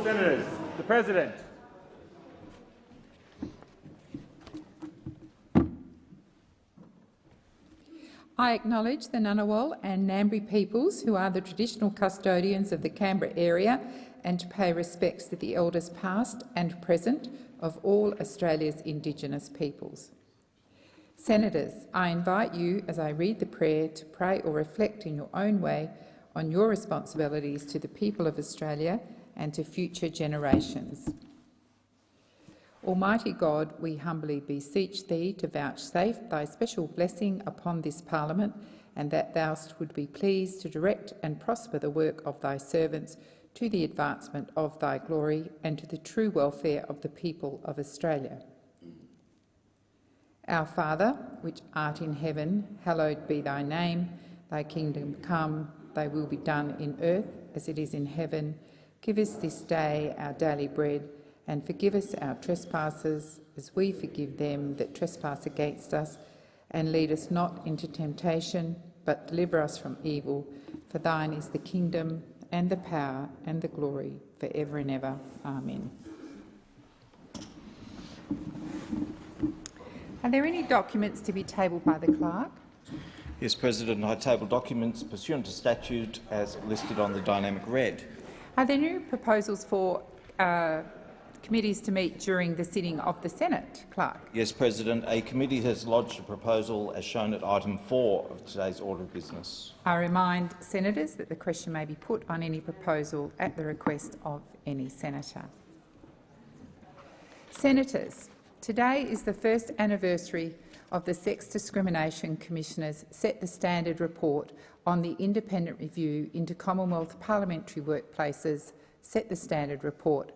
Senators, the President. I acknowledge the Ngunnawal and Ngambri peoples who are the traditional custodians of the Canberra area and to pay respects to the elders past and present of all Australia's Indigenous peoples. Senators, I invite you, as I read the prayer, to pray or reflect in your own way on your responsibilities to the people of Australia and to future generations. Almighty God, we humbly beseech thee to vouchsafe thy special blessing upon this Parliament, and that thou would be pleased to direct and prosper the work of thy servants to the advancement of thy glory and to the true welfare of the people of Australia. Our Father, which art in heaven, hallowed be thy name. Thy kingdom come, thy will be done in earth as it is in heaven. Give us this day our daily bread, and forgive us our trespasses as we forgive them that trespass against us. And lead us not into temptation, but deliver us from evil. For thine is the kingdom and the power and the glory for ever and ever. Amen. Are there any documents to be tabled by the clerk? Yes, President. I table documents pursuant to statute as listed on the dynamic read. Are there new proposals for committees to meet during the sitting of the Senate, Clerk? Yes, President. A committee has lodged a proposal as shown at item 4 of today's order of business. I remind senators that the question may be put on any proposal at the request of any senator. Senators, today is the first anniversary of the Sex Discrimination Commissioner's Set the Standard report on the independent review into Commonwealth parliamentary workplaces, Set the Standard report,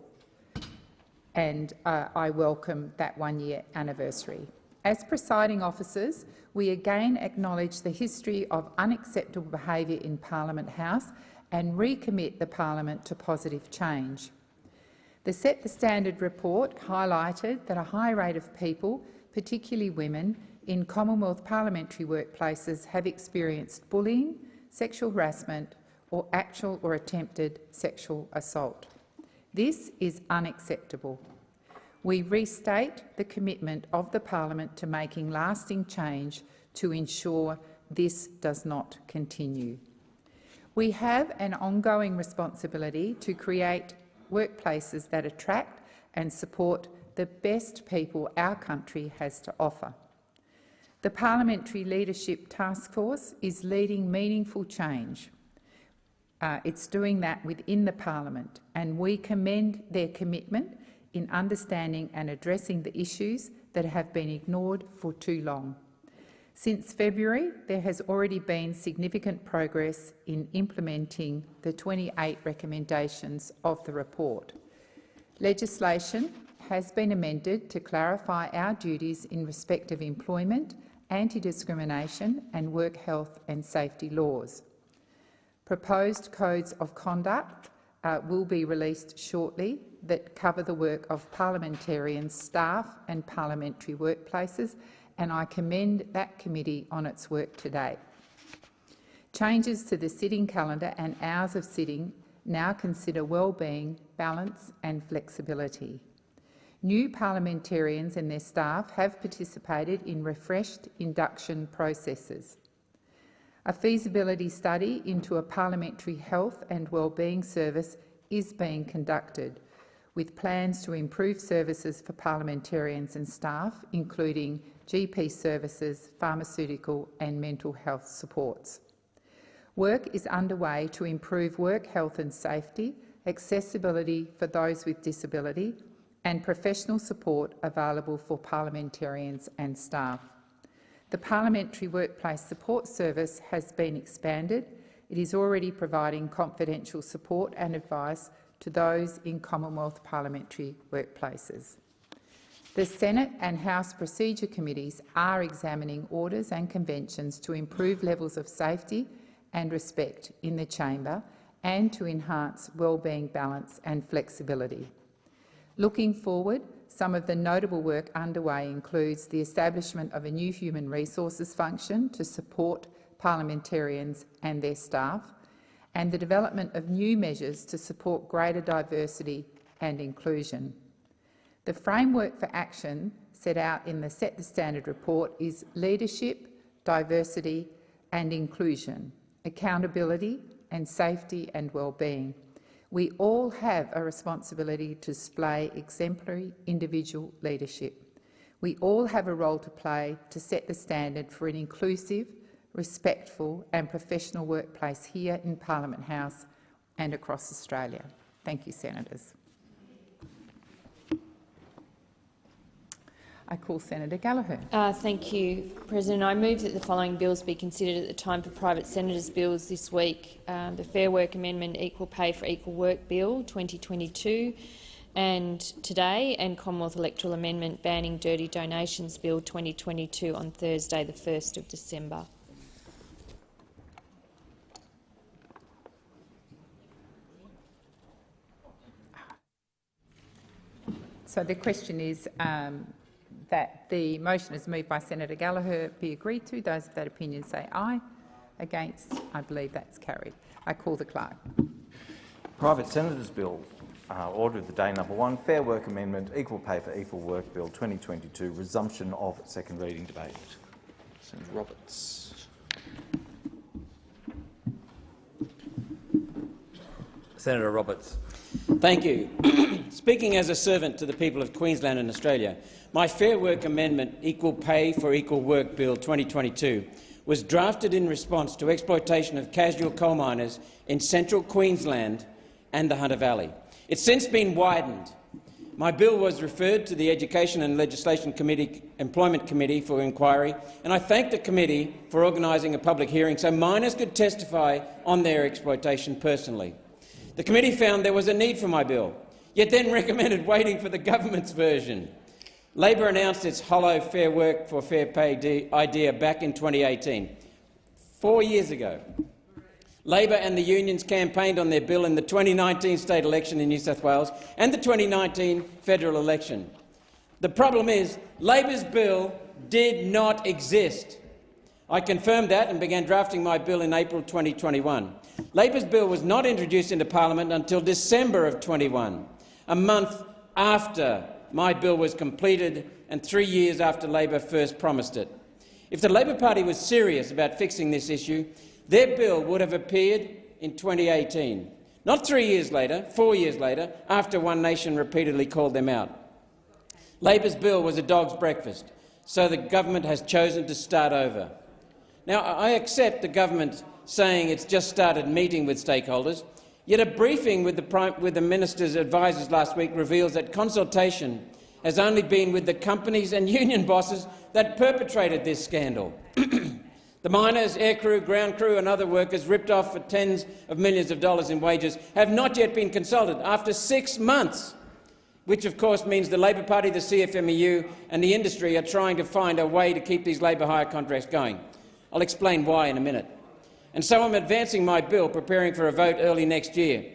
and I welcome that one-year anniversary. As presiding officers, we again acknowledge the history of unacceptable behaviour in Parliament House and recommit the Parliament to positive change. The Set the Standard report highlighted that a high rate of people, particularly women, in Commonwealth parliamentary workplaces have experienced bullying, sexual harassment or actual or attempted sexual assault. This is unacceptable. We restate the commitment of the Parliament to making lasting change to ensure this does not continue. We have an ongoing responsibility to create workplaces that attract and support the best people our country has to offer. The Parliamentary Leadership Task Force is leading meaningful change. It's doing that within the Parliament, and we commend their commitment in understanding and addressing the issues that have been ignored for too long. Since February, there has already been significant progress in implementing the 28 recommendations of the report. Legislation has been amended to clarify our duties in respect of employment, anti-discrimination and work health and safety laws. Proposed codes of conduct will be released shortly that cover the work of parliamentarians, staff and parliamentary workplaces, and I commend that committee on its work today. Changes to the sitting calendar and hours of sitting now consider wellbeing, balance and flexibility. New parliamentarians and their staff have participated in refreshed induction processes. A feasibility study into a parliamentary health and wellbeing service is being conducted, with plans to improve services for parliamentarians and staff, including GP services, pharmaceutical and mental health supports. Work is underway to improve work health and safety, accessibility for those with disability and professional support available for parliamentarians and staff. The Parliamentary Workplace Support Service has been expanded. It is already providing confidential support and advice to those in Commonwealth parliamentary workplaces. The Senate and House Procedure Committees are examining orders and conventions to improve levels of safety and respect in the chamber and to enhance wellbeing, balance and flexibility. Looking forward, some of the notable work underway includes the establishment of a new human resources function to support parliamentarians and their staff, and the development of new measures to support greater diversity and inclusion. The framework for action set out in the Set the Standard report is leadership, diversity and inclusion, accountability and safety and wellbeing. We all have a responsibility to display exemplary individual leadership. We all have a role to play to set the standard for an inclusive, respectful and professional workplace here in Parliament House and across Australia. Thank you, Senators. I call Senator Gallagher. Thank you, President. I move that the following bills be considered at the time for private senators' bills this week. The Fair Work Amendment Equal Pay for Equal Work Bill 2022 and today, and Commonwealth Electoral Amendment Banning Dirty Donations Bill 2022 on Thursday the 1st of December. So the question is that the motion is moved by Senator Gallagher be agreed to. Those of that opinion say aye. Against, I believe that's carried. I call the clerk. Private Senators Bill, Order of the Day number 1, Fair Work Amendment, Equal Pay for Equal Work Bill 2022, resumption of second reading debate. Senator Roberts. Senator Roberts. Thank you. Speaking as a servant to the people of Queensland and Australia, my Fair Work Amendment, Equal Pay for Equal Work Bill 2022 was drafted in response to exploitation of casual coal miners in central Queensland and the Hunter Valley. It's since been widened. My bill was referred to the Education and Legislation Committee, Employment Committee for inquiry, and I thank the committee for organising a public hearing so miners could testify on their exploitation personally. The committee found there was a need for my bill, yet then recommended waiting for the government's version. Labor announced its hollow Fair Work for Fair Pay idea back in 2018, 4 years ago. Labor and the unions campaigned on their bill in the 2019 state election in New South Wales and the 2019 federal election. The problem is Labor's bill did not exist. I confirmed that and began drafting my bill in April 2021. Labor's bill was not introduced into Parliament until December of 21, a month after my bill was completed and 3 years after Labor first promised it. If the Labor Party was serious about fixing this issue, their bill would have appeared in 2018, not 3 years later, 4 years later, after One Nation repeatedly called them out. Labor's bill was a dog's breakfast, so the government has chosen to start over. Now, I accept the government saying it's just started meeting with stakeholders, yet a briefing with the minister's advisers last week reveals that consultation has only been with the companies and union bosses that perpetrated this scandal. The miners, aircrew, ground crew and other workers ripped off for tens of millions of dollars in wages have not yet been consulted after 6 months, which of course means the Labor Party, the CFMEU and the industry are trying to find a way to keep these labour hire contracts going. I'll explain why in a minute. And so I'm advancing my bill, preparing for a vote early next year.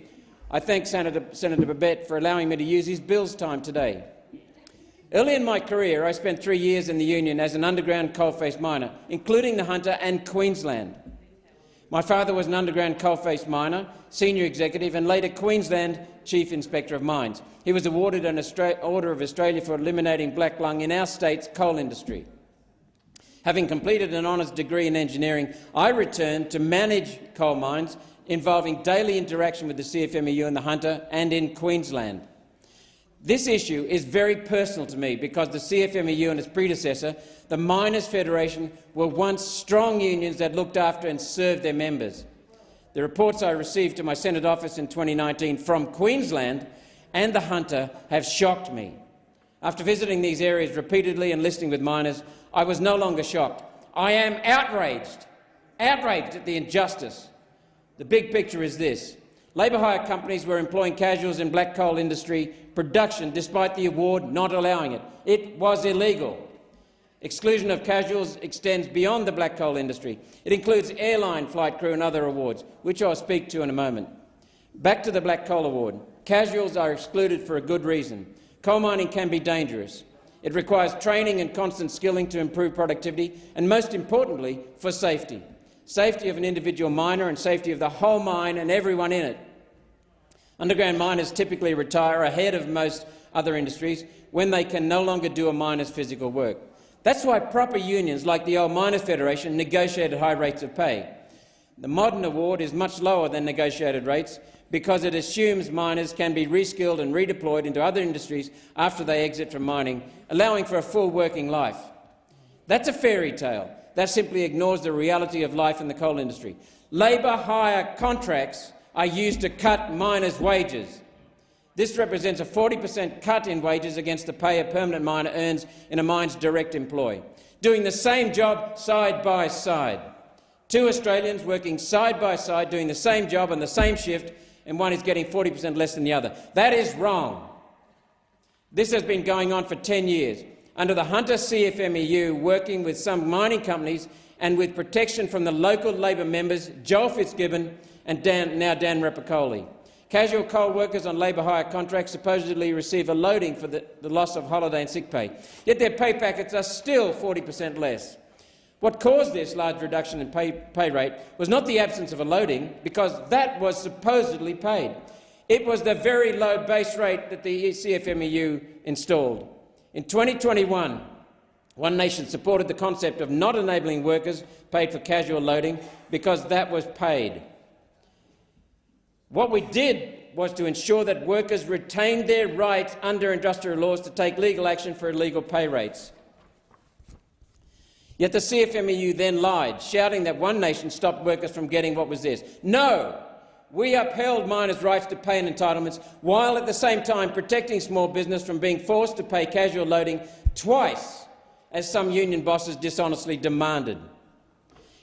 I thank Senator Babet for allowing me to use his bill's time today. Early in my career, I spent 3 years in the union as an underground coalface miner, including the Hunter and Queensland. My father was an underground coalface miner, senior executive and later Queensland Chief Inspector of Mines. He was awarded an Order of Australia for eliminating black lung in our state's coal industry. Having completed an honours degree in engineering, I returned to manage coal mines involving daily interaction with the CFMEU and the Hunter and in Queensland. This issue is very personal to me because the CFMEU and its predecessor, the Miners' Federation, were once strong unions that looked after and served their members. The reports I received to my Senate office in 2019 from Queensland and the Hunter have shocked me. After visiting these areas repeatedly and listening with miners, I was no longer shocked. I am outraged at the injustice. The big picture is this. Labour hire companies were employing casuals in black coal industry production despite the award not allowing it. It was illegal. Exclusion of casuals extends beyond the black coal industry. It includes airline, flight crew and other awards, which I'll speak to in a moment. Back to the black coal award. Casuals are excluded for a good reason. Coal mining can be dangerous. It requires training and constant skilling to improve productivity and, most importantly, for safety. Safety of an individual miner and safety of the whole mine and everyone in it. Underground miners typically retire ahead of most other industries when they can no longer do a miner's physical work. That's why proper unions like the old Miners' Federation negotiated high rates of pay. The modern award is much lower than negotiated rates because it assumes miners can be reskilled and redeployed into other industries after they exit from mining, allowing for a full working life. That's a fairy tale. That simply ignores the reality of life in the coal industry. Labour hire contracts are used to cut miners' wages. This represents a 40% cut in wages against the pay a permanent miner earns in a mine's direct employ, doing the same job side by side. Two Australians working side by side, doing the same job on the same shift, and one is getting 40% less than the other. That is wrong. This has been going on for 10 years, under the Hunter CFMEU, working with some mining companies and with protection from the local Labor members Joel Fitzgibbon and now Dan Rapopoli. Casual coal workers on labour hire contracts supposedly receive a loading for the loss of holiday and sick pay, yet their pay packets are still 40% less. What caused this large reduction in pay rate was not the absence of a loading, because that was supposedly paid. It was the very low base rate that the CFMEU installed. In 2021, One Nation supported the concept of not enabling workers paid for casual loading because that was paid. What we did was to ensure that workers retained their right under industrial laws to take legal action for illegal pay rates. Yet the CFMEU then lied, shouting that One Nation stopped workers from getting what was theirs. No! We upheld miners' rights to pay and entitlements, while at the same time protecting small business from being forced to pay casual loading twice, as some union bosses dishonestly demanded.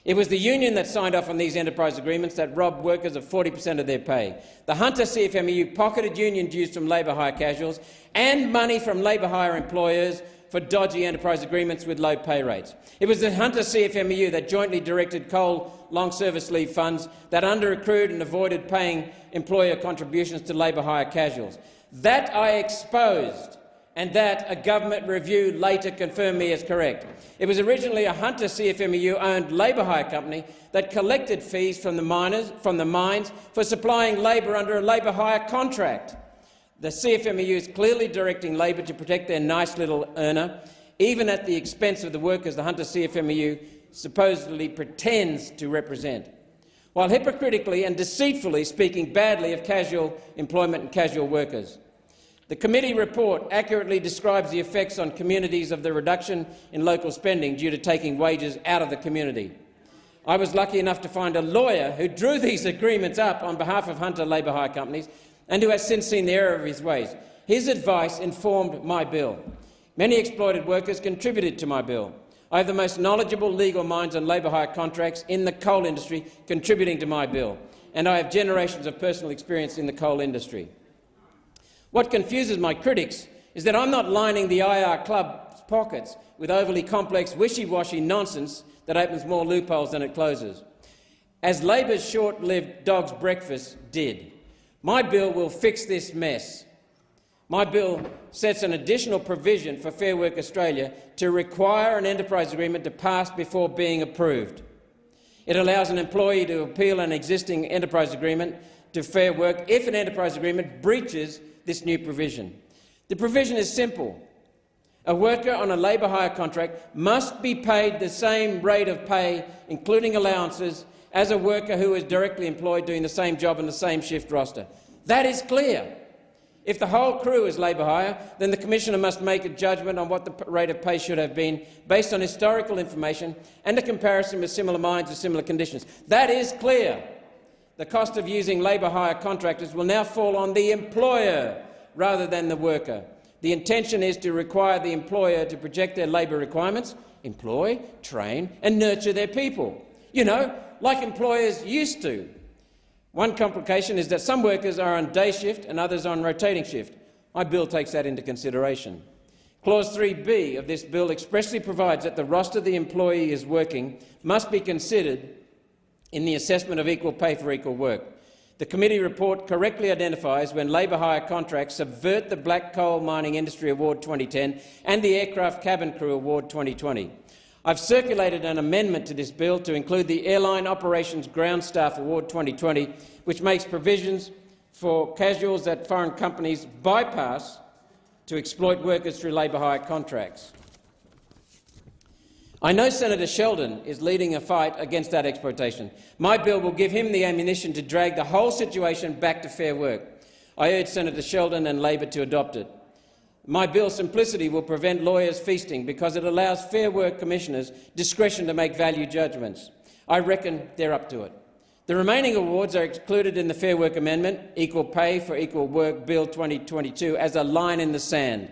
It was the union that signed off on these enterprise agreements that robbed workers of 40% of their pay. The Hunter CFMEU pocketed union dues from labour hire casuals and money from labour hire employers for dodgy enterprise agreements with low pay rates. It was the Hunter CFMEU that jointly directed coal long service leave funds that under-accrued and avoided paying employer contributions to labour hire casuals. That I exposed, and that a government review later confirmed me as correct. It was originally a Hunter CFMEU-owned labour hire company that collected fees from the mines for supplying labour under a labour hire contract. The CFMEU is clearly directing Labor to protect their nice little earner, even at the expense of the workers the Hunter CFMEU supposedly pretends to represent, while hypocritically and deceitfully speaking badly of casual employment and casual workers. The committee report accurately describes the effects on communities of the reduction in local spending due to taking wages out of the community. I was lucky enough to find a lawyer who drew these agreements up on behalf of Hunter labour hire companies and who has since seen the error of his ways. His advice informed my bill. Many exploited workers contributed to my bill. I have the most knowledgeable legal minds on labour hire contracts in the coal industry contributing to my bill, and I have generations of personal experience in the coal industry. What confuses my critics is that I'm not lining the IR Club's pockets with overly complex, wishy-washy nonsense that opens more loopholes than it closes, as Labor's short-lived dog's breakfast did. My bill will fix this mess. My bill sets an additional provision for Fair Work Australia to require an enterprise agreement to pass before being approved. It allows an employee to appeal an existing enterprise agreement to Fair Work if an enterprise agreement breaches this new provision. The provision is simple. A worker on a labour hire contract must be paid the same rate of pay, including allowances, as a worker who is directly employed doing the same job on the same shift roster. That is clear. If the whole crew is labour hire, then the Commissioner must make a judgment on what the rate of pay should have been based on historical information and a comparison with similar mines with similar conditions. That is clear. The cost of using labour hire contractors will now fall on the employer rather than the worker. The intention is to require the employer to project their labour requirements, employ, train and nurture their people. You know, like employers used to. One complication is that some workers are on day shift and others on rotating shift. My bill takes that into consideration. Clause 3B of this bill expressly provides that the roster the employee is working must be considered in the assessment of equal pay for equal work. The committee report correctly identifies when labour hire contracts subvert the Black Coal Mining Industry Award 2010 and the Aircraft Cabin Crew Award 2020. I've circulated an amendment to this bill to include the Airline Operations Ground Staff Award 2020, which makes provisions for casuals that foreign companies bypass to exploit workers through labour hire contracts. I know Senator Sheldon is leading a fight against that exploitation. My bill will give him the ammunition to drag the whole situation back to Fair Work. I urge Senator Sheldon and Labor to adopt it. My bill's simplicity will prevent lawyers feasting because it allows Fair Work commissioners discretion to make value judgments. I reckon they're up to it. The remaining awards are included in the Fair Work Amendment, Equal Pay for Equal Work Bill 2022, as a line in the sand.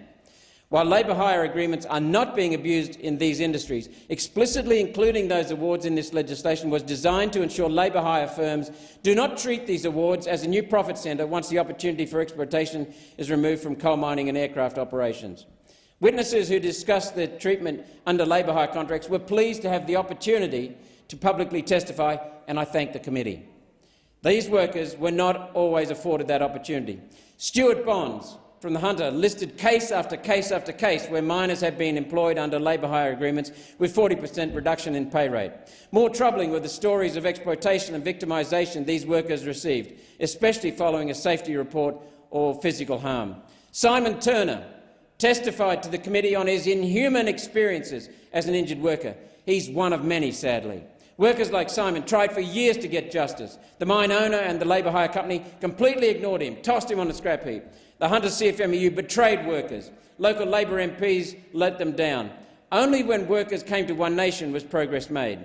While labour hire agreements are not being abused in these industries, explicitly including those awards in this legislation was designed to ensure labour hire firms do not treat these awards as a new profit centre once the opportunity for exploitation is removed from coal mining and aircraft operations. Witnesses who discussed the treatment under labour hire contracts were pleased to have the opportunity to publicly testify, and I thank the committee. These workers were not always afforded that opportunity. Stuart Bonds from the Hunter listed case after case after case where miners have been employed under labour hire agreements with 40% reduction in pay rate. More troubling were the stories of exploitation and victimisation these workers received, especially following a safety report or physical harm. Simon Turner testified to the committee on his inhuman experiences as an injured worker. He's one of many, sadly. Workers like Simon tried for years to get justice. The mine owner and the labour hire company completely ignored him, tossed him on the scrap heap. The Hunter CFMEU betrayed workers. Local Labor MPs let them down. Only when workers came to One Nation was progress made.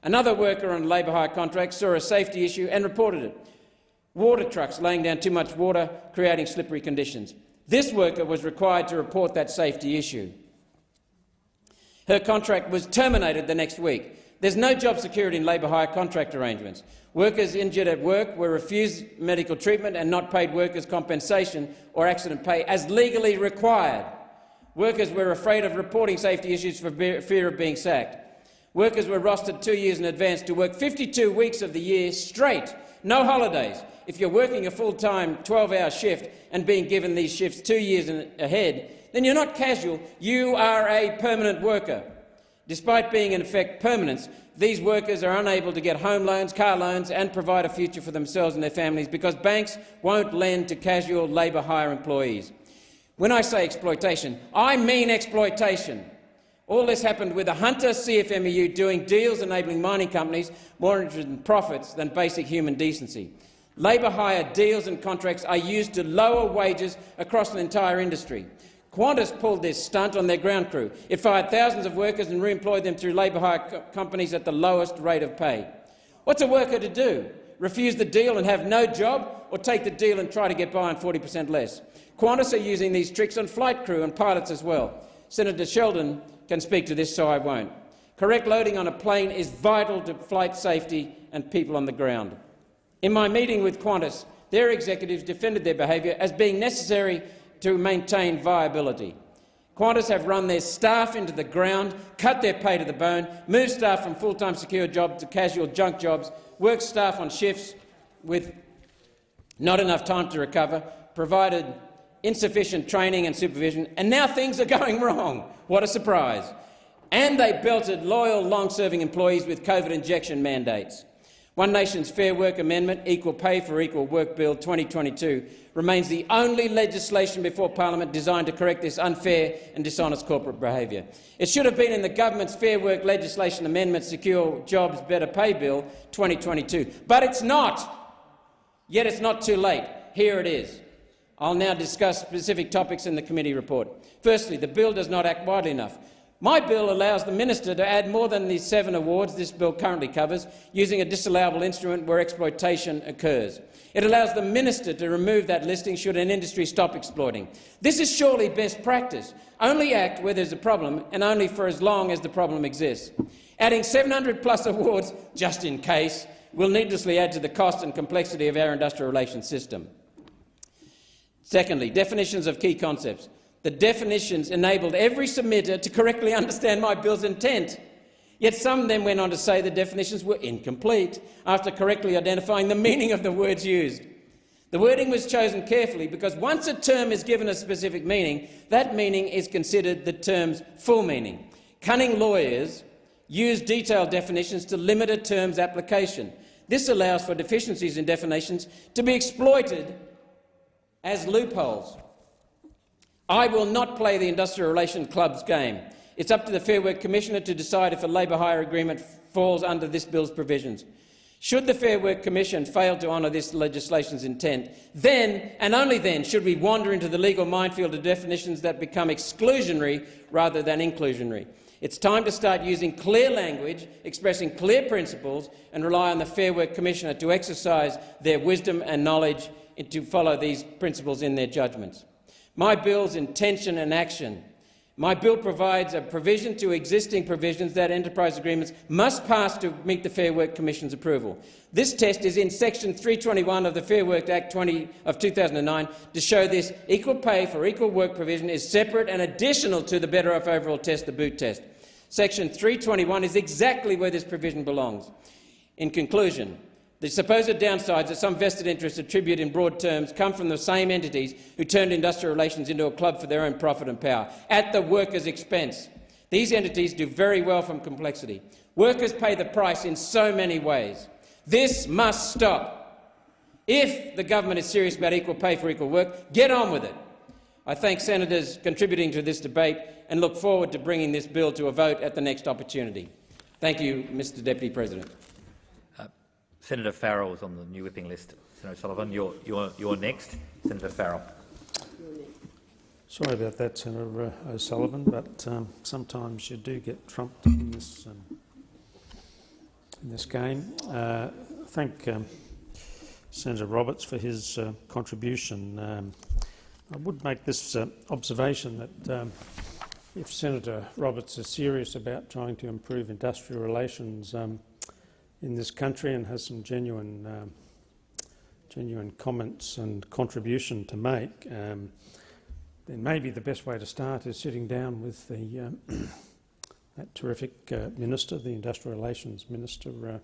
Another worker on a labour hire contract saw a safety issue and reported it. Water trucks laying down too much water, creating slippery conditions. This worker was required to report that safety issue. Her contract was terminated the next week. There's no job security in labour hire contract arrangements. Workers injured at work were refused medical treatment and not paid workers' compensation or accident pay as legally required. Workers were afraid of reporting safety issues for fear of being sacked. Workers were rostered 2 years in advance to work 52 weeks of the year straight, no holidays. If you're working a full-time 12-hour shift and being given these shifts 2 years ahead, then you're not casual, you are a permanent worker. Despite being in effect permanents, these workers are unable to get home loans, car loans and provide a future for themselves and their families because banks won't lend to casual labour hire employees. When I say exploitation, I mean exploitation. All this happened with the Hunter CFMEU doing deals enabling mining companies more interested in profits than basic human decency. Labour hire deals and contracts are used to lower wages across an entire industry. Qantas pulled this stunt on their ground crew. It fired thousands of workers and re-employed them through labour hire companies at the lowest rate of pay. What's a worker to do? Refuse the deal and have no job, or take the deal and try to get by on 40% less? Qantas are using these tricks on flight crew and pilots as well. Senator Sheldon can speak to this, so I won't. Correct loading on a plane is vital to flight safety and people on the ground. In my meeting with Qantas, their executives defended their behaviour as being necessary to maintain viability. Qantas have run their staff into the ground, cut their pay to the bone, moved staff from full-time secure jobs to casual junk jobs, worked staff on shifts with not enough time to recover, provided insufficient training and supervision, and now things are going wrong. What a surprise. And they belted loyal, long-serving employees with COVID injection mandates. One Nation's Fair Work Amendment, Equal Pay for Equal Work Bill 2022, remains the only legislation before Parliament designed to correct this unfair and dishonest corporate behaviour. It should have been in the government's Fair Work Legislation Amendment Secure Jobs Better Pay Bill 2022, but it's not. Yet it's not too late. Here it is. I'll now discuss specific topics in the committee report. Firstly, the bill does not act widely enough. My bill allows the minister to add more than the 7 awards this bill currently covers, using a disallowable instrument where exploitation occurs. It allows the minister to remove that listing should an industry stop exploiting. This is surely best practice. Only act where there's a problem and only for as long as the problem exists. Adding 700+ awards, just in case, will needlessly add to the cost and complexity of our industrial relations system. Secondly, definitions of key concepts. The definitions enabled every submitter to correctly understand my bill's intent. Yet some then went on to say the definitions were incomplete after correctly identifying the meaning of the words used. The wording was chosen carefully because once a term is given a specific meaning, that meaning is considered the term's full meaning. Cunning lawyers use detailed definitions to limit a term's application. This allows for deficiencies in definitions to be exploited as loopholes. I will not play the Industrial Relations Club's game. It's up to the Fair Work Commissioner to decide if a labour hire agreement falls under this bill's provisions. Should the Fair Work Commission fail to honour this legislation's intent, then, and only then, should we wander into the legal minefield of definitions that become exclusionary rather than inclusionary. It's time to start using clear language, expressing clear principles, and rely on the Fair Work Commissioner to exercise their wisdom and knowledge and to follow these principles in their judgments. My bill's intention and action. My bill provides a provision to existing provisions that enterprise agreements must pass to meet the Fair Work Commission's approval. This test is in Section 321 of the Fair Work Act 2009 to show this equal pay for equal work provision is separate and additional to the Better Off Overall test, the Boot test. Section 321 is exactly where this provision belongs. In conclusion, the supposed downsides that some vested interests attribute in broad terms come from the same entities who turned industrial relations into a club for their own profit and power, at the workers' expense. These entities do very well from complexity. Workers pay the price in so many ways. This must stop. If the government is serious about equal pay for equal work, get on with it. I thank senators contributing to this debate and look forward to bringing this bill to a vote at the next opportunity. Thank you, Mr Deputy President. Senator Farrell is on the new whipping list. Senator O'Sullivan, you're next. Senator Farrell. Sorry about that, Senator O'Sullivan, but sometimes you do get trumped in this game. Thank Senator Roberts for his contribution. I would make this observation that if Senator Roberts is serious about trying to improve industrial relations in this country and has some genuine comments and contribution to make, then maybe the best way to start is sitting down with the that terrific minister, the Industrial Relations Minister,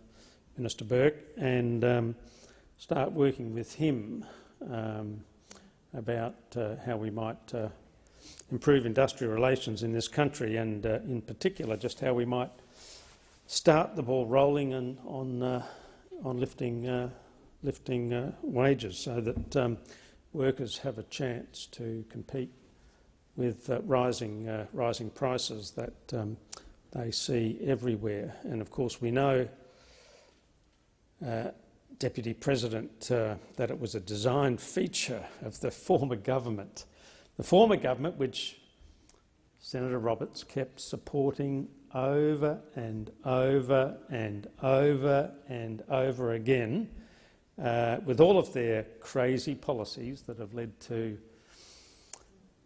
Minister Burke, and start working with him about how we might improve industrial relations in this country, and in particular just how we might start the ball rolling and on lifting wages so that workers have a chance to compete with rising prices that they see everywhere. And of course we know, Deputy President, that it was a design feature of the former government. The former government, which Senator Roberts kept supporting over and over and over and over again, with all of their crazy policies that have led to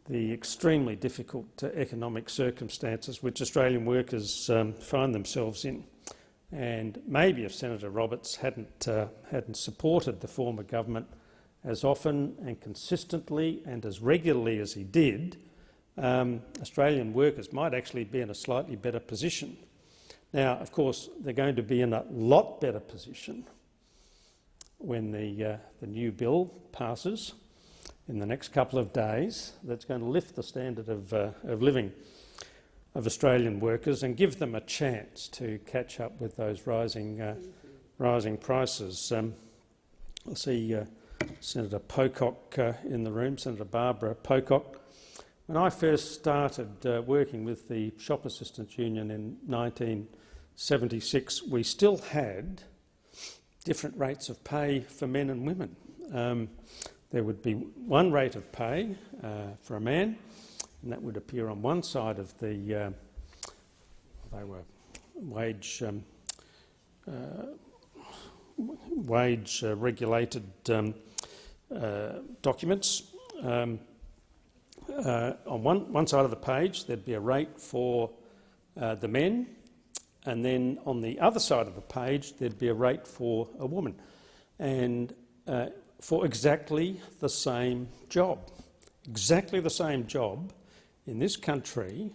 the extremely difficult economic circumstances which Australian workers find themselves in. And maybe if Senator Roberts hadn't supported the former government as often and consistently and as regularly as he did, Australian workers might actually be in a slightly better position. Now, of course, they're going to be in a lot better position when the new bill passes in the next couple of days. That's going to lift the standard of living of Australian workers and give them a chance to catch up with those rising prices. I see Senator Pocock in the room, Senator Barbara Pocock. When I first started working with the Shop Assistants Union in 1976, we still had different rates of pay for men and women. There would be one rate of pay for a man, and that would appear on one side of the they were wage regulated documents. On one side of the page there'd be a rate for the men, and then on the other side of the page there'd be a rate for a woman, and for exactly the same job. Exactly the same job in this country,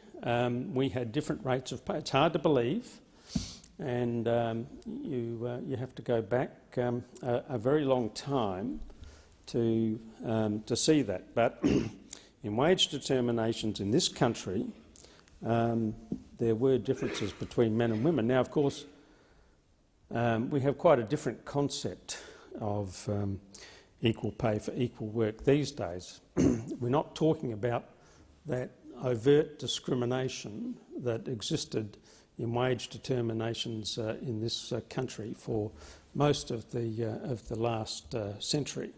we had different rates of pay. It's hard to believe, and you have to go back a very long time to see that. But in wage determinations in this country, there were differences between men and women. Now, of course, we have quite a different concept of equal pay for equal work these days. We're not talking about that overt discrimination that existed in wage determinations in this country for most of the last century.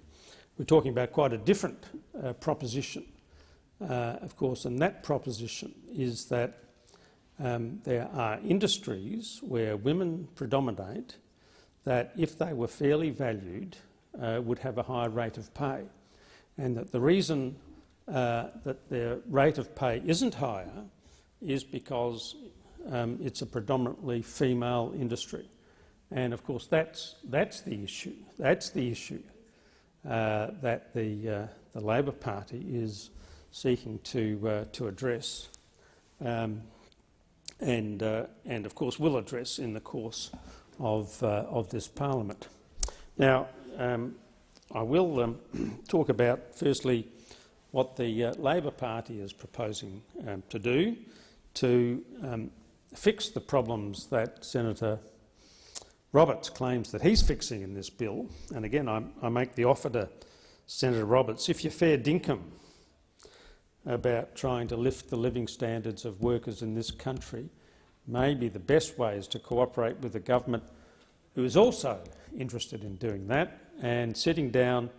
We're talking about quite a different proposition, of course, and that proposition is that there are industries where women predominate that, if they were fairly valued, would have a higher rate of pay, and that the reason that their rate of pay isn't higher is because it's a predominantly female industry. And of course that's the issue. That's the issue that the Labor Party is seeking to address, and of course will address in the course of this Parliament. Now, I will talk about firstly what the Labor Party is proposing to do to fix the problems that Senator Roberts claims that he's fixing in this bill. And again, I make the offer to Senator Roberts, if you're fair dinkum about trying to lift the living standards of workers in this country, maybe the best way is to cooperate with the government, who is also interested in doing that, and sitting down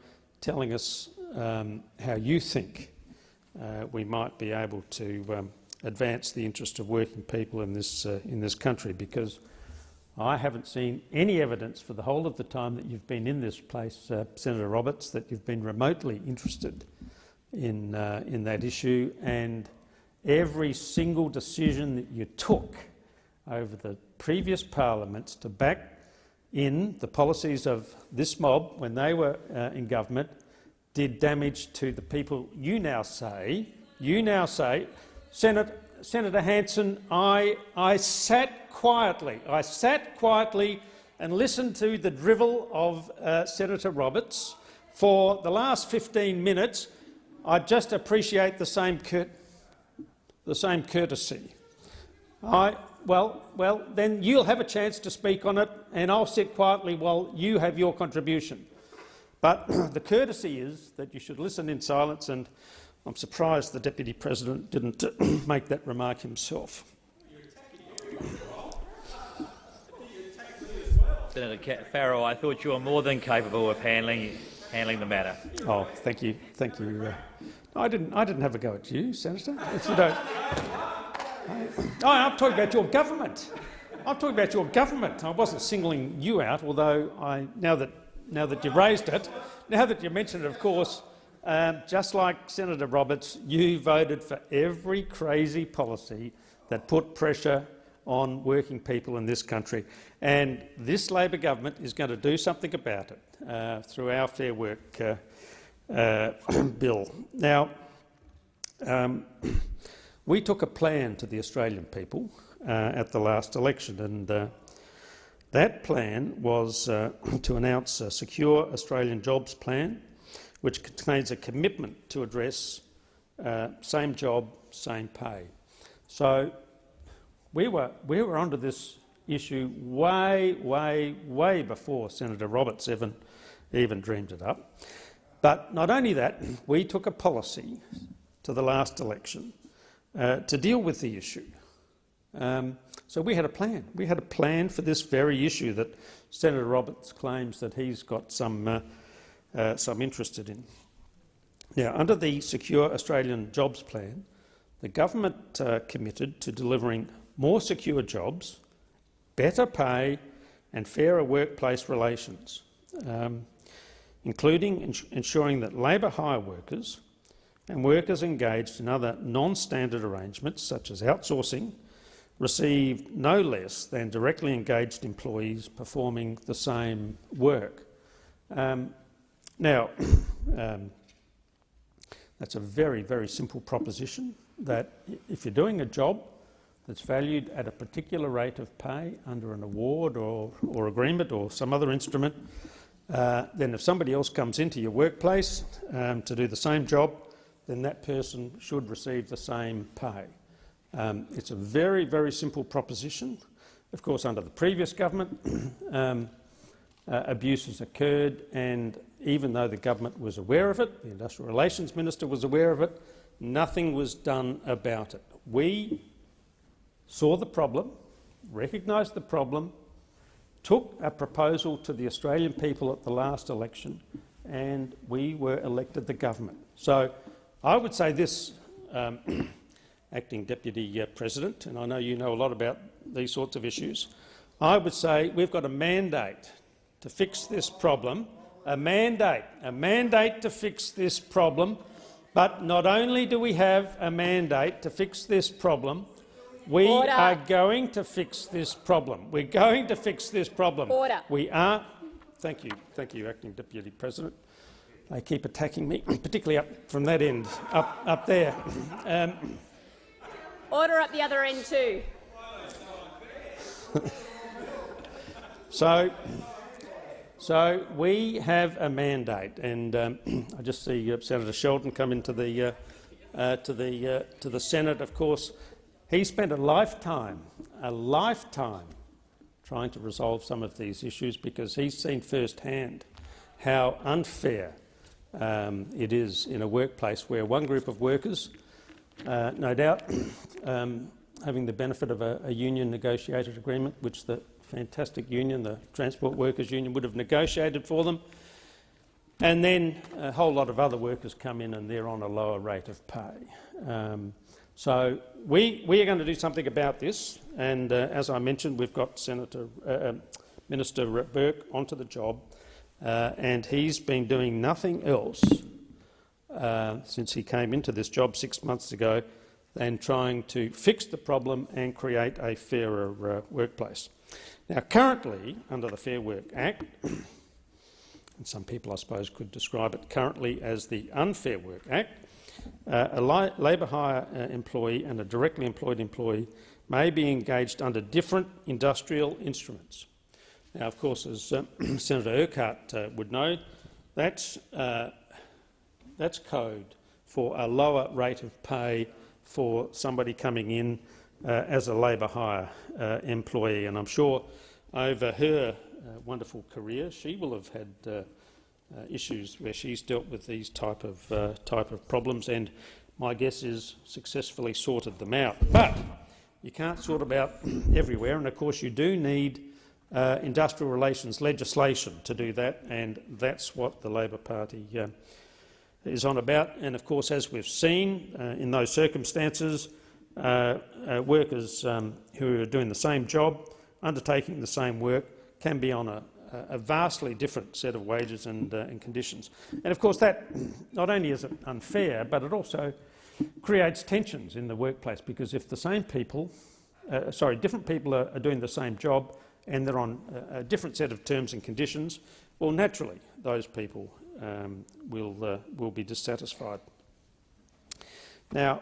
telling us how you think we might be able to advance the interest of working people in this country, because I haven't seen any evidence for the whole of the time that you've been in this place, Senator Roberts, that you've been remotely interested in that issue, and every single decision that you took over the previous parliaments to back in the policies of this mob when they were in government did damage to the people. You now say, Senator Hanson, I sat quietly and listened to the drivel of Senator Roberts for the last 15 minutes. I just appreciate the same courtesy. Well, then you'll have a chance to speak on it, and I'll sit quietly while you have your contribution. But the courtesy is that you should listen in silence, and I'm surprised the Deputy President didn't make that remark himself. Senator Farrell, I thought you were more than capable of handling the matter. Oh, thank you. I didn't have a go at you, Senator. If you don't. I'm talking about your government. I wasn't singling you out, although now that you raised it, now that you mentioned it, of course, just like Senator Roberts, you voted for every crazy policy that put pressure on working people in this country. And this Labor government is going to do something about it through our Fair Work bill. Now, we took a plan to the Australian people at the last election, and that plan was to announce a Secure Australian Jobs Plan, which contains a commitment to address same job, same pay. So we were onto this issue way before Senator Roberts even dreamed it up. But not only that, we took a policy to the last election to deal with the issue. So we had a plan. We had a plan for this very issue that Senator Roberts claims that he's got some interest in. Now, under the Secure Australian Jobs Plan, the government committed to delivering more secure jobs, better pay and fairer workplace relations, including ensuring that labour hire workers and workers engaged in other non-standard arrangements, such as outsourcing, received no less than directly engaged employees performing the same work. Now, that's a very simple proposition, that if you're doing a job that's valued at a particular rate of pay under an award or agreement or some other instrument, then if somebody else comes into your workplace to do the same job, then that person should receive the same pay. It's a very simple proposition. Of course, under the previous government, abuses occurred, and even though the government was aware of it, the Industrial Relations Minister was aware of it, nothing was done about it. We saw the problem, recognised the problem, took a proposal to the Australian people at the last election, and we were elected the government. So I would say this, Acting Deputy President, and I know you know a lot about these sorts of issues, I would say we've got a mandate to fix this problem, a mandate to fix this problem, but not only do we have a mandate to fix this problem, we are going to fix this problem. We're going to fix this problem. Order. We are. Thank you, Acting Deputy President. They keep attacking me, particularly up from that end, up there. Order up the other end too. So we have a mandate, and I just see Senator Sheldon come into the to the Senate. Of course, he spent a lifetime trying to resolve some of these issues because he's seen firsthand how unfair it is in a workplace where one group of workers, no doubt, having the benefit of a union negotiated agreement, which the fantastic union, the Transport Workers Union, would have negotiated for them, and then a whole lot of other workers come in and they're on a lower rate of pay. So we are going to do something about this, and as I mentioned, we've got Minister Burke onto the job, and he's been doing nothing else since he came into this job 6 months ago than trying to fix the problem and create a fairer workplace. Now, currently, under the Fair Work Act, and some people I suppose could describe it currently as the Unfair Work Act, a labour hire employee and a directly employed employee may be engaged under different industrial instruments. Now, of course, as Senator Urquhart would know, that's code for a lower rate of pay for somebody coming in as a labour hire employee. And I'm sure over her wonderful career she will have had issues where she's dealt with these type of problems, and my guess is successfully sorted them out. But you can't sort them out everywhere, and of course you do need industrial relations legislation to do that, and that's what the Labor Party is on about. And of course, as we've seen in those circumstances, workers who are doing the same job, undertaking the same work, can be on a vastly different set of wages and conditions. And of course that not only is it unfair, but it also creates tensions in the workplace, because if the same people, different people are doing the same job and they're on a different set of terms and conditions, well, naturally those people will be dissatisfied. Now,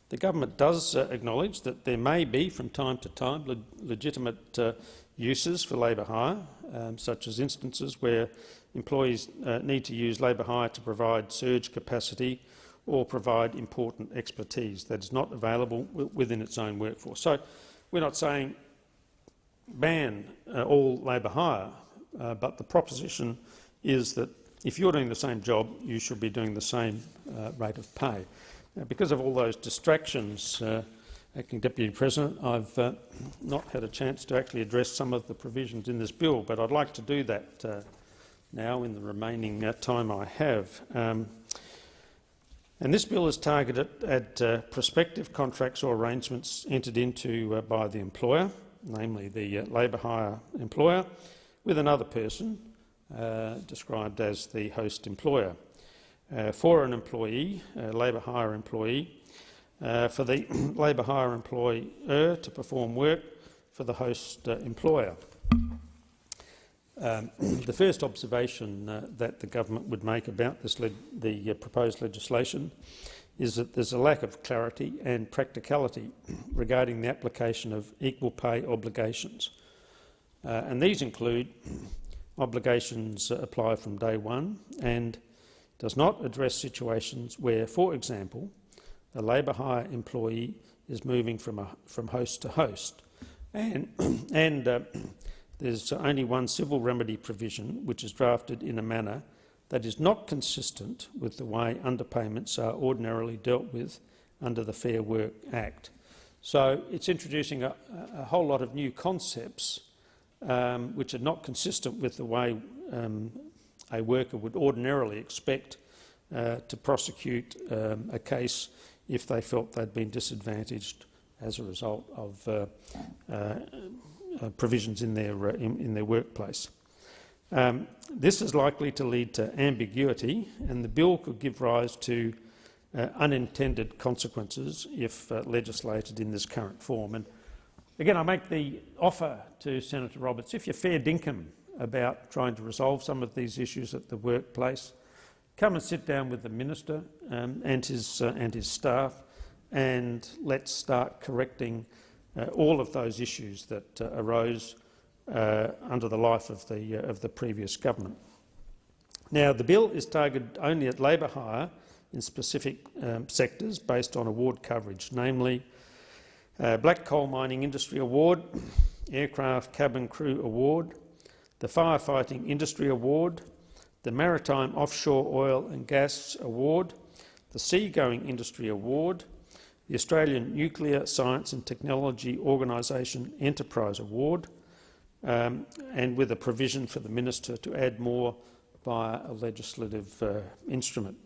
the government does acknowledge that there may be, from time to time, legitimate uses for labour hire, such as instances where employees need to use labour hire to provide surge capacity or provide important expertise that is not available within its own workforce. So we're not saying ban all labour hire, but the proposition is that if you're doing the same job, you should be doing the same rate of pay. Now, because of all those distractions, Acting Deputy President, I've not had a chance to actually address some of the provisions in this bill, but I'd like to do that now in the remaining time I have. And this bill is targeted at prospective contracts or arrangements entered into by the employer, namely the labour hire employer, with another person described as the host employer. For an employee, a labour hire employee, for the labour hire employer to perform work for the host employer. The first observation that the government would make about this the proposed legislation is that there's a lack of clarity and practicality regarding the application of equal pay obligations. And these include obligations apply from day one and does not address situations where, for example, a labour hire employee is moving from host to host, and there's only one civil remedy provision which is drafted in a manner that is not consistent with the way underpayments are ordinarily dealt with under the Fair Work Act. So it's introducing a whole lot of new concepts which are not consistent with the way a worker would ordinarily expect to prosecute a case if they felt they'd been disadvantaged as a result of provisions in their workplace. This is likely to lead to ambiguity, and the bill could give rise to unintended consequences if legislated in this current form. And again, I make the offer to Senator Roberts, if you're fair dinkum about trying to resolve some of these issues at the workplace, come and sit down with the Minister and his staff, and let's start correcting all of those issues that arose under the life of the previous government. Now, the bill is targeted only at labour hire in specific sectors based on award coverage, namely Black Coal Mining Industry Award, Aircraft Cabin Crew Award, the Firefighting Industry Award, the Maritime Offshore Oil and Gas Award, the Seagoing Industry Award, the Australian Nuclear Science and Technology Organisation Enterprise Award, and with a provision for the Minister to add more via a legislative instrument.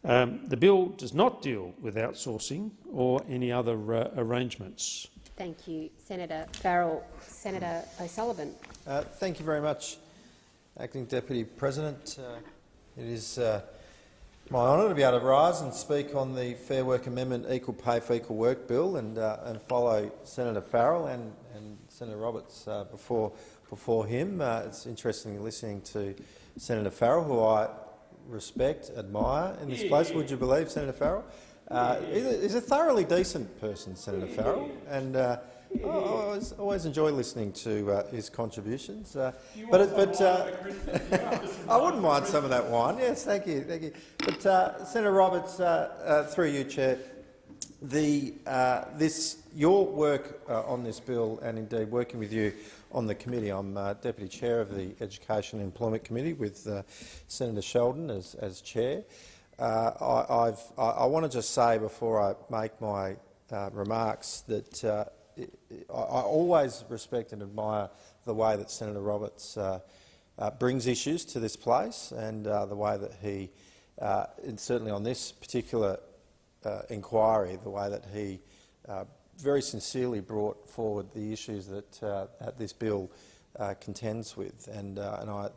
The bill does not deal with outsourcing or any other arrangements. Thank you, Senator Farrell. Senator O'Sullivan. Thank you very much, Acting Deputy President. It is my honour to be able to rise and speak on the Fair Work Amendment Equal Pay for Equal Work Bill and follow Senator Farrell and Senator Roberts before him. It's interesting listening to Senator Farrell, who I respect, admire in this place. Would you believe, Senator Farrell? He's a thoroughly decent person, Senator Farrell, and I always enjoy listening to his contributions. But I wouldn't mind some of that wine. Yes, thank you, thank you. But Senator Roberts, through you, Chair, your work on this bill, and indeed working with you on the committee. I'm Deputy Chair of the Education and Employment Committee with Senator Sheldon as Chair. I want to just say before I make my remarks that I always respect and admire the way that Senator Roberts brings issues to this place, and the way that he, and certainly on this particular inquiry, the way that he very sincerely brought forward the issues that this bill contends with, and I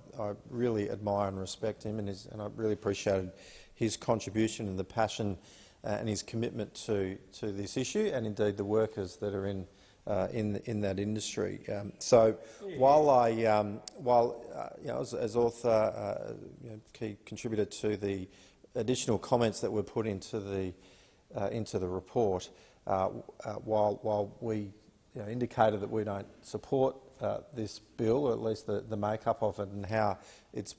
really admire and respect him, and I really appreciated his contribution and the passion and his commitment to this issue, and indeed the workers that are in that industry. So while as author, key contributor to the additional comments that were put into the report, while we indicated that we don't support this bill, or at least the makeup of it and how it's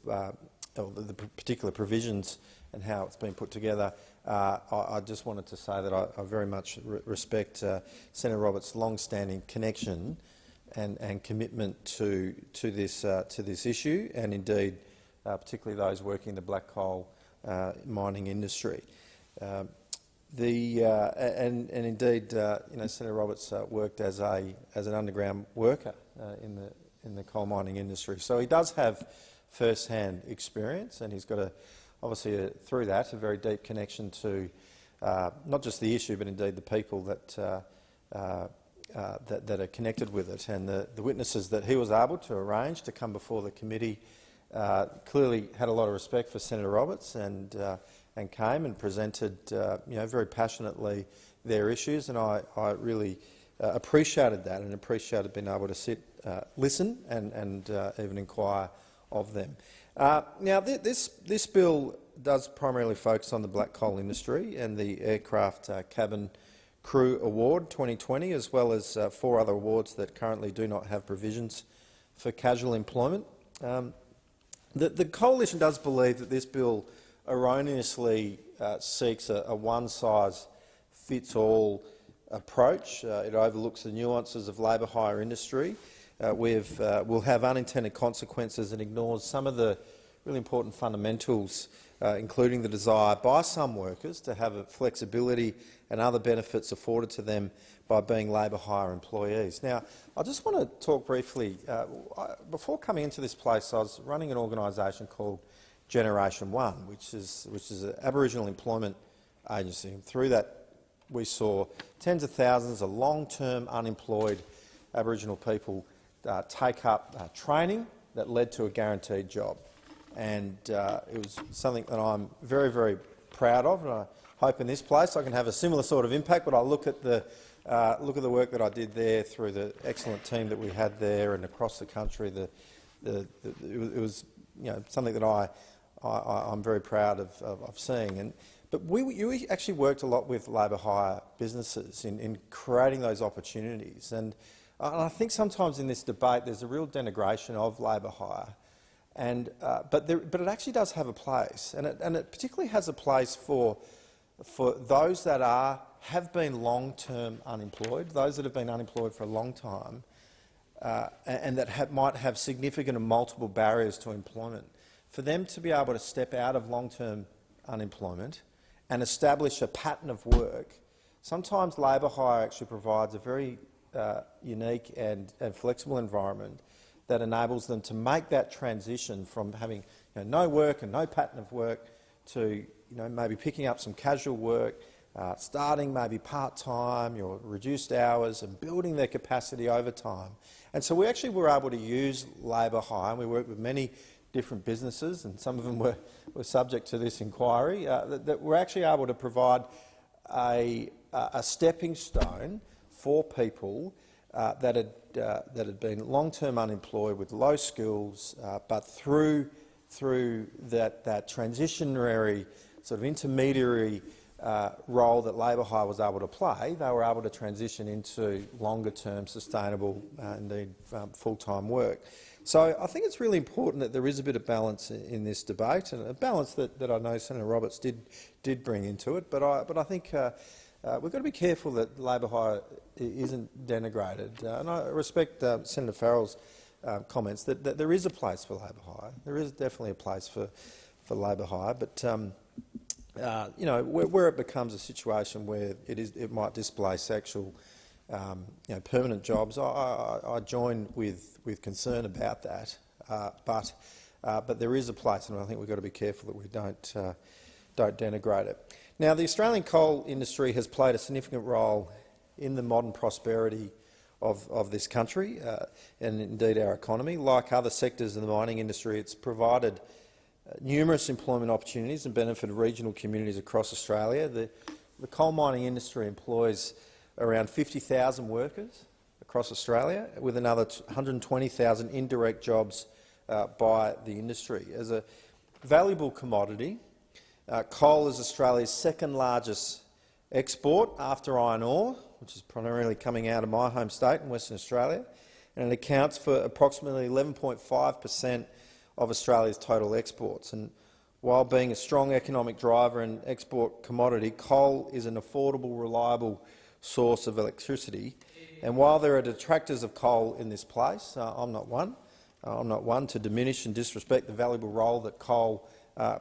the particular provisions and how it's been put together, I just wanted to say that I very much respect Senator Roberts' long-standing connection and commitment to this issue, and indeed particularly those working in the black coal mining industry. And indeed, Senator Roberts worked as an underground worker in the coal mining industry, so he does have first-hand experience, and he's got obviously through that a very deep connection to not just the issue, but indeed the people that are connected with it, and the witnesses that he was able to arrange to come before the committee. Clearly had a lot of respect for Senator Roberts, and came and presented very passionately their issues, and I really appreciated that, and appreciated being able to sit, listen, and even inquire of them. Now, this bill does primarily focus on the black coal industry and the Aircraft Cabin Crew Award 2020, as well as 4 other awards that currently do not have provisions for casual employment. The Coalition does believe that this bill erroneously seeks a one-size-fits-all approach. It overlooks the nuances of labour hire industry, will have unintended consequences and ignores some of the really important fundamentals, including the desire by some workers to have a flexibility and other benefits afforded to them by being labour hire employees. Now, I just want to talk briefly. Before coming into this place, I was running an organisation called Generation One, which is an Aboriginal employment agency. And through that, we saw tens of thousands of long-term unemployed Aboriginal people take up training that led to a guaranteed job. And it was something that I'm very, very proud of, and I hope in this place I can have a similar sort of impact. But I look at the work that I did there through the excellent team that we had there and across the country. It was something that I'm very proud of seeing. But we actually worked a lot with labour hire businesses in creating those opportunities. And I think sometimes in this debate there's a real denigration of labour hire. But it actually does have a place, and it particularly has a place for those that have been long-term unemployed, those that have been unemployed for a long time, and that might have significant and multiple barriers to employment. For them to be able to step out of long-term unemployment and establish a pattern of work, sometimes labour hire actually provides a very unique and flexible environment that enables them to make that transition from having no work and no pattern of work to maybe picking up some casual work, starting maybe part-time or reduced hours, and building their capacity over time. And so we actually were able to use labour hire, and we worked with many different businesses, and some of them were subject to this inquiry, that were actually able to provide a stepping stone for people that had been long-term unemployed with low skills, but through that transitionary sort of intermediary role that labour hire was able to play, they were able to transition into longer-term, sustainable, indeed full-time work. So I think it's really important that there is a bit of balance in this debate, and a balance that I know Senator Roberts did bring into it. But I think we've got to be careful that labour hire isn't denigrated. And I respect Senator Farrell's comments that there is a place for labour hire. There is definitely a place for labour hire, but where it becomes a situation where it might displace actual permanent jobs, I join with concern about that. But there is a place, and I think we've got to be careful that we don't denigrate it. Now, the Australian coal industry has played a significant role in the modern prosperity of this country and indeed our economy. Like other sectors in the mining industry, it's provided numerous employment opportunities and benefited regional communities across Australia. The coal mining industry employs around 50,000 workers across Australia, with another 120,000 indirect jobs by the industry. As a valuable commodity, coal is Australia's second largest export after iron ore, which is primarily coming out of my home state in Western Australia, and it accounts for approximately 11.5% of Australia's total exports. And while being a strong economic driver and export commodity, coal is an affordable, reliable source of electricity. And while there are detractors of coal in this place, I'm not one. I'm not one to diminish and disrespect the valuable role that coal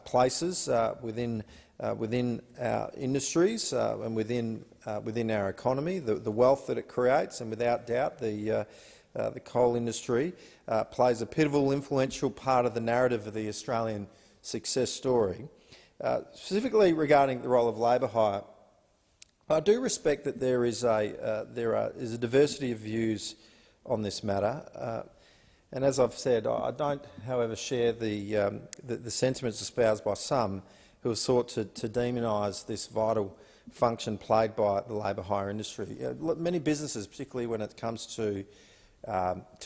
places within our industries and within our economy, the wealth that it creates, and without doubt the coal industry plays a pivotal, influential part of the narrative of the Australian success story. Specifically regarding the role of labour hire, I do respect that there is a diversity of views on this matter. And as I've said, I don't, however, share the sentiments espoused by some who have sought to demonise this vital function played by the labour hire industry. Many businesses, particularly when it comes to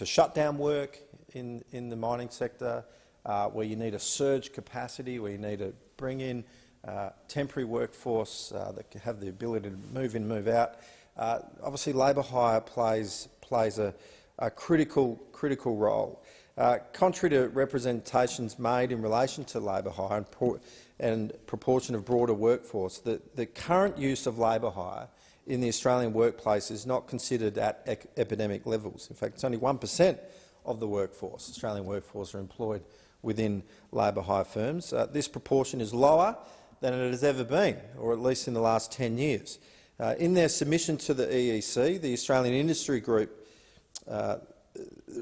shut down work in the mining sector, where you need a surge capacity, where you need to bring in temporary workforce that have the ability to move in, move out. Obviously, labour hire plays a critical role. Contrary to representations made in relation to labour hire and proportion of broader workforce, the current use of labour hire in the Australian workplace is not considered at epidemic levels. In fact, it's only 1% of the workforce, Australian workforce, are employed within labour hire firms. This proportion is lower than it has ever been, or at least in the last 10 years. In their submission to the EEC, the Australian Industry Group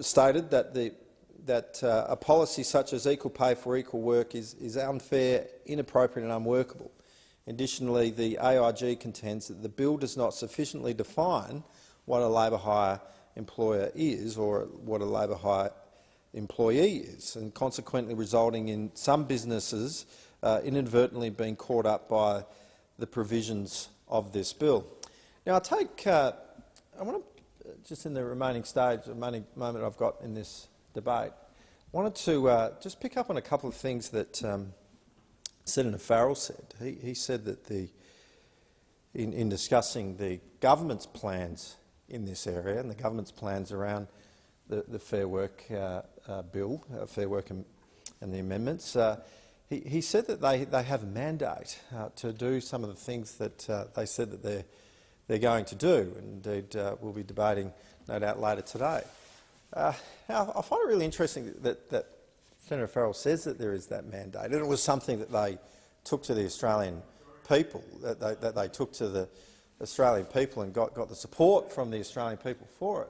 stated that a policy such as equal pay for equal work is unfair, inappropriate and unworkable. Additionally, the AIG contends that the bill does not sufficiently define what a labour hire employer is or what a labour hire employee is, and consequently resulting in some businesses inadvertently being caught up by the provisions of this bill. Now, I want to, just in the remaining stage, the remaining moment I've got in this debate, wanted to just pick up on a couple of things that Senator Farrell said. He said that in discussing the government's plans in this area and the government's plans around the Fair Work bill, Fair Work and the amendments, he said that they have a mandate to do some of the things that they said that they're going to do. Indeed, we'll be debating, no doubt, later today. Now, I find it really interesting that Senator Farrell says that there is that mandate, and it was something that they took to the Australian people, that they took to the Australian people and got the support from the Australian people for it.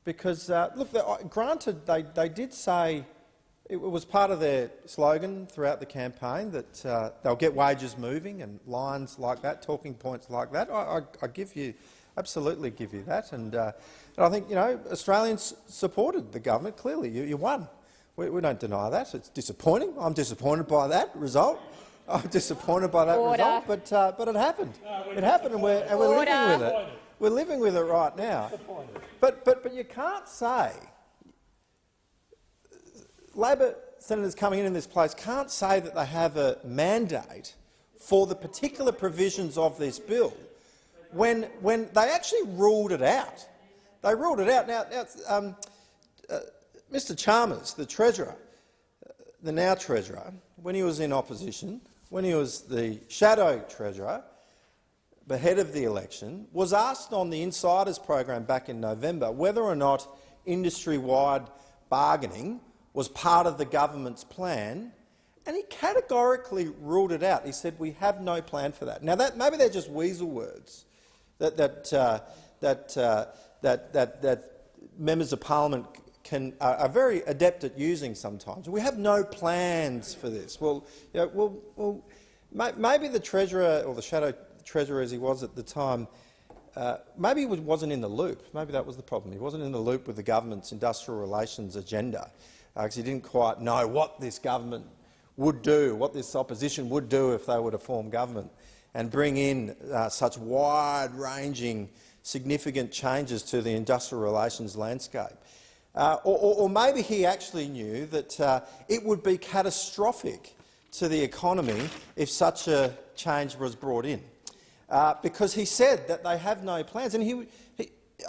Because, look, granted, they did say it was part of their slogan throughout the campaign that they'll get wages moving and lines like that, talking points like that. I absolutely give you that. And I think, you know, Australians supported the government, clearly. You won. We don't deny that. It's disappointing. I'm disappointed by that result. I'm disappointed by that result, but it happened. It happened, and we're living with it. We're living with it right now. But you can't say Labor senators coming in this place can't say that they have a mandate for the particular provisions of this bill when they actually ruled it out. They ruled it out. Now, Mr Chalmers, the Treasurer, the now Treasurer, when he was in opposition, when he was the shadow Treasurer, ahead of the election, was asked on the Insiders program back in November whether or not industry-wide bargaining was part of the government's plan, and he categorically ruled it out. He said, "We have no plan for that." Now, maybe they're just weasel words that members of parliament are very adept at using sometimes. We have no plans for this. Well, maybe the Treasurer, or the shadow Treasurer as he was at the time, maybe he wasn't in the loop. Maybe that was the problem. He wasn't in the loop with the government's industrial relations agenda, because he didn't quite know what this government would do, what this opposition would do if they were to form government and bring in such wide-ranging, significant changes to the industrial relations landscape. Or maybe he actually knew that it would be catastrophic to the economy if such a change was brought in, because he said that they have no plans. And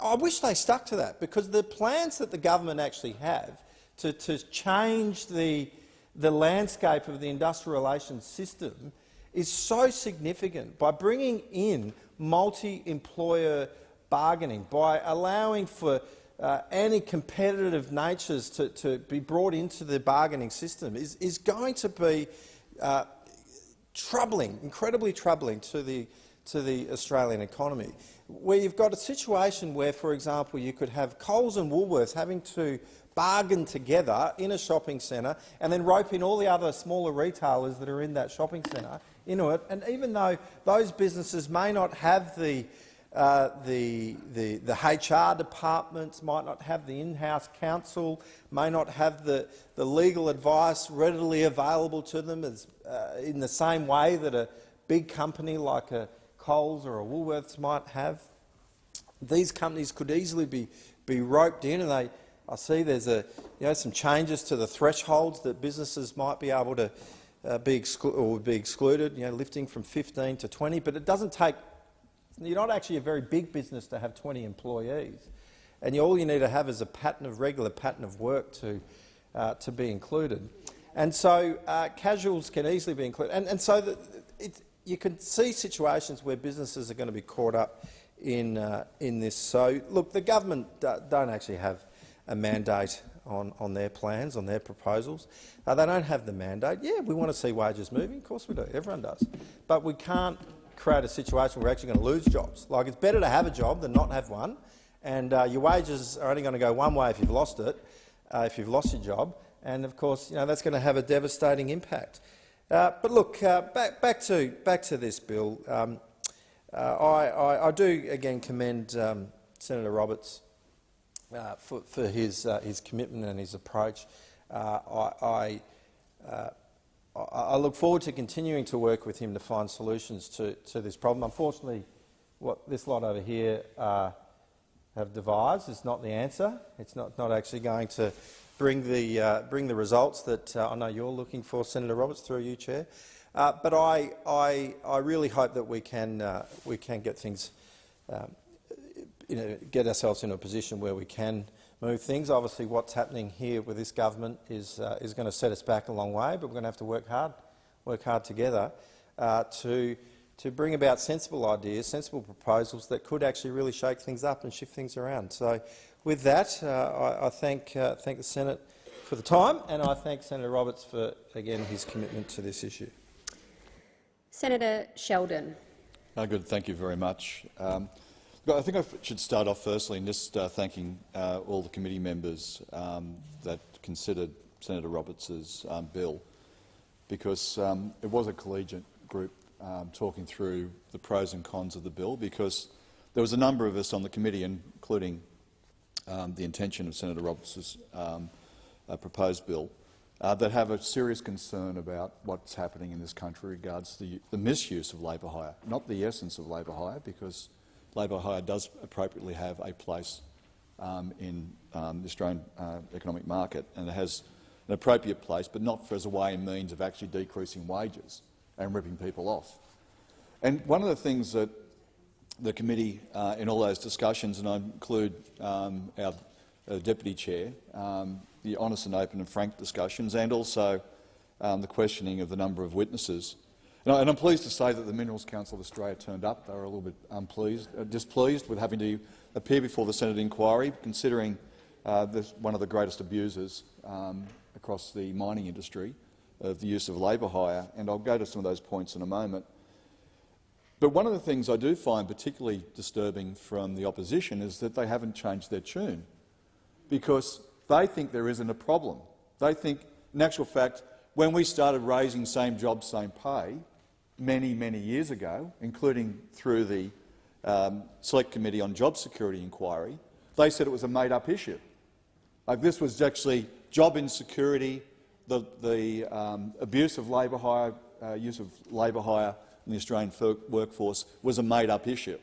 I wish they stuck to that, because the plans that the government actually have to change the landscape of the industrial relations system is so significant. By bringing in multi-employer bargaining, by allowing for anti-competitive natures to be brought into the bargaining system, is going to be troubling, incredibly troubling to the Australian economy, where you've got a situation where, for example, you could have Coles and Woolworths having to bargain together in a shopping centre and then rope in all the other smaller retailers that are in that shopping centre into it. And even though those businesses may not have the HR departments, might not have the in-house counsel, may not have the legal advice readily available to them as, in the same way that a big company like a Coles or a Woolworths might have, these companies could easily be roped in. And I see there's some changes to the thresholds that businesses might be able to be excluded, lifting from 15 to 20. But it doesn't take. You're not actually a very big business to have 20 employees, and all you need to have is a regular pattern of work to be included. And so casuals can easily be included. And so you can see situations where businesses are going to be caught up in this. So, look, the government don't actually have a mandate on their plans, on their proposals. They don't have the mandate. Yeah, we want to see wages moving. Of course we do. Everyone does. But we can't create a situation where we're actually going to lose jobs. Like, it's better to have a job than not have one. And your wages are only going to go one way if you've lost it, if you've lost your job. And of course, that's going to have a devastating impact. But look, back to this bill. I do again commend Senator Roberts for his commitment and his approach. I look forward to continuing to work with him to find solutions to this problem. Unfortunately, what this lot over here have devised is not the answer. It's not actually going to bring the results that I know you're looking for, Senator Roberts, through you, Chair. But I really hope that we can get things, get ourselves in a position where we can move things. Obviously, what's happening here with this government is going to set us back a long way, but we're going to have to work hard together to bring about sensible ideas, sensible proposals that could actually really shake things up and shift things around. So, with that, I thank the Senate for the time, and I thank Senator Roberts for, again, his commitment to this issue. Senator Sheldon. Good, thank you very much. I think I should start off firstly in just thanking all the committee members that considered Senator Roberts's bill, because it was a collegiate group talking through the pros and cons of the bill, because there was a number of us on the committee, including the intention of Senator Roberts's proposed bill, that have a serious concern about what's happening in this country regards the misuse of labour hire, not the essence of labour hire, because labour hire does appropriately have a place in the Australian economic market, and it has an appropriate place, but not as a way and means of actually decreasing wages and ripping people off. And one of the things that the committee, in all those discussions, and I include our Deputy Chair, the honest and open and frank discussions, and also the questioning of the number of witnesses. And I'm pleased to say that the Minerals Council of Australia turned up. They were a little bit displeased with having to appear before the Senate inquiry, considering one of the greatest abusers across the mining industry of the use of labour hire, and I'll go to some of those points in a moment. But one of the things I do find particularly disturbing from the opposition is that they haven't changed their tune, because they think there isn't a problem. They think, in actual fact, when we started raising same job, same pay many, many years ago, including through the Select Committee on Job Security inquiry, they said it was a made-up issue. Like, this was actually job insecurity, the abuse of labour hire, use of labour hire in the Australian workforce was a made-up issue.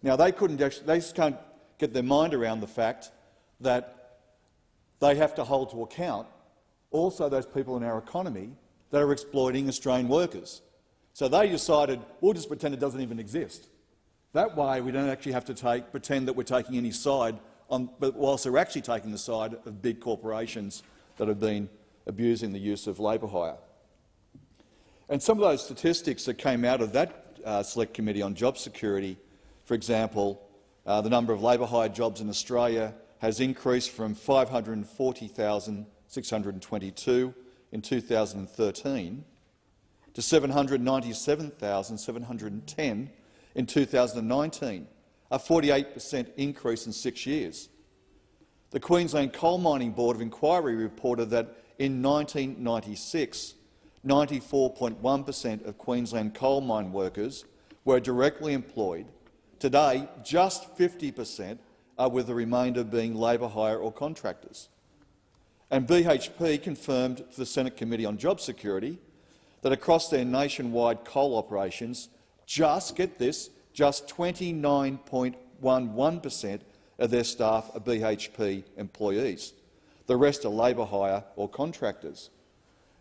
Now, they just can't get their mind around the fact that they have to hold to account also those people in our economy that are exploiting Australian workers. So they decided, we'll just pretend it doesn't even exist. That way we don't actually have to pretend that we're taking any side, but whilst they're actually taking the side of big corporations that have been abusing the use of labour hire. And some of those statistics that came out of that Select Committee on Job Security, for example, the number of labour hire jobs in Australia has increased from 540,622 in 2013 to 797,710 in 2019, a 48% increase in 6 years. The Queensland Coal Mining Board of Inquiry reported that in 1996, 94.1% of Queensland coal mine workers were directly employed. Today, just 50% are, with the remainder being labour hire or contractors. And BHP confirmed to the Senate Committee on Job Security that across their nationwide coal operations, get this, just 29.11% of their staff are BHP employees. The rest are labour hire or contractors.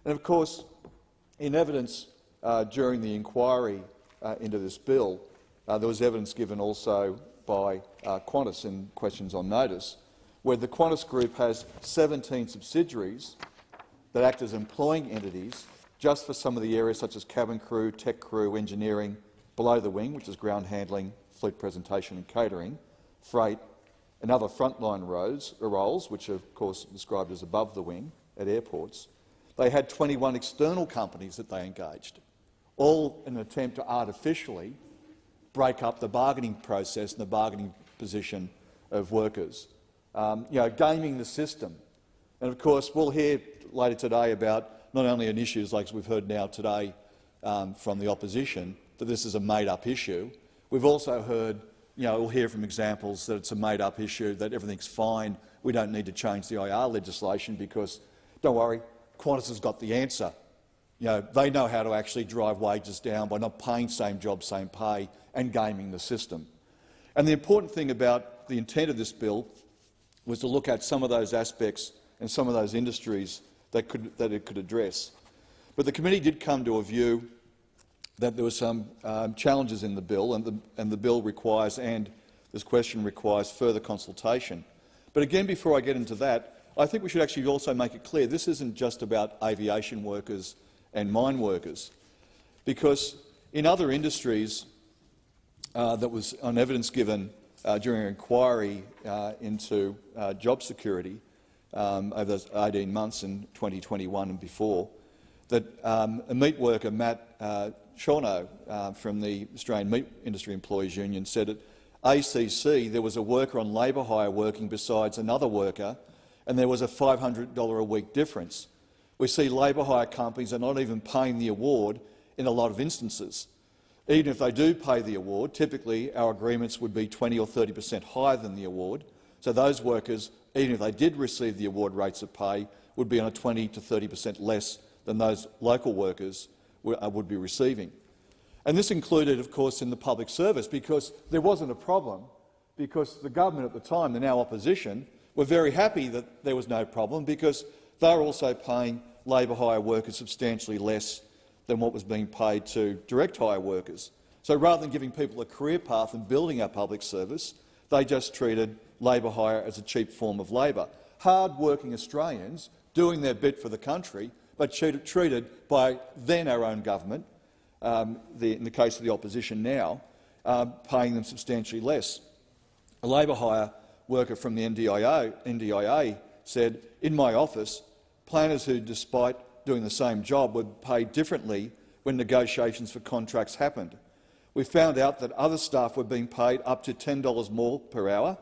And of course, in evidence during the inquiry into this bill, there was evidence given also by Qantas in questions on notice, where the Qantas Group has 17 subsidiaries that act as employing entities just for some of the areas such as cabin crew, tech crew, engineering, below the wing, which is ground handling, fleet presentation and catering, freight and other frontline roles, which are of course described as above the wing at airports. They had 21 external companies that they engaged, all in an attempt to artificially break up the bargaining process and the bargaining position of workers, gaming the system. And of course, we'll hear later today about not only an issue like we've heard now today from the opposition, that this is a made-up issue. We've also heard, we'll hear from examples that it's a made-up issue, that everything's fine, we don't need to change the IR legislation because, don't worry, Qantas has got the answer. They know how to actually drive wages down by not paying same job, same pay and gaming the system. And the important thing about the intent of this bill was to look at some of those aspects and some of those industries that it could address. But the committee did come to a view that there were some challenges in the bill, and the bill requires, and this question requires, further consultation. But again, before I get into that, I think we should actually also make it clear this isn't just about aviation workers and mine workers, because in other industries that was on evidence given during an inquiry into job security over those 18 months in 2021 and before, that a meat worker, Matt Chono, from the Australian Meat Industry Employees Union, said at ACC there was a worker on labour hire working besides another worker, and there was a $500 a week difference. We see labour hire companies are not even paying the award in a lot of instances. Even if they do pay the award, typically our agreements would be 20 or 30% higher than the award. So those workers, even if they did receive the award rates of pay, would be on a 20 to 30% less than those local workers would be receiving. And this included, of course, in the public service, because there wasn't a problem, because the government at the time, the now opposition, were very happy that there was no problem, because they were also paying labour hire workers substantially less than what was being paid to direct hire workers. So rather than giving people a career path and building our public service, they just treated labour hire as a cheap form of labour. Hard-working Australians doing their bit for the country, but treated by then our own government, in the case of the opposition now, paying them substantially less. A labour hire worker from the NDIA said, "In my office, planners who, despite doing the same job, were paid differently when negotiations for contracts happened. We found out that other staff were being paid up to $10 more per hour.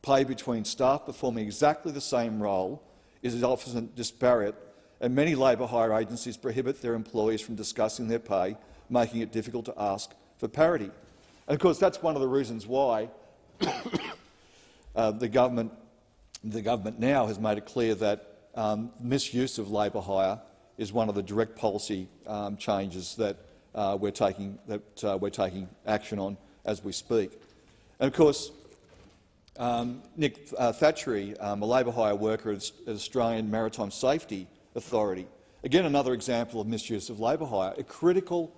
Pay between staff performing exactly the same role is often disparate, and many labour hire agencies prohibit their employees from discussing their pay, making it difficult to ask for parity." And of course, that's one of the reasons why the government now has made it clear that misuse of labour hire is one of the direct policy changes that we're taking action on as we speak. And of course, Nick Thatchery, a labour hire worker at Australian Maritime Safety Authority, again another example of misuse of labour hire, a critical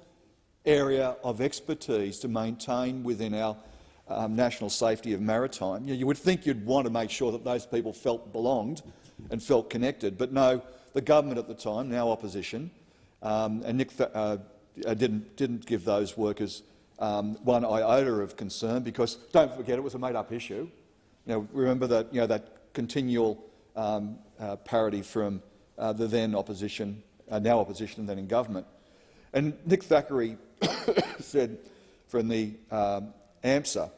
area of expertise to maintain within our national safety of maritime. You would think you'd want to make sure that those people felt belonged and felt connected, but no, the government at the time, now opposition, and Nick didn't give those workers one iota of concern, because don't forget it was a made-up issue. Remember that that continual parody from the then opposition, now opposition, and then in government. And Nick Thackeray said from the AMSA,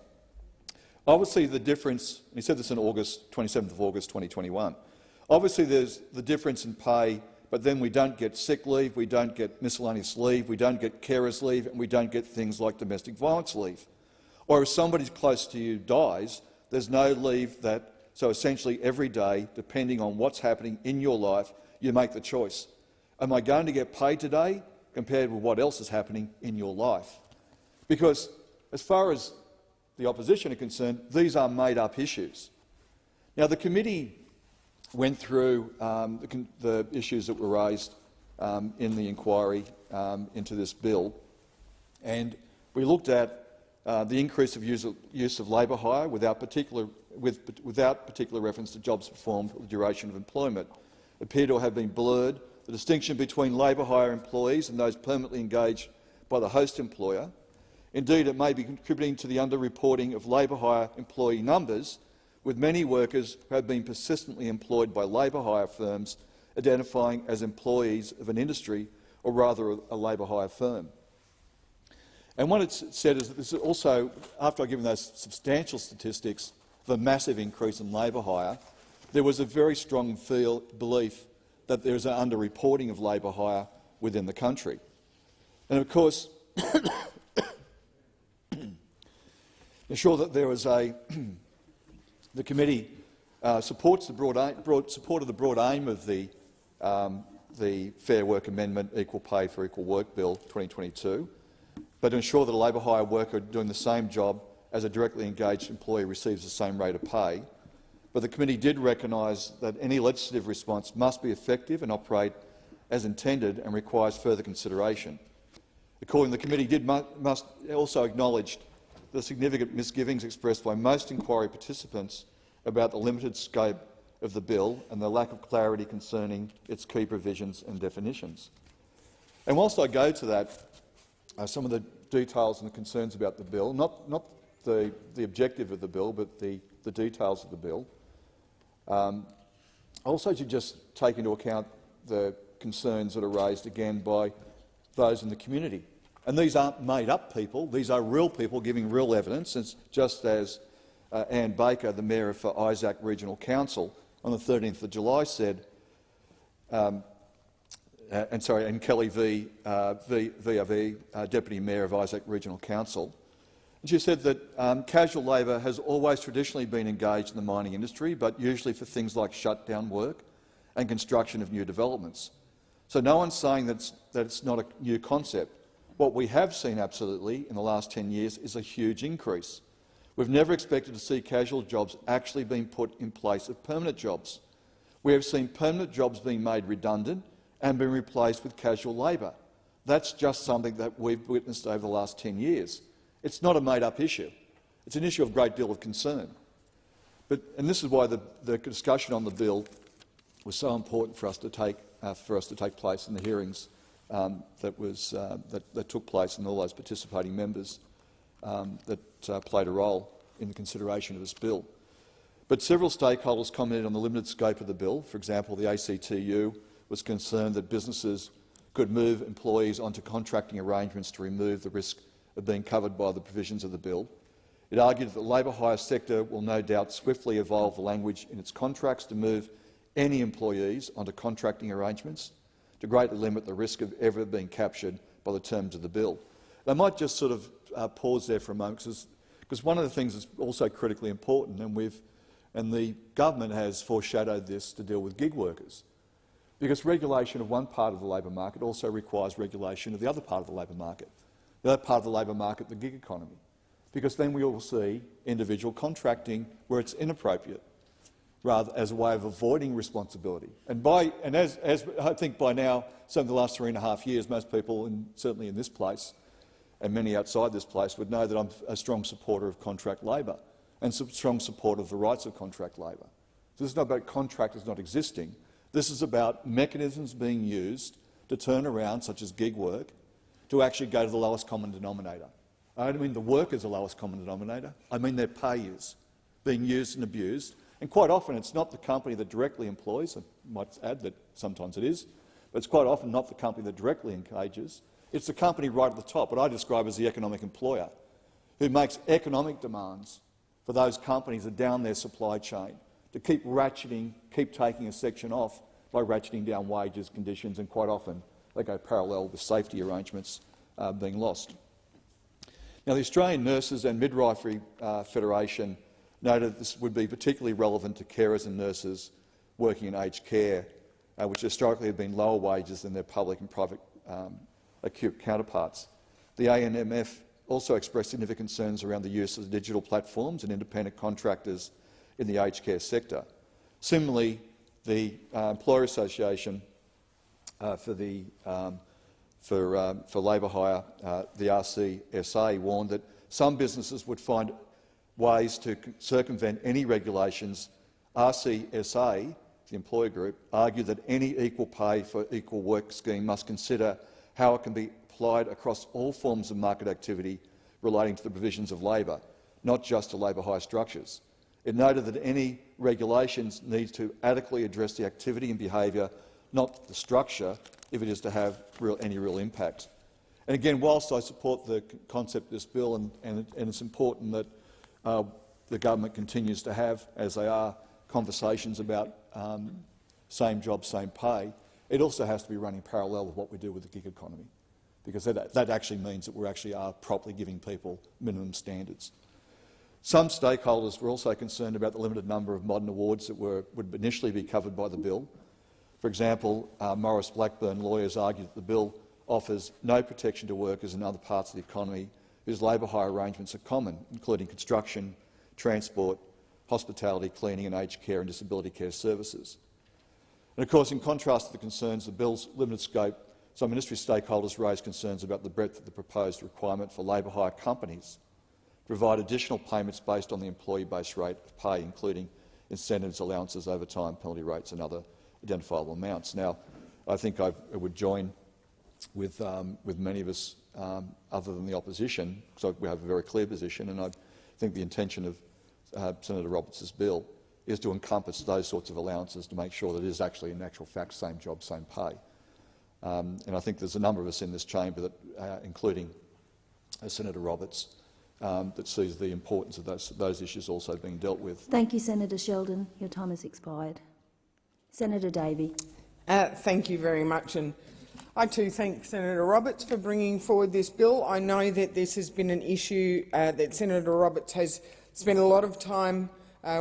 obviously the difference, and he said this on 27th of August 2021, obviously there's the difference in pay, but then we don't get sick leave, we don't get miscellaneous leave, we don't get carers leave, and we don't get things like domestic violence leave. Or if somebody close to you dies, there's no leave that, so essentially every day, depending on what's happening in your life, you make the choice. Am I going to get paid today compared with what else is happening in your life? Because as far as the opposition are concerned, these are made-up issues. Now, the committee went through the issues that were raised in the inquiry into this bill, and we looked at the increase of use of labour hire without particular reference to jobs performed or the duration of employment appear to have been blurred. The distinction between labour hire employees and those permanently engaged by the host employer Indeed, it may be contributing to the underreporting of labour hire employee numbers, with many workers who have been persistently employed by labour hire firms identifying as employees of an industry, or rather a labour hire firm. And what it's said is that this is also, after I've given those substantial statistics of a massive increase in labour hire, there was a very strong belief that there is an underreporting of labour hire within the country. And of course, ensure that there is a the committee supports the supported the broad aim of the Fair Work Amendment Equal Pay for Equal Work Bill 2022, but to ensure that a labour hire worker doing the same job as a directly engaged employee receives the same rate of pay. But the committee did recognise that any legislative response must be effective and operate as intended and requires further consideration. Accordingly, the committee must also acknowledge the significant misgivings expressed by most inquiry participants about the limited scope of the bill and the lack of clarity concerning its key provisions and definitions. And whilst I go to that, some of the details and the concerns about the bill, not the objective of the bill, but the details of the bill, I also should just take into account the concerns that are raised again by those in the community. And these aren't made-up people, these are real people giving real evidence, just as Anne Baker, the Mayor for Isaac Regional Council, on the 13th of July said, and Kelly VRV, Deputy Mayor of Isaac Regional Council. And she said that casual labour has always traditionally been engaged in the mining industry, but usually for things like shutdown work and construction of new developments. So no one's saying that it's not a new concept. What we have seen absolutely in the last 10 years is a huge increase. We've never expected to see casual jobs actually being put in place of permanent jobs. We have seen permanent jobs being made redundant and being replaced with casual labour. That's just something that we've witnessed over the last 10 years. It's not a made-up issue. It's an issue of a great deal of concern. And this is why the discussion on the bill was so important for us to take place in the hearings that took place, and all those participating members that played a role in the consideration of this bill. But several stakeholders commented on the limited scope of the bill. For example, the ACTU was concerned that businesses could move employees onto contracting arrangements to remove the risk of being covered by the provisions of the bill. It argued that the labour hire sector will no doubt swiftly evolve the language in its contracts to move any employees onto contracting arrangements to greatly limit the risk of ever being captured by the terms of the bill. I might just sort of pause there for a moment, because one of the things that's also critically important, and the government has foreshadowed this to deal with gig workers, because regulation of one part of the labour market also requires regulation of the other part of the labour market, the other part of the labour market, the gig economy, because then we will see individual contracting where it's inappropriate, rather as a way of avoiding responsibility. As I think by now, so in the last 3.5 years, most people, certainly in this place and many outside this place, would know that I'm a strong supporter of contract labour and a strong supporter of the rights of contract labour. So this is not about contractors not existing. This is about mechanisms being used to turn around, such as gig work, to actually go to the lowest common denominator. I don't mean the workers are the lowest common denominator. I mean their pay is being used and abused. And quite often it's not the company that directly employs, I might add that sometimes it is, but it's quite often not the company that directly engages. It's the company right at the top, what I describe as the economic employer, who makes economic demands for those companies that are down their supply chain to keep taking a section off by ratcheting down wages, conditions, and quite often they go parallel with safety arrangements being lost. Now, the Australian Nurses and Midwifery Federation noted this would be particularly relevant to carers and nurses working in aged care, which historically have been lower wages than their public and private acute counterparts. The ANMF also expressed significant concerns around the use of digital platforms and independent contractors in the aged care sector. Similarly, the Employer Association for Labour Hire, the RCSA, warned that some businesses would find ways to circumvent any regulations. RCSA, the employer group, argued that any equal pay for equal work scheme must consider how it can be applied across all forms of market activity, relating to the provisions of labour, not just to labour hire structures. It noted that any regulations need to adequately address the activity and behaviour, not the structure, if it is to have any real impact. And again, whilst I support the concept of this bill, and it's important that the government continues to have, as they are, conversations about same job, same pay, it also has to be running parallel with what we do with the gig economy, because that actually means that we actually are properly giving people minimum standards. Some stakeholders were also concerned about the limited number of modern awards that would initially be covered by the bill. For example, Maurice Blackburn lawyers argued that the bill offers no protection to workers in other parts of the economy whose labour hire arrangements are common, including construction, transport, hospitality, cleaning and aged care and disability care services. And of course, in contrast to the concerns of the bill's limited scope, some industry stakeholders raised concerns about the breadth of the proposed requirement for labour hire companies to provide additional payments based on the employee-based rate of pay, including incentives, allowances, overtime, penalty rates and other identifiable amounts. Now, I think I would join with many of us, other than the opposition, because we have a very clear position, and I think the intention of Senator Roberts' bill is to encompass those sorts of allowances to make sure that it is actually, in actual fact, same job, same pay. And I think there's a number of us in this chamber, that, including Senator Roberts, that sees the importance of those issues also being dealt with. Thank you, Senator Sheldon. Your time has expired. Senator Davey. Thank you very much. And I too thank Senator Roberts for bringing forward this bill. I know that this has been an issue that Senator Roberts has spent a lot of time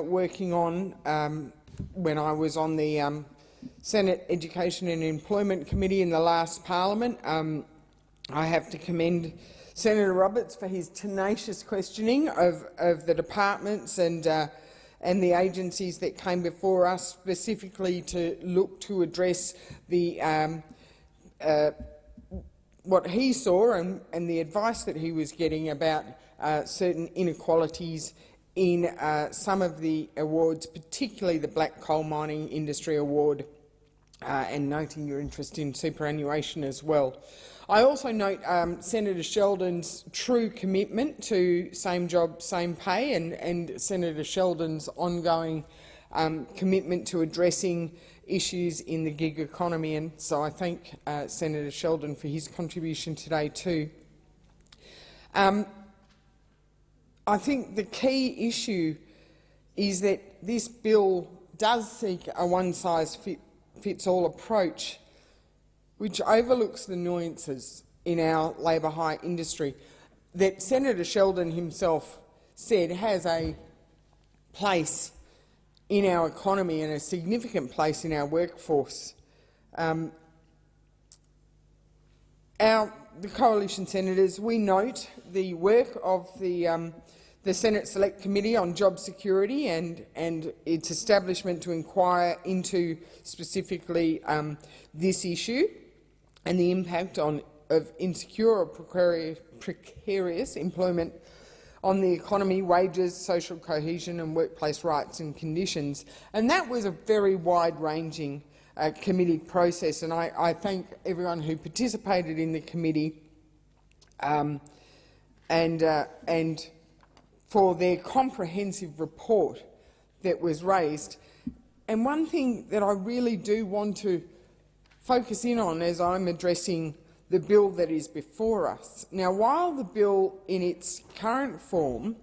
working on when I was on the Senate Education and Employment Committee in the last parliament. I have to commend Senator Roberts for his tenacious questioning of the departments and the agencies that came before us, specifically to look to address the what he saw and the advice that he was getting about certain inequalities in some of the awards, particularly the Black Coal Mining Industry Award, and noting your interest in superannuation as well. I also note Senator Sheldon's true commitment to same job, same pay, and Senator Sheldon's ongoing commitment to addressing issues in the gig economy, and so I thank Senator Sheldon for his contribution today too. I think the key issue is that this bill does seek a one-size-fits-all approach, which overlooks the nuances in our labour hire industry that Senator Sheldon himself said has a place in our economy and a significant place in our workforce. The Coalition Senators, we note the work of the Senate Select Committee on Job Security and its establishment to inquire into specifically this issue and the impact of insecure or precarious employment on the economy, wages, social cohesion and workplace rights and conditions. And that was a very wide-ranging committee process, and I thank everyone who participated in the committee and for their comprehensive report that was raised. And one thing that I really do want to focus in on as I'm addressing the bill that is before us. Now, while the bill in its current form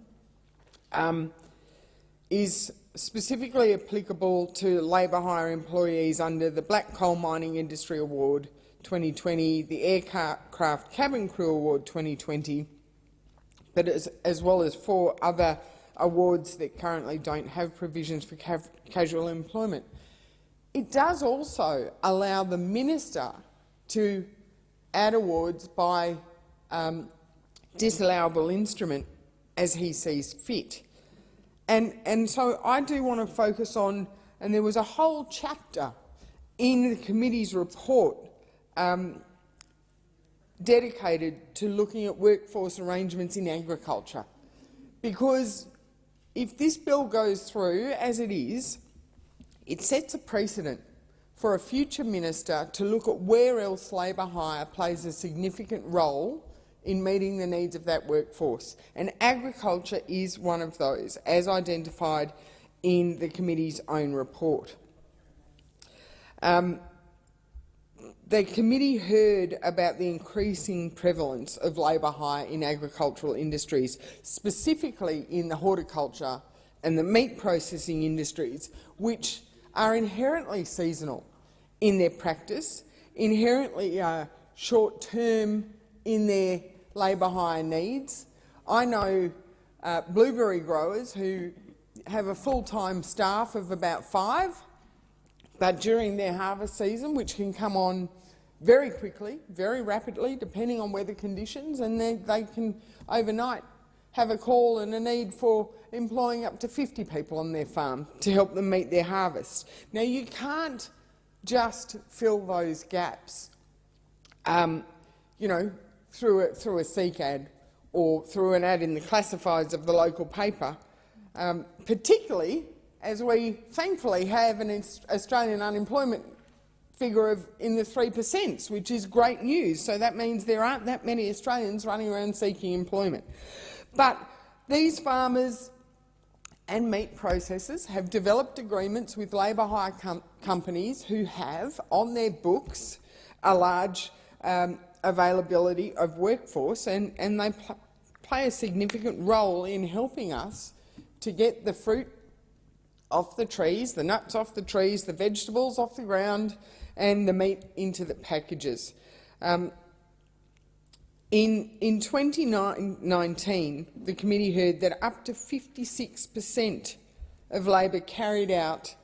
is specifically applicable to labour hire employees under the Black Coal Mining Industry Award 2020, the Aircraft Cabin Crew Award 2020, but as well as 4 other awards that currently don't have provisions for casual employment. It does also allow the minister to add awards by disallowable instrument as he sees fit. And so I do want to focus on, and there was a whole chapter in the committee's report dedicated to looking at workforce arrangements in agriculture, because if this bill goes through as it is, it sets a precedent for a future minister to look at where else labour hire plays a significant role in meeting the needs of that workforce, and agriculture is one of those, as identified in the committee's own report. The committee heard about the increasing prevalence of labour hire in agricultural industries, specifically in the horticulture and the meat processing industries, which are inherently seasonal in their practice, inherently short-term in their labour hire needs. I know blueberry growers who have a full-time staff of about 5, but during their harvest season, which can come on very quickly, very rapidly, depending on weather conditions, and they can overnight have a call and a need for employing up to 50 people on their farm to help them meet their harvest. Now, you can't just fill those gaps, you know, through a SEEK ad or through an ad in the classifieds of the local paper, particularly as we thankfully have an Australian unemployment figure in the 3%, which is great news. So that means there aren't that many Australians running around seeking employment. But these farmers and meat processors have developed agreements with labour hire companies who have on their books a large availability of workforce, and they play a significant role in helping us to get the fruit off the trees, the nuts off the trees, the vegetables off the ground, and the meat into the packages. In 2019, the committee heard that up to 56% of labour carried out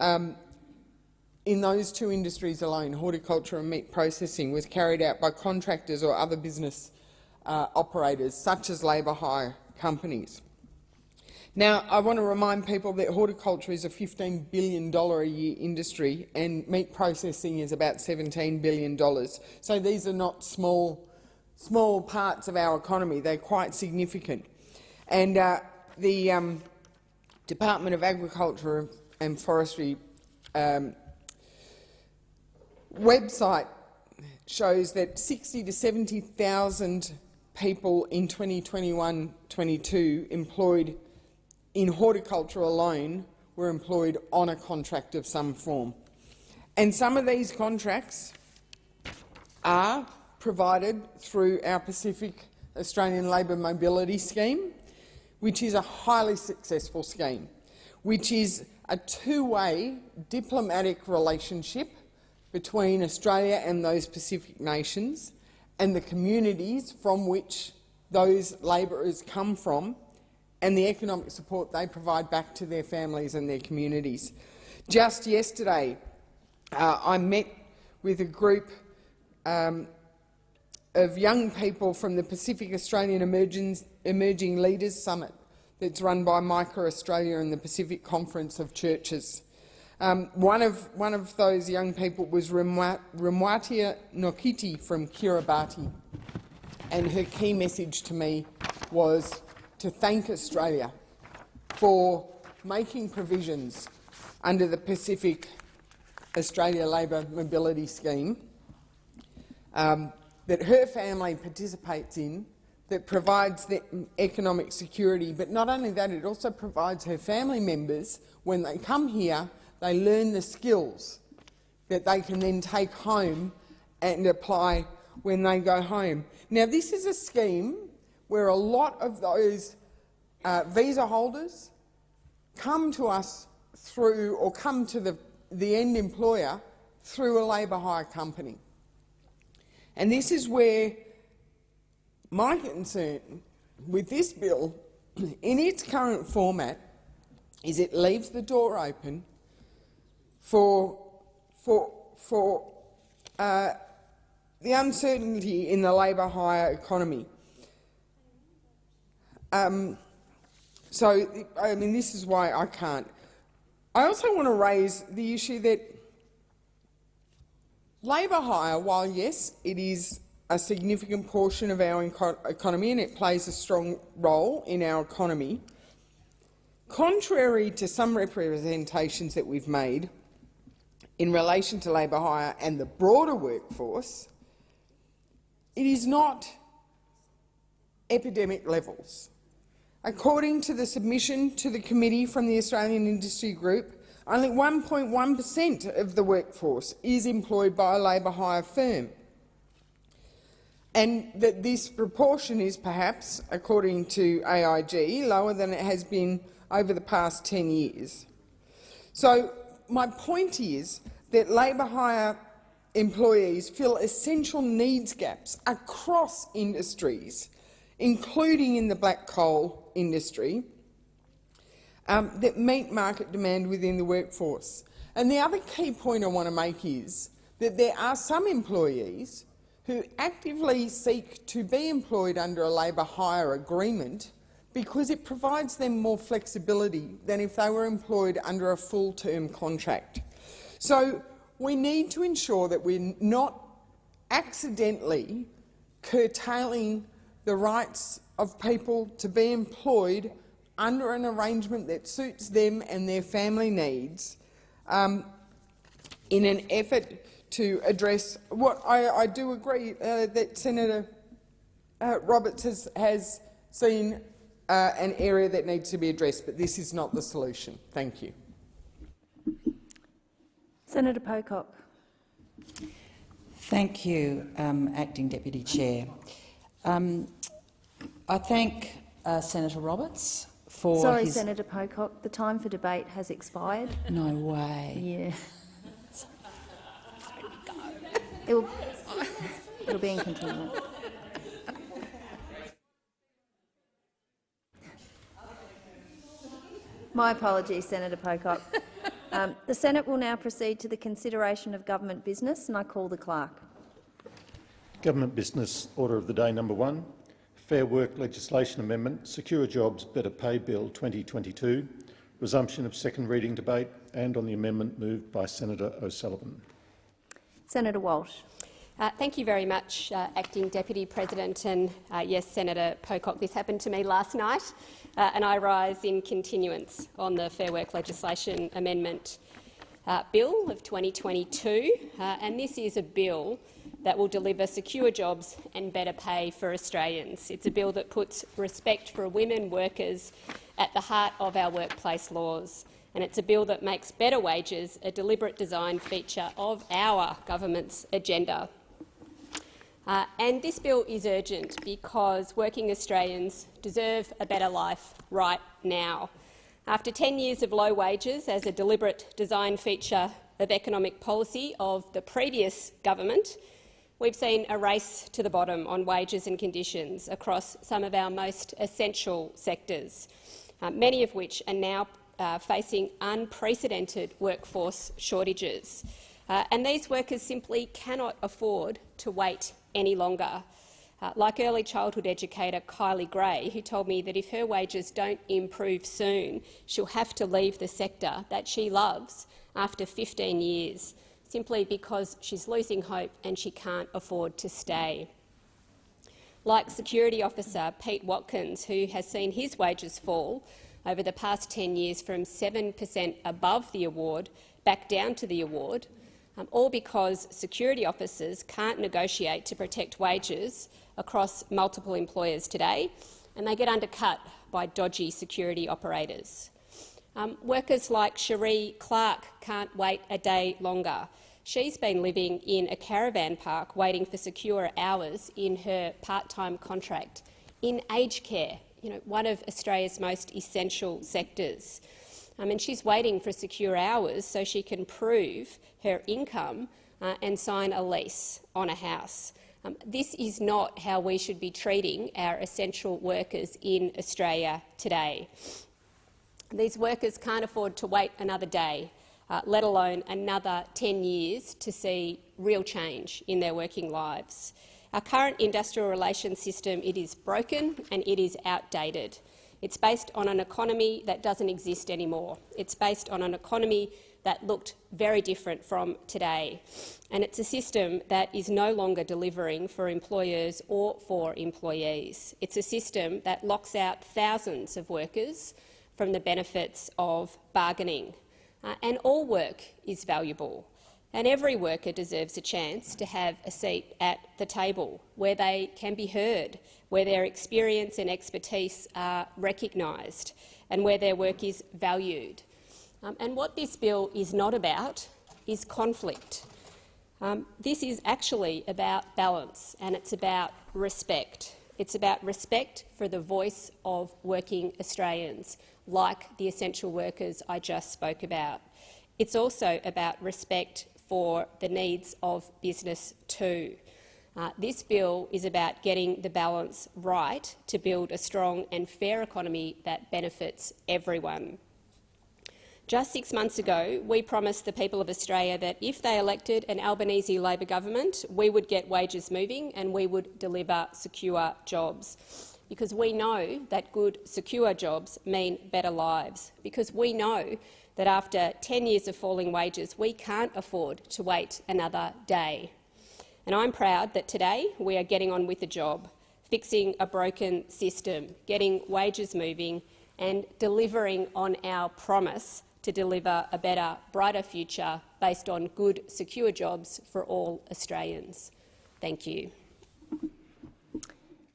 in those two industries alone, horticulture and meat processing, was carried out by contractors or other business operators, such as labour hire companies. Now, I want to remind people that horticulture is a $15 billion a year industry and meat processing is about $17 billion. So these are not small parts of our economy. They're quite significant. And the Department of Agriculture and Forestry website shows that 60,000 to 70,000 people in 2021-22 employed in horticulture alone were employed on a contract of some form. And some of these contracts are provided through our Pacific Australian Labour Mobility Scheme, which is a highly successful scheme, which is a two-way diplomatic relationship between Australia and those Pacific nations and the communities from which those labourers come from, and the economic support they provide back to their families and their communities. Just yesterday, I met with a group of young people from the Pacific Australian Emerging Leaders Summit that's run by MICA Australia and the Pacific Conference of Churches. One of those young people was Ramwatia Nokiti from Kiribati, and her key message to me was to thank Australia for making provisions under the Pacific Australia Labour Mobility Scheme that her family participates in, that provides the economic security. But not only that, it also provides her family members, when they come here, they learn the skills that they can then take home and apply when they go home. Now, this is a scheme where a lot of those visa holders come to us through, or come to the end employer through a labour hire company. And this is where my concern with this bill, in its current format, is it leaves the door open for the uncertainty in the labour hire economy. So, I mean, this is why I can't. I also want to raise the issue that labour hire, while yes, it is a significant portion of our economy and it plays a strong role in our economy, contrary to some representations that we've made in relation to labour hire and the broader workforce, it is not epidemic levels. According to the submission to the committee from the Australian Industry Group, only 1.1% of the workforce is employed by a labour hire firm, and that this proportion is perhaps, according to AIG, lower than it has been over the past 10 years. So my point is that labour hire employees fill essential needs gaps across industries, including in the black coal industry, that meet market demand within the workforce. And the other key point I want to make is that there are some employees who actively seek to be employed under a labour hire agreement because it provides them more flexibility than if they were employed under a full-term contract. So we need to ensure that we're not accidentally curtailing the rights of people to be employed under an arrangement that suits them and their family needs, in an effort to address what I do agree that Senator Roberts has seen an area that needs to be addressed, but this is not the solution. Thank you. Senator Pocock. Thank you, Acting Deputy Chair. I thank Senator Roberts for Sorry, his... Senator Pocock, the time for debate has expired. No way. Yeah. It'll be in continuance. My apologies, Senator Pocock. The Senate will now proceed to the consideration of government business, and I call the clerk. Government business, order of the day number 1. Fair Work Legislation Amendment, Secure Jobs Better Pay Bill 2022, resumption of second reading debate, and on the amendment moved by Senator O'Sullivan. Senator Walsh. Thank you very much, Acting Deputy President. And yes, Senator Pocock, this happened to me last night, and I rise in continuance on the Fair Work Legislation Amendment Bill of 2022. And this is a bill that will deliver secure jobs and better pay for Australians. It's a bill that puts respect for women workers at the heart of our workplace laws. And it's a bill that makes better wages a deliberate design feature of our government's agenda. And this bill is urgent because working Australians deserve a better life right now. After 10 years of low wages as a deliberate design feature of economic policy of the previous government, we've seen a race to the bottom on wages and conditions across some of our most essential sectors, many of which are now facing unprecedented workforce shortages. And these workers simply cannot afford to wait any longer. Like early childhood educator Kylie Gray, who told me that if her wages don't improve soon, she'll have to leave the sector that she loves after 15 years, simply because she's losing hope and she can't afford to stay. Like security officer Pete Watkins, who has seen his wages fall over the past 10 years from 7% above the award back down to the award, all because security officers can't negotiate to protect wages across multiple employers today, and they get undercut by dodgy security operators. Workers like Cherie Clark can't wait a day longer. She's been living in a caravan park waiting for secure hours in her part-time contract in aged care, one of Australia's most essential sectors. And she's waiting for secure hours so she can prove her income and sign a lease on a house. This is not how we should be treating our essential workers in Australia today. These workers can't afford to wait another day, let alone another 10 years to see real change in their working lives. Our current industrial relations system, it is broken and it is outdated. It's based on an economy that doesn't exist anymore. It's based on an economy that looked very different from today. And it's a system that is no longer delivering for employers or for employees. It's a system that locks out thousands of workers from the benefits of bargaining. And all work is valuable. And every worker deserves a chance to have a seat at the table where they can be heard, where their experience and expertise are recognised and where their work is valued. And what this bill is not about is conflict. This is actually about balance, and it's about respect. It's about respect for the voice of working Australians, like the essential workers I just spoke about. It's also about respect for the needs of business too. This bill is about getting the balance right to build a strong and fair economy that benefits everyone. Just 6 months ago, we promised the people of Australia that if they elected an Albanese Labor government, we would get wages moving and we would deliver secure jobs. Because we know that good, secure jobs mean better lives. Because we know that after 10 years of falling wages, we can't afford to wait another day. And I'm proud that today we are getting on with the job, fixing a broken system, getting wages moving and delivering on our promise to deliver a better, brighter future based on good, secure jobs for all Australians. Thank you.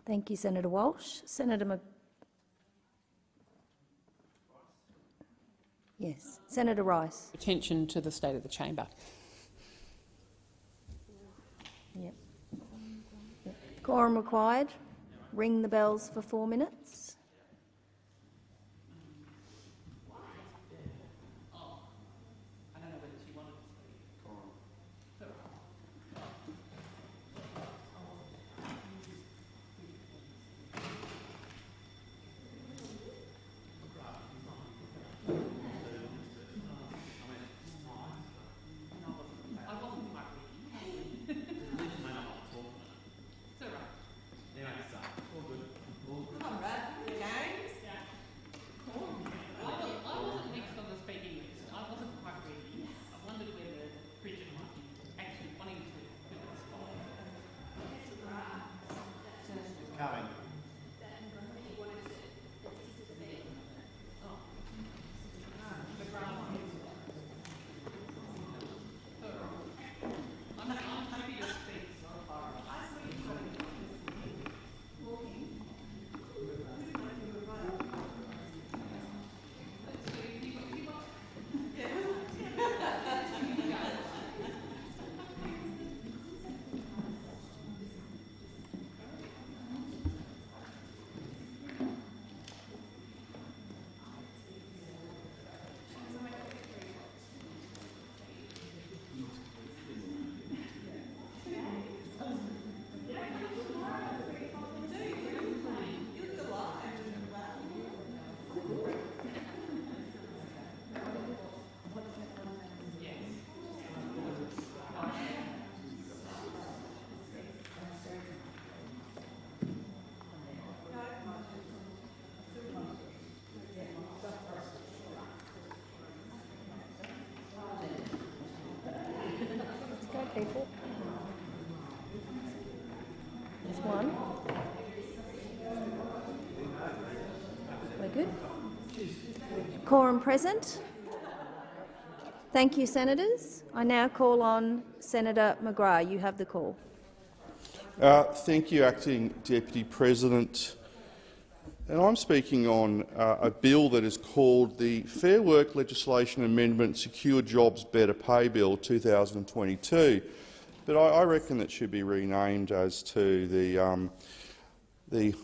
Thank you, Senator Walsh. Senator Rice. Attention to the state of the chamber. Yep. Quorum required. Ring the bells for 4 minutes. People. There's one. We're good. Quorum present. Thank you, senators. I now call on Senator McGrath. You have the call. Thank you, Acting Deputy President. And I'm speaking on a bill that is called the Fair Work Legislation Amendment Secure Jobs Better Pay Bill 2022. But I reckon it should be renamed as to the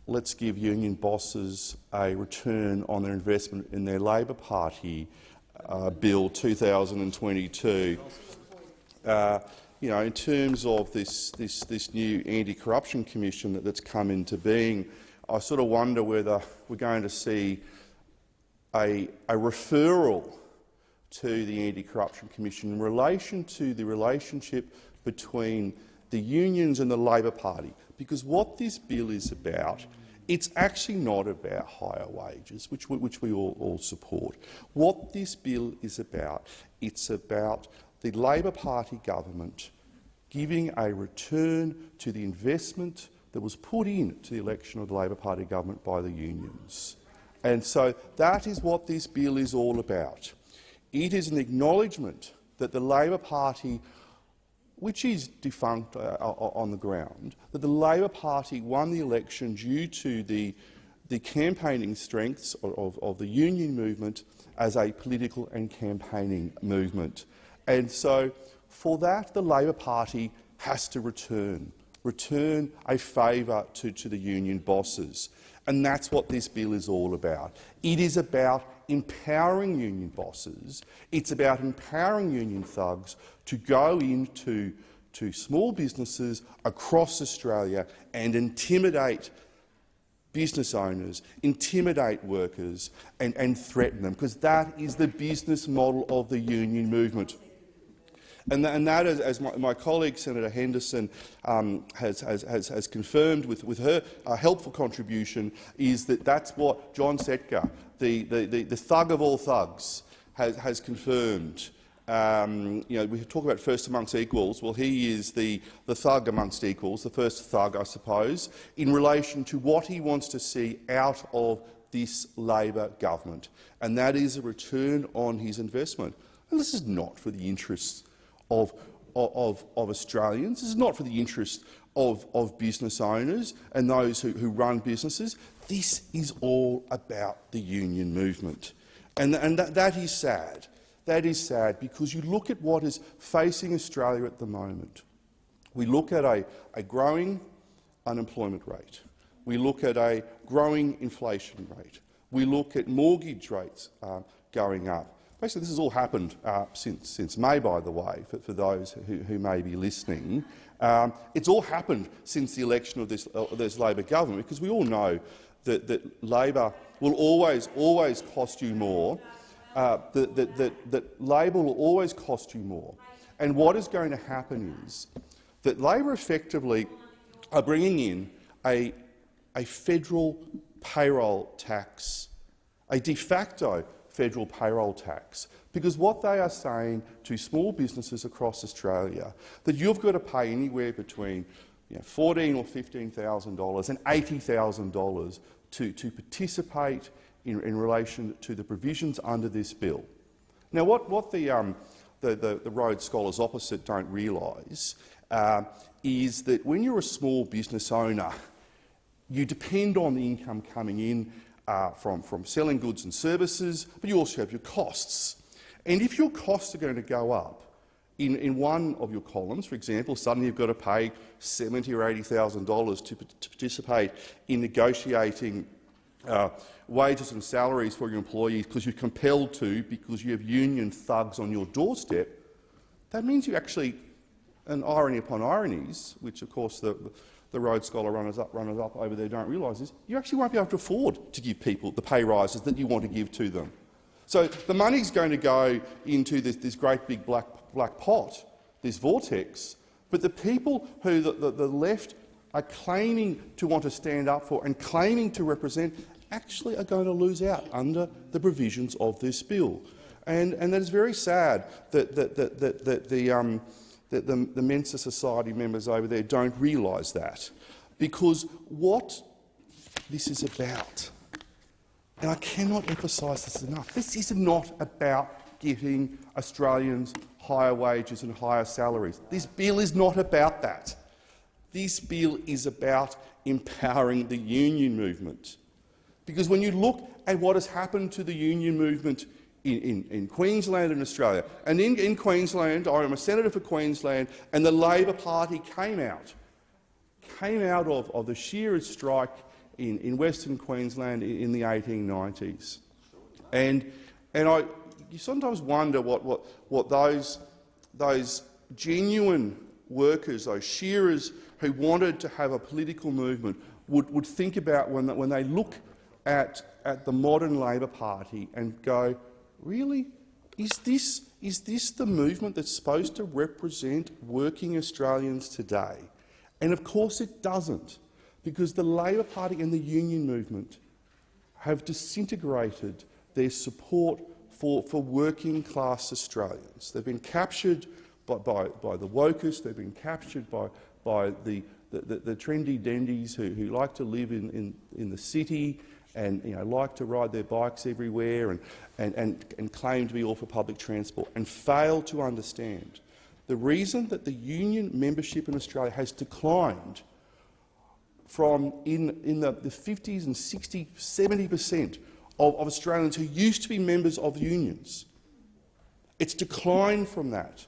Let's Give Union Bosses a Return on Their Investment in Their Labor Party Bill 2022. You know, in terms of this new anti-corruption commission that's come into being, I sort of wonder whether we're going to see a referral to the Anti-Corruption Commission in relation to the relationship between the unions and the Labor Party. Because what this bill is about, it's actually not about higher wages, which we all support. What this bill is about, it's about the Labor Party government giving a return to the investment that was put into the election of the Labor Party government by the unions. And so that is what this bill is all about. It is an acknowledgement that the Labor Party, which is defunct on the ground, that the Labor Party won the election due to the campaigning strengths of the union movement as a political and campaigning movement. And so for that, the Labor Party has to return a favour to the union bosses. And that's what this bill is all about. It is about empowering union bosses. It's about empowering union thugs to go into small businesses across Australia and intimidate business owners, intimidate workers and threaten them, because that is the business model of the union movement. And that, as my colleague Senator Henderson has confirmed with her helpful contribution, is that's what John Setka, the thug of all thugs, has confirmed. We talk about first amongst equals. Well, he is the thug amongst equals, the first thug, I suppose, in relation to what he wants to see out of this Labor government, and that is a return on his investment. And this is not for the interests of Australians. This is not for the interest of business owners and those who run businesses. This is all about the union movement. And that is sad. That is sad because you look at what is facing Australia at the moment. We look at a growing unemployment rate. We look at a growing inflation rate. We look at mortgage rates going up. Basically, this has all happened since May, by the way, for those who may be listening. It's all happened since the election of this Labor government, because we all know that Labor will always cost you more. That Labor will always cost you more. And what is going to happen is that Labor effectively are bringing in a federal payroll tax, a de facto federal payroll tax, because what they are saying to small businesses across Australia, that you've got to pay anywhere between $14,000 or $15,000 and $80,000 to participate in relation to the provisions under this bill. Now, what the Rhodes Scholars opposite don't realise is that when you're a small business owner, you depend on the income coming in from selling goods and services, but you also have your costs. And if your costs are going to go up in one of your columns, for example, suddenly you've got to pay $70,000 or $80,000 to participate in negotiating wages and salaries for your employees because you're compelled to, because you have union thugs on your doorstep, that means you actually, and irony upon ironies, which of course the Rhodes Scholar runners up over there don't realise, is you actually won't be able to afford to give people the pay rises that you want to give to them. So the money's going to go into this great big black pot, this vortex, but the people who the left are claiming to want to stand up for and claiming to represent actually are going to lose out under the provisions of this bill. And that is very sad that the Mensa Society members over there don't realise that, because what this is about, and I cannot emphasise this enough, this is not about giving Australians higher wages and higher salaries. This bill is not about that. This bill is about empowering the union movement. Because when you look at what has happened to the union movement in Queensland and Australia, and in Queensland, I am a senator for Queensland, and the Labor Party came out of the shearers' strike in Western Queensland in the 1890s. And you sometimes wonder what those genuine workers, those shearers who wanted to have a political movement, would think about when they look at the modern Labor Party and go, really? Is this the movement that's supposed to represent working Australians today? And of course it doesn't, because the Labor Party and the union movement have disintegrated their support for working-class Australians. They've been captured by the wokists, they've been captured by the trendy dendies who like to live in the city and like to ride their bikes everywhere and claim to be all for public transport, and fail to understand the reason that the union membership in Australia has declined from in the 50s and 60s, 70% of Australians who used to be members of unions. It's declined from that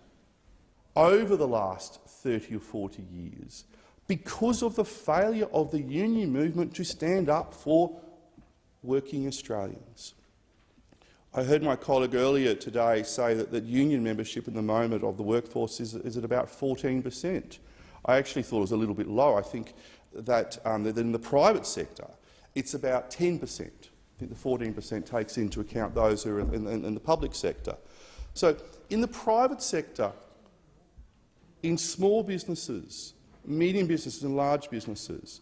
over the last 30 or 40 years because of the failure of the union movement to stand up for working Australians. I heard my colleague earlier today say that union membership at the moment of the workforce is at about 14%. I actually thought it was a little bit low. I think that in the private sector it's about 10%. I think the 14% takes into account those who are in the public sector. So in the private sector, in small businesses, medium businesses and large businesses,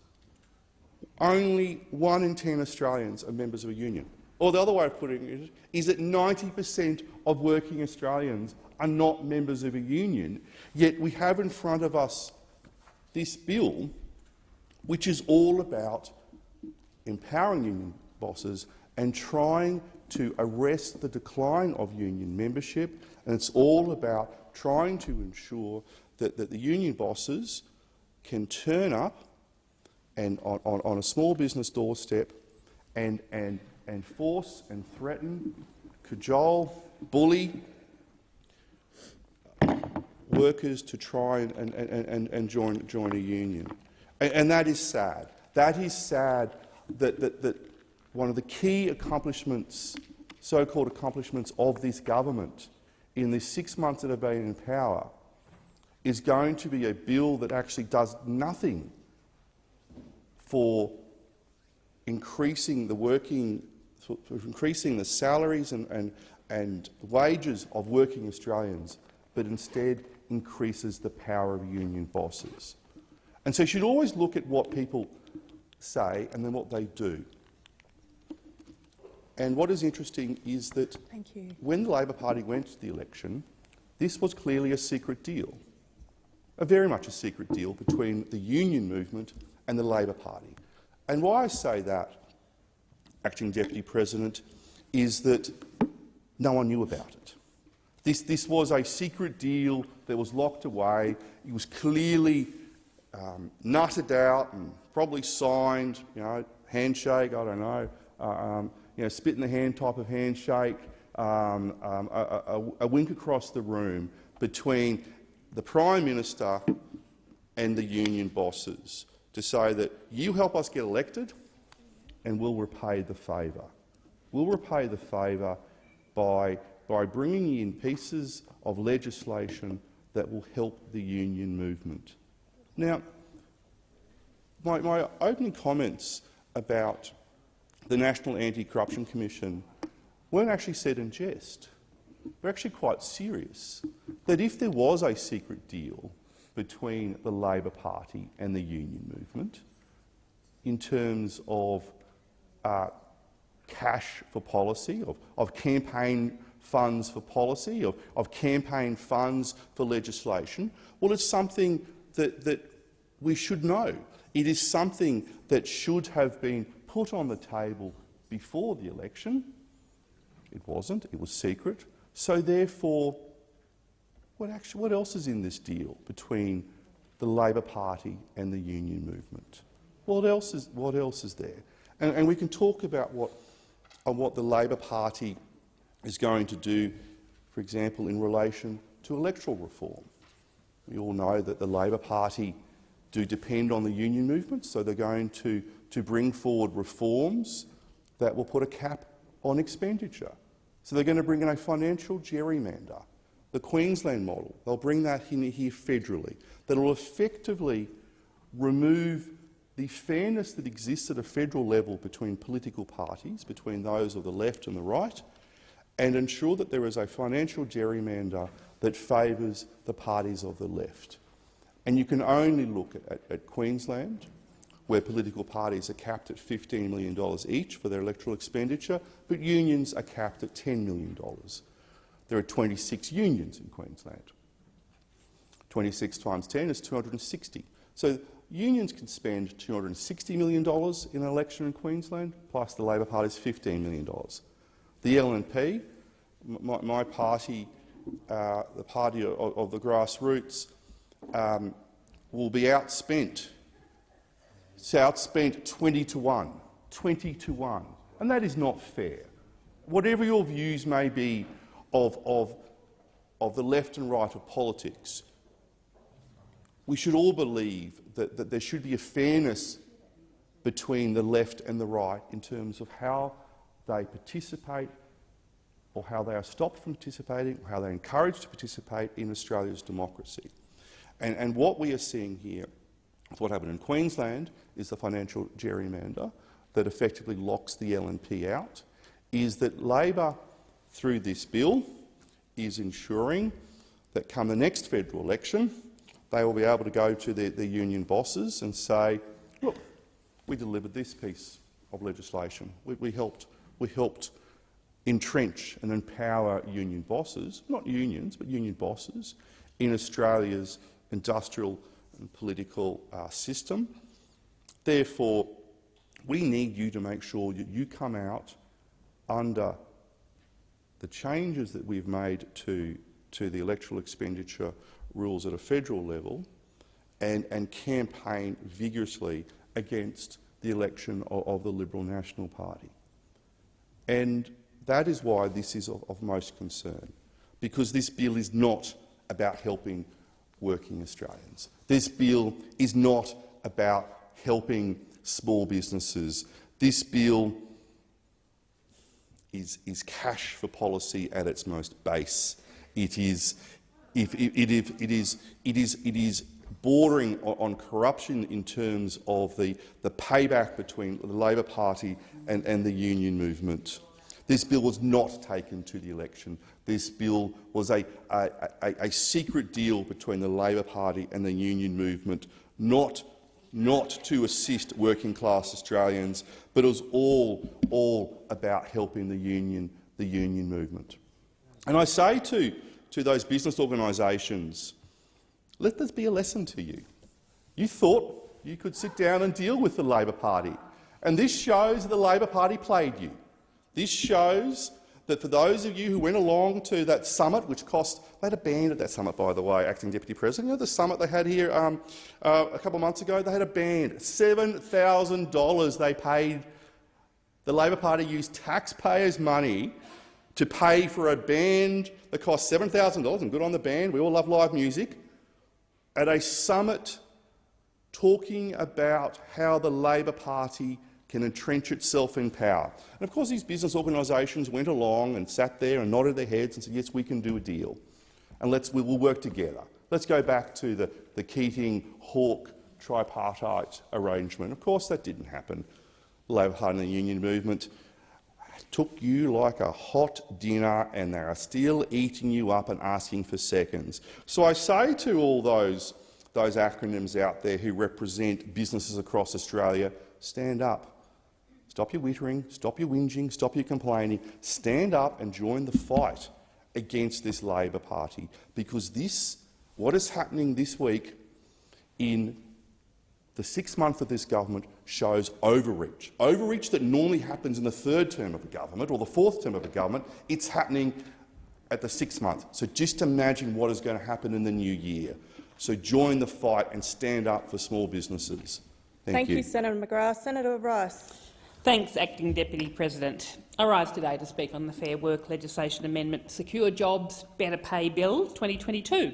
only 1 in 10 Australians are members of a union. Or the other way of putting it is that 90% of working Australians are not members of a union, yet we have in front of us this bill which is all about empowering union bosses and trying to arrest the decline of union membership, and it's all about trying to ensure that the union bosses can turn up and on a small business doorstep and force and threaten, cajole, bully workers to try and join a union. And that is sad. That is sad that one of the key accomplishments, so-called accomplishments of this government in the 6 months that have been in power is going to be a bill that actually does nothing for increasing the salaries and wages of working Australians, but instead increases the power of union bosses. And so you should always look at what people say and then what they do. And what is interesting is that when the Labor Party went to the election, this was clearly a secret deal, very much a secret deal between the union movement and the Labor Party. And why I say that, Acting Deputy President, is that no one knew about it. This was a secret deal that was locked away. It was clearly nutted out and probably signed, handshake, I don't know, spit in the hand type of handshake, a wink across the room between the Prime Minister and the union bosses to say that you help us get elected and we'll repay the favour. We'll repay the favour by bringing in pieces of legislation that will help the union movement. Now, my opening comments about the National Anti-Corruption Commission weren't actually said in jest. They're actually quite serious. That if there was a secret deal between the Labor Party and the union movement in terms of cash for policy, of campaign funds for policy, of campaign funds for legislation, well, it's something that we should know. It is something that should have been put on the table before the election. It wasn't. It was secret. So therefore, what else is in this deal between the Labor Party and the union movement? What else is there? And we can talk about what the Labor Party is going to do, for example, in relation to electoral reform. We all know that the Labor Party do depend on the union movement, so they're going to bring forward reforms that will put a cap on expenditure. So they're going to bring in a financial gerrymander, the Queensland model. They'll bring that in here federally. That will effectively remove the fairness that exists at a federal level between political parties, between those of the left and the right, and ensure that there is a financial gerrymander that favours the parties of the left. And you can only look at Queensland, where political parties are capped at $15 million each for their electoral expenditure, but unions are capped at $10 million. There are 26 unions in Queensland. 26 times 10 is 260. So unions can spend $260 million in an election in Queensland, plus the Labor Party's $15 million. The LNP, my party, the party of the grassroots, will be outspent. It's outspent 20 to 1. 20 to 1. And that is not fair. Whatever your views may be of the left and right of politics, we should all believe that there should be a fairness between the left and the right in terms of how they participate, or how they are stopped from participating, or how they're encouraged to participate in Australia's democracy. And what we are seeing here, what happened in Queensland, is the financial gerrymander that effectively locks the LNP out, is that Labor, through this bill, is ensuring that come the next federal election, they will be able to go to their union bosses and say, look, we delivered this piece of legislation. We helped entrench and empower union bosses, not unions, but union bosses, in Australia's industrial and political system. Therefore, we need you to make sure that you come out under the changes that we've made to the electoral expenditure rules at a federal level and campaign vigorously against the election of the Liberal National Party. And that is why this is of most concern, because this bill is not about helping working Australians. This bill is not about helping small businesses. This bill is cash for policy at its most base. It is bordering on corruption in terms of the payback between the Labor Party and the union movement. This bill was not taken to the election. This bill was a secret deal between the Labor Party and the union movement, not to assist working-class Australians, but it was all about helping the union movement. And I say to those business organisations, let this be a lesson to you. You thought you could sit down and deal with the Labor Party, and this shows that the Labor Party played you. This shows that for those of you who went along to that summit, which cost— they had a band at that summit, by the way, Acting Deputy President. You know the summit they had here a couple of months ago? They had a band. $7,000 they paid. The Labor Party used taxpayers' money to pay for a band that cost $7,000, and good on the band, we all love live music, at a summit talking about how the Labor Party can entrench itself in power. And of course these business organisations went along and sat there and nodded their heads and said, yes, we can do a deal, and we'll work together. Let's go back to the Keating-Hawke tripartite arrangement. Of course that didn't happen. The Labor Party and the union movement took you like a hot dinner, and they are still eating you up and asking for seconds. So I say to all those acronyms out there who represent businesses across Australia, stand up. Stop your wittering, stop your whinging, stop your complaining. Stand up and join the fight against this Labor Party, because what is happening this week in the 6th month of this government shows overreach. Overreach that normally happens in the 3rd term of a government or the 4th term of a government. It's happening at the 6th month. So just imagine what is going to happen in the new year. So join the fight and stand up for small businesses. Thank you, Senator McGrath. Senator Rice. Thanks, Acting Deputy President. I rise today to speak on the Fair Work Legislation Amendment Secure Jobs, Better Pay Bill 2022.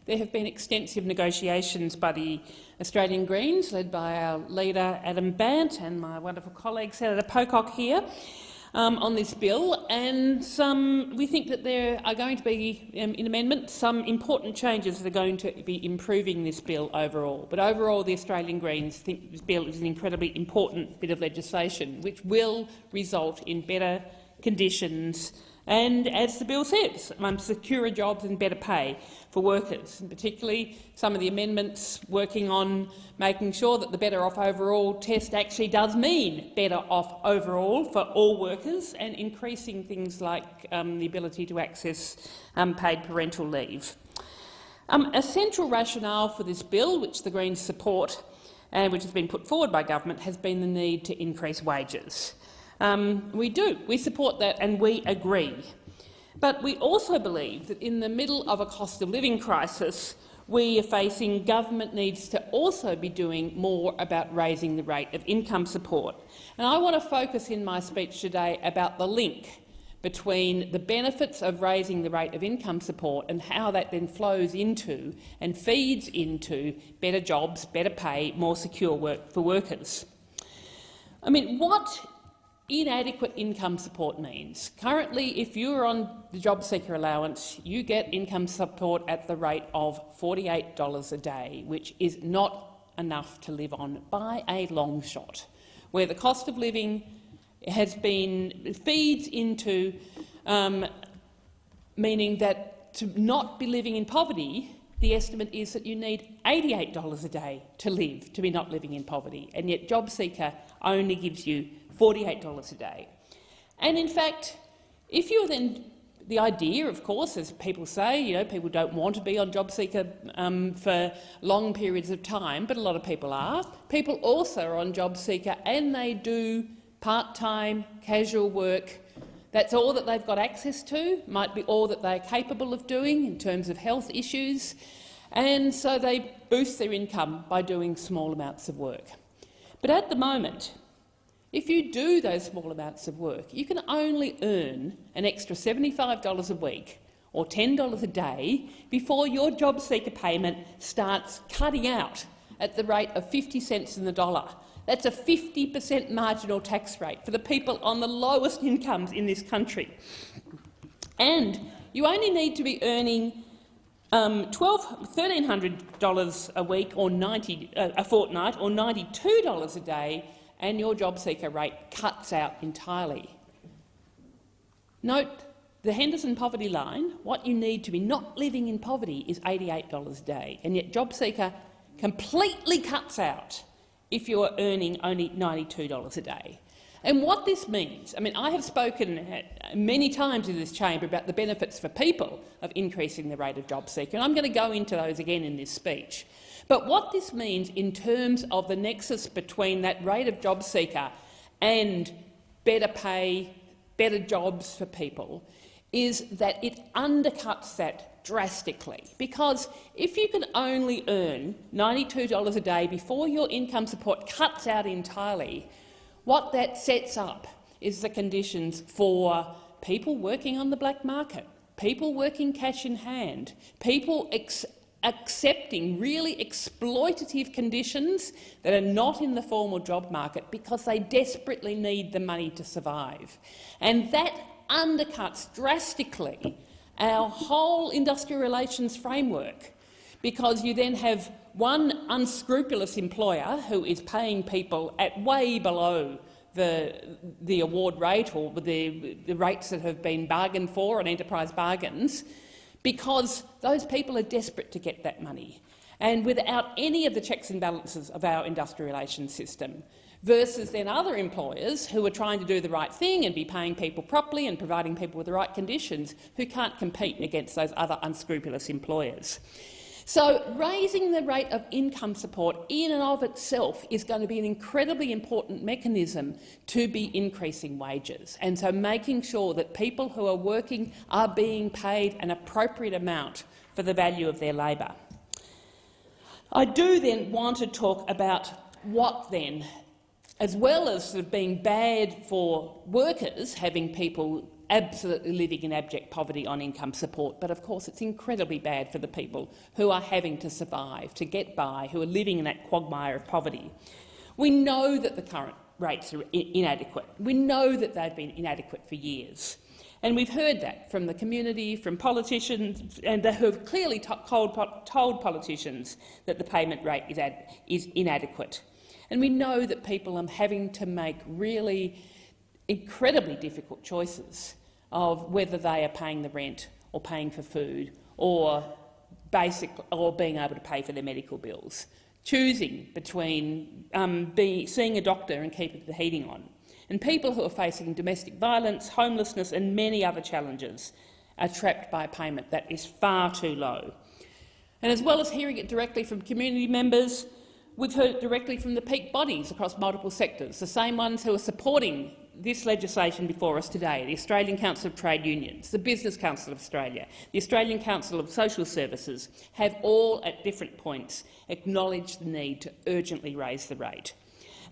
There have been extensive negotiations by the Australian Greens, led by our leader Adam Bandt and my wonderful colleague Senator Pocock here, on this bill, and we think that there are going to be, in amendment, some important changes that are going to be improving this bill overall. But overall, the Australian Greens think this bill is an incredibly important bit of legislation which will result in better conditions and, as the bill says, secure jobs and better pay for workers, and particularly some of the amendments working on making sure that the Better Off Overall test actually does mean better off overall for all workers, and increasing things like the ability to access paid parental leave. A central rationale for this bill, which the Greens support, and which has been put forward by government, has been the need to increase wages. We support that and we agree. But we also believe that in the middle of a cost of living crisis we are facing, government needs to also be doing more about raising the rate of income support. And I want to focus in my speech today about the link between the benefits of raising the rate of income support and how that then flows into and feeds into better jobs, better pay, more secure work for workers. I mean, what inadequate income support means. Currently, if you're on the job seeker allowance, you get income support at the rate of $48 a day, which is not enough to live on by a long shot, where the cost of living feeds into meaning that to not be living in poverty, the estimate is that you need $88 a day to live, to be not living in poverty, and yet JobSeeker only gives you $48 a day. And in fact, if you're then the idea, of course, as people say, people don't want to be on JobSeeker for long periods of time, but a lot of people are. People also are on JobSeeker and they do part-time, casual work. That's all that they've got access to, might be all that they're capable of doing in terms of health issues, and so they boost their income by doing small amounts of work. But at the moment, if you do those small amounts of work, you can only earn an extra $75 a week or $10 a day before your JobSeeker payment starts cutting out at the rate of 50 cents in the dollar. That's a 50% marginal tax rate for the people on the lowest incomes in this country. And you only need to be earning $1,300 a week or a fortnight or $92 a day, and your JobSeeker rate cuts out entirely. Note the Henderson poverty line. What you need to be not living in poverty is $88 a day, and yet JobSeeker completely cuts out if you are earning only $92 a day. And what this means, I mean, I have spoken many times in this chamber about the benefits for people of increasing the rate of JobSeeker, and I'm going to go into those again in this speech. But what this means in terms of the nexus between that rate of JobSeeker and better pay, better jobs for people, is that it undercuts that drastically. Because if you can only earn $92 a day before your income support cuts out entirely, what that sets up is the conditions for people working on the black market, people working cash in hand, people accepting really exploitative conditions that are not in the formal job market because they desperately need the money to survive. And that undercuts drastically our whole industrial relations framework, because you then have one unscrupulous employer who is paying people at way below the award rate or the rates that have been bargained for on enterprise bargains, because those people are desperate to get that money, and without any of the checks and balances of our industrial relations system, versus then other employers who are trying to do the right thing and be paying people properly and providing people with the right conditions, who can't compete against those other unscrupulous employers. So raising the rate of income support in and of itself is going to be an incredibly important mechanism to be increasing wages, and so making sure that people who are working are being paid an appropriate amount for the value of their labour. I do then want to talk about what then, as well as sort of being bad for workers, having people absolutely living in abject poverty on income support, but of course it's incredibly bad for the people who are having to survive, to get by, who are living in that quagmire of poverty. We know that the current rates are inadequate. We know that they've been inadequate for years. And we've heard that from the community, from politicians, and who have clearly told politicians that the payment rate is inadequate. And we know that people are having to make really incredibly difficult choices of whether they are paying the rent or paying for food or being able to pay for their medical bills, choosing between seeing a doctor and keeping the heating on. And people who are facing domestic violence, homelessness and many other challenges are trapped by a payment that is far too low. And as well as hearing it directly from community members, We've heard it directly from the peak bodies across multiple sectors, the same ones who are supporting this legislation before us today: the Australian Council of Trade Unions, the Business Council of Australia, the Australian Council of Social Services, have all at different points acknowledged the need to urgently raise the rate.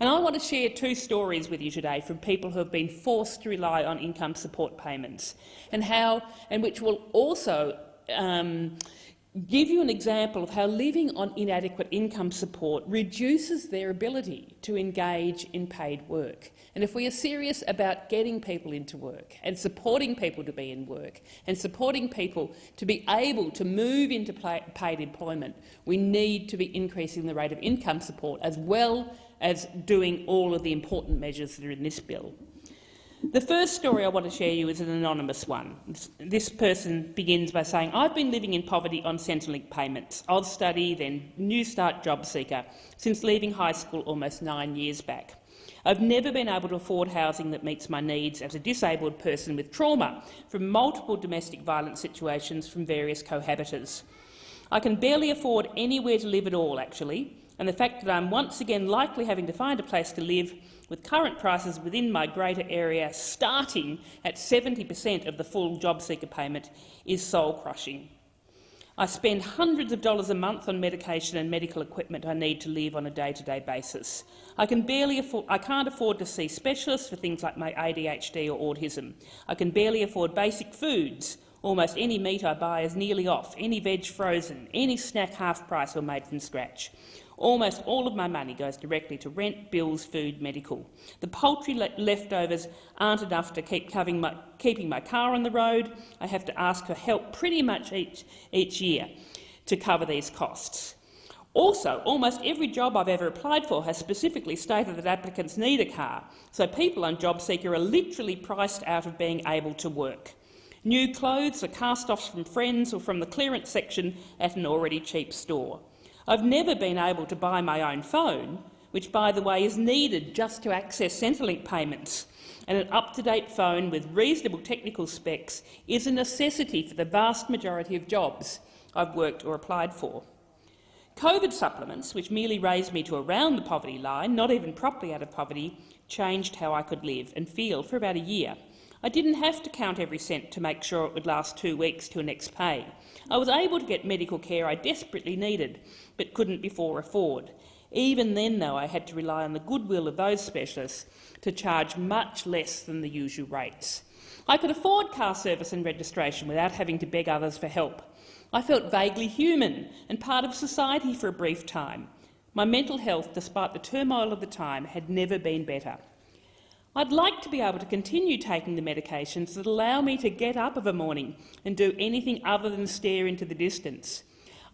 And I want to share two stories with you today from people who have been forced to rely on income support payments, and which will also give you an example of how living on inadequate income support reduces their ability to engage in paid work. And if we are serious about getting people into work and supporting people to be in work and supporting people to be able to move into paid employment, we need to be increasing the rate of income support as well as doing all of the important measures that are in this bill. The first story I want to share you is an anonymous one. This person begins by saying, "I've been living in poverty on Centrelink payments, Austudy, then New Start job seeker, since leaving high school almost 9 years back. I've never been able to afford housing that meets my needs as a disabled person with trauma from multiple domestic violence situations from various cohabitors. I can barely afford anywhere to live at all, actually, and the fact that I'm once again likely having to find a place to live with current prices within my greater area starting at 70% of the full job seeker payment is soul-crushing. I spend hundreds of dollars a month on medication and medical equipment I need to live on a day-to-day basis. I can't afford to see specialists for things like my ADHD or autism. I can barely afford basic foods. Almost any meat I buy is nearly off, any veg frozen, any snack half price or made from scratch. Almost all of my money goes directly to rent, bills, food, medical. The paltry leftovers aren't enough to keep keeping my car on the road. I have to ask for help pretty much each year to cover these costs. Also, almost every job I've ever applied for has specifically stated that applicants need a car, so people on JobSeeker are literally priced out of being able to work. New clothes are cast-offs from friends or from the clearance section at an already cheap store. I've never been able to buy my own phone, which, by the way, is needed just to access Centrelink payments, and an up-to-date phone with reasonable technical specs is a necessity for the vast majority of jobs I've worked or applied for. COVID supplements, which merely raised me to around the poverty line, not even properly out of poverty, changed how I could live and feel for about a year. I didn't have to count every cent to make sure it would last 2 weeks till next pay. I was able to get medical care I desperately needed, but couldn't before afford. Even then, though, I had to rely on the goodwill of those specialists to charge much less than the usual rates. I could afford car service and registration without having to beg others for help. I felt vaguely human and part of society for a brief time. My mental health, despite the turmoil of the time, had never been better. I'd like to be able to continue taking the medications that allow me to get up of a morning and do anything other than stare into the distance.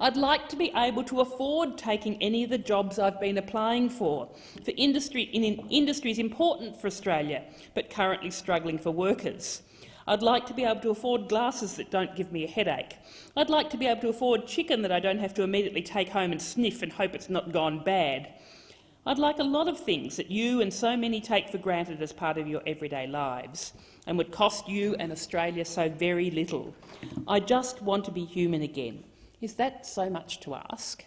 I'd like to be able to afford taking any of the jobs I've been applying for in industries important for Australia but currently struggling for workers. I'd like to be able to afford glasses that don't give me a headache. I'd like to be able to afford chicken that I don't have to immediately take home and sniff and hope it's not gone bad. I'd like a lot of things that you and so many take for granted as part of your everyday lives and would cost you and Australia so very little. I just want to be human again. Is that so much to ask?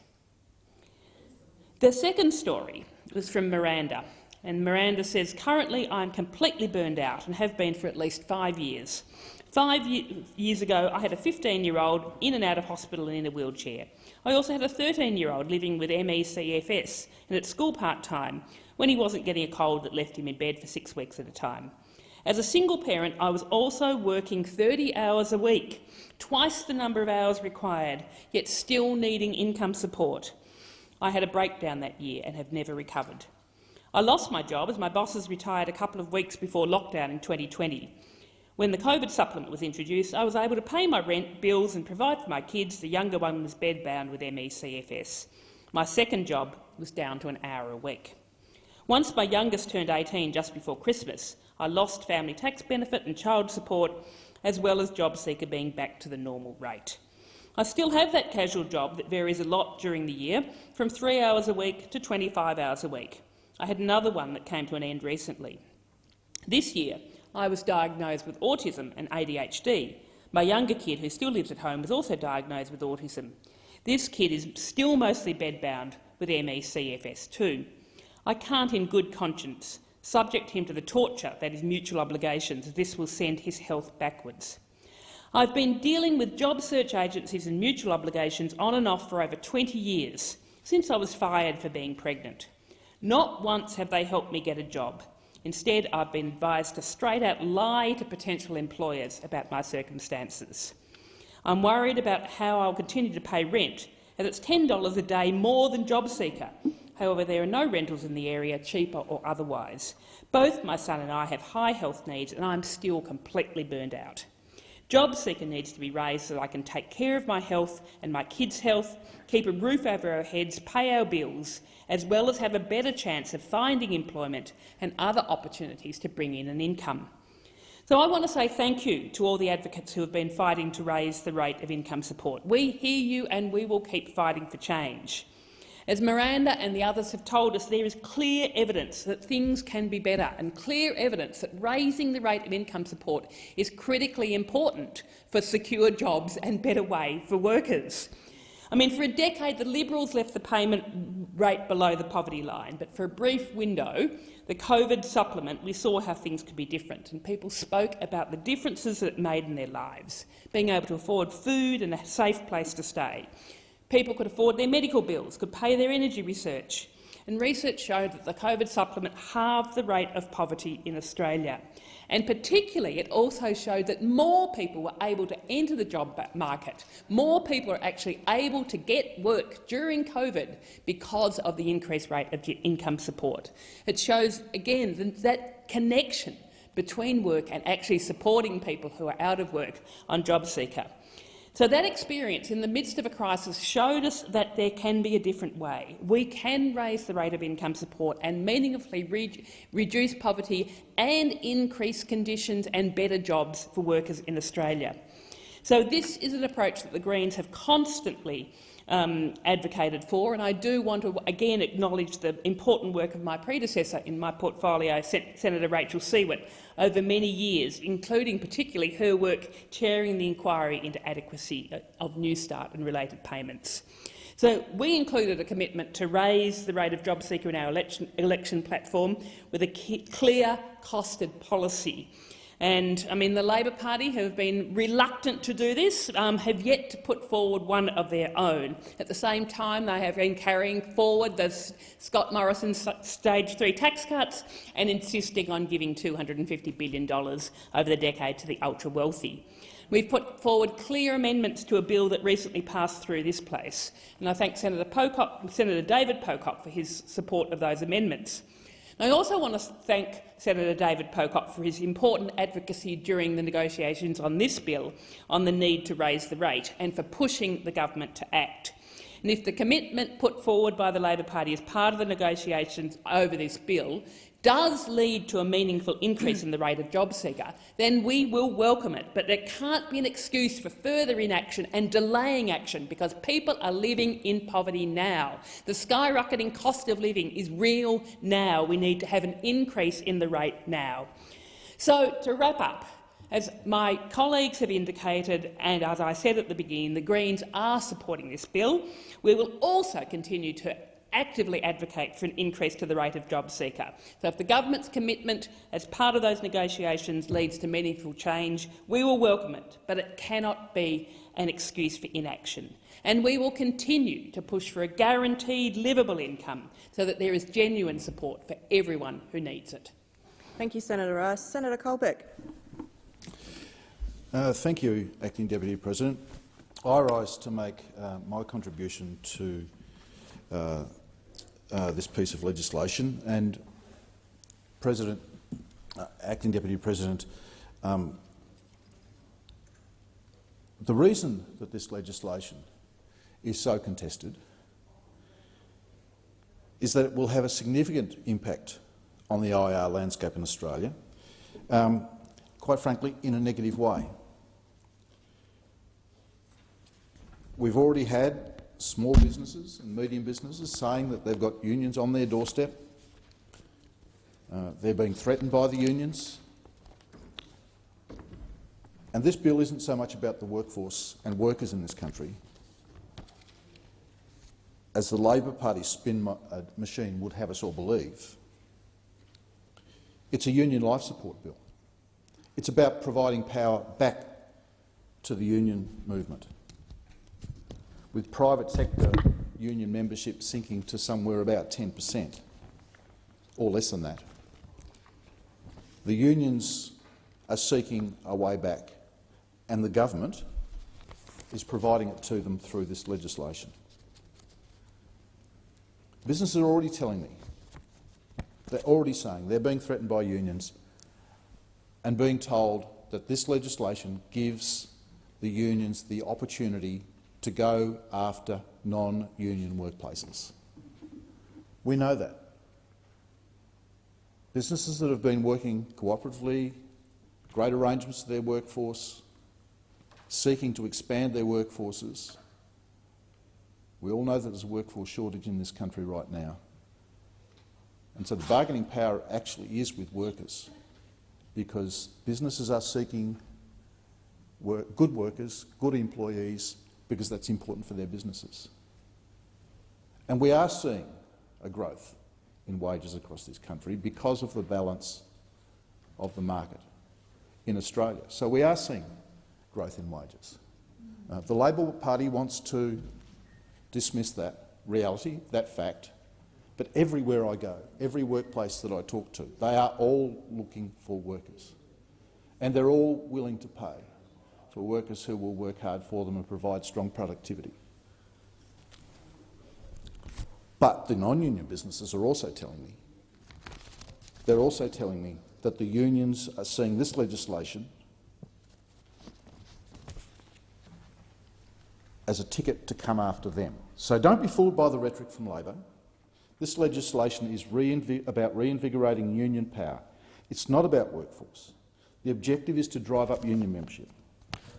The second story was from Miranda, and Miranda says, "Currently I'm completely burned out and have been for at least 5 years. 5 years ago I had a 15-year-old in and out of hospital and in a wheelchair. I also had a 13-year-old living with ME/CFS and at school part-time when he wasn't getting a cold that left him in bed for 6 weeks at a time. As a single parent, I was also working 30 hours a week, twice the number of hours required, yet still needing income support. I had a breakdown that year and have never recovered. I lost my job as my bosses retired a couple of weeks before lockdown in 2020. When the COVID supplement was introduced, I was able to pay my rent, bills and provide for my kids. The younger one was bedbound with ME/CFS. My second job was down to an hour a week. Once my youngest turned 18 just before Christmas, I lost family tax benefit and child support, as well as JobSeeker being back to the normal rate. I still have that casual job that varies a lot during the year, from 3 hours a week to 25 hours a week. I had another one that came to an end recently. This year, I was diagnosed with autism and ADHD. My younger kid, who still lives at home, was also diagnosed with autism. This kid is still mostly bedbound, with MECFS2. I can't in good conscience subject him to the torture that is mutual obligations, as this will send his health backwards. I've been dealing with job search agencies and mutual obligations on and off for over 20 years, since I was fired for being pregnant. Not once have they helped me get a job. Instead, I've been advised to straight-out lie to potential employers about my circumstances. I'm worried about how I'll continue to pay rent, as it's $10 a day more than JobSeeker. However, there are no rentals in the area, cheaper or otherwise. Both my son and I have high health needs, and I'm still completely burned out. JobSeeker needs to be raised so that I can take care of my health and my kids' health, keep a roof over our heads, pay our bills, as well as have a better chance of finding employment and other opportunities to bring in an income. So I want to say thank you to all the advocates who have been fighting to raise the rate of income support. We hear you and we will keep fighting for change. As Miranda and the others have told us, there is clear evidence that things can be better and clear evidence that raising the rate of income support is critically important for secure jobs and better way for workers. I mean, for a decade, the Liberals left the payment rate below the poverty line, but for a brief window, the COVID supplement, we saw how things could be different, and people spoke about the differences that it made in their lives, being able to afford food and a safe place to stay. People could afford their medical bills, could pay their energy research, and research showed that the COVID supplement halved the rate of poverty in Australia. And particularly, it also showed that more people were able to enter the job market. More people are actually able to get work during COVID because of the increased rate of income support. It shows, again, that connection between work and actually supporting people who are out of work on JobSeeker. So that experience in the midst of a crisis showed us that there can be a different way. We can raise the rate of income support and meaningfully reduce poverty and increase conditions and better jobs for workers in Australia. So this is an approach that the Greens have constantly advocated for, and I do want to again acknowledge the important work of my predecessor in my portfolio, Senator Rachel Siewert, over many years, including particularly her work chairing the inquiry into adequacy of Newstart and related payments. So we included a commitment to raise the rate of JobSeeker in our election platform with a clear, costed policy. And I mean, the Labor Party have been reluctant to do this, have yet to put forward one of their own. At the same time, they have been carrying forward the Scott Morrison Stage 3 tax cuts and insisting on giving $250 billion over the decade to the ultra-wealthy. We've put forward clear amendments to a bill that recently passed through this place, and I thank Senator David Pocock for his support of those amendments. I also want to thank Senator David Pocock for his important advocacy during the negotiations on this bill on the need to raise the rate and for pushing the government to act. And if the commitment put forward by the Labor Party as part of the negotiations over this bill does lead to a meaningful increase in the rate of JobSeeker, then we will welcome it. But there can't be an excuse for further inaction and delaying action, because people are living in poverty now. The skyrocketing cost of living is real now. We need to have an increase in the rate now. So, to wrap up, as my colleagues have indicated, and as I said at the beginning, the Greens are supporting this bill. We will also continue to actively advocate for an increase to the rate of JobSeeker. So if the government's commitment as part of those negotiations leads to meaningful change, we will welcome it, but it cannot be an excuse for inaction. And we will continue to push for a guaranteed livable income so that there is genuine support for everyone who needs it. Thank you, Senator Rice. Senator Colbeck. Thank you, Acting Deputy President. I rise to make my contribution to this piece of legislation. And, Acting Deputy President, the reason that this legislation is so contested is that it will have a significant impact on the IR landscape in Australia, quite frankly, in a negative way. We've already had small businesses and medium businesses saying that they've got unions on their doorstep. They're being threatened by the unions. And this bill isn't so much about the workforce and workers in this country as the Labor Party spin machine would have us all believe, it's a union life support bill. It's about providing power back to the union movement, with private sector union membership sinking to somewhere about 10%, or less than that. The unions are seeking a way back, and the government is providing it to them through this legislation. Businesses are already telling me, they're already saying they're being threatened by unions and being told that this legislation gives the unions the opportunity to go after non-union workplaces. We know that. Businesses that have been working cooperatively, great arrangements to their workforce, seeking to expand their workforces. We all know that there's a workforce shortage in this country right now. And so the bargaining power actually is with workers, because businesses are seeking good workers, good employees, because that's important for their businesses. And we are seeing a growth in wages across this country because of the balance of the market in Australia. So we are seeing growth in wages. The Labor Party wants to dismiss that reality, that fact, but everywhere I go, every workplace that I talk to, they are all looking for workers. And they're all willing to pay for workers who will work hard for them and provide strong productivity. But the non-union businesses are also telling me, that the unions are seeing this legislation as a ticket to come after them. So don't be fooled by the rhetoric from Labor. This legislation is about reinvigorating union power. It's not about workforce. The objective is to drive up union membership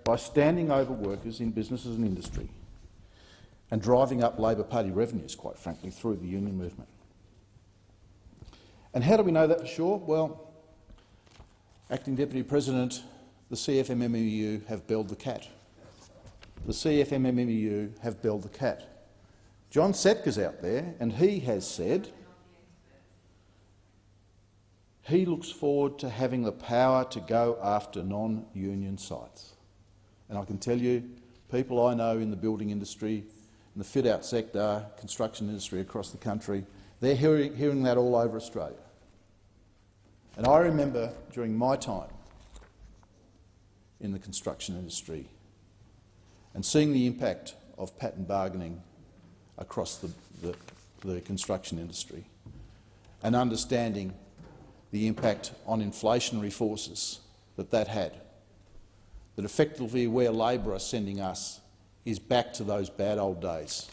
by standing over workers in businesses and industry and driving up Labor Party revenues, quite frankly, through the union movement. And how do we know that for sure? Well, Acting Deputy President, the CFMMEU have belled the cat. The CFMMEU have belled the cat. John Setker's out there, and he has said he looks forward to having the power to go after non-union sites. And I can tell you, people I know in the building industry, in the fit-out sector, construction industry across the country, they're hearing that all over Australia. And I remember during my time in the construction industry and seeing the impact of pattern bargaining across the construction industry and understanding the impact on inflationary forces that had, that effectively where Labor are sending us is back to those bad old days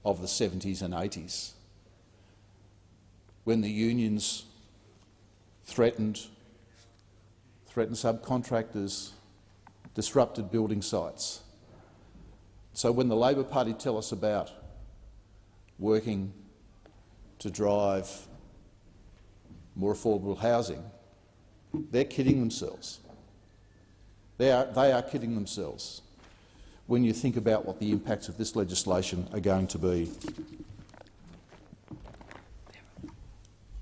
of the 70s and 80s, when the unions threatened subcontractors, disrupted building sites. So when the Labor Party tell us about working to drive more affordable housing, they're kidding themselves. They are kidding themselves when you think about what the impacts of this legislation are going to be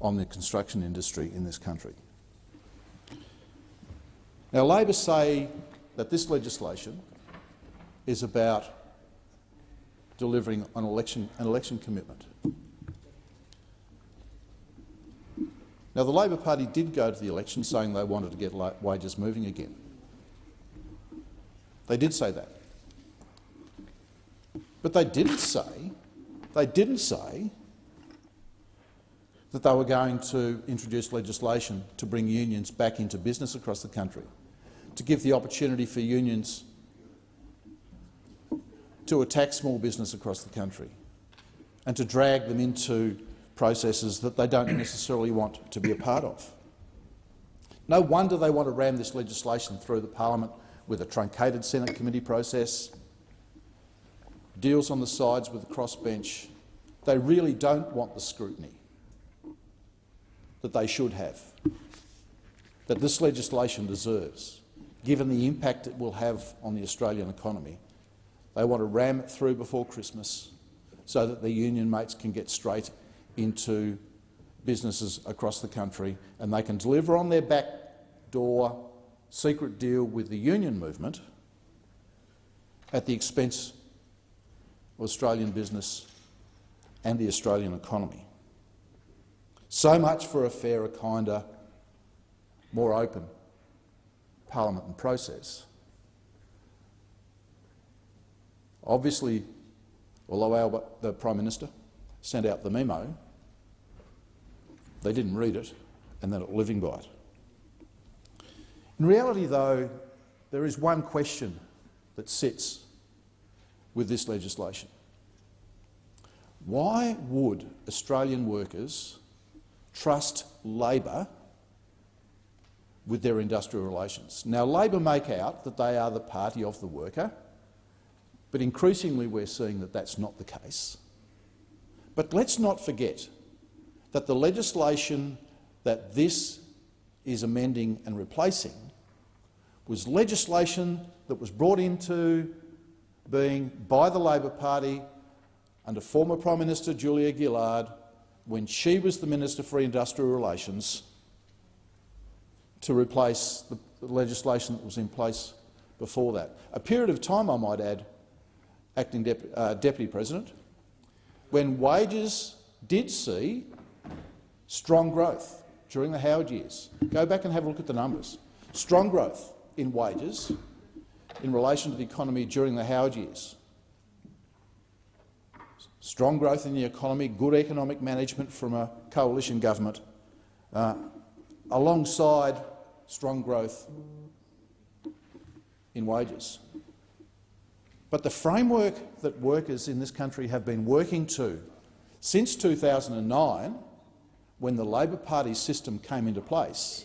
on the construction industry in this country. Now, Labor say that this legislation is about delivering an election commitment. Now, the Labor Party did go to the election saying they wanted to get wages moving again. They did say that. But they didn't say that they were going to introduce legislation to bring unions back into business across the country, to give the opportunity for unions to attack small business across the country and to drag them into processes that they don't necessarily want to be a part of. No wonder they want to ram this legislation through the parliament with a truncated Senate committee process, deals on the sides with the crossbench. They really don't want the scrutiny that they should have, that this legislation deserves, given the impact it will have on the Australian economy. They want to ram it through before Christmas, so that their union mates can get straight into businesses across the country and they can deliver on their back door secret deal with the union movement at the expense of Australian business and the Australian economy. So much for a fairer, kinder, more open parliament and process. Obviously, although the Prime Minister sent out the memo, they didn't read it and they're not living by it. In reality, though, there is one question that sits with this legislation. Why would Australian workers trust Labor with their industrial relations? Now, Labor make out that they are the party of the worker, but increasingly we're seeing that that's not the case. But let's not forget that the legislation that this is amending and replacing was legislation that was brought into being by the Labor Party under former Prime Minister Julia Gillard when she was the Minister for Industrial Relations to replace the legislation that was in place before that. A period of time, I might add, Acting Deputy President, when wages did see strong growth during the Howard years. Go back and have a look at the numbers. Strong growth in wages in relation to the economy during the Howard years. Strong growth in the economy, good economic management from a coalition government, alongside strong growth in wages. But the framework that workers in this country have been working to since 2009, when the Labor Party's system came into place,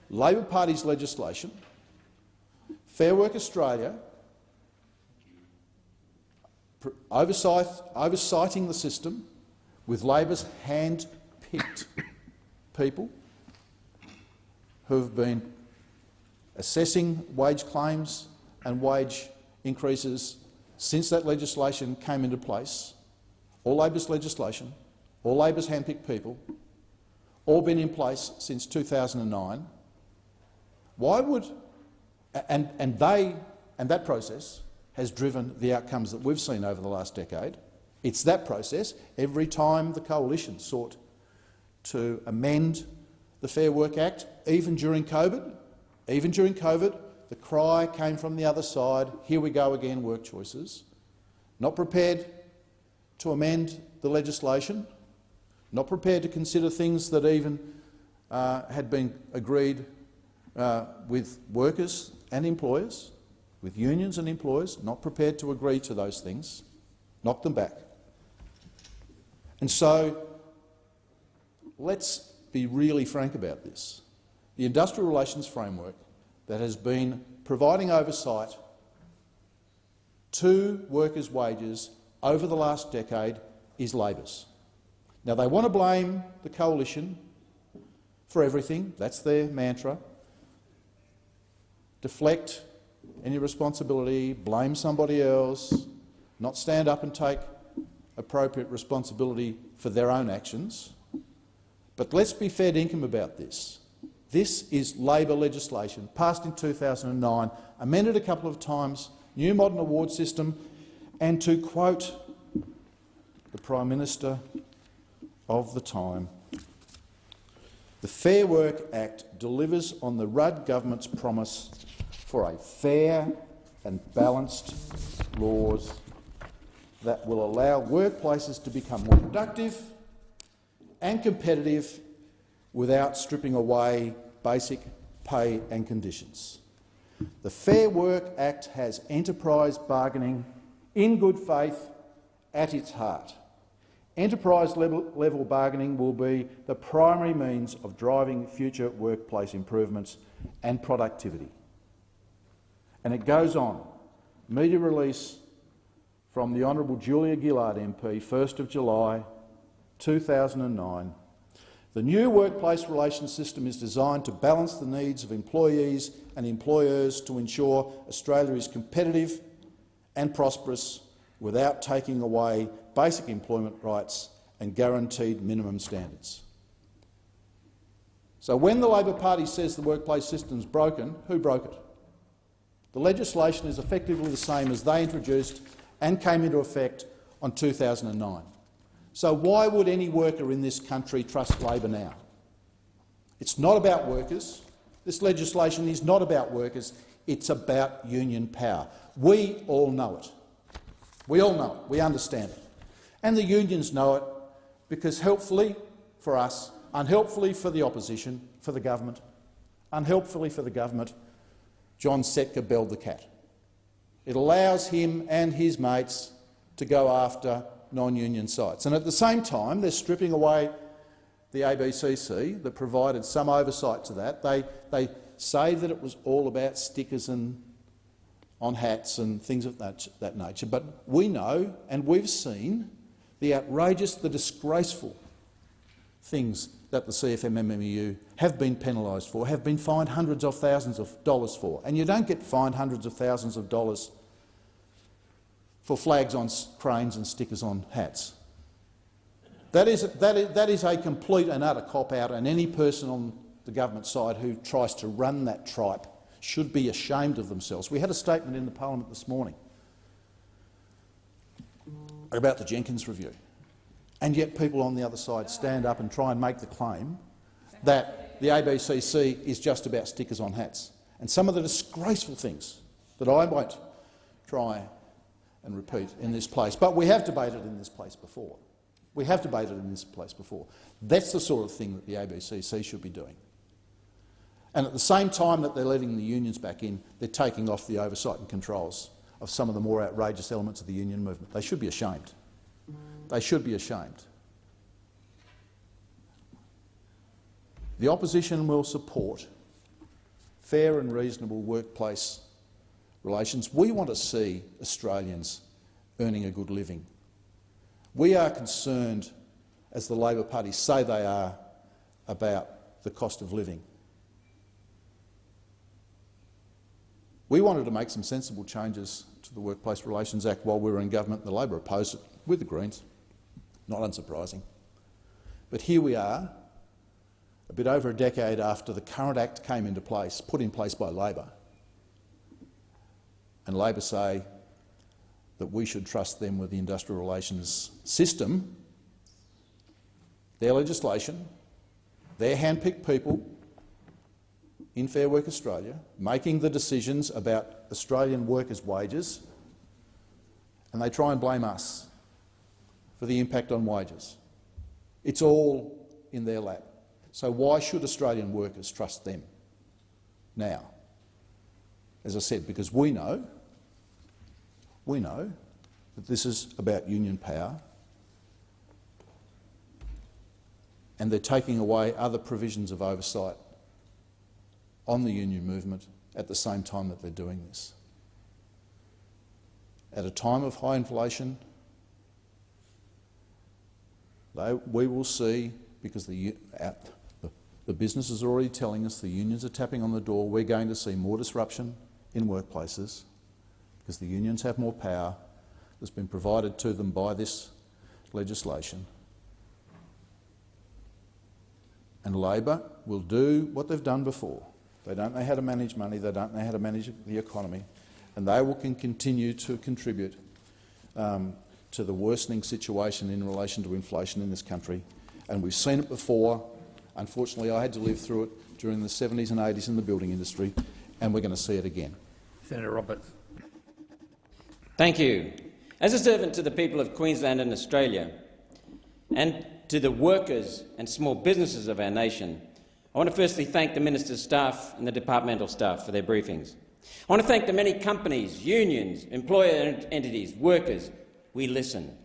Labor Party's legislation, Fair Work Australia, oversighting the system with Labor's hand-picked people who have been assessing wage claims and wage increases since that legislation came into place, all Labor's legislation, all Labor's hand-picked people, all been in place since 2009. Why would and that process has driven the outcomes that we've seen over the last decade. It's that process. Every time the coalition sought to amend the Fair Work Act, even during COVID, the cry came from the other side, here we go again, work choices. Not prepared to amend the legislation, not prepared to consider things that even had been agreed with workers and employers, with unions and employers, not prepared to agree to those things, knocked them back. And so let's be really frank about this. The industrial relations framework that has been providing oversight to workers' wages over the last decade is Labor's. Now, they want to blame the coalition for everything. That's their mantra. Deflect any responsibility, blame somebody else, not stand up and take appropriate responsibility for their own actions. But let's be fair dinkum about this. This is Labor legislation, passed in 2009, amended a couple of times, new modern award system, and to quote the Prime Minister of the time, the Fair Work Act delivers on the Rudd government's promise for a fair and balanced laws that will allow workplaces to become more productive and competitive without stripping away basic pay and conditions. The Fair Work Act has enterprise bargaining in good faith at its heart. Enterprise level bargaining will be the primary means of driving future workplace improvements and productivity. And it goes on. Media release from the Honourable Julia Gillard MP, 1st of July 2009. The new workplace relations system is designed to balance the needs of employees and employers to ensure Australia is competitive and prosperous without taking away basic employment rights and guaranteed minimum standards. So when the Labor Party says the workplace system's broken, who broke it? The legislation is effectively the same as they introduced and came into effect on 2009. So why would any worker in this country trust Labor now? It's not about workers. This legislation is not about workers. It's about union power. We all know it. We all know it. We understand it. And the unions know it because, helpfully for us, unhelpfully for the opposition, for the government, unhelpfully for the government, John Setka belled the cat. It allows him and his mates to go after non-union sites. And at the same time, they're stripping away the ABCC that provided some oversight to that. They say that it was all about stickers on hats and things of that nature. But we know and we've seen the outrageous, the disgraceful things that the CFMMEU have been penalised for, have been fined hundreds of thousands of dollars for. And you don't get fined hundreds of thousands of dollars for flags on cranes and stickers on hats. That is a complete and utter cop-out, and any person on the government side who tries to run that tripe should be ashamed of themselves. We had a statement in the parliament this morning about the Jenkins review, and yet people on the other side stand up and try and make the claim that the ABCC is just about stickers on hats. And some of the disgraceful things that I won't try and repeat in this place, but we have debated in this place before. We have debated in this place before. That's the sort of thing that the ABCC should be doing. And at the same time that they're letting the unions back in, they're taking off the oversight and controls of some of the more outrageous elements of the union movement. They should be ashamed. They should be ashamed. The opposition will support fair and reasonable workplace relations. We want to see Australians earning a good living. We are concerned, as the Labor Party say they are, about the cost of living. We wanted to make some sensible changes to the Workplace Relations Act while we were in government. The Labor opposed it with the Greens, not unsurprising. But here we are, a bit over a decade after the current Act came into place, put in place by Labor, and Labor say that we should trust them with the industrial relations system, their legislation, their hand-picked people in Fair Work Australia, making the decisions about Australian workers' wages, and they try and blame us for the impact on wages. It's all in their lap. So why should Australian workers trust them now? As I said, because we know that this is about union power, and they're taking away other provisions of oversight on the union movement at the same time that they're doing this. At a time of high inflation, we will see, because the business is already telling us, the unions are tapping on the door, we're going to see more disruption in workplaces because the unions have more power that's been provided to them by this legislation. And Labor will do what they've done before. They don't know how to manage money, they don't know how to manage the economy, and they will continue to contribute to the worsening situation in relation to inflation in this country. And we've seen it before. Unfortunately, I had to live through it during the 70s and 80s in the building industry, and we're going to see it again. Senator Roberts. Thank you. As a servant to the people of Queensland and Australia, and to the workers and small businesses of our nation, I want to firstly thank the Minister's staff and the departmental staff for their briefings. I want to thank the many companies, unions, employer entities, workers. We listened.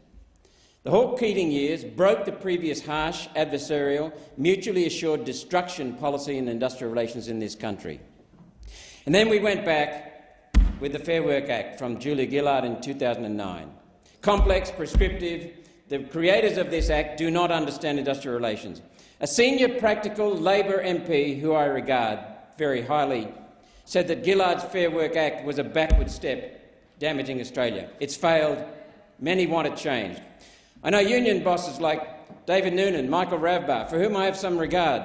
The Hawke-Keating years broke the previous harsh, adversarial, mutually assured destruction policy in industrial relations in this country. And then we went back with the Fair Work Act from Julia Gillard in 2009. Complex, prescriptive. The creators of this Act do not understand industrial relations. A senior practical Labor MP, who I regard very highly, said that Gillard's Fair Work Act was a backward step, damaging Australia. It's failed Many want it changed. I know union bosses like David Noonan, Michael Ravbar, for whom I have some regard,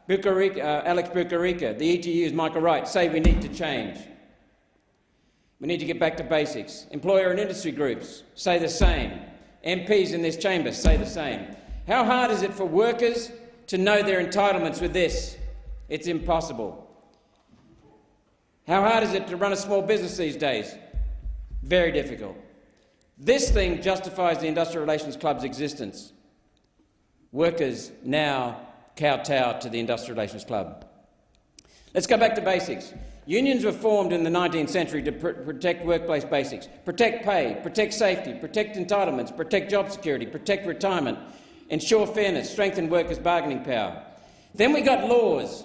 Alex Bucarica, the ETU's Michael Wright, say we need to change. We need to get back to basics. Employer and industry groups say the same. MPs in this chamber say the same. How hard is it for workers to know their entitlements with this? It's impossible. How hard is it to run a small business these days? Very difficult. This thing justifies the Industrial Relations Club's existence. Workers now kowtow to the Industrial Relations Club. Let's go back to basics. Unions were formed in the 19th century to protect workplace basics, protect pay, protect safety, protect entitlements, protect job security, protect retirement, ensure fairness, strengthen workers' bargaining power. Then we got laws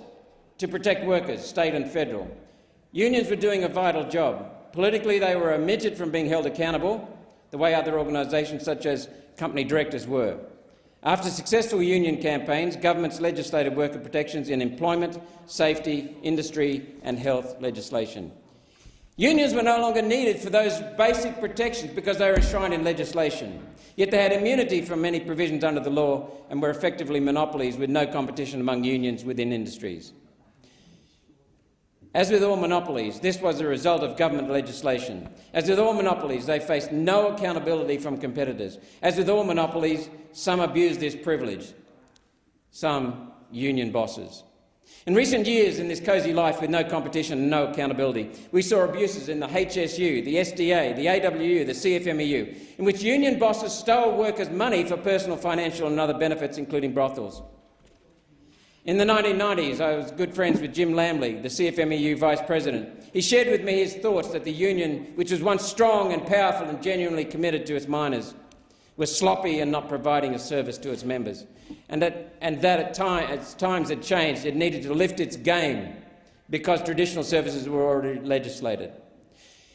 to protect workers, state and federal. Unions were doing a vital job. Politically, they were omitted from being held accountable, the way other organisations such as company directors were. After successful union campaigns, governments legislated worker protections in employment, safety, industry and health legislation. Unions were no longer needed for those basic protections because they were enshrined in legislation. Yet they had immunity from many provisions under the law and were effectively monopolies with no competition among unions within industries. As with all monopolies, this was a result of government legislation. As with all monopolies, they faced no accountability from competitors. As with all monopolies, some abused this privilege, some union bosses. In recent years, in this cosy life with no competition and no accountability, we saw abuses in the HSU, the SDA, the AWU, the CFMEU, in which union bosses stole workers' money for personal, financial and other benefits, including brothels. In the 1990s, I was good friends with Jim Lamley, the CFMEU Vice President. He shared with me his thoughts that the union, which was once strong and powerful and genuinely committed to its miners, was sloppy and not providing a service to its members, and that at times had changed. It needed to lift its game because traditional services were already legislated.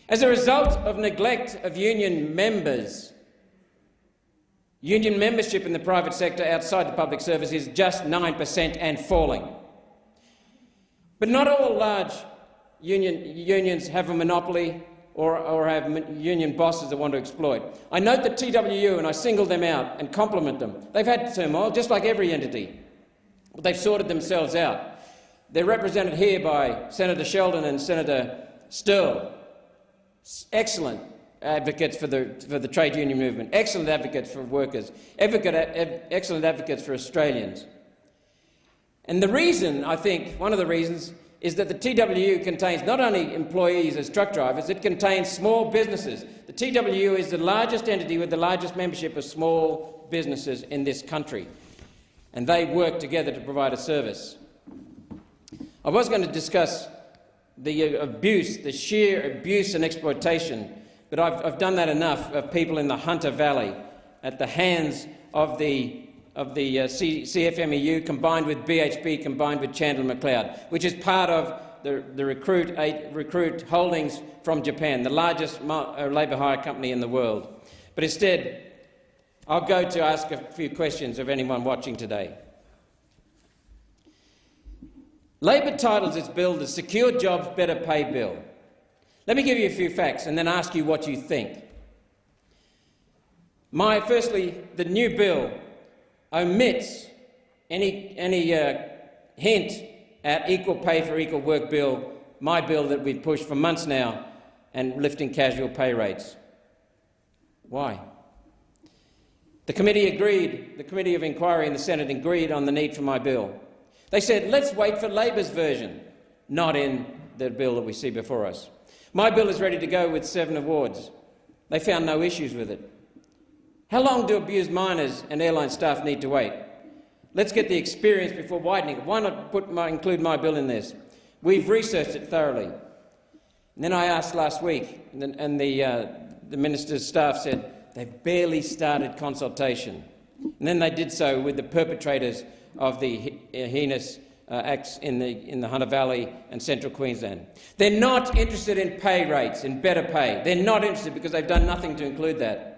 As a result of neglect of union members, union membership in the private sector outside the public service is just 9% and falling. But not all large unions have a monopoly or have union bosses that want to exploit. I note the TWU and I single them out and compliment them. They've had turmoil, just like every entity, but they've sorted themselves out. They're represented here by Senator Sheldon and Senator Sterle. Excellent advocates for the trade union movement, excellent advocates for workers, excellent advocates for Australians. And the reason, I think, one of the reasons, is that the TWU contains not only employees as truck drivers, it contains small businesses. The TWU is the largest entity with the largest membership of small businesses in this country, and they work together to provide a service. I was going to discuss the abuse, the sheer abuse and exploitation, but I've done that enough of people in the Hunter Valley at the hands of the CFMEU combined with BHP combined with Chandler McLeod, which is part of the Recruit Holdings from Japan, the largest labour hire company in the world. But instead, I'll go to ask a few questions of anyone watching today. Labor titles its bill the Secure Jobs Better Pay Bill. Let me give you a few facts and then ask you what you think. Firstly, the new bill omits any hint at equal pay for equal work bill, my bill that we've pushed for months now, and lifting casual pay rates. Why? The Committee of Inquiry in the Senate agreed on the need for my bill. They said, let's wait for Labor's version, not in the bill that we see before us. My bill is ready to go with 7 awards. They found no issues with it. How long do abused miners and airline staff need to wait? Let's get the experience before widening it. Why not include my bill in this? We've researched it thoroughly. And then I asked last week, and the Minister's staff said they've barely started consultation. And then they did so with the perpetrators of the heinous acts in the Hunter Valley and Central Queensland. They're not interested in pay rates, in better pay. They're not interested because they've done nothing to include that.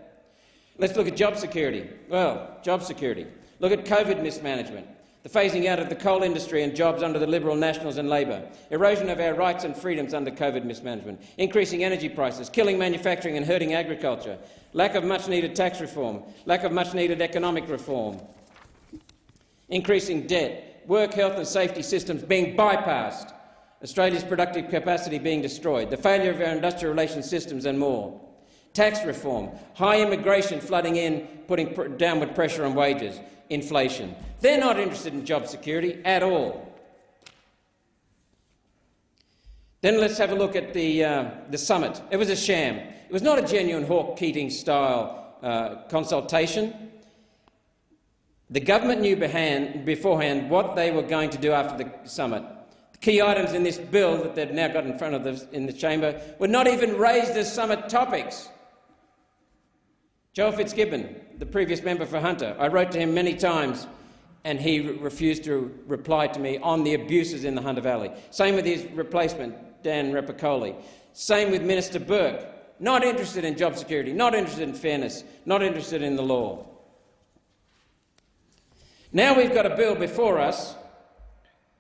Let's look at job security. Well, job security. Look at COVID mismanagement. the phasing out of the coal industry and jobs under the Liberal Nationals and Labor, erosion of our rights and freedoms under COVID mismanagement, increasing energy prices, killing manufacturing and hurting agriculture, lack of much-needed tax reform, lack of much-needed economic reform, increasing debt, work, health and safety systems being bypassed, Australia's productive capacity being destroyed, the failure of our industrial relations systems and more. Tax reform, high immigration flooding in, putting downward pressure on wages, inflation. They're not interested in job security at all. Then let's have a look at the summit. It was a sham. It was not a genuine Hawke-Keating-style consultation. The government knew beforehand what they were going to do after the summit. The key items in this bill that they've now got in front of in the chamber were not even raised as summit topics. Joel Fitzgibbon, the previous member for Hunter, I wrote to him many times and he refused to reply to me on the abuses in the Hunter Valley. Same with his replacement, Dan Repicoli. Same with Minister Burke. Not interested in job security, not interested in fairness, not interested in the law. Now we've got a bill before us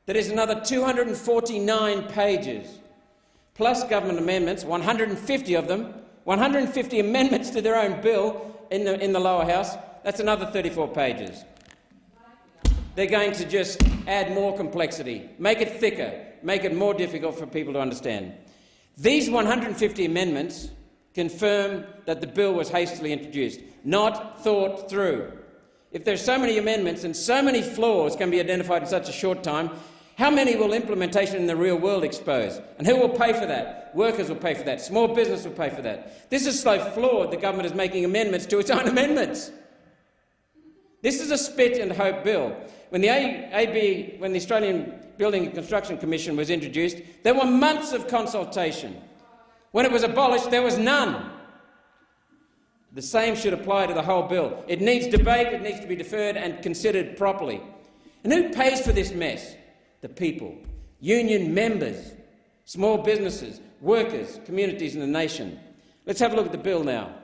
that is another 249 pages, plus government amendments, 150 of them, 150 amendments to their own bill in the lower house. That's another 34 pages. They're going to just add more complexity, make it thicker, make it more difficult for people to understand. These 150 amendments confirm that the bill was hastily introduced, not thought through. If there's so many amendments and so many flaws can be identified in such a short time, how many will implementation in the real world expose? And who will pay for that? Workers will pay for that. Small business will pay for that. This is so flawed the government is making amendments to its own amendments. This is a spit and hope bill. When the Australian Building and Construction Commission was introduced, there were months of consultation. When it was abolished, there was none. The same should apply to the whole bill. It needs debate, it needs to be deferred and considered properly. And who pays for this mess? The people, union members, small businesses, workers, communities and the nation. Let's have a look at the bill now.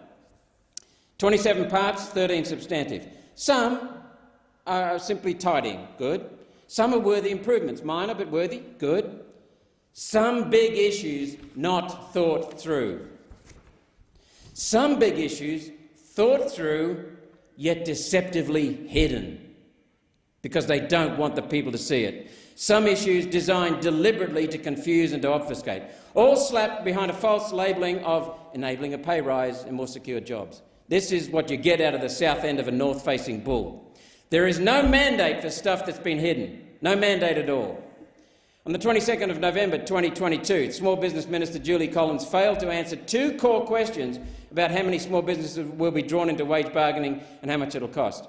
27 parts, 13 substantive. Some are simply tidying, good. Some are worthy improvements, minor but worthy, good. Some big issues not thought through. Some big issues thought through yet deceptively hidden because they don't want the people to see it. Some issues designed deliberately to confuse and to obfuscate, all slapped behind a false labelling of enabling a pay rise and more secure jobs. This is what you get out of the south end of a north-facing bull. There is no mandate for stuff that's been hidden, no mandate at all. On the 22nd of November 2022, Small Business Minister Julie Collins failed to answer two core questions about how many small businesses will be drawn into wage bargaining and how much it'll cost.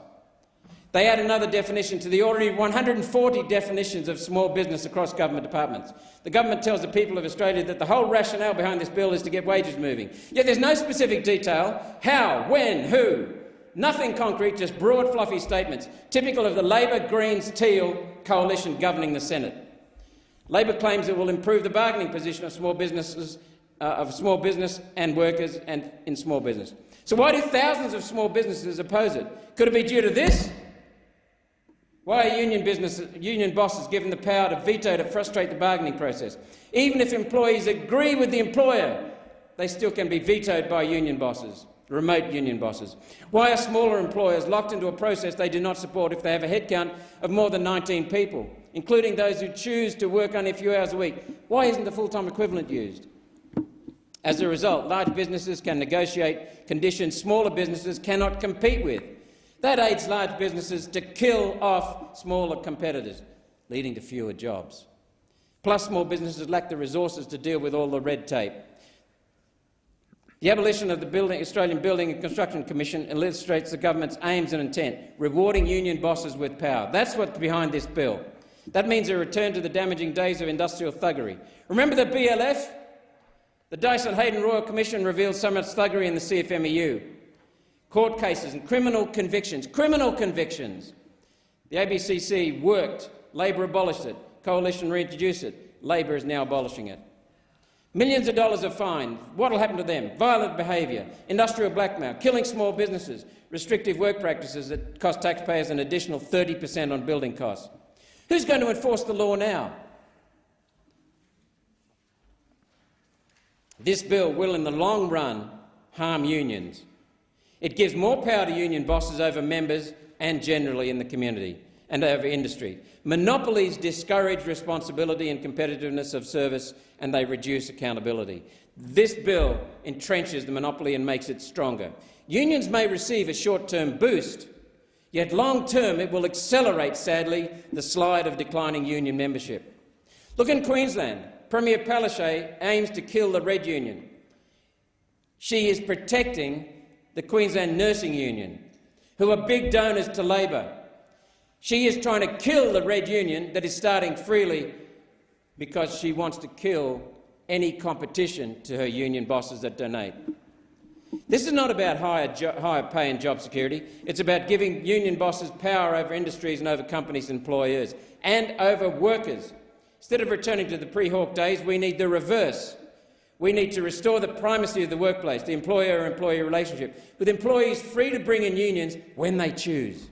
They add another definition to the already 140 definitions of small business across government departments. The government tells the people of Australia that the whole rationale behind this bill is to get wages moving. Yet there's no specific detail how, when, who. Nothing concrete, just broad, fluffy statements, typical of the Labor, Greens, Teal coalition governing the Senate. Labor claims it will improve the bargaining position of small businesses, of small business and workers and in small business. So why do thousands of small businesses oppose it? Could it be due to this? Why are union bosses given the power to veto to frustrate the bargaining process? Even if employees agree with the employer, they still can be vetoed by union bosses, remote union bosses. Why are smaller employers locked into a process they do not support if they have a headcount of more than 19 people, including those who choose to work only a few hours a week? Why isn't the full-time equivalent used? As a result, large businesses can negotiate conditions smaller businesses cannot compete with. That aids large businesses to kill off smaller competitors, leading to fewer jobs. Plus, small businesses lack the resources to deal with all the red tape. The abolition of the Australian Building and Construction Commission illustrates the government's aims and intent, rewarding union bosses with power. That's what's behind this bill. That means a return to the damaging days of industrial thuggery. Remember the BLF? The Dyson-Hayden Royal Commission revealed so much thuggery in the CFMEU. Court cases and criminal convictions. The ABCC worked, Labor abolished it, Coalition reintroduced it, Labor is now abolishing it. Millions of dollars are fined. What will happen to them? Violent behaviour, industrial blackmail, killing small businesses, restrictive work practices that cost taxpayers an additional 30% on building costs. Who's going to enforce the law now? This bill will, in the long run, harm unions. It gives more power to union bosses over members and generally in the community and over industry. Monopolies discourage responsibility and competitiveness of service, and they reduce accountability. This bill entrenches the monopoly and makes it stronger. Unions may receive a short-term boost, yet long-term it will accelerate, sadly, the slide of declining union membership. Look in Queensland. Premier Palaszczuk aims to kill the Red Union. She is protecting the Queensland Nursing Union, who are big donors to Labor. She is trying to kill the Red Union that is starting freely because she wants to kill any competition to her union bosses that donate. This is not about higher pay and job security. It's about giving union bosses power over industries and over companies' employers and over workers. Instead of returning to the pre-Hawke days, we need the reverse. We need to restore the primacy of the workplace, the employer-employee relationship, with employees free to bring in unions when they choose.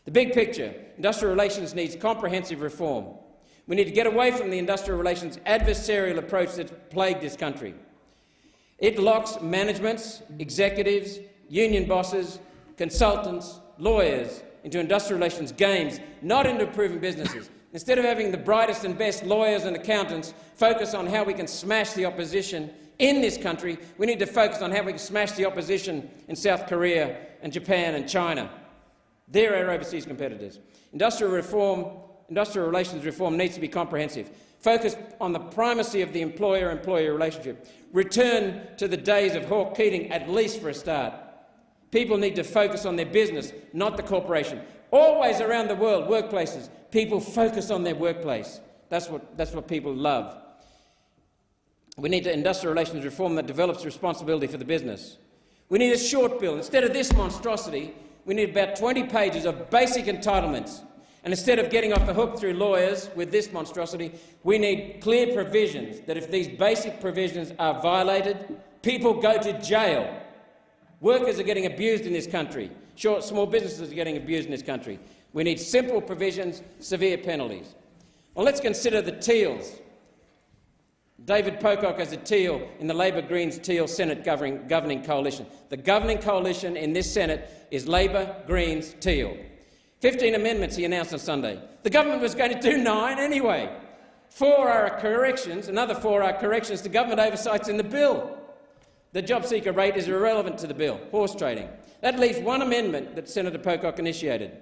The big picture: industrial relations needs comprehensive reform. We need to get away from the industrial relations adversarial approach that's plagued this country. It locks managements, executives, union bosses, consultants, lawyers into industrial relations games, not into improving businesses. Instead of having the brightest and best lawyers and accountants focus on how we can smash the opposition in this country, we need to focus on how we can smash the opposition in South Korea and Japan and China. They're our overseas competitors. Industrial relations reform needs to be comprehensive. Focus on the primacy of the employer-employee relationship. Return to the days of Hawke-Keating, at least for a start. People need to focus on their business, not the corporation. Always around the world, workplaces, people focus on their workplace. That's what people love. We need an industrial relations reform that develops responsibility for the business. We need a short bill. Instead of this monstrosity, we need about 20 pages of basic entitlements. And instead of getting off the hook through lawyers with this monstrosity, we need clear provisions that if these basic provisions are violated, people go to jail. Workers are getting abused in this country. Small businesses are getting abused in this country. We need simple provisions, severe penalties. Well, let's consider the Teals. David Pocock as a Teal in the Labor Greens Teal Senate governing coalition. The governing coalition in this Senate is Labor, Greens, Teal. 15 amendments he announced on Sunday. The government was going to do 9 anyway. 4 are corrections, another 4 are corrections to government oversights in the bill. The job seeker rate is irrelevant to the bill, horse trading. That leaves 1 amendment that Senator Pocock initiated.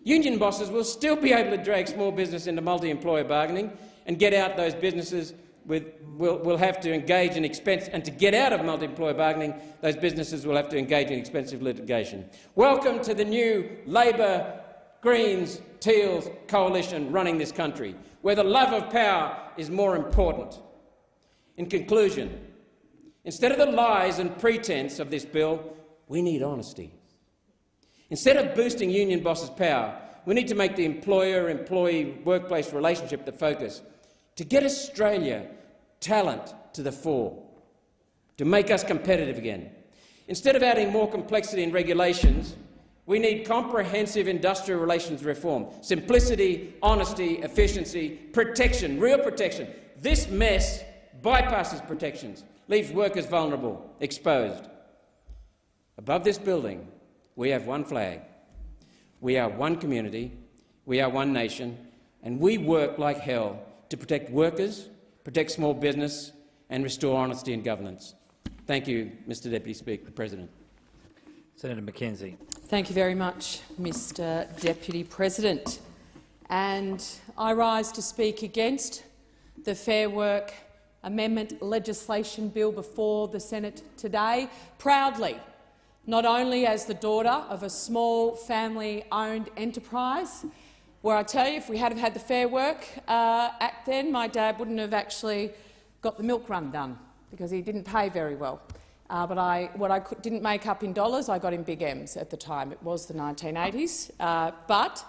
Union bosses will still be able to drag small business into multi-employer bargaining and get out those businesses will have to engage in and to get out of multi-employer bargaining, those businesses will have to engage in expensive litigation. Welcome to the new Labor, Greens, Teals coalition running this country, where the love of power is more important. In conclusion, instead of the lies and pretense of this bill, we need honesty. Instead of boosting union bosses' power, we need to make the employer-employee workplace relationship the focus, to get Australia talent to the fore, to make us competitive again. Instead of adding more complexity and regulations, we need comprehensive industrial relations reform. Simplicity, honesty, efficiency, protection, real protection. This mess bypasses protections, leaves workers vulnerable, exposed. Above this building, we have one flag. We are one community, we are one nation, and we work like hell to protect workers, protect small business, and restore honesty in governance. Thank you, Mr Deputy Speaker, President. Senator Mackenzie. Thank you very much, Mr Deputy President. And I rise to speak against the Fair Work Amendment legislation bill before the Senate today, proudly, not only as the daughter of a small family-owned enterprise, where I tell you, if we had had the Fair Work Act then, my dad wouldn't have actually got the milk run done because he didn't pay very well. But what I didn't make up in dollars, I got in big M's at the time. It was the 1980s. But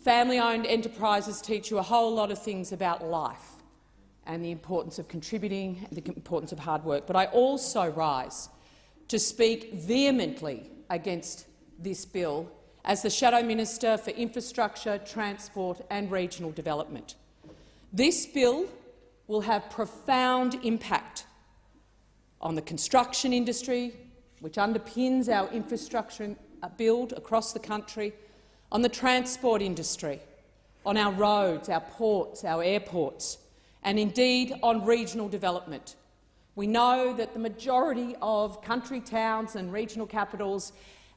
family-owned enterprises teach you a whole lot of things about life and the importance of contributing, the importance of hard work. But I also rise to speak vehemently against this bill as the Shadow Minister for Infrastructure, Transport and Regional Development. This bill will have profound impact on the construction industry, which underpins our infrastructure build across the country, on the transport industry, on our roads, our ports, our airports, and indeed on regional development. We know that the majority of country towns and regional capitals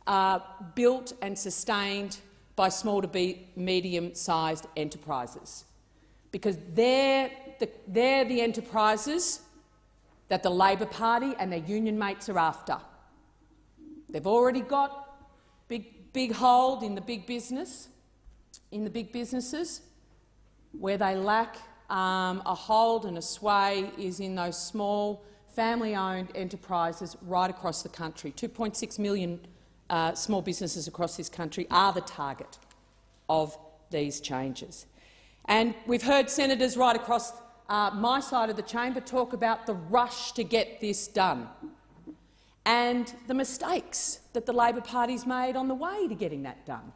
are built and sustained by small to medium-sized enterprises, because they're the enterprises that the Labor Party and their union mates are after. They've already got big hold in the big businesses. Where they lack a hold and a sway is in those small, family-owned enterprises right across the country. 2.6 million small businesses across this country are the target of these changes. And we've heard senators right across my side of the chamber talk about the rush to get this done and the mistakes that the Labor Party's made on the way to getting that done.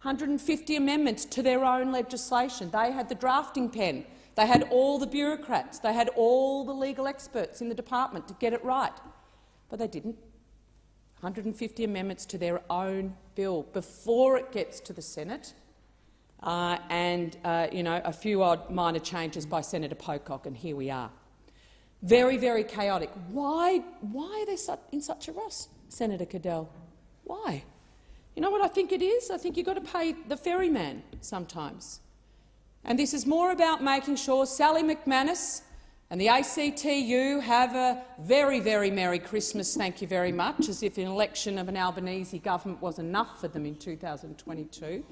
150 amendments to their own legislation. They had the drafting pen. They had all the bureaucrats. They had all the legal experts in the department to get it right. But they didn't. 150 amendments to their own bill before it gets to the Senate, and a few odd minor changes by Senator Pocock, and here we are. Very, very chaotic. Why are they in such a rush, Senator Cadell? Why? You know what I think it is? I think you've got to pay the ferryman sometimes. And this is more about making sure Sally McManus and the ACTU have a very, very Merry Christmas, thank you very much, as if an election of an Albanese government was enough for them in 2022,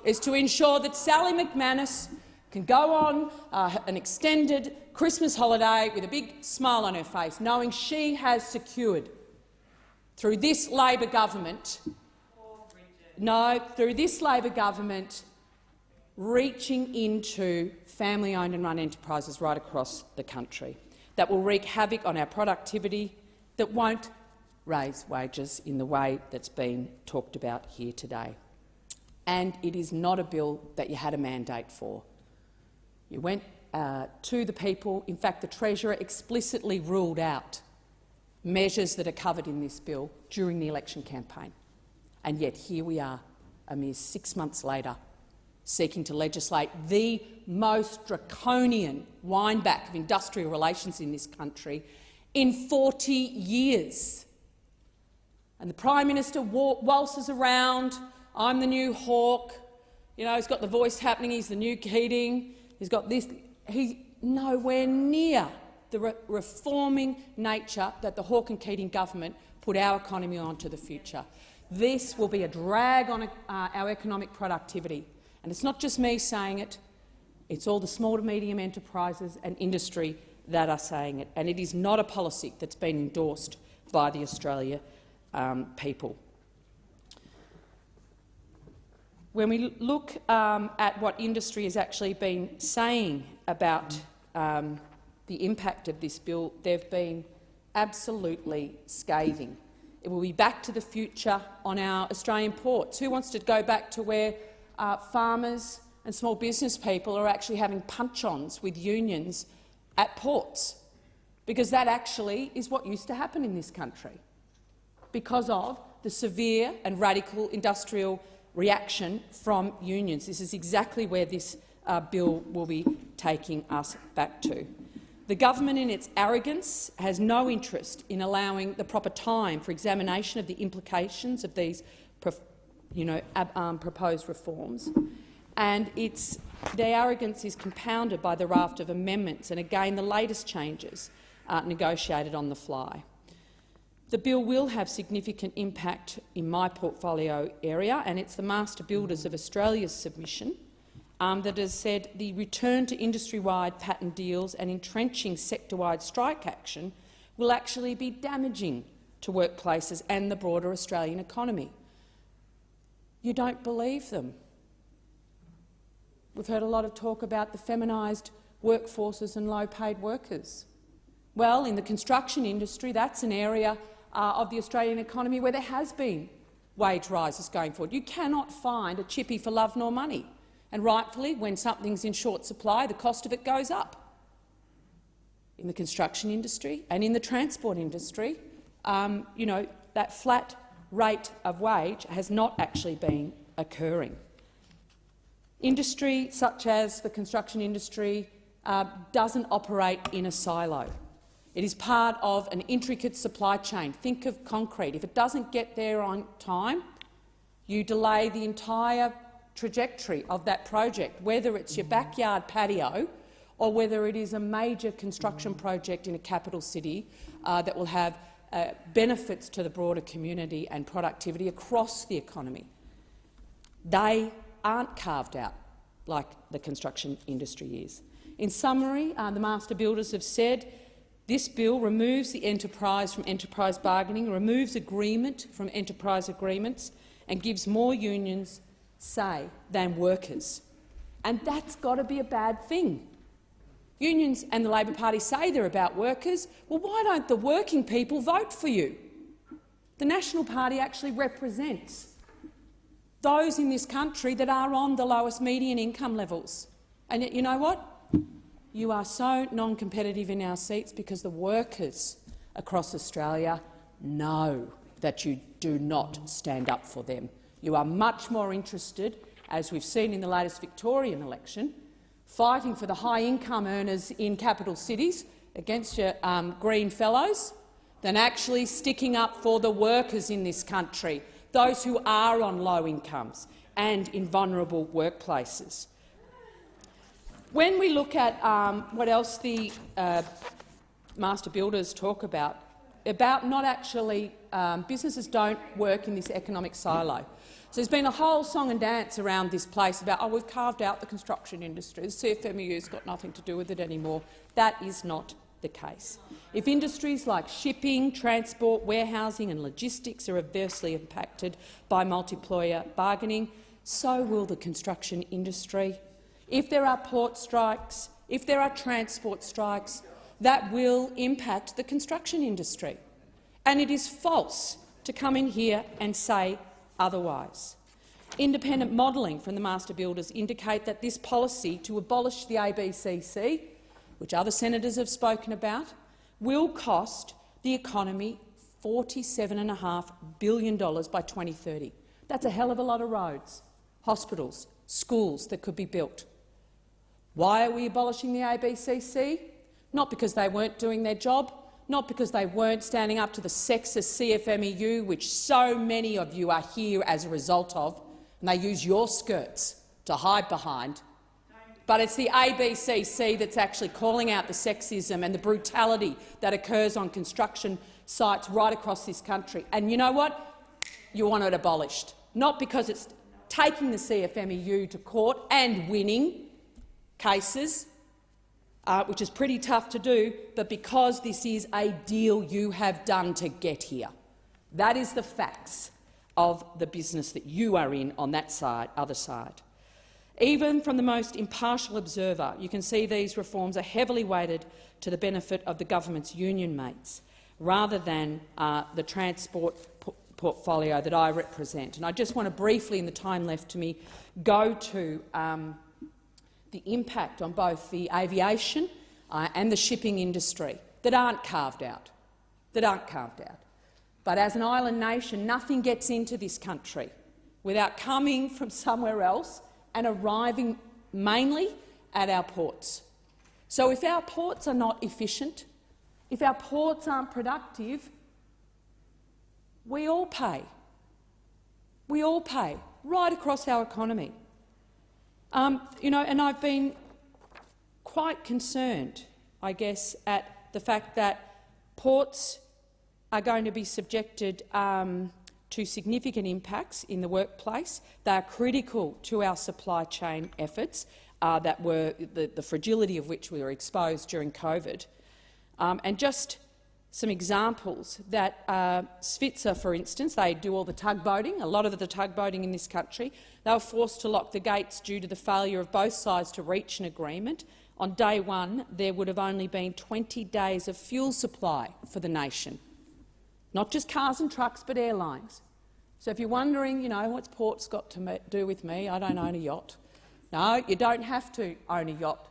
is to ensure that Sally McManus can go on an extended Christmas holiday with a big smile on her face, knowing she has secured, through this Labor government, reaching into family-owned and run enterprises right across the country that will wreak havoc on our productivity, that won't raise wages in the way that's been talked about here today. And it is not a bill that you had a mandate for. You went to the people. In fact, the Treasurer explicitly ruled out measures that are covered in this bill during the election campaign. And yet here we are, a mere 6 months later, seeking to legislate the most draconian windback of industrial relations in this country in 40 years. And the Prime Minister waltzes around, I'm the new Hawke, he's got the voice happening, he's the new Keating, he's got this. He's nowhere near the reforming nature that the Hawke and Keating government put our economy on to the future. This will be a drag on our economic productivity. And it's not just me saying it, it's all the small to medium enterprises and industry that are saying it. And it is not a policy that's been endorsed by the Australia people. When we look at what industry has actually been saying about the impact of this bill, they've been absolutely scathing. It will be back to the future on our Australian ports. Who wants to go back to where farmers and small business people are actually having punch-ons with unions at ports? Because that actually is what used to happen in this country because of the severe and radical industrial reaction from unions. This is exactly where this bill will be taking us back to. The government, in its arrogance, has no interest in allowing the proper time for examination of the implications of these proposed reforms, and their arrogance is compounded by the raft of amendments and, again, the latest changes negotiated on the fly. The bill will have significant impact in my portfolio area, and it's the Master Builders of Australia's submission that has said the return to industry-wide pattern deals and entrenching sector-wide strike action will actually be damaging to workplaces and the broader Australian economy. You don't believe them. We've heard a lot of talk about the feminised workforces and low-paid workers. Well, in the construction industry, that's an area of the Australian economy where there has been wage rises going forward. You cannot find a chippy for love nor money. And rightfully, when something's in short supply, the cost of it goes up. In the construction industry and in the transport industry, you know, that flat rate of wage has not actually been occurring. Industry, such as the construction industry, doesn't operate in a silo. It is part of an intricate supply chain. Think of concrete. If it doesn't get there on time, you delay the entire trajectory of that project, whether it's your backyard patio or whether it is a major construction project in a capital city that will have benefits to the broader community and productivity across the economy. They aren't carved out like the construction industry is. In summary, the master builders have said this bill removes the enterprise from enterprise bargaining, removes agreement from enterprise agreements and gives more unions say than workers. And that's got to be a bad thing. Unions and the Labor Party say they're about workers. Well, why don't the working people vote for you? The National Party actually represents those in this country that are on the lowest median income levels. And yet, you know what? You are so non-competitive in our seats because the workers across Australia know that you do not stand up for them. You are much more interested, as we've seen in the latest Victorian election, fighting for the high-income earners in capital cities against your Green fellows than actually sticking up for the workers in this country, those who are on low incomes and in vulnerable workplaces. When we look at what else the master builders talk about not actually businesses don't work in this economic silo. So there's been a whole song and dance around this place about, oh, we've carved out the construction industry, the CFMEU's got nothing to do with it anymore. That is not the case. If industries like shipping, transport, warehousing and logistics are adversely impacted by multi-employer bargaining, so will the construction industry. If there are port strikes, if there are transport strikes, that will impact the construction industry. And it is false to come in here and say otherwise. Independent modelling from the master builders indicate that this policy to abolish the ABCC, which other senators have spoken about, will cost the economy $47.5 billion by 2030. That's a hell of a lot of roads, hospitals, schools that could be built. Why are we abolishing the ABCC? Not because they weren't doing their job, not because they weren't standing up to the sexist CFMEU, which so many of you are here as a result of, and they use your skirts to hide behind. But it's the ABCC that's actually calling out the sexism and the brutality that occurs on construction sites right across this country. And you know what? You want it abolished, not because it's taking the CFMEU to court and winning cases, which is pretty tough to do, but because this is a deal you have done to get here. That is the facts of the business that you are in on that side, other side. Even from the most impartial observer, you can see these reforms are heavily weighted to the benefit of the government's union mates, rather than the transport portfolio that I represent. And I just want to briefly, in the time left to me, go to the impact on both the aviation and the shipping industry that aren't carved out. But as an island nation, nothing gets into this country without coming from somewhere else and arriving mainly at our ports. So if our ports are not efficient, if our ports aren't productive, we all pay. We all pay, right across our economy. You know, and I've been quite concerned, I guess, at the fact that ports are going to be subjected to significant impacts in the workplace. They are critical to our supply chain efforts, that were the fragility of which we were exposed during COVID. And just some examples that Svitzer, for instance, they do all the tugboating, a lot of the tugboating in this country. They were forced to lock the gates due to the failure of both sides to reach an agreement. On day one, there would have only been 20 days of fuel supply for the nation. Not just cars and trucks, but airlines. So if you're wondering, you know, what's ports got to do with me? I don't own a yacht. No, you don't have to own a yacht.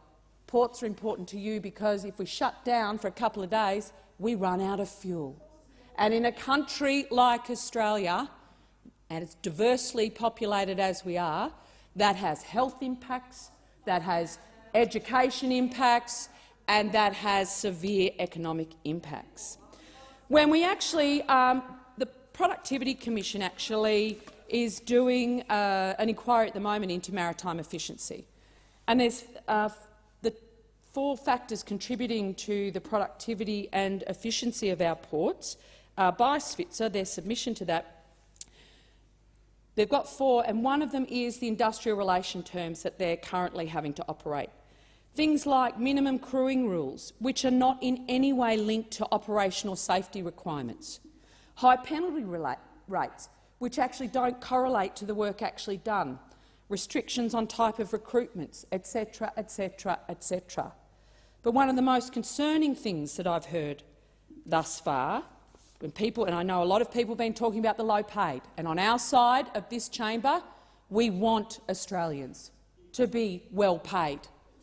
Ports are important to you because if we shut down for a couple of days, we run out of fuel. And in a country like Australia, and as diversely populated as we are, that has health impacts, that has education impacts, and that has severe economic impacts. When we actually, the Productivity Commission actually is doing an inquiry at the moment into maritime efficiency, and there's the 4 factors contributing to the productivity and efficiency of our ports by SFITSA, their submission to that. They've got 4, and one of them is the industrial relation terms that they're currently having to operate. Things like minimum crewing rules, which are not in any way linked to operational safety requirements. High penalty rates, which actually don't correlate to the work actually done. Restrictions on type of recruitments, etc., etc., etc. But one of the most concerning things that I've heard thus far, when people, and I know a lot of people have been talking about the low paid, and on our side of this chamber, we want Australians to be well paid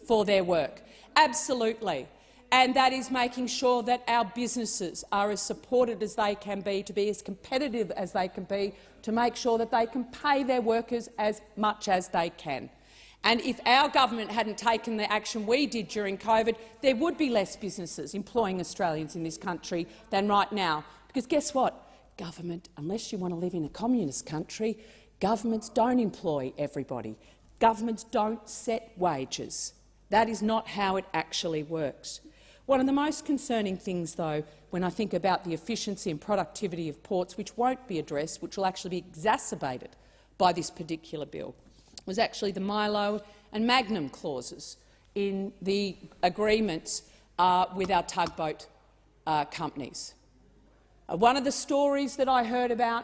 for their work. Absolutely. And that is making sure that our businesses are as supported as they can be, to be as competitive as they can be, to make sure that they can pay their workers as much as they can. And if our government hadn't taken the action we did during COVID, there would be less businesses employing Australians in this country than right now. Because guess what? Government, unless you want to live in a communist country, governments don't employ everybody. Governments don't set wages. That is not how it actually works. One of the most concerning things, though, when I think about the efficiency and productivity of ports, which won't be addressed, which will actually be exacerbated by this particular bill, was actually the Milo and Magnum clauses in the agreements with our tugboat companies. One of the stories that I heard about,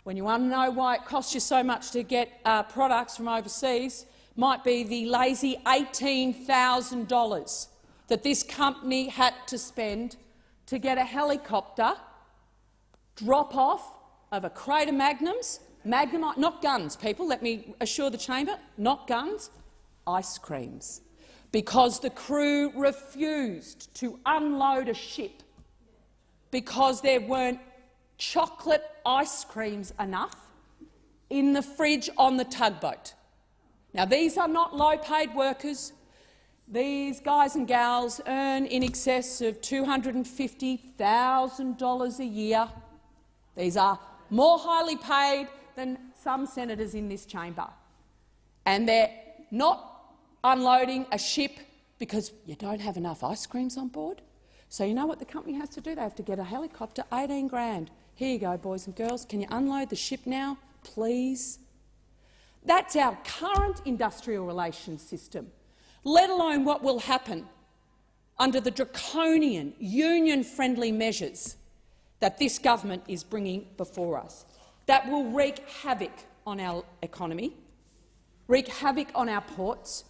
when you want to know why it costs you so much to get products from overseas, might be the lazy $18,000 that this company had to spend to get a helicopter drop-off of a crate of Magnums, not guns, people, let me assure the chamber, not guns, ice creams, because the crew refused to unload a ship because there weren't chocolate ice creams enough in the fridge on the tugboat. Now, these are not low-paid workers. These guys and gals earn in excess of $250,000 a year. These are more highly paid than some senators in this chamber. And they're not unloading a ship because you don't have enough ice creams on board. So you know what the company has to do? They have to get a helicopter, 18 grand. Here you go, boys and girls. Can you unload the ship now, please? That's our current industrial relations system, let alone what will happen under the draconian, union-friendly measures that this government is bringing before us, that will wreak havoc on our economy, wreak havoc on our ports,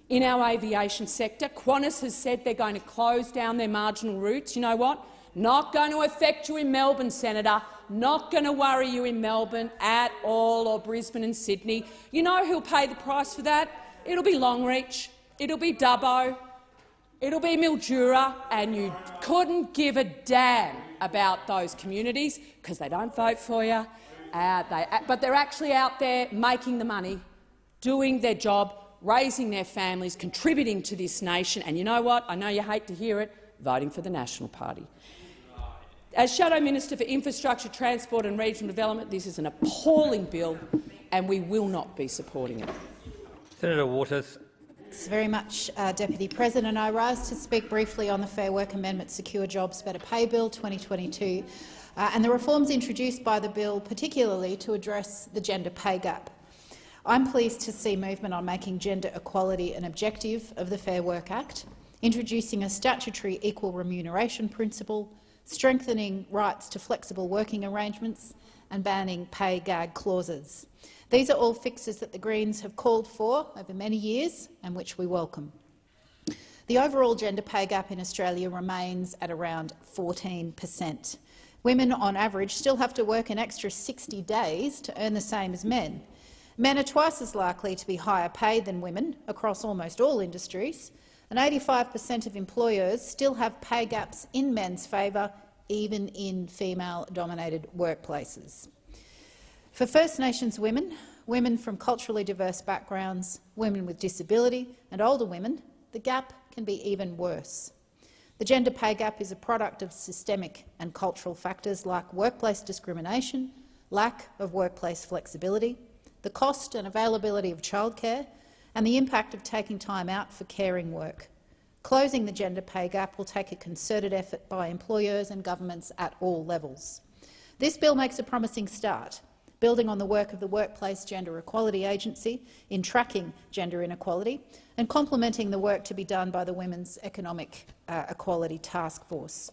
in our aviation sector. Qantas has said they're going to close down their marginal routes. You know what? Not going to affect you in Melbourne, Senator. Not going to worry you in Melbourne at all, or Brisbane and Sydney. You know who'll pay the price for that? It'll be Longreach, it'll be Dubbo, it'll be Mildura, and you couldn't give a damn about those communities because they don't vote for you. But they're actually out there making the money, doing their job, raising their families, contributing to this nation, and you know what? I know you hate to hear it, voting for the National Party. As Shadow Minister for Infrastructure, Transport and Regional Development, this is an appalling bill and we will not be supporting it. Senator Waters. Thanks very much, Deputy President. I rise to speak briefly on the Fair Work Amendment Secure Jobs Better Pay Bill 2022 and the reforms introduced by the bill, particularly to address the gender pay gap. I'm pleased to see movement on making gender equality an objective of the Fair Work Act, introducing a statutory equal remuneration principle, strengthening rights to flexible working arrangements and banning pay gag clauses. These are all fixes that the Greens have called for over many years and which we welcome. The overall gender pay gap in Australia remains at around 14%. Women, on average, still have to work an extra 60 days to earn the same as men. Men are twice as likely to be higher paid than women across almost all industries, and 85% of employers still have pay gaps in men's favour, even in female-dominated workplaces. For First Nations women, women from culturally diverse backgrounds, women with disability and older women, the gap can be even worse. The gender pay gap is a product of systemic and cultural factors like workplace discrimination, lack of workplace flexibility, the cost and availability of childcare, and the impact of taking time out for caring work. Closing the gender pay gap will take a concerted effort by employers and governments at all levels. This bill makes a promising start, building on the work of the Workplace Gender Equality Agency in tracking gender inequality and complementing the work to be done by the Women's Economic Equality Task Force.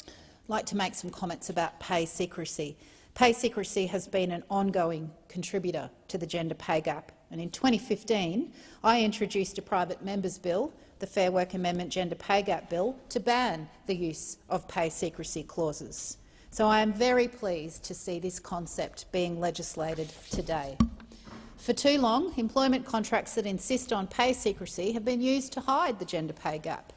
I'd like to make some comments about pay secrecy. Pay secrecy has been an ongoing contributor to the gender pay gap, and in 2015 I introduced a private member's bill, the Fair Work Amendment Gender Pay Gap Bill, to ban the use of pay secrecy clauses. So I am very pleased to see this concept being legislated today. For too long, employment contracts that insist on pay secrecy have been used to hide the gender pay gap.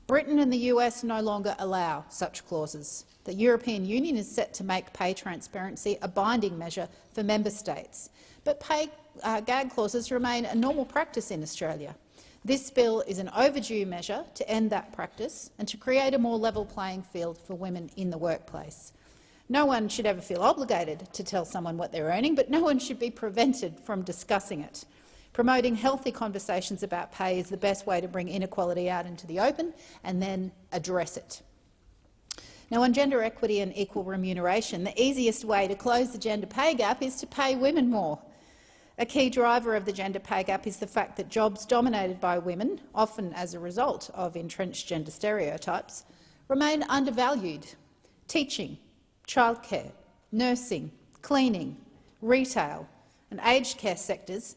Britain and the US no longer allow such clauses. The European Union is set to make pay transparency a binding measure for member states, but pay gag clauses remain a normal practice in Australia. This bill is an overdue measure to end that practice and to create a more level playing field for women in the workplace. No one should ever feel obligated to tell someone what they're earning, but no one should be prevented from discussing it. Promoting healthy conversations about pay is the best way to bring inequality out into the open and then address it. Now, on gender equity and equal remuneration, the easiest way to close the gender pay gap is to pay women more. A key driver of the gender pay gap is the fact that jobs dominated by women, often as a result of entrenched gender stereotypes, remain undervalued. Teaching, childcare, nursing, cleaning, retail and aged care sectors,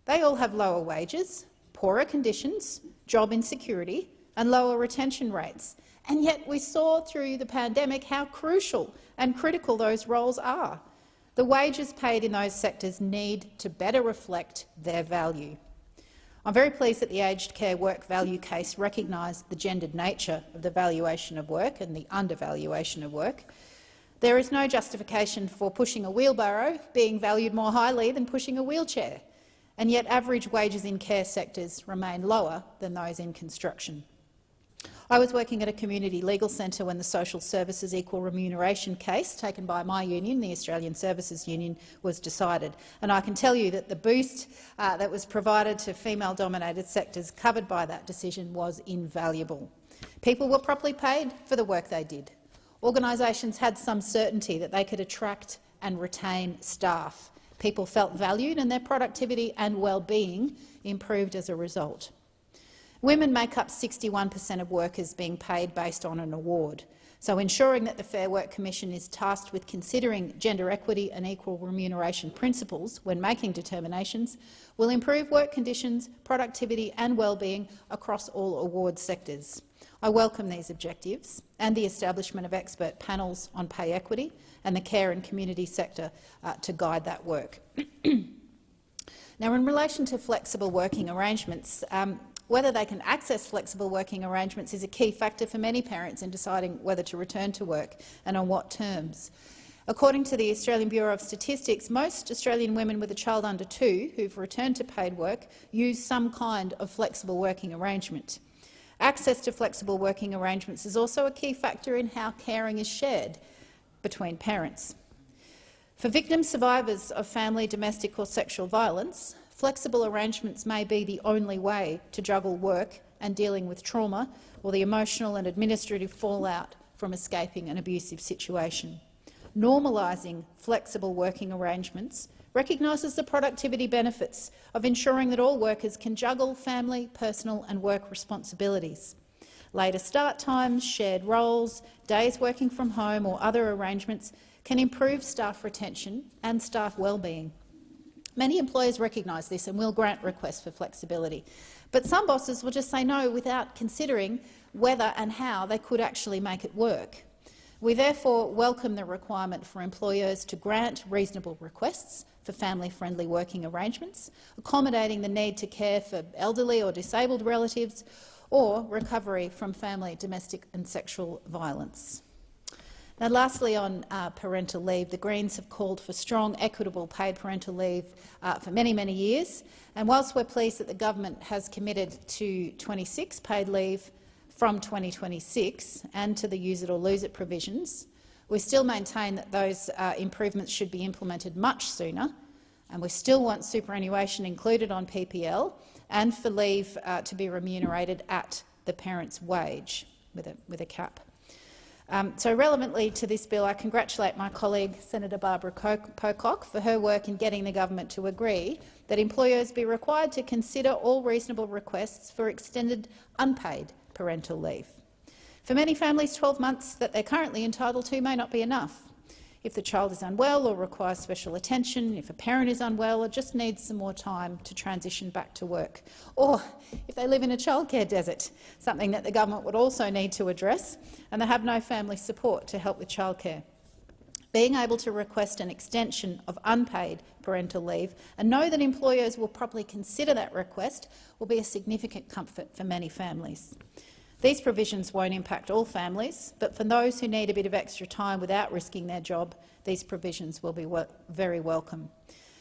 they all have lower wages, poorer conditions, job insecurity and lower retention rates. And yet we saw through the pandemic how crucial and critical those roles are. The wages paid in those sectors need to better reflect their value. I'm very pleased that the aged care work value case recognised the gendered nature of the valuation of work and the undervaluation of work. There is no justification for pushing a wheelbarrow being valued more highly than pushing a wheelchair, and yet average wages in care sectors remain lower than those in construction. I was working at a community legal centre when the Social Services Equal Remuneration case, taken by my union, the Australian Services Union, was decided. And I can tell you that the boost that was provided to female-dominated sectors covered by that decision was invaluable. People were properly paid for the work they did. Organisations had some certainty that they could attract and retain staff. People felt valued and their productivity and well-being improved as a result. Women make up 61% of workers being paid based on an award, so ensuring that the Fair Work Commission is tasked with considering gender equity and equal remuneration principles when making determinations will improve work conditions, productivity and well-being across all award sectors. I welcome these objectives and the establishment of expert panels on pay equity and the care and community sector to guide that work. Now, in relation to flexible working arrangements, whether they can access flexible working arrangements is a key factor for many parents in deciding whether to return to work and on what terms. According to the Australian Bureau of Statistics, most Australian women with a child under 2 who've returned to paid work use some kind of flexible working arrangement. Access to flexible working arrangements is also a key factor in how caring is shared between parents. For victim survivors of family, domestic or sexual violence, flexible arrangements may be the only way to juggle work and dealing with trauma or the emotional and administrative fallout from escaping an abusive situation. Normalising flexible working arrangements recognises the productivity benefits of ensuring that all workers can juggle family, personal and work responsibilities. Later start times, shared roles, days working from home or other arrangements can improve staff retention and staff well-being. Many employers recognise this and will grant requests for flexibility, but some bosses will just say no without considering whether and how they could actually make it work. We therefore welcome the requirement for employers to grant reasonable requests for family-friendly working arrangements, accommodating the need to care for elderly or disabled relatives, or recovery from family, domestic and sexual violence. Now, lastly, on parental leave, the Greens have called for strong, equitable paid parental leave for many, many years. And whilst we're pleased that the government has committed to 26 paid leave from 2026 and to the use it or lose it provisions, we still maintain that those improvements should be implemented much sooner, and we still want superannuation included on PPL and for leave to be remunerated at the parent's wage with a cap. So relevantly to this bill, I congratulate my colleague Senator Barbara Pocock for her work in getting the government to agree that employers be required to consider all reasonable requests for extended unpaid parental leave. For many families, 12 months that they're currently entitled to may not be enough. If the child is unwell or requires special attention, if a parent is unwell or just needs some more time to transition back to work, or if they live in a childcare desert, something that the government would also need to address, and they have no family support to help with childcare. Being able to request an extension of unpaid parental leave and know that employers will properly consider that request will be a significant comfort for many families. These provisions won't impact all families, but for those who need a bit of extra time without risking their job, these provisions will be very welcome.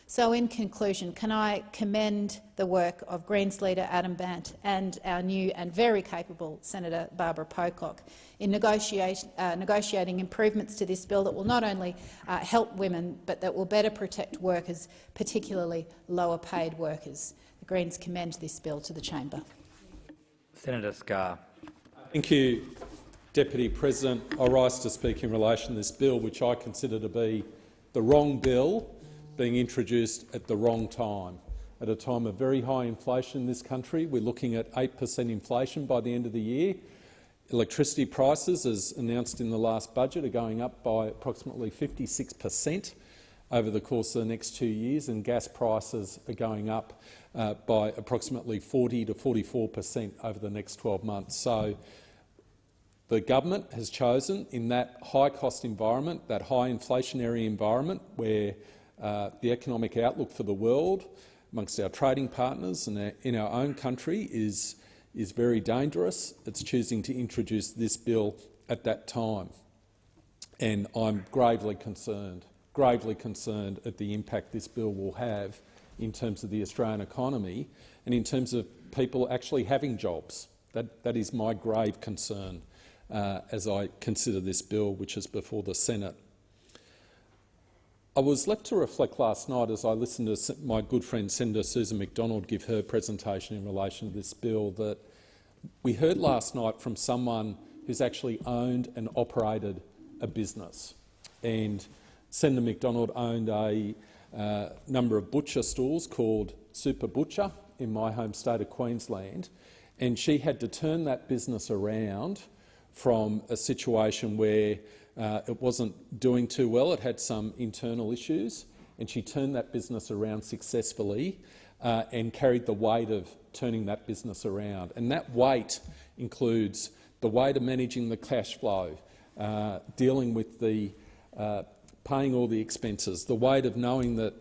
So, in conclusion, can I commend the work of Greens leader Adam Bandt and our new and very capable Senator Barbara Pocock in negotiating improvements to this bill that will not only help women but that will better protect workers, particularly lower-paid workers. The Greens commend this bill to the chamber. Senator Scarr. Thank you, Deputy President. I rise to speak in relation to this bill, which I consider to be the wrong bill being introduced at the wrong time. At a time of very high inflation in this country, we're looking at 8% inflation by the end of the year. Electricity prices, as announced in the last budget, are going up by approximately 56% over the course of the next 2 years, and gas prices are going up by approximately 40 to 44% over the next 12 months. So the government has chosen, in that high-cost environment, that high inflationary environment where the economic outlook for the world amongst our trading partners and in our own country is very dangerous. It's choosing to introduce this bill at that time. And I'm gravely concerned at the impact this bill will have in terms of the Australian economy and in terms of people actually having jobs. That is my grave concern as I consider this bill, which is before the Senate. I was left to reflect last night as I listened to my good friend Senator Susan McDonald give her presentation in relation to this bill that we heard last night from someone who's actually owned and operated a business. And Senator McDonald owned a number of butcher stalls called Super Butcher in my home state of Queensland, and she had to turn that business around from a situation where it wasn't doing too well. It had some internal issues, and she turned that business around successfully and carried the weight of turning that business around. And that weight includes the weight of managing the cash flow, dealing with the paying all the expenses, the weight of knowing that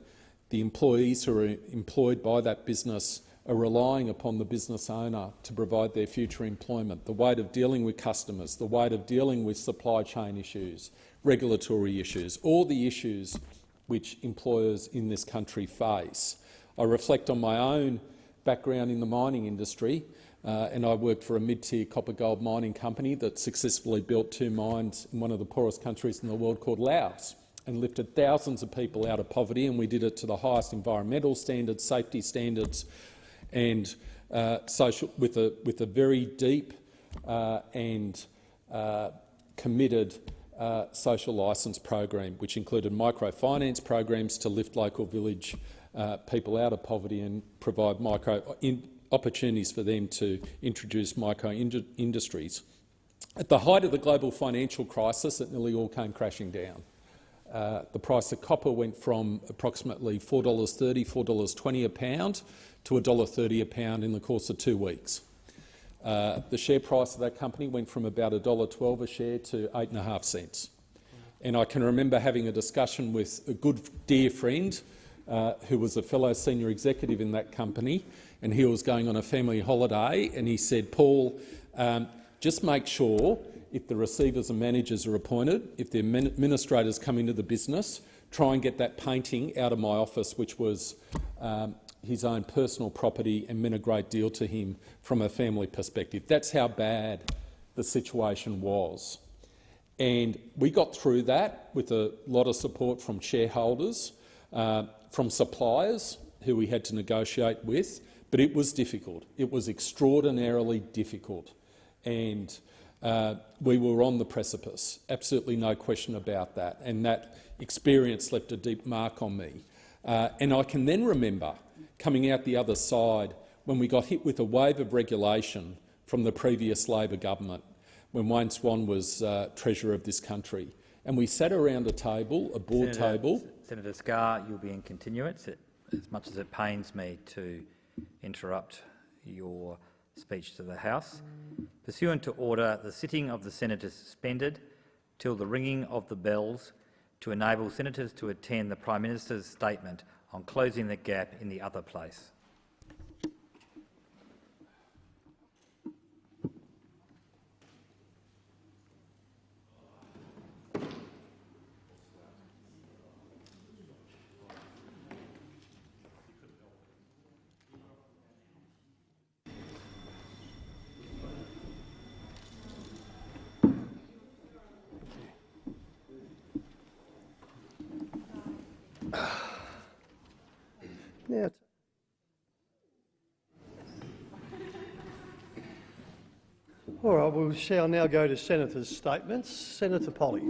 the employees who are employed by that business are relying upon the business owner to provide their future employment, the weight of dealing with customers, the weight of dealing with supply chain issues, regulatory issues, all the issues which employers in this country face. I reflect on my own background in the mining industry, and I worked for a mid-tier copper-gold mining company that successfully built 2 mines in one of the poorest countries in the world called Laos, and lifted thousands of people out of poverty, and we did it to the highest environmental standards, safety standards, and social, with a very deep and committed social licence program, which included microfinance programs to lift local village people out of poverty and provide opportunities for them to introduce micro-industries. At the height of the global financial crisis, it nearly all came crashing down. The price of copper went from approximately $4.30, $4.20 a pound to $1.30 a pound in the course of 2 weeks. the share price of that company went from about $1.12 a share to 8.5 cents. And I can remember having a discussion with a good dear friend who was a fellow senior executive in that company, and he was going on a family holiday, and he said, "Paul, just make sure if the receivers and managers are appointed, if the administrators come into the business, try and get that painting out of my office," which was his own personal property and meant a great deal to him from a family perspective. That's how bad the situation was. And we got through that with a lot of support from shareholders, from suppliers who we had to negotiate with, but it was difficult. It was extraordinarily difficult. And we were on the precipice, absolutely no question about that, and that experience left a deep mark on me. And I can then remember coming out the other side when we got hit with a wave of regulation from the previous Labor government, when Wayne Swan was Treasurer of this country. And we sat around a table, a board table. Senator Scarr, you'll be in continuance, as much as it pains me to interrupt your speech to the House. Pursuant to order, the sitting of the Senate is suspended till the ringing of the bells to enable senators to attend the Prime Minister's statement on closing the gap in the other place. All right, we shall now go to senators' statements. Senator Polley.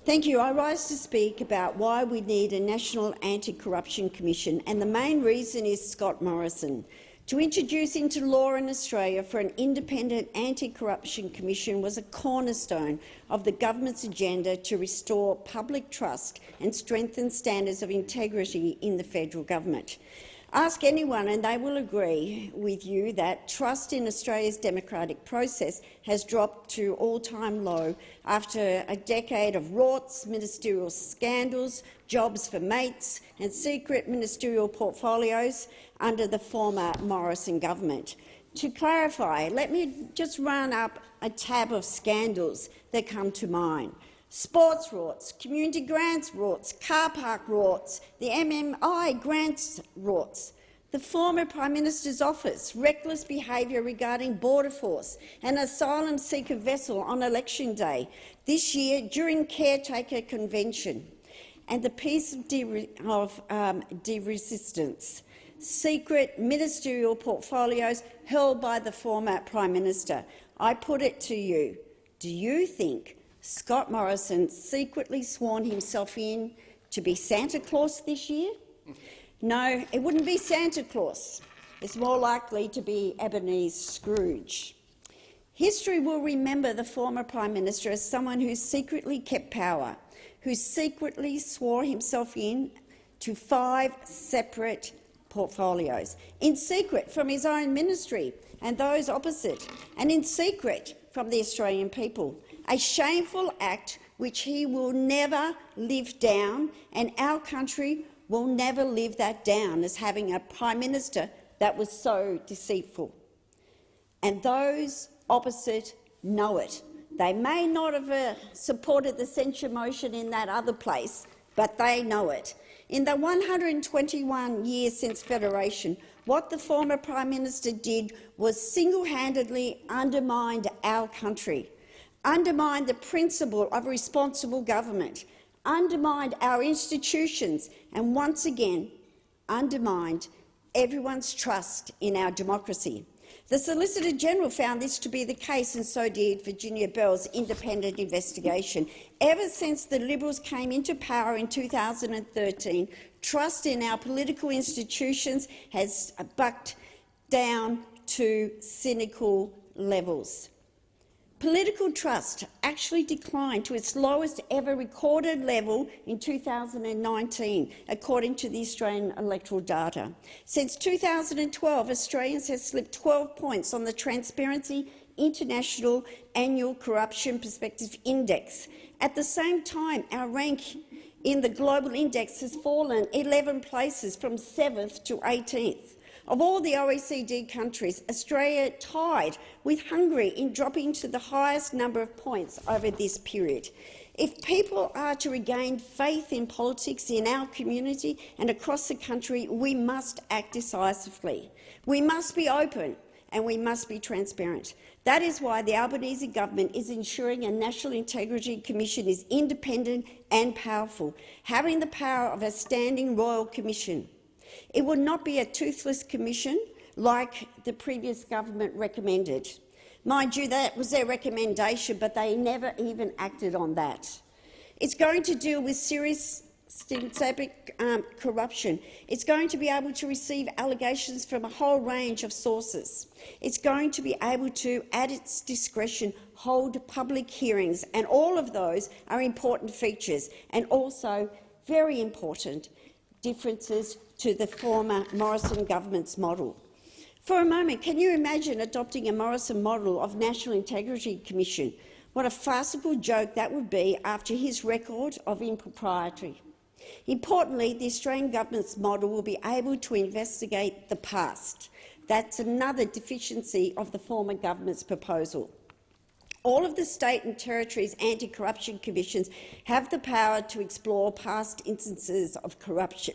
Thank you. I rise to speak about why we need a National Anti-Corruption Commission, and the main reason is Scott Morrison. To introduce into law in Australia for an independent anti-corruption commission was a cornerstone of the government's agenda to restore public trust and strengthen standards of integrity in the federal government. Ask anyone and they will agree with you that trust in Australia's democratic process has dropped to all-time low after a decade of rorts, ministerial scandals, jobs for mates and secret ministerial portfolios under the former Morrison government. To clarify, let me just run up a tab of scandals that come to mind. Sports rorts, community grants rorts, car park rorts, the MMI grants rorts, the former Prime Minister's office, reckless behaviour regarding Border Force, an asylum seeker vessel on election day this year during caretaker convention, and the piece of de-resistance, secret ministerial portfolios held by the former Prime Minister. I put it to you, do you think Scott Morrison secretly sworn himself in to be Santa Claus this year? No, it wouldn't be Santa Claus. It's more likely to be Ebenezer Scrooge. History will remember the former Prime Minister as someone who secretly kept power, who secretly swore himself in to 5 separate portfolios, in secret from his own ministry and those opposite, and in secret from the Australian people. A shameful act which he will never live down, and our country will never live that down, as having a Prime Minister that was so deceitful. And those opposite know it. They may not have supported the censure motion in that other place, but they know it. In the 121 years since Federation, what the former Prime Minister did was single-handedly undermined our country, undermined the principle of responsible government, undermined our institutions and once again undermined everyone's trust in our democracy. The Solicitor General found this to be the case, and so did Virginia Bell's independent investigation. Ever since the Liberals came into power in 2013, trust in our political institutions has bucked down to cynical levels. Political trust actually declined to its lowest ever recorded level in 2019, according to the Australian electoral data. Since 2012, Australians have slipped 12 points on the Transparency International Annual Corruption Perspective Index. At the same time, our rank in the global index has fallen 11 places from 7th to 18th. Of all the OECD countries, Australia tied with Hungary in dropping to the highest number of points over this period. If people are to regain faith in politics in our community and across the country, we must act decisively. We must be open and we must be transparent. That is why the Albanese government is ensuring a National Integrity Commission is independent and powerful, having the power of a standing royal commission. It would not be a toothless commission like the previous government recommended. Mind you, that was their recommendation, but they never even acted on that. It's going to deal with serious systemic corruption. It's going to be able to receive allegations from a whole range of sources. It's going to be able to, at its discretion, hold public hearings, and all of those are important features and also very important differences to the former Morrison government's model. For a moment, can you imagine adopting a Morrison model of National Integrity Commission? What a farcical joke that would be after his record of impropriety. Importantly, the Australian government's model will be able to investigate the past. That's another deficiency of the former government's proposal. All of the state and territories' anti-corruption commissions have the power to explore past instances of corruption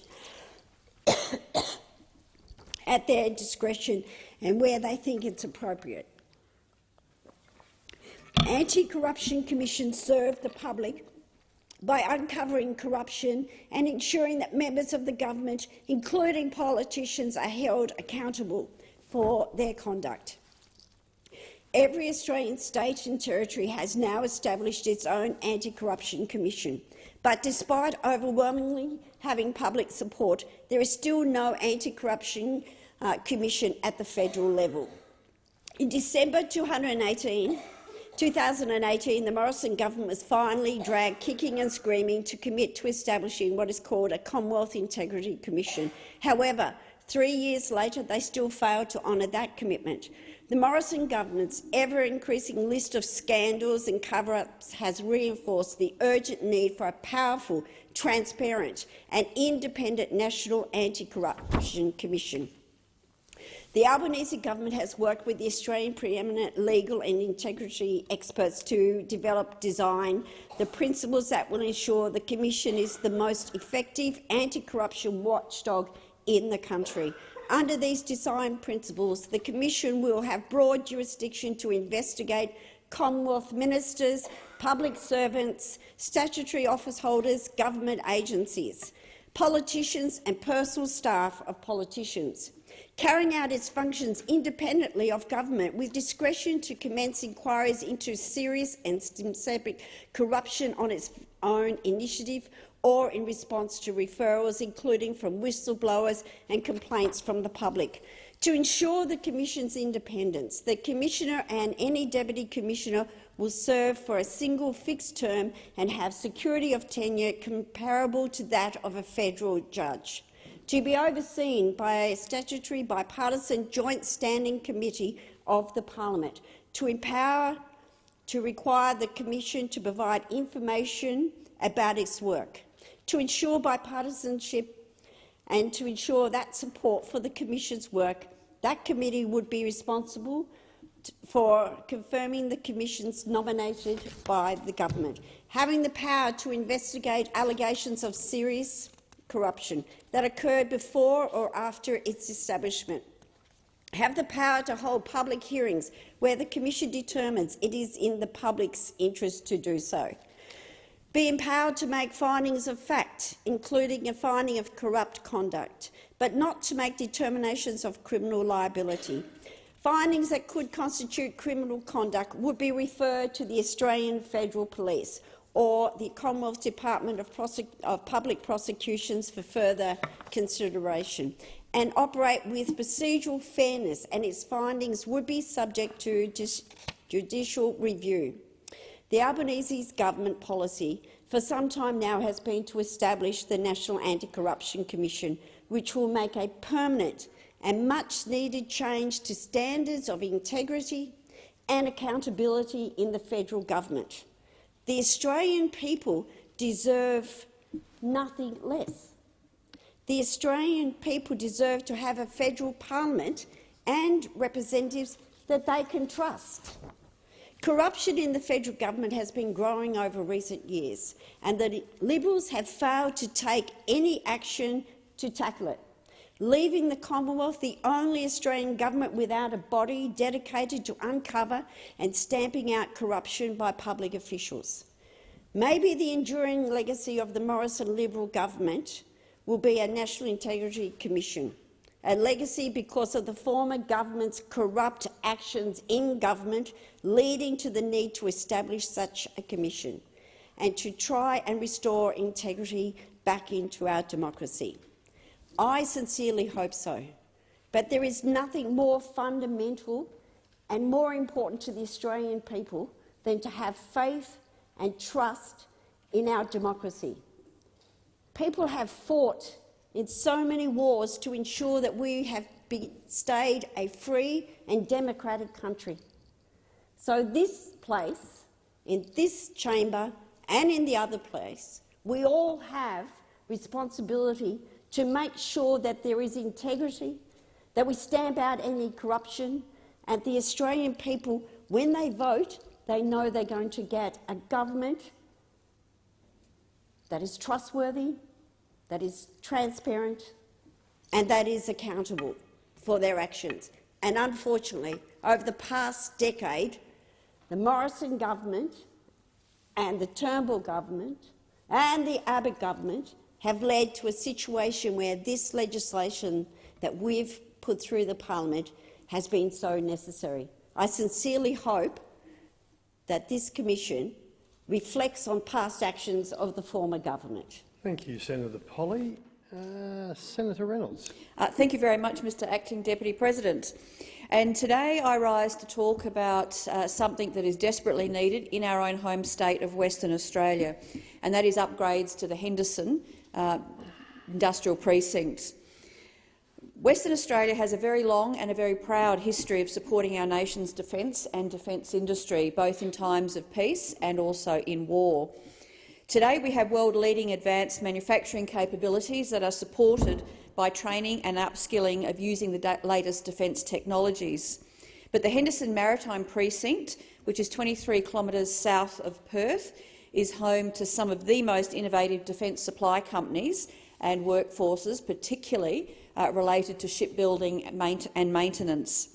at their discretion and where they think it's appropriate. Anti-corruption commissions serve the public by uncovering corruption and ensuring that members of the government, including politicians, are held accountable for their conduct. Every Australian state and territory has now established its own anti-corruption commission, but despite overwhelmingly having public support, there is still no anti-corruption commission at the federal level. In December 2018, the Morrison government was finally dragged kicking and screaming to commit to establishing what is called a Commonwealth Integrity Commission. However, 3 years later, they still failed to honour that commitment. The Morrison government's ever-increasing list of scandals and cover-ups has reinforced the urgent need for a powerful, transparent and independent National Anti-Corruption Commission. The Albanese government has worked with the Australian preeminent legal and integrity experts to design the principles that will ensure the Commission is the most effective anti-corruption watchdog in the country. Under these design principles, the Commission will have broad jurisdiction to investigate Commonwealth ministers, public servants, statutory office holders, government agencies, politicians and personal staff of politicians, carrying out its functions independently of government with discretion to commence inquiries into serious and systemic corruption on its own initiative or in response to referrals, including from whistleblowers and complaints from the public. To ensure the Commission's independence, the Commissioner and any Deputy Commissioner will serve for a single fixed term and have security of tenure comparable to that of a federal judge, to be overseen by a statutory bipartisan joint standing committee of the Parliament, to require the Commission to provide information about its work, to ensure bipartisanship and to ensure that support for the Commission's work. That committee would be responsible for confirming the Commissions nominated by the government, having the power to investigate allegations of serious corruption that occurred before or after its establishment, have the power to hold public hearings where the Commission determines it is in the public's interest to do so, be empowered to make findings of fact, including a finding of corrupt conduct, but not to make determinations of criminal liability. Findings that could constitute criminal conduct would be referred to the Australian Federal Police or the Commonwealth Department of Public Prosecutions for further consideration, and operate with procedural fairness, and its findings would be subject to judicial review. The Albanese government policy for some time now has been to establish the National Anti-Corruption Commission, which will make a permanent and much-needed change to standards of integrity and accountability in the federal government. The Australian people deserve nothing less. The Australian people deserve to have a federal parliament and representatives that they can trust. Corruption in the federal government has been growing over recent years, and the Liberals have failed to take any action to tackle it, leaving the Commonwealth the only Australian government without a body dedicated to uncover and stamping out corruption by public officials. Maybe the enduring legacy of the Morrison Liberal government will be a National Integrity Commission, a legacy because of the former government's corrupt actions in government, leading to the need to establish such a commission and to try and restore integrity back into our democracy. I sincerely hope so, but there is nothing more fundamental and more important to the Australian people than to have faith and trust in our democracy. People have fought in so many wars to ensure that we have stayed a free and democratic country. So this place, in this chamber and in the other place, we all have responsibility to make sure that there is integrity, that we stamp out any corruption, and the Australian people, when they vote, they know they're going to get a government that is trustworthy, that is transparent, and that is accountable for their actions. And unfortunately, over the past decade, the Morrison government and the Turnbull government and the Abbott government have led to a situation where this legislation that we've put through the parliament has been so necessary. I sincerely hope that this commission reflects on past actions of the former government. Thank you, Senator Polley. Senator Reynolds. Thank you very much, Mr Acting Deputy President. And today I rise to talk about something that is desperately needed in our own home state of Western Australia, and that is upgrades to the Henderson industrial precinct. Western Australia has a very long and a very proud history of supporting our nation's defence and defence industry, both in times of peace and also in war. Today we have world-leading advanced manufacturing capabilities that are supported by training and upskilling of using the latest defence technologies. But the Henderson Maritime Precinct, which is 23 kilometres south of Perth, is home to some of the most innovative defence supply companies and workforces, particularly related to shipbuilding and maintenance.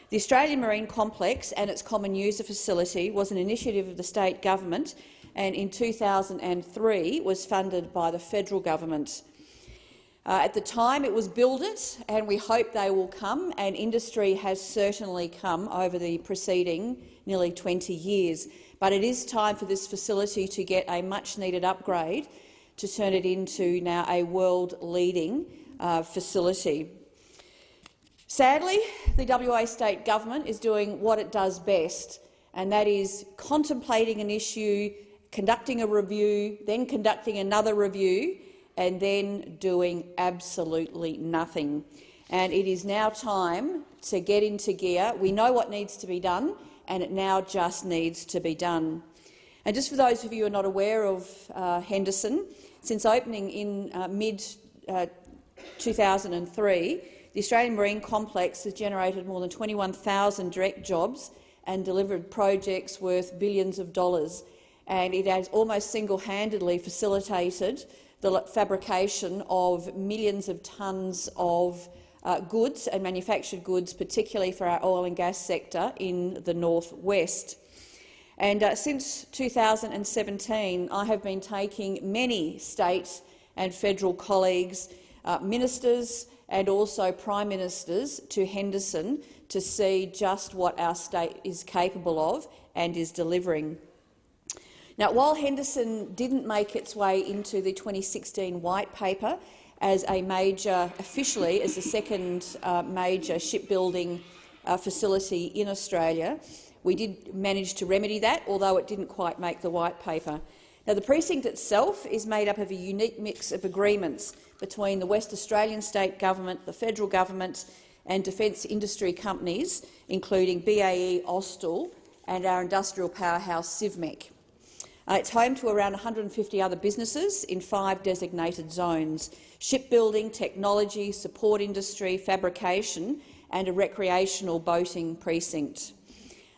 The Australian Marine Complex and its common user facility was an initiative of the state government, and in 2003 was funded by the federal government. At the time it was build it, and we hope they will come, and industry has certainly come over the preceding nearly 20 years. But it is time for this facility to get a much-needed upgrade to turn it into now a world-leading facility. Sadly, the WA state government is doing what it does best, and that is contemplating an issue, conducting a review, then conducting another review, and then doing absolutely nothing. And it is now time to get into gear. We know what needs to be done, and it now just needs to be done. And just for those of you who are not aware of Henderson, since opening in mid-2003, the Australian Marine Complex has generated more than 21,000 direct jobs and delivered projects worth billions of dollars. And it has almost single-handedly facilitated the fabrication of millions of tonnes of goods and manufactured goods, particularly for our oil and gas sector in the northwest. And since 2017, I have been taking many state and federal colleagues, ministers and also prime ministers to Henderson to see just what our state is capable of and is delivering. Now, while Henderson didn't make its way into the 2016 White Paper as a major, officially as the second major shipbuilding facility in Australia, We did manage to remedy that, although it didn't quite make the white paper. Now, the precinct itself is made up of a unique mix of agreements between the West Australian state government, the federal government and defence industry companies, including BAE, Austal and our industrial powerhouse Civmec. It's home to around 150 other businesses in 5 designated zones: shipbuilding, technology, support industry, fabrication and a recreational boating precinct.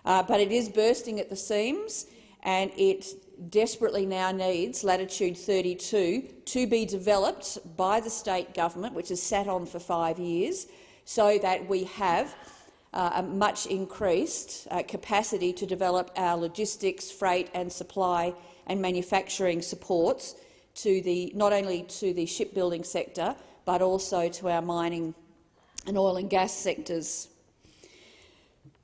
But it is bursting at the seams, and it desperately now needs Latitude 32 to be developed by the state government, which has sat on for 5 years, so that we have a much increased capacity to develop our logistics, freight and supply and manufacturing supports to not only to the shipbuilding sector but also to our mining and oil and gas sectors.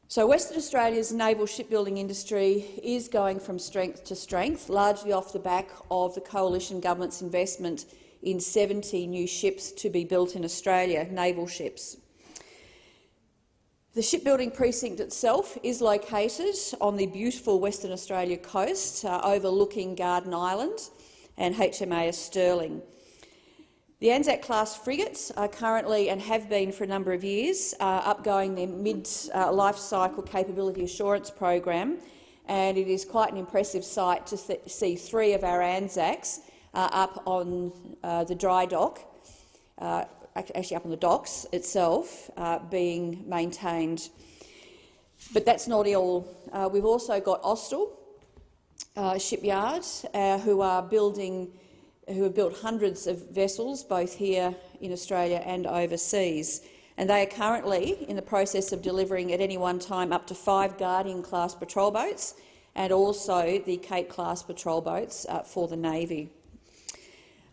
So Western Australia's naval shipbuilding industry is going from strength to strength, largely off the back of the coalition government's investment in 70 new ships to be built in Australia, naval ships. The shipbuilding precinct itself is located on the beautiful Western Australia coast, overlooking Garden Island and HMAS Stirling. The Anzac-class frigates are currently, and have been for a number of years, upgoing their mid-life cycle capability assurance program, and it is quite an impressive sight to see 3 of our Anzacs up on the dry dock, actually up on the docks itself, being maintained. But that's not all. We've also got Austal Shipyard, who have built hundreds of vessels, both here in Australia and overseas. And they are currently in the process of delivering at any one time up to 5 Guardian-class patrol boats and also the Cape-class patrol boats for the Navy.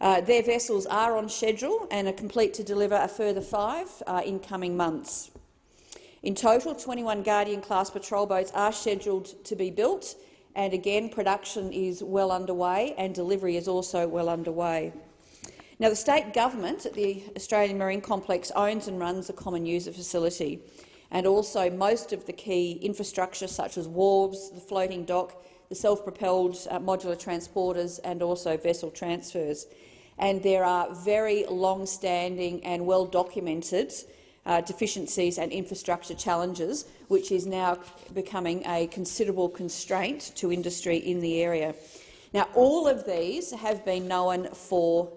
Their vessels are on schedule and are complete to deliver a further 5 in coming months. In total, 21 Guardian-class patrol boats are scheduled to be built, and again, production is well underway and delivery is also well underway. Now, the state government at the Australian Marine Complex owns and runs a common user facility, and also most of the key infrastructure such as wharves, the floating dock, the self-propelled modular transporters and also vessel transfers. And there are very long-standing and well-documented deficiencies and infrastructure challenges, which is now becoming a considerable constraint to industry in the area. Now, all of these have been known for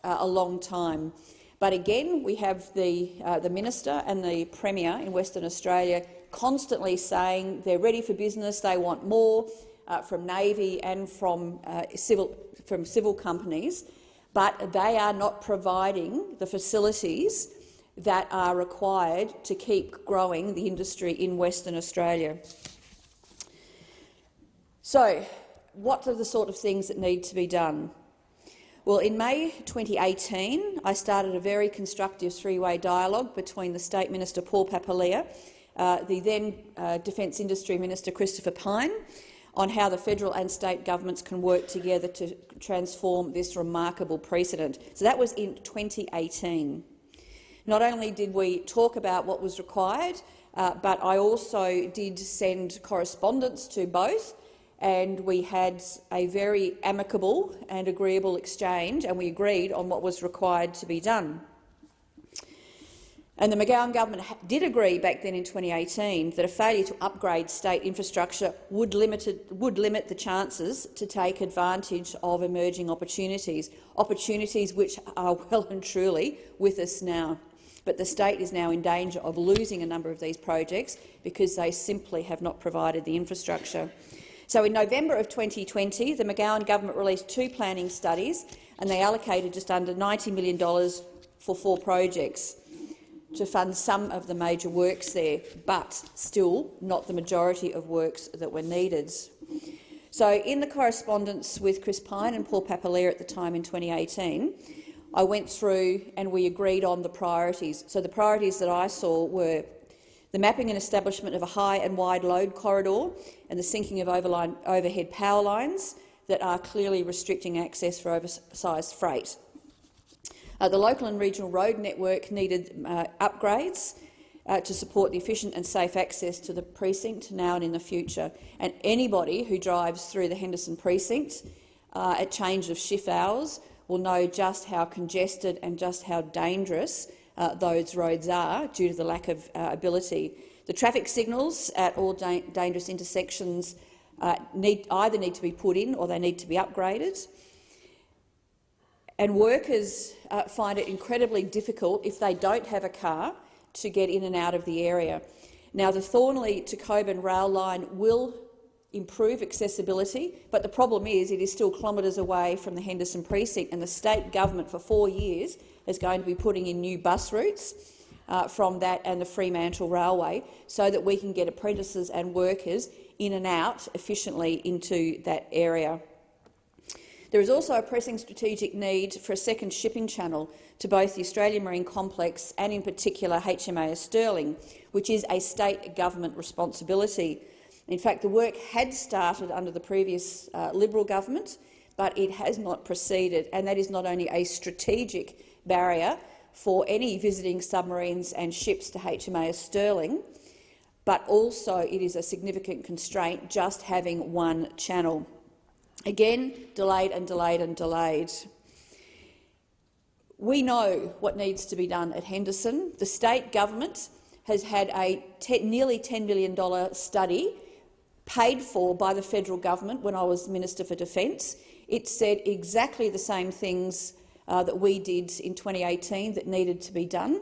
a long time, but again, we have the Minister and the Premier in Western Australia constantly saying they're ready for business, they want more from Navy and from civil companies, but they are not providing the facilities that are required to keep growing the industry in Western Australia. So, what are the sort of things that need to be done? Well, in May 2018, I started a very constructive 3-way dialogue between the State Minister Paul Papalia, the then Defence Industry Minister Christopher Pyne, on how the federal and state governments can work together to transform this remarkable precedent. So that was in 2018. Not only did we talk about what was required, but I also did send correspondence to both, and we had a very amicable and agreeable exchange, and we agreed on what was required to be done. And the McGowan government did agree back then in 2018 that a failure to upgrade state infrastructure would limit the chances to take advantage of emerging opportunities which are well and truly with us now. But the state is now in danger of losing a number of these projects because they simply have not provided the infrastructure. So in November of 2020, the McGowan government released 2 planning studies, and they allocated just under $90 million for 4 projects to fund some of the major works there, but still not the majority of works that were needed. So in the correspondence with Chris Pyne and Paul Papalia at the time in 2018, I went through and we agreed on the priorities. So the priorities that I saw were the mapping and establishment of a high and wide load corridor and the sinking of overhead power lines that are clearly restricting access for oversized freight. The local and regional road network needed upgrades. to support the efficient and safe access to the precinct now and in the future. And anybody who drives through the Henderson precinct at change of shift hours will know just how congested and just how dangerous those roads are due to the lack of ability. The traffic signals at all dangerous intersections either need to be put in or they need to be upgraded. And workers find it incredibly difficult, if they don't have a car, to get in and out of the area. Now, the Thornley to Cockburn rail line will improve accessibility, but the problem is it is still kilometres away from the Henderson precinct, and the state government for 4 years is going to be putting in new bus routes from that and the Fremantle Railway so that we can get apprentices and workers in and out efficiently into that area. There is also a pressing strategic need for a second shipping channel to both the Australian Marine Complex and in particular HMAS Stirling, which is a state government responsibility. In fact, the work had started under the previous Liberal government, but it has not proceeded, and that is not only a strategic barrier for any visiting submarines and ships to HMAS Stirling, but also it is a significant constraint just having one channel. Again, delayed and delayed and delayed. We know what needs to be done at Henderson. The state government has had a nearly $10 million study paid for by the federal government when I was Minister for Defence. It said exactly the same things that we did in 2018 that needed to be done.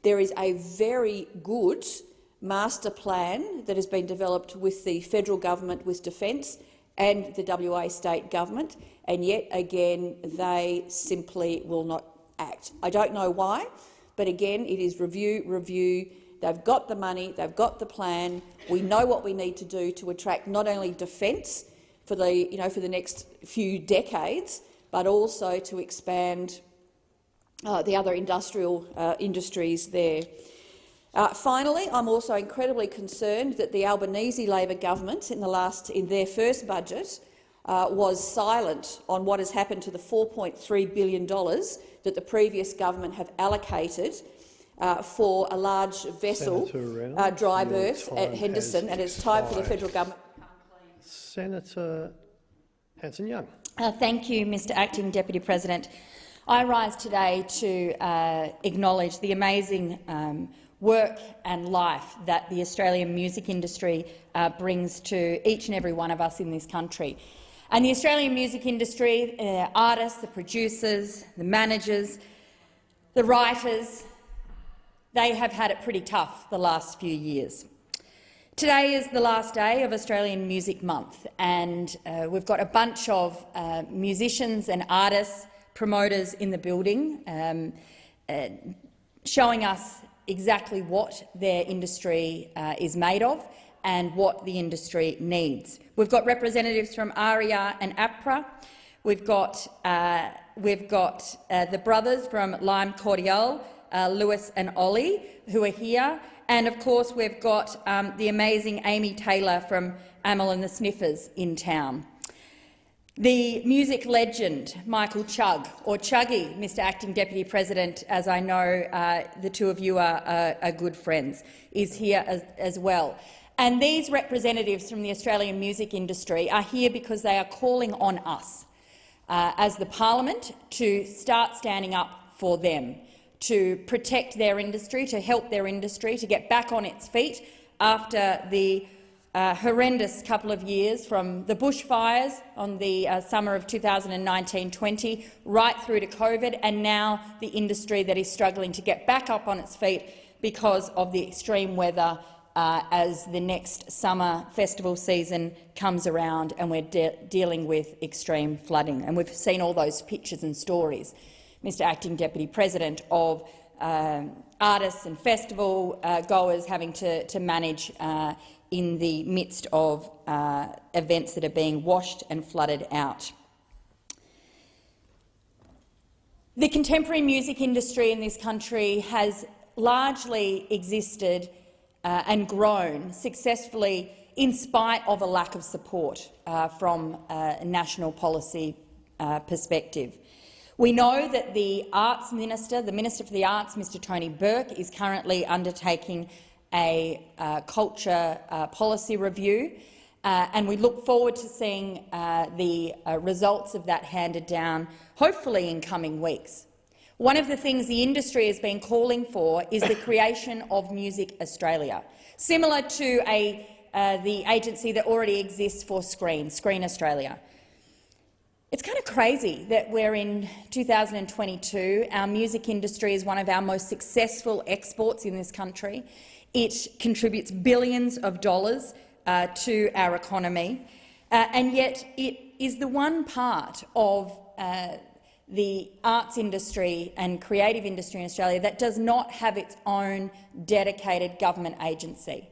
There is a very good master plan that has been developed with the federal government, with Defence and the WA state government, and yet again they simply will not act. I don't know why, but again it is review, review. They've got the money, they've got the plan. We know what we need to do to attract not only defence for the next few decades, but also to expand the other industries there. Finally, I'm also incredibly concerned that the Albanese Labor government in their first budget was silent on what has happened to the $4.3 billion that the previous government have allocated for a large vessel dry berth at Henderson, and it's time for the federal government to come clean. Senator Hanson-Young. Thank you, Mr Acting Deputy President. I rise today to acknowledge the amazing work and life that the Australian music industry brings to each and every one of us in this country. And the Australian music industry, artists, the producers, the managers, the writers, they have had it pretty tough the last few years. Today is the last day of Australian Music Month, and we've got a bunch of musicians and artists, promoters in the building, showing us exactly what their industry is made of and what the industry needs. We've got representatives from ARIA and APRA. We've got the brothers from Lime Cordial, Lewis and Ollie, who are here. And of course we've got the amazing Amy Taylor from Amyl and the Sniffers in town. The music legend Michael Chugg, or Chuggy, Mr Acting Deputy President, as I know the two of you are good friends, is here as well. And these representatives from the Australian music industry are here because they are calling on us as the parliament to start standing up for them, to protect their industry, to help their industry to get back on its feet after the horrendous couple of years, from the bushfires on the summer of 2019-20 right through to COVID, and now the industry that is struggling to get back up on its feet because of the extreme weather as the next summer festival season comes around and we're dealing with extreme flooding. And we've seen all those pictures and stories, Mr Acting Deputy President, of artists and festival goers having to manage in the midst of events that are being washed and flooded out. The contemporary music industry in this country has largely existed and grown successfully in spite of a lack of support from a national policy perspective. We know that the Arts Minister, the Minister for the Arts, Mr Tony Burke, is currently undertaking a culture policy review, and we look forward to seeing the results of that handed down, hopefully in coming weeks. One of the things the industry has been calling for is the creation of Music Australia, similar to the agency that already exists for Screen Australia. It's kind of crazy that we're in 2022. Our music industry is one of our most successful exports in this country. It contributes billions of dollars to our economy, and yet it is the one part of the arts industry and creative industry in Australia that does not have its own dedicated government agency.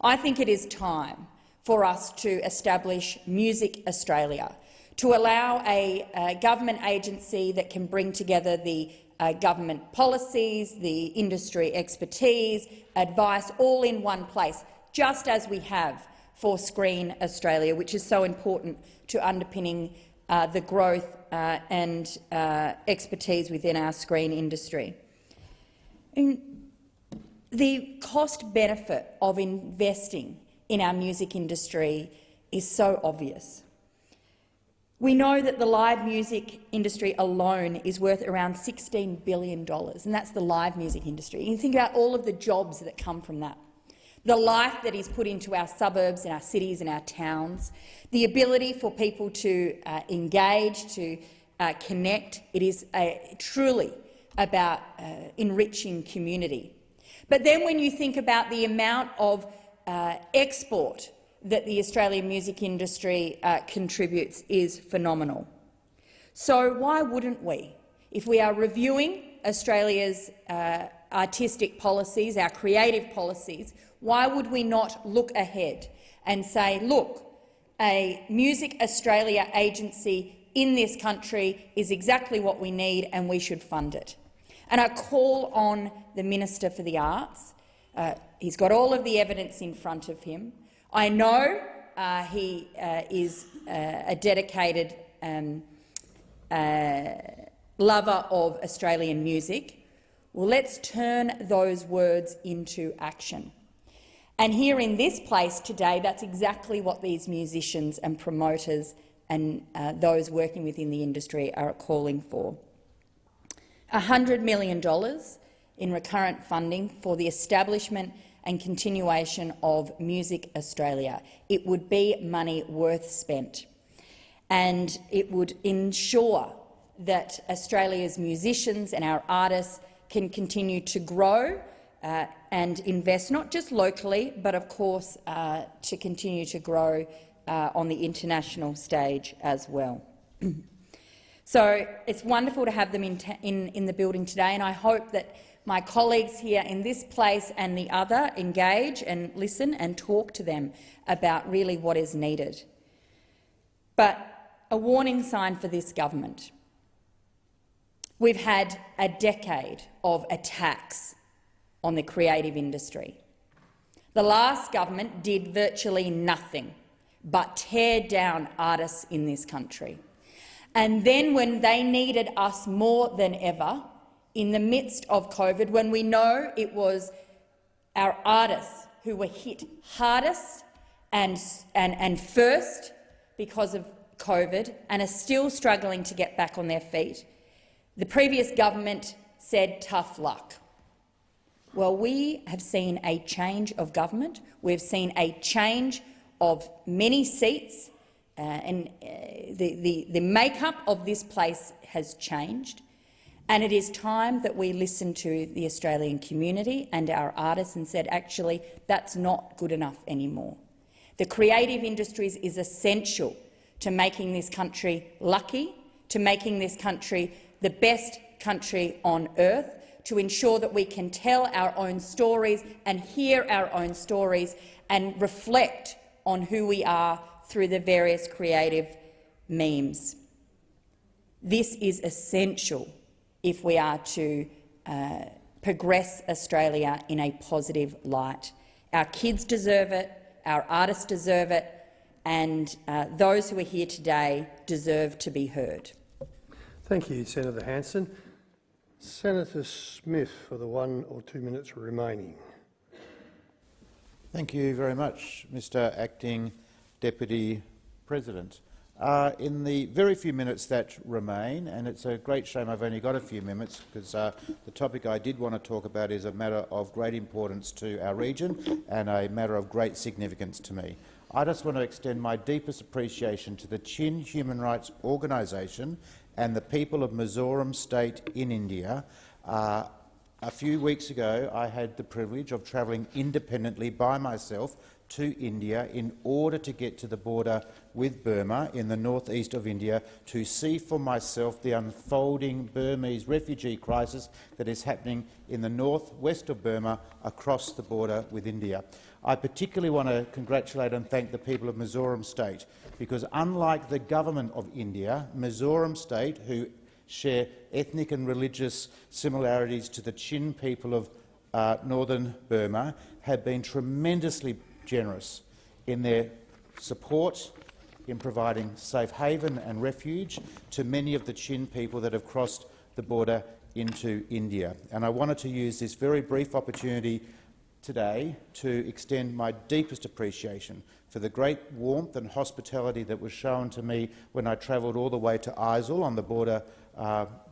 I think it is time for us to establish Music Australia, to allow a government agency that can bring together the government policies, the industry expertise, advice, all in one place, just as we have for Screen Australia, which is so important to underpinning the growth and expertise within our screen industry. The cost-benefit of investing in our music industry is so obvious. We know that the live music industry alone is worth around $16 billion, and that's the live music industry. You think about all of the jobs that come from that, the life that is put into our suburbs and our cities and our towns, the ability for people to engage, to connect. It is truly about enriching community. But then when you think about the amount of export that the Australian music industry contributes is phenomenal. So why wouldn't we? If we are reviewing Australia's artistic policies, our creative policies, why would we not look ahead and say, look, a Music Australia agency in this country is exactly what we need and we should fund it? And I call on the Minister for the Arts. He's got all of the evidence in front of him. I know he is a dedicated lover of Australian music. Well, let's turn those words into action. And here in this place today, that's exactly what these musicians and promoters and those working within the industry are calling for. $100 million in recurrent funding for the establishment and continuation of Music Australia. It would be money worth spent, and it would ensure that Australia's musicians and our artists can continue to grow and invest, not just locally, but of course to continue to grow on the international stage as well. So it's wonderful to have them in the building today, and I hope that my colleagues here in this place and the other engage and listen and talk to them about really what is needed. But a warning sign for this government. We've had a decade of attacks on the creative industry. The last government did virtually nothing but tear down artists in this country. And then when they needed us more than ever, in the midst of COVID, when we know it was our artists who were hit hardest and first because of COVID and are still struggling to get back on their feet, the previous government said tough luck. Well, we have seen a change of government. We've seen a change of many seats, and the makeup of this place has changed. And it is time that we listen to the Australian community and our artists and said, actually, that's not good enough anymore. The creative industries is essential to making this country lucky, to making this country the best country on earth, to ensure that we can tell our own stories and hear our own stories and reflect on who we are through the various creative memes. This is essential if we are to progress Australia in a positive light. Our kids deserve it, our artists deserve it, and those who are here today deserve to be heard. Thank you, Senator Hanson. Senator Smith for the 1 or 2 minutes remaining. Thank you very much, Mr Acting Deputy President. In the very few minutes that remain, and it's a great shame I've only got a few minutes because the topic I did want to talk about is a matter of great importance to our region and a matter of great significance to me. I just want to extend my deepest appreciation to the Chin Human Rights Organisation and the people of Mizoram State in India. A few weeks ago, I had the privilege of travelling independently by myself to India in order to get to the border with Burma in the northeast of India to see for myself the unfolding Burmese refugee crisis that is happening in the northwest of Burma across the border with India. I particularly want to congratulate and thank the people of Mizoram State because, unlike the government of India, Mizoram State, who share ethnic and religious similarities to the Chin people of northern Burma, have been tremendously generous in their support in providing safe haven and refuge to many of the Chin people that have crossed the border into India. And I wanted to use this very brief opportunity today to extend my deepest appreciation for the great warmth and hospitality that was shown to me when I travelled all the way to Aizawl on the border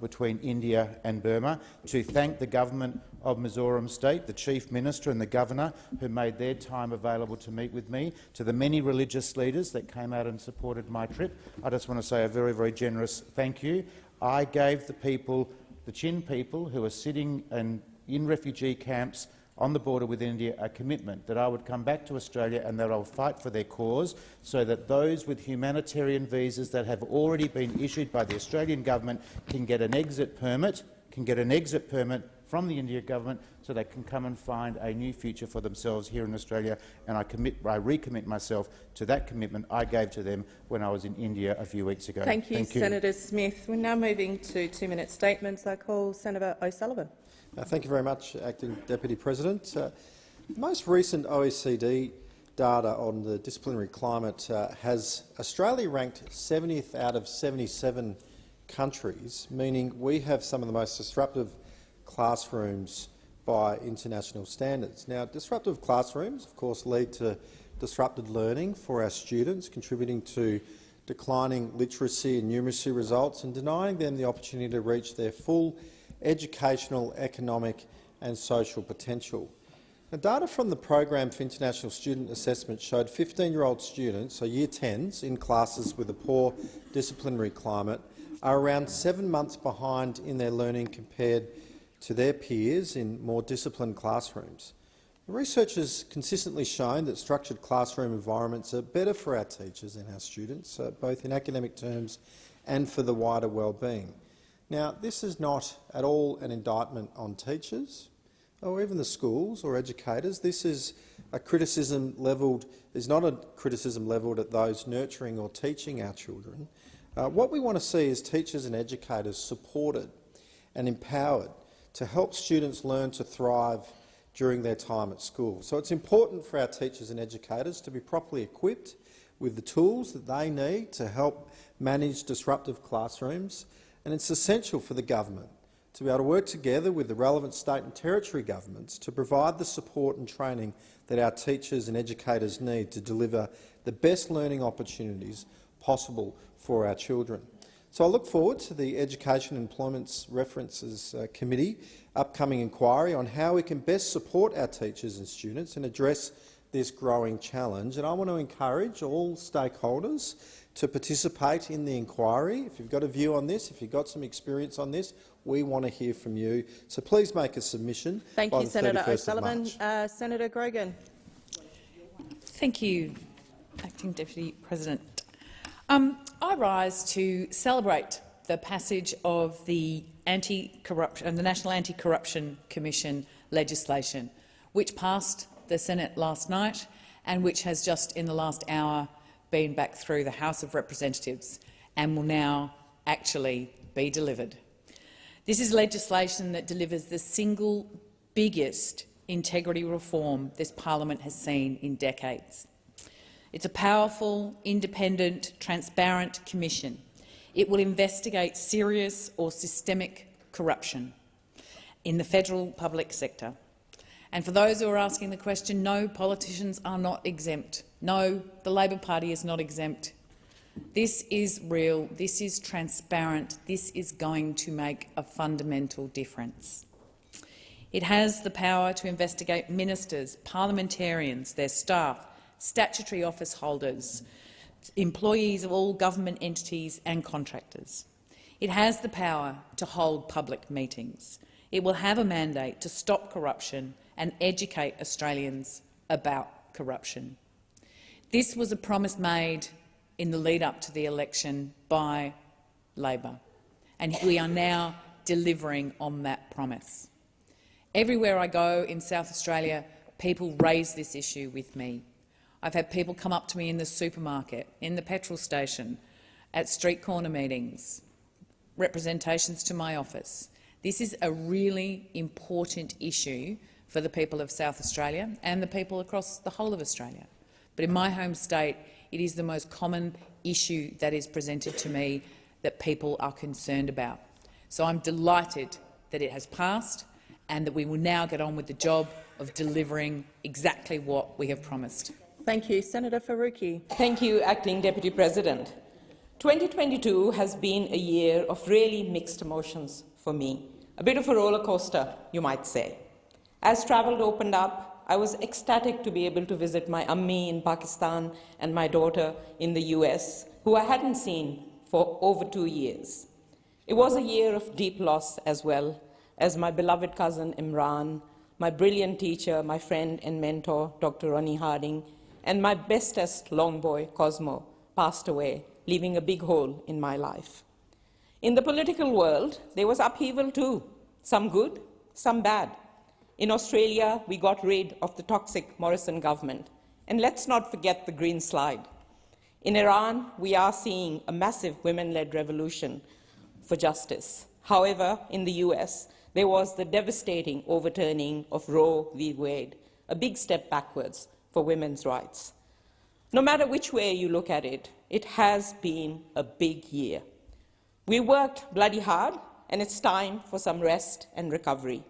between India and Burma, to thank the government of Mizoram State, the Chief Minister and the Governor who made their time available to meet with me, to the many religious leaders that came out and supported my trip. I just want to say a very, very generous thank you. I gave the people, the Chin people who are sitting in refugee camps on the border with India, a commitment that I would come back to Australia and that I will fight for their cause so that those with humanitarian visas that have already been issued by the Australian government can get an exit permit, from the Indian government so they can come and find a new future for themselves here in Australia. And I recommit myself to that commitment I gave to them when I was in India a few weeks ago. Thank you, Senator Smith. We're now moving to 2-minute statements. I call Senator O'Sullivan. Thank you very much, Acting Deputy President. The most recent OECD data on the disciplinary climate has Australia ranked 70th out of 77 countries, meaning we have some of the most disruptive classrooms by international standards. Now, disruptive classrooms, of course, lead to disrupted learning for our students, contributing to declining literacy and numeracy results and denying them the opportunity to reach their full educational, economic and social potential. Now, data from the Program for International Student Assessment showed 15-year-old students, so Year 10s, in classes with a poor disciplinary climate are around 7 months behind in their learning compared to their peers in more disciplined classrooms. The research has consistently shown that structured classroom environments are better for our teachers and our students, both in academic terms and for the wider well-being. Now, this is not at all an indictment on teachers or even the schools or educators. This is a criticism levelled, is not a criticism levelled at those nurturing or teaching our children. What we want to see is teachers and educators supported and empowered to help students learn to thrive during their time at school. So it's important for our teachers and educators to be properly equipped with the tools that they need to help manage disruptive classrooms, and it's essential for the government to be able to work together with the relevant state and territory governments to provide the support and training that our teachers and educators need to deliver the best learning opportunities possible for our children. So I look forward to the Education and Employment References Committee upcoming inquiry on how we can best support our teachers and students and address this growing challenge. And I want to encourage all stakeholders to participate in the inquiry. If you've got a view on this, if you've got some experience on this, we want to hear from you. So please make a submission. Thank you, Senator O'Sullivan. Senator Grogan. Thank you, Acting Deputy President. I rise to celebrate the passage of the National Anti-Corruption Commission legislation, which passed the Senate last night and which has just in the last hour been back through the House of Representatives and will now actually be delivered. This is legislation that delivers the single biggest integrity reform this parliament has seen in decades. It's a powerful, independent, transparent commission. It will investigate serious or systemic corruption in the federal public sector. And for those who are asking the question, no, politicians are not exempt. No, the Labor Party is not exempt. This is real, this is transparent, this is going to make a fundamental difference. It has the power to investigate ministers, parliamentarians, their staff, statutory office holders, employees of all government entities and contractors. It has the power to hold public meetings. It will have a mandate to stop corruption and educate Australians about corruption. This was a promise made in the lead-up to the election by Labor, and we are now delivering on that promise. Everywhere I go in South Australia, people raise this issue with me. I've had people come up to me in the supermarket, in the petrol station, at street corner meetings, representations to my office. This is a really important issue for the people of South Australia and the people across the whole of Australia. But in my home state, it is the most common issue that is presented to me that people are concerned about. So I'm delighted that it has passed and that we will now get on with the job of delivering exactly what we have promised. Thank you. Senator Faruqi. Thank you, Acting Deputy President. 2022 has been a year of really mixed emotions for me. A bit of a roller coaster, you might say. As travel opened up, I was ecstatic to be able to visit my Ammi in Pakistan and my daughter in the US, who I hadn't seen for over 2 years. It was a year of deep loss as well, as my beloved cousin Imran, my brilliant teacher, my friend and mentor, Dr. Ronnie Harding, and my bestest long boy, Cosmo, passed away, leaving a big hole in my life. In the political world, there was upheaval too, some good, some bad. In Australia, we got rid of the toxic Morrison government. And let's not forget the green slide. In Iran, we are seeing a massive women-led revolution for justice. However, in the US, there was the devastating overturning of Roe v. Wade, a big step backwards for women's rights. No matter which way you look at it, it has been a big year. We worked bloody hard, and it's time for some rest and recovery.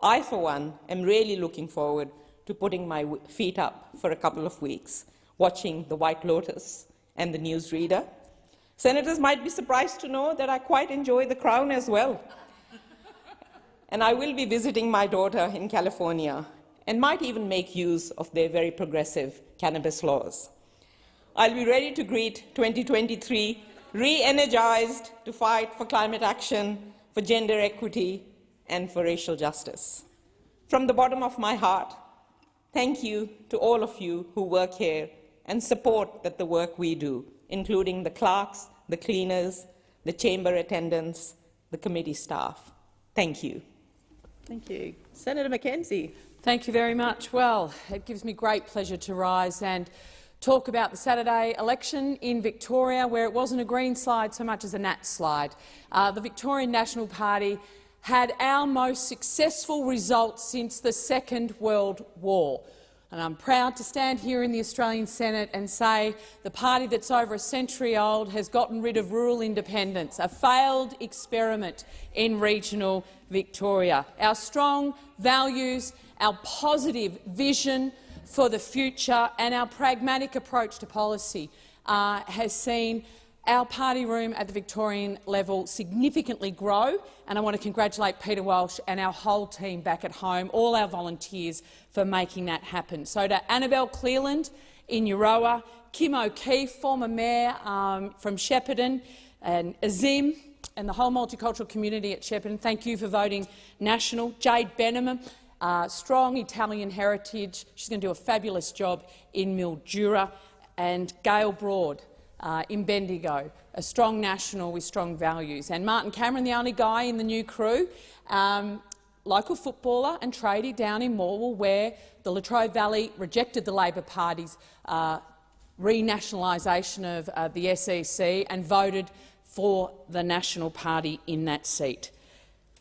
I, for one, am really looking forward to putting my feet up for a couple of weeks, watching The White Lotus and The Newsreader. Senators might be surprised to know that I quite enjoy The Crown as well. And I will be visiting my daughter in California and might even make use of their very progressive cannabis laws. I'll be ready to greet 2023 re-energized to fight for climate action, for gender equity, and for racial justice. From the bottom of my heart, thank you to all of you who work here and support the work we do, including the clerks, the cleaners, the chamber attendants, the committee staff. Thank you. Thank you. Senator Mackenzie. Thank you very much. Well, it gives me great pleasure to rise and talk about the Saturday election in Victoria, where it wasn't a green slide so much as a Nat slide. The Victorian National Party had our most successful result since the Second World War. And I'm proud to stand here in the Australian Senate and say the party that's over a century old has gotten rid of rural independence, a failed experiment in regional Victoria. Our strong values, our positive vision for the future and our pragmatic approach to policy has seen our party room at the Victorian level significantly grow, and I want to congratulate Peter Walsh and our whole team back at home, all our volunteers, for making that happen. So to Annabelle Cleland in Euroa, Kim O'Keefe, former mayor from Shepparton, and Azim and the whole multicultural community at Shepparton, thank you for voting National. Jade Benham, strong Italian heritage, she's going to do a fabulous job in Mildura, and Gail Broad, in Bendigo, a strong National with strong values. And Martin Cameron, the only guy in the new crew, local footballer and tradie down in Morwell, where the Latrobe Valley rejected the Labor Party's renationalisation of the SEC and voted for the National Party in that seat.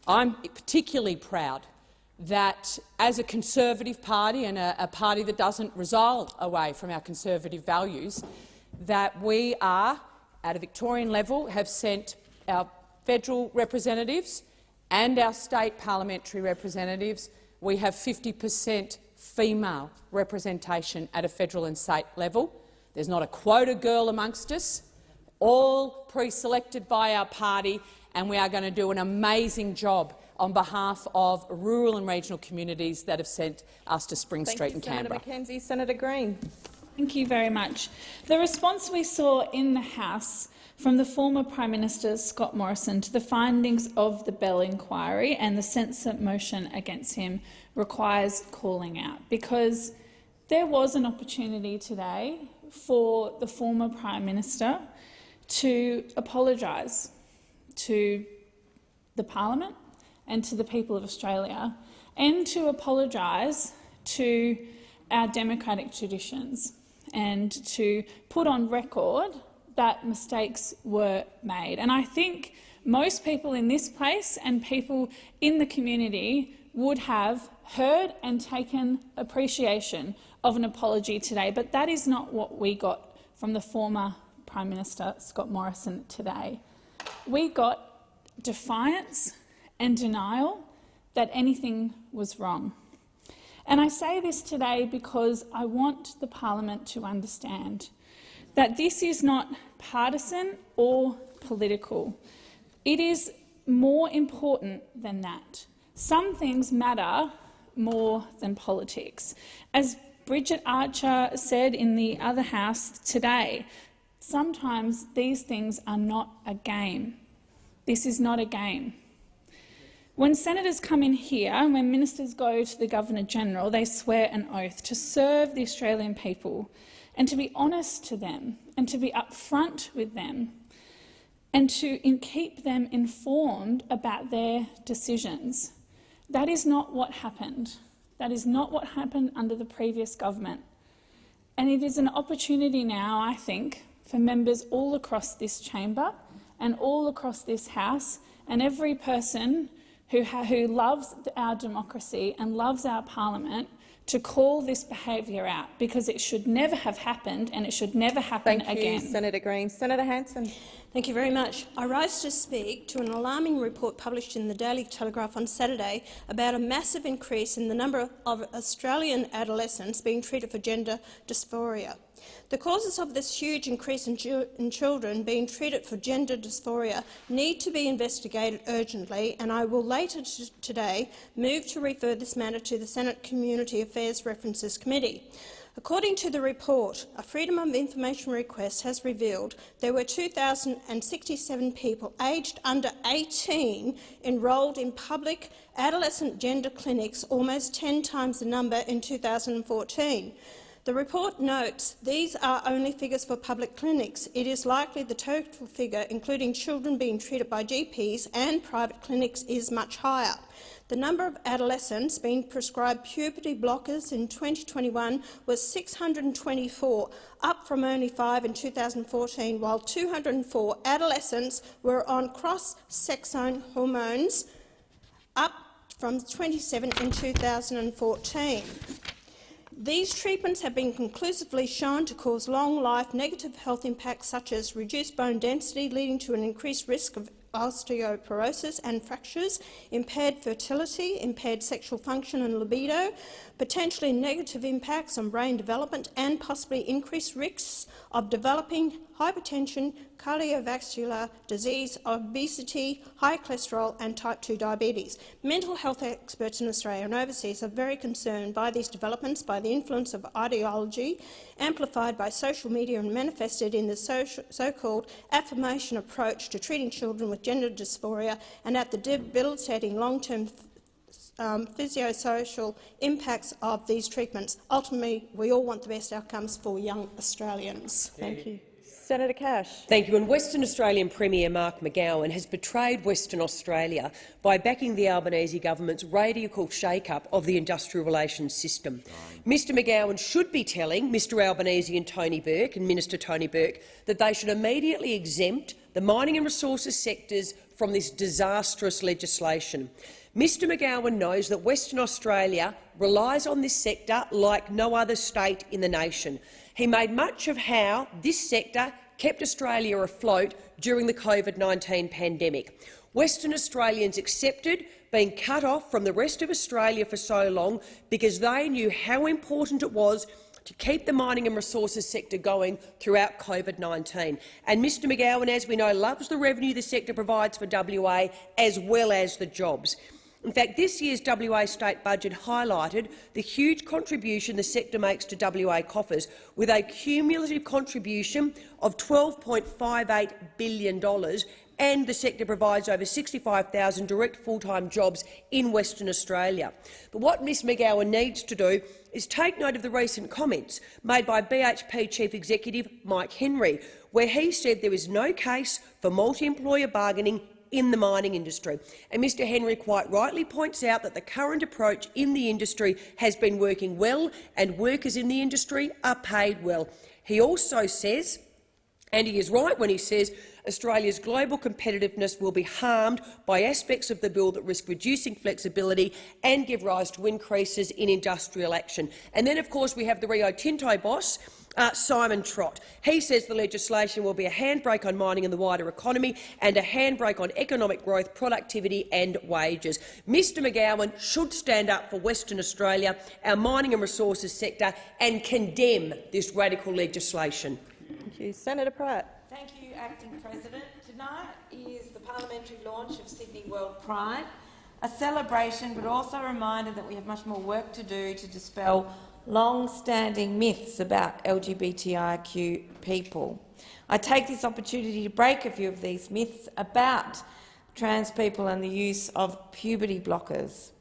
I'm particularly proud that as a Conservative party and a party that doesn't resile away from our conservative values, that we are at a Victorian level, have sent our federal representatives and our state parliamentary representatives. We have 50% female representation at a federal and state level. There's not a quota girl amongst us, all pre-selected by our party, and we are going to do an amazing job on behalf of rural and regional communities that have sent us to Spring Street in Canberra. Senator McKenzie. Senator Green. Thank you very much. The response we saw in the House from the former Prime Minister Scott Morrison to the findings of the Bell inquiry and the censure motion against him requires calling out, because there was an opportunity today for the former Prime Minister to apologise to the Parliament and to the people of Australia, and to apologise to our democratic traditions, and to put on record that mistakes were made. And I think most people in this place and people in the community would have heard and taken appreciation of an apology today, but that is not what we got from the former Prime Minister Scott Morrison today. We got defiance and denial that anything was wrong. And I say this today because I want the Parliament to understand that this is not partisan or political. It is more important than that. Some things matter more than politics. As Bridget Archer said in the other House today, sometimes these things are not a game. This is not a game. When senators come in here, when ministers go to the Governor-General, they swear an oath to serve the Australian people and to be honest to them and to be upfront with them and to keep them informed about their decisions. That is not what happened. That is not what happened under the previous government. And it is an opportunity now, I think, for members all across this chamber and all across this House and every person who loves our democracy and loves our Parliament to call this behaviour out, because it should never have happened and it should never happen again. Thank you, Senator Green. Senator Hanson. Thank you very much. I rise to speak to an alarming report published in the Daily Telegraph on Saturday about a massive increase in the number of Australian adolescents being treated for gender dysphoria. The causes of this huge increase in children being treated for gender dysphoria need to be investigated urgently, and I will later today move to refer this matter to the Senate Community Affairs References Committee. According to the report, a Freedom of Information request has revealed there were 2,067 people aged under 18 enrolled in public adolescent gender clinics, almost 10 times the number in 2014. The report notes these are only figures for public clinics. It is likely the total figure, including children being treated by GPs and private clinics, is much higher. The number of adolescents being prescribed puberty blockers in 2021 was 624, up from only 5 in 2014, while 204 adolescents were on cross-sexone hormones, up from 27 in 2014. These treatments have been conclusively shown to cause long-life negative health impacts such as reduced bone density, leading to an increased risk of osteoporosis and fractures, impaired fertility, impaired sexual function and libido, potentially negative impacts on brain development, and possibly increased risks of developing hypertension, cardiovascular disease, obesity, high cholesterol and type 2 diabetes. Mental health experts in Australia and overseas are very concerned by these developments, by the influence of ideology amplified by social media and manifested in the so-called affirmation approach to treating children with gender dysphoria, and at the debilitating long-term physiosocial impacts of these treatments. Ultimately, we all want the best outcomes for young Australians. Thank you. Senator Cash. Thank you. And Western Australian Premier Mark McGowan has betrayed Western Australia by backing the Albanese government's radical shake-up of the industrial relations system. Mr McGowan should be telling Mr Albanese and Tony Burke and Minister Tony Burke that they should immediately exempt the mining and resources sectors from this disastrous legislation. Mr McGowan knows that Western Australia relies on this sector like no other state in the nation. He made much of how this sector kept Australia afloat during the COVID-19 pandemic. Western Australians accepted being cut off from the rest of Australia for so long because they knew how important it was to keep the mining and resources sector going throughout COVID-19. And Mr McGowan, as we know, loves the revenue the sector provides for WA as well as the jobs. In fact, this year's WA state budget highlighted the huge contribution the sector makes to WA coffers, with a cumulative contribution of $12.58 billion, and the sector provides over 65,000 direct full-time jobs in Western Australia. But what Ms McGowan needs to do is take note of the recent comments made by BHP Chief Executive Mike Henry, where he said there is no case for multi-employer bargaining in the mining industry. And Mr Henry quite rightly points out that the current approach in the industry has been working well, and workers in the industry are paid well. He also says, and he is right when he says, Australia's global competitiveness will be harmed by aspects of the bill that risk reducing flexibility and give rise to increases in industrial action. And then, of course, we have the Rio Tinto boss, Simon Trott. He says the legislation will be a handbrake on mining and the wider economy and a handbrake on economic growth, productivity and wages. Mr McGowan should stand up for Western Australia, our mining and resources sector, and condemn this radical legislation. Thank you. Senator Pratt. Thank you, Acting President. Tonight is the parliamentary launch of Sydney World Pride, a celebration but also a reminder that we have much more work to do to dispel long-standing myths about LGBTIQ people. I take this opportunity to break a few of these myths about trans people and the use of puberty blockers.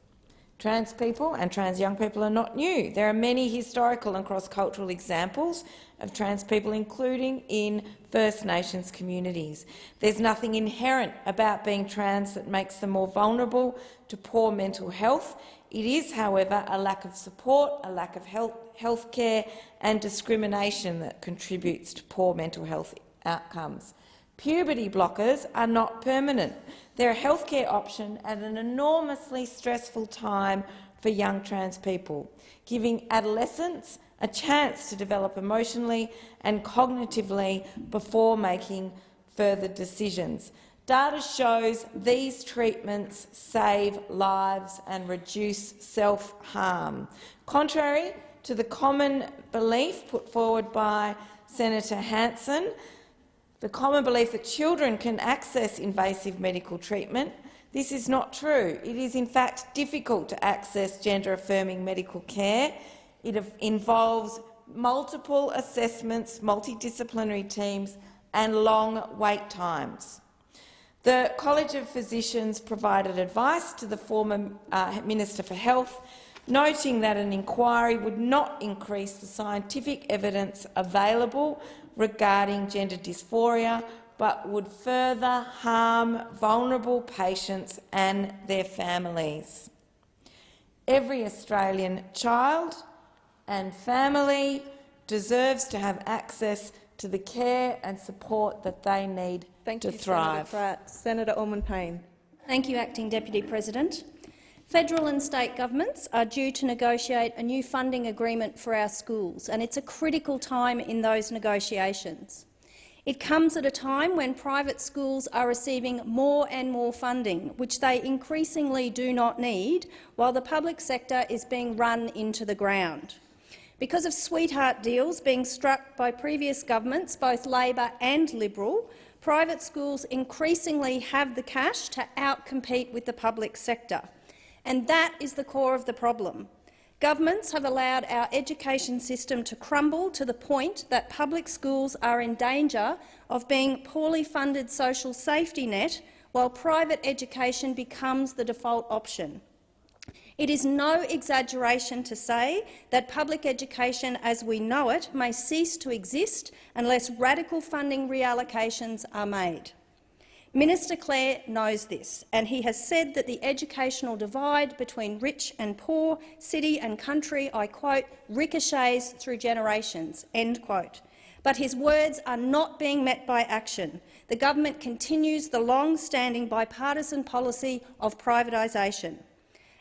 Trans people and trans young people are not new. There are many historical and cross-cultural examples of trans people, including in First Nations communities. There's nothing inherent about being trans that makes them more vulnerable to poor mental health. It is, however, a lack of support, a lack of health care and discrimination that contributes to poor mental health outcomes. Puberty blockers are not permanent. They're a healthcare option at an enormously stressful time for young trans people, giving adolescents a chance to develop emotionally and cognitively before making further decisions. Data shows these treatments save lives and reduce self-harm. Contrary to the common belief put forward by Senator Hanson, the common belief that children can access invasive medical treatment, this is not true. It is in fact difficult to access gender-affirming medical care. It involves multiple assessments, multidisciplinary teams and long wait times. The College of Physicians provided advice to the former Minister for Health, noting that an inquiry would not increase the scientific evidence available regarding gender dysphoria, but would further harm vulnerable patients and their families. Every Australian child and family deserves to have access to the care and support that they need to thrive. Senator Pratt. Senator Allman-Payne. Thank you, Acting Deputy President. Federal and state governments are due to negotiate a new funding agreement for our schools, and it's a critical time in those negotiations. It comes at a time when private schools are receiving more and more funding, which they increasingly do not need, while the public sector is being run into the ground. Because of sweetheart deals being struck by previous governments, both Labor and Liberal, private schools increasingly have the cash to outcompete with the public sector. And that is the core of the problem. Governments have allowed our education system to crumble to the point that public schools are in danger of being poorly funded social safety net, while private education becomes the default option. It is no exaggeration to say that public education as we know it may cease to exist unless radical funding reallocations are made. Minister Clare knows this, and he has said that the educational divide between rich and poor, city and country, I quote, ricochets through generations, end quote. But his words are not being met by action. The government continues the long-standing bipartisan policy of privatisation.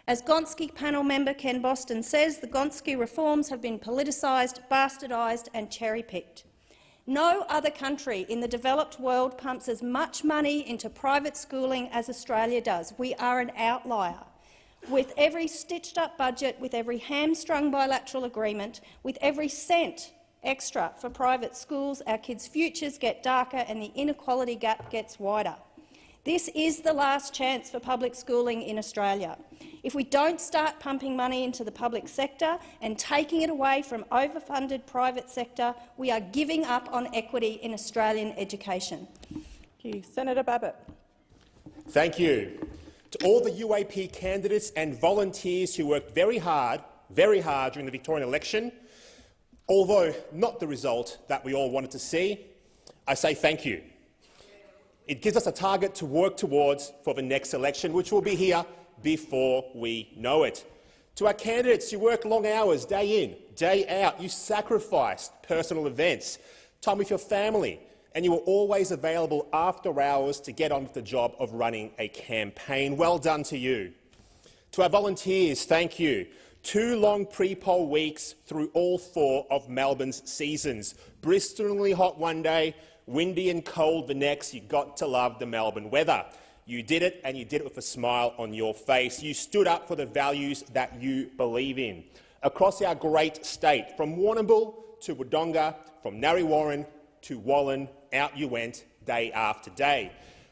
As Gonski panel member Ken Boston says, the Gonski reforms have been politicised, bastardised and cherry-picked. No other country in the developed world pumps as much money into private schooling as Australia does. We are an outlier. With every stitched-up budget, with every hamstrung bilateral agreement, with every cent extra for private schools, our kids' futures get darker and the inequality gap gets wider. This is the last chance for public schooling in Australia. If we don't start pumping money into the public sector and taking it away from overfunded private sector, we are giving up on equity in Australian education. Thank you. Senator Babbitt. Thank you. To all the UAP candidates and volunteers who worked very hard during the Victorian election, although not the result that we all wanted to see, I say thank you. It gives us a target to work towards for the next election, which will be here before we know it. To our candidates, you work long hours, day in, day out. You sacrificed personal events, time with your family, and you were always available after hours to get on with the job of running a campaign. Well done to you. To our volunteers, thank you. 2 long pre-poll weeks through all 4 of Melbourne's seasons. Bristlingly hot one day, windy and cold the next. You got to love the Melbourne weather. You did it, and you did it with a smile on your face. You stood up for the values that you believe in. Across our great state, from Warrnambool to Wodonga, from Narre Warren to Wallen, out you went day after day.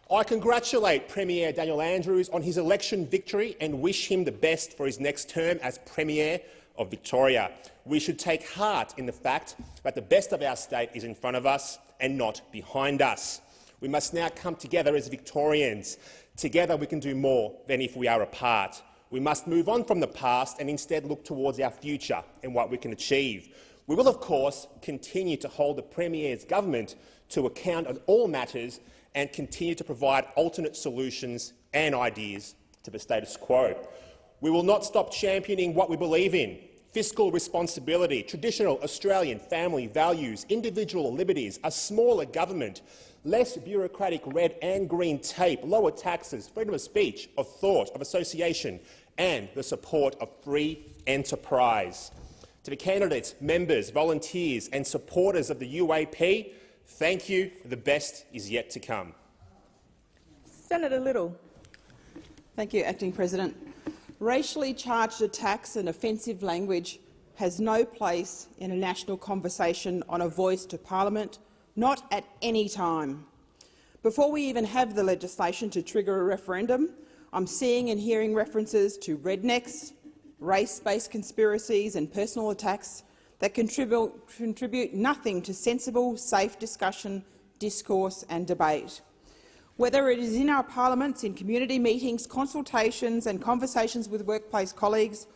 I congratulate Premier Daniel Andrews on his election victory and wish him the best for his next term as Premier of Victoria. We should take heart in the fact that the best of our state is in front of us and not behind us. We must now come together as Victorians. Together we can do more than if we are apart. We must move on from the past and instead look towards our future and what we can achieve. We will, of course, continue to hold the Premier's government to account on all matters and continue to provide alternate solutions and ideas to the status quo. We will not stop championing what we believe in: fiscal responsibility, traditional Australian family values, individual liberties, a smaller government, less bureaucratic red and green tape, lower taxes, freedom of speech, of thought, of association, and the support of free enterprise. To the candidates, members, volunteers and supporters of the UAP, thank you. The best is yet to come. Senator Little. Thank you, Acting President. Racially charged attacks and offensive language has no place in a national conversation on a voice to Parliament, not at any time. Before we even have the legislation to trigger a referendum, I'm seeing and hearing references to rednecks, race-based conspiracies and personal attacks that contribute nothing to sensible, safe discussion, discourse and debate. Whether it is in our parliaments, in community meetings, consultations and conversations with workplace colleagues,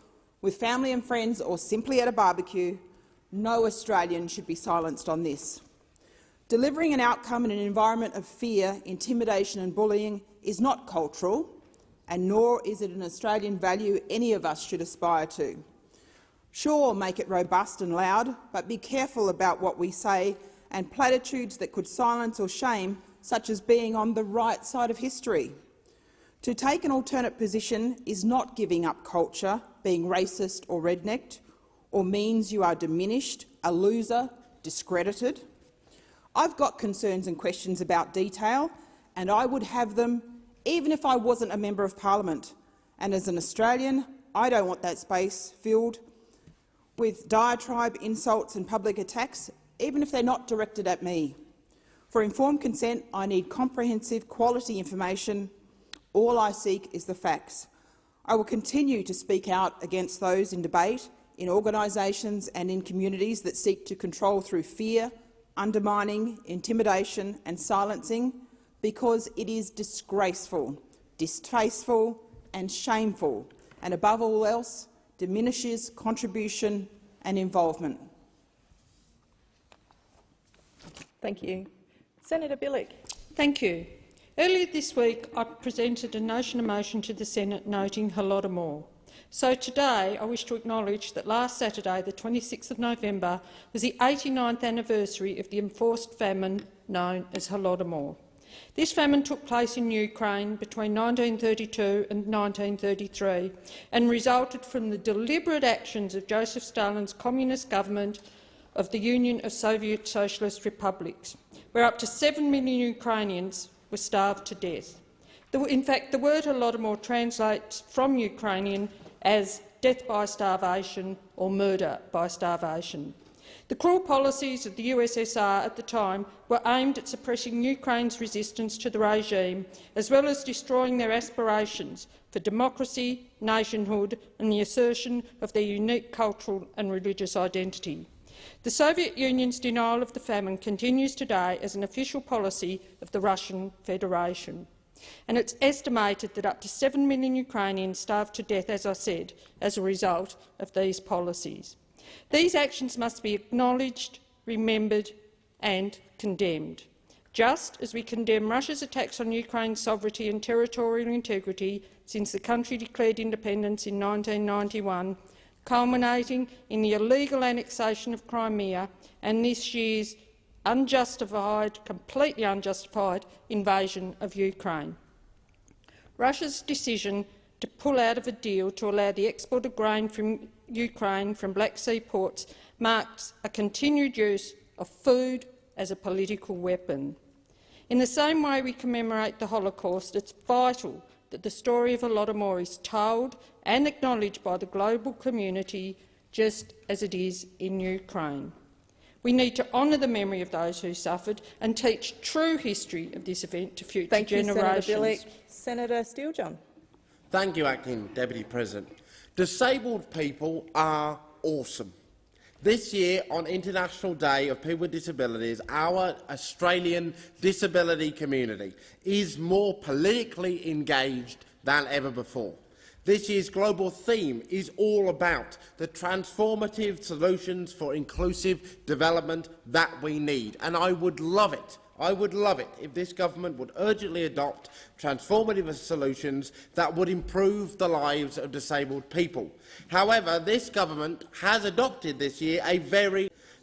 with family and friends or simply at a barbecue, no Australian should be silenced on this. Delivering an outcome in an environment of fear, intimidation and bullying is not cultural, and nor is it an Australian value any of us should aspire to. Sure, make it robust and loud, but be careful about what we say, and platitudes that could silence or shame, such as being on the right side of history. To take an alternate position is not giving up culture, being racist or rednecked, or means you are diminished, a loser, discredited. I've got concerns and questions about detail, and I would have them even if I wasn't a Member of Parliament. And as an Australian, I don't want that space filled with diatribe, insults and public attacks, even if they're not directed at me. For informed consent, I need comprehensive, quality information. All I seek is the facts. I will continue to speak out against those in debate, in organisations and in communities that seek to control through fear, undermining, intimidation and silencing, because it is disgraceful, distasteful and shameful, and above all else diminishes contribution and involvement. Thank you. Senator Bilyk. Thank you. Earlier this week I presented a motion to the Senate noting Holodomor. So today I wish to acknowledge that last Saturday, the 26th of November, was the 89th anniversary of the enforced famine known as Holodomor. This famine took place in Ukraine between 1932 and 1933 and resulted from the deliberate actions of Joseph Stalin's communist government of the Union of Soviet Socialist Republics, where up to 7 million Ukrainians were starved to death. In fact, the word Holodomor translates from Ukrainian as death by starvation or murder by starvation. The cruel policies of the USSR at the time were aimed at suppressing Ukraine's resistance to the regime, as well as destroying their aspirations for democracy, nationhood and the assertion of their unique cultural and religious identity. The Soviet Union's denial of the famine continues today as an official policy of the Russian Federation. And it's estimated that up to 7 million Ukrainians starved to death, as I said, as a result of these policies. These actions must be acknowledged, remembered and condemned. Just as we condemn Russia's attacks on Ukraine's sovereignty and territorial integrity since the country declared independence in 1991, culminating in the illegal annexation of Crimea and this year's completely unjustified invasion of Ukraine. Russia's decision to pull out of a deal to allow the export of grain from Ukraine from Black Sea ports marks a continued use of food as a political weapon. In the same way we commemorate the Holocaust, it's vital that the story of Holodomor is told and acknowledged by the global community, just as it is in Ukraine. We need to honour the memory of those who suffered and teach true history of this event to future generations. Senator Bilyk. Senator Steele-John. Thank you, Acting Deputy President. Disabled people are awesome. This year, on International Day of People with Disabilities, our Australian disability community is more politically engaged than ever before. This year's global theme is all about the transformative solutions for inclusive development that we need, and I would love it if this government would urgently adopt transformative solutions that would improve the lives of disabled people. However, this government has adopted this year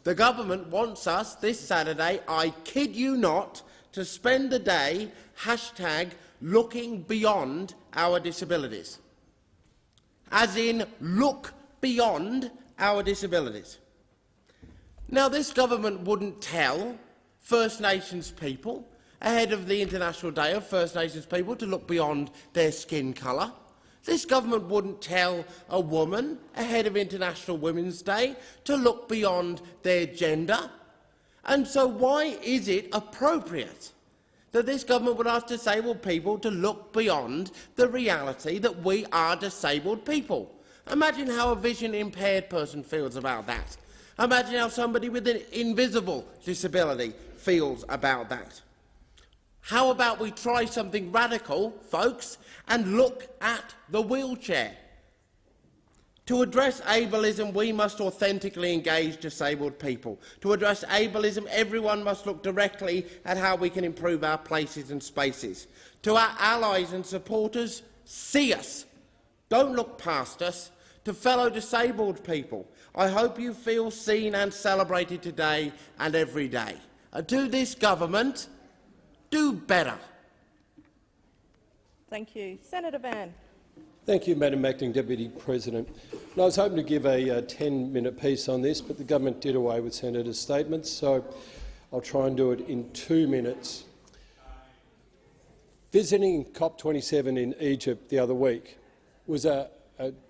the government wants us this Saturday, I kid you not, to spend the day #looking beyond our disabilities. As in, look beyond our disabilities. Now, this government wouldn't tell First Nations people ahead of the International Day of First Nations people to look beyond their skin colour. This government wouldn't tell a woman ahead of International Women's Day to look beyond their gender. And so why is it appropriate that this government would ask disabled people to look beyond the reality that we are disabled people? Imagine how a vision-impaired person feels about that. Imagine how somebody with an invisible disability feels about that. How about we try something radical, folks, and look at the wheelchair? To address ableism, we must authentically engage disabled people. To address ableism, everyone must look directly at how we can improve our places and spaces. To our allies and supporters, see us. Don't look past us. To fellow disabled people, I hope you feel seen and celebrated today and every day. And to this government, do better. Thank you. Senator Van. Thank you, Madam Acting Deputy President. I was hoping to give a 10-minute piece on this, but the government did away with Senator's statements, so I'll try and do it in 2 minutes. Visiting COP27 in Egypt the other week was a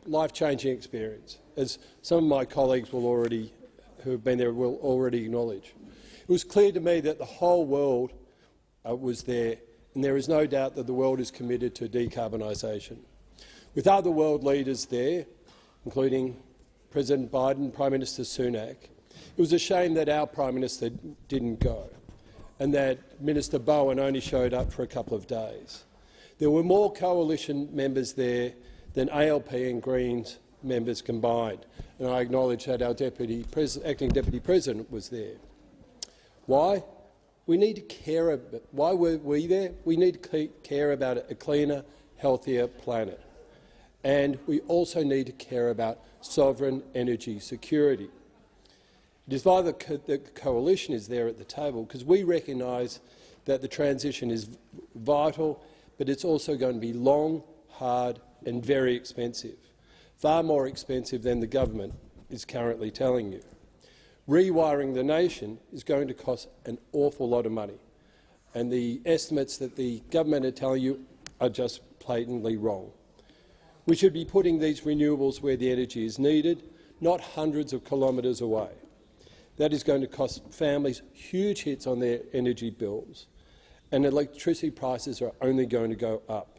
life-changing experience, as some of my colleagues who have been there will already acknowledge. It was clear to me that the whole world was there, and there is no doubt that the world is committed to decarbonisation. With other world leaders there, including President Biden, Prime Minister Sunak, it was a shame that our Prime Minister didn't go and that Minister Bowen only showed up for a couple of days. There were more coalition members there than ALP and Greens members combined, and I acknowledge that our Acting Deputy President was there. Why? We need to care about, why were we there? We need to care about a cleaner, healthier planet. And we also need to care about sovereign energy security. It is why the coalition is there at the table, because we recognise that the transition is vital, but it's also going to be long, hard and very expensive, far more expensive than the government is currently telling you. rewiring the nation is going to cost an awful lot of money. And the estimates that the government are telling you are just blatantly wrong. We should be putting these renewables where the energy is needed, not hundreds of kilometres away. That is going to cost families huge hits on their energy bills, and electricity prices are only going to go up.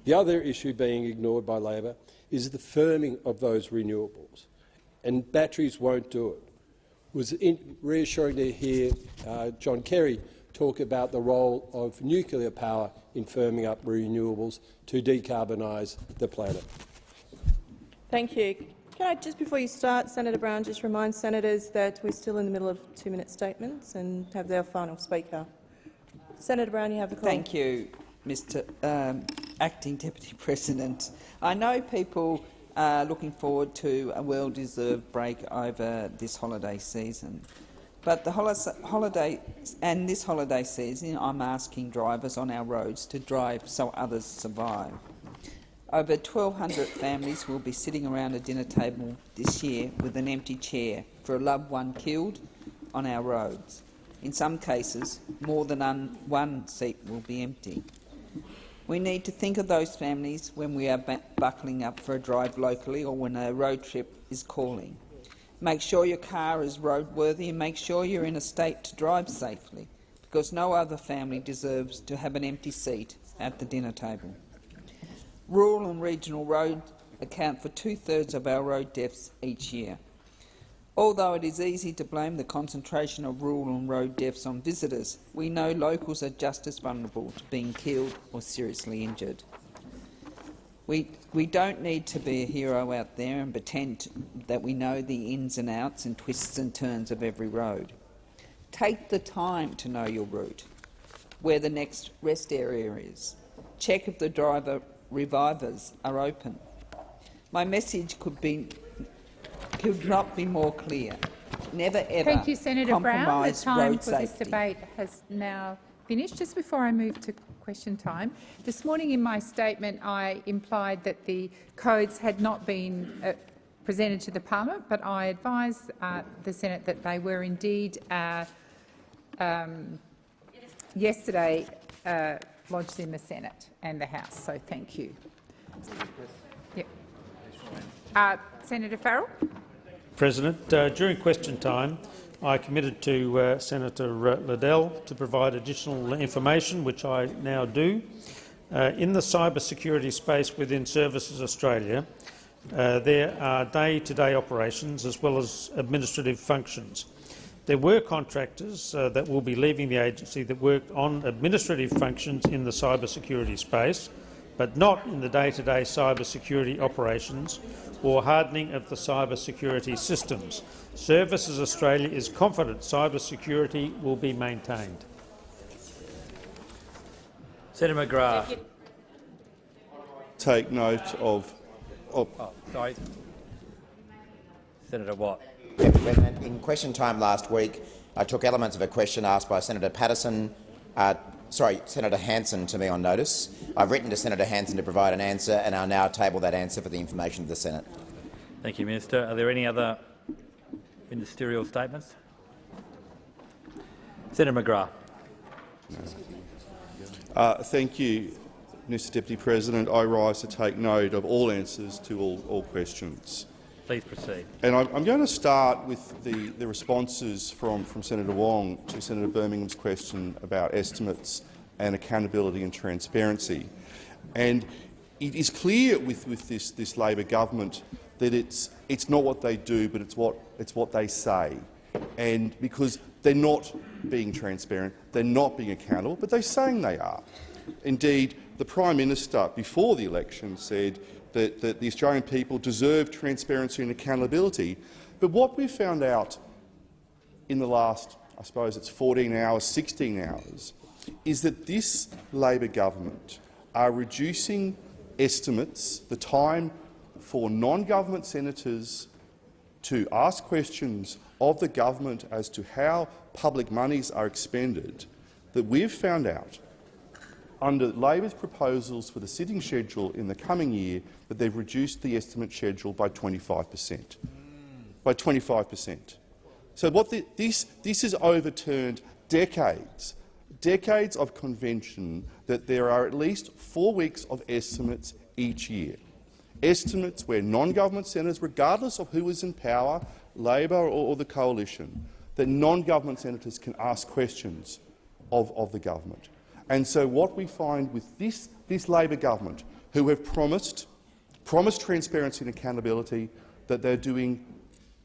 The other issue being ignored by Labor is the firming of those renewables, and batteries won't do it. It was reassuring to hear John Kerry talk about the role of nuclear power in firming up renewables to decarbonise the planet. Thank you. Can I, just before you start, Senator Brown, just remind senators that we're still in the middle of 2-minute statements and have their final speaker. Senator Brown, you have the call. Thank you, Mr Acting Deputy President. I know people are looking forward to a well-deserved break over this holiday season. But this holiday season, I'm asking drivers on our roads to drive so others survive. Over 1,200 families will be sitting around a dinner table this year with an empty chair for a loved one killed on our roads. In some cases, more than one seat will be empty. We need to think of those families when we are buckling up for a drive locally or when a road trip is calling. Make sure your car is roadworthy and make sure you're in a state to drive safely, because no other family deserves to have an empty seat at the dinner table. Rural and regional roads account for 2/3 of our road deaths each year. Although it is easy to blame the concentration of rural and road deaths on visitors, we know locals are just as vulnerable to being killed or seriously injured. We don't need to be a hero out there and pretend that we know the ins and outs and twists and turns of every road. Take the time to know your route, where the next rest area is. Check if the driver revivers are open. My message could not be more clear. Never ever Thank you, Senator Brown. The time for this safety. debate has now finished. Just before I move to question time, this morning in my statement I implied that the codes had not been presented to the Parliament, but I advised the Senate that they were indeed yesterday lodged in the Senate and the House. So thank you. Yep. Senator Farrell. President, during question time, I committed to Senator Liddell to provide additional information, which I now do. In the cyber security space within Services Australia, there are day-to-day operations as well as administrative functions. There were contractors that will be leaving the agency that worked on administrative functions in the cyber security space, but not in the day-to-day cyber security operations or hardening of the cyber security systems. Services Australia is confident cyber security will be maintained. Senator McGrath. Take note of. Sorry. Senator Watt. In question time last week, I took elements of a question asked by Senator Senator Hanson to me on notice. I've written to Senator Hanson to provide an answer, and I'll now table that answer for the information of the Senate. Thank you, Minister. Are there any other ministerial statements? Senator McGrath. Thank you, Mr Deputy President. I rise to take note of all answers to all questions. Please proceed. And I'm going to start with the responses from Senator Wong to Senator Birmingham's question about estimates and accountability and transparency. And it is clear with this Labor government that it's not what they do, but it's what they say. And because they're not being transparent, they're not being accountable, but they're saying they are. Indeed, the Prime Minister before the election said that the Australian people deserve transparency and accountability. But what we found out in the last, I suppose it's 14 hours, 16 hours, is that this Labor government are reducing estimates, the time for non-government senators to ask questions of the government as to how public monies are expended, that we've found out under Labor's proposals for the sitting schedule in the coming year that they've reduced the estimate schedule by 25%. By 25%. So this has overturned decades of convention that there are at least 4 weeks of estimates each year. Estimates where non-government senators, regardless of who is in power, Labor or the coalition, that non-government senators can ask questions of the government. And so what we find with this Labor government, who have promised transparency and accountability, that they're doing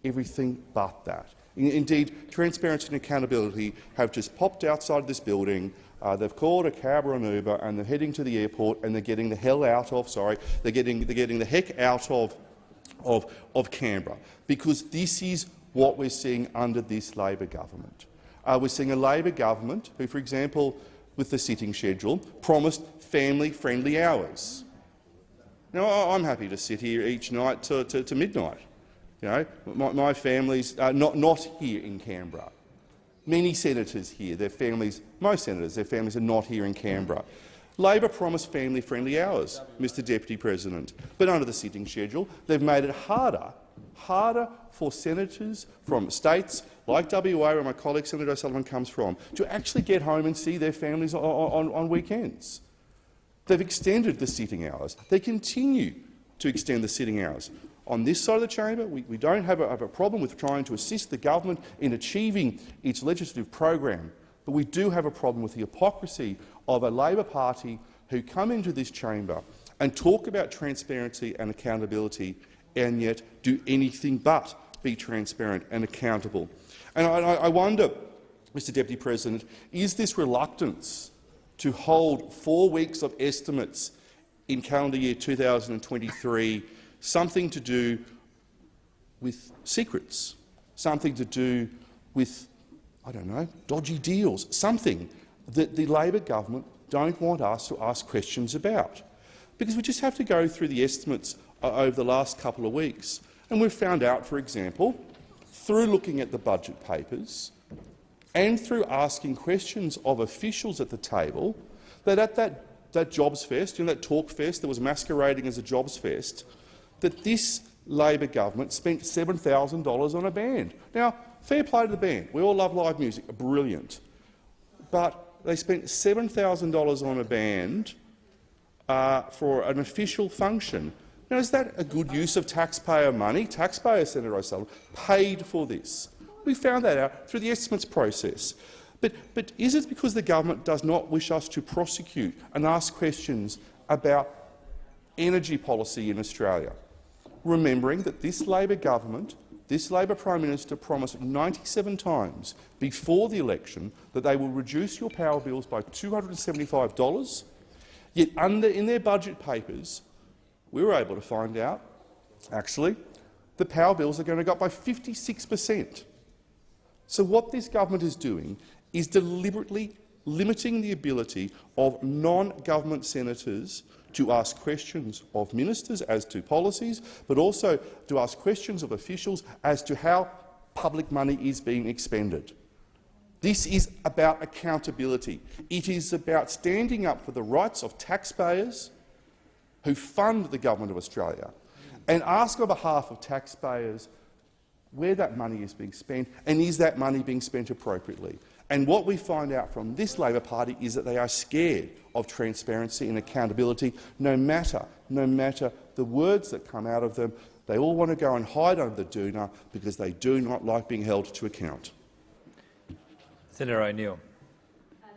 everything but that. Indeed, transparency and accountability have just popped outside this building. They've called a cab or an Uber and they're heading to the airport and they're getting the hell out of. They're getting the heck out of Canberra, because this is what we're seeing under this Labor government. We're seeing a Labor government who, for example, with the sitting schedule, promised family-friendly hours. Now, I'm happy to sit here each night to midnight. You know, my family's not here in Canberra. Many senators here, their families, most senators, their families are not here in Canberra. Labor promised family-friendly hours, Mr Deputy President, but under the sitting schedule, they've made it harder for senators from states like WA, where my colleague Senator O'Sullivan comes from, to actually get home and see their families on weekends. They've extended the sitting hours. They continue to extend the sitting hours. On this side of the chamber, we don't have a problem with trying to assist the government in achieving its legislative program, but we do have a problem with the hypocrisy of a Labor Party who come into this chamber and talk about transparency and accountability and yet do anything but be transparent and accountable. And I wonder, Mr Deputy President, is this reluctance to hold 4 weeks of estimates in calendar year 2023 something to do with secrets, something to do with, I don't know, dodgy deals, something that the Labor government don't want us to ask questions about? Because we just have to go through the estimates over the last couple of weeks, and we've found out, for example, through looking at the budget papers and through asking questions of officials at the table, that at that Jobs Fest, that talk fest that was masquerading as a Jobs Fest, that this Labor government spent $7,000 on a band. Now, fair play to the band. We all love live music. Brilliant. But they spent $7,000 on a band for an official function. Now, is that a good use of taxpayer money? Taxpayers, Senator O'Sullivan, paid for this. We found that out through the estimates process. But is it because the government does not wish us to prosecute and ask questions about energy policy in Australia? Remembering that this Labor government, this Labor Prime Minister promised 97 times before the election that they will reduce your power bills by $275, yet in their budget papers we were able to find out, actually, the power bills are going to go up by 56%. So what this government is doing is deliberately limiting the ability of non-government senators to ask questions of ministers as to policies, but also to ask questions of officials as to how public money is being expended. This is about accountability. It is about standing up for the rights of taxpayers who fund the Government of Australia and ask on behalf of taxpayers where that money is being spent and is that money being spent appropriately. And what we find out from this Labor Party is that they are scared of transparency and accountability, no matter the words that come out of them. They all want to go and hide under the doona because they do not like being held to account. Senator O'Neill.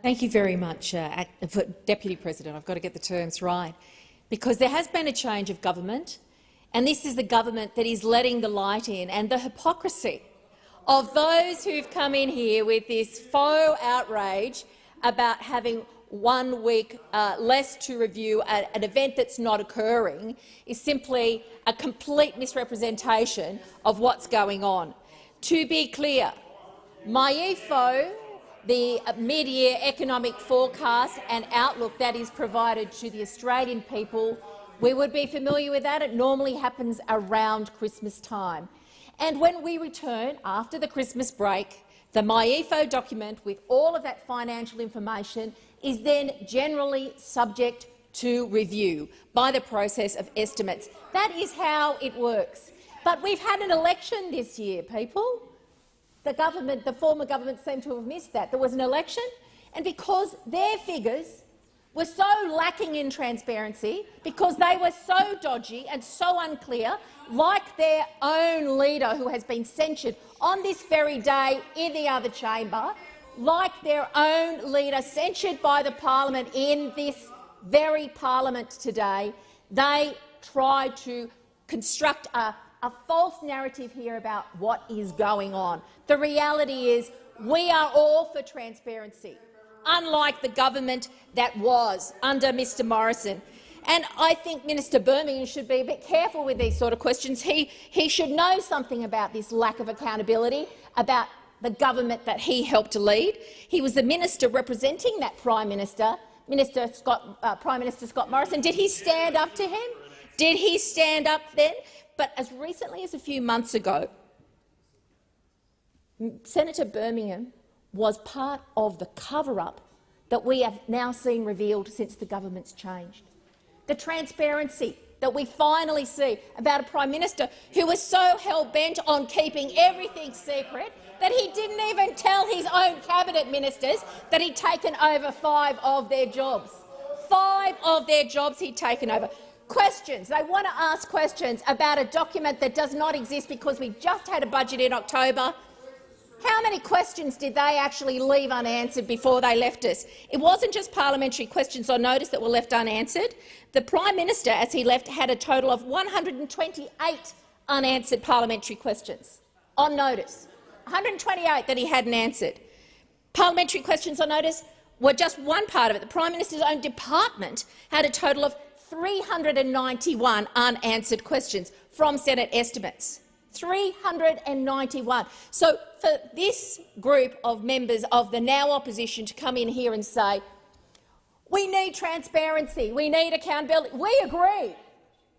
Thank you very much, Deputy President. I've got to get the terms right, because there has been a change of government, and this is the government that is letting the light in, and the hypocrisy of those who've come in here with this faux outrage about having 1 week less to review an event that's not occurring is simply a complete misrepresentation of what's going on. To be clear, MyEFO, the mid-year economic forecast and outlook that is provided to the Australian people, we would be familiar with that. It normally happens around Christmas time. And when we return after the Christmas break, the MyEFO document with all of that financial information is then generally subject to review by the process of estimates. That is how it works. But we've had an election this year, people. the former government seemed to have missed that. There was an election, and because their figures were so lacking in transparency, because they were so dodgy and so unclear, like their own leader who has been censured on this very day in the other chamber, like their own leader censured by the parliament in this very parliament today, they tried to construct a false narrative here about what is going on. The reality is we are all for transparency, unlike the government that was under Mr Morrison. And I think Minister Birmingham should be a bit careful with these sort of questions. He should know something about this lack of accountability, about the government that he helped to lead. He was the minister representing that Prime Minister, Prime Minister Scott Morrison. Did he stand up to him? Did he stand up then? But as recently as a few months ago, Senator Birmingham was part of the cover-up that we have now seen revealed since the government's changed. The transparency that we finally see about a Prime Minister who was so hell-bent on keeping everything secret that he didn't even tell his own cabinet ministers that he'd taken over 5 of their jobs. 5 of their jobs he'd taken over. Questions. They want to ask questions about a document that does not exist because we just had a budget in October. How many questions did they actually leave unanswered before they left us? It wasn't just parliamentary questions on notice that were left unanswered. The Prime Minister, as he left, had a total of 128 unanswered parliamentary questions on notice. 128 that he hadn't answered. Parliamentary questions on notice were just one part of it. The Prime Minister's own department had a total of 391 unanswered questions from Senate estimates. 391. So for this group of members of the now opposition to come in here and say, we need transparency, we need accountability, we agree.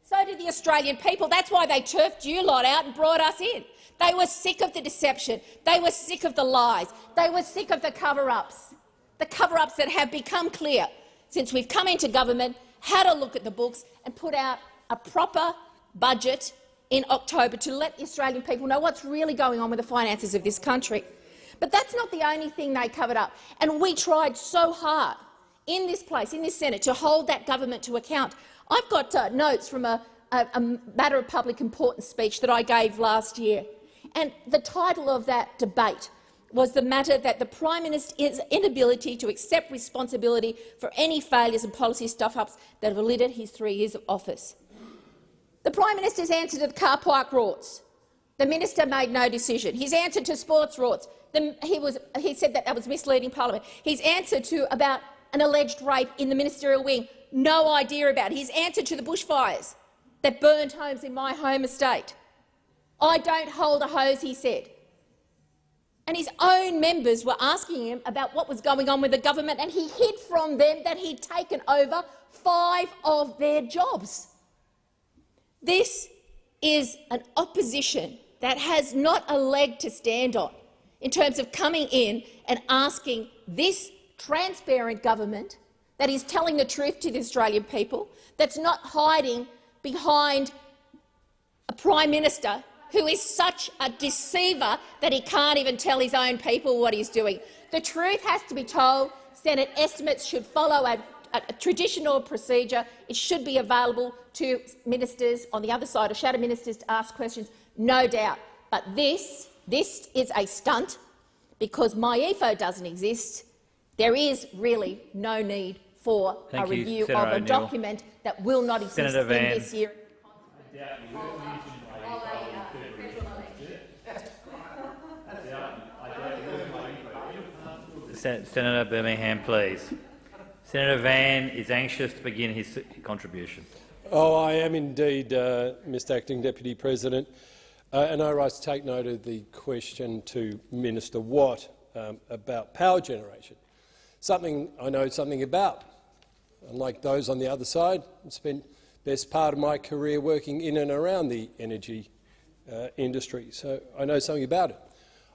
So did the Australian people. That's why they turfed you lot out and brought us in. They were sick of the deception. They were sick of the lies. They were sick of the cover-ups that have become clear since we've come into government, had a look at the books and put out a proper budget in October to let the Australian people know what's really going on with the finances of this country. But that's not the only thing they covered up. And we tried so hard in this place, in this Senate, to hold that government to account. I've got notes from a matter of public importance speech that I gave last year. And the title of that debate was the matter that the Prime Minister's inability to accept responsibility for any failures and policy stuff-ups that have eluded his 3 years of office. The Prime Minister's answer to the car park rorts, the minister made no decision. His answer to sports rorts, he said that was misleading Parliament. His answer to about an alleged rape in the ministerial wing, no idea about it. His answer to the bushfires that burned homes in my home estate. I don't hold a hose, he said. And his own members were asking him about what was going on with the government, and he hid from them that he'd taken over 5 of their jobs. This is an opposition that has not a leg to stand on in terms of coming in and asking this transparent government that is telling the truth to the Australian people, that's not hiding behind a Prime Minister who is such a deceiver that he can't even tell his own people what he's doing. The truth has to be told. Senate estimates should follow a traditional procedure. It should be available to ministers on the other side, or shadow ministers, to ask questions, no doubt. But this is a stunt because MyEFO doesn't exist. There is really no need for a review of a document that will not exist in this year. Senator Birmingham, please. Senator Van is anxious to begin his contribution. Oh, I am indeed, Mr Acting Deputy President, and I rise to take note of the question to Minister Watt about power generation. Something I know something about. Unlike those on the other side, I spent the best part of my career working in and around the energy industry, so I know something about it.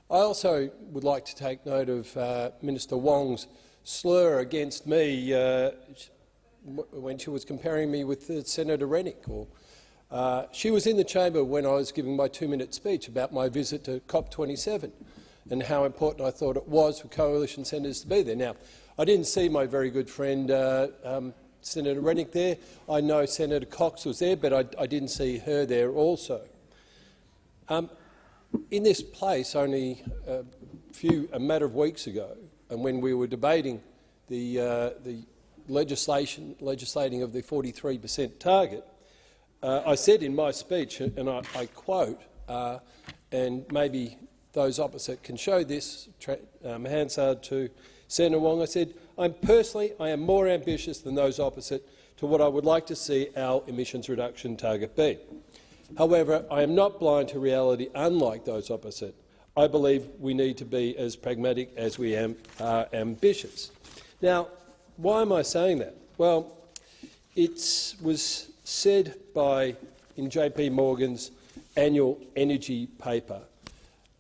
I also would like to take note of Minister Wong's slur against me when she was comparing me with Senator Rennick. She was in the chamber when I was giving my 2-minute speech about my visit to COP27. and how important I thought it was for coalition senators to be there. Now, I didn't see my very good friend Senator Rennick there. I know Senator Cox was there, but I didn't see her there also. In this place, only a matter of weeks ago, and when we were debating the legislating of the 43% target, I said in my speech, and I quote, and maybe those opposite can show this, Hansard to Senator Wong, I said, I am more ambitious than those opposite to what I would like to see our emissions reduction target be. However, I am not blind to reality, unlike those opposite. I believe we need to be as pragmatic as we are ambitious. Now, why am I saying that? Well, it was said in JP Morgan's annual energy paper,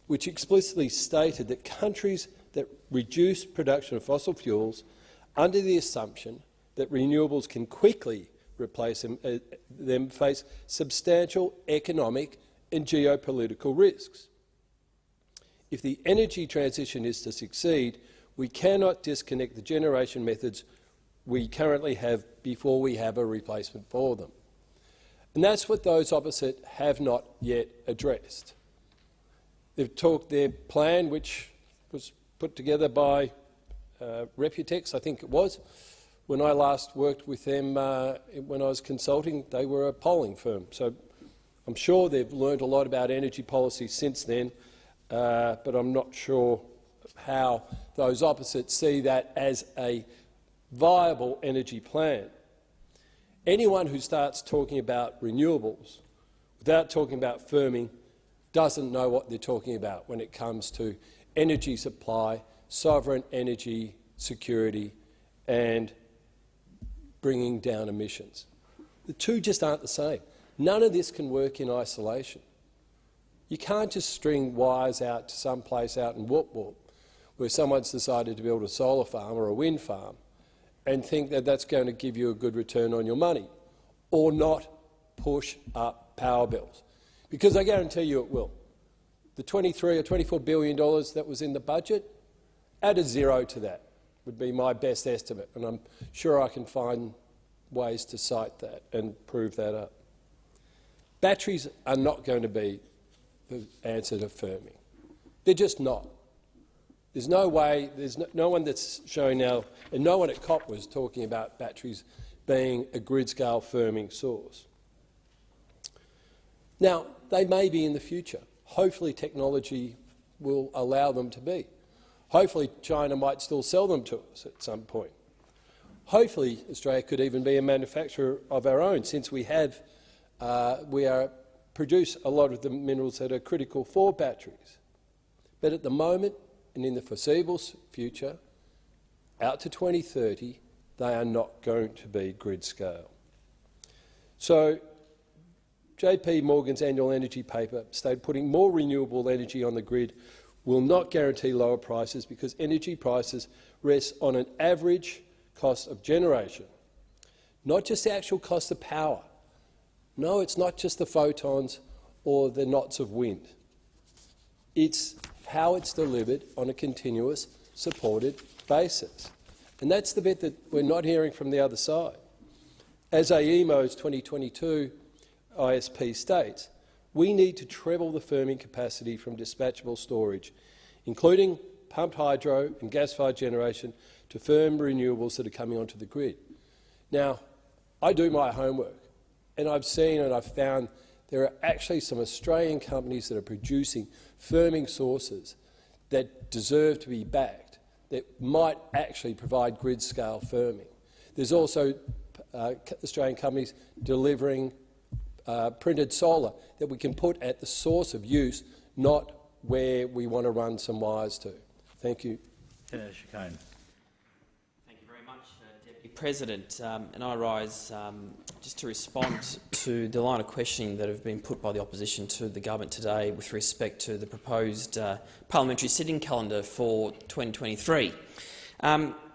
which explicitly stated that countries that reduce production of fossil fuels under the assumption that renewables can quickly replace them face substantial economic and geopolitical risks. If the energy transition is to succeed, we cannot disconnect the generation methods we currently have before we have a replacement for them. And that's what those opposite have not yet addressed. They've talked their plan, which was put together by Reputex, I think it was. When I last worked with them, when I was consulting, they were a polling firm. So I'm sure they've learned a lot about energy policy since then, but I'm not sure how those opposites see that as a viable energy plan. Anyone who starts talking about renewables without talking about firming doesn't know what they're talking about when it comes to energy supply, sovereign energy security and bringing down emissions. The two just aren't the same. None of this can work in isolation. You can't just string wires out to some place out in Whoop Whoop where someone's decided to build a solar farm or a wind farm and think that that's going to give you a good return on your money, or not push up power bills. Because I guarantee you it will. The $23 or $24 billion that was in the budget, add a zero to that would be my best estimate, and I'm sure I can find ways to cite that and prove that up. Batteries are not going to be the answer to firming. They're just not. There's no way, there's no one that's showing now, and no one at COP was talking about batteries being a grid-scale firming source. Now, they may be in the future. Hopefully technology will allow them to be. Hopefully China might still sell them to us at some point. Hopefully Australia could even be a manufacturer of our own, since we produce a lot of the minerals that are critical for batteries. But at the moment, and in the foreseeable future, out to 2030, they are not going to be grid scale. So JP Morgan's annual energy paper stated putting more renewable energy on the grid will not guarantee lower prices because energy prices rest on an average cost of generation, not just the actual cost of power. No, it's not just the photons or the knots of wind. It's how it's delivered on a continuous, supported basis. And that's the bit that we're not hearing from the other side. As AEMO's 2022 ISP states, we need to treble the firming capacity from dispatchable storage, including pumped hydro and gas-fired generation, to firm renewables that are coming onto the grid. Now, I do my homework, and I've seen and I've found there are actually some Australian companies that are producing firming sources that deserve to be backed, that might actually provide grid-scale firming. There's also Australian companies delivering printed solar that we can put at the source of use, not where we want to run some wires to. Thank you. Senator Chicane. Thank you very much, Deputy President. And I rise just to respond to the line of questioning that have been put by the opposition to the government today with respect to the proposed parliamentary sitting calendar for 2023.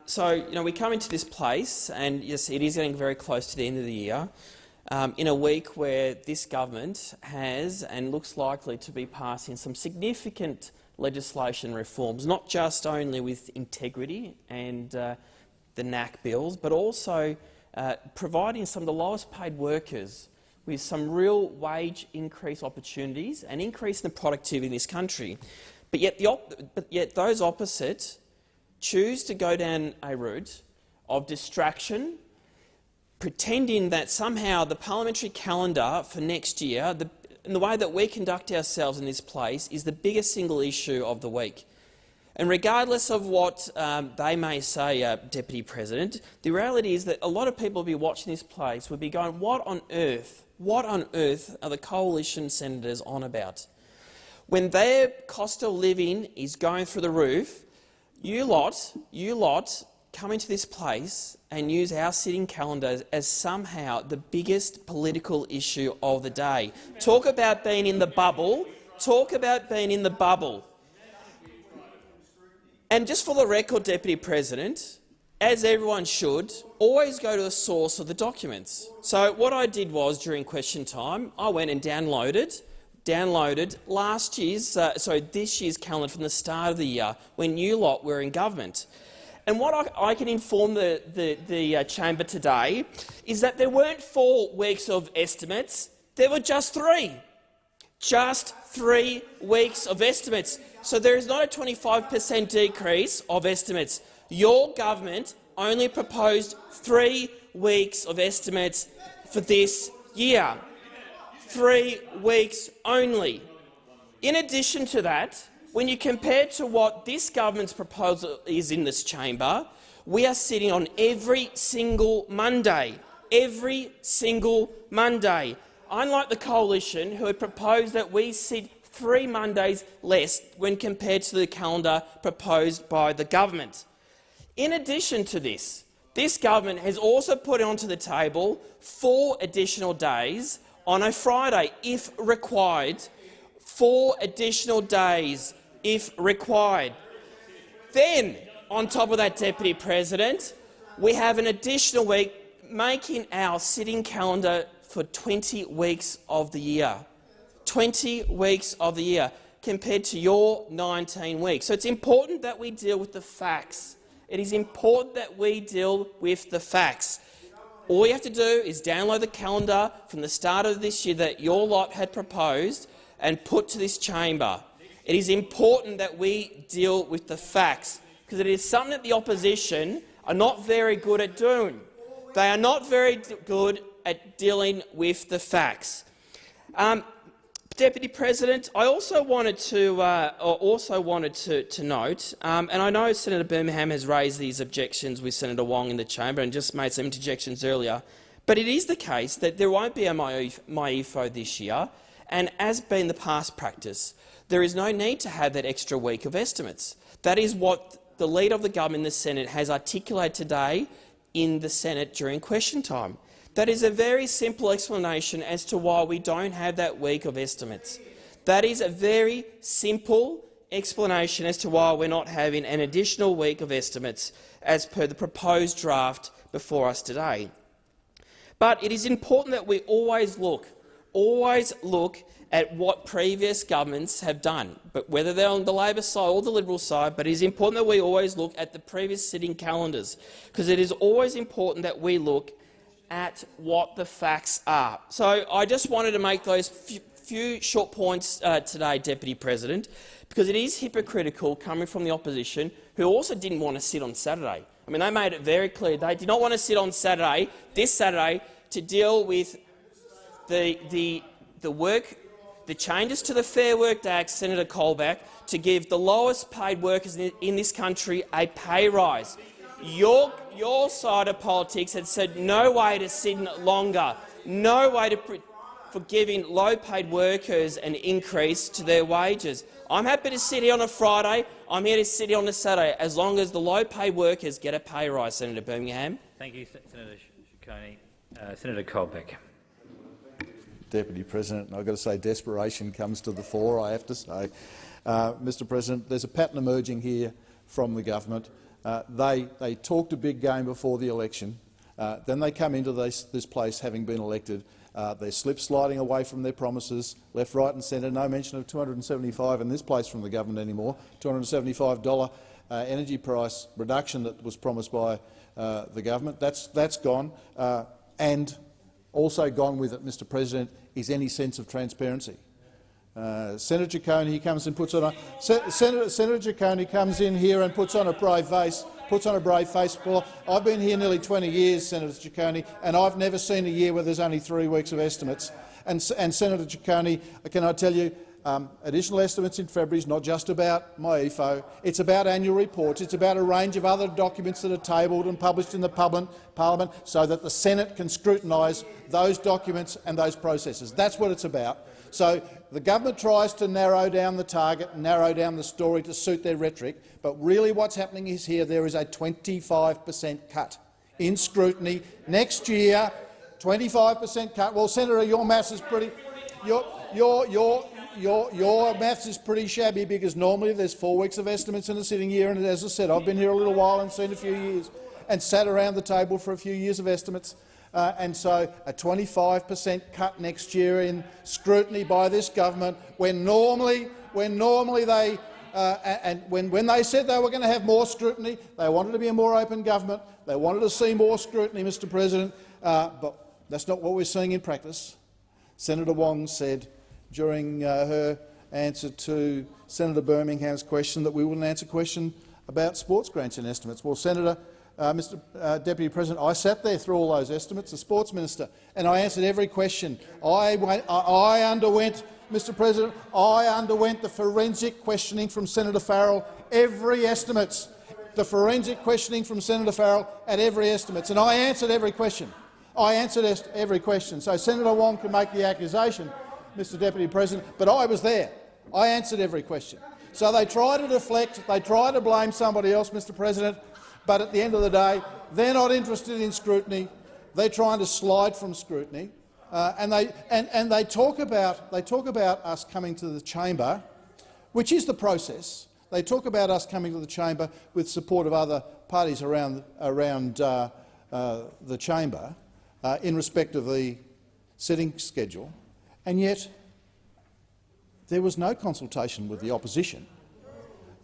So, we come into this place, and yes, it is getting very close to the end of the year, in a week where this government has and looks likely to be passing some significant legislation reforms, not just only with integrity and the NAC bills, but also providing some of the lowest paid workers with some real wage increase opportunities and increase in the productivity in this country. But yet those opposite choose to go down a route of distraction, pretending that somehow the parliamentary calendar for next year, and the way that we conduct ourselves in this place, is the biggest single issue of the week. And regardless of what they may say, Deputy President, the reality is that a lot of people will be watching this place would be going, what on earth are the coalition senators on about? When their cost of living is going through the roof, you lot come into this place and use our sitting calendar as somehow the biggest political issue of the day. Talk about being in the bubble. Talk about being in the bubble. And just for the record, Deputy President, as everyone should, always go to the source of the documents. So what I did was, during question time, I went and downloaded this year's calendar from the start of the year when you lot were in government. And what I can inform the chamber today is that there weren't 4 weeks of estimates, there were just 3. Just 3 weeks of estimates. So there is not a 25% decrease of estimates. Your government only proposed 3 weeks of estimates for this year. 3 weeks only. In addition to that, when you compare to what this government's proposal is in this chamber, we are sitting on every single Monday. Every single Monday. Unlike the coalition, who had proposed that we sit 3 Mondays less when compared to the calendar proposed by the government. In addition to this government has also put onto the table 4 additional days on a Friday, if required. 4 additional days, if required. Then, on top of that, Deputy President, we have an additional week, making our sitting calendar for 20 weeks of the year. 20 weeks of the year, compared to your 19 weeks. So it's important that we deal with the facts. It is important that we deal with the facts. All you have to do is download the calendar from the start of this year that your lot had proposed and put to this chamber. It is important that we deal with the facts, because it is something that the opposition are not very good at doing. They are not very good at dealing with the facts. Deputy President, I also wanted to note, and I know Senator Birmingham has raised these objections with Senator Wong in the chamber and just made some interjections earlier, but it is the case that there won't be a MyEFO this year, and as been the past practice, there is no need to have that extra week of estimates. That is what the Leader of the Government in the Senate has articulated today in the Senate during question time. That is a very simple explanation as to why we don't have that week of estimates. That is a very simple explanation as to why we're not having an additional week of estimates as per the proposed draft before us today. But it is important that we always look at what previous governments have done, but whether they're on the Labor side or the Liberal side, but it is important that we always look at the previous sitting calendars, because it is always important that we look at what the facts are. So I just wanted to make those few short points today, Deputy President, because it is hypocritical coming from the opposition, who also didn't want to sit on Saturday. I mean, they made it very clear they did not want to sit on Saturday, this Saturday, to deal with the changes to the Fair Work Act, Senator Colbeck, to give the lowest paid workers in this country a pay rise. Your side of politics had said no way to sit longer, no way for giving low-paid workers an increase to their wages. I'm happy to sit here on a Friday. I'm here to sit here on a Saturday, as long as the low-paid workers get a pay rise, Senator Birmingham. Thank you, Senator Ciccone. Senator Colbeck. Deputy President, I've got to say desperation comes to the fore, I have to say. Mr President, there's a pattern emerging here from the government. They talked a big game before the election, then they come into this place having been elected, They're slip-sliding away from their promises, left, right and centre. No mention of $275 in this place from the government anymore. $275 energy price reduction that was promised by the government. That's gone. And also gone with it, Mr President, is any sense of transparency. Senator Ciccone, he comes and puts on a Senator Ciccone comes in here and puts on a brave face. Well, I've been here nearly 20 years, Senator Ciccone, and I've never seen a year where there's only 3 weeks of estimates. And Senator Ciccone, can I tell you, additional estimates in February is not just about MyEFO. It's about annual reports. It's about a range of other documents that are tabled and published in the Parliament so that the Senate can scrutinise those documents and those processes. That's what it's about. So the government tries to narrow down the target, narrow down the story to suit their rhetoric, but really what's happening is there is a 25% cut in scrutiny next year. 25% cut. Well, Senator, your maths is pretty. Your maths is pretty shabby because normally there's 4 weeks of estimates in a sitting year, and as I said, I've been here a little while and seen a few years and sat around the table for a few years of estimates. And so a 25% cut next year in scrutiny by this government, when normally they when they said they were going to have more scrutiny, they wanted to be a more open government. They wanted to see more scrutiny, Mr President, but that's not what we're seeing in practice. Senator Wong said during her answer to Senator Birmingham's question that we wouldn't answer a question about sports grants and estimates. Well, Mr Deputy President, I sat there through all those estimates, the Sports Minister, and I answered every question. I underwent, Mr President, the forensic questioning from Senator Farrell, every estimates, the forensic questioning from Senator Farrell at every estimates, and I answered every question. So Senator Wong can make the accusation, Mr Deputy President, but I was there. I answered every question. So they try to deflect, they try to blame somebody else, Mr President, but at the end of the day, they're not interested in scrutiny. They're trying to slide from scrutiny, and they talk about us coming to the chamber, which is the process. They talk about us coming to the chamber with support of other parties around the chamber in respect of the sitting schedule, and yet there was no consultation with the opposition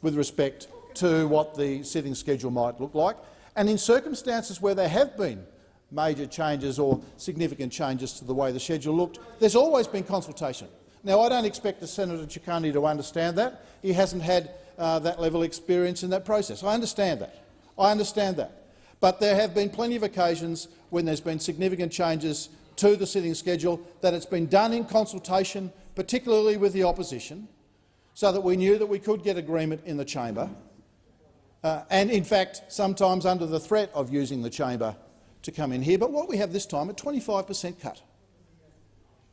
with respect to what the sitting schedule might look like. And in circumstances where there have been major changes or significant changes to the way the schedule looked, there's always been consultation. Now, I don't expect Senator Ciccone to understand that. He hasn't had that level of experience in that process. I understand that. But there have been plenty of occasions when there's been significant changes to the sitting schedule that it's been done in consultation, particularly with the opposition, so that we knew that we could get agreement in the chamber. And in fact, sometimes under the threat of using the chamber to come in here. But what we have this time, a 25% cut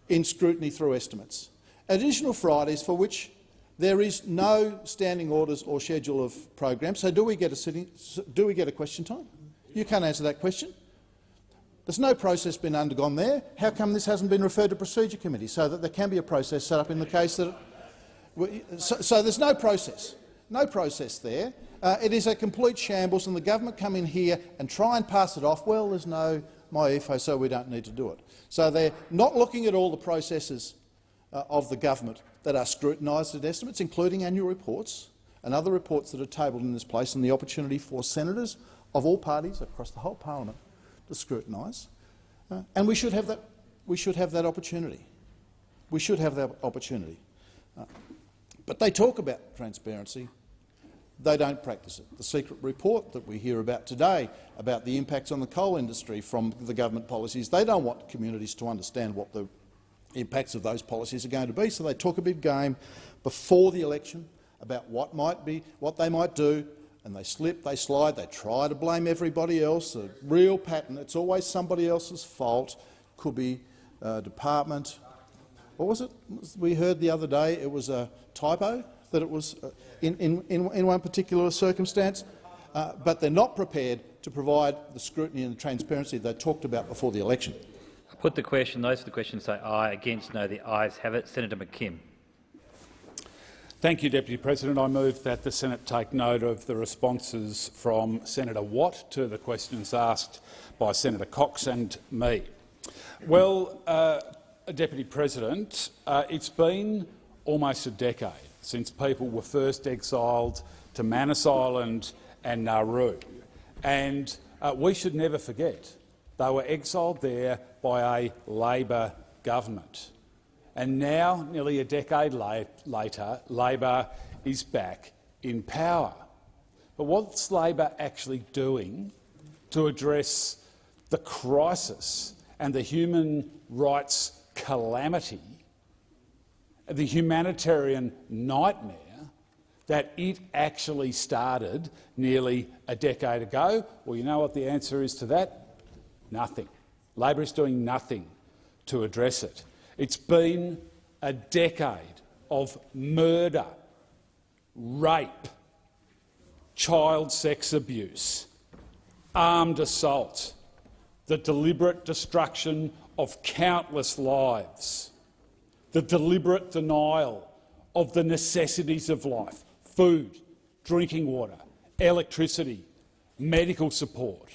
in scrutiny through estimates. Additional Fridays for which there is no standing orders or schedule of programs. So do we get a question time? You can't answer that question. There's no process been undergone there. How come this hasn't been referred to Procedure Committee so that there can be a process set up in the case that so there's no process there. It is a complete shambles, and the government come in here and try and pass it off. Well, there's no MyEFO, so we don't need to do it. So they're not looking at all the processes of the government that are scrutinised at estimates, including annual reports and other reports that are tabled in this place, and the opportunity for senators of all parties across the whole parliament to scrutinise. And we should have that. We should have that opportunity. We should have that opportunity. But they talk about transparency. They don't practice it. The secret report that we hear about today about the impacts on the coal industry from the government policies, they don't want communities to understand what the impacts of those policies are going to be, so they talk a big game before the election about what they might do, and they slip, they slide, they try to blame everybody else. A real pattern. It's always somebody else's fault. Could be department. What was it we heard the other day? It was a typo, that it was in one particular circumstance, but they're not prepared to provide the scrutiny and the transparency they talked about before the election. I put the question. Those for the question say aye. Against, no. The ayes have it. Senator McKim. Thank you, Deputy President. I move that the Senate take note of the responses from Senator Watt to the questions asked by Senator Cox and me. Well, Deputy President, it's been almost a decade since people were first exiled to Manus Island and Nauru, and we should never forget they were exiled there by a Labor government. And now, nearly a decade later, Labor is back in power. But what's Labor actually doing to address the crisis and the human rights calamity, the humanitarian nightmare that it actually started nearly a decade ago? Well, you know what the answer is to that? Nothing. Labor is doing nothing to address it. It's been a decade of murder, rape, child sex abuse, armed assault, the deliberate destruction of countless lives, the deliberate denial of the necessities of life: food, drinking water, electricity, medical support.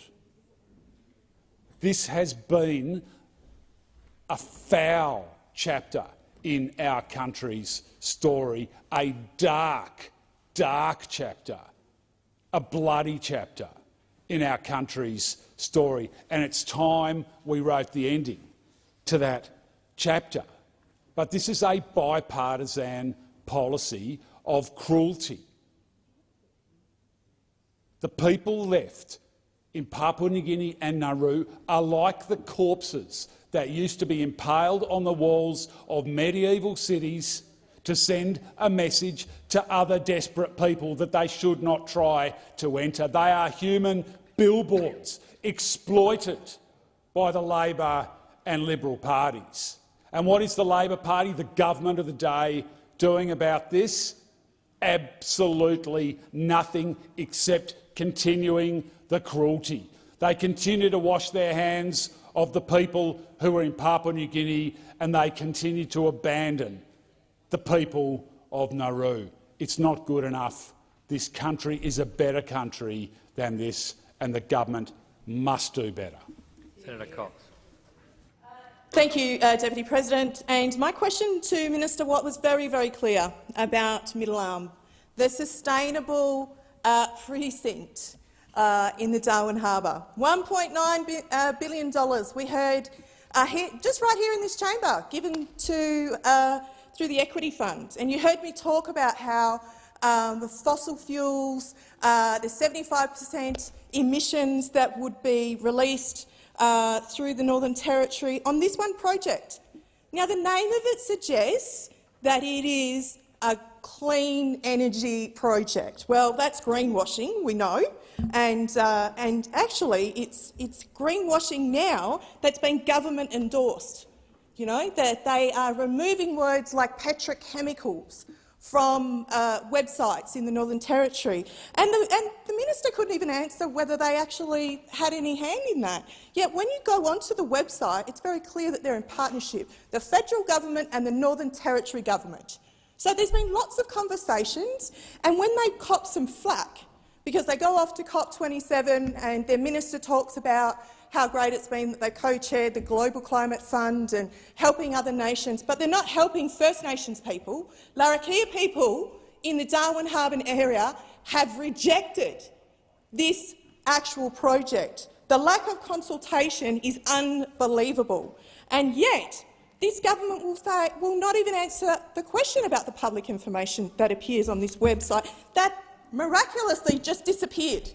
This has been a foul chapter in our country's story, a dark, dark chapter, a bloody chapter in our country's story. And it's time we wrote the ending to that chapter. But this is a bipartisan policy of cruelty. The people left in Papua New Guinea and Nauru are like the corpses that used to be impaled on the walls of medieval cities to send a message to other desperate people that they should not try to enter. They are human billboards exploited by the Labor and Liberal parties. And what is the Labor Party, the government of the day, doing about this? Absolutely nothing except continuing the cruelty. They continue to wash their hands of the people who are in Papua New Guinea, and they continue to abandon the people of Nauru. It's not good enough. This country is a better country than this, and the government must do better. Senator Cox. Thank you, Deputy President. And my question to Minister Watt was very, very clear about Middle Arm, the sustainable precinct in the Darwin Harbour. $1.9 billion we heard just right here in this chamber, given to through the equity fund. And you heard me talk about how the fossil fuels, the 75% emissions that would be released through the Northern Territory on this one project. Now, the name of it suggests that it is a clean energy project. Well, that's greenwashing, we know, and actually it's greenwashing now that's been government endorsed. You know, that they are removing words like petrochemicals from websites in the Northern Territory. And the minister couldn't even answer whether they actually had any hand in that. Yet when you go onto the website, it's very clear that they're in partnership, the federal government and the Northern Territory government. So there's been lots of conversations, and when they cop some flack, because they go off to COP27 and their minister talks about how great it's been that they co-chaired the Global Climate Fund and helping other nations, but they're not helping First Nations people. Larrakia people in the Darwin Harbour area have rejected this actual project. The lack of consultation is unbelievable. And yet, this government will not even answer the question about the public information that appears on this website that miraculously just disappeared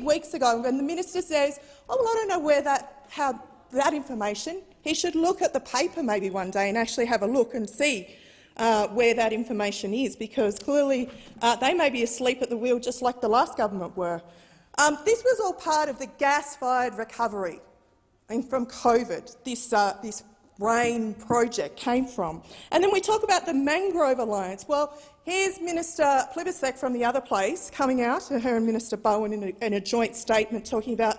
weeks ago. When the minister says, "Oh, well, I don't know how that information," he should look at the paper maybe one day and actually have a look and see where that information is, because clearly they may be asleep at the wheel just like the last government were. This was all part of the gas-fired recovery from COVID, this RAIN project came from. And then we talk about the Mangrove Alliance. Well, here's Minister Plibersek from the other place coming out, her and Minister Bowen in a joint statement talking about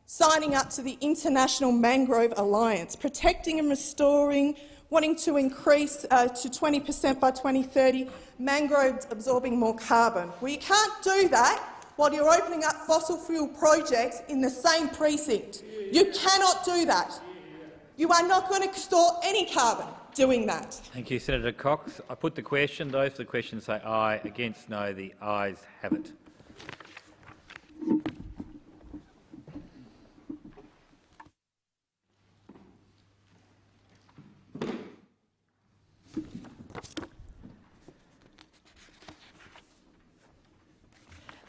signing up to the International Mangrove Alliance, protecting and restoring, wanting to increase to 20% by 2030, mangroves absorbing more carbon. Well, you can't do that while you're opening up fossil fuel projects in the same precinct. You cannot do that. You are not going to store any carbon doing that. Thank you, Senator Cox. I put the question. Those for the question say aye. Against, no. The ayes have it.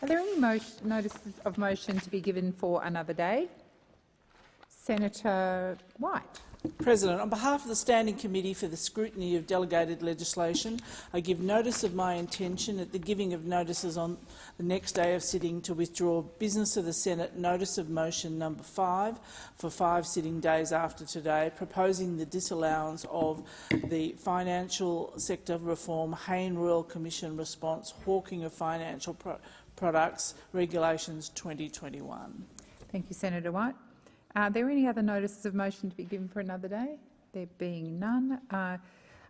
Are there any notices of motion to be given for another day? Senator White. President, on behalf of the Standing Committee for the Scrutiny of Delegated Legislation, I give notice of my intention at the giving of notices on the next day of sitting to withdraw Business of the Senate Notice of Motion number 5 for 5 sitting days after today, proposing the disallowance of the Financial Sector Reform Hayne Royal Commission Response Hawking of Financial Products Regulations 2021. Thank you, Senator White. Are there any other notices of motion to be given for another day? There being none, I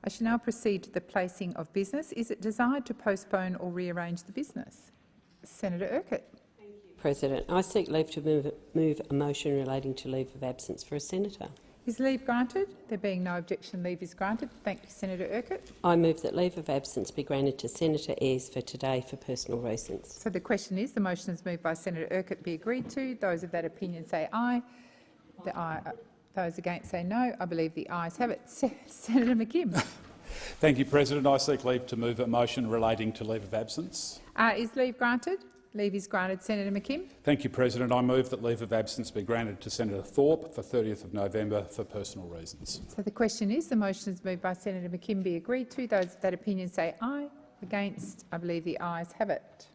shall now proceed to the placing of business. Is it desired to postpone or rearrange the business? Senator Urquhart. President, I seek leave to move a motion relating to leave of absence for a senator. Is leave granted? There being no objection, leave is granted. Thank you, Senator Urquhart. I move that leave of absence be granted to Senator Ayres for today for personal reasons. So the question is, the motion is moved by Senator Urquhart be agreed to. Those of that opinion say aye. Those against say no. I believe the ayes have it. Senator McKim. Thank you, President. I seek leave to move a motion relating to leave of absence. Is leave granted? Leave is granted. Senator McKim. Thank you, President. I move that leave of absence be granted to Senator Thorpe for 30th of November for personal reasons. So the question is, the motion is moved by Senator McKim be agreed to. Those of that opinion say aye. Against, I believe the ayes have it.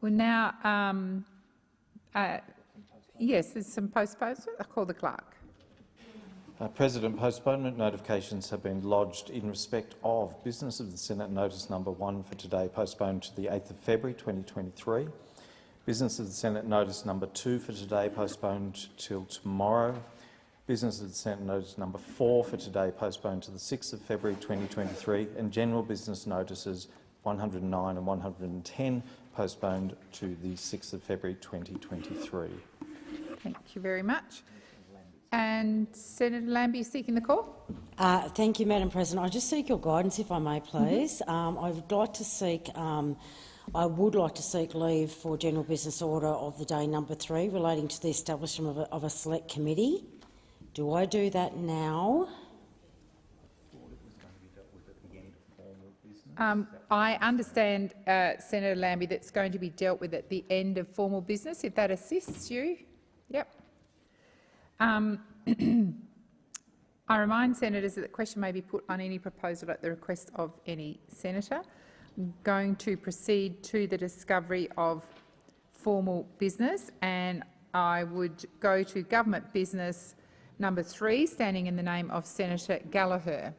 We'll now yes, there's some postponement. I call the clerk. President, postponement notifications have been lodged in respect of Business of the Senate Notice number 1 for today, postponed to the 8th of February 2023. Business of the Senate Notice number 2 for today, postponed till tomorrow. Business of the Senate Notice number 4 for today, postponed to the 6th of February 2023. And General Business Notices 109 and 110, postponed to the 6th of February 2023. Thank you very much. And Senator Lambie seeking the call. Thank you, Madam President. I just seek your guidance, if I may, please. I would like to seek leave for General Business Order of the day number 3 relating to the establishment of a select committee. Do I do that now? I understand, Senator Lambie, that's going to be dealt with at the end of formal business, if that assists you. Yep. I remind senators that the question may be put on any proposal at the request of any senator. I'm going to proceed to the discovery of formal business, and I would go to government business number 3, standing in the name of Senator Gallagher.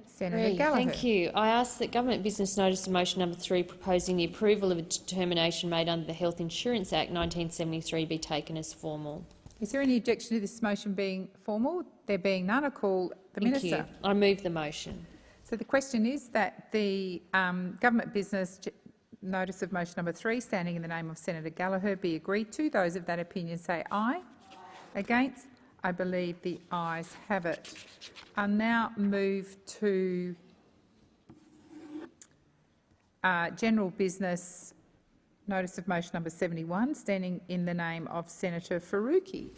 Senator Gallagher. Thank you. I ask that Government Business Notice of Motion number 3 proposing the approval of a determination made under the Health Insurance Act 1973 be taken as formal. Is there any objection to this motion being formal? There being none, I call the Minister. Thank you. I move the motion. So the question is that the Government Business Notice of Motion number 3, standing in the name of Senator Gallagher, be agreed to. Those of that opinion say aye. Against? I believe the ayes have it. I'll now move to General Business Notice of Motion number 71, standing in the name of Senator Faruqi.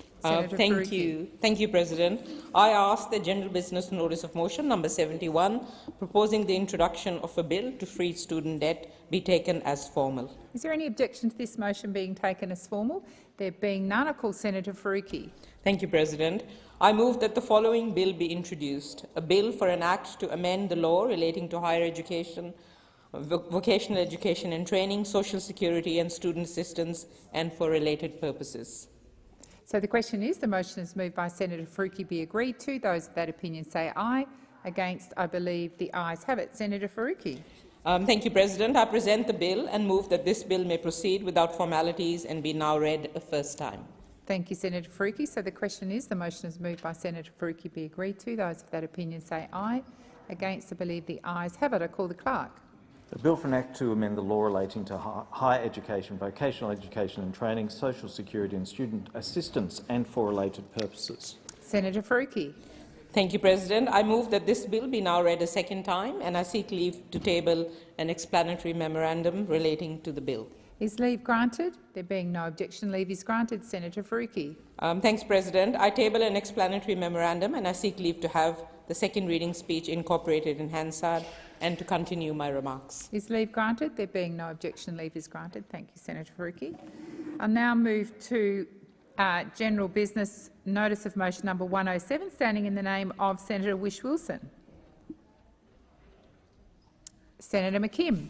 Thank you, President. I ask the General Business Notice of Motion number 71, proposing the introduction of a bill to freeze student debt, be taken as formal. Is there any objection to this motion being taken as formal? There being none, I call Senator Faruqi. Thank you, President. I move that the following bill be introduced: a bill for an act to amend the law relating to higher education, vocational education and training, social security and student assistance, and for related purposes. So the question is, the motion is moved by Senator Faruqi be agreed to. Those of that opinion say aye. Against, I believe the ayes have it. Senator Faruqi. Thank you, President. I present the bill and move that this bill may proceed without formalities and be now read a first time. Thank you, Senator Faruqi. So the question is, the motion is moved by Senator Faruqi be agreed to. Those of that opinion say aye. Against, I believe the ayes have it. I call the clerk. A bill for an Act to amend the law relating to higher education, vocational education and training, social security and student assistance and for related purposes. Senator Faruqi. Thank you, President. I move that this bill be now read a second time, and I seek leave to table an explanatory memorandum relating to the bill. Is leave granted? There being no objection, leave is granted. Senator Faruqi. Thanks, President. I table an explanatory memorandum, and I seek leave to have the second reading speech incorporated in Hansard and to continue my remarks. Is leave granted? There being no objection, leave is granted. Thank you, Senator Faruqi. I'll now move to general business, notice of motion number 107, standing in the name of Senator Whish-Wilson. Senator McKim.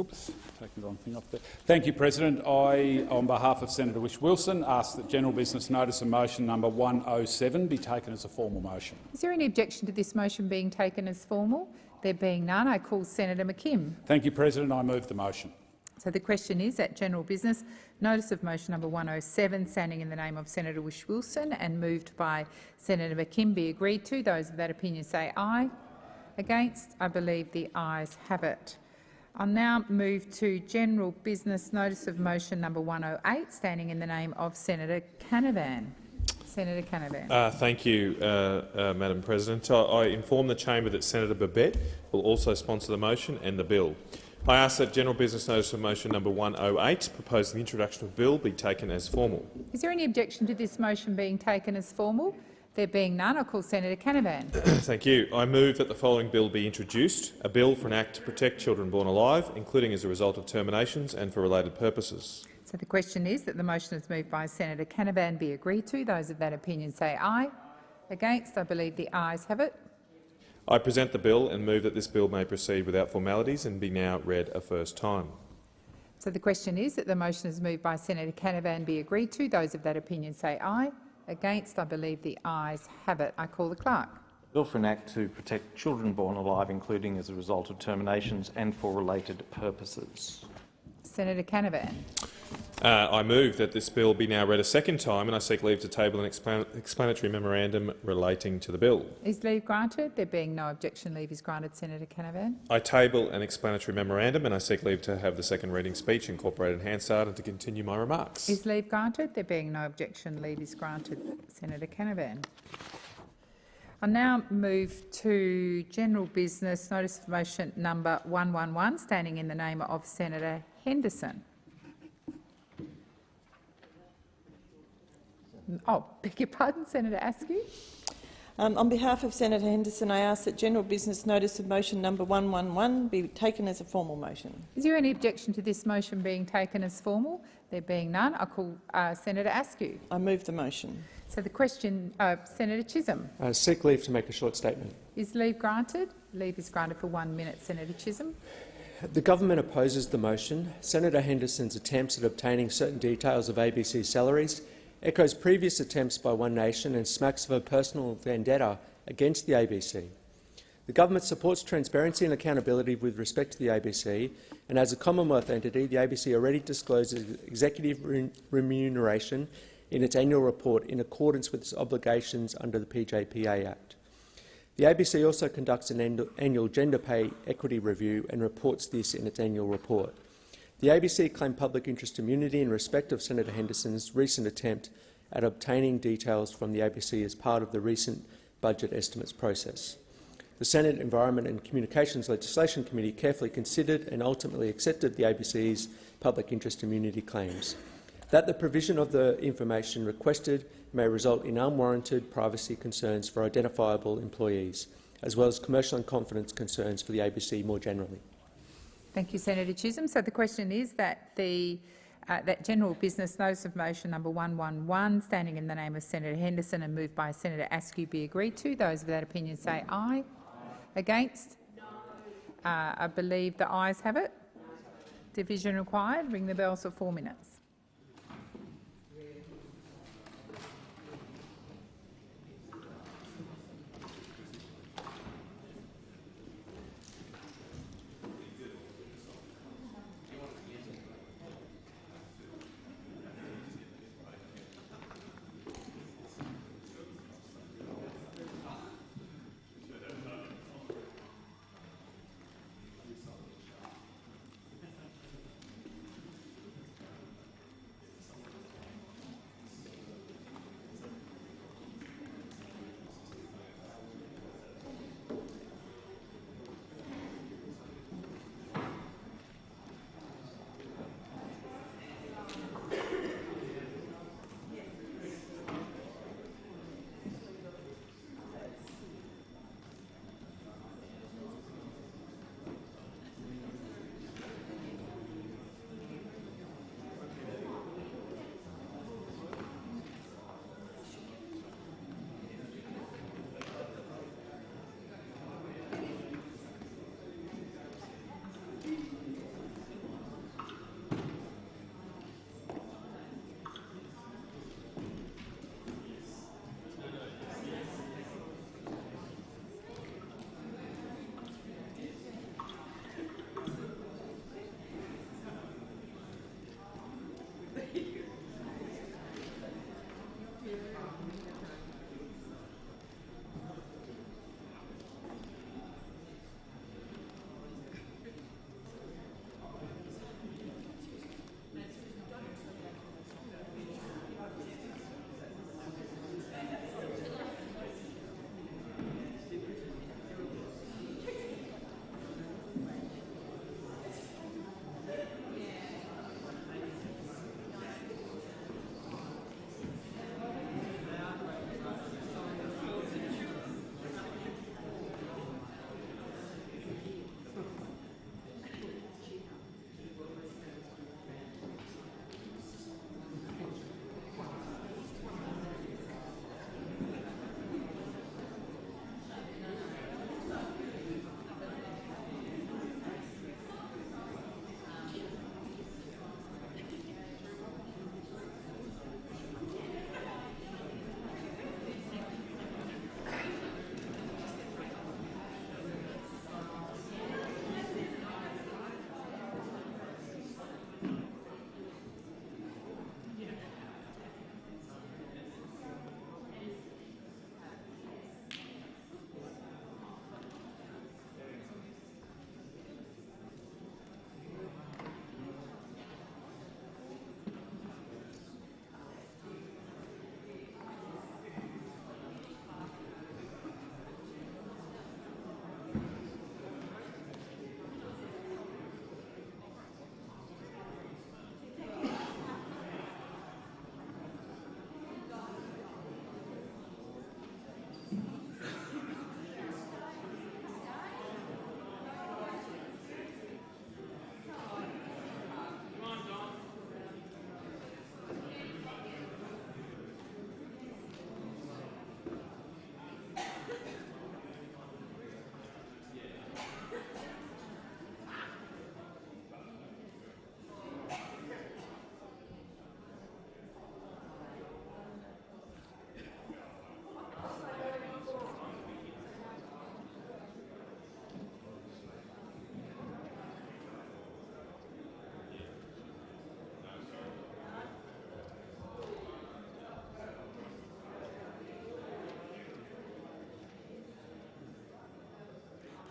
Oops, taking the wrong thing off there. Thank you, President. I, on behalf of Senator Whish-Wilson, ask that general business notice of motion number 107 be taken as a formal motion. Is there any objection to this motion being taken as formal? There being none, I call Senator McKim. Thank you, President. I move the motion. So the question is that general business notice of motion number 107, standing in the name of Senator Whish-Wilson and moved by Senator McKim, be agreed to. Those of that opinion say aye. Against? I believe the ayes have it. I'll now move to general business notice of motion number 108, standing in the name of Senator Canavan. Senator Canavan. Thank you, Madam President. I inform the chamber that Senator Babet will also sponsor the motion and the bill. I ask that general business notice of motion number 108, proposing the introduction of a bill, be taken as formal. Is there any objection to this motion being taken as formal? There being none, I call Senator Canavan. Thank you. I move that the following bill be introduced, a bill for an Act to protect children born alive, including as a result of terminations and for related purposes. So the question is that the motion is moved by Senator Canavan be agreed to. Those of that opinion say aye. Against? I believe the ayes have it. I present the bill and move that this bill may proceed without formalities and be now read a first time. So the question is that the motion is moved by Senator Canavan be agreed to. Those of that opinion say aye. Against? I believe the ayes have it. I call the clerk. Bill for an Act to protect children born alive, including as a result of terminations and for related purposes. Senator Canavan. I move that this bill be now read a second time, and I seek leave to table an explanatory memorandum relating to the bill. Is leave granted? There being no objection, leave is granted. Senator Canavan. I table an explanatory memorandum, and I seek leave to have the second reading speech incorporated in Hansard and to continue my remarks. Is leave granted? There being no objection, leave is granted. Senator Canavan. I now move to general business notice of motion number 111, standing in the name of Senator Henderson. Oh, beg your pardon, Senator Askew. On behalf of Senator Henderson, I ask that general business notice of motion number 111 be taken as a formal motion. Is there any objection to this motion being taken as formal? There being none, I call Senator Askew. I move the motion. So the question, Senator Chisholm. Seek leave to make a short statement. Is leave granted? Leave is granted for 1 minute. Senator Chisholm. The government opposes the motion. Senator Henderson's attempts at obtaining certain details of ABC salaries echoes previous attempts by One Nation and smacks of a personal vendetta against the ABC. The government supports transparency and accountability with respect to the ABC, and as a Commonwealth entity, the ABC already discloses executive remuneration in its annual report in accordance with its obligations under the PJPA Act. The ABC also conducts an annual gender pay equity review and reports this in its annual report. The ABC claimed public interest immunity in respect of Senator Henderson's recent attempt at obtaining details from the ABC as part of the recent budget estimates process. The Senate Environment and Communications Legislation Committee carefully considered and ultimately accepted the ABC's public interest immunity claims. That the provision of the information requested may result in unwarranted privacy concerns for identifiable employees, as well as commercial and confidence concerns for the ABC more generally. Thank you, Senator Chisholm. So the question is that that general business notice of motion number 111, standing in the name of Senator Henderson and moved by Senator Askew, be agreed to. Those of that opinion say aye. Against? I believe the ayes have it. Division required. Ring the bells for 4 minutes.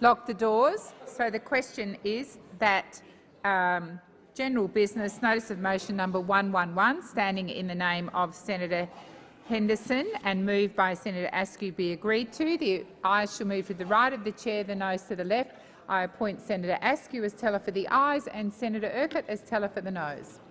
Lock the doors. So the question is that general business notice of motion number 111, standing in the name of Senator Henderson and moved by Senator Askew, be agreed to. The ayes shall move to the right of the chair, the noes to the left. I appoint Senator Askew as teller for the ayes and Senator Urquhart as teller for the noes.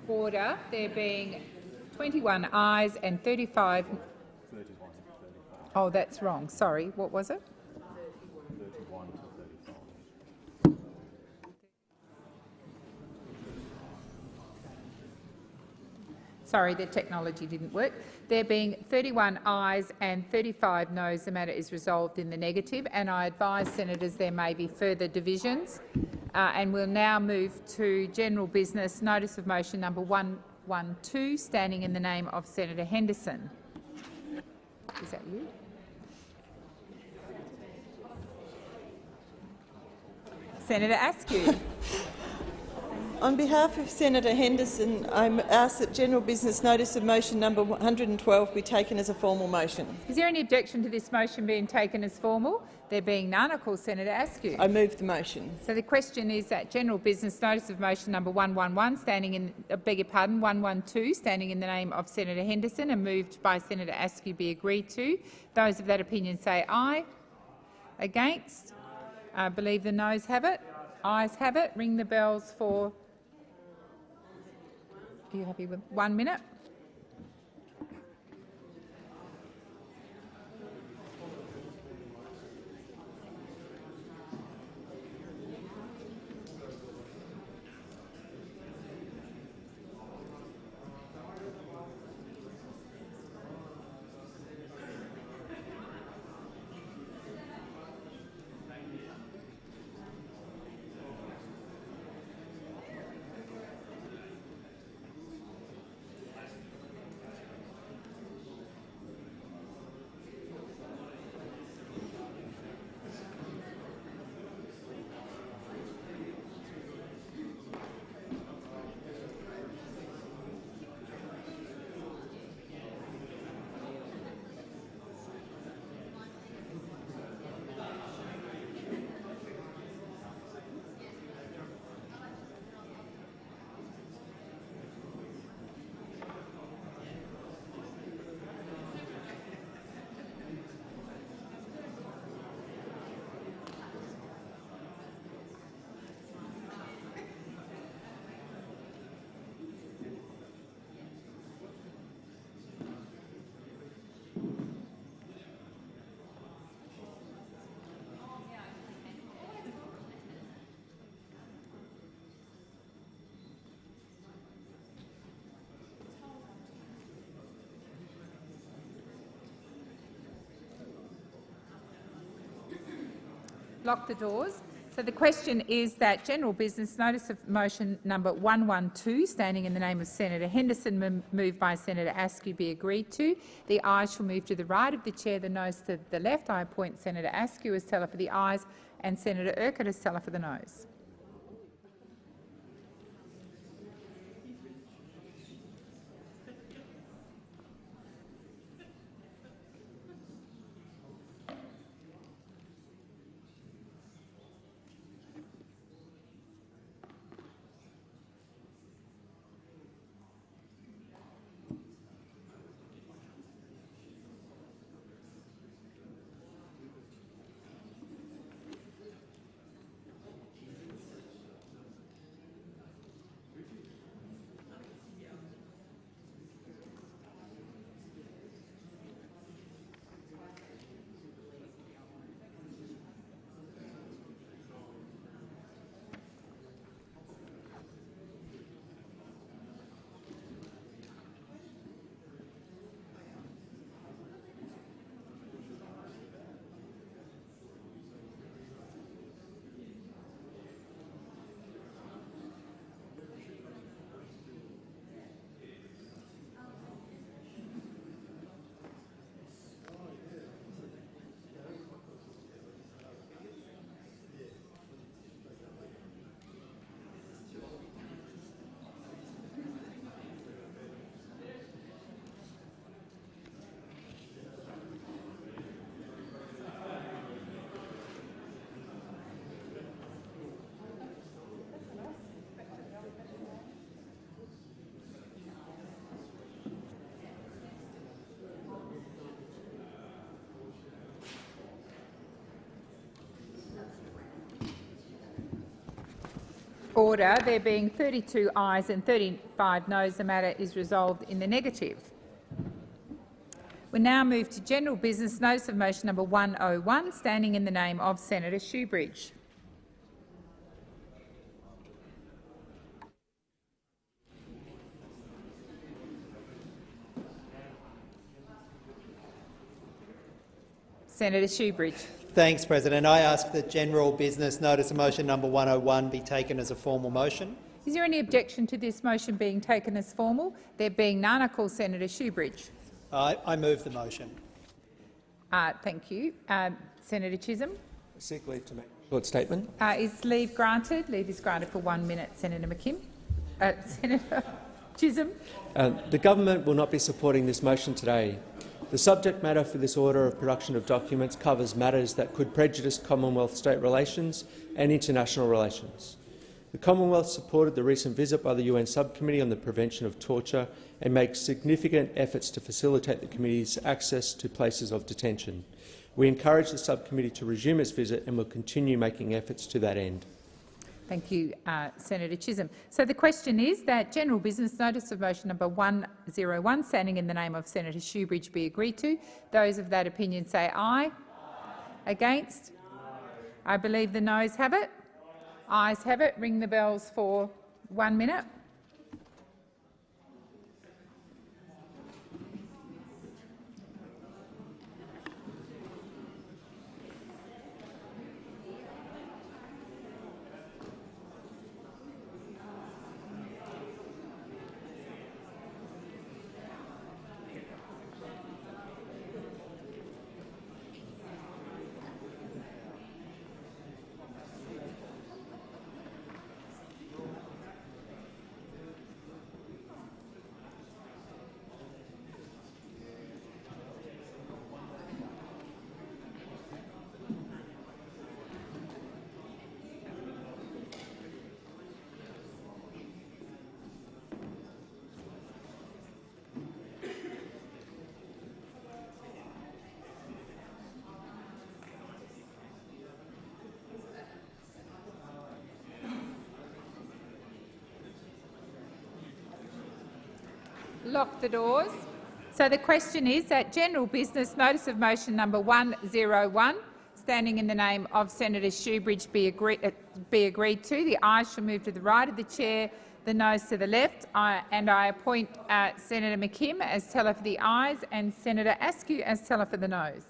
Order. There being 21 ayes and 35. Oh, that's wrong. Sorry. What was it? Sorry, the technology didn't work. There being 31 ayes and 35 noes, the matter is resolved in the negative, and I advise senators there may be further divisions. And we'll now move to general business, notice of motion number 112, standing in the name of Senator Henderson. Is that you? Senator Askew. On behalf of Senator Henderson, I ask that general business notice of motion number 112 be taken as a formal motion. Is there any objection to this motion being taken as formal? There being none, I call Senator Askew. I move the motion. So the question is that general business notice of motion number 111, standing in, 112, standing in the name of Senator Henderson and moved by Senator Askew, be agreed to. Those of that opinion say aye. Against? I believe the noes have it. Ayes have it. Ring the bells for. Are you happy with 1 minute? Lock the doors. So the question is that general business notice of motion number 112, standing in the name of Senator Henderson, moved by Senator Askew, be agreed to. The ayes shall move to the right of the chair, the noes to the left. I appoint Senator Askew as teller for the ayes and Senator Urquhart as teller for the noes. Order. There being 32 ayes and 35 noes, the matter is resolved in the negative. We now move to general business notice of motion number 101, standing in the name of Senator Shoebridge. Senator Shoebridge. Thanks, President. I ask that general business notice of motion number 101 be taken as a formal motion. Is there any objection to this motion being taken as formal? There being none, I call Senator Shoebridge. I move the motion. Thank you. Senator Chisholm. Seek leave to make a short statement. Is leave granted? Leave is granted for 1 minute. Senator McKim. Senator Chisholm. The government will not be supporting this motion today. The subject matter for this order of production of documents covers matters that could prejudice Commonwealth-state relations and international relations. The Commonwealth supported the recent visit by the UN Subcommittee on the Prevention of Torture and makes significant efforts to facilitate the committee's access to places of detention. We encourage the subcommittee to resume its visit and will continue making efforts to that end. Thank you, Senator Chisholm. So the question is that general business notice of motion number 101, standing in the name of Senator Shoebridge, be agreed to. Those of that opinion say aye. Against? I believe the noes have it. Ayes have it. Ring the bells for 1 minute. Lock the doors. So the question is that general business notice of motion number 101, standing in the name of Senator Shoebridge, be agreed to. The ayes shall move to the right of the chair, the noes to the left, and I appoint Senator McKim as teller for the ayes and Senator Askew as teller for the noes.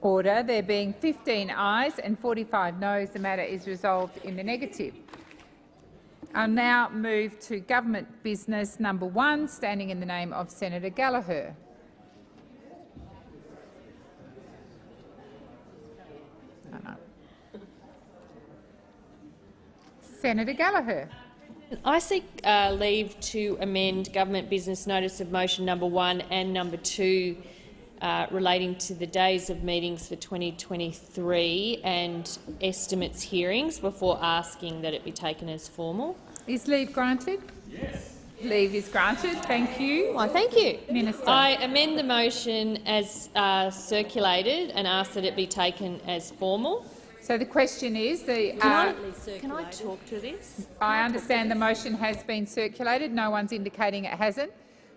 Order. There being 15 ayes and 45 noes, the matter is resolved in the negative. I'll now move to government business number 1, standing in the name of Senator Gallagher. Senator Gallagher. I seek leave to amend government business notice of motion number 1 and number 2 relating to the days of meetings for 2023 and estimates hearings before asking that it be taken as formal. Is leave granted? Yes. Leave is granted. Thank you. Well, thank you. Minister. I amend the motion as circulated and ask that it be taken as formal. So the question is, Can I talk to this? I understand the motion has been circulated. No one's indicating it hasn't.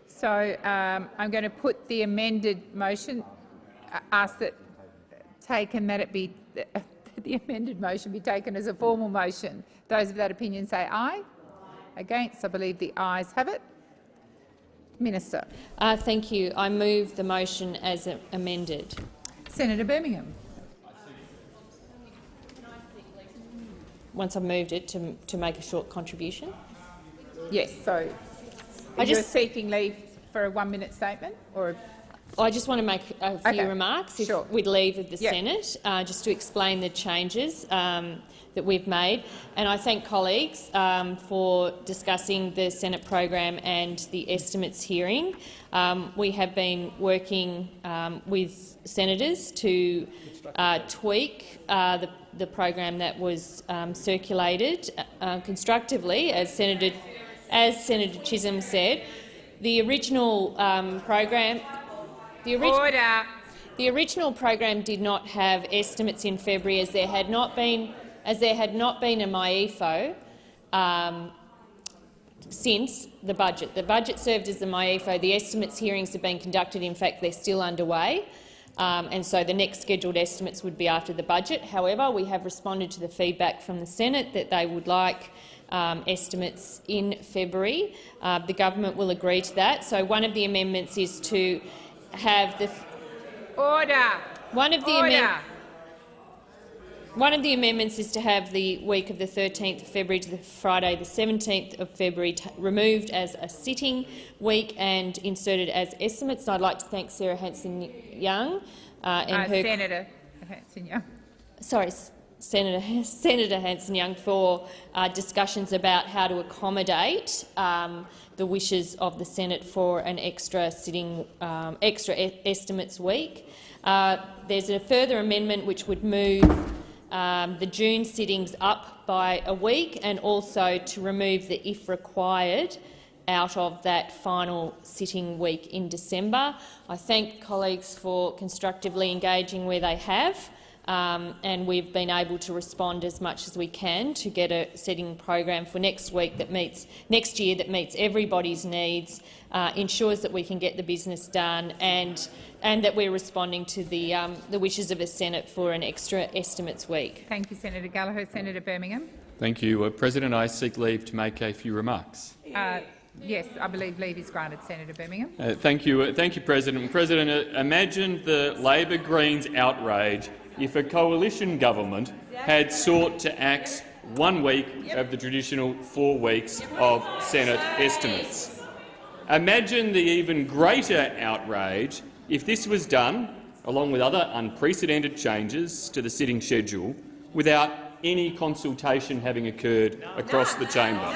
So I'm going to put the amended motion, ask that it be the amended motion be taken as a formal motion. Those of that opinion say aye. Against, I believe the ayes have it. Minister. Thank you. I move the motion as amended. Senator Birmingham. Once I've moved it, to make a short contribution. Yes. So you're seeking leave for a 1-minute statement, or? I just want to make a few remarks, with leave of the Senate, just to explain the changes that we've made. And I thank colleagues for discussing the Senate program and the estimates hearing. We have been working with senators to tweak the program that was circulated constructively, as Senator Chisholm said. The original program. The original program did not have estimates in February, as there had not been a MyEFO since the budget. The budget served as the MyEFO. The estimates hearings have been conducted. In fact, they're still underway. And so the next scheduled estimates would be after the budget. However, we have responded to the feedback from the Senate that they would like estimates in February. The government will agree to that. So one of the amendments is to have the One of the amendments is to have the week of the 13th of February to the Friday the 17th of February removed as a sitting week and inserted as estimates. And I'd like to thank Sarah Hanson-Young and her Senator Hanson-Young. Sorry, Senator Hanson-Young for discussions about how to accommodate the wishes of the Senate for an extra estimates week. There's a further amendment which would move the June sittings up by a week, and also to remove the "if required" out of that final sitting week in December. I thank colleagues for constructively engaging where they have. And we've been able to respond as much as we can to get a setting program for next year that meets everybody's needs, ensures that we can get the business done, and that we're responding to the wishes of the Senate for an extra estimates week. Thank you, Senator Gallagher. Senator Birmingham. Thank you, President. I seek leave to make a few remarks. Yes, I believe leave is granted, Senator Birmingham. Thank you, President. President, imagine the Labor Greens outrage if a coalition government had sought to axe 1 week of the traditional 4 weeks of Senate estimates. Imagine the even greater outrage if this was done, along with other unprecedented changes to the sitting schedule, without any consultation having occurred across the chamber.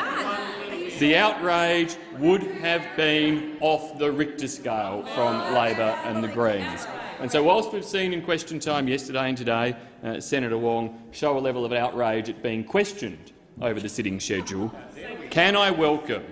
The outrage would have been off the Richter scale from Labor and the Greens. And so whilst we've seen in question time yesterday and today Senator Wong show a level of outrage at being questioned over the sitting schedule, can I welcome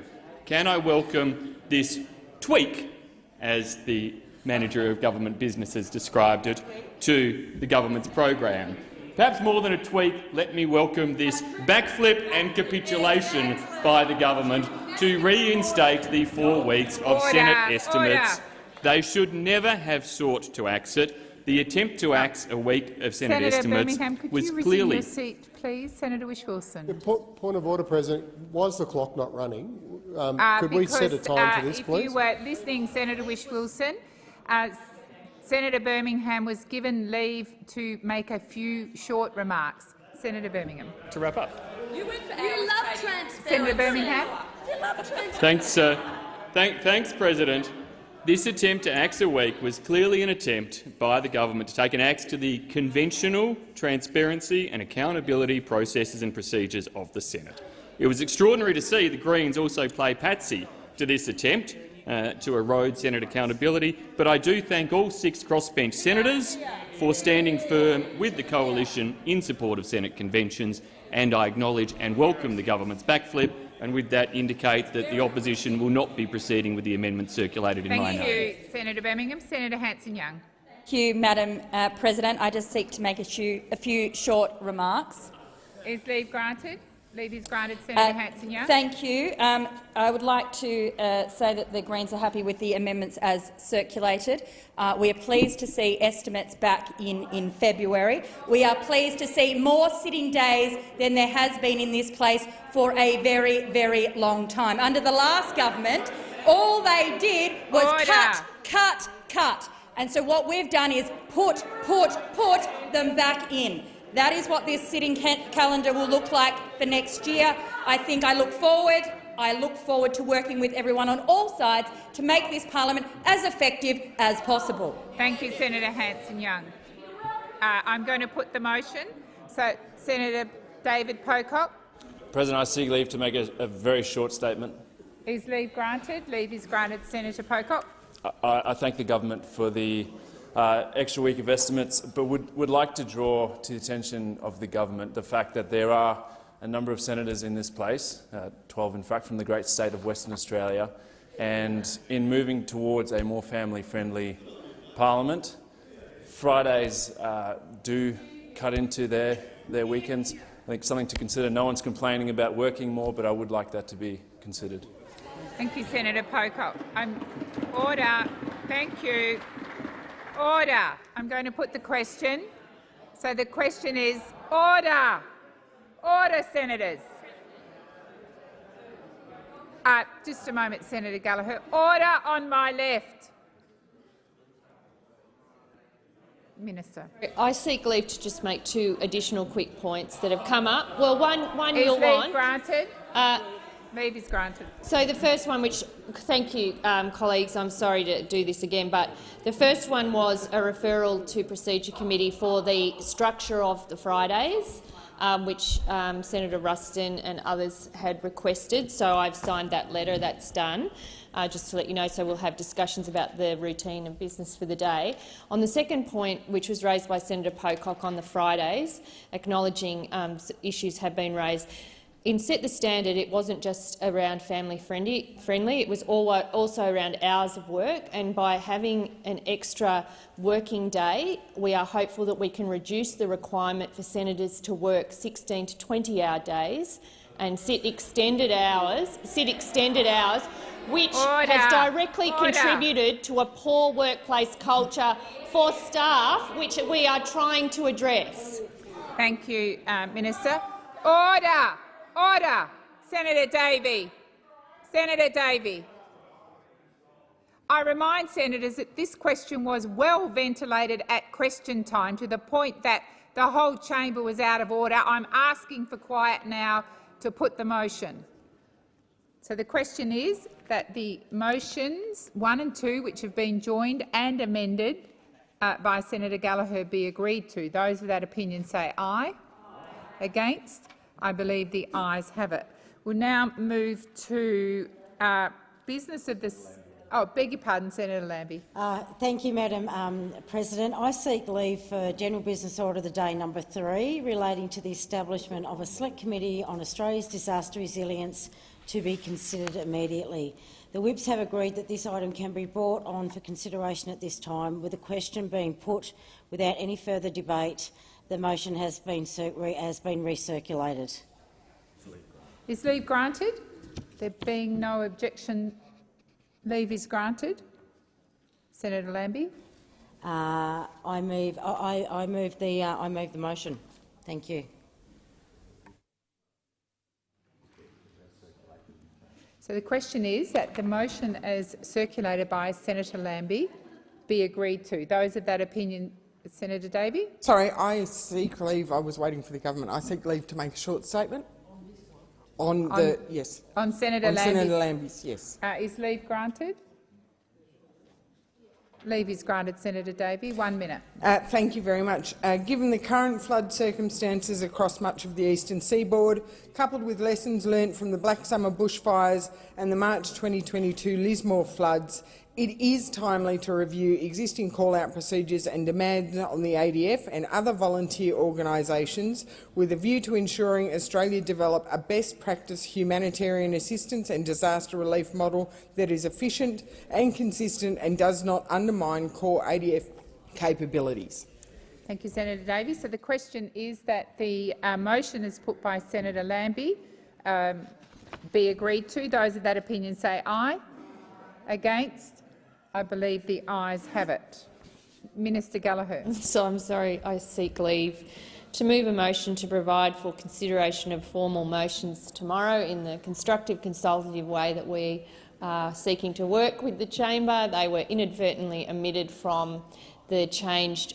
this tweak, as the Manager of Government Business has described it, to the government's program? Perhaps more than a tweak, let me welcome this backflip and capitulation by the government to reinstate the 4 weeks of Senate estimates. They should never have sought to axe it. The attempt to axe a week of Senate estimates was clearly— your seat, please. Senator Whish-Wilson. Point of order, President. Was the clock not running? Could we set a time for this, please? If you were listening, Senator Whish-Wilson, Senator Birmingham was given leave to make a few short remarks. Senator Birmingham. To wrap up. You love transparency. Senator Birmingham. You love transparency. Thanks, President. This attempt to axe a week was clearly an attempt by the government to take an axe to the conventional transparency and accountability processes and procedures of the Senate. It was extraordinary to see the Greens also play patsy to this attempt to erode Senate accountability, but I do thank all 6 crossbench senators for standing firm with the coalition in support of Senate conventions, and I acknowledge and welcome the government's backflip, and with that indicate that the opposition will not be proceeding with the amendment circulated in my name. Thank you, Senator Birmingham. Senator Hanson-Young. Thank you, Madam President. I just seek to make a few short remarks. Is leave granted? Leave is granted. Senator Hanson-Young. Thank you. I would like to say that the Greens are happy with the amendments as circulated. We are pleased to see estimates back in February. We are pleased to see more sitting days than there has been in this place for a very, very long time. Under the last government, all they did was cut. And so what we've done is put them back in. That is what this sitting calendar will look like for next year. I look forward to working with everyone on all sides to make this parliament as effective as possible. Thank you, Senator Hanson-Young. I'm going to put the motion. So, Senator David Pocock. President, I seek leave to make a very short statement. Is leave granted? Leave is granted. Senator Pocock. I thank the government for the extra week of estimates, but would like to draw to the attention of the government the fact that there are a number of senators in this place, 12 in fact, from the great state of Western Australia, and in moving towards a more family-friendly parliament, Fridays do cut into their weekends. I think something to consider. No one's complaining about working more, but I would like that to be considered. Thank you, Senator Pocock. Order. Thank you. Order. I'm going to put the question. So the question is order. Order, senators. Just a moment, Senator Gallagher. Order on my left. Minister. I seek leave to just make 2 additional quick points that have come up. Well, one is you'll want. Leave granted? Leave is granted. So the first one, which thank you, colleagues, I'm sorry to do this again, but the first one was a referral to Procedure Committee for the structure of the Fridays, which Senator Ruston and others had requested. So I've signed that letter. That's done. Just to let you know, so we'll have discussions about the routine and business for the day. On the second point, which was raised by Senator Pocock on the Fridays, acknowledging issues have been raised. In Set the Standard, it wasn't just around family-friendly, it was also around hours of work, and by having an extra working day, we are hopeful that we can reduce the requirement for senators to work 16 to 20-hour days and sit extended hours, which has directly contributed to a poor workplace culture for staff, which we are trying to address. Thank you, Minister. Order! Order! Senator Davey. Senator Davey. I remind senators that this question was well ventilated at question time to the point that the whole chamber was out of order. I'm asking for quiet now to put the motion. So the question is that the motions 1 and 2, which have been joined and amended by Senator Gallagher, be agreed to. Those of that opinion say aye. Against? I believe the ayes have it. We'll now move to business of this. Oh, beg your pardon, Senator Lambie. Thank you, Madam President. I seek leave for General Business Order of the Day number 3, relating to the establishment of a Select Committee on Australia's disaster resilience to be considered immediately. The Whips have agreed that this item can be brought on for consideration at this time, with the question being put without any further debate. The motion has been recirculated. Is leave granted? There being no objection, leave is granted. Senator Lambie. I move the motion. Thank you. So the question is that the motion, as circulated by Senator Lambie, be agreed to. Those of that opinion, Senator Davey? Sorry, I seek leave. I was waiting for the government. I seek leave to make a short statement on Senator Lamby's. Yes. Is leave granted? Leave is granted, Senator Davey. 1 minute. Thank you very much. Given the current flood circumstances across much of the eastern seaboard, coupled with lessons learnt from the Black Summer bushfires and the March 2022 Lismore floods, it is timely to review existing call-out procedures and demands on the ADF and other volunteer organisations with a view to ensuring Australia develop a best practice humanitarian assistance and disaster relief model that is efficient and consistent and does not undermine core ADF capabilities. Thank you, Senator Davey. So the question is that the motion is put by Senator Lambie be agreed to. Those of that opinion say aye. Against? I believe the ayes have it. Minister Gallagher. So I'm sorry, I seek leave to move a motion to provide for consideration of formal motions tomorrow in the constructive, consultative way that we are seeking to work with the chamber. They were inadvertently omitted from the changed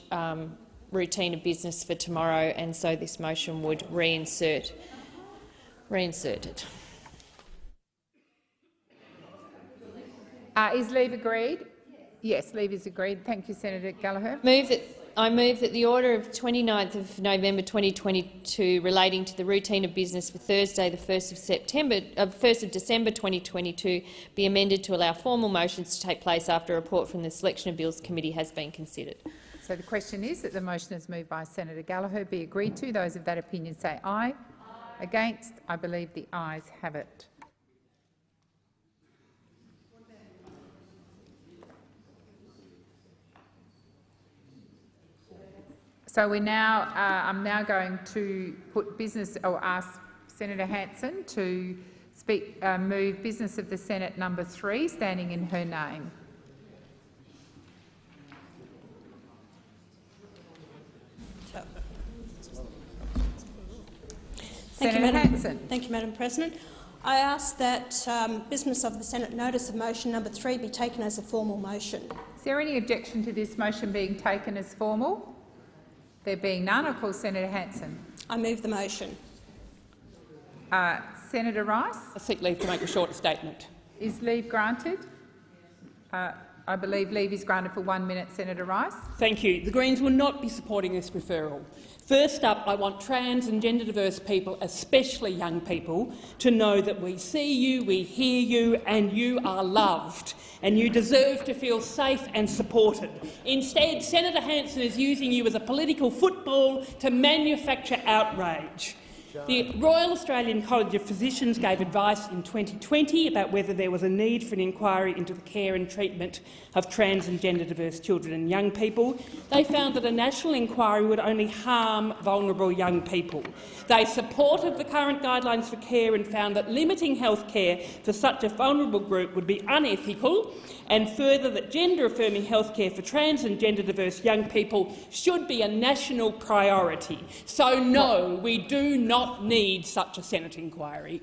routine of business for tomorrow, and so this motion would reinsert it. Is leave agreed? Yes, leave is agreed. Thank you, Senator Gallagher. I move that the order of 29th of November 2022 relating to the routine of business for Thursday, the 1st of December 2022, be amended to allow formal motions to take place after a report from the Selection of Bills Committee has been considered. So the question is that the motion is moved by Senator Gallagher be agreed to. Those of that opinion say aye. Against? I believe the ayes have it. So I'm now going to put business, or ask Senator Hanson to move business of the Senate number 3, standing in her name. Senator Hanson. Thank you, Madam President. I ask that business of the Senate notice of motion number 3 be taken as a formal motion. Is there any objection to this motion being taken as formal? There being none, I call Senator Hanson. I move the motion. Senator Rice? I seek leave to make a short statement. Is leave granted? I believe leave is granted for 1 minute. Senator Rice? Thank you. The Greens will not be supporting this referral. First up, I want trans and gender diverse people, especially young people, to know that we see you, we hear you, and you are loved, and you deserve to feel safe and supported. Instead, Senator Hanson is using you as a political football to manufacture outrage. The Royal Australian College of Physicians gave advice in 2020 about whether there was a need for an inquiry into the care and treatment of trans and gender diverse children and young people. They found that a national inquiry would only harm vulnerable young people. They supported the current guidelines for care and found that limiting health care for such a vulnerable group would be unethical, and further that gender-affirming health care for trans and gender-diverse young people should be a national priority. So no, we do not need such a Senate inquiry.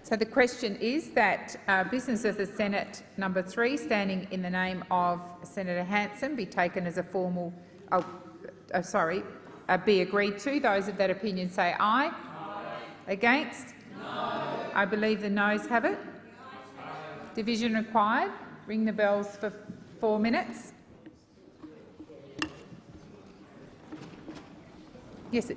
So the question is that business of the Senate number 3, standing in the name of Senator Hanson, be taken as a formal, be agreed to. Those of that opinion say aye. Against? No. I believe the noes have it. Division required. Ring the bells for 4 minutes. Yes.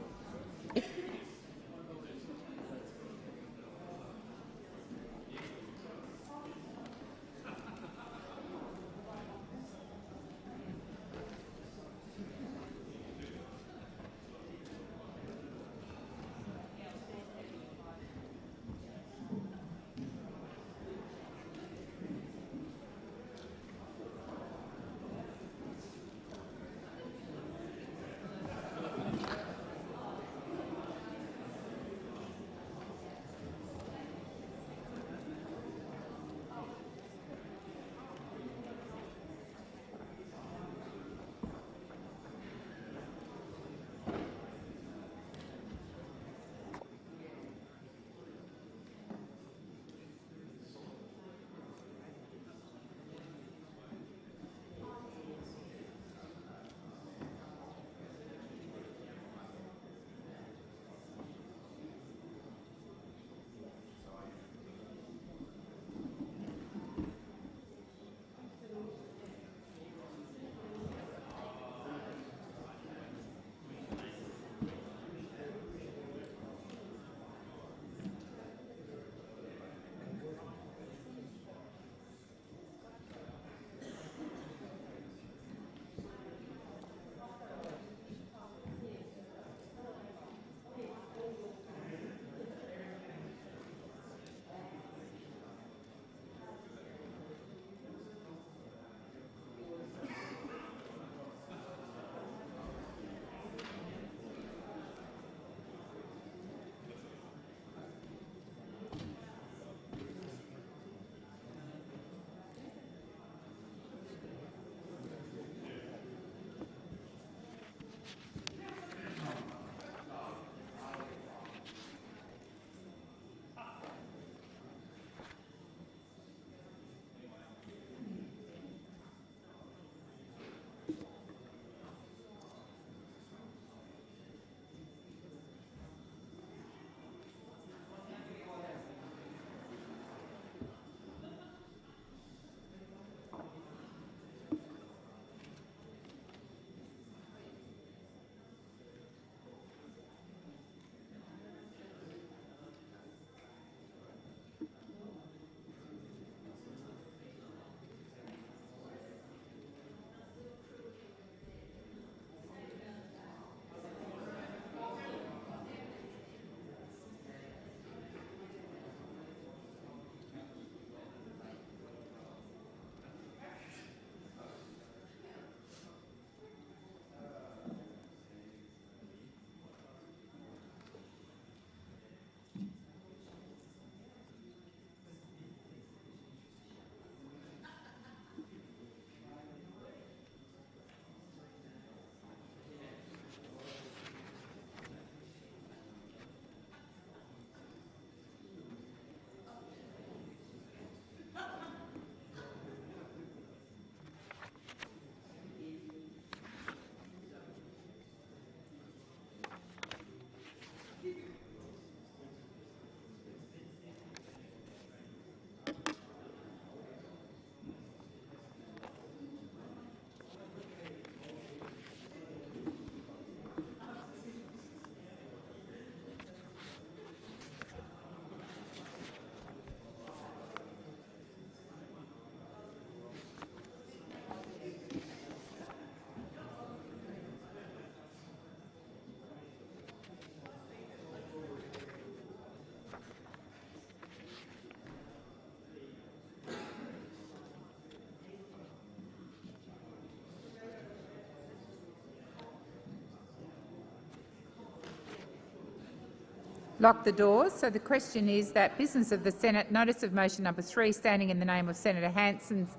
lock the doors. So the question is that business of the Senate, notice of motion number 3, standing in the name of Senator Hanson's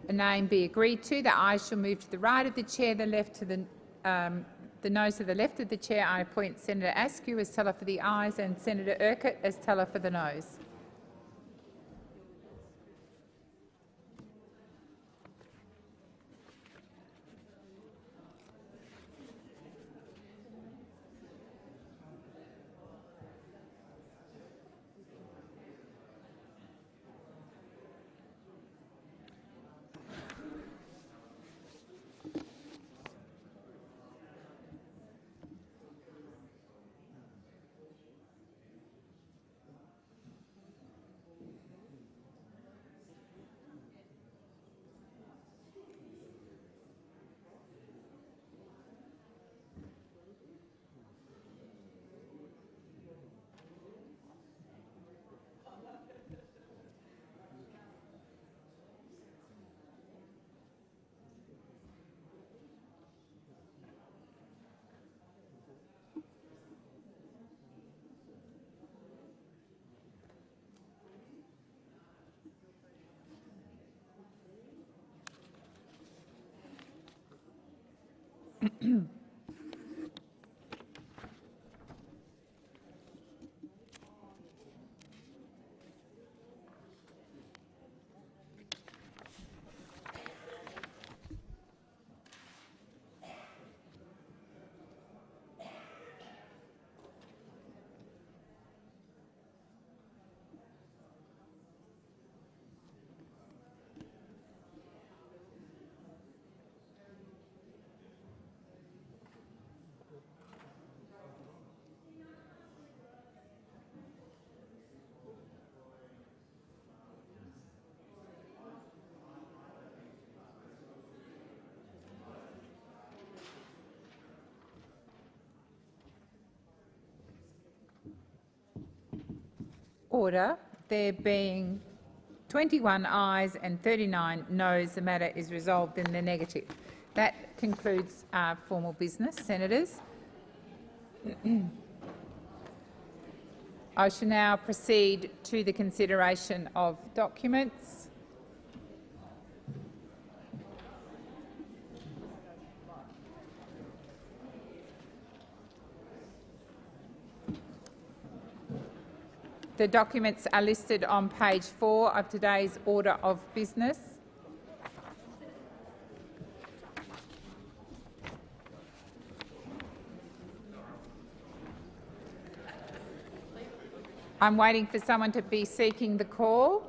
name, be agreed to. The ayes shall move to the right of the chair, the left to the noes to the left of the chair. I appoint Senator Askew as teller for the ayes and Senator Urquhart as teller for the noes. Order. There being 21 ayes and 39 noes, the matter is resolved in the negative. That concludes our formal business, senators. I shall now proceed to the consideration of documents. The documents are listed on page 4 of today's order of business. I'm waiting for someone to be seeking the call.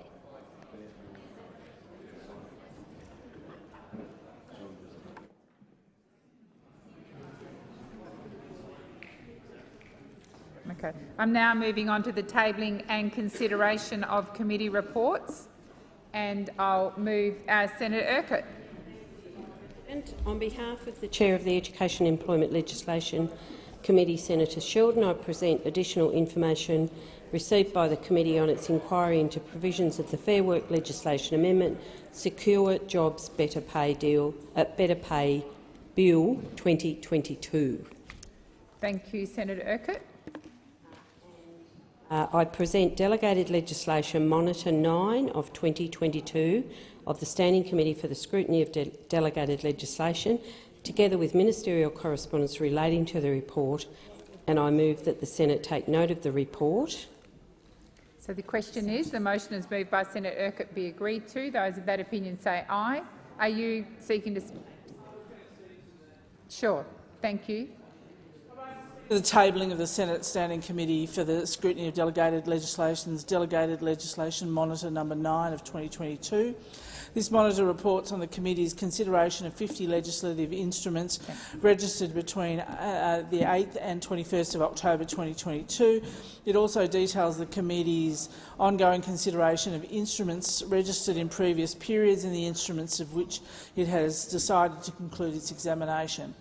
Okay. I'm now moving on to the tabling and consideration of committee reports, and I'll move Senator Urquhart. And on behalf of the Chair of the Education and Employment Legislation Committee, Senator Sheldon, I present additional information received by the committee on its inquiry into provisions of the Fair Work Legislation Amendment Secure Jobs Better Pay Bill 2022. Thank you, Senator Urquhart. I present Delegated Legislation Monitor 9 of 2022 of the Standing Committee for the Scrutiny of Delegated Legislation, together with ministerial correspondence relating to the report, and I move that the Senate take note of the report. So the question is, the motion is moved by Senator Urquhart be agreed to. Those of that opinion say aye. Are you seeking to... Sure. Thank you. The tabling of the Senate Standing Committee for the Scrutiny of Delegated Legislation's Delegated Legislation Monitor No. 9 of 2022. This monitor reports on the committee's consideration of 50 legislative instruments registered between the 8th and 21st of October 2022. It also details the committee's ongoing consideration of instruments registered in previous periods and the instruments of which it has decided to conclude its examination.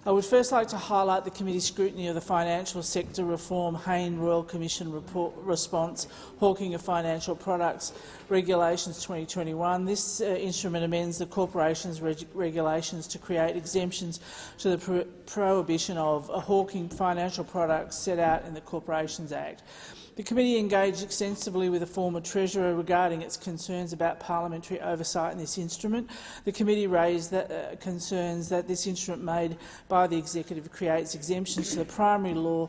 I would first like to highlight the committee's scrutiny of the Financial Sector Reform Hayne Royal Commission report response, Hawking of Financial Products Regulations 2021. This instrument amends the corporations regulations to create exemptions to the prohibition of hawking financial products set out in the Corporations Act. The committee engaged extensively with the former Treasurer regarding its concerns about parliamentary oversight in this instrument. The committee raised concerns that this instrument made by the executive creates exemptions to the primary law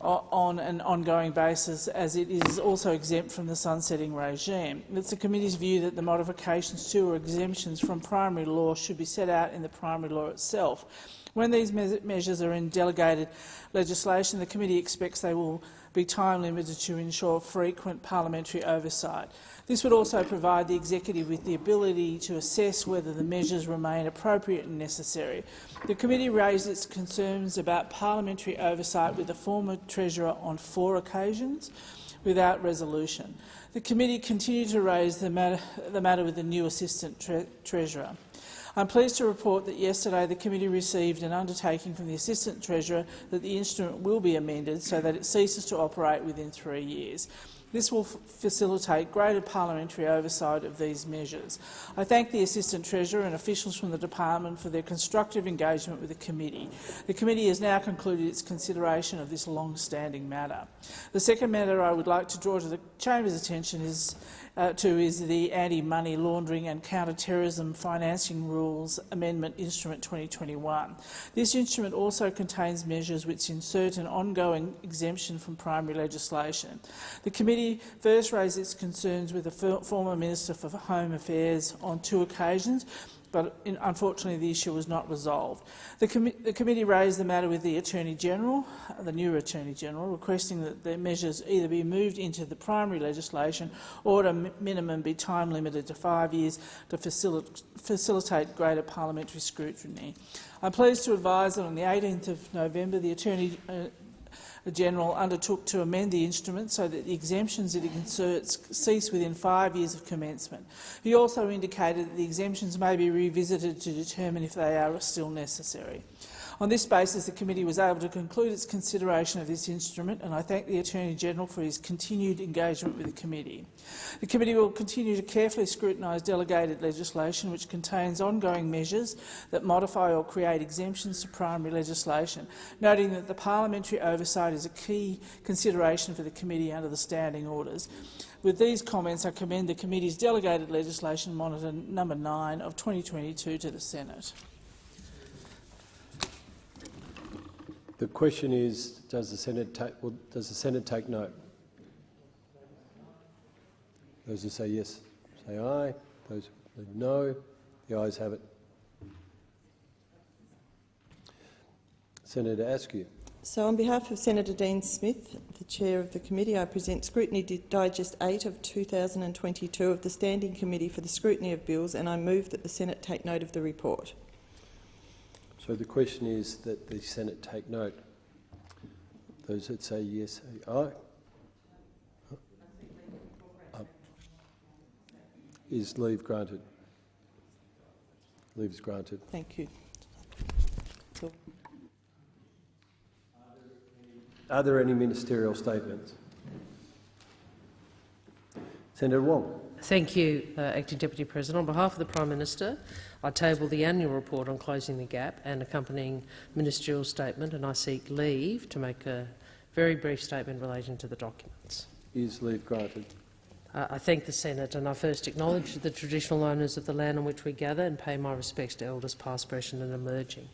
on an ongoing basis, as it is also exempt from the sunsetting regime. It's the committee's view that the modifications to or exemptions from primary law should be set out in the primary law itself. When these measures are in delegated legislation, the committee expects they will be time-limited to ensure frequent parliamentary oversight. This would also provide the executive with the ability to assess whether the measures remain appropriate and necessary. The committee raised its concerns about parliamentary oversight with the former Treasurer on 4 occasions without resolution. The committee continued to raise the matter with the new Assistant Treasurer. I'm pleased to report that yesterday the committee received an undertaking from the Assistant Treasurer that the instrument will be amended so that it ceases to operate within 3 years. This will facilitate greater parliamentary oversight of these measures. I thank the Assistant Treasurer and officials from the department for their constructive engagement with the committee. The committee has now concluded its consideration of this long-standing matter. The second matter I would like to draw to the Chamber's attention is the Anti-Money Laundering and Counter-Terrorism Financing Rules Amendment Instrument 2021. This instrument also contains measures which insert an ongoing exemption from primary legislation. The committee first raised its concerns with the former Minister for Home Affairs on 2 occasions, but unfortunately the issue was not resolved. The committee raised the matter with the Attorney-General, the new Attorney-General, requesting that the measures either be moved into the primary legislation or at a minimum be time-limited to 5 years to facilitate greater parliamentary scrutiny. I'm pleased to advise that on the 18th of November the Attorney-General undertook to amend the instrument so that the exemptions it inserts cease within 5 years of commencement. He also indicated that the exemptions may be revisited to determine if they are still necessary. On this basis, the committee was able to conclude its consideration of this instrument, and I thank the Attorney-General for his continued engagement with the committee. The committee will continue to carefully scrutinise delegated legislation which contains ongoing measures that modify or create exemptions to primary legislation, noting that the parliamentary oversight is a key consideration for the committee under the standing orders. With these comments, I commend the committee's delegated legislation monitor number 9 of 2022 to the Senate. The question is, does the Senate take note? Those who say yes, say aye. Those who say no, the ayes have it. Senator Askew. So, on behalf of Senator Dean Smith, the Chair of the Committee, I present Scrutiny Digest 8 of 2022 of the Standing Committee for the Scrutiny of Bills, and I move that the Senate take note of the report. So the question is that the Senate take note. Those that say yes, say aye. Is leave granted? Leave is granted. Thank you. Are there any ministerial statements? Senator Wong. Thank you, Acting Deputy President. On behalf of the Prime Minister, I table the annual report on closing the gap and accompanying ministerial statement, and I seek leave to make a very brief statement relating to the documents. Is leave granted? I thank the Senate, and I first acknowledge the traditional owners of the land on which we gather and pay my respects to elders past, present and emerging.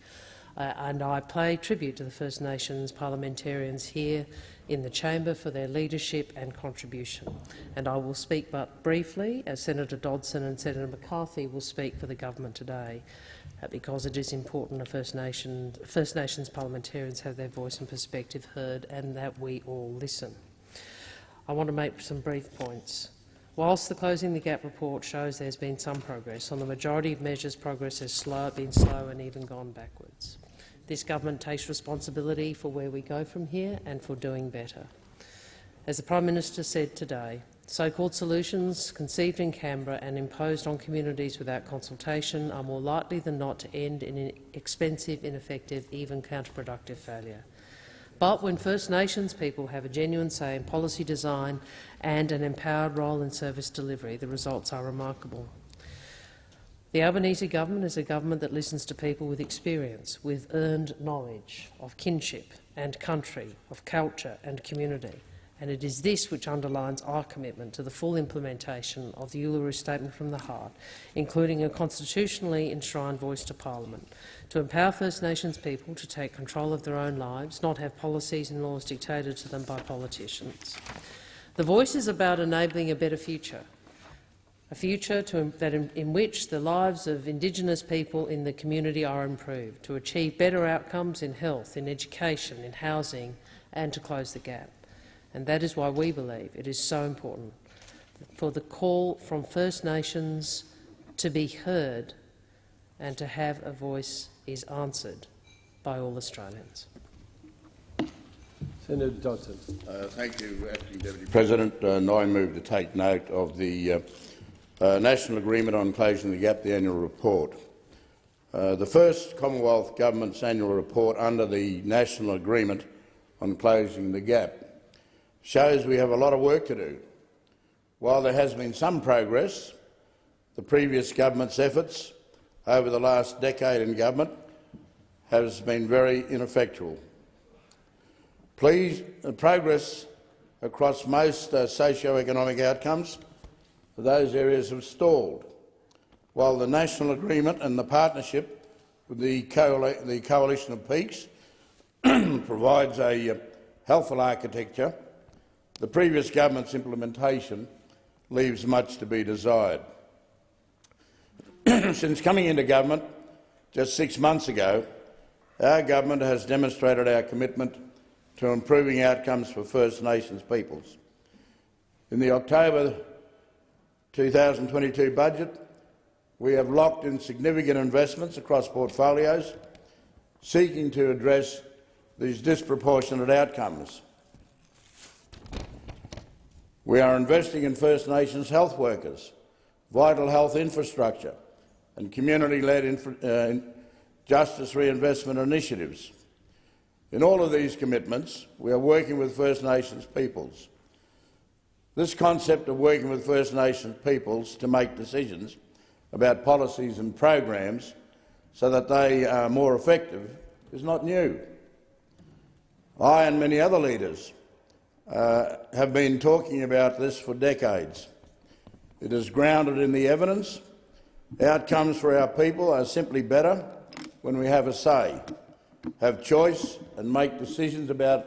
And I pay tribute to the First Nations parliamentarians here in the chamber for their leadership and contribution. And I will speak but briefly, as Senator Dodson and Senator McCarthy will speak for the government today, because it is important that First Nations parliamentarians have their voice and perspective heard and that we all listen. I want to make some brief points. Whilst the Closing the Gap report shows there's been some progress, on the majority of measures progress has been slow and even gone backwards. This government takes responsibility for where we go from here and for doing better. As the Prime Minister said today, So-called solutions conceived in Canberra and imposed on communities without consultation are more likely than not to end in expensive, ineffective, even counterproductive failure. But when First Nations people have a genuine say in policy design and an empowered role in service delivery, the results are remarkable. The Albanese government is a government that listens to people with experience, with earned knowledge of kinship and country, of culture and community. And it is this which underlines our commitment to the full implementation of the Uluru Statement from the Heart, including a constitutionally enshrined voice to Parliament, to empower First Nations people to take control of their own lives, not have policies and laws dictated to them by politicians. The voice is about enabling a better future, a future in which the lives of Indigenous people in the community are improved, to achieve better outcomes in health, in education, in housing, and to close the gap. And that is why we believe it is so important for the call from First Nations to be heard and to have a voice is answered by all Australians. Senator Dodson. Thank you, Acting Deputy President. I move to take note of the National Agreement on Closing the Gap, the annual report. The first Commonwealth Government's annual report under the National Agreement on Closing the Gap shows we have a lot of work to do. While there has been some progress, the previous government's efforts over the last decade in government has been very ineffectual. Progress across most socio-economic outcomes, those areas have stalled, while the National Agreement and the partnership with the Coalition of Peaks provides a helpful architecture. The previous government's implementation leaves much to be desired. Since coming into government just 6 months ago, our government has demonstrated our commitment to improving outcomes for First Nations peoples. In the October 2022 budget, we have locked in significant investments across portfolios, seeking to address these disproportionate outcomes. We are investing in First Nations health workers, vital health infrastructure and community-led justice reinvestment initiatives. In all of these commitments, we are working with First Nations peoples. This concept of working with First Nations peoples to make decisions about policies and programs so that they are more effective is not new. I and many other leaders have been talking about this for decades. It is grounded in the evidence. Outcomes for our people are simply better when we have a say, have choice and make decisions about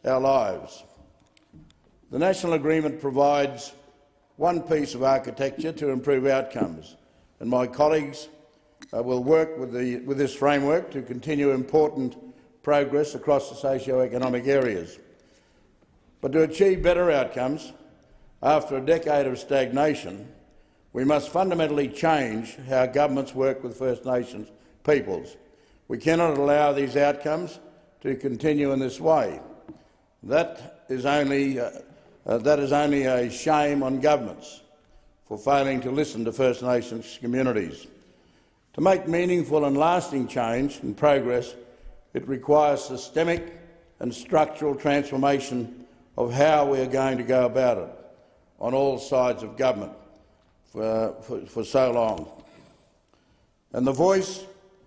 our lives. The National Agreement provides one piece of architecture to improve outcomes, and my colleagues will work with this framework to continue important progress across the socio-economic areas. But to achieve better outcomes, after a decade of stagnation, we must fundamentally change how governments work with First Nations peoples. We cannot allow these outcomes to continue in this way. That is only a shame on governments for failing to listen to First Nations communities. To make meaningful and lasting change and progress, it requires systemic and structural transformation of how we are going to go about it on all sides of government for so long. And the voice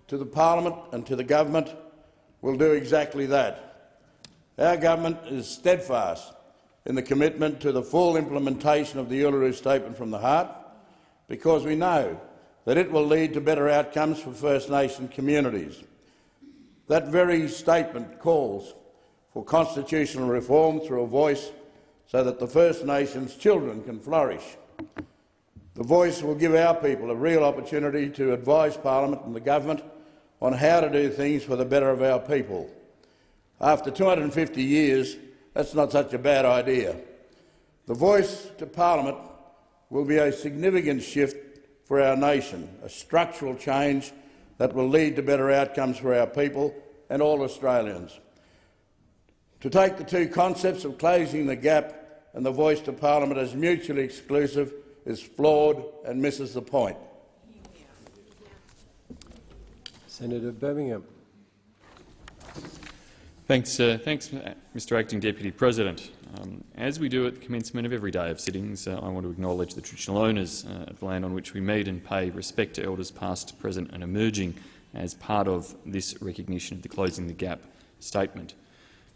to the Parliament and to the government will do exactly that. Our government is steadfast in the commitment to the full implementation of the Uluru Statement from the Heart, because we know that it will lead to better outcomes for First Nation communities. That very statement calls for constitutional reform through a voice so that the First Nations children can flourish. The voice will give our people a real opportunity to advise Parliament and the government on how to do things for the better of our people. After 250 years, that's not such a bad idea. The voice to Parliament will be a significant shift for our nation, a structural change that will lead to better outcomes for our people and all Australians. To take the two concepts of closing the gap and the voice to parliament as mutually exclusive is flawed and misses the point. Senator Birmingham. Thanks, Mr Acting Deputy President. As we do at the commencement of every day of sittings, I want to acknowledge the traditional owners of the land on which we meet and pay respect to elders past, present and emerging as part of this recognition of the Closing the Gap statement.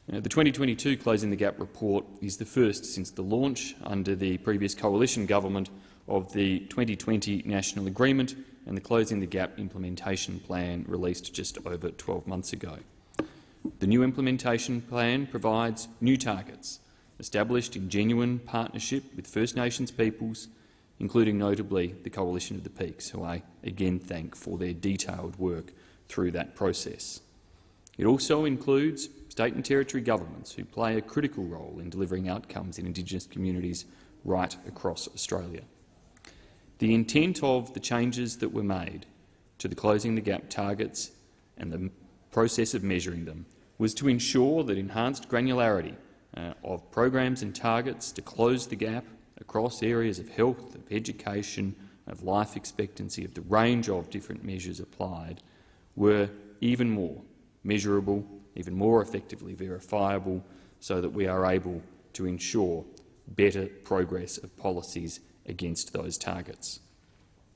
The 2022 Closing the Gap report is the first since the launch under the previous coalition government of the 2020 National Agreement and the Closing the Gap implementation plan released just over 12 months ago. The new implementation plan provides new targets established in genuine partnership with First Nations peoples, including notably the Coalition of the Peaks, who I again thank for their detailed work through that process. It also includes state and territory governments who play a critical role in delivering outcomes in Indigenous communities right across Australia. The intent of the changes that were made to the Closing the Gap targets and the process of measuring them was to ensure that enhanced granularity of programs and targets to close the gap across areas of health, of education, of life expectancy, of the range of different measures applied, were even more measurable, even more effectively verifiable, so that we are able to ensure better progress of policies against those targets.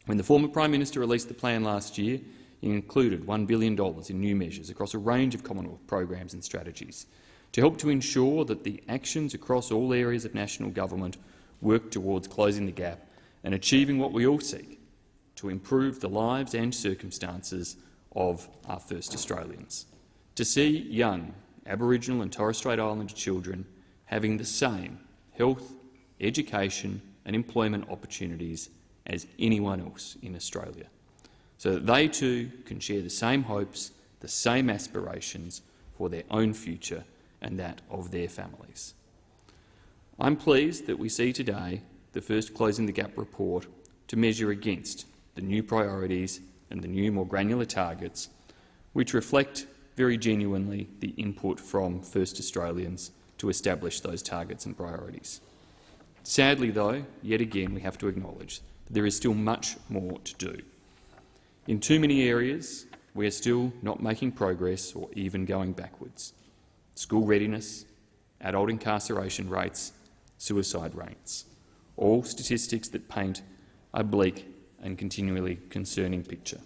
When the former Prime Minister released the plan last year, it included $1 billion in new measures across a range of Commonwealth programs and strategies to help to ensure that the actions across all areas of national government work towards closing the gap and achieving what we all seek, to improve the lives and circumstances of our First Australians. To see young Aboriginal and Torres Strait Islander children having the same health, education and employment opportunities as anyone else in Australia, so that they too can share the same hopes, the same aspirations for their own future and that of their families. I'm pleased that we see today the first Closing the Gap report to measure against the new priorities and the new, more granular targets, which reflect very genuinely the input from First Australians to establish those targets and priorities. Sadly, though, yet again we have to acknowledge that there is still much more to do. In too many areas, we are still not making progress or even going backwards. School readiness, adult incarceration rates, suicide rates, all statistics that paint a bleak and continually concerning picture.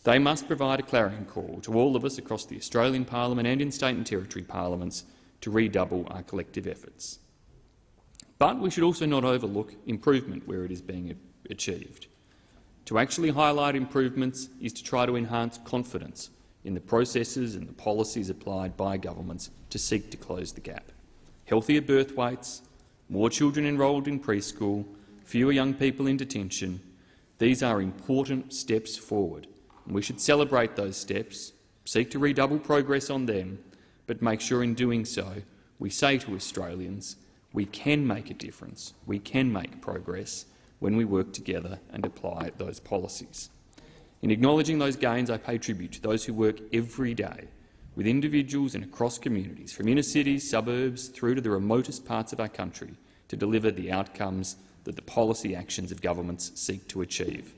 They must provide a clarion call to all of us across the Australian Parliament and in state and territory parliaments to redouble our collective efforts. But we should also not overlook improvement where it is being achieved. To actually highlight improvements is to try to enhance confidence in the processes and the policies applied by governments to seek to close the gap. Healthier birth weights, more children enrolled in preschool, fewer young people in detention — these are important steps forward, and we should celebrate those steps, seek to redouble progress on them, but make sure in doing so we say to Australians we can make a difference, we can make progress when we work together and apply those policies. In acknowledging those gains, I pay tribute to those who work every day with individuals and across communities, from inner cities, suburbs, through to the remotest parts of our country, to deliver the outcomes that the policy actions of governments seek to achieve.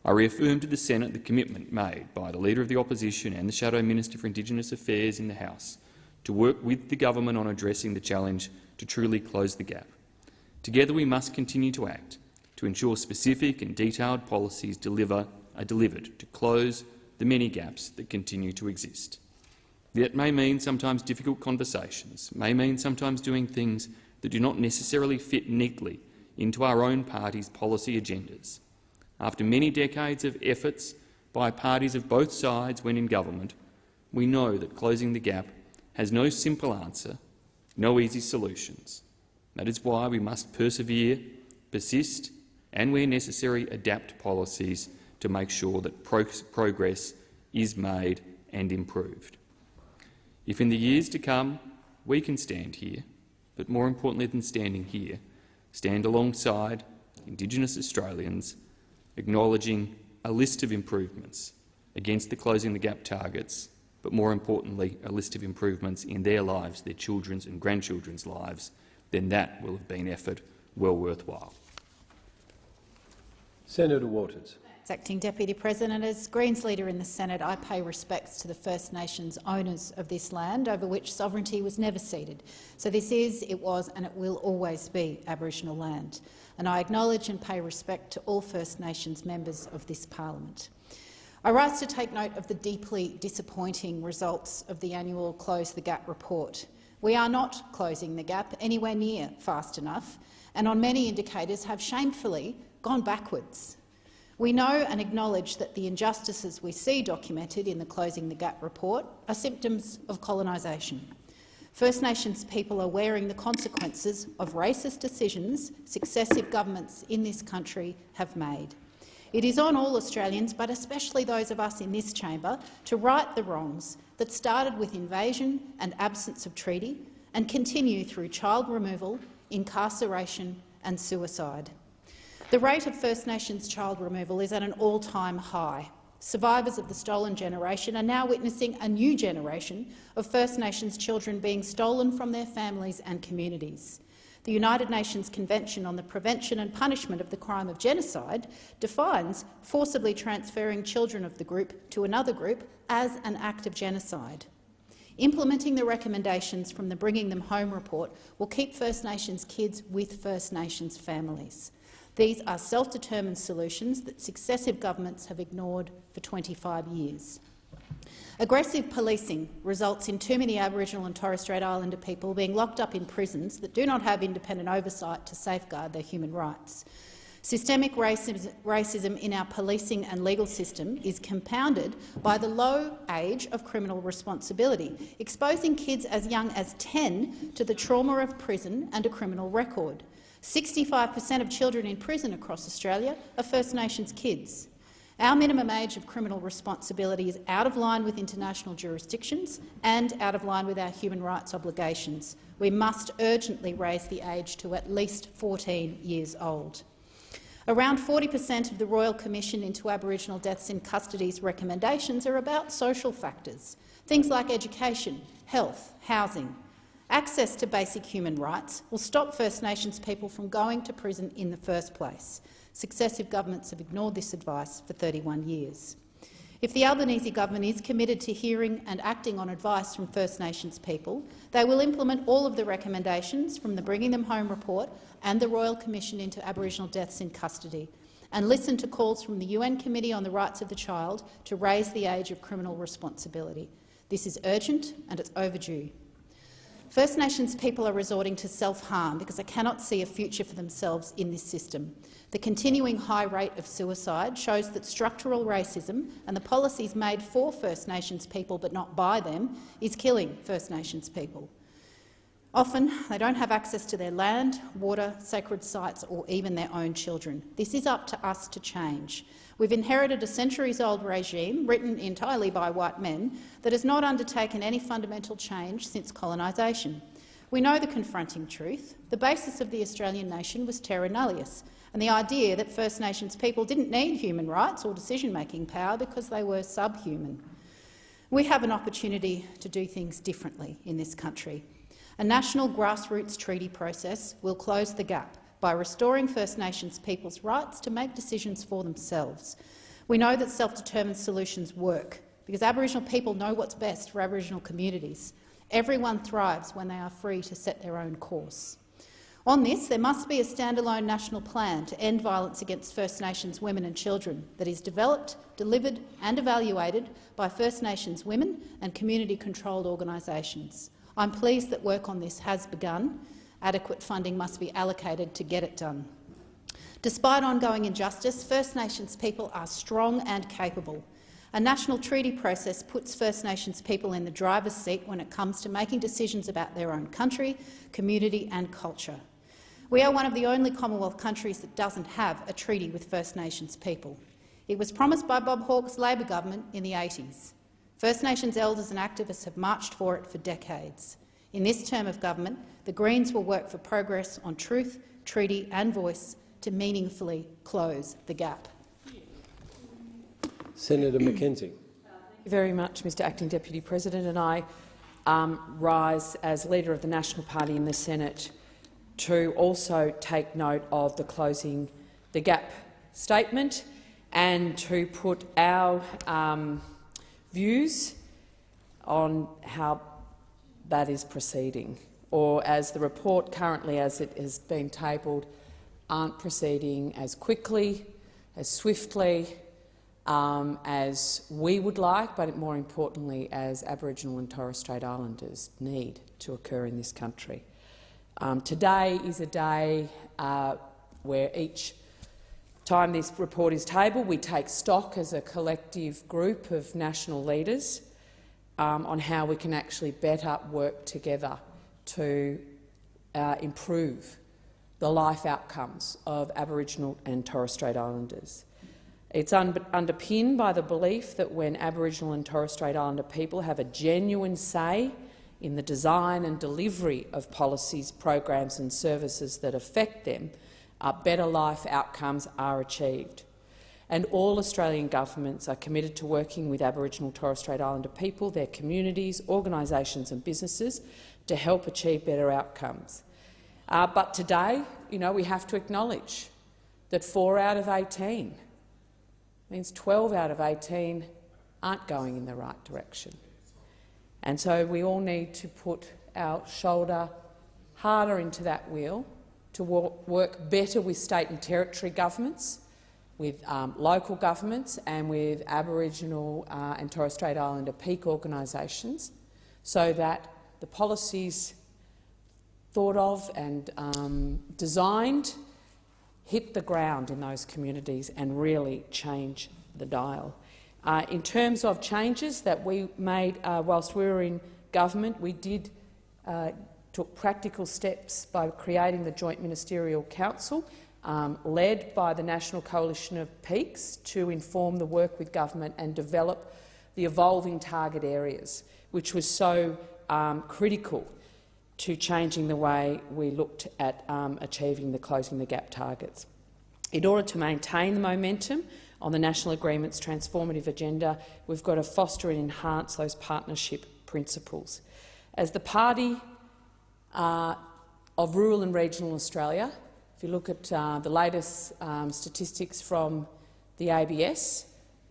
I reaffirm to the Senate the commitment made by the Leader of the Opposition and the Shadow Minister for Indigenous Affairs in the House to work with the government on addressing the challenge to truly close the gap. Together we must continue to act to ensure specific and detailed policies are delivered to close the many gaps that continue to exist. That may mean sometimes difficult conversations, may mean sometimes doing things that do not necessarily fit neatly into our own party's policy agendas. After many decades of efforts by parties of both sides when in government, we know that closing the gap has no simple answer, no easy solutions. That is why we must persevere, persist and, where necessary, adapt policies to make sure that progress is made and improved. If in the years to come we can stand here, but more importantly than standing here, stand alongside Indigenous Australians, acknowledging a list of improvements against the Closing the Gap targets, but more importantly a list of improvements in their lives, their children's and grandchildren's lives, then that will have been effort well worthwhile. Senator Waters. Acting Deputy President, as Greens leader in the Senate, I pay respects to the First Nations owners of this land, over which sovereignty was never ceded. So this is, it was and it will always be Aboriginal land. And I acknowledge and pay respect to all First Nations members of this parliament. I rise to take note of the deeply disappointing results of the annual Close the Gap report. We are not closing the gap anywhere near fast enough, and on many indicators have shamefully gone backwards. We know and acknowledge that the injustices we see documented in the Closing the Gap report are symptoms of colonisation. First Nations people are wearing the consequences of racist decisions successive governments in this country have made. It is on all Australians, but especially those of us in this chamber, to right the wrongs that started with invasion and absence of treaty and continue through child removal, incarceration and suicide. The rate of First Nations child removal is at an all-time high. Survivors of the stolen generation are now witnessing a new generation of First Nations children being stolen from their families and communities. The United Nations Convention on the Prevention and Punishment of the Crime of Genocide defines forcibly transferring children of the group to another group as an act of genocide. Implementing the recommendations from the Bringing Them Home report will keep First Nations kids with First Nations families. These are self-determined solutions that successive governments have ignored for 25 years. Aggressive policing results in too many Aboriginal and Torres Strait Islander people being locked up in prisons that do not have independent oversight to safeguard their human rights. Systemic racism in our policing and legal system is compounded by the low age of criminal responsibility, exposing kids as young as 10 to the trauma of prison and a criminal record. 65% of children in prison across Australia are First Nations kids. Our minimum age of criminal responsibility is out of line with international jurisdictions and out of line with our human rights obligations. We must urgently raise the age to at least 14 years old. Around 40% of the Royal Commission into Aboriginal Deaths in Custody's recommendations are about social factors, things like education, health, housing. Access to basic human rights will stop First Nations people from going to prison in the first place. Successive governments have ignored this advice for 31 years. If the Albanese government is committed to hearing and acting on advice from First Nations people, they will implement all of the recommendations from the Bringing Them Home report and the Royal Commission into Aboriginal Deaths in Custody, and listen to calls from the UN Committee on the Rights of the Child to raise the age of criminal responsibility. This is urgent and it's overdue. First Nations people are resorting to self-harm because they cannot see a future for themselves in this system. The continuing high rate of suicide shows that structural racism and the policies made for First Nations people but not by them is killing First Nations people. Often they don't have access to their land, water, sacred sites or even their own children. This is up to us to change. We've inherited a centuries-old regime, written entirely by white men, that has not undertaken any fundamental change since colonisation. We know the confronting truth. The basis of the Australian nation was terra nullius, and the idea that First Nations people didn't need human rights or decision-making power because they were subhuman. We have an opportunity to do things differently in this country. A national grassroots treaty process will close the gap by restoring First Nations people's rights to make decisions for themselves. We know that self-determined solutions work because Aboriginal people know what's best for Aboriginal communities. Everyone thrives when they are free to set their own course. On this, there must be a standalone national plan to end violence against First Nations women and children that is developed, delivered and evaluated by First Nations women and community-controlled organisations. I'm pleased that work on this has begun. Adequate funding must be allocated to get it done. Despite ongoing injustice, First Nations people are strong and capable. A national treaty process puts First Nations people in the driver's seat when it comes to making decisions about their own country, community and culture. We are one of the only Commonwealth countries that doesn't have a treaty with First Nations people. It was promised by Bob Hawke's Labor government in the 80s. First Nations elders and activists have marched for it for decades. In this term of government, the Greens will work for progress on truth, treaty and voice to meaningfully close the gap. Senator McKenzie. Thank you very much, Mr Acting Deputy President, and I rise as Leader of the National Party in the Senate to also take note of the Closing the Gap statement and to put our views on how that is proceeding, or as the report currently as it has been tabled aren't proceeding as quickly, as swiftly as we would like, but more importantly as Aboriginal and Torres Strait Islanders need to occur in this country. Today is a day where each time this report is tabled, we take stock as a collective group of national leaders on how we can actually better work together to improve the life outcomes of Aboriginal and Torres Strait Islanders. It's underpinned by the belief that when Aboriginal and Torres Strait Islander people have a genuine say in the design and delivery of policies, programs and services that affect them, better life outcomes are achieved. And all Australian governments are committed to working with Aboriginal and Torres Strait Islander people, their communities, organisations and businesses to help achieve better outcomes. But today, we have to acknowledge that 4 out of 18 means 12 out of 18 aren't going in the right direction. And so we all need to put our shoulder harder into that wheel to work better with state and territory governments, with local governments and with Aboriginal and Torres Strait Islander peak organisations, so that the policies thought of and designed hit the ground in those communities and really change the dial. In terms of changes that we made whilst we were in government, we took practical steps by creating the Joint Ministerial Council, led by the National Coalition of Peaks, to inform the work with government and develop the evolving target areas, which was so critical to changing the way we looked at achieving the Closing the Gap targets. In order to maintain the momentum on the National Agreement's transformative agenda, we've got to foster and enhance those partnership principles. As the party of rural and regional Australia, if you look at the latest statistics from the ABS,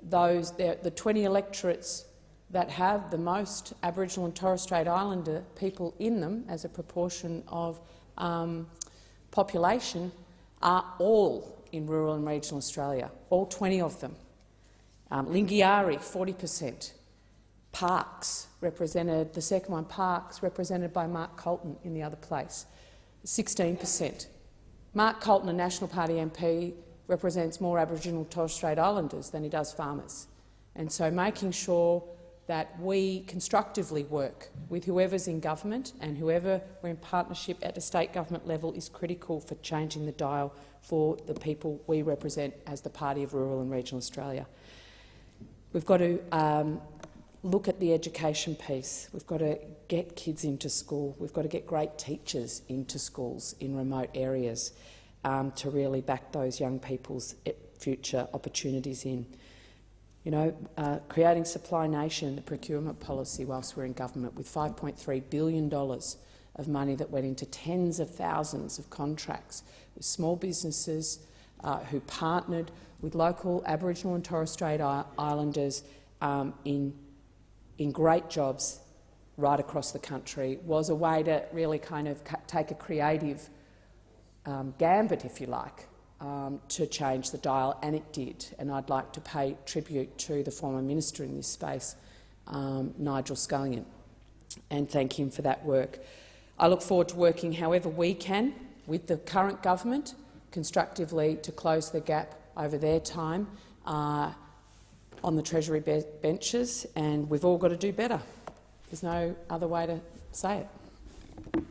the 20 electorates that have the most Aboriginal and Torres Strait Islander people in them as a proportion of population are all in rural and regional Australia, all 20 of them. Lingiari, 40%. Parks represented, the second one, Parks, represented by Mark Colton in the other place, 16%. Mark Colton, a National Party MP, represents more Aboriginal and Torres Strait Islanders than he does farmers. And so making sure that we constructively work with whoever's in government and whoever we're in partnership at the state government level is critical for changing the dial for the people we represent as the Party of Rural and Regional Australia. We've got to look at the education piece. We've got to get kids into school. We've got to get great teachers into schools in remote areas to really back those young people's future opportunities in. Creating Supply Nation, the procurement policy whilst we're in government, with $5.3 billion of money that went into tens of thousands of contracts with small businesses who partnered with local Aboriginal and Torres Strait Islanders in great jobs right across the country, was a way to really kind of take a creative gambit, if you like, to change the dial, and it did. And I'd like to pay tribute to the former minister in this space, Nigel Scullion, and thank him for that work. I look forward to working however we can with the current government constructively to close the gap over their time on the Treasury benches, and we've all got to do better. There's no other way to say it.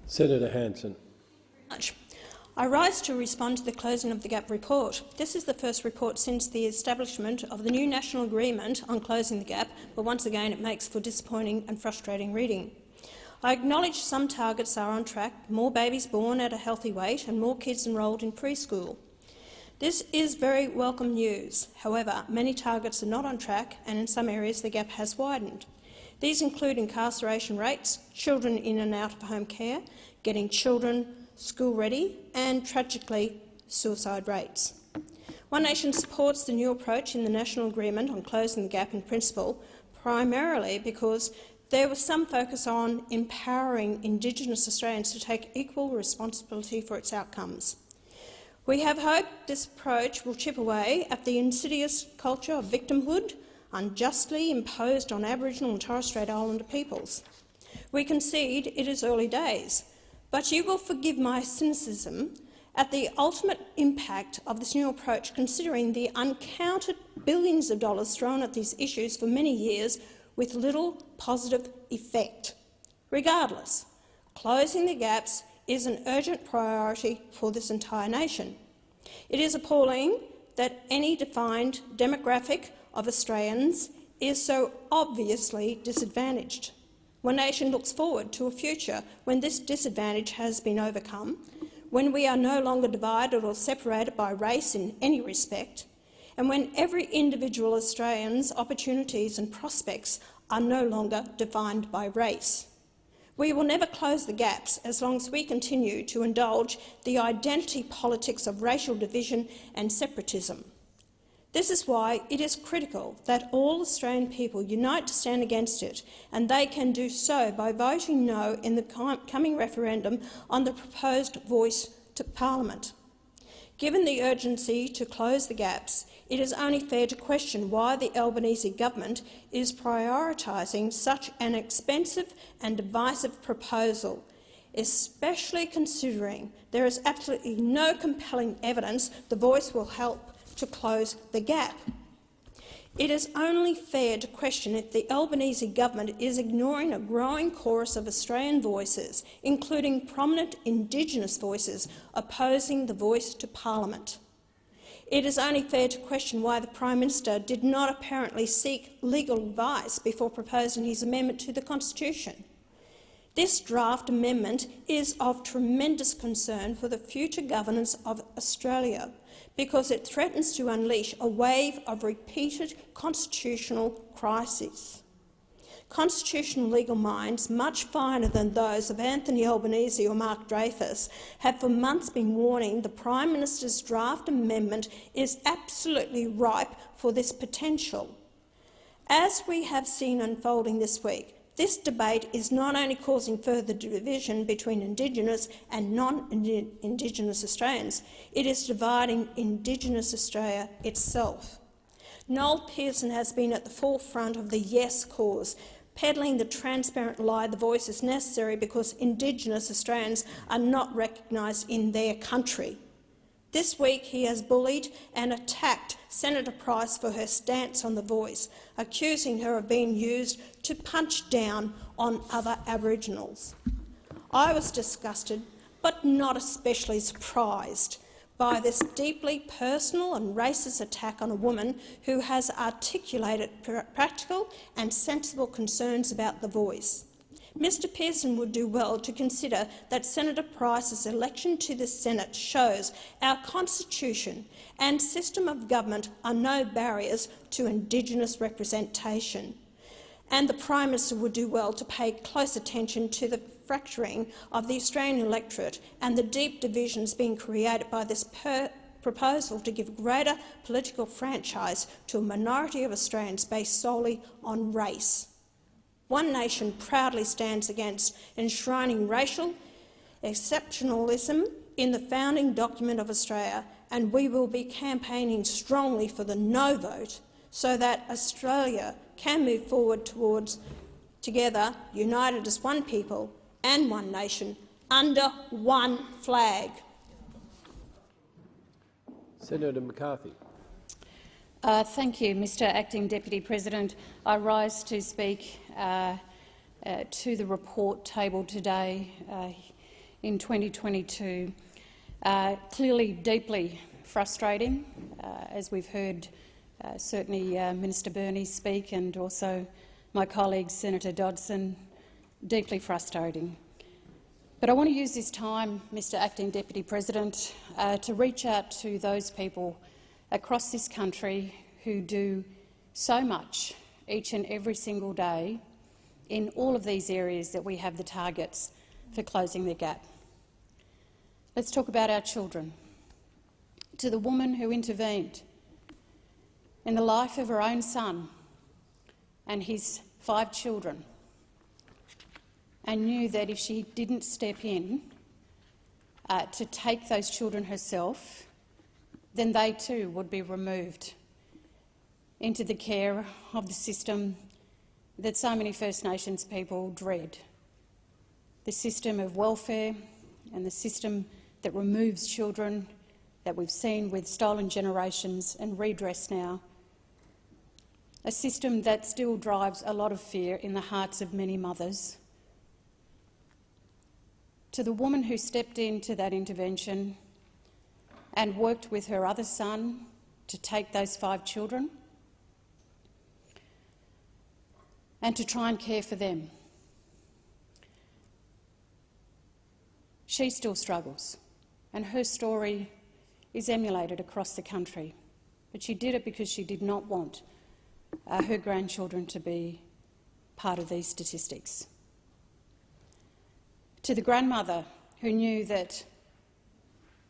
Senator Hanson. I rise to respond to the Closing of the Gap report. This is the first report since the establishment of the new national agreement on closing the gap, but once again it makes for disappointing and frustrating reading. I acknowledge some targets are on track, more babies born at a healthy weight and more kids enrolled in preschool. This is very welcome news. However, many targets are not on track, and in some areas the gap has widened. These include incarceration rates, children in and out of home care, getting children school-ready and, tragically, suicide rates. One Nation supports the new approach in the National Agreement on Closing the Gap in principle, primarily because there was some focus on empowering Indigenous Australians to take equal responsibility for its outcomes. We have hoped this approach will chip away at the insidious culture of victimhood unjustly imposed on Aboriginal and Torres Strait Islander peoples. We concede it is early days, but you will forgive my cynicism at the ultimate impact of this new approach, considering the uncounted billions of dollars thrown at these issues for many years with little positive effect. Regardless, closing the gaps is an urgent priority for this entire nation. It is appalling that any defined demographic of Australians is so obviously disadvantaged. One Nation looks forward to a future when this disadvantage has been overcome, when we are no longer divided or separated by race in any respect, and when every individual Australian's opportunities and prospects are no longer defined by race. We will never close the gaps as long as we continue to indulge the identity politics of racial division and separatism. This is why it is critical that all Australian people unite to stand against it, and they can do so by voting no in the coming referendum on the proposed voice to Parliament. Given the urgency to close the gaps, it is only fair to question why the Albanese government is prioritising such an expensive and divisive proposal, especially considering there is absolutely no compelling evidence the voice will help to close the gap. It is only fair to question if the Albanese government is ignoring a growing chorus of Australian voices, including prominent Indigenous voices, opposing the voice to Parliament. It is only fair to question why the Prime Minister did not apparently seek legal advice before proposing his amendment to the Constitution. This draft amendment is of tremendous concern for the future governance of Australia, because it threatens to unleash a wave of repeated constitutional crises. Constitutional legal minds, much finer than those of Anthony Albanese or Mark Dreyfus, have for months been warning the Prime Minister's draft amendment is absolutely ripe for this potential. As we have seen unfolding this week, this debate is not only causing further division between Indigenous and non-Indigenous Australians, it is dividing Indigenous Australia itself. Noel Pearson has been at the forefront of the Yes cause, peddling the transparent lie the voice is necessary because Indigenous Australians are not recognised in their country. This week he has bullied and attacked Senator Price for her stance on the voice, accusing her of being used to punch down on other Aboriginals. I was disgusted, but not especially surprised, by this deeply personal and racist attack on a woman who has articulated practical and sensible concerns about the voice. Mr Pearson would do well to consider that Senator Price's election to the Senate shows our Constitution and system of government are no barriers to Indigenous representation. And the Prime Minister would do well to pay close attention to the fracturing of the Australian electorate and the deep divisions being created by this proposal to give greater political franchise to a minority of Australians based solely on race. One Nation proudly stands against enshrining racial exceptionalism in the founding document of Australia, and we will be campaigning strongly for the no vote so that Australia can move forward towards together, united as one people and one nation, under one flag. Senator McCarthy. Thank you, Mr Acting Deputy President. I rise to speak to the report tabled today in 2022. Clearly deeply frustrating, as we've heard certainly Minister Burney speak and also my colleague Senator Dodson, deeply frustrating. But I want to use this time, Mr Acting Deputy President, to reach out to those people across this country who do so much each and every single day in all of these areas that we have the targets for closing the gap. Let's talk about our children. To the woman who intervened in the life of her own son and his 5 children, and knew that if she didn't step in to take those children herself, then they too would be removed into the care of the system that so many First Nations people dread, the system of welfare and the system that removes children that we've seen with Stolen Generations and Redress now, a system that still drives a lot of fear in the hearts of many mothers. To the woman who stepped into that intervention and worked with her other son to take those 5 children and to try and care for them. She still struggles, and her story is emulated across the country. But she did it because she did not want her grandchildren to be part of these statistics. To the grandmother who knew that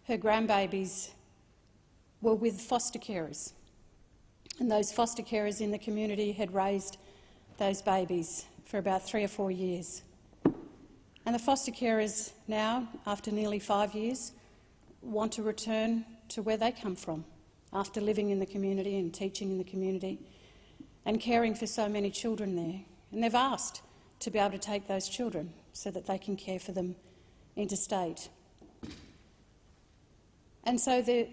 her grandbabies were with foster carers, and those foster carers in the community had raised those babies for about 3 or 4 years. And the foster carers now, after nearly 5 years, want to return to where they come from, after living in the community and teaching in the community and caring for so many children there. And they've asked to be able to take those children so that they can care for them interstate. And so the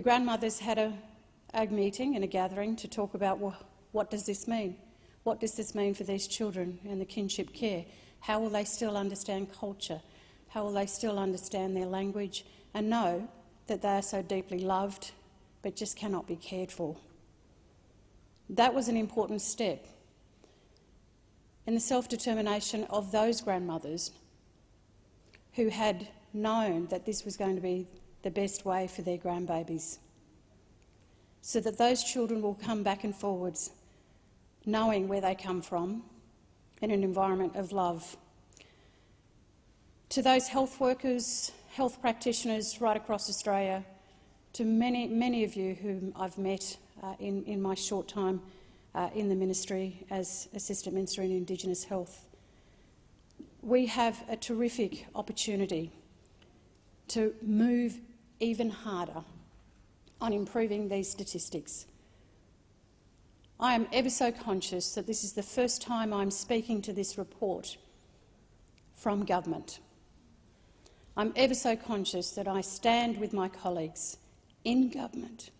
grandmothers had a meeting and a gathering to talk about, well, what does this mean? What does this mean for these children and the kinship care? How will they still understand culture? How will they still understand their language and know that they are so deeply loved but just cannot be cared for? That was an important step in the self-determination of those grandmothers who had known that this was going to be the best way for their grandbabies, so that those children will come back and forwards knowing where they come from in an environment of love. To those health workers, health practitioners right across Australia, to many of you whom I've met in my short time in the ministry as Assistant Minister in Indigenous Health, we have a terrific opportunity to move even harder on improving these statistics. I am ever so conscious that this is the first time I'm speaking to this report from government. I'm ever so conscious that I stand with my colleagues in government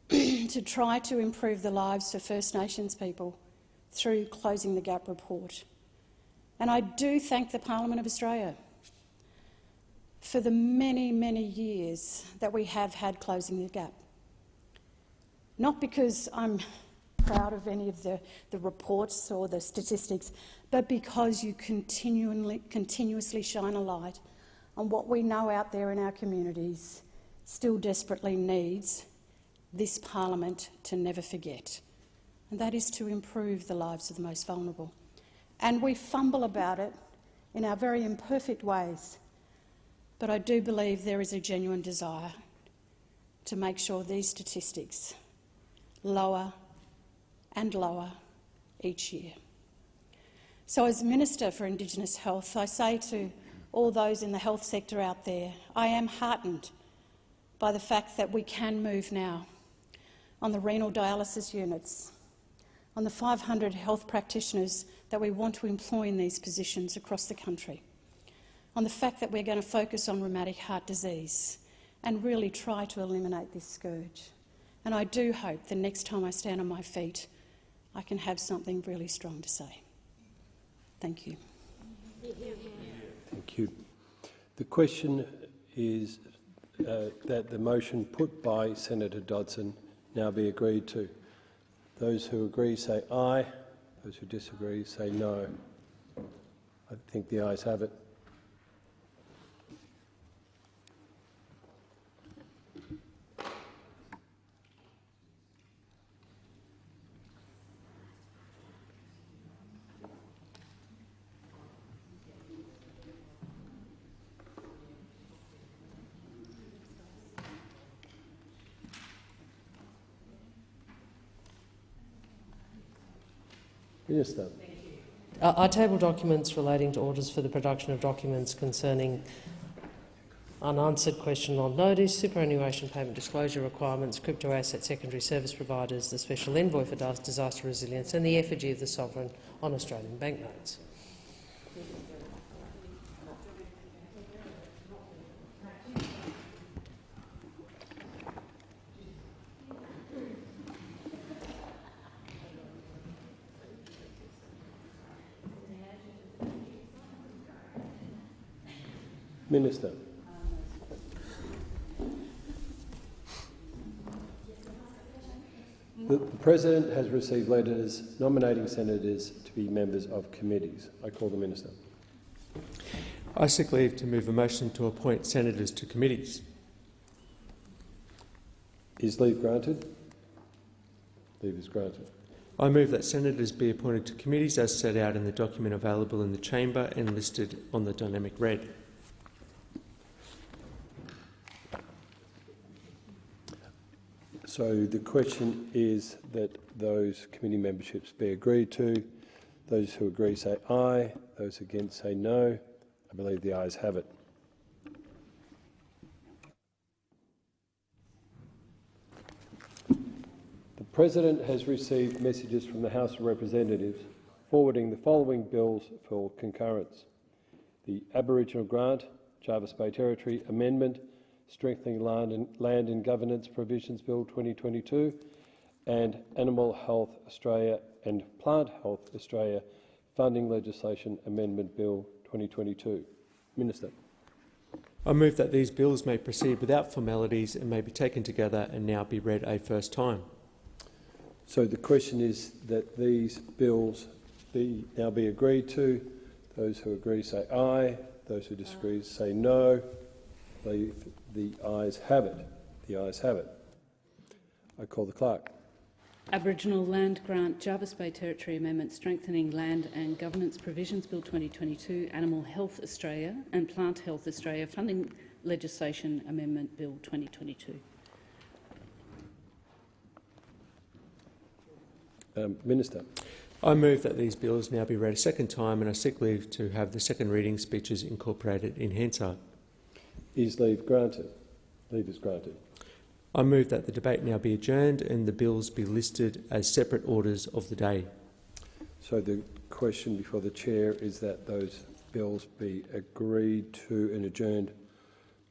to try to improve the lives of First Nations people through Closing the Gap report. And I do thank the Parliament of Australia for the many, many years that we have had Closing the Gap. Not because I'm proud of any of the reports or the statistics, but because you continuously shine a light on what we know out there in our communities still desperately needs this parliament to never forget, and that is to improve the lives of the most vulnerable. And we fumble about it in our very imperfect ways, but I do believe there is a genuine desire to make sure these statistics lower and lower each year. So as Minister for Indigenous Health, I say to all those in the health sector out there, I am heartened by the fact that we can move now on the renal dialysis units, on the 500 health practitioners that we want to employ in these positions across the country, on the fact that we're going to focus on rheumatic heart disease and really try to eliminate this scourge. And I do hope the next time I stand on my feet, I can have something really strong to say. Thank you. Thank you. The question is that the motion put by Senator Dodson now be agreed to. Those who agree say aye. Those who disagree say no. I think the ayes have it. Minister. I table documents relating to orders for the production of documents concerning unanswered question on notice, superannuation payment disclosure requirements, crypto asset secondary service providers, the special envoy for disaster resilience and the effigy of the Sovereign on Australian banknotes. Minister. The President has received letters nominating senators to be members of committees. I call the Minister. I seek leave to move a motion to appoint senators to committees. Is leave granted? Leave is granted. I move that senators be appointed to committees as set out in the document available in the chamber and listed on the dynamic red. So the question is that those committee memberships be agreed to. Those who agree say aye. Those against say no. I believe the ayes have it. The President has received messages from the House of Representatives forwarding the following bills for concurrence: the Aboriginal Grant, Jervis Bay Territory Amendment, Strengthening Land and Governance Provisions Bill 2022, and Animal Health Australia and Plant Health Australia Funding Legislation Amendment Bill 2022. Minister. I move that these bills may proceed without formalities and may be taken together and now be read a first time. So the question is that these bills now be agreed to. Those who agree say aye. Those who disagree say no. The ayes have it. The ayes have it. I call the clerk. Aboriginal Land Grant, Jervis Bay Territory Amendment, Strengthening Land and Governance Provisions Bill 2022, Animal Health Australia and Plant Health Australia Funding Legislation Amendment Bill 2022. Minister. I move that these bills now be read a second time, and I seek leave to have the second reading speeches incorporated in Hansard. Is leave granted? Leave is granted. I move that the debate now be adjourned and the bills be listed as separate orders of the day. So the question before the chair is that those bills be agreed to and adjourned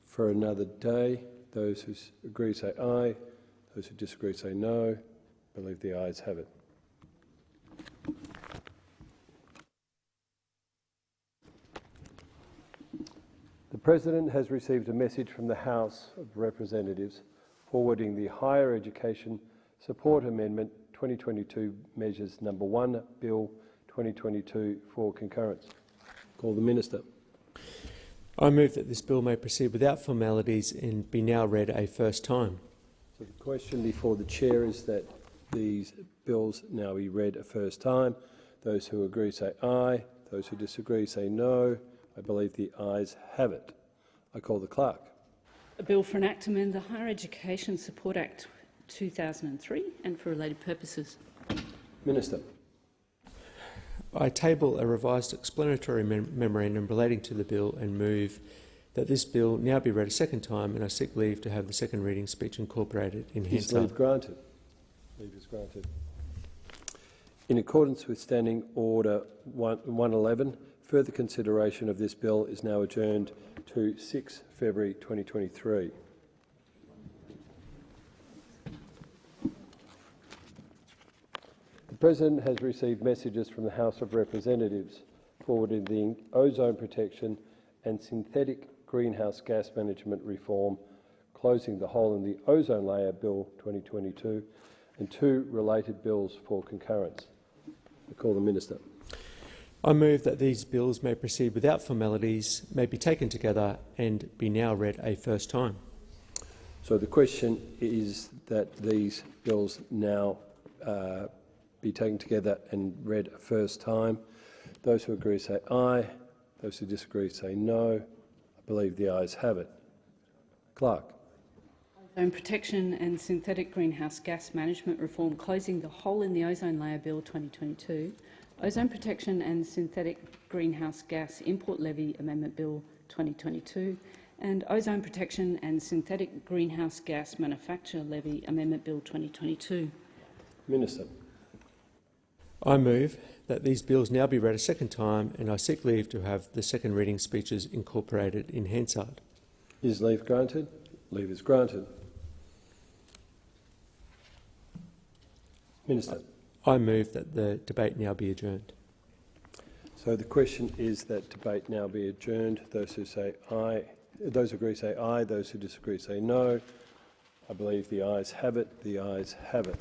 for another day. Those who agree say aye. Those who disagree say no. I believe the ayes have it. The President has received a message from the House of Representatives forwarding the Higher Education Support Amendment 2022 Measures No. 1 Bill 2022 for concurrence. Call the Minister. I move that this bill may proceed without formalities and be now read a first time. So the question before the chair is that these bills now be read a first time. Those who agree say aye. Those who disagree say no. I believe the ayes have it. I call the clerk. A bill for an act to amend the Higher Education Support Act 2003 and for related purposes. Minister. I table a revised explanatory memorandum relating to the bill and move that this bill now be read a second time, and I seek leave to have the second reading speech incorporated in Hansard. Is leave granted? Leave is granted. In accordance with Standing Order 111, further consideration of this bill is now adjourned to 6 February 2023. The President has received messages from the House of Representatives forwarding the ozone protection and synthetic greenhouse gas management reform, closing the hole in the ozone layer Bill 2022, and two related bills for concurrence. I call the Minister. I move that these bills may proceed without formalities, may be taken together and be now read a first time. So the question is that these bills now be taken together and read a first time. Those who agree say aye. Those who disagree say no. I believe the ayes have it. Clerk. Ozone Protection and Synthetic Greenhouse Gas Management Reform, closing the hole in the ozone layer Bill 2022. Ozone Protection and Synthetic Greenhouse Gas Import Levy Amendment Bill 2022 and Ozone Protection and Synthetic Greenhouse Gas Manufacture Levy Amendment Bill 2022. Minister. I move that these bills now be read a second time, and I seek leave to have the second reading speeches incorporated in Hansard. Is leave granted? Leave is granted. Minister. I move that the debate now be adjourned. So the question is that debate now be adjourned. Those who say aye, those who agree say aye. Those who disagree say no. I believe the ayes have it. The ayes have it.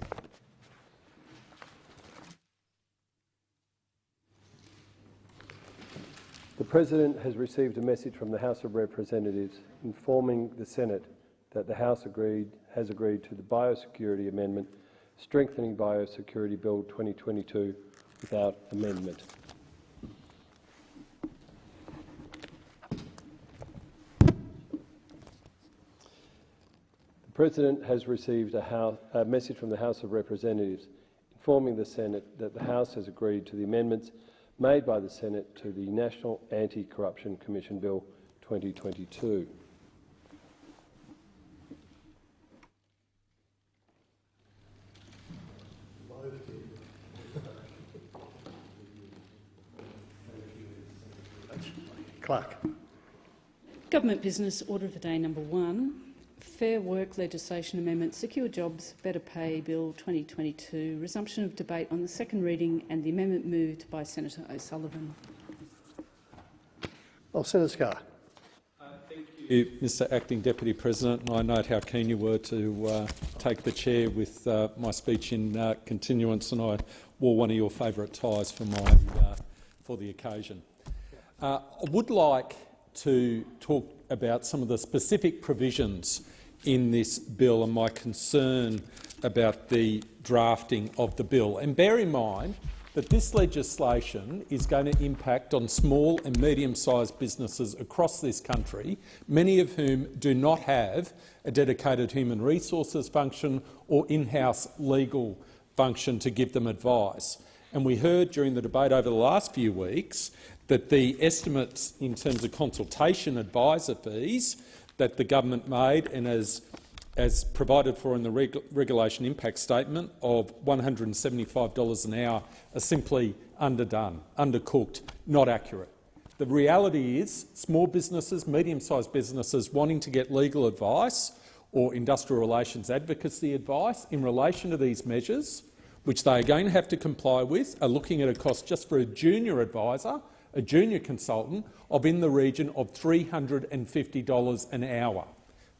The President has received a message from the House of Representatives informing the Senate that the House has agreed to the Biosecurity Amendment, strengthening Biosecurity Bill 2022 without amendment. The President has received a message from the House of Representatives informing the Senate that the House has agreed to the amendments made by the Senate to the National Anti-Corruption Commission Bill 2022. Clark. Government Business Order for Day number 1. Fair Work Legislation Amendment, Secure Jobs, Better Pay Bill 2022. Resumption of debate on the second reading and the amendment moved by Senator O'Sullivan. Senator Scarr. Thank you, Mr Acting Deputy President. I note how keen you were to take the chair with my speech in continuance, and I wore one of your favourite ties for the occasion. I would like to talk about some of the specific provisions in this bill and my concern about the drafting of the bill. And bear in mind that this legislation is going to impact on small and medium-sized businesses across this country, many of whom do not have a dedicated human resources function or in-house legal function to give them advice. And we heard during the debate over the last few weeks that the estimates in terms of consultation advisor fees that the government made and as provided for in the regulation impact statement of $175 an hour are simply underdone, undercooked, not accurate. The reality is small businesses, medium-sized businesses wanting to get legal advice or industrial relations advocacy advice in relation to these measures, which they are going to have to comply with, are looking at a cost just for a junior advisor, a junior consultant, of in the region of $350 an hour.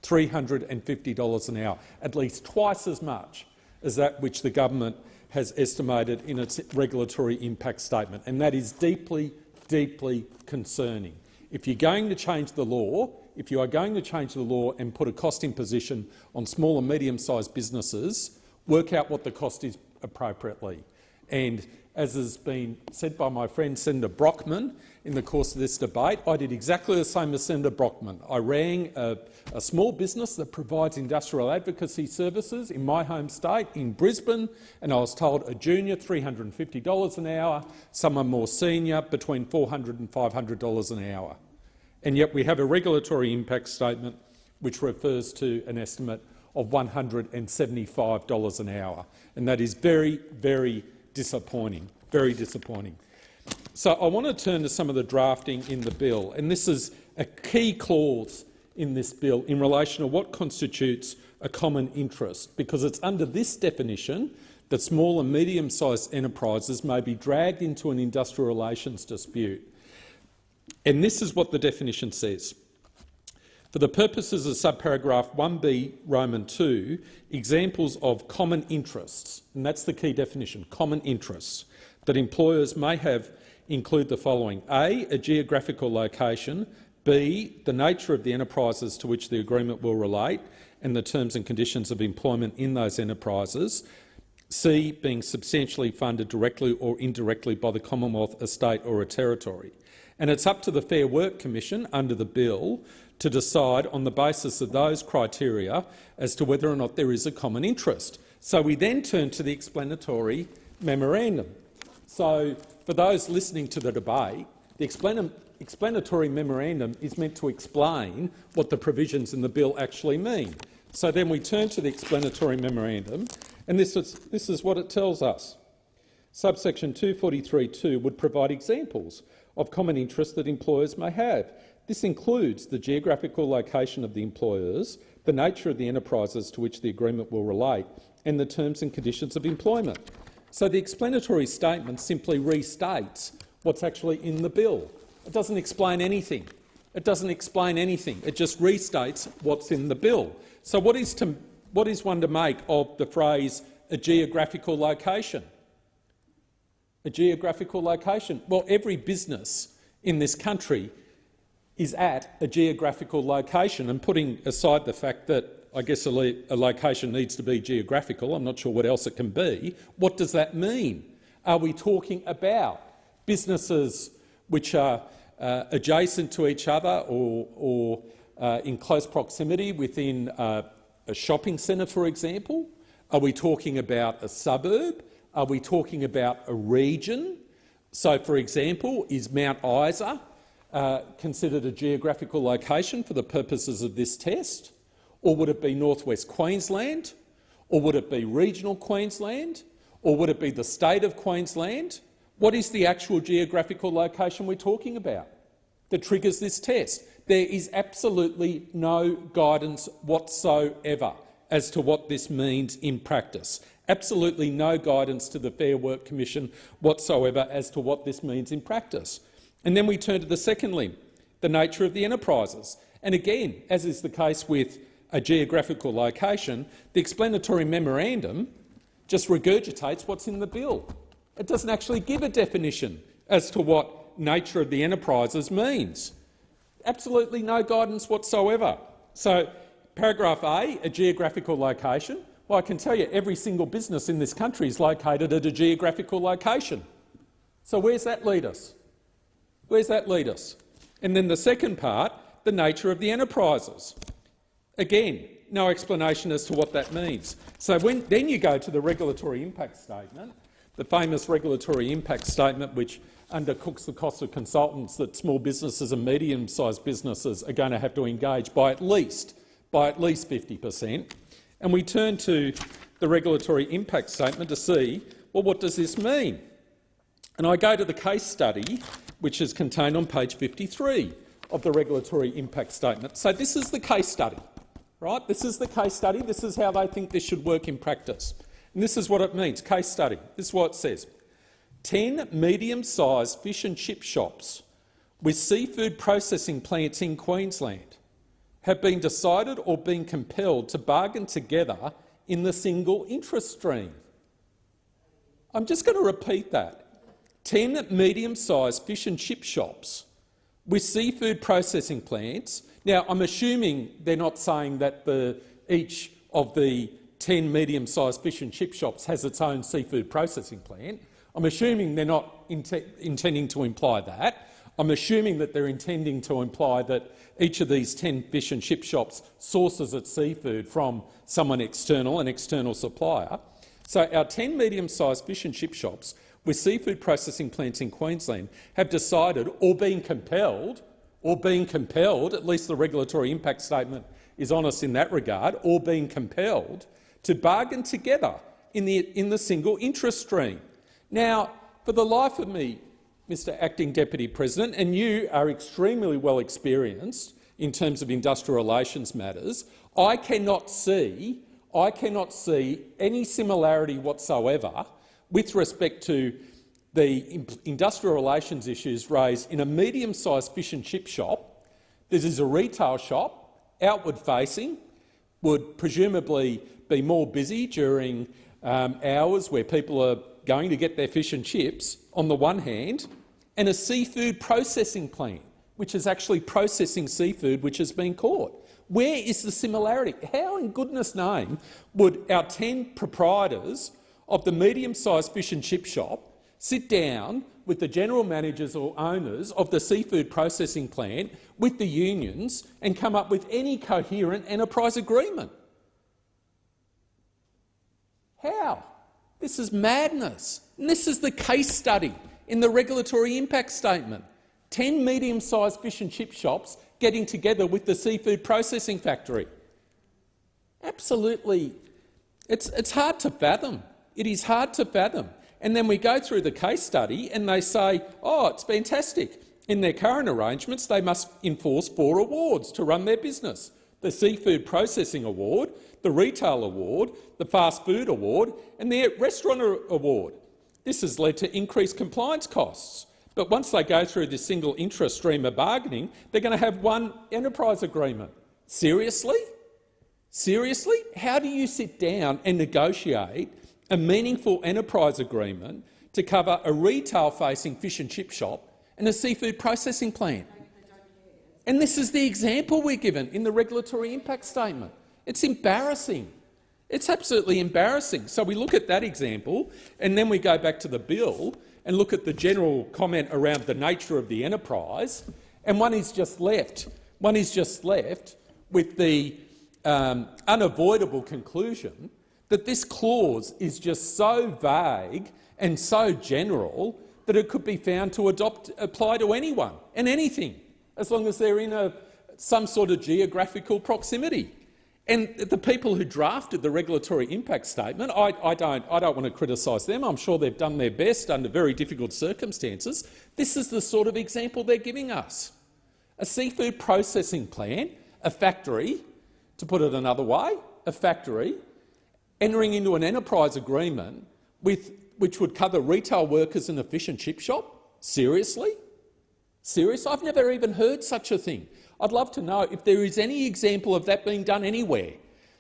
$350 an hour, at least twice as much as that which the government has estimated in its regulatory impact statement. And that is deeply, deeply concerning. If you're going to change the law, if you are going to change the law and put a cost imposition on small and medium-sized businesses, work out what the cost is appropriately. And as has been said by my friend Senator Brockman in the course of this debate, I did exactly the same as Senator Brockman. I rang a small business that provides industrial advocacy services in my home state, in Brisbane, and I was told a junior $350 an hour, someone more senior between $400 and $500 an hour. And yet we have a regulatory impact statement which refers to an estimate of $175 an hour. And that is very, very disappointing, very disappointing. So I want to turn to some of the drafting in the bill, and this is a key clause in this bill in relation to what constitutes a common interest, because it's under this definition that small and medium-sized enterprises may be dragged into an industrial relations dispute. And this is what the definition says. For the purposes of subparagraph 1b Roman 2, examples of common interests, and that's the key definition, common interests, that employers may have include the following: A, a geographical location; B, the nature of the enterprises to which the agreement will relate and the terms and conditions of employment in those enterprises; C, being substantially funded directly or indirectly by the Commonwealth, a state or a territory. And it's up to the Fair Work Commission under the bill to decide on the basis of those criteria as to whether or not there is a common interest. So we then turn to the explanatory memorandum. So for those listening to the debate, the explanatory memorandum is meant to explain what the provisions in the bill actually mean. So then we turn to the explanatory memorandum, and this is what it tells us. Subsection 243(2) would provide examples of common interest that employers may have. This includes the geographical location of the employers, the nature of the enterprises to which the agreement will relate, and the terms and conditions of employment. So the explanatory statement simply restates what's actually in the bill. It doesn't explain anything. It doesn't explain anything. It just restates what's in the bill. So what is one to make of the phrase "a geographical location"? A geographical location. Well, every business in this country is at a geographical location, and putting aside the fact that I guess a location needs to be geographical, I'm not sure what else it can be, what does that mean? Are we talking about businesses which are adjacent to each other or in close proximity within a shopping centre, for example? Are we talking about a suburb? Are we talking about a region? So, for example, is Mount Isa considered a geographical location for the purposes of this test? Or would it be northwest Queensland? Or would it be regional Queensland? Or would it be the state of Queensland? What is the actual geographical location we're talking about that triggers this test? There is absolutely no guidance whatsoever as to what this means in practice. Absolutely no guidance to the Fair Work Commission whatsoever as to what this means in practice. And then we turn to the second limb, the nature of the enterprises. And again, as is the case with a geographical location, the explanatory memorandum just regurgitates what's in the bill. It doesn't actually give a definition as to what nature of the enterprises means. Absolutely no guidance whatsoever. So, paragraph A, a geographical location. Well, I can tell you every single business in this country is located at a geographical location. So where's that lead us? Where's that lead us? And then the second part, the nature of the enterprises. Again, no explanation as to what that means. So then you go to the regulatory impact statement, the famous regulatory impact statement which undercooks the cost of consultants that small businesses and medium-sized businesses are going to have to engage by at least 50%. And we turn to the regulatory impact statement to see, well, what does this mean? And I go to the case study, which is contained on page 53 of the regulatory impact statement. So this is the case study, right? This is the case study. This is how they think this should work in practice. And this is what it means, case study. This is what it says. 10 medium-sized fish and chip shops with seafood processing plants in Queensland have been decided or been compelled to bargain together in the single interest stream. I'm just going to repeat that. 10 medium-sized fish and chip shops with seafood processing plants. Now, I'm assuming they're not saying that each of the 10 medium-sized fish and chip shops has its own seafood processing plant. I'm assuming they're not intending to imply that. I'm assuming that they're intending to imply that each of these 10 fish and chip shops sources its seafood from someone external, an external supplier. So our 10 medium-sized fish and chip shops with seafood processing plants in Queensland have decided, or been compelled, at least the regulatory impact statement is honest in that regard, or being compelled to bargain together in the single interest stream. Now, for the life of me, Mr Acting Deputy President, and you are extremely well experienced in terms of industrial relations matters, I cannot see any similarity whatsoever with respect to the industrial relations issues raised in a medium-sized fish and chip shop. This is a retail shop, outward-facing, would presumably be more busy during hours where people are going to get their fish and chips, on the one hand, and a seafood processing plant, which is actually processing seafood which has been caught. Where is the similarity? How, in goodness name, would our 10 proprietors of the medium-sized fish and chip shop sit down with the general managers or owners of the seafood processing plant, with the unions, and come up with any coherent enterprise agreement? How? This is madness. And this is the case study in the regulatory impact statement. 10 medium-sized fish and chip shops getting together with the seafood processing factory. Absolutely. It's hard to fathom. It is hard to fathom. And then we go through the case study and they say, oh, it's fantastic. In their current arrangements, they must enforce 4 awards to run their business: the Seafood Processing Award, the Retail Award, the Fast Food Award and the Restaurant Award. This has led to increased compliance costs. But once they go through this single interest stream of bargaining, they're going to have one enterprise agreement. Seriously? Seriously? How do you sit down and negotiate a meaningful enterprise agreement to cover a retail-facing fish and chip shop and a seafood processing plant? And this is the example we're given in the regulatory impact statement. It's embarrassing. It's absolutely embarrassing. So we look at that example and then we go back to the bill and look at the general comment around the nature of the enterprise, and one is just left with the unavoidable conclusion that this clause is just so vague and so general that it could be found to apply to anyone and anything, as long as they're in some sort of geographical proximity. And the people who drafted the regulatory impact statement, I don't want to criticise them. I'm sure they've done their best under very difficult circumstances. This is the sort of example they're giving us. A seafood processing plant, a factory, to put it another way, a factory, entering into an enterprise agreement which would cover retail workers in a fish and chip shop? Seriously? Seriously? I've never even heard such a thing. I'd love to know if there is any example of that being done anywhere.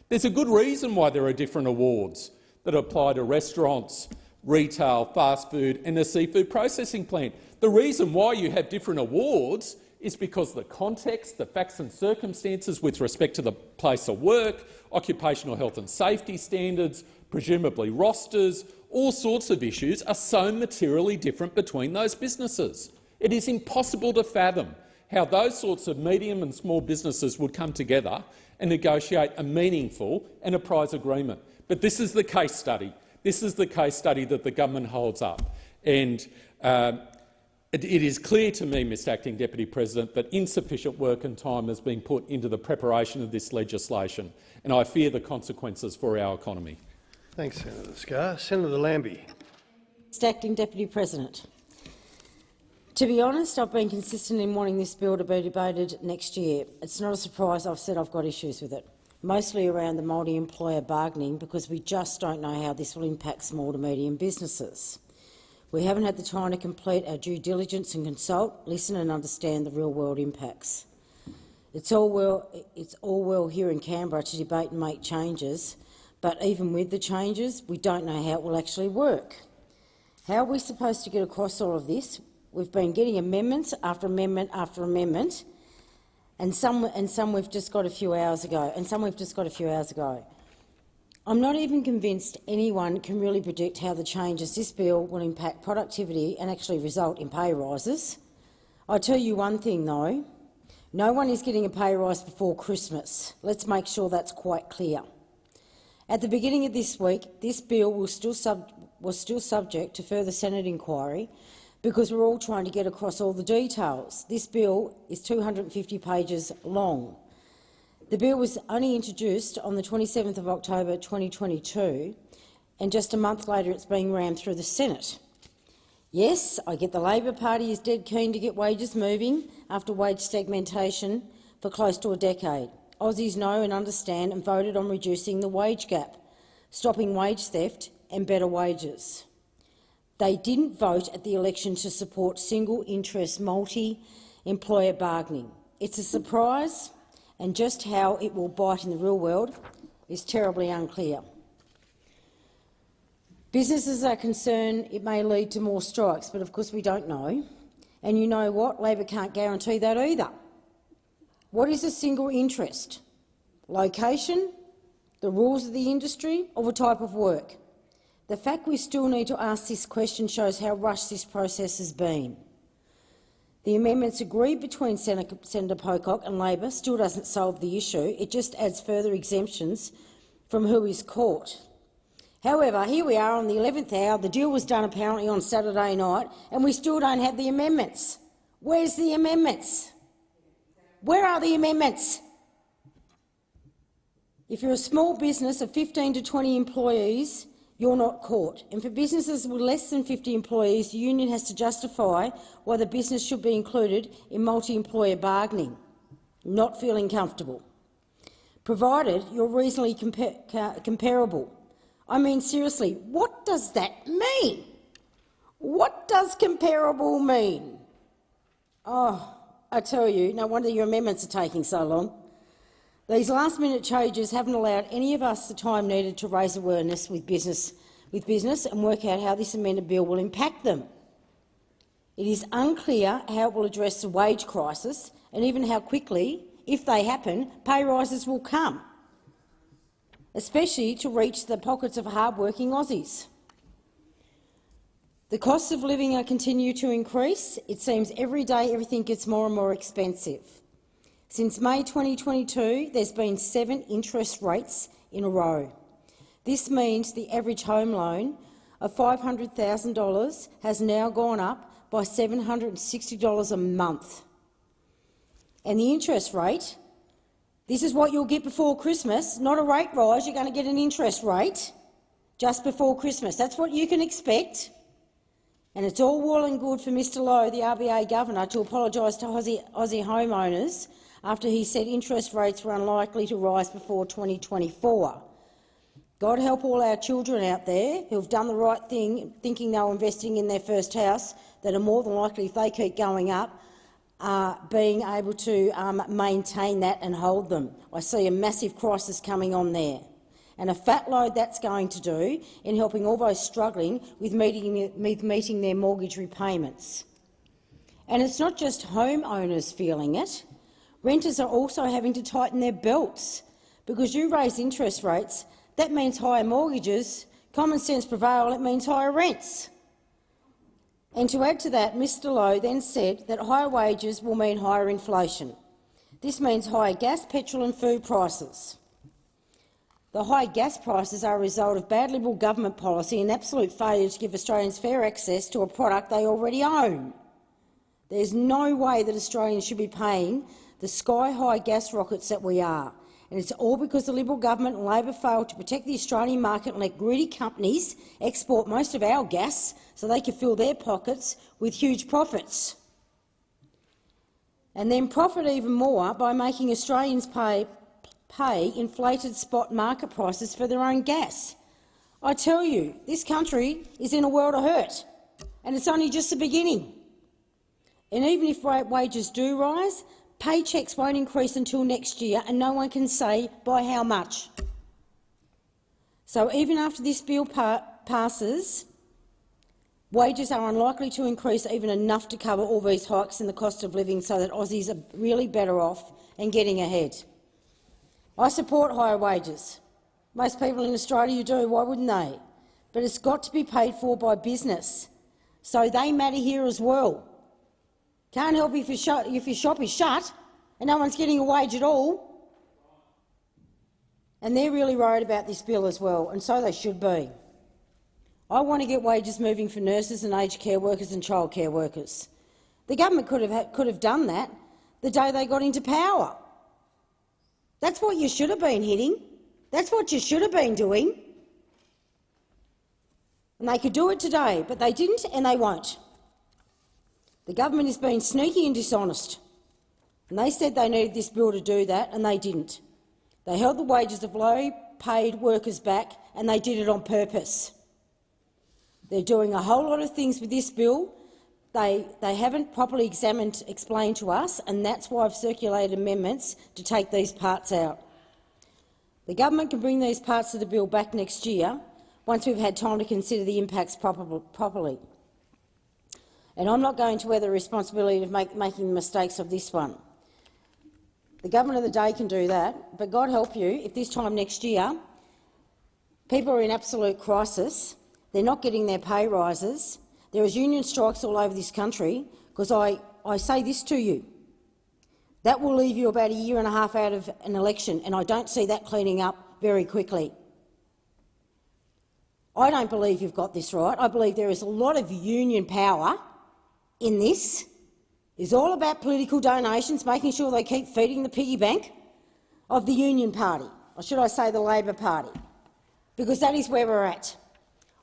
There's a good reason why there are different awards that apply to restaurants, retail, fast food and the seafood processing plant. The reason why you have different awards is because the context, the facts and circumstances with respect to the place of work, occupational health and safety standards, presumably rosters, all sorts of issues are so materially different between those businesses. It is impossible to fathom how those sorts of medium and small businesses would come together and negotiate a meaningful enterprise agreement. But this is the case study. This is the case study that the government holds up. And it is clear to me, Mr Acting Deputy President, that insufficient work and time has been put into the preparation of this legislation, and I fear the consequences for our economy. Thanks, Senator Scarr. Senator Lambie. Mr Acting Deputy President, to be honest, I've been consistent in wanting this bill to be debated next year. It's not a surprise I've said I've got issues with it, mostly around the multi-employer bargaining, because we just don't know how this will impact small to medium businesses. We haven't had the time to complete our due diligence and consult, listen and understand the real-world impacts. It's all well here in Canberra to debate and make changes, but even with the changes, we don't know how it will actually work. How are we supposed to get across all of this? We've been getting amendments after amendment after amendment, and some we've just got a few hours ago, I'm not even convinced anyone can really predict how the changes this bill will impact productivity and actually result in pay rises. I tell you one thing though, no one is getting a pay rise before Christmas. Let's make sure that's quite clear. At the beginning of this week, this bill was still subject to further Senate inquiry, because we're all trying to get across all the details. This bill is 250 pages long. The bill was only introduced on the 27th of October 2022, and just a month later it's being rammed through the Senate. Yes, I get the Labor Party is dead keen to get wages moving after wage stagnation for close to a decade. Aussies know and understand and voted on reducing the wage gap, stopping wage theft and better wages. They didn't vote at the election to support single-interest multi-employer bargaining. It's a surprise, and just how it will bite in the real world is terribly unclear. Businesses are concerned it may lead to more strikes, but of course we don't know. And you know what? Labor can't guarantee that either. What is a single interest? Location, the rules of the industry, or the type of work? The fact we still need to ask this question shows how rushed this process has been. The amendments agreed between Senator Pocock and Labor still doesn't solve the issue. It just adds further exemptions from who is caught. However, here we are on the 11th hour. The deal was done apparently on Saturday night, and we still don't have the amendments. Where's the amendments? Where are the amendments? If you're a small business of 15 to 20 employees, you're not caught. And for businesses with less than 50 employees, the union has to justify why the business should be included in multi-employer bargaining. Not feeling comfortable. Provided you're reasonably comparable. I mean, seriously, what does that mean? What does comparable mean? Oh, I tell you, no wonder your amendments are taking so long. These last-minute changes haven't allowed any of us the time needed to raise awareness with business and work out how this amended bill will impact them. It is unclear how it will address the wage crisis and even how quickly, if they happen, pay rises will come, especially to reach the pockets of hard-working Aussies. The costs of living continue to increase. It seems every day everything gets more and more expensive. Since May 2022, there's been 7 interest rates in a row. This means the average home loan of $500,000 has now gone up by $760 a month. And the interest rate, this is what you'll get before Christmas, not a rate rise, you're going to get an interest rate just before Christmas. That's what you can expect. And it's all well and good for Mr Lowe, the RBA Governor, to apologise to Aussie homeowners after he said interest rates were unlikely to rise before 2024. God help all our children out there who have done the right thing, thinking they were investing in their first house, that are more than likely, if they keep going up, being able to maintain that and hold them. I see a massive crisis coming on there, and a fat load that's going to do in helping all those struggling with meeting their mortgage repayments. And it's not just homeowners feeling it. Renters are also having to tighten their belts, because you raise interest rates, that means higher mortgages. Common sense prevail, it means higher rents. And to add to that, Mr Lowe then said that higher wages will mean higher inflation. This means higher gas, petrol and food prices. The high gas prices are a result of bad Liberal government policy and absolute failure to give Australians fair access to a product they already own. There's no way that Australians should be paying the sky-high gas rockets that we are. And it's all because the Liberal government and Labor failed to protect the Australian market and let greedy companies export most of our gas so they could fill their pockets with huge profits. And then profit even more by making Australians pay inflated spot market prices for their own gas. I tell you, this country is in a world of hurt, and it's only just the beginning. And even if wages do rise, paychecks won't increase until next year, and no one can say by how much. So even after this bill passes, wages are unlikely to increase even enough to cover all these hikes in the cost of living, so that Aussies are really better off and getting ahead. I support higher wages. Most people in Australia do, why wouldn't they? But it's got to be paid for by business, so they matter here as well. Can't help if your shop is shut and no one's getting a wage at all. And they're really worried about this bill as well, and so they should be. I want to get wages moving for nurses and aged care workers and childcare workers. The government could have done that the day they got into power. That's what you should have been hitting. That's what you should have been doing. And they could do it today, but they didn't and they won't. The government has been sneaky and dishonest, and they said they needed this bill to do that, and they didn't. They held the wages of low-paid workers back, and they did it on purpose. They're doing a whole lot of things with this bill they haven't properly explained to us, and that's why I've circulated amendments to take these parts out. The government can bring these parts of the bill back next year once we've had time to consider the impacts properly. And I'm not going to wear the responsibility of making the mistakes of this one. The government of the day can do that, but God help you if this time next year people are in absolute crisis, they're not getting their pay rises, there is union strikes all over this country, because I say this to you, that will leave you about a year and a half out of an election, and I don't see that cleaning up very quickly. I don't believe you've got this right. I believe there is a lot of union power in this. It's all about political donations, making sure they keep feeding the piggy bank of the Union Party, or should I say the Labor Party, because that is where we're at.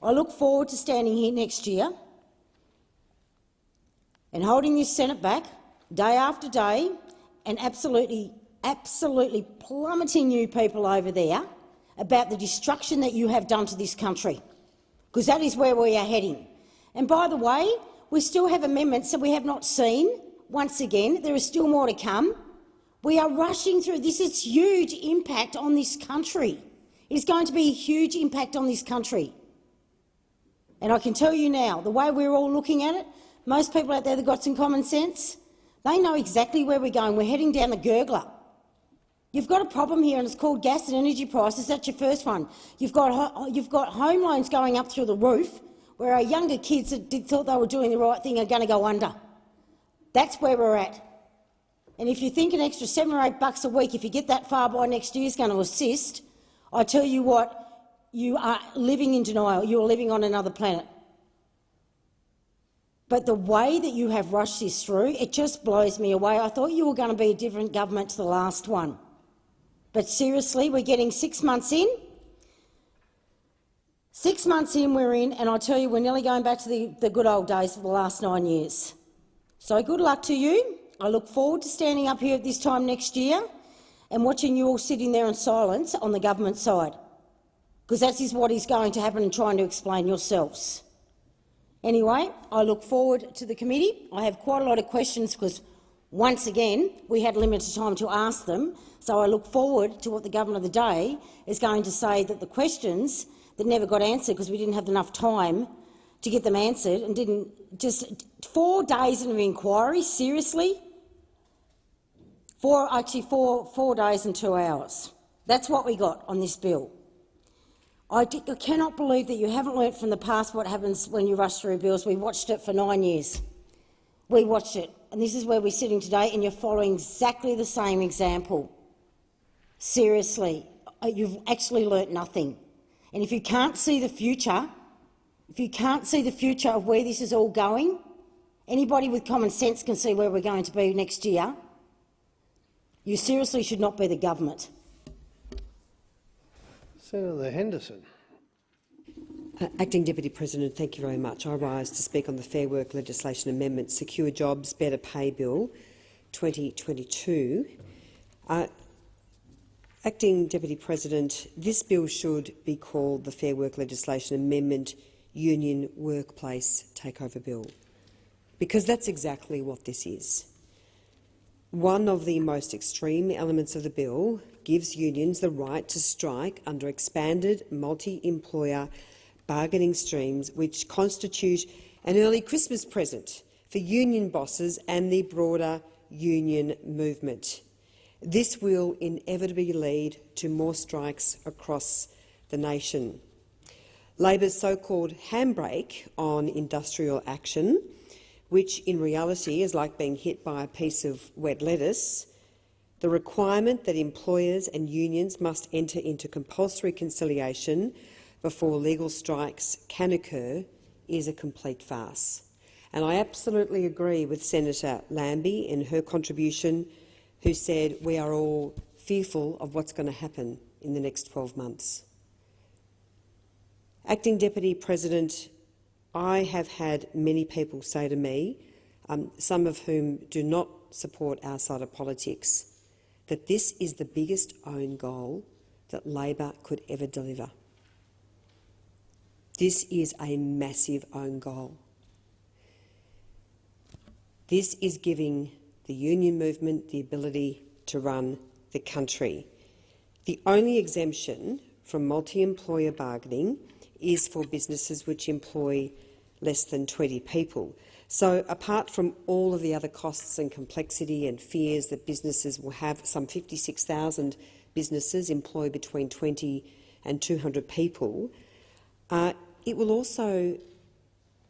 I look forward to standing here next year and holding this Senate back day after day and absolutely plummeting you people over there about the destruction that you have done to this country, because that is where we are heading. And by the way, we still have amendments that we have not seen. Once again, there is still more to come. We are rushing through. This is huge impact on this country. It is going to be a huge impact on this country. And I can tell you now, the way we're all looking at it, most people out there that got some common sense, they know exactly where we're going. We're heading down the gurgler. You've got a problem here, and it's called gas and energy prices. That's your first one. You've got home loans going up through the roof, where our younger kids that thought they were doing the right thing are going to go under. That's where we're at. And if you think an extra $7 or $8 a week, if you get that far by next year, is going to assist, I tell you what, you are living in denial. You are living on another planet. But the way that you have rushed this through, it just blows me away. I thought you were going to be a different government to the last one. But seriously, we're getting 6 months in. 6 months in we're in, and I tell you, we're nearly going back to the good old days of the last 9 years. So good luck to you. I look forward to standing up here at this time next year and watching you all sitting there in silence on the government side, because that is what is going to happen, and trying to explain yourselves. Anyway, I look forward to the committee. I have quite a lot of questions because, once again, we had limited time to ask them, so I look forward to what the Government of the Day is going to say, that the questions that never got answered because we didn't have enough time to get them answered, and didn't just 4 days of an inquiry, seriously? 4 days and 2 hours. That's what we got on this bill. I cannot believe that you haven't learnt from the past what happens when you rush through bills. We watched it for 9 years. We watched it, and this is where we're sitting today, and you're following exactly the same example. Seriously, you've actually learnt nothing. And if you can't see the future, of where this is all going, anybody with common sense can see where we're going to be next year. You seriously should not be the government. Senator Henderson. Acting Deputy President, thank you very much. I rise to speak on the Fair Work Legislation Amendment Secure Jobs, Better Pay Bill 2022. Acting Deputy President, this bill should be called the Fair Work Legislation Amendment Union Workplace Takeover Bill, because that's exactly what this is. One of the most extreme elements of the bill gives unions the right to strike under expanded multi-employer bargaining streams, which constitute an early Christmas present for union bosses and the broader union movement. This will inevitably lead to more strikes across the nation. Labor's so-called handbrake on industrial action, which in reality is like being hit by a piece of wet lettuce, the requirement that employers and unions must enter into compulsory conciliation before legal strikes can occur, is a complete farce. And I absolutely agree with Senator Lambie in her contribution, who said we are all fearful of what's going to happen in the next 12 months. Acting Deputy President, I have had many people say to me, some of whom do not support our side of politics, that this is the biggest own goal that Labor could ever deliver. This is a massive own goal. This is giving the union movement the ability to run the country. The only exemption from multi-employer bargaining is for businesses which employ less than 20 people. So apart from all of the other costs and complexity and fears that businesses will have, some 56,000 businesses employ between 20 and 200 people, it will also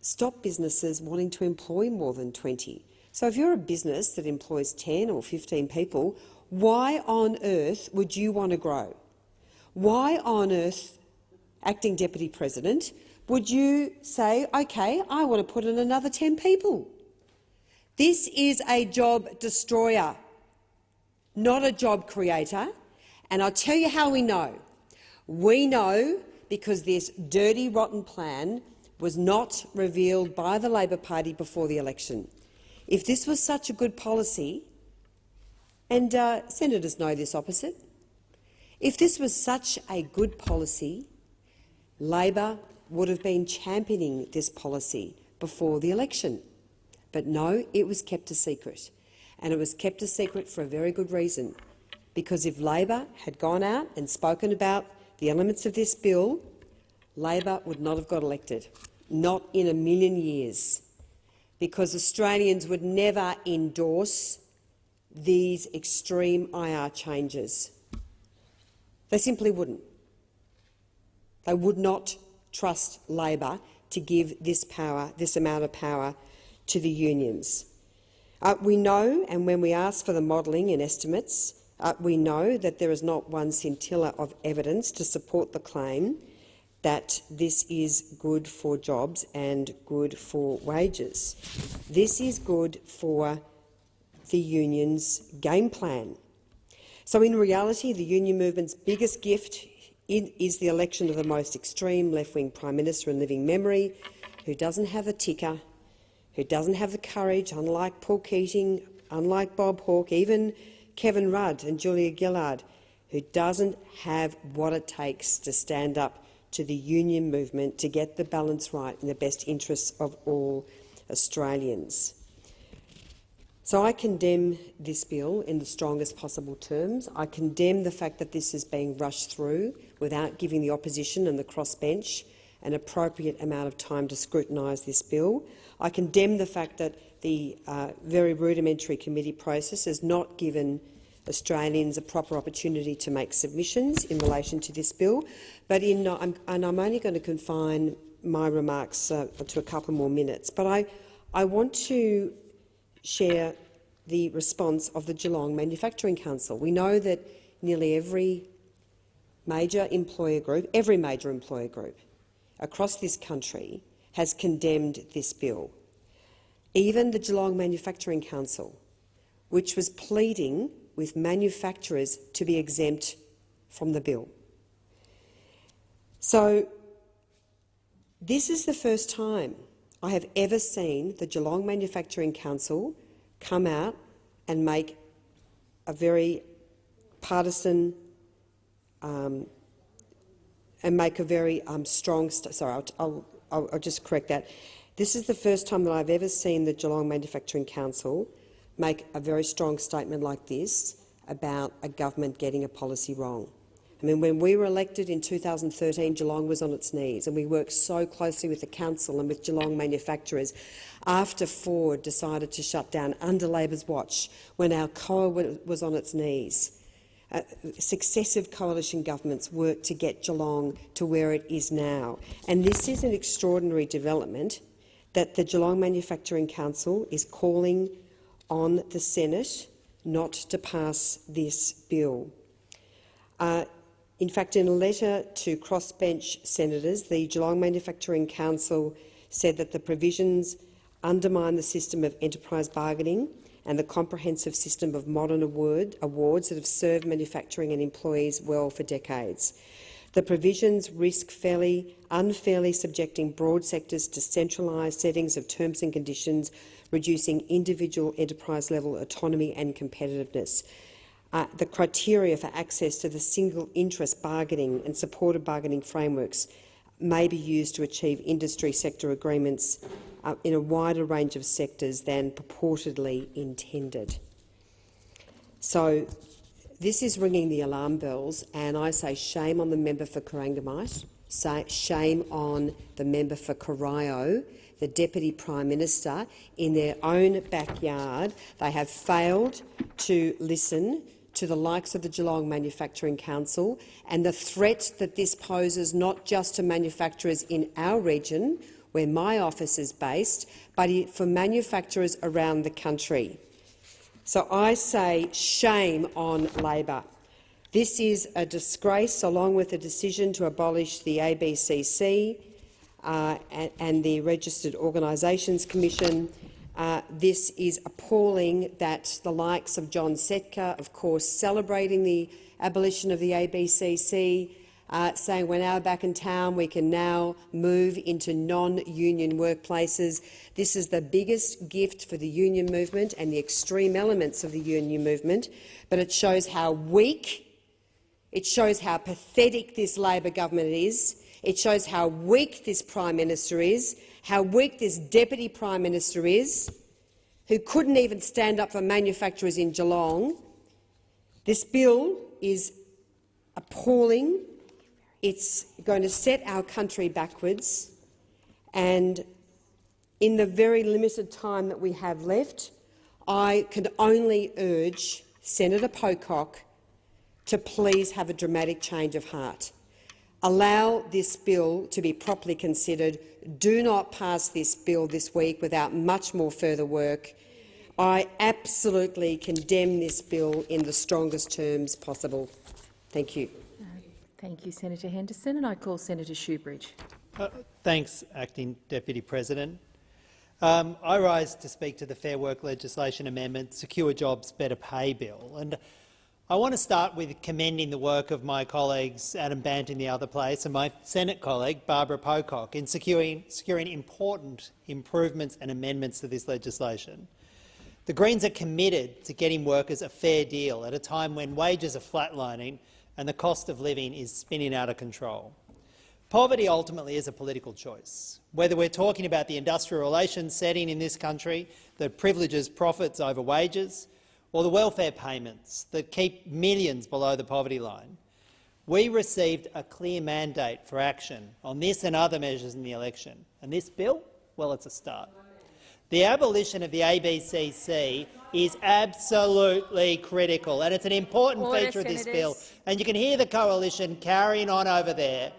stop businesses wanting to employ more than 20. So if you're a business that employs 10 or 15 people, why on earth would you want to grow? Why on earth, Acting Deputy President, would you say, OK, I want to put in another 10 people? This is a job destroyer, not a job creator. And I'll tell you how we know. We know because this dirty, rotten plan was not revealed by the Labor Party before the election. If this was such a good policy, and senators know this opposite, if this was such a good policy, Labor would have been championing this policy before the election. But no, it was kept a secret. And it was kept a secret for a very good reason. Because if Labor had gone out and spoken about the elements of this bill, Labor would not have got elected. Not in a million years. Because Australians would never endorse these extreme IR changes. They simply wouldn't. They would not trust Labor to give this power, this amount of power, to the unions. We know, and when we ask for the modelling and estimates, we know that there is not one scintilla of evidence to support the claim that this is good for jobs and good for wages. This is good for the union's game plan. So in reality, the union movement's biggest gift is the election of the most extreme left-wing Prime Minister in living memory, who doesn't have a ticker, who doesn't have the courage, unlike Paul Keating, unlike Bob Hawke, even Kevin Rudd and Julia Gillard, who doesn't have what it takes to stand up to the union movement to get the balance right in the best interests of all Australians. So I condemn this bill in the strongest possible terms. I condemn the fact that this is being rushed through without giving the opposition and the crossbench an appropriate amount of time to scrutinise this bill. I condemn the fact that the very rudimentary committee process has not given Australians a proper opportunity to make submissions in relation to this bill. But I'm only going to confine my remarks to a couple more minutes. But I want to share the response of the Geelong Manufacturing Council. We know that nearly every major employer group across this country has condemned this bill. Even the Geelong Manufacturing Council, which was pleading with manufacturers to be exempt from the bill. So this is the first time I have ever seen the Geelong Manufacturing Council come out and make a very partisan strong. I'll just correct that. This is the first time that I've ever seen the Geelong Manufacturing Council make a very strong statement like this about a government getting a policy wrong. I mean, when we were elected in 2013, Geelong was on its knees, and we worked so closely with the council and with Geelong manufacturers after Ford decided to shut down under Labor's watch, when Alcoa was on its knees. Successive coalition governments worked to get Geelong to where it is now. And this is an extraordinary development that the Geelong Manufacturing Council is calling on the Senate not to pass this bill. In fact, in a letter to crossbench senators, the Geelong Manufacturing Council said that the provisions undermine the system of enterprise bargaining and the comprehensive system of modern awards that have served manufacturing and employees well for decades. The provisions risk unfairly subjecting broad sectors to centralised settings of terms and conditions, reducing individual enterprise-level autonomy and competitiveness. The criteria for access to the single-interest bargaining and supported bargaining frameworks may be used to achieve industry sector agreements in a wider range of sectors than purportedly intended. So this is ringing the alarm bells, and I say shame on the member for Corangamite, shame on the member for Corio, the Deputy Prime Minister. In their own backyard, they have failed to listen to the likes of the Geelong Manufacturing Council and the threat that this poses not just to manufacturers in our region, where my office is based, but for manufacturers around the country. So I say shame on Labor. This is a disgrace, along with the decision to abolish the ABCC and the Registered Organisations Commission. This is appalling that the likes of John Setka, of course, celebrating the abolition of the ABCC, saying we're now back in town, we can now move into non-union workplaces. This is the biggest gift for the union movement and the extreme elements of the union movement, but it shows how weak, it shows how pathetic this Labor government is, it shows how weak this Prime Minister is, how weak this Deputy Prime Minister is, who couldn't even stand up for manufacturers in Geelong. This bill is appalling. It's going to set our country backwards, and in the very limited time that we have left, I can only urge Senator Pocock to please have a dramatic change of heart. Allow this bill to be properly considered. Do not pass this bill this week without much more further work. I absolutely condemn this bill in the strongest terms possible. Thank you. Thank you, Senator Henderson. And I call Senator Shoebridge. Thanks, Acting Deputy President. I rise to speak to the Fair Work legislation amendment, Secure Jobs, Better Pay bill. And I want to start with commending the work of my colleagues Adam Bandt in the other place and my Senate colleague Barbara Pocock in securing important improvements and amendments to this legislation. The Greens are committed to getting workers a fair deal at a time when wages are flatlining and the cost of living is spinning out of control. Poverty ultimately is a political choice. Whether we're talking about the industrial relations setting in this country that privileges profits over wages, or the welfare payments that keep millions below the poverty line, we received a clear mandate for action on this and other measures in the election. And this bill, well, it's a start. The abolition of the ABCC is absolutely critical, and it's an important feature of this bill. And you can hear the coalition carrying on over there,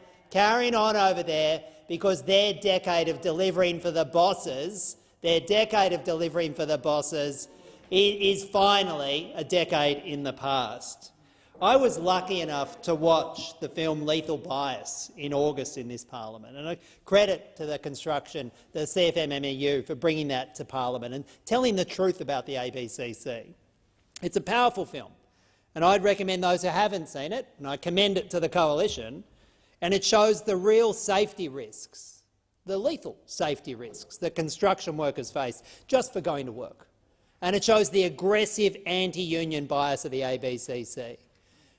because their decade of delivering for the bosses, is finally a decade in the past. I was lucky enough to watch the film Lethal Bias in August in this parliament, and I credit to the construction, the CFMMEU, for bringing that to parliament and telling the truth about the ABCC. It's a powerful film, and I'd recommend those who haven't seen it, and I commend it to the coalition, and it shows the real safety risks, the lethal safety risks that construction workers face just for going to work. And it shows the aggressive anti-union bias of the ABCC,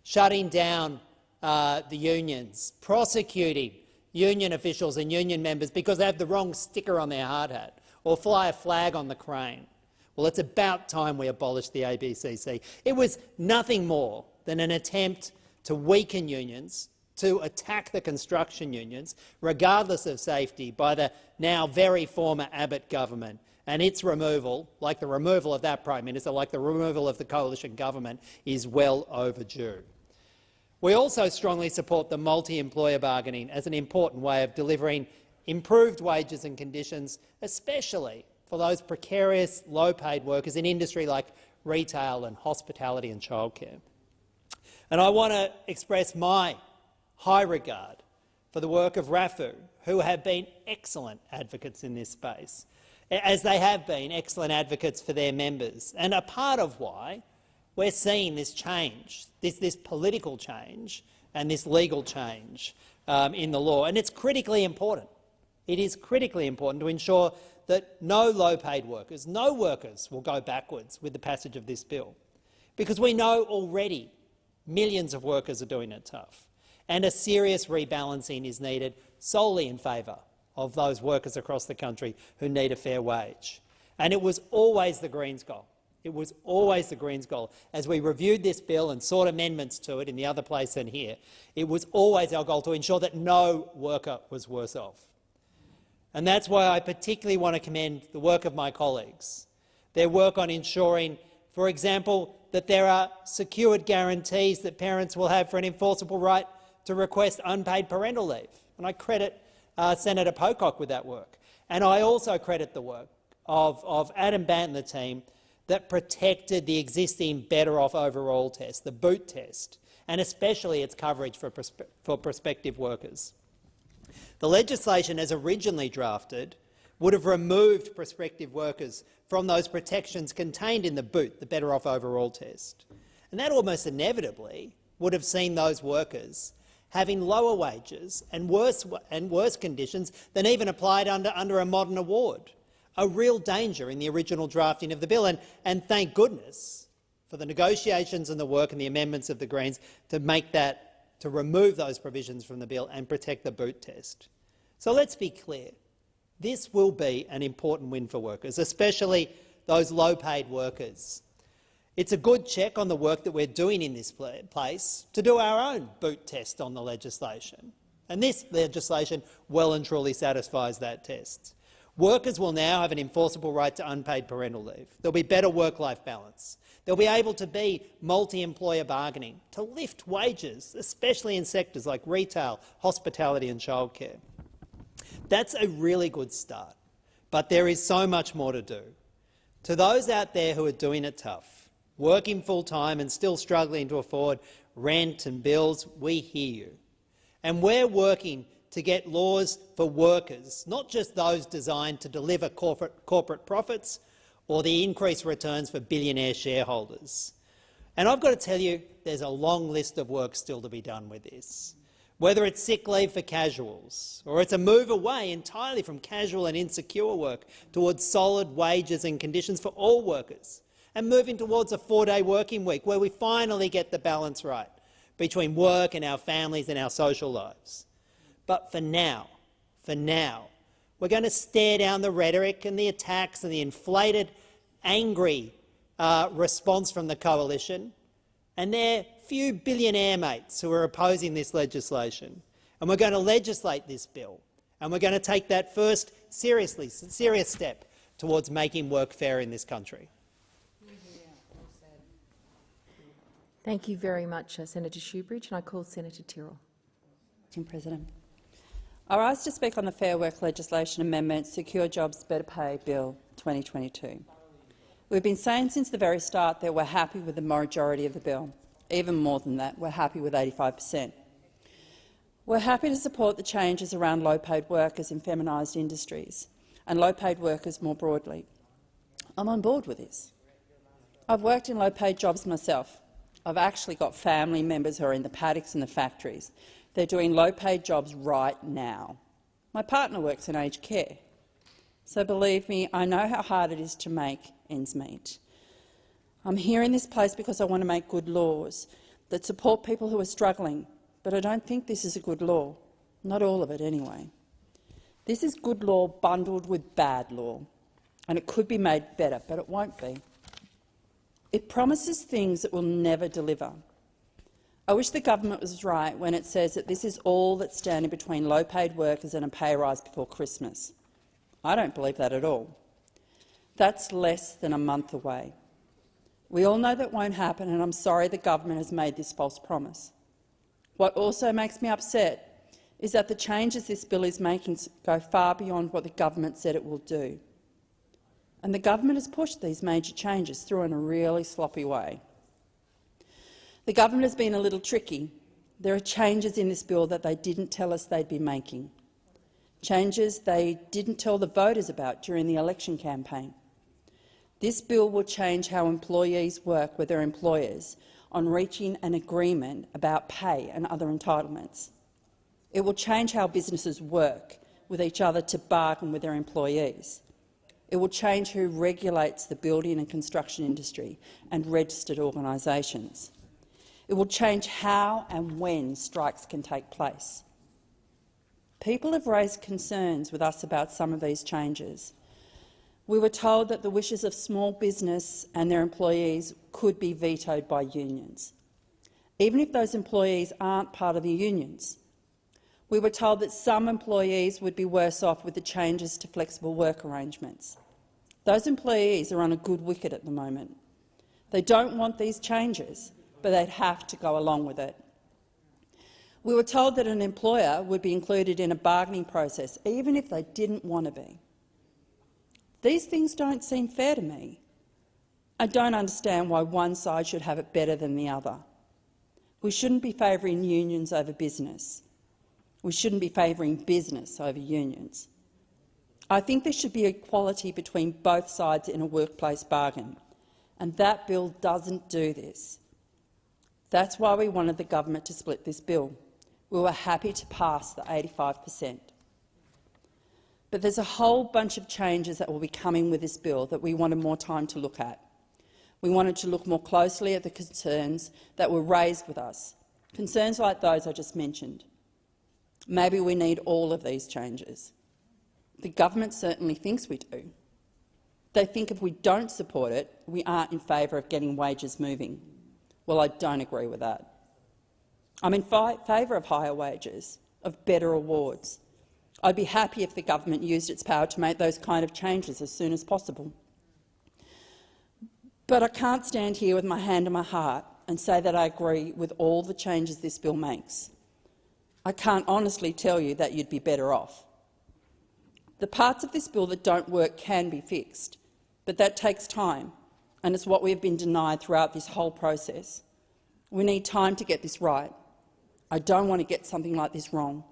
shutting down the unions, prosecuting union officials and union members because they have the wrong sticker on their hard hat or fly a flag on the crane. Well, it's about time we abolished the ABCC. It was nothing more than an attempt to weaken unions, to attack the construction unions, regardless of safety, by the now very former Abbott government. And its removal, like the removal of that Prime Minister, like the removal of the coalition government, is well overdue. We also strongly support the multi-employer bargaining as an important way of delivering improved wages and conditions, especially for those precarious, low-paid workers in industry like retail and hospitality and childcare. And I want to express my high regard for the work of RAFU, who have been excellent advocates in this space, as they have been excellent advocates for their members, and a part of why we're seeing this change, this political change and this legal change in the law. And it's critically important. It is critically important to ensure that no low-paid workers, no workers will go backwards with the passage of this bill, because we know already millions of workers are doing it tough, and a serious rebalancing is needed solely in favour of those workers across the country who need a fair wage. And it was always the Greens' goal. It was always the Greens' goal. As we reviewed this bill and sought amendments to it in the other place than here, it was always our goal to ensure that no worker was worse off. And that's why I particularly want to commend the work of my colleagues, their work on ensuring, for example, that there are secured guarantees that parents will have for an enforceable right to request unpaid parental leave. And I credit Senator Pocock with that work. And I also credit the work of Adam Bandt and the team that protected the existing Better Off Overall test, the BOOT test, and especially its coverage for prospective workers. The legislation, as originally drafted, would have removed prospective workers from those protections contained in the BOOT, the Better Off Overall test. And that almost inevitably would have seen those workers having lower wages and worse conditions than even applied under a modern award. A real danger in the original drafting of the bill, and thank goodness for the negotiations and the work and the amendments of the Greens to remove those provisions from the bill and protect the BOOT test. So let's be clear. This will be an important win for workers, especially those low-paid workers. It's a good check on the work that we're doing in this place to do our own BOOT test on the legislation. And this legislation well and truly satisfies that test. Workers will now have an enforceable right to unpaid parental leave. There'll be better work-life balance. They'll be able to be multi-employer bargaining to lift wages, especially in sectors like retail, hospitality and childcare. That's a really good start, but there is so much more to do. To those out there who are doing it tough, working full-time and still struggling to afford rent and bills, we hear you. And we're working to get laws for workers, not just those designed to deliver corporate profits or the increased returns for billionaire shareholders. And I've got to tell you, there's a long list of work still to be done with this. Whether it's sick leave for casuals, or it's a move away entirely from casual and insecure work towards solid wages and conditions for all workers, and moving towards a 4-day working week where we finally get the balance right between work and our families and our social lives. But for now, we're going to stare down the rhetoric and the attacks and the inflated, angry response from the coalition and their few billionaire mates who are opposing this legislation. And we're going to legislate this bill, and we're going to take that first serious step towards making work fair in this country. Thank you very much, Senator Shoebridge, and I call Senator Tyrrell. Mr. President, I rise to speak on the Fair Work Legislation Amendment Secure Jobs Better Pay Bill 2022. We've been saying since the very start that we're happy with the majority of the bill. Even more than that, we're happy with 85%. We're happy to support the changes around low-paid workers in feminised industries and low-paid workers more broadly. I'm on board with this. I've worked in low-paid jobs myself. I've actually got family members who are in the paddocks and the factories. They're doing low-paid jobs right now. My partner works in aged care. So believe me, I know how hard it is to make ends meet. I'm here in this place because I want to make good laws that support people who are struggling, but I don't think this is a good law. Not all of it, anyway. This is good law bundled with bad law, and it could be made better, but it won't be. It promises things it will never deliver. I wish the government was right when it says that this is all that's standing between low-paid workers and a pay rise before Christmas. I don't believe that at all. That's less than a month away. We all know that won't happen, and I'm sorry the government has made this false promise. What also makes me upset is that the changes this bill is making go far beyond what the government said it will do. And the government has pushed these major changes through in a really sloppy way. The government has been a little tricky. There are changes in this bill that they didn't tell us they'd be making, changes they didn't tell the voters about during the election campaign. This bill will change how employees work with their employers on reaching an agreement about pay and other entitlements. It will change how businesses work with each other to bargain with their employees. It will change who regulates the building and construction industry and registered organisations. It will change how and when strikes can take place. People have raised concerns with us about some of these changes. We were told that the wishes of small business and their employees could be vetoed by unions, even if those employees aren't part of the unions. We were told that some employees would be worse off with the changes to flexible work arrangements. Those employees are on a good wicket at the moment. They don't want these changes, but they'd have to go along with it. We were told that an employer would be included in a bargaining process, even if they didn't want to be. These things don't seem fair to me. I don't understand why one side should have it better than the other. We shouldn't be favouring unions over business. We shouldn't be favouring business over unions. I think there should be equality between both sides in a workplace bargain, and that bill doesn't do this. That's why we wanted the government to split this bill. We were happy to pass the 85%. But there's a whole bunch of changes that will be coming with this bill that we wanted more time to look at. We wanted to look more closely at the concerns that were raised with us, concerns like those I just mentioned. Maybe we need all of these changes. The government certainly thinks we do. They think if we don't support it, we aren't in favour of getting wages moving. Well, I don't agree with that. I'm in favour of higher wages, of better awards. I'd be happy if the government used its power to make those kind of changes as soon as possible. But I can't stand here with my hand on my heart and say that I agree with all the changes this bill makes. I can't honestly tell you that you'd be better off. The parts of this bill that don't work can be fixed, but that takes time, and it's what we have been denied throughout this whole process. We need time to get this right. I don't want to get something like this wrong.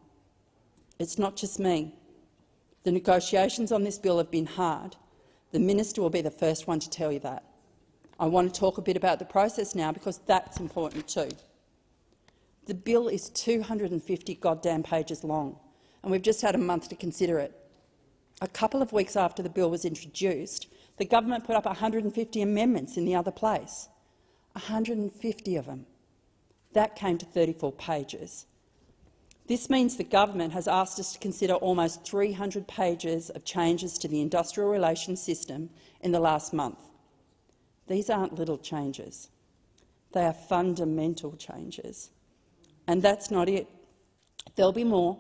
It's not just me. The negotiations on this bill have been hard. The minister will be the first one to tell you that. I want to talk a bit about the process now because that's important too. The bill is 250 goddamn pages long, and we've just had a month to consider it. A couple of weeks after the bill was introduced, the government put up 150 amendments in the other place. 150 of them. That came to 34 pages. This means the government has asked us to consider almost 300 pages of changes to the industrial relations system in the last month. These aren't little changes. They are fundamental changes. And that's not it. There'll be more.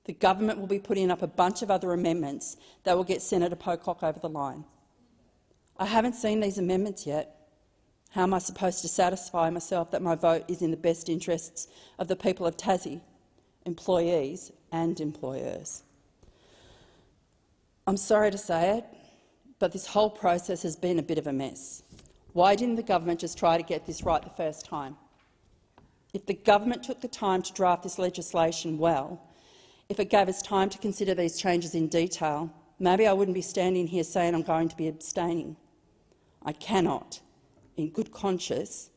The government will be putting up a bunch of other amendments that will get Senator Pocock over the line. I haven't seen these amendments yet. How am I supposed to satisfy myself that my vote is in the best interests of the people of Tassie, employees and employers? I'm sorry to say it, but this whole process has been a bit of a mess. Why didn't the government just try to get this right the first time? If the government took the time to draft this legislation well, if it gave us time to consider these changes in detail, maybe I wouldn't be standing here saying I'm going to be abstaining. I cannot, in good conscience,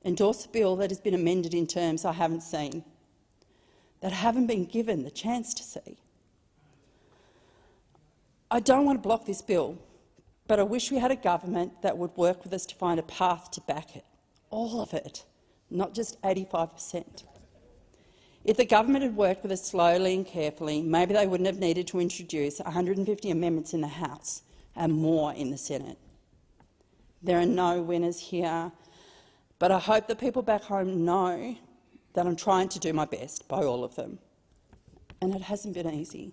endorse a bill that has been amended in terms I haven't seen, that I haven't been given the chance to see. I don't want to block this bill, but I wish we had a government that would work with us to find a path to back it, all of it, not just 85%. If the government had worked with us slowly and carefully, maybe they wouldn't have needed to introduce 150 amendments in the House and more in the Senate. There are no winners here, but I hope that people back home know that I'm trying to do my best by all of them, and it hasn't been easy.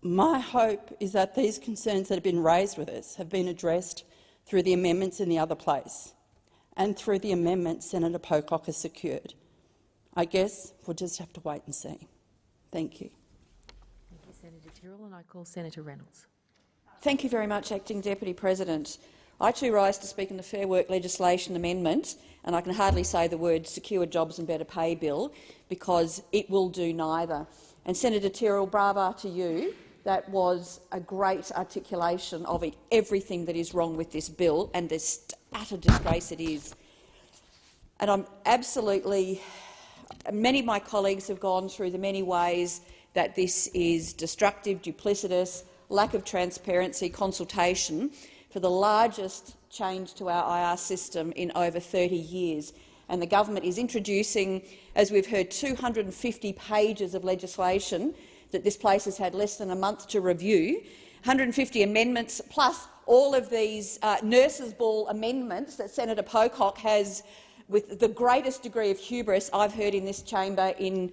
My hope is that these concerns that have been raised with us have been addressed through the amendments in the other place and through the amendments Senator Pocock has secured. I guess we'll just have to wait and see. Thank you. Thank you, Senator Tyrrell, and I call Senator Reynolds. Thank you very much, Acting Deputy President. I too rise to speak on the Fair Work legislation amendment, and I can hardly say the words secure jobs and better pay bill because it will do neither. And Senator Tyrrell, bravo to you. That was a great articulation of everything that is wrong with this bill and the utter disgrace it is. And I'm absolutely— many of my colleagues have gone through the many ways that this is destructive, duplicitous, lack of transparency, consultation for the largest change to our IR system in over 30 years. And the government is introducing, as we've heard, 250 pages of legislation that this place has had less than a month to review, 150 amendments, plus all of these nurses' ball amendments that Senator Pocock has, with the greatest degree of hubris I've heard in this chamber in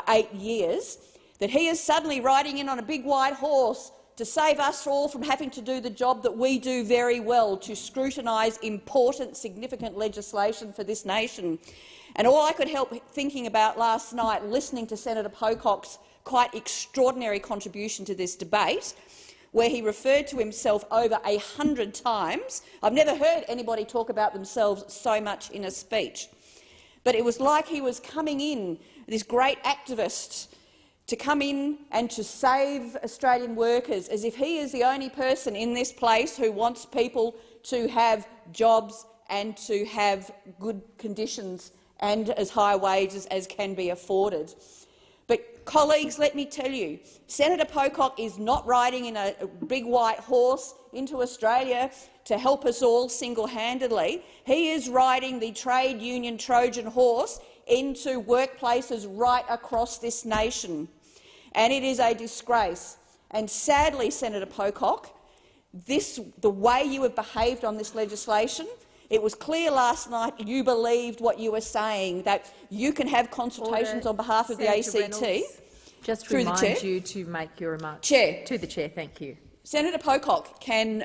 8 years, that he is suddenly riding in on a big white horse to save us all from having to do the job that we do very well, to scrutinise important, significant legislation for this nation. And all I could help thinking about last night, listening to Senator Pocock's quite extraordinary contribution to this debate, where he referred to himself over 100 times. I've never heard anybody talk about themselves so much in a speech. But it was like he was coming in, this great activist, to come in and to save Australian workers, as if he is the only person in this place who wants people to have jobs and to have good conditions and as high wages as can be afforded. But, colleagues, let me tell you, Senator Pocock is not riding in a big white horse into Australia to help us all single-handedly. He is riding the trade union Trojan horse into workplaces right across this nation. And it is a disgrace. And sadly, Senator Pocock, the way you have behaved on this legislation, it was clear last night you believed what you were saying, that you can have consultations on behalf of the ACT. Reynolds, just remind you to make your remarks to the chair. Thank you. Senator Pocock can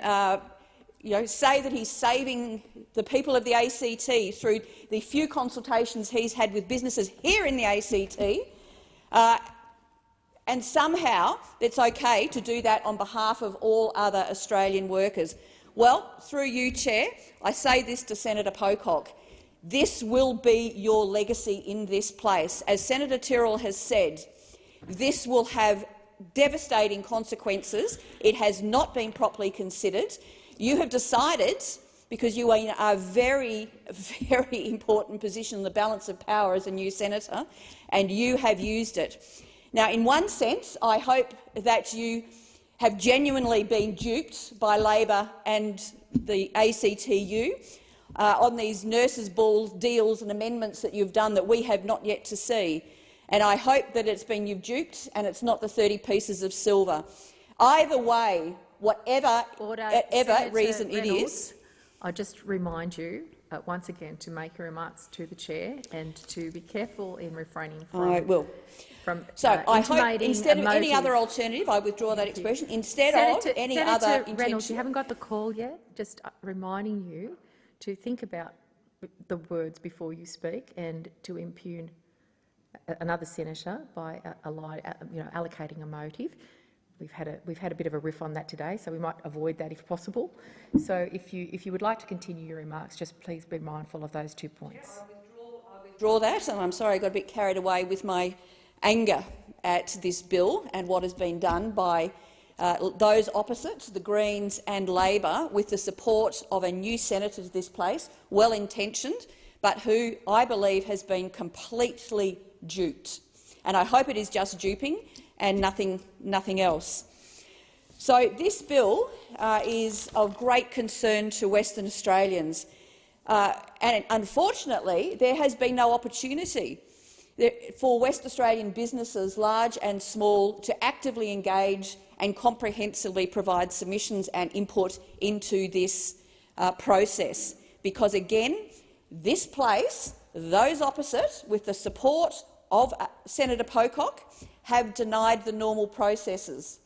say that he's saving the people of the ACT through the few consultations he's had with businesses here in the ACT, and somehow it's okay to do that on behalf of all other Australian workers. Well, through you, Chair, I say this to Senator Pocock. This will be your legacy in this place. As Senator Tyrrell has said, this will have devastating consequences. It has not been properly considered. You have decided, because you are in a very, very important position in the balance of power as a new senator, and you have used it. Now, in one sense, I hope that you have genuinely been duped by Labor and the ACTU on these nurses' ball deals and amendments that you've done that we have not yet to see. And I hope that you've duped and it's not the 30 pieces of silver. Either way, whatever reason it is— I just remind you once again to make your remarks to the chair and to be careful in refraining from— I will. I hope instead of any other alternative, I withdraw that expression. Instead of any other intention— Reynolds, you haven't got the call yet. Just reminding you to think about the words before you speak and to impugn another senator by allocating a motive. We've had a bit of a riff on that today, so we might avoid that if possible. So if you would like to continue your remarks, just please be mindful of those 2 points. I withdraw that, and I'm sorry I got a bit carried away with my anger at this bill and what has been done by those opposite, the Greens and Labor, with the support of a new senator to this place, well-intentioned, but who I believe has been completely duped. And I hope it is just duping and nothing else. So this bill is of great concern to Western Australians, and unfortunately there has been no opportunity for West Australian businesses, large and small, to actively engage and comprehensively provide submissions and input into this process. Because, again, this place, those opposite, with the support of Senator Pocock, have denied the normal processes.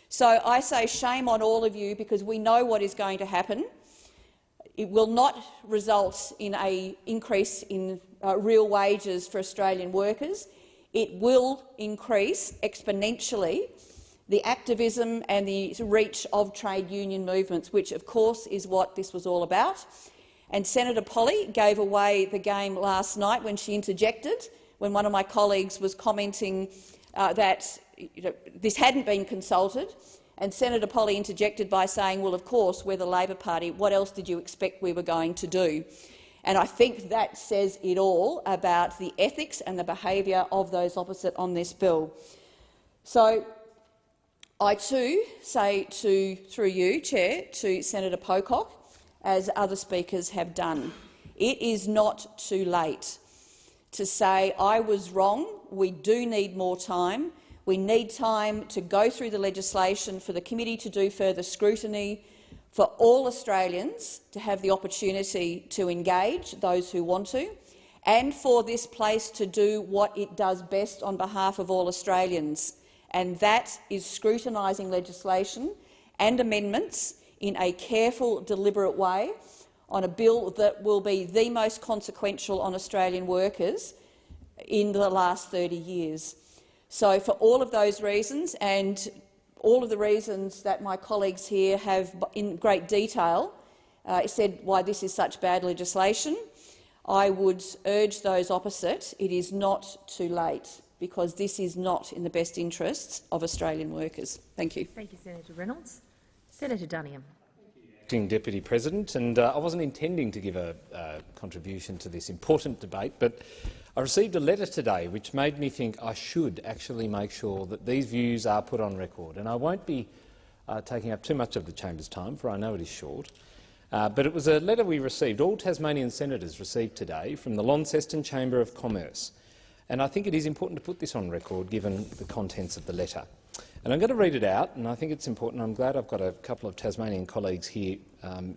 So I say shame on all of you, because we know what is going to happen. It will not result in an increase in real wages for Australian workers. It will increase exponentially the activism and the reach of trade union movements, which of course is what this was all about. And Senator Polley gave away the game last night when she interjected, when one of my colleagues was commenting that this hadn't been consulted. And Senator Polley interjected by saying, well, of course, we're the Labor Party. What else did you expect we were going to do? And I think that says it all about the ethics and the behaviour of those opposite on this bill. So I too say through you, Chair, to Senator Pocock, as other speakers have done, it is not too late to say, I was wrong, we do need more time. We need time to go through the legislation, for the committee to do further scrutiny, for all Australians to have the opportunity to engage, those who want to, and for this place to do what it does best on behalf of all Australians, and that is scrutinising legislation and amendments in a careful, deliberate way on a bill that will be the most consequential on Australian workers in the last 30 years. So for all of those reasons, and all of the reasons that my colleagues here have in great detail said why this is such bad legislation. I would urge those opposite. It is not too late, because this is not in the best interests of Australian workers. Thank you. Thank you, Senator Reynolds. Senator Duniam. Acting Deputy President, and I wasn't intending to give a contribution to this important debate, but I received a letter today which made me think I should actually make sure that these views are put on record. And I won't be taking up too much of the chamber's time, for I know it is short. But it was a letter we received, all Tasmanian senators received today, from the Launceston Chamber of Commerce. And I think it is important to put this on record, given the contents of the letter. And I'm going to read it out, and I think it's important. I'm glad I've got a couple of Tasmanian colleagues here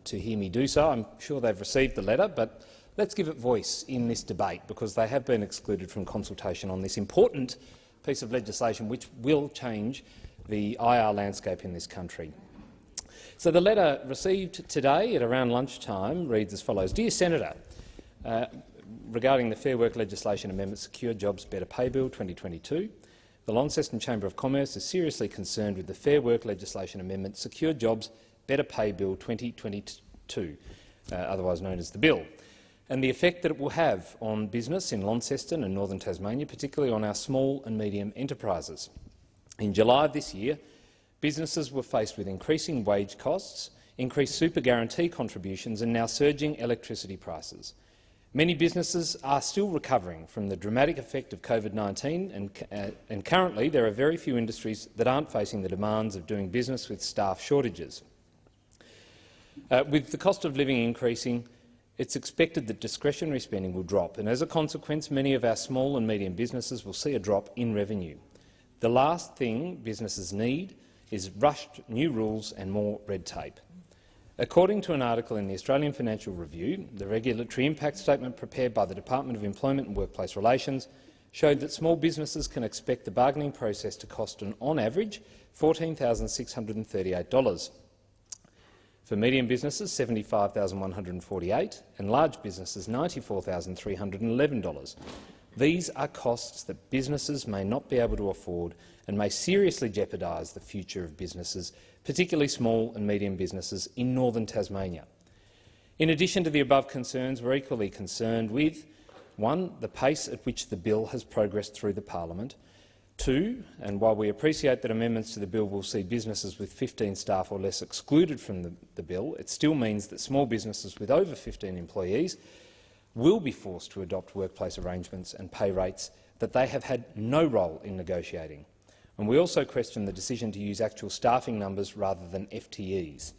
to hear me do so. I'm sure they've received the letter, but let's give it voice in this debate, because they have been excluded from consultation on this important piece of legislation which will change the IR landscape in this country. So the letter received today at around lunchtime reads as follows. Dear Senator, regarding the Fair Work Legislation Amendment Secure Jobs Better Pay Bill 2022, the Launceston Chamber of Commerce is seriously concerned with the Fair Work Legislation Amendment Secure Jobs Better Pay Bill 2022, otherwise known as the bill, and the effect that it will have on business in Launceston and northern Tasmania, particularly on our small and medium enterprises. In July of this year, businesses were faced with increasing wage costs, increased super guarantee contributions and now surging electricity prices. Many businesses are still recovering from the dramatic effect of COVID-19, and currently there are very few industries that aren't facing the demands of doing business with staff shortages. With the cost of living increasing, it's expected that discretionary spending will drop, and as a consequence many of our small and medium businesses will see a drop in revenue. The last thing businesses need is rushed new rules and more red tape. According to an article in the Australian Financial Review, the regulatory impact statement prepared by the Department of Employment and Workplace Relations showed that small businesses can expect the bargaining process to cost on average $14,638. For medium businesses, $75,148, and large businesses, $94,311. These are costs that businesses may not be able to afford and may seriously jeopardise the future of businesses, particularly small and medium businesses in northern Tasmania. In addition to the above concerns, we're equally concerned with 1. the pace at which the bill has progressed through the parliament, 2. and while we appreciate that amendments to the bill will see businesses with 15 staff or less excluded from the bill, it still means that small businesses with over 15 employees will be forced to adopt workplace arrangements and pay rates that they have had no role in negotiating. And we also question the decision to use actual staffing numbers rather than FTEs.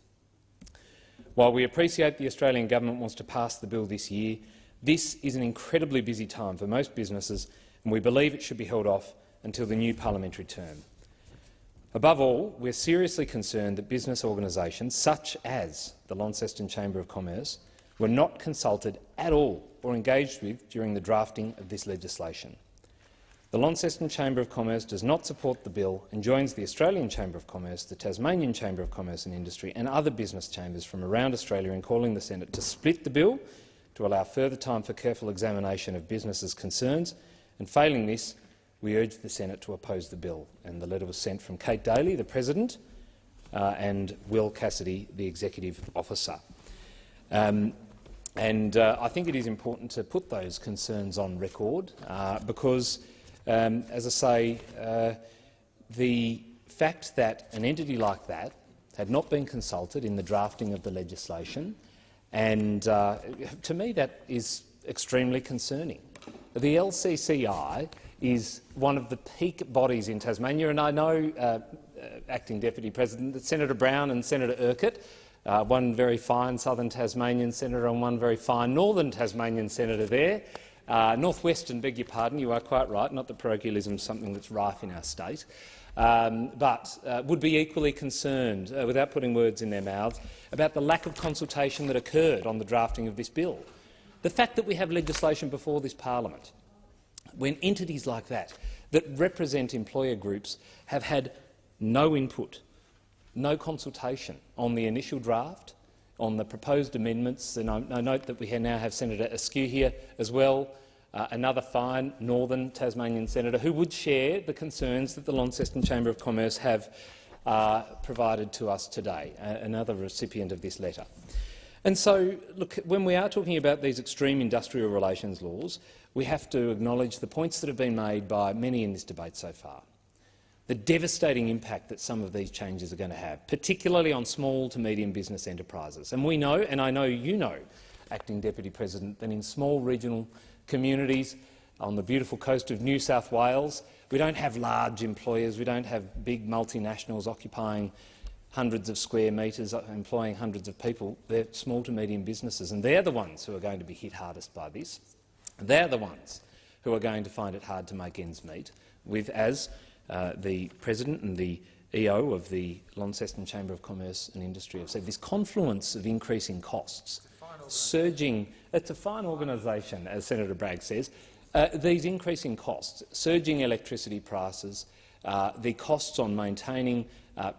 While we appreciate the Australian government wants to pass the bill this year, this is an incredibly busy time for most businesses, and we believe it should be held off until the new parliamentary term. Above all, we are seriously concerned that business organisations such as the Launceston Chamber of Commerce were not consulted at all or engaged with during the drafting of this legislation. The Launceston Chamber of Commerce does not support the bill and joins the Australian Chamber of Commerce, the Tasmanian Chamber of Commerce and Industry and other business chambers from around Australia in calling the Senate to split the bill to allow further time for careful examination of businesses' concerns, and failing this, we urge the Senate to oppose the bill. And the letter was sent from Kate Daly, the President, and Will Cassidy, the Executive Officer. I think it is important to put those concerns on record because, as I say, the fact that an entity like that had not been consulted in the drafting of the legislation, and to me that is extremely concerning. The LCCI is one of the peak bodies in Tasmania, and I know, Acting Deputy President, that Senator Brown and Senator Urquhart, one very fine southern Tasmanian senator and one very fine northern Tasmanian senator there, northwestern, beg your pardon, you are quite right, not that parochialism is something that's rife in our state, but would be equally concerned, without putting words in their mouths, about the lack of consultation that occurred on the drafting of this bill. The fact that we have legislation before this parliament when entities like that represent employer groups have had no input, no consultation on the initial draft, on the proposed amendments, and I note that we now have Senator Askew here as well, another fine northern Tasmanian senator who would share the concerns that the Launceston Chamber of Commerce have provided to us today, another recipient of this letter. And so, look, when we are talking about these extreme industrial relations laws, we have to acknowledge the points that have been made by many in this debate so far. The devastating impact that some of these changes are going to have, particularly on small to medium business enterprises. And we know, and I know you know, Acting Deputy President, that in small regional communities on the beautiful coast of New South Wales, we don't have large employers, we don't have big multinationals occupying hundreds of square metres, employing hundreds of people. They're small to medium businesses, and they're the ones who are going to be hit hardest by this. They're the ones who are going to find it hard to make ends meet, with, as the President and the EO of the Launceston Chamber of Commerce and Industry have said, this confluence of increasing costs, surging— it's a fine organisation, as Senator Bragg says— these increasing costs, surging electricity prices, the costs on maintaining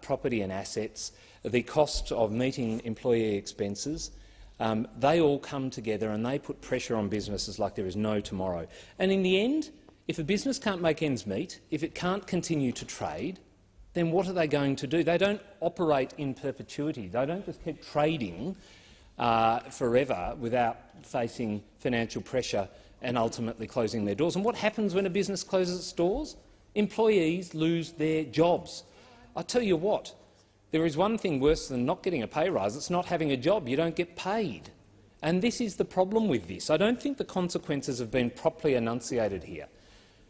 property and assets, the cost of meeting employee expenses, they all come together and they put pressure on businesses like there is no tomorrow. And in the end, if a business can't make ends meet, if it can't continue to trade, then what are they going to do? They don't operate in perpetuity. They don't just keep trading forever without facing financial pressure and ultimately closing their doors. And what happens when a business closes its doors? Employees lose their jobs. I tell you what, there is one thing worse than not getting a pay rise. It's not having a job. You don't get paid. And this is the problem with this. I don't think the consequences have been properly enunciated here.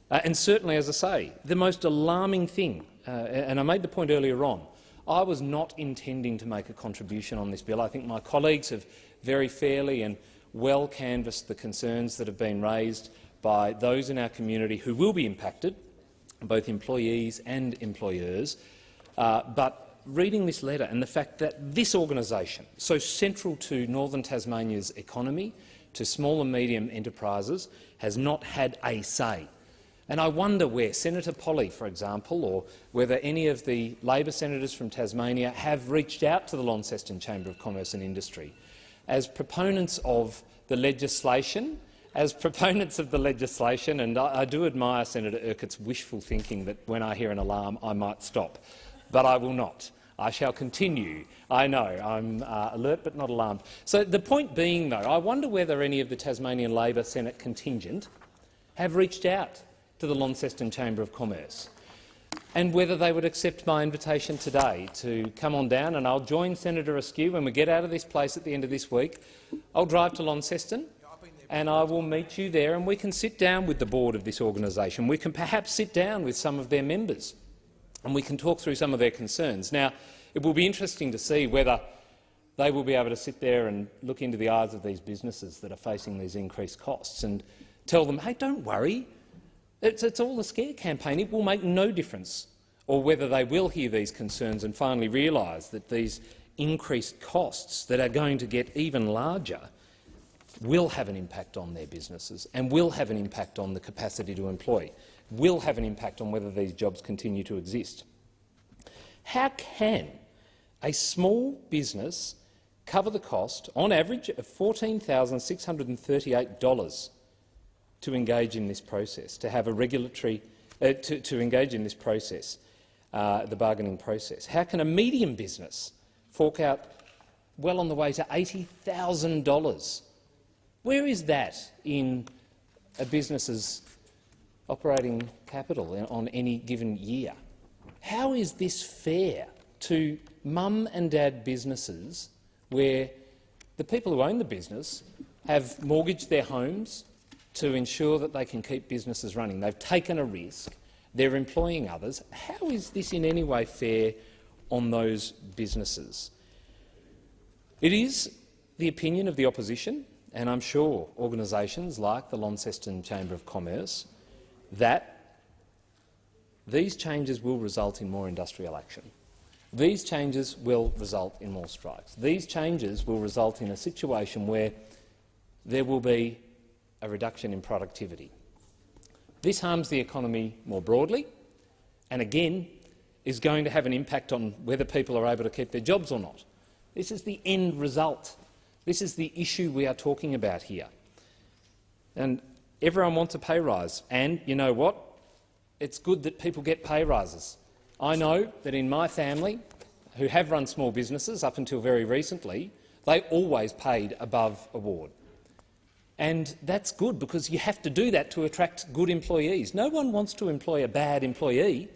And certainly, as I say, the most alarming thing, and I made the point earlier on, I was not intending to make a contribution on this bill. I think my colleagues have very fairly and well canvassed the concerns that have been raised by those in our community who will be impacted, both employees and employers. But reading this letter and the fact that this organisation, so central to Northern Tasmania's economy, to small and medium enterprises, has not had a say. And I wonder where Senator Polley, for example, or whether any of the Labor senators from Tasmania have reached out to the Launceston Chamber of Commerce and Industry. As proponents of the legislation, and I do admire Senator Urquhart's wishful thinking that when I hear an alarm I might stop, but I will not. I shall continue. I know, I'm alert but not alarmed. So the point being, though, I wonder whether any of the Tasmanian Labor Senate contingent have reached out to the Launceston Chamber of Commerce, and whether they would accept my invitation today to come on down, and I'll join Senator Askew when we get out of this place at the end of this week. I'll drive to Launceston and I will meet you there, and we can sit down with the board of this organisation. We can perhaps sit down with some of their members and we can talk through some of their concerns. Now, it will be interesting to see whether they will be able to sit there and look into the eyes of these businesses that are facing these increased costs and tell them, hey, don't worry, it's all a scare campaign. It will make no difference. Or whether they will hear these concerns and finally realise that these increased costs that are going to get even larger will have an impact on their businesses and will have an impact on the capacity to employ, will have an impact on whether these jobs continue to exist. How can a small business cover the cost, on average, of $14,638 to engage in this process, to have a regulatory to engage in this process, the bargaining process? How can a medium business fork out well on the way to $80,000? Where is that in a business's operating capital on any given year? How is this fair to mum and dad businesses where the people who own the business have mortgaged their homes to ensure that they can keep businesses running? They've taken a risk. They're employing others. How is this in any way fair on those businesses? It is the opinion of the opposition, and I'm sure organisations like the Launceston Chamber of Commerce, that these changes will result in more industrial action. These changes will result in more strikes. These changes will result in a situation where there will be a reduction in productivity. This harms the economy more broadly and, again, is going to have an impact on whether people are able to keep their jobs or not. This is the end result. This is the issue we are talking about here. And everyone wants a pay rise, and you know what? It's good that people get pay rises. I know that in my family, who have run small businesses up until very recently, they always paid above award. And that's good, because you have to do that to attract good employees. No one wants to employ a bad employee,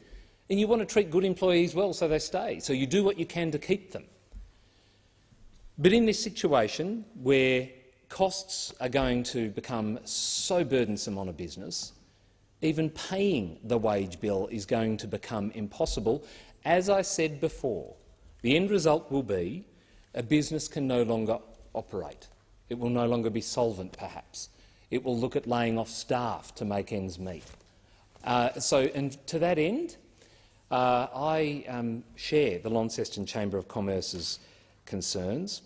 and you want to treat good employees well so they stay. So you do what you can to keep them. But in this situation where costs are going to become so burdensome on a business, even paying the wage bill is going to become impossible. As I said before, the end result will be a business can no longer operate. It will no longer be solvent, perhaps. It will look at laying off staff to make ends meet. And to that end, I share the Launceston Chamber of Commerce's concerns.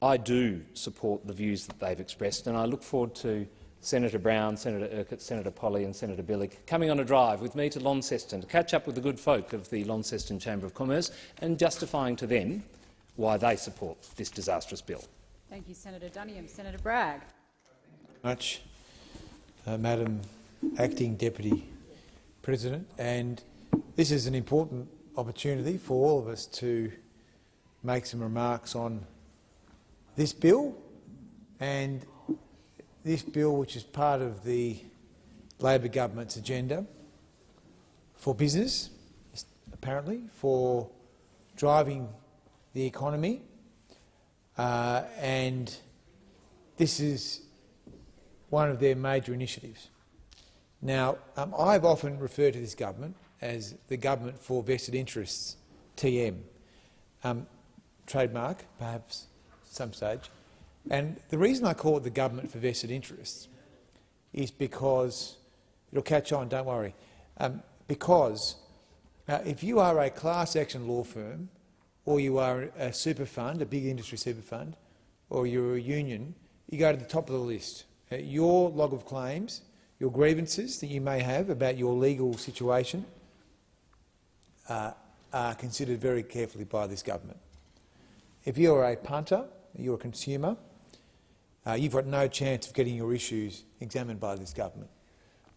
I do support the views that they've expressed, and I look forward to Senator Brown, Senator Urquhart, Senator Polley and Senator Billig coming on a drive with me to Launceston to catch up with the good folk of the Launceston Chamber of Commerce and justifying to them why they support this disastrous bill. Thank you, Senator Duniam. Senator Bragg. Much, Madam Acting Deputy President, and this is an important opportunity for all of us to make some remarks on this bill, and this bill, which is part of the Labor government's agenda for business, apparently, for driving the economy, and this is one of their major initiatives. Now, I've often referred to this government as the government for vested interests, TM, trademark, perhaps at some stage. And the reason I call it the government for vested interests is because, it'll catch on, don't worry, because if you are a class action law firm, or you are a super fund, a big industry super fund, or you're a union, you go to the top of the list. Your log of claims, your grievances that you may have about your legal situation are considered very carefully by this government. If you're a punter, you're a consumer, you've got no chance of getting your issues examined by this government,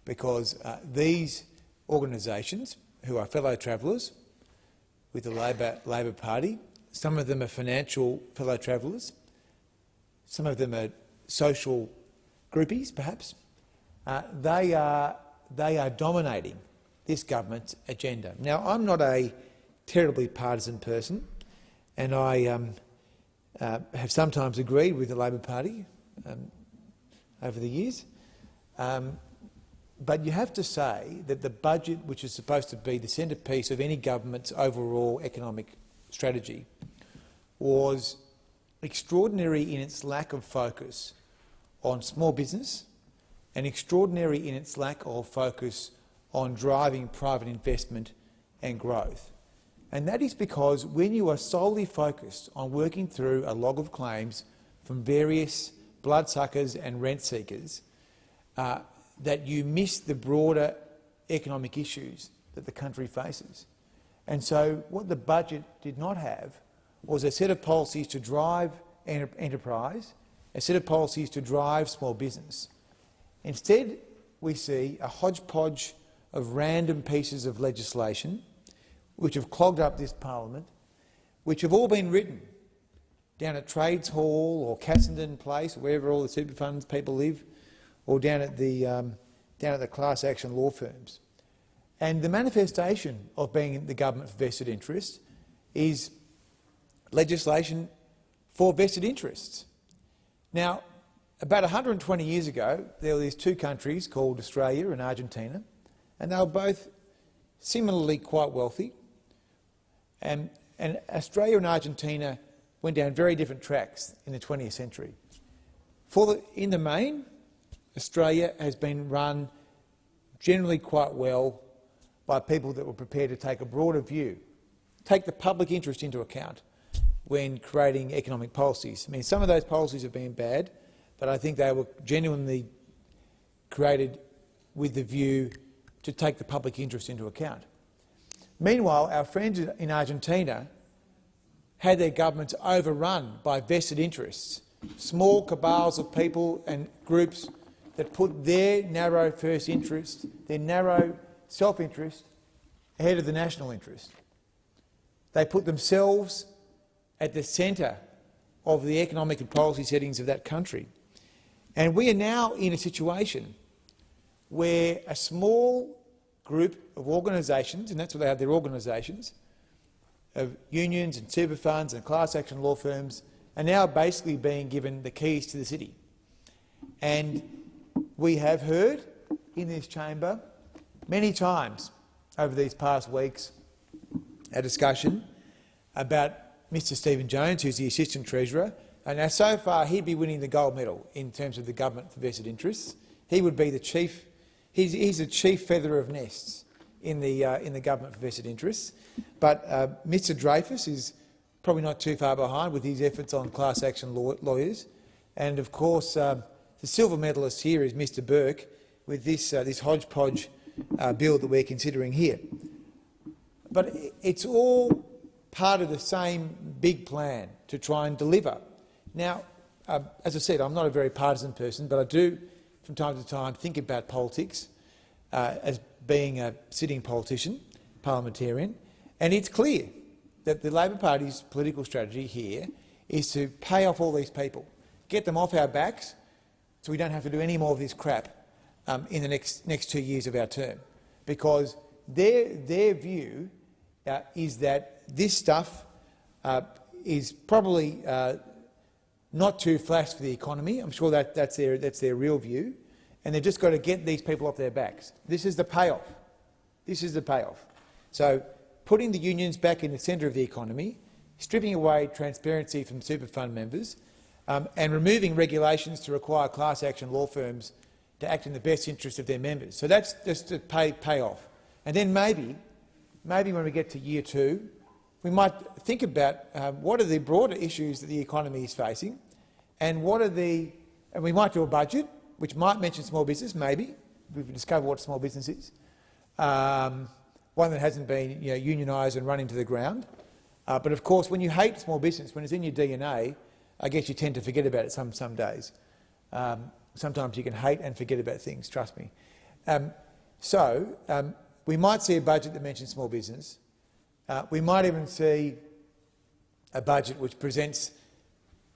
because these organisations, who are fellow travellers with the Labor Party, some of them are financial fellow travellers, some of them are social groupies, perhaps, they are dominating this government's agenda. Now, I'm not a terribly partisan person, and I have sometimes agreed with the Labor Party over the years. But you have to say that the budget, which is supposed to be the centrepiece of any government's overall economic strategy, was extraordinary in its lack of focus on small business and extraordinary in its lack of focus on driving private investment and growth. And that is because when you are solely focused on working through a log of claims from various bloodsuckers and rent seekers, that you miss the broader economic issues that the country faces. And so what the budget did not have was a set of policies to drive enterprise, a set of policies to drive small business. Instead, we see a hodgepodge of random pieces of legislation which have clogged up this parliament, which have all been written down at Trades Hall or Cassenden Place, or wherever all the super funds people live, or down at the class action law firms. And the manifestation of being the government for vested interests is legislation for vested interests. Now, about 120 years ago, there were these two countries called Australia and Argentina, and they were both similarly quite wealthy. And Australia and Argentina went down very different tracks in the 20th century. In the main, Australia has been run generally quite well by people that were prepared to take a broader view, take the public interest into account when creating economic policies. I mean, some of those policies have been bad, but I think they were genuinely created with the view to take the public interest into account. Meanwhile, our friends in Argentina had their governments overrun by vested interests, small cabals of people and groups that put their narrow first interest, their narrow self-interest ahead of the national interest. They put themselves at the centre of the economic and policy settings of that country. And we are now in a situation where a small group of organisations, and that's what they have, their organisations, of unions and super funds and class action law firms, are now basically being given the keys to the city. And we have heard in this chamber many times over these past weeks a discussion about Mr Stephen Jones, who's the Assistant Treasurer, and now so far he'd be winning the gold medal in terms of the government for vested interests. He would be the chief. He's the chief feather of nests in the government for vested interests. But Mr Dreyfus is probably not too far behind with his efforts on class action lawyers, and of course the silver medalist here is Mr Burke with this hodgepodge bill that we're considering here. But it's all part of the same big plan to try and deliver. Now, as I said, I'm not a very partisan person, but I do from time to time think about politics as being a sitting politician, parliamentarian, and it's clear that the Labor Party's political strategy here is to pay off all these people, get them off our backs so we don't have to do any more of this crap in the next 2 years of our term, because their view is that this stuff is probably not too flash for the economy. I'm sure that's their real view, and they've just got to get these people off their backs. This is the payoff. This is the payoff. So putting the unions back in the centre of the economy, stripping away transparency from super fund members, and removing regulations to require class action law firms to act in the best interest of their members. So that's just to pay off. And then maybe when we get to year 2, we might think about what are the broader issues that the economy is facing, and we might do a budget which might mention small business, maybe, if we discover what small business is, one that hasn't been unionised and run into the ground. But of course, when you hate small business, when it's in your DNA, I guess you tend to forget about it some days. Sometimes you can hate and forget about things, trust me. We might see a budget that mentions small business. We might even see a budget which presents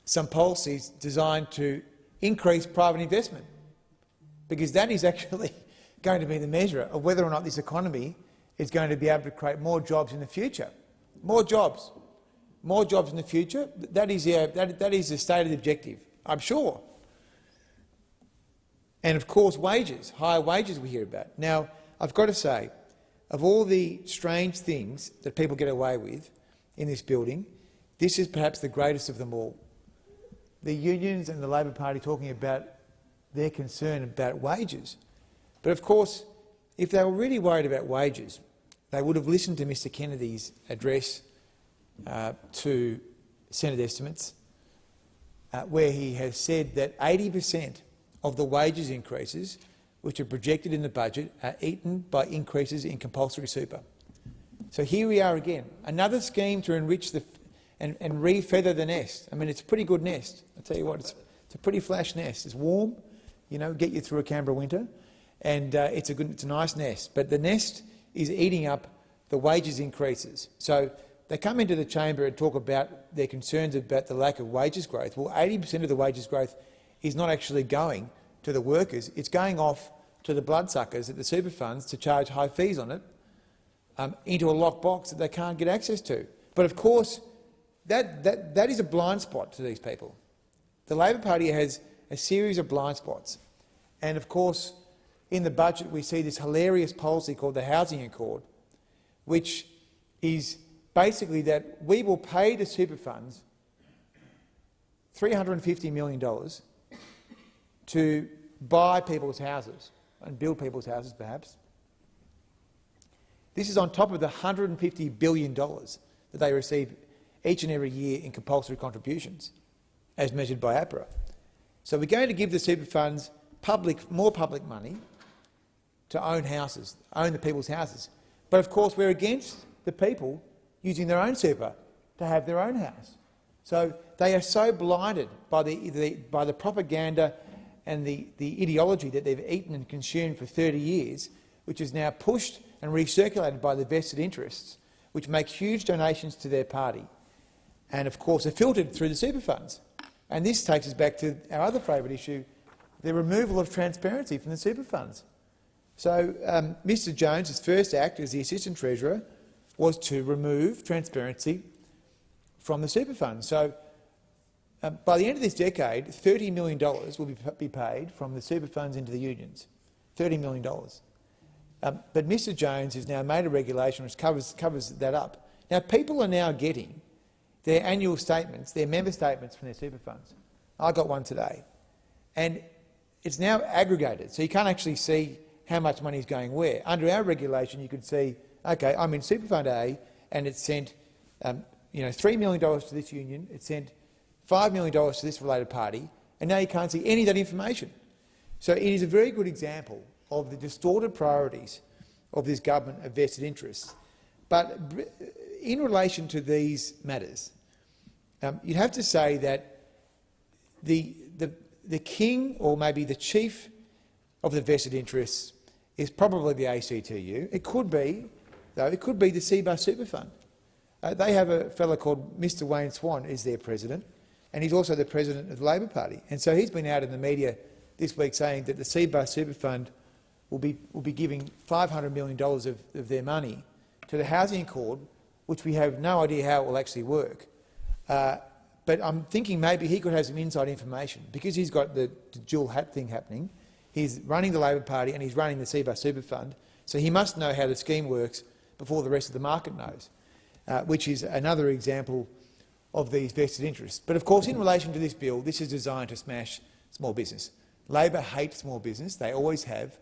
some policies designed to increase private investment, because that is actually going to be the measure of whether or not this economy is going to be able to create more jobs in the future. More jobs in the future. That is the stated objective, I'm sure. And of course, wages, higher wages we hear about. Now, I've got to say, of all the strange things that people get away with in this building, this is perhaps the greatest of them all. The unions and the Labor Party talking about their concern about wages. But of course, if they were really worried about wages, they would have listened to Mr Kennedy's address to Senate estimates, where he has said that 80% of the wages increases which are projected in the budget are eaten by increases in compulsory super. So here we are again, another scheme to enrich and re-feather the nest. I mean, it's a pretty good nest. I tell you what, it's a pretty flash nest. It's warm, get you through a Canberra winter, and it's a nice nest. But the nest is eating up the wages increases. So they come into the chamber and talk about their concerns about the lack of wages growth. Well, 80% of the wages growth is not actually going to the workers. It's going off to the bloodsuckers at the super funds to charge high fees on it into a locked box that they can't get access to. But of course, that is a blind spot to these people. The Labor Party has a series of blind spots. And of course, in the budget we see this hilarious policy called the Housing Accord, which is basically that we will pay the super funds $350 million to buy people's houses and build people's houses, perhaps. This is on top of the $150 billion that they receive each and every year in compulsory contributions, as measured by APRA. So we're going to give the super funds more public money to own houses, own the people's houses. But of course we're against the people using their own super to have their own house. So they are so blinded by the propaganda and the ideology that they've eaten and consumed for 30 years, which has now pushed and recirculated by the vested interests, which make huge donations to their party, and of course are filtered through the super funds. And this takes us back to our other favourite issue, the removal of transparency from the super funds. So Mr Jones's first act as the Assistant Treasurer was to remove transparency from the super funds. So by the end of this decade, $30 million will be paid from the super funds into the unions. $30 million. But Mr Jones has now made a regulation which covers that up. Now, people are now getting their annual statements, their member statements from their super funds. I got one today. And it's now aggregated, so you can't actually see how much money is going where. Under our regulation, you could see, OK, I'm in super fund A, and it's sent $3 million to this union, it's sent $5 million to this related party, and now you can't see any of that information. So it is a very good example of the distorted priorities of this government of vested interests. But in relation to these matters, you'd have to say that the king, or maybe the chief of the vested interests, is probably the ACTU. It could be, though, it could be the CBUS Super Fund. They have a fellow called Mr Wayne Swan is their president, and he's also the president of the Labor Party. And so he's been out in the media this week saying that the CBUS Super Fund will be giving $500 million of their money to the Housing Accord, which we have no idea how it will actually work. But I'm thinking maybe he could have some inside information, because he's got the dual hat thing happening. He's running the Labor Party and he's running the CBUS Super Fund, so he must know how the scheme works before the rest of the market knows, which is another example of these vested interests. But of course, in relation to this bill, this is designed to smash small business. Labor hates small business, they always have,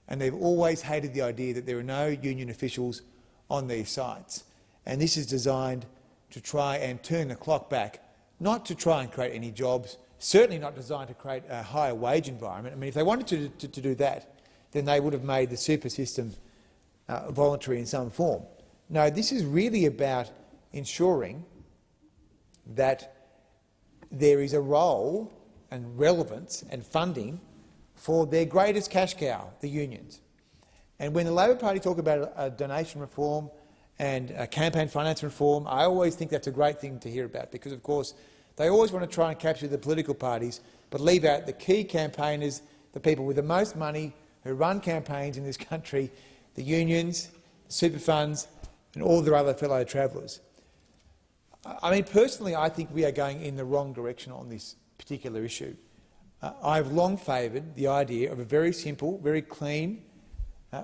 and they've always hated the idea that there are no union officials on these sites. And this is designed to try and turn the clock back, not to try and create any jobs, certainly not designed to create a higher wage environment. I mean, if they wanted to do that, then they would have made the super system voluntary in some form. No, this is really about ensuring that there is a role and relevance and funding for their greatest cash cow, the unions. And when the Labor Party talk about a donation reform and a campaign finance reform, I always think that's a great thing to hear about, because, of course, they always want to try and capture the political parties but leave out the key campaigners, the people with the most money who run campaigns in this country, the unions, the super funds and all their other fellow travellers. I mean, personally, I think we are going in the wrong direction on this particular issue. I've long favoured the idea of a very simple, very clean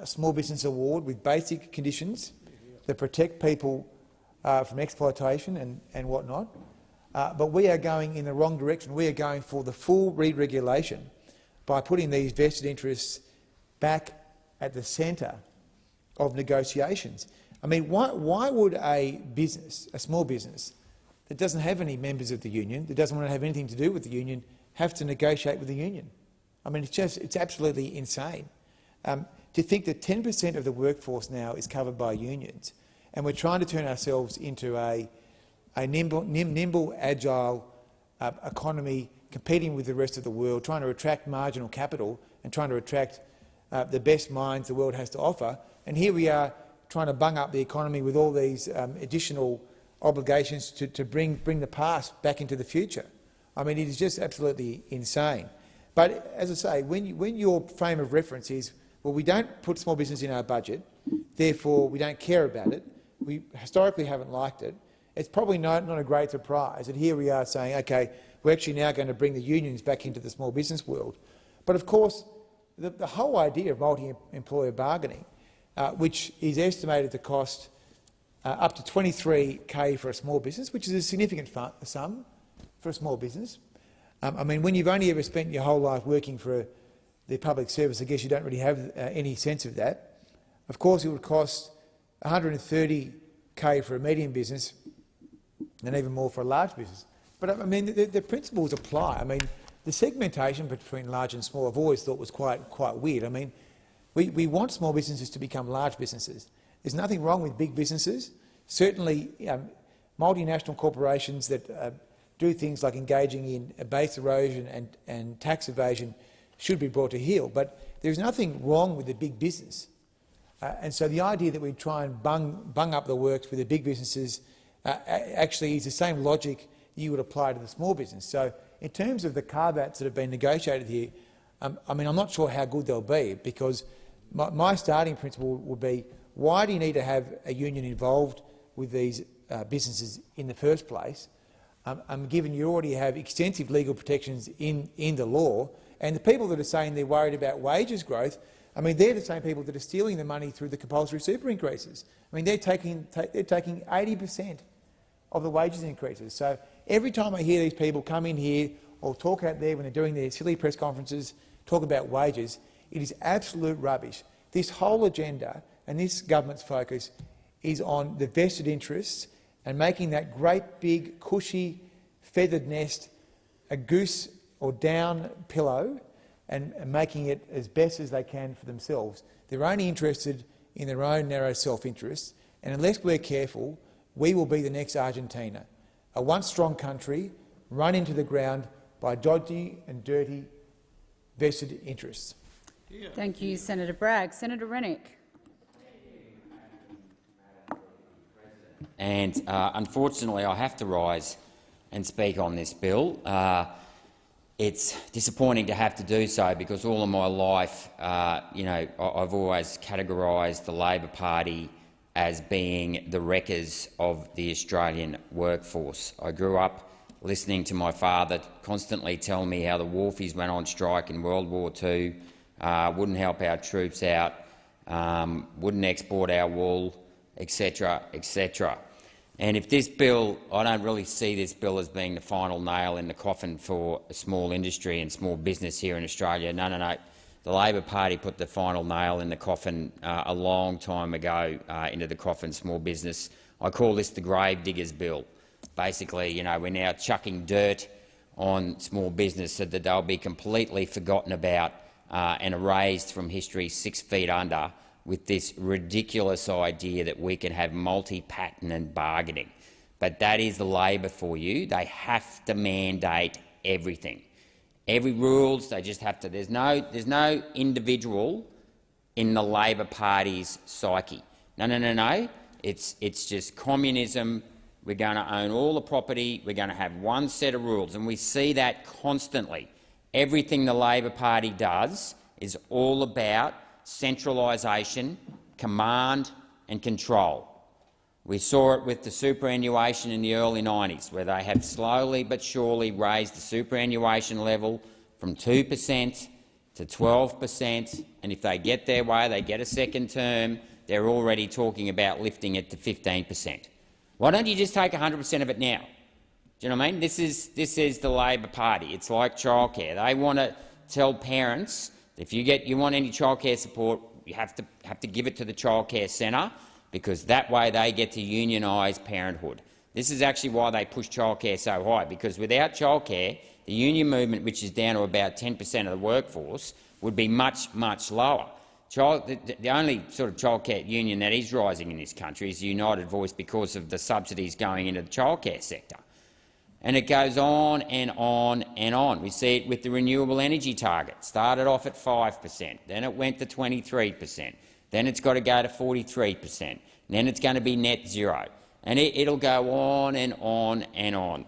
small business award with basic conditions that protect people from exploitation and whatnot. But we are going in the wrong direction. We are going for the full re-regulation by putting these vested interests back at the centre of negotiations. I mean, why would a business, a small business, that doesn't have any members of the union, that doesn't want to have anything to do with the union, have to negotiate with the union? I mean, it's absolutely insane. To think that 10% of the workforce now is covered by unions, and we're trying to turn ourselves into a nimble, agile economy, competing with the rest of the world, trying to attract marginal capital and trying to attract the best minds the world has to offer. And here we are trying to bung up the economy with all these additional obligations to bring the past back into the future. I mean, it is just absolutely insane. But as I say, when your frame of reference is, well, we don't put small business in our budget, therefore we don't care about it, we historically haven't liked it, it's probably not a great surprise that here we are saying, OK, we're actually now going to bring the unions back into the small business world. But of course, the whole idea of multi-employer bargaining, which is estimated to cost up to $23,000 for a small business, which is a significant sum for a small business. I mean, when you've only ever spent your whole life working for the public service, I guess you don't really have any sense of that. Of course, it would cost $130,000 for a medium business and even more for a large business. But I mean, the principles apply. I mean, the segmentation between large and small I've always thought was quite weird. I mean, we want small businesses to become large businesses. There's nothing wrong with big businesses. Certainly, multinational corporations that do things like engaging in base erosion and tax evasion should be brought to heel. But there's nothing wrong with the big business. And so the idea that we try and bung up the works with the big businesses actually is the same logic you would apply to the small business. So in terms of the carve-outs that have been negotiated here, I mean, I'm not sure how good they'll be, because my starting principle would be, why do you need to have a union involved with these businesses in the first place, given you already have extensive legal protections in the law? And the people that are saying they're worried about wages growth, I mean, they're the same people that are stealing the money through the compulsory super increases. I mean, they're taking 80% of the wages increases. So every time I hear these people come in here or talk out there when they're doing their silly press conferences, talk about wages, it is absolute rubbish. This whole agenda and this government's focus is on the vested interests and making that great big cushy feathered nest a goose or down pillow, and making it as best as they can for themselves. They're only interested in their own narrow self-interest, and unless we're careful, we will be the next Argentina, a once-strong country run into the ground by dodgy and dirty vested interests. Thank you, Senator Bragg. Senator Rennick. And unfortunately, I have to rise and speak on this bill. It's disappointing to have to do so, because all of my life, I've always categorised the Labor Party as being the wreckers of the Australian workforce. I grew up listening to my father constantly tell me how the wharfies went on strike in World War II, wouldn't help our troops out, wouldn't export our wool, etc., etc. And if this bill, I don't really see this bill as being the final nail in the coffin for a small industry and small business here in Australia. No, no, no. The Labor Party put the final nail in the coffin a long time ago into the coffin small business. I call this the Gravediggers Bill. Basically, we're now chucking dirt on small business so that they'll be completely forgotten about and erased from history 6 feet under, with this ridiculous idea that we can have multi-patent and bargaining. But that is the Labor for you. They have to mandate everything. Every rules, they just have to. There's no individual in the Labor Party's psyche. No, no, no, no. It's just communism. We're going to own all the property. We're going to have one set of rules, and we see that constantly. Everything the Labor Party does is all about centralisation, command and control. We saw it with the superannuation in the early 90s, where they have slowly but surely raised the superannuation level from 2% to 12%, and if they get their way, they get a second term, they're already talking about lifting it to 15%. Why don't you just take 100% of it now? Do you know what I mean? This is the Labor Party. It's like childcare. They want to tell parents, if you want any childcare support, you have to give it to the childcare centre, because that way they get to unionise parenthood. This is actually why they push childcare so high, because without childcare, the union movement, which is down to about 10% of the workforce, would be much, much lower. The only sort of childcare union that is rising in this country is United Voice, because of the subsidies going into the childcare sector. And it goes on and on and on. We see it with the renewable energy target. Started off at 5%, then it went to 23%, then it's got to go to 43%, then it's going to be net zero. And it'll go on and on and on.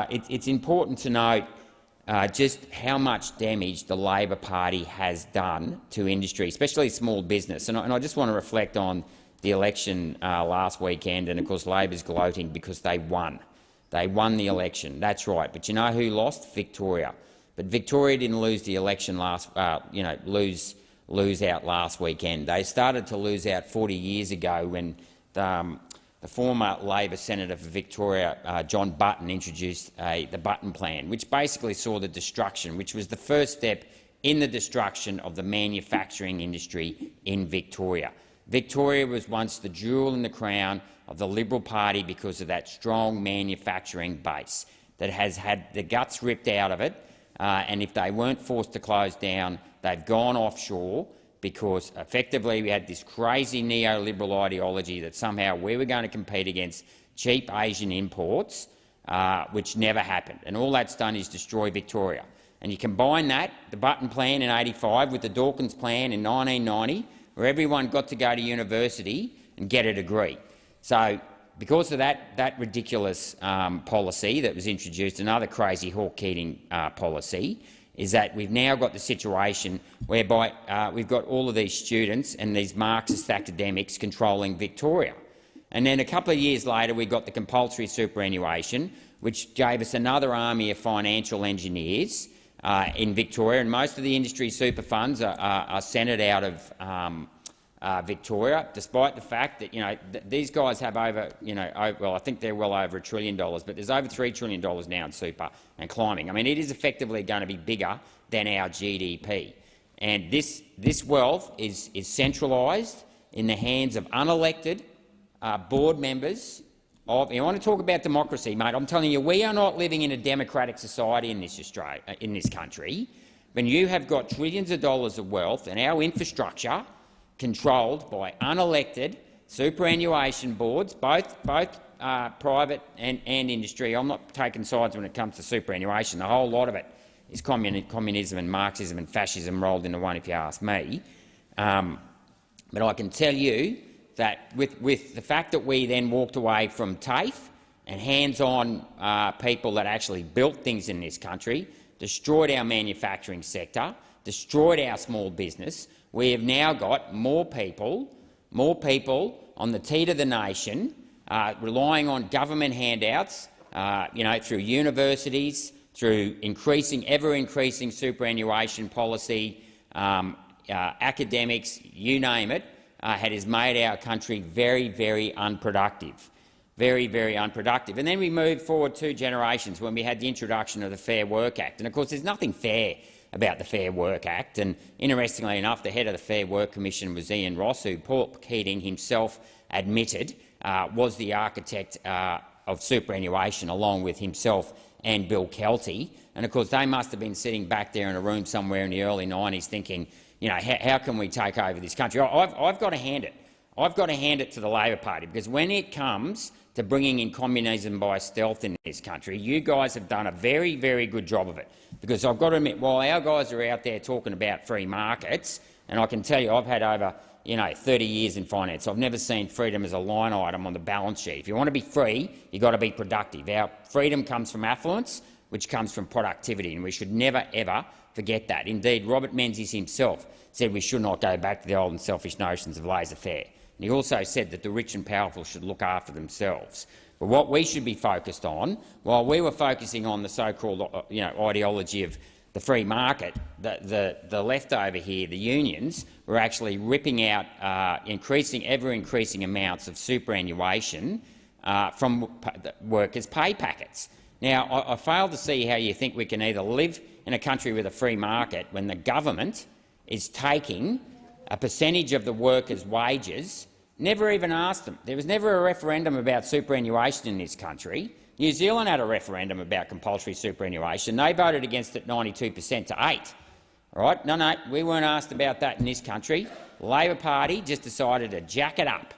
It's important to note just how much damage the Labor Party has done to industry, especially small business. And I just want to reflect on the election last weekend, and of course Labor's gloating because they won. They won the election, that's right. But you know who lost? Victoria. But Victoria didn't lose the election lose out last weekend. They started to lose out 40 years ago when the former Labor Senator for Victoria, John Button, introduced the Button Plan, which basically saw the destruction, which was the first step in the destruction of the manufacturing industry in Victoria. Victoria was once the jewel in the crown of the Liberal Party because of that strong manufacturing base that has had the guts ripped out of it, and if they weren't forced to close down, they've gone offshore, because effectively we had this crazy neoliberal ideology that somehow we were going to compete against cheap Asian imports, which never happened. And all that's done is destroy Victoria. And you combine that, the Button Plan in '85 with the Dawkins Plan in 1990, where everyone got to go to university and get a degree. So because of that ridiculous policy that was introduced, another crazy Hawke-Keating policy, is that we've now got the situation whereby we've got all of these students and these Marxist academics controlling Victoria. And then a couple of years later we got the compulsory superannuation, which gave us another army of financial engineers in Victoria, and most of the industry super funds are centred out of Victoria, despite the fact that these guys have over well, I think they're well over $1 trillion, but there's over $3 trillion now in super and climbing. I mean, it is effectively going to be bigger than our GDP, and this wealth is centralised in the hands of unelected board members. You want to talk about democracy, mate? I'm telling you, we are not living in a democratic society in this country, when you have got trillions of dollars of wealth and our infrastructure controlled by unelected superannuation boards, both private and industry. I'm not taking sides when it comes to superannuation. The whole lot of it is communism and Marxism and fascism rolled into one, if you ask me. But I can tell you that with the fact that we then walked away from TAFE and hands-on people that actually built things in this country, destroyed our manufacturing sector, destroyed our small business, we have now got more people on the teat of the nation, relying on government handouts, through universities, through ever-increasing superannuation policy, academics, you name it, has made our country very, very unproductive. Very, very unproductive. And then we moved forward 2 generations when we had the introduction of the Fair Work Act. And of course there's nothing fair about the Fair Work Act, and interestingly enough, the head of the Fair Work Commission was Ian Ross, who Paul Keating himself admitted was the architect of superannuation, along with himself and Bill Kelty. And of course they must have been sitting back there in a room somewhere in the early 90s thinking, how can we take over this country? I've got to hand it. I've got to hand it to the Labor Party, because when it comes to bringing in communism by stealth in this country, you guys have done a very, very good job of it. Because I've got to admit, while our guys are out there talking about free markets, and I can tell you I've had over 30 years in finance, I've never seen freedom as a line item on the balance sheet. If you want to be free, you've got to be productive. Our freedom comes from affluence, which comes from productivity, and we should never, ever forget that. Indeed, Robert Menzies himself said we should not go back to the old and selfish notions of laissez-faire. And he also said that the rich and powerful should look after themselves. But what we should be focused on, while we were focusing on the so-called ideology of the free market, the left over here, the unions, were actually ripping out ever-increasing amounts of superannuation from workers' pay packets. Now, I fail to see how you think we can either live in a country with a free market when the government is taking a percentage of the workers' wages, never even asked them. There was never a referendum about superannuation in this country. New Zealand had a referendum about compulsory superannuation. They voted against it 92% to 8. All right? No, we weren't asked about that in this country. The Labor Party just decided to jack it up,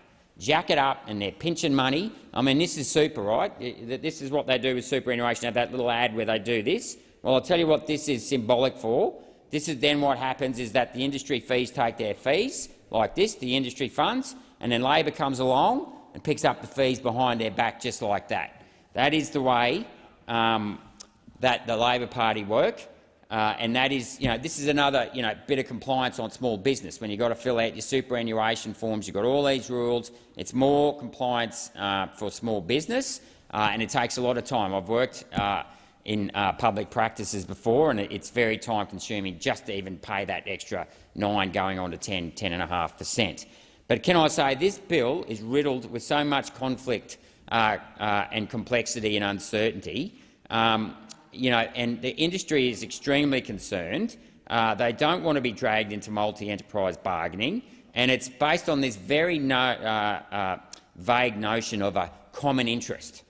and they're pinching money. I mean, this is super, right? This is what they do with superannuation. Have that little ad where they do this. Well, I'll tell you what this is symbolic for. This is then what happens is that the industry fees take their fees, like this, the industry funds, and then Labor comes along and picks up the fees behind their back just like that. That is the way that the Labor Party work, and that is, this is another, bit of compliance on small business. When you've got to fill out your superannuation forms, you've got all these rules. It's more compliance for small business, and it takes a lot of time. I've worked in public practices before, and it's very time-consuming just to even pay that extra 9 going on to 10.5%. But can I say this bill is riddled with so much conflict and complexity and uncertainty, and the industry is extremely concerned. They don't want to be dragged into multi-enterprise bargaining, and it's based on this very vague notion of a common interest.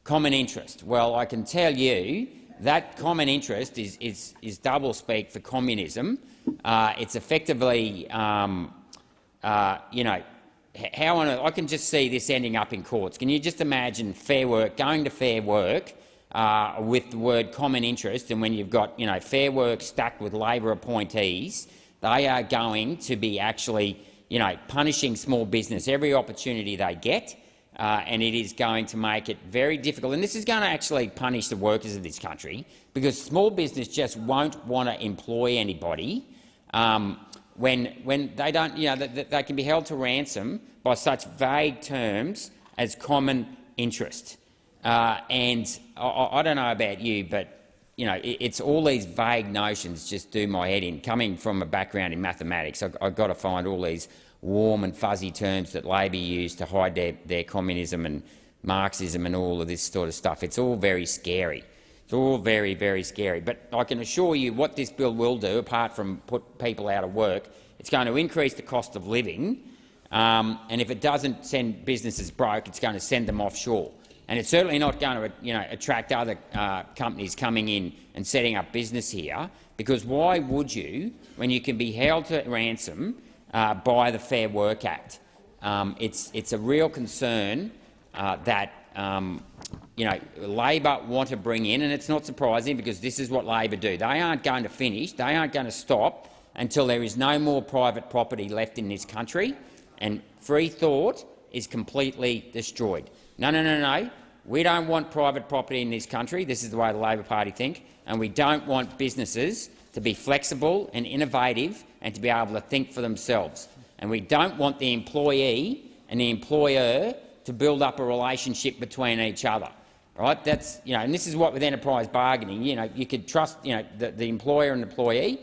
Common interest. Well, I can tell you that common interest is double-speak for communism. It's effectively, I can just see this ending up in courts. Can you just imagine going to Fair Work with the word common interest, and when you've got Fair Work stacked with Labor appointees, they are going to be actually punishing small business every opportunity they get, and it is going to make it very difficult. And this is going to actually punish the workers of this country, because small business just won't want to employ anybody when they don't, they can be held to ransom by such vague terms as common interest. And I don't know about you, but it's all these vague notions just do my head in. Coming from a background in mathematics, I've got to find all these warm and fuzzy terms that Labor use to hide their communism and Marxism and all of this sort of stuff. It's all very scary. It's all very, very scary. But I can assure you what this bill will do, apart from put people out of work, it's going to increase the cost of living, and if it doesn't send businesses broke, it's going to send them offshore. And it's certainly not going to attract other companies coming in and setting up business here, because why would you, when you can be held to ransom by the Fair Work Act? It's a real concern that Labor want to bring in, and it's not surprising because this is what Labor do. They aren't going to finish, they aren't going to stop until there is no more private property left in this country and free thought is completely destroyed. No, no, no, no. We don't want private property in this country. This is the way the Labor Party think, and we don't want businesses to be flexible and innovative and to be able to think for themselves. And we don't want the employee and the employer to build up a relationship between each other. Right? That's and this is what with enterprise bargaining. You could trust the employer and employee.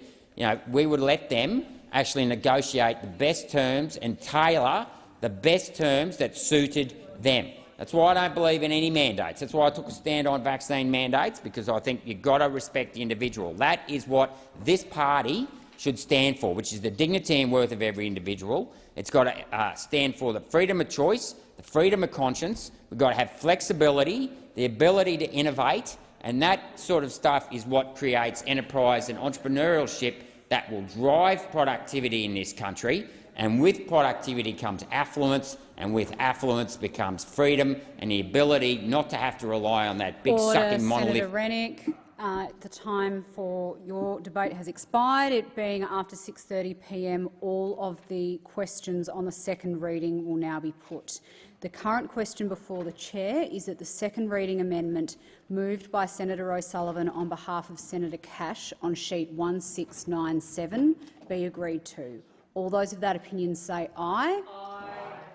We would let them actually negotiate the best terms and tailor the best terms that suited them. That's why I don't believe in any mandates. That's why I took a stand on vaccine mandates, because I think you've got to respect the individual. That is what this party should stand for, which is the dignity and worth of every individual. It's got to stand for the freedom of choice, the freedom of conscience. We've got to have flexibility, the ability to innovate, and that sort of stuff is what creates enterprise and entrepreneurship that will drive productivity in this country. And with productivity comes affluence, and with affluence becomes freedom and the ability not to have to rely on that big sucking monolith. Senator Rennick, the time for your debate has expired. It being after 6:30 p.m, all of the questions on the second reading will now be put. The current question before the chair is that the second reading amendment moved by Senator O'Sullivan on behalf of Senator Cash on sheet 1697 be agreed to. All those of that opinion say aye. Aye.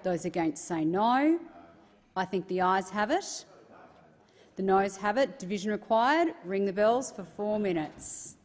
Those against say no. I think the ayes have it. The noes have it. Division required. Ring the bells for 4 minutes.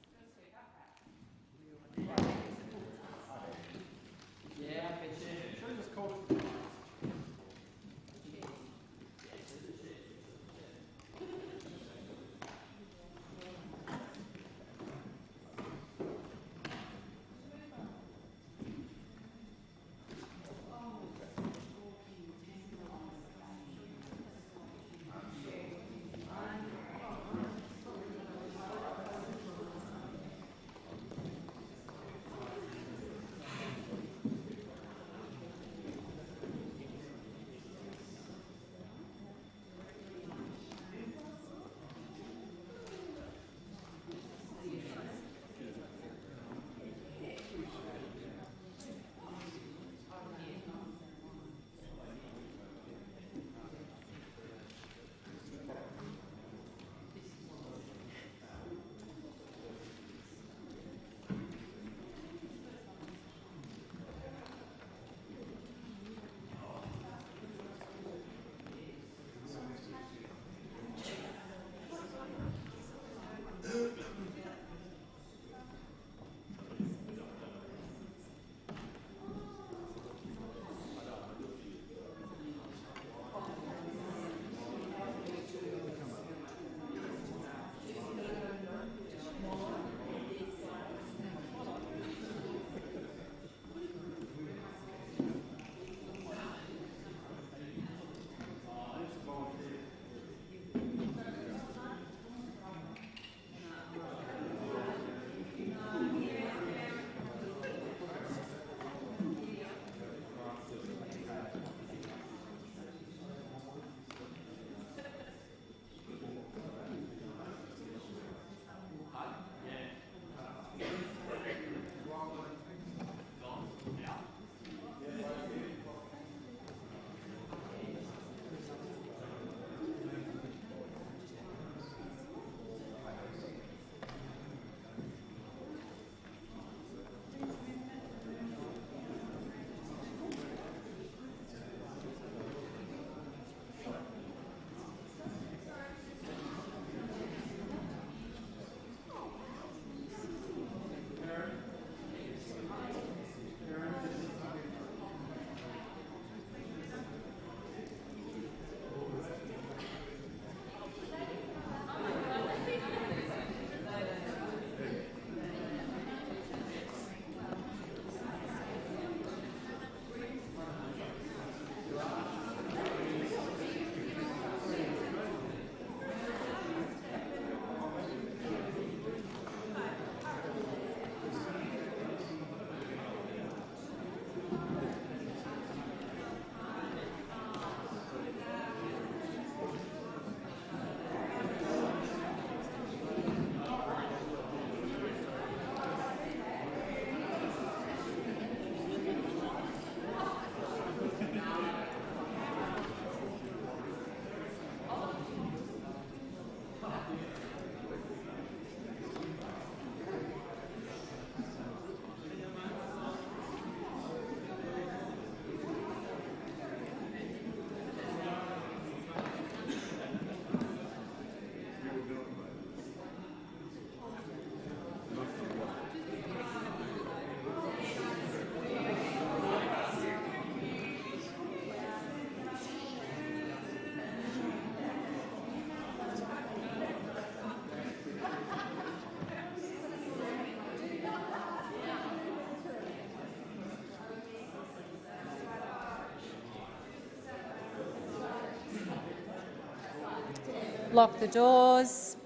Lock the doors.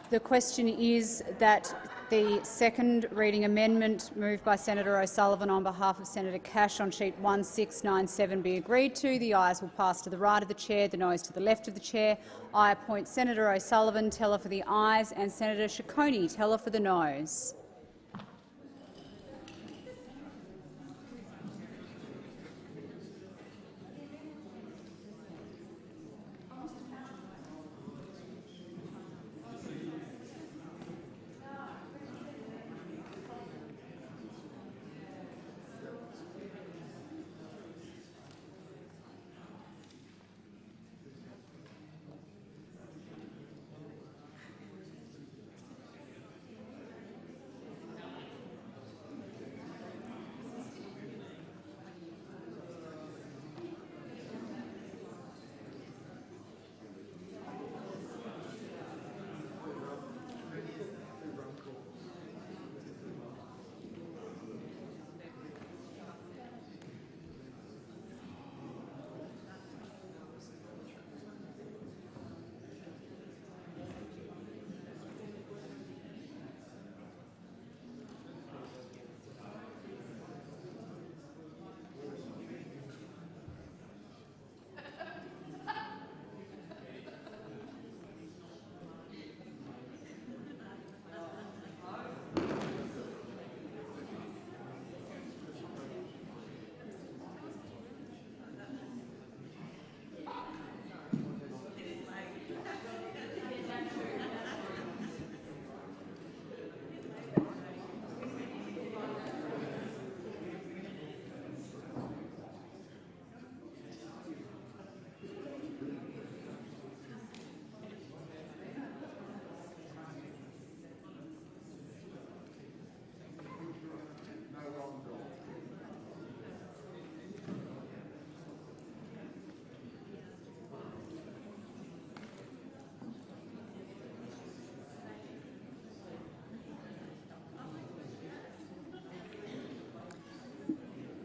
The question is that the second reading amendment moved by Senator O'Sullivan on behalf of Senator Cash on sheet 1697 be agreed to. The ayes will pass to the right of the chair, the noes to the left of the chair. I appoint Senator O'Sullivan teller for the ayes and Senator Ciccone teller for the noes.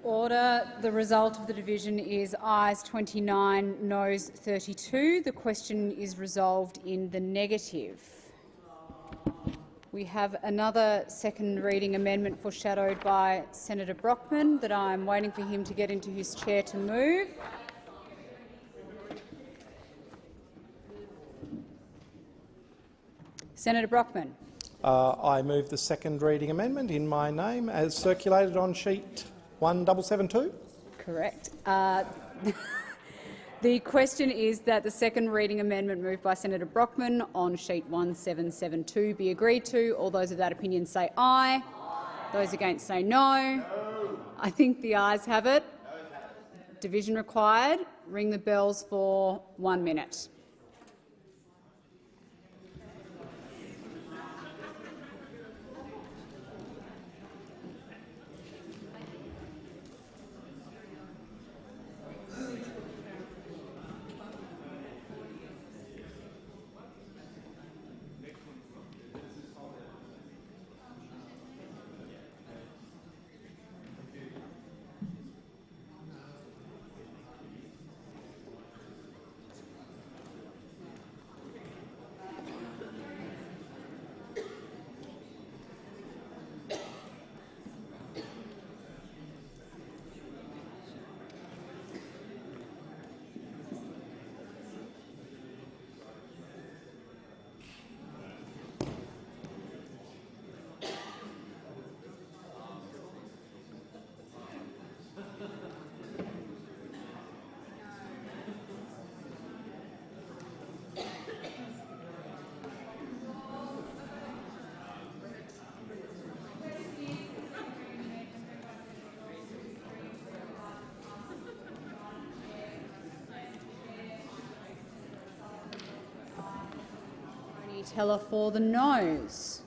Order. The result of the division is ayes 29, noes 32. The question is resolved in the negative. We have another second reading amendment foreshadowed by Senator Brockman that I'm waiting for him to get into his chair to move. Senator Brockman. I move the second reading amendment in my name as circulated on sheet 1772. Correct. The question is that the second reading amendment moved by Senator Brockman on sheet 1772 be agreed to. All those of that opinion say aye. Those against say no. I think the ayes have it. Division required. Ring the bells for 1 minute. Teller for the noes.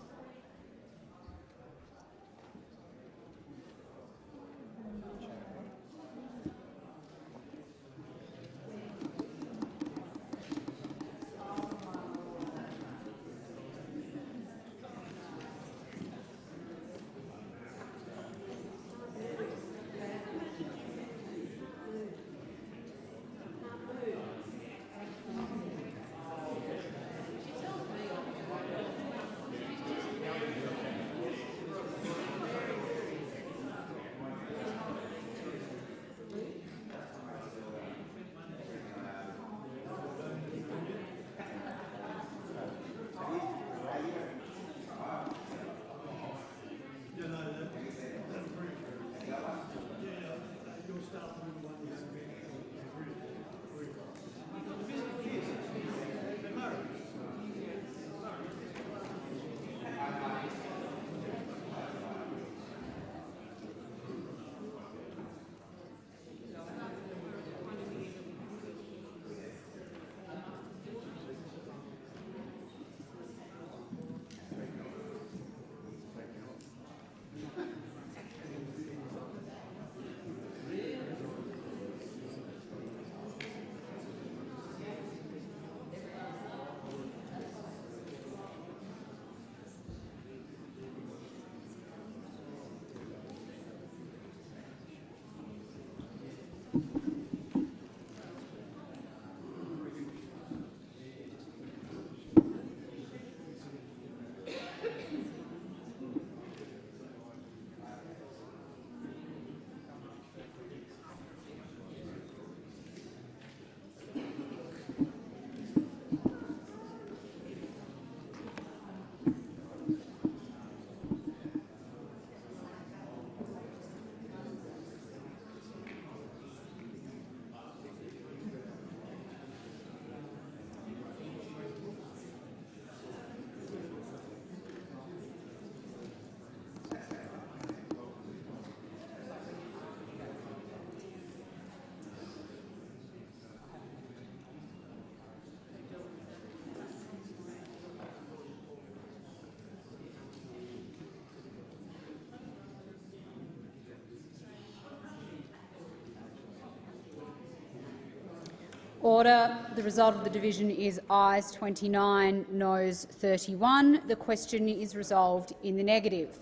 Order. The result of the division is ayes 29, noes 31. The question is resolved in the negative.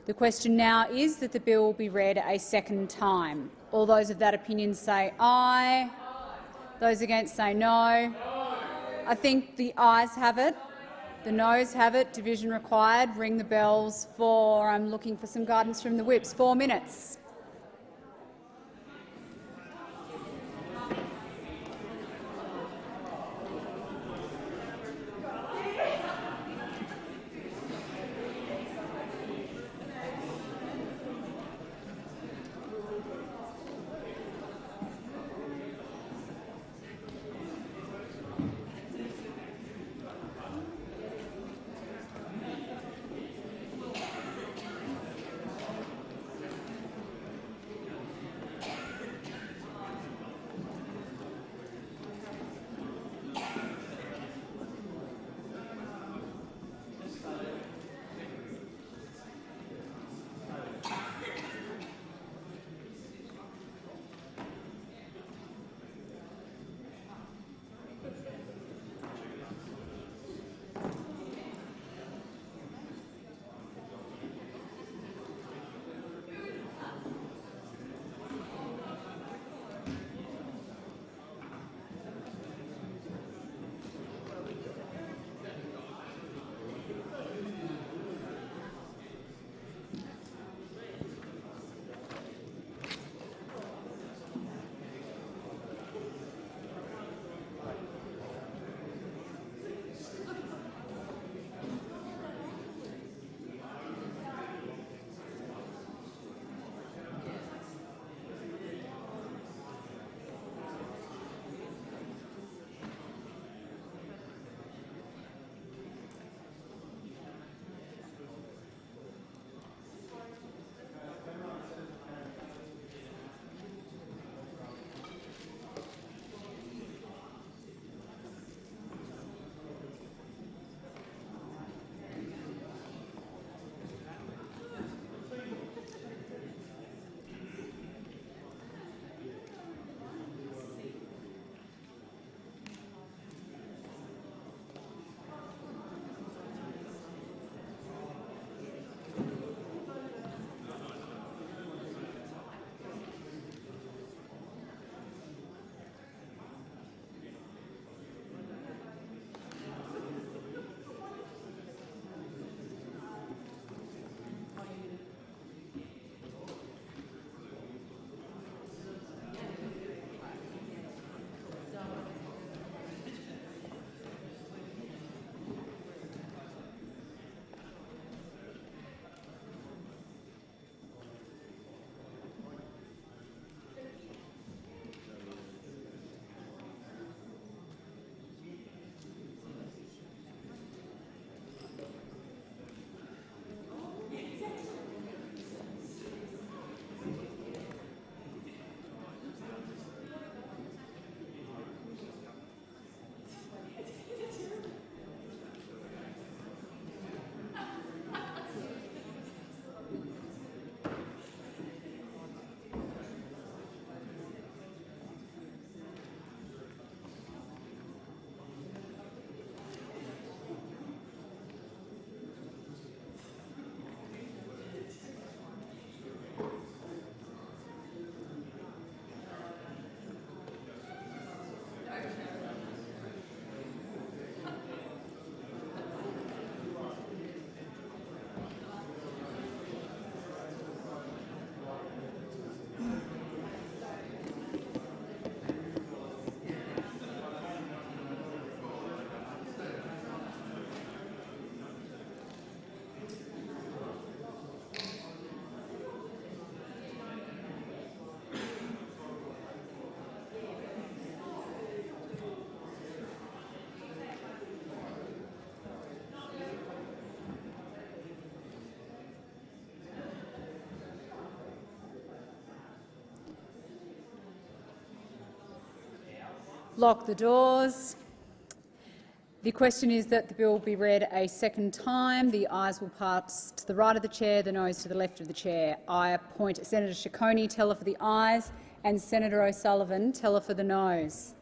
The question now is that the bill be read a second time. All those of that opinion say aye. Those against say no. I think the ayes have it. The noes have it. Division required. Ring the bells for, I'm looking for some guidance from the whips, 4 minutes. Lock the doors. The question is that the bill be read a second time. The ayes will pass to the right of the chair, the noes to the left of the chair. I appoint Senator Ciccone teller for the ayes and Senator O'Sullivan teller for the noes.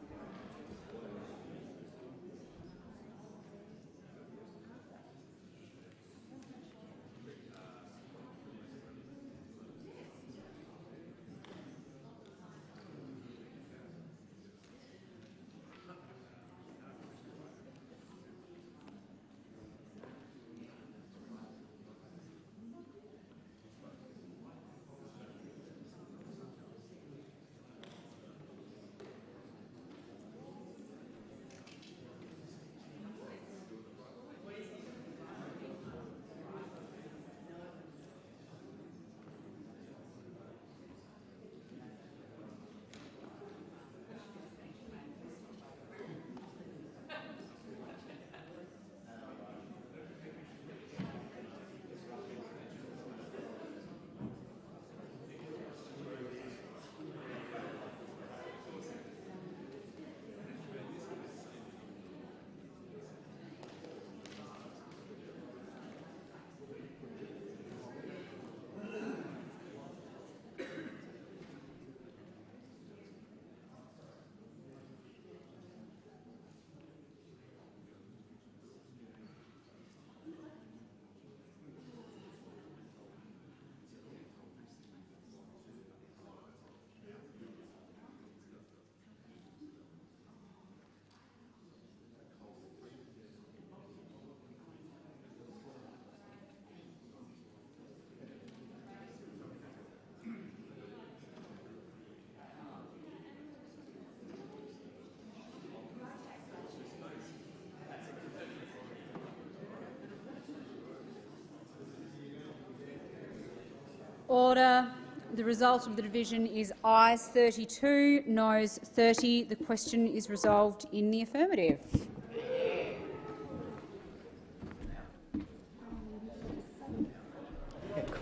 order. The result of the division is ayes 32, noes 30. The question is resolved in the affirmative.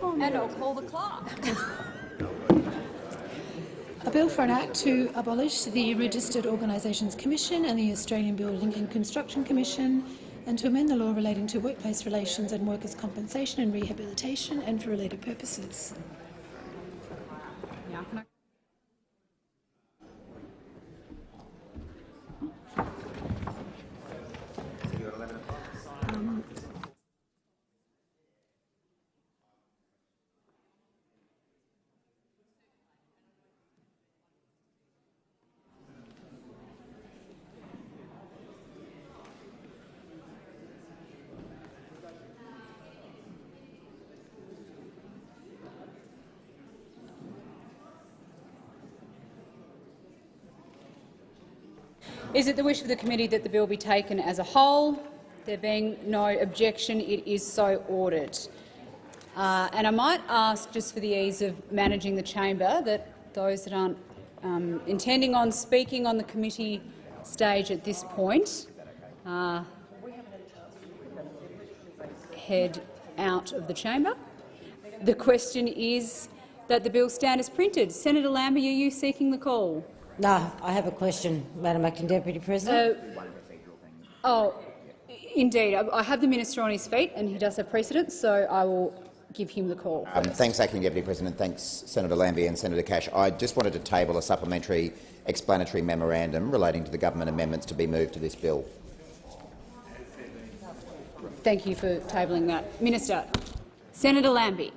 And I'll call the clerk. A bill for an act to abolish the Registered Organisations Commission and the Australian Building and Construction Commission, and to amend the law relating to workplace relations and workers' compensation and rehabilitation, and for related purposes. Is it the wish of the committee that the bill be taken as a whole? There being no objection, it is so ordered. And I might ask, just for the ease of managing the chamber, that those that aren't intending on speaking on the committee stage at this point head out of the chamber. The question is that the bill stand as printed. Senator Lambie, are you seeking the call? No, I have a question, Madam Acting Deputy President. Indeed. I have the minister on his feet, and he does have precedence, so I will give him the call. Thanks, Acting Deputy President. Thanks, Senator Lambie and Senator Cash. I just wanted to table a supplementary explanatory memorandum relating to the government amendments to be moved to this bill. Thank you for tabling that. Minister. Senator Lambie.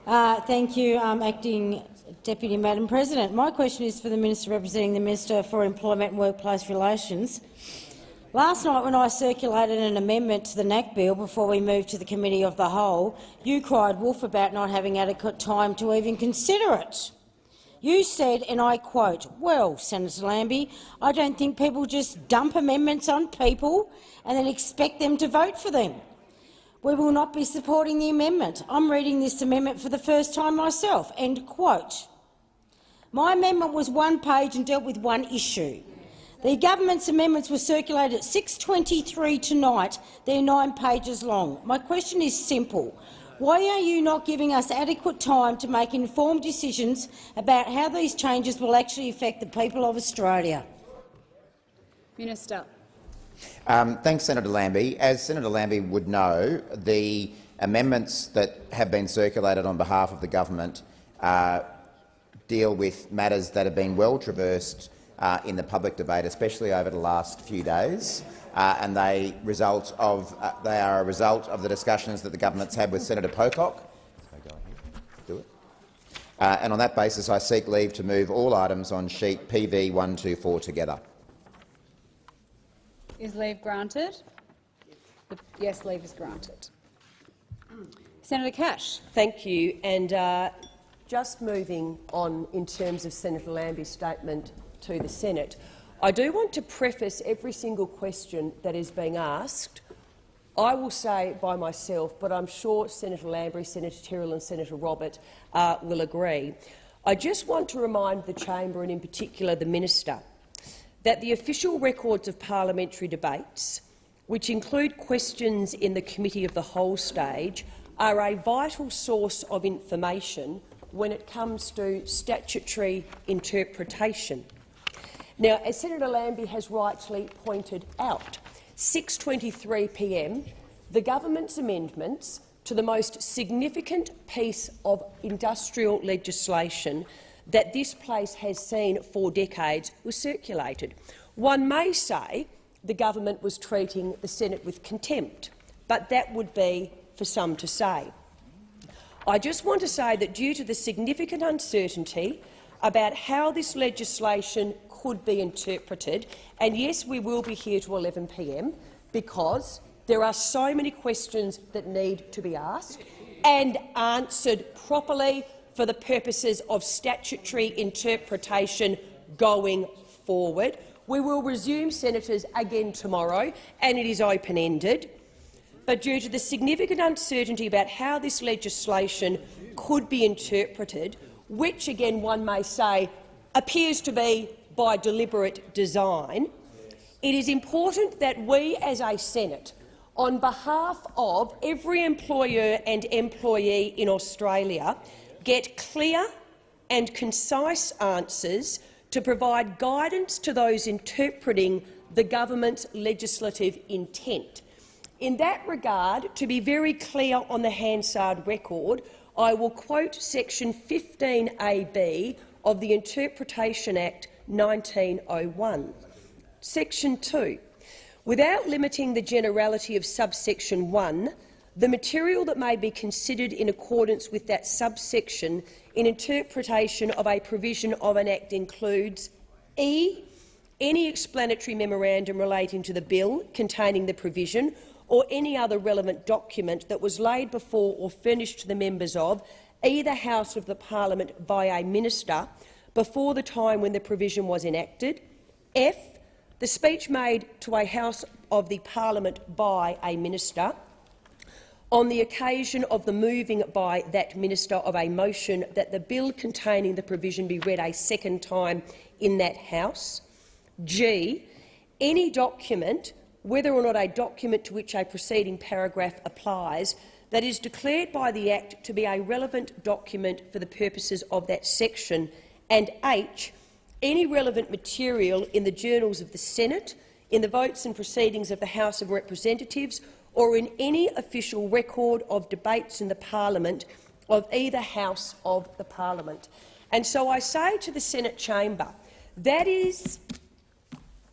Thank you, Acting Deputy Madam President. My question is for the Minister representing the Minister for Employment and Workplace Relations. Last night, when I circulated an amendment to the NAC bill before we moved to the Committee of the Whole, you cried wolf about not having adequate time to even consider it. You said, and I quote, "Well, Senator Lambie, I don't think people just dump amendments on people and then expect them to vote for them. We will not be supporting the amendment. I'm reading this amendment for the first time myself." End quote. My amendment was one page and dealt with one issue. The government's amendments were circulated at 6:23 tonight. They're 9 pages long. My question is simple. Why are you not giving us adequate time to make informed decisions about how these changes will actually affect the people of Australia? Minister. Thanks, Senator Lambie. As Senator Lambie would know, the amendments that have been circulated on behalf of the government deal with matters that have been well traversed in the public debate, especially over the last few days, and they are a result of the discussions that the government's had with Senator Pocock. And on that basis, I seek leave to move all items on sheet PV 124 together. Is leave granted? Yes, leave is granted. Senator Cash. Thank you. And just moving on in terms of Senator Lambie's statement to the Senate, I do want to preface every single question that is being asked. I will say by myself, but I'm sure Senator Lambie, Senator Tyrrell and Senator Robert will agree. I just want to remind the chamber, and in particular the minister, that the official records of parliamentary debates, which include questions in the Committee of the Whole stage, are a vital source of information when it comes to statutory interpretation. Now, as Senator Lambie has rightly pointed out, 6:23 p.m, the government's amendments to the most significant piece of industrial legislation that this place has seen for decades was circulated. One may say the government was treating the Senate with contempt, but that would be for some to say. I just want to say that due to the significant uncertainty about how this legislation could be interpreted, and yes, we will be here to 11 p.m, because there are so many questions that need to be asked and answered properly for the purposes of statutory interpretation going forward. We will resume, senators, again tomorrow, and it is open-ended. But due to the significant uncertainty about how this legislation could be interpreted, which again one may say appears to be by deliberate design, it is important that we as a Senate, on behalf of every employer and employee in Australia, get clear and concise answers to provide guidance to those interpreting the government's legislative intent. In that regard, to be very clear on the Hansard record, I will quote section 15AB of the Interpretation Act 1901. Section 2. Without limiting the generality of subsection 1, the material that may be considered in accordance with that subsection in interpretation of a provision of an Act includes (e) any explanatory memorandum relating to the bill containing the provision or any other relevant document that was laid before or furnished to the members of either House of the Parliament by a minister before the time when the provision was enacted. F. The speech made to a House of the Parliament by a minister on the occasion of the moving by that minister of a motion that the bill containing the provision be read a second time in that House. G. Any document, whether or not a document to which a preceding paragraph applies, that is declared by the Act to be a relevant document for the purposes of that section. And H. Any relevant material in the journals of the Senate, in the votes and proceedings of the House of Representatives, or in any official record of debates in the Parliament of either House of the Parliament. And so I say to the Senate chamber, that is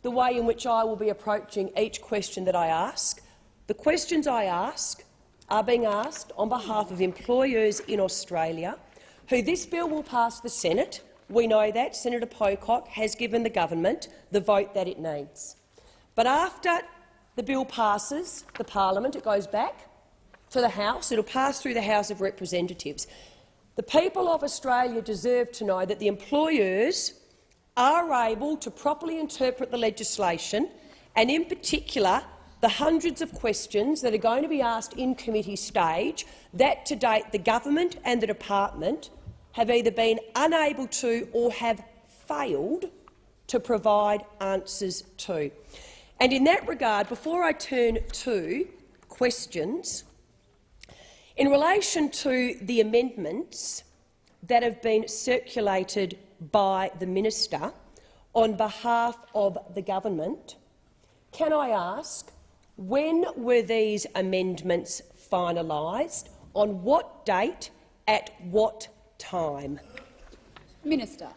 the way in which I will be approaching each question that I ask. The questions I ask are being asked on behalf of employers in Australia who this bill will pass the Senate. We know that Senator Pocock has given the government the vote that it needs. But after the bill passes the Parliament, it goes back to the House. It will pass through the House of Representatives. The people of Australia deserve to know that the employers are able to properly interpret the legislation, and in particular the hundreds of questions that are going to be asked in committee stage that to date the government and the department have either been unable to or have failed to provide answers to. And in that regard, before I turn to questions, in relation to the amendments that have been circulated by the minister on behalf of the government, can I ask, when were these amendments finalised? On what date? At what time? Minister.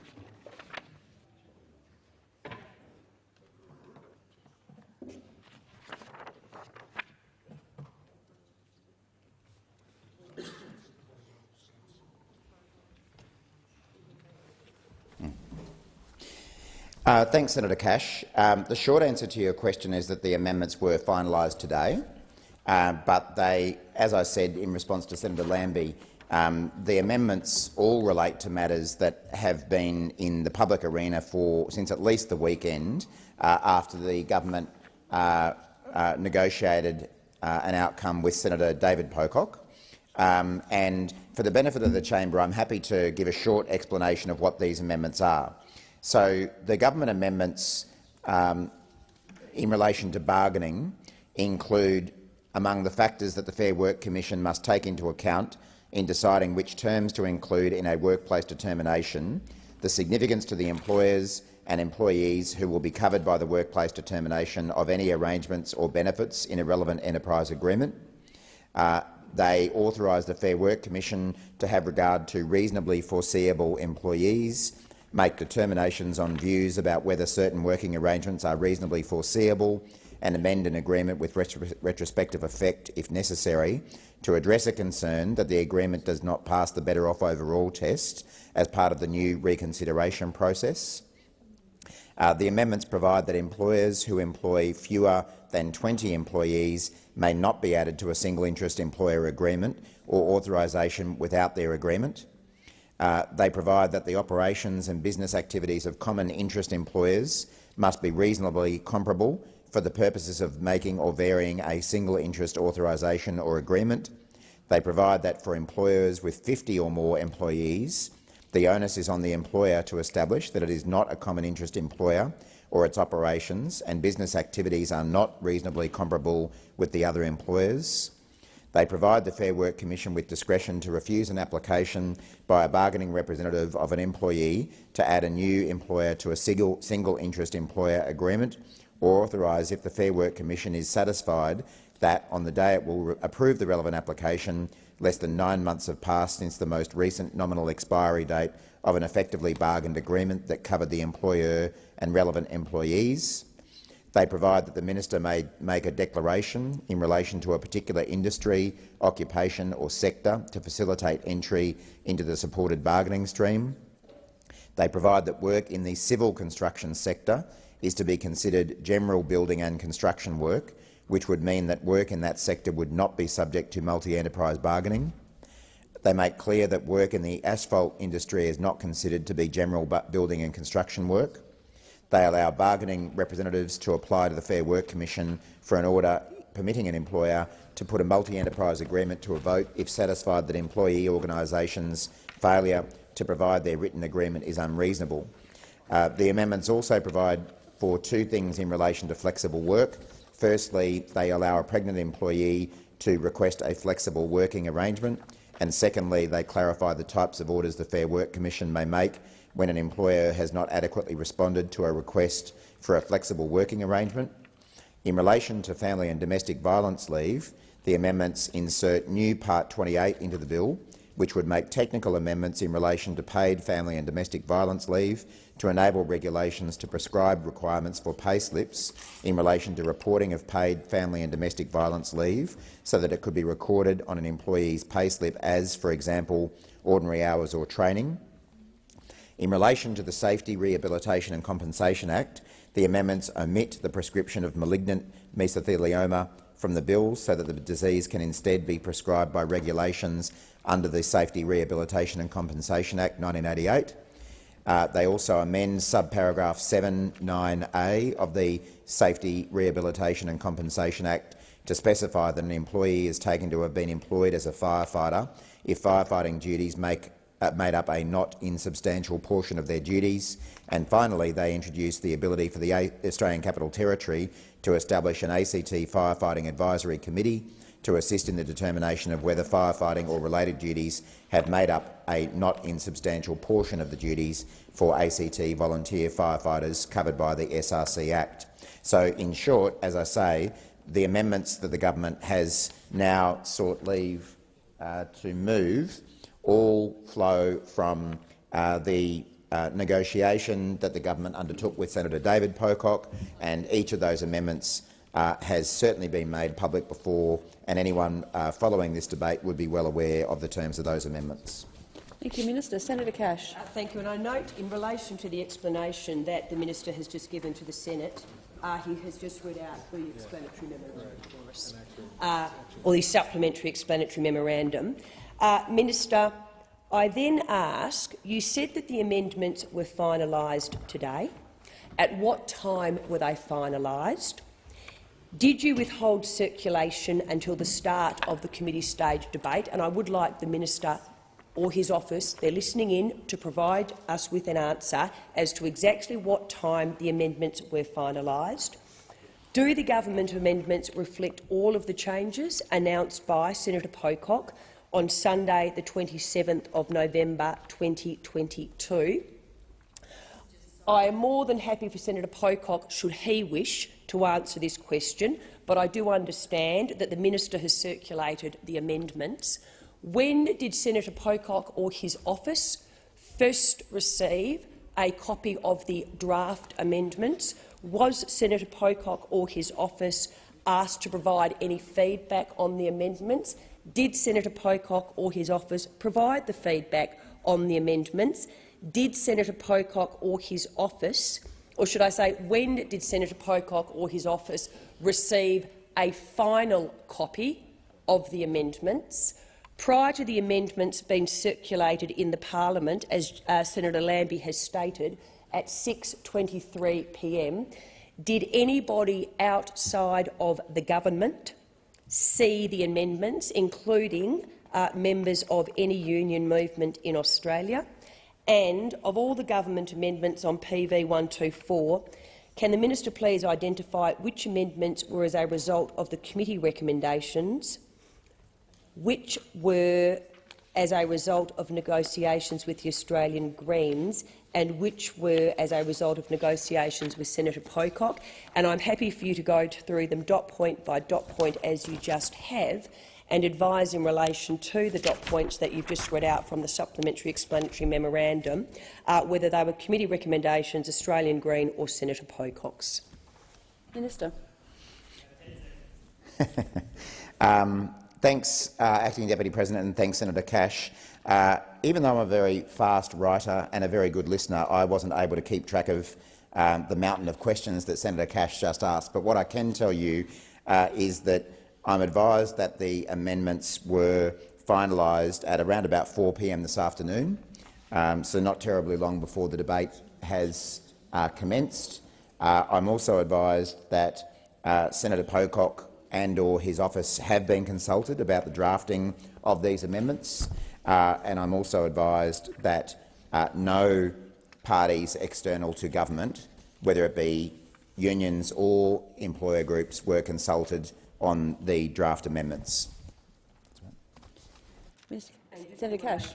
Thanks, Senator Cash. The short answer to your question is that the amendments were finalised today, but they, as I said in response to Senator Lambie, the amendments all relate to matters that have been in the public arena since at least the weekend after the government negotiated an outcome with Senator David Pocock. And for the benefit of the chamber, I'm happy to give a short explanation of what these amendments are. So the government amendments in relation to bargaining include, among the factors that the Fair Work Commission must take into account in deciding which terms to include in a workplace determination, the significance to the employers and employees who will be covered by the workplace determination of any arrangements or benefits in a relevant enterprise agreement. They authorise the Fair Work Commission to have regard to reasonably foreseeable employees, make determinations on views about whether certain working arrangements are reasonably foreseeable, and amend an agreement with retrospective effect, if necessary, to address a concern that the agreement does not pass the Better Off Overall test as part of the new reconsideration process. The amendments provide that employers who employ fewer than 20 employees may not be added to a single-interest employer agreement or authorisation without their agreement. They provide that the operations and business activities of common interest employers must be reasonably comparable for the purposes of making or varying a single-interest authorisation or agreement. They provide that for employers with 50 or more employees, the onus is on the employer to establish that it is not a common interest employer or its operations and business activities are not reasonably comparable with the other employers. They provide the Fair Work Commission with discretion to refuse an application by a bargaining representative of an employee to add a new employer to a single interest employer agreement, or authorise, if the Fair Work Commission is satisfied that on the day it will approve the relevant application, less than 9 months have passed since the most recent nominal expiry date of an effectively bargained agreement that covered the employer and relevant employees. They provide that the minister may make a declaration in relation to a particular industry, occupation or sector to facilitate entry into the supported bargaining stream. They provide that work in the civil construction sector is to be considered general building and construction work, which would mean that work in that sector would not be subject to multi-enterprise bargaining. They make clear that work in the asphalt industry is not considered to be general building and construction work. They allow bargaining representatives to apply to the Fair Work Commission for an order permitting an employer to put a multi-enterprise agreement to a vote if satisfied that employee organisations' failure to provide their written agreement is unreasonable. The amendments also provide for two things in relation to flexible work. Firstly, they allow a pregnant employee to request a flexible working arrangement, and secondly, they clarify the types of orders the Fair Work Commission may make when an employer has not adequately responded to a request for a flexible working arrangement. In relation to family and domestic violence leave, the amendments insert new Part 28 into the bill, which would make technical amendments in relation to paid family and domestic violence leave to enable regulations to prescribe requirements for pay slips in relation to reporting of paid family and domestic violence leave so that it could be recorded on an employee's pay slip as, for example, ordinary hours or training. In relation to the Safety, Rehabilitation and Compensation Act, the amendments omit the prescription of malignant mesothelioma from the bill so that the disease can instead be prescribed by regulations under the Safety, Rehabilitation and Compensation Act 1988. They also amend subparagraph 7(9)(a) of the Safety, Rehabilitation and Compensation Act to specify that an employee is taken to have been employed as a firefighter if firefighting duties made up a not insubstantial portion of their duties. And finally, they introduced the ability for the Australian Capital Territory to establish an ACT Firefighting Advisory Committee to assist in the determination of whether firefighting or related duties have made up a not insubstantial portion of the duties for ACT volunteer firefighters covered by the SRC Act. So, in short, as I say, the amendments that the government has now sought leave to move all flow from the negotiation that the government undertook with Senator David Pocock, and each of those amendments has certainly been made public before, and anyone following this debate would be well aware of the terms of those amendments. Thank you, Minister. Senator Cash. Thank you. And I note, in relation to the explanation that the minister has just given to the Senate, he has just read out the explanatory memorandum for us, or the supplementary explanatory memorandum. Minister, I then ask, you said that the amendments were finalised today. At what time were they finalised? Did you withhold circulation until the start of the committee stage debate? And I would like the minister or his office, they're listening in, to provide us with an answer as to exactly what time the amendments were finalised. Do the government amendments reflect all of the changes announced by Senator Pocock on Sunday, the 27th of November 2022? I am more than happy for Senator Pocock, should he wish, to answer this question, but I do understand that the minister has circulated the amendments. When did Senator Pocock or his office first receive a copy of the draft amendments? Was Senator Pocock or his office asked to provide any feedback on the amendments? Did Senator Pocock or his office provide the feedback on the amendments? Did Senator Pocock or his office, or should I say, when did Senator Pocock or his office receive a final copy of the amendments? Prior to the amendments being circulated in the parliament, as Senator Lambie has stated, at 6:23 p.m, did anybody outside of the government see the amendments, including members of any union movement in Australia? And of all the government amendments on PV 124, can the minister please identify which amendments were as a result of the committee recommendations, which were as a result of negotiations with the Australian Greens, and which were as a result of negotiations with Senator Pocock? And I'm happy for you to go through them dot point by dot point as you just have, and advise in relation to the dot points that you've just read out from the supplementary explanatory memorandum, whether they were committee recommendations, Australian Green or Senator Pocock's. Minister. Thanks, Acting Deputy President, and thanks, Senator Cash. Even though I'm a very fast writer and a very good listener, I wasn't able to keep track of the mountain of questions that Senator Cash just asked. But what I can tell you is that I'm advised that the amendments were finalised at around about 4 p.m. this afternoon, so not terribly long before the debate has commenced. I'm also advised that Senator Pocock and/or his office have been consulted about the drafting of these amendments, and I'm also advised that no parties external to government, whether it be unions or employer groups, were consulted on the draft amendments. Senator Cash.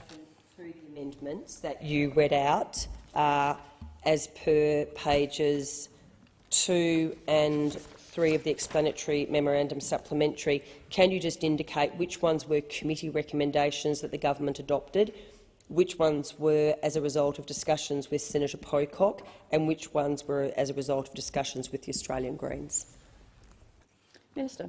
Through the amendments that you read out, as per pages 2 and 3 of the explanatory memorandum supplementary, can you just indicate which ones were committee recommendations that the government adopted, which ones were as a result of discussions with Senator Pocock, and which ones were as a result of discussions with the Australian Greens? Minister.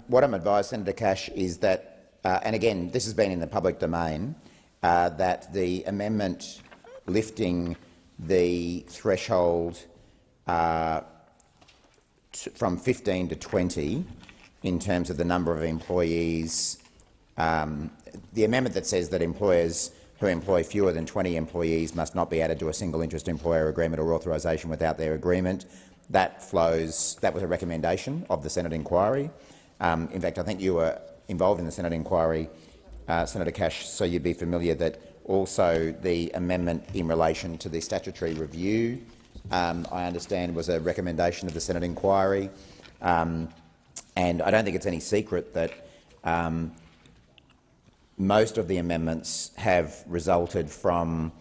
What I'm advised, Senator Cash, is that, and again, this has been in the public domain, that the amendment lifting the threshold from 15 to 20 in terms of the number of employees, the amendment that says that employers who employ fewer than 20 employees must not be added to a single interest employer agreement or authorisation without their agreement. That was a recommendation of the Senate inquiry. In fact, I think you were involved in the Senate inquiry, Senator Cash, so you'd be familiar that also the amendment in relation to the statutory review, I understand, was a recommendation of the Senate inquiry. And I don't think it's any secret that most of the amendments have resulted from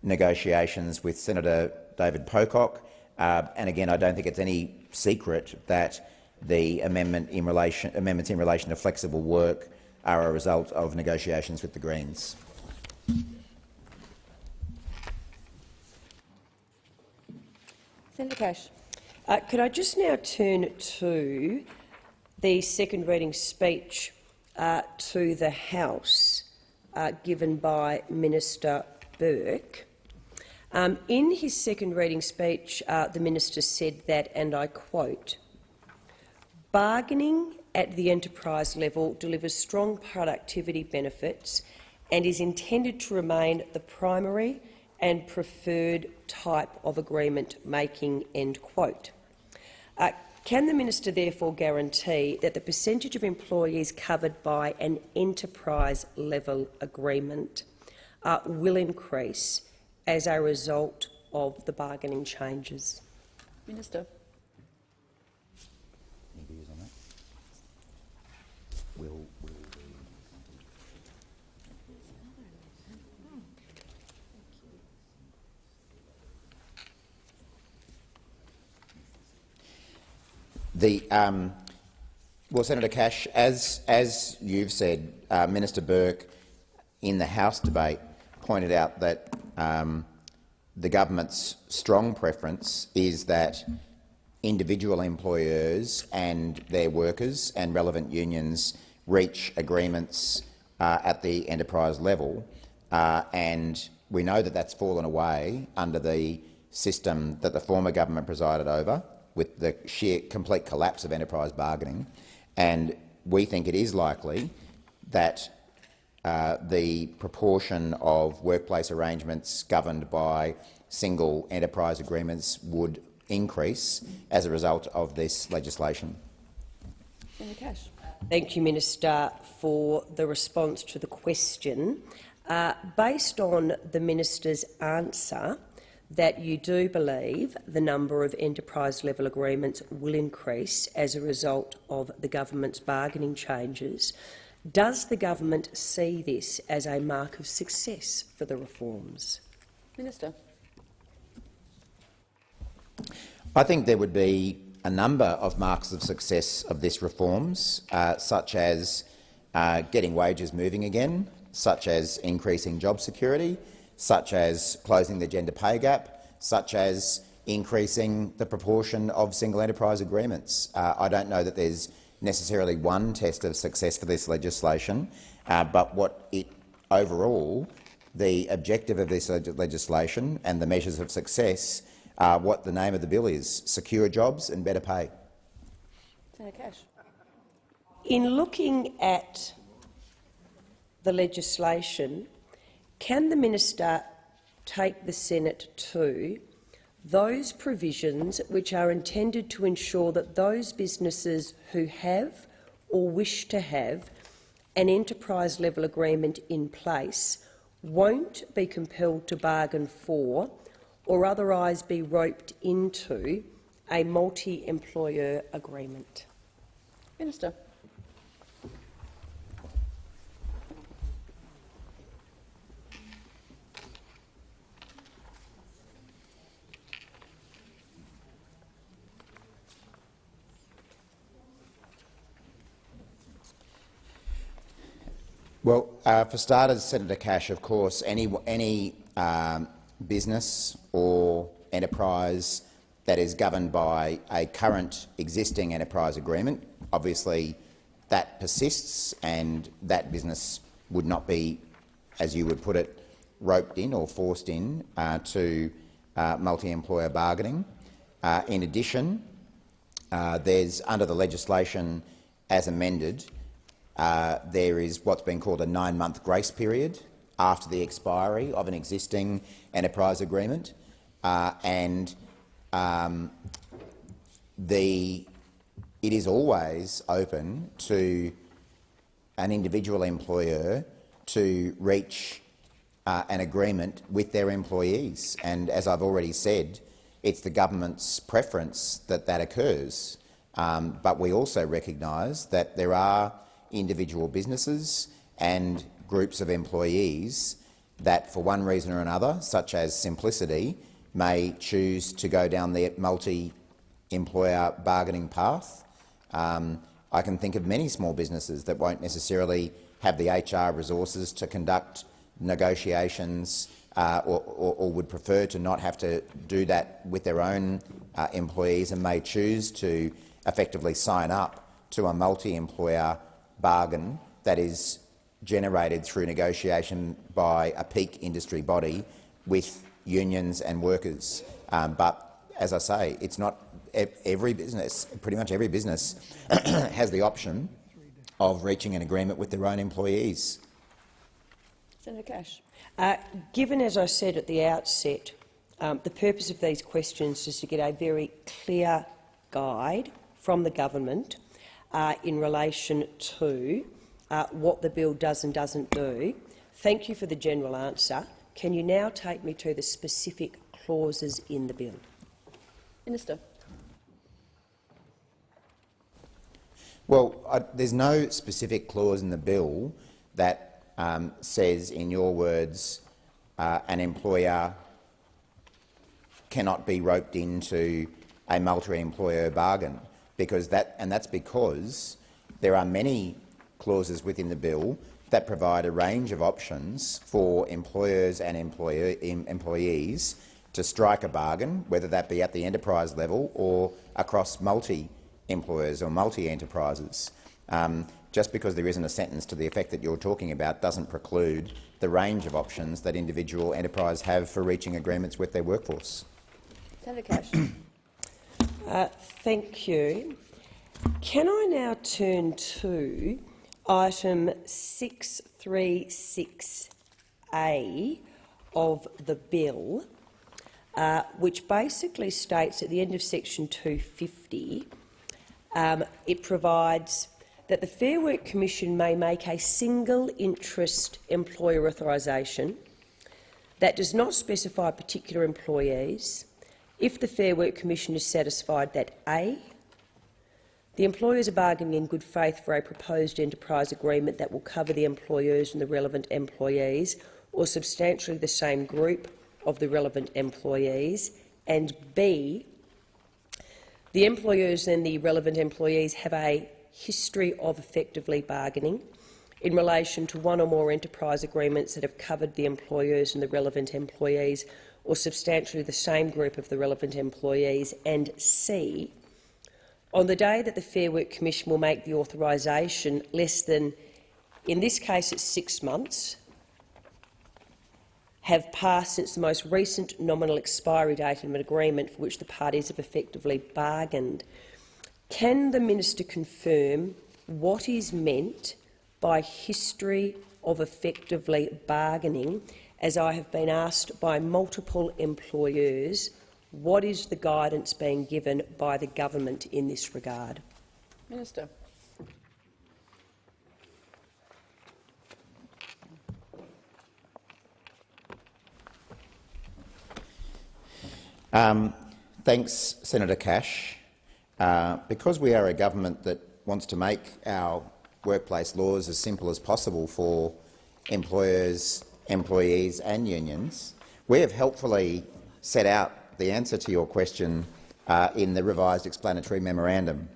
negotiations with Senator David Pocock. And again, I don't think it's any secret that the amendments in relation to flexible work are a result of negotiations with the Greens. Senator Cash. Could I just now turn to the second reading speech to the House given by Minister Burke? In his second reading speech, the minister said that, and I quote, "Bargaining at the enterprise level delivers strong productivity benefits and is intended to remain the primary and preferred type of agreement making." End quote. Can the minister therefore guarantee that the percentage of employees covered by an enterprise-level agreement will increase as a result of the bargaining changes? Minister. Well, Senator Cash, as you've said, Minister Burke in the House debate pointed out that the government's strong preference is that individual employers and their workers and relevant unions reach agreements at the enterprise level, and we know that that's fallen away under the system that the former government presided over, with the sheer complete collapse of enterprise bargaining, and we think it is likely that the proportion of workplace arrangements governed by single enterprise agreements would increase as a result of this legislation. Senator Cash. Thank you, Minister, for the response to the question. Based on the Minister's answer that you do believe the number of enterprise-level agreements will increase as a result of the government's bargaining changes, does the government see this as a mark of success for the reforms? Minister. I think there would be a number of marks of success of this reforms, such as getting wages moving again, such as increasing job security, such as closing the gender pay gap, such as increasing the proportion of single enterprise agreements. I don't know that there's necessarily one test of success for this legislation, but overall, the objective of this legislation and the measures of success are what the name of the bill is: secure jobs and better pay. Senator Cash. In looking at the legislation, can the minister take the Senate to those provisions which are intended to ensure that those businesses who have or wish to have an enterprise-level agreement in place won't be compelled to bargain for or otherwise be roped into a multi-employer agreement? Minister. Well, for starters, Senator Cash, of course, any business or enterprise that is governed by a current existing enterprise agreement, obviously that persists and that business would not be, as you would put it, roped in or forced in to multi-employer bargaining. In addition, there's, under the legislation as amended, there is what's been called a 9-month grace period after the expiry of an existing enterprise agreement, it is always open to an individual employer to reach an agreement with their employees. And as I've already said, it's the government's preference that that occurs. But we also recognise that there are individual businesses and groups of employees that, for one reason or another, such as simplicity, may choose to go down the multi-employer bargaining path. I can think of many small businesses that won't necessarily have the HR resources to conduct negotiations or would prefer to not have to do that with their own employees and may choose to effectively sign up to a multi-employer bargain that is generated through negotiation by a peak industry body with unions and workers. But as I say, it's not every business, pretty much every business has the option of reaching an agreement with their own employees. Senator Cash. Given, as I said at the outset, the purpose of these questions is to get a very clear guide from the government in relation to what the bill does and doesn't do. Thank you for the general answer. Can you now take me to the specific clauses in the bill? Minister. Well, there's no specific clause in the bill that says, in your words, an employer cannot be roped into a multi-employer bargain, that's because there are many clauses within the bill that provide a range of options for employers and employees to strike a bargain, whether that be at the enterprise level or across multi-employers or multi-enterprises. Just because there isn't a sentence to the effect that you're talking about doesn't preclude the range of options that individual enterprises have for reaching agreements with their workforce. Senator Cash. Thank you. Can I now turn to item 636A of the bill, which basically states at the end of section 250, it provides that the Fair Work Commission may make a single interest employer authorisation that does not specify particular employees if the Fair Work Commission is satisfied that A, the employers are bargaining in good faith for a proposed enterprise agreement that will cover the employers and the relevant employees, or substantially the same group of the relevant employees, and B, the employers and the relevant employees have a history of effectively bargaining in relation to one or more enterprise agreements that have covered the employers and the relevant employees, or substantially the same group of the relevant employees, and C, on the day that the Fair Work Commission will make the authorisation less than, in this case it's 6 months, have passed since the most recent nominal expiry date of an agreement for which the parties have effectively bargained. Can the minister confirm what is meant by history of effectively bargaining, as I have been asked by multiple employers? What is the guidance being given by the government in this regard? Minister. Thanks, Senator Cash. Because we are a government that wants to make our workplace laws as simple as possible for employers, employees and unions, we have helpfully set out the answer to your question in the revised explanatory memorandum.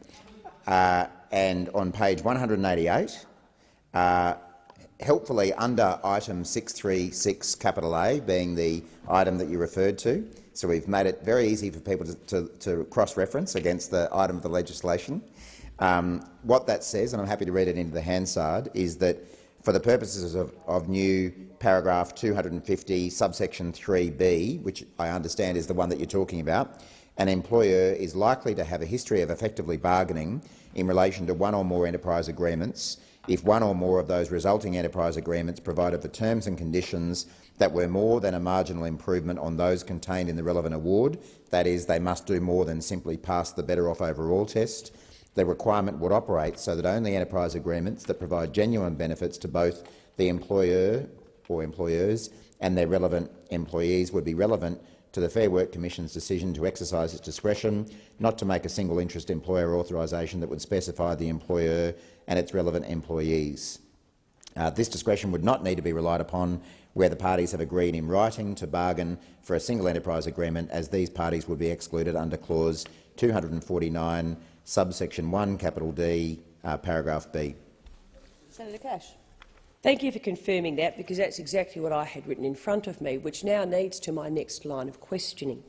And on page 188, helpfully under item 636 A, being the item that you referred to, so we've made it very easy for people to cross-reference against the item of the legislation. What that says, and I'm happy to read it into the Hansard, is that for the purposes of new paragraph 250 subsection 3b, which I understand is the one that you're talking about, an employer is likely to have a history of effectively bargaining in relation to one or more enterprise agreements if one or more of those resulting enterprise agreements provided for terms and conditions that were more than a marginal improvement on those contained in the relevant award. That is, they must do more than simply pass the better off overall test. The requirement would operate so that only enterprise agreements that provide genuine benefits to both the employer or employers and their relevant employees would be relevant to the Fair Work Commission's decision to exercise its discretion not to make a single interest employer authorisation that would specify the employer and its relevant employees. This discretion would not need to be relied upon where the parties have agreed in writing to bargain for a single enterprise agreement, as these parties would be excluded under clause 249, subsection 1, capital D, paragraph B. Senator Cash. Thank you for confirming that, because that's exactly what I had written in front of me, which now leads to my next line of questioning.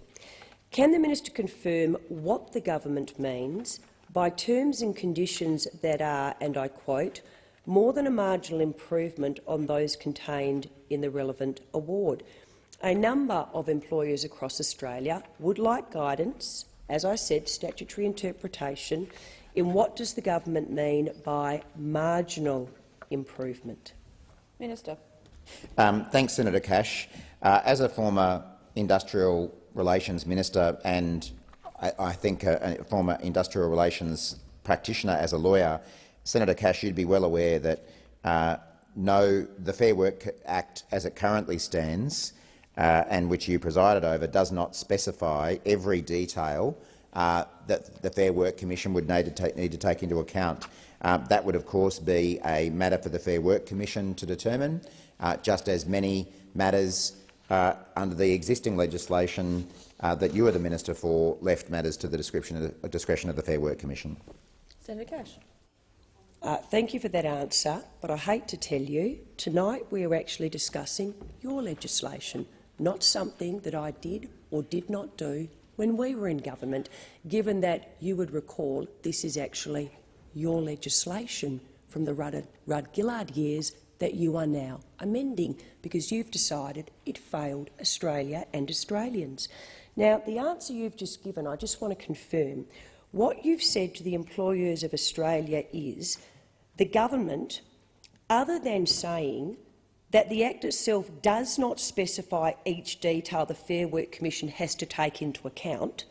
Can the minister confirm what the government means by terms and conditions that are, and I quote, more than a marginal improvement on those contained in the relevant award? A number of employers across Australia would like guidance, as I said, statutory interpretation, in what does the government mean by marginal improvement? Minister. Thanks, Senator Cash. As a former industrial relations minister and I think a former industrial relations practitioner as a lawyer, Senator Cash, you'd be well aware that no, the Fair Work Act as it currently stands and which you presided over does not specify every detail that the Fair Work Commission would need to take into account. That would, of course, be a matter for the Fair Work Commission to determine, just as many matters under the existing legislation that you are the minister for left matters to the discretion of the Fair Work Commission. Senator Cash. Thank you for that answer, but I hate to tell you, tonight we are actually discussing your legislation, not something that I did or did not do when we were in government, given that you would recall this is actually your legislation from the Rudd-Gillard years that you are now amending, because you've decided it failed Australia and Australians. Now, the answer you've just given, I just want to confirm, what you've said to the employers of Australia is the government, other than saying that the Act itself does not specify each detail the Fair Work Commission has to take into account,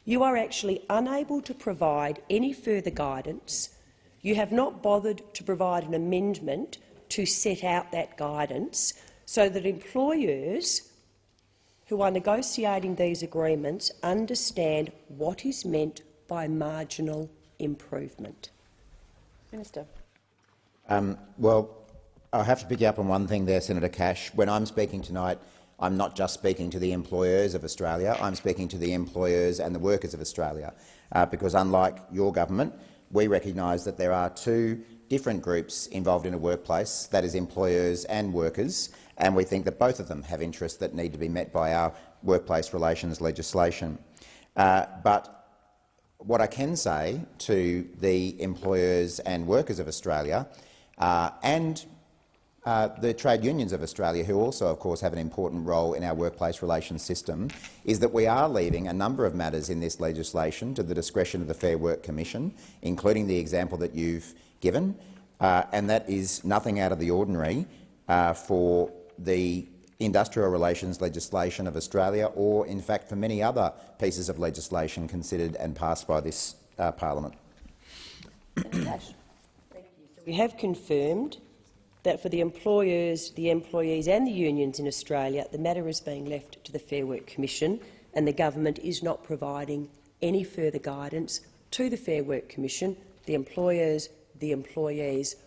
you are actually unable to provide any further guidance. You have not bothered to provide an amendment to set out that guidance so that employers who are negotiating these agreements understand what is meant by marginal improvement. Minister. Well, I have to pick you up on one thing there, Senator Cash. When I'm speaking tonight, I'm not just speaking to the employers of Australia, I'm speaking to the employers and the workers of Australia, because unlike your government, we recognise that there are two different groups involved in a workplace, that is employers and workers, and we think that both of them have interests that need to be met by our workplace relations legislation. But what I can say to the employers and workers of Australia and the trade unions of Australia, who also, of course, have an important role in our workplace relations system, is that we are leaving a number of matters in this legislation to the discretion of the Fair Work Commission, including the example that you've given, and that is nothing out of the ordinary for the industrial relations legislation of Australia, or in fact for many other pieces of legislation considered and passed by this parliament. We have confirmed that for the employers, the employees and the unions in Australia, the matter is being left to the Fair Work Commission, and the government is not providing any further guidance to the Fair Work Commission, the employers, the employees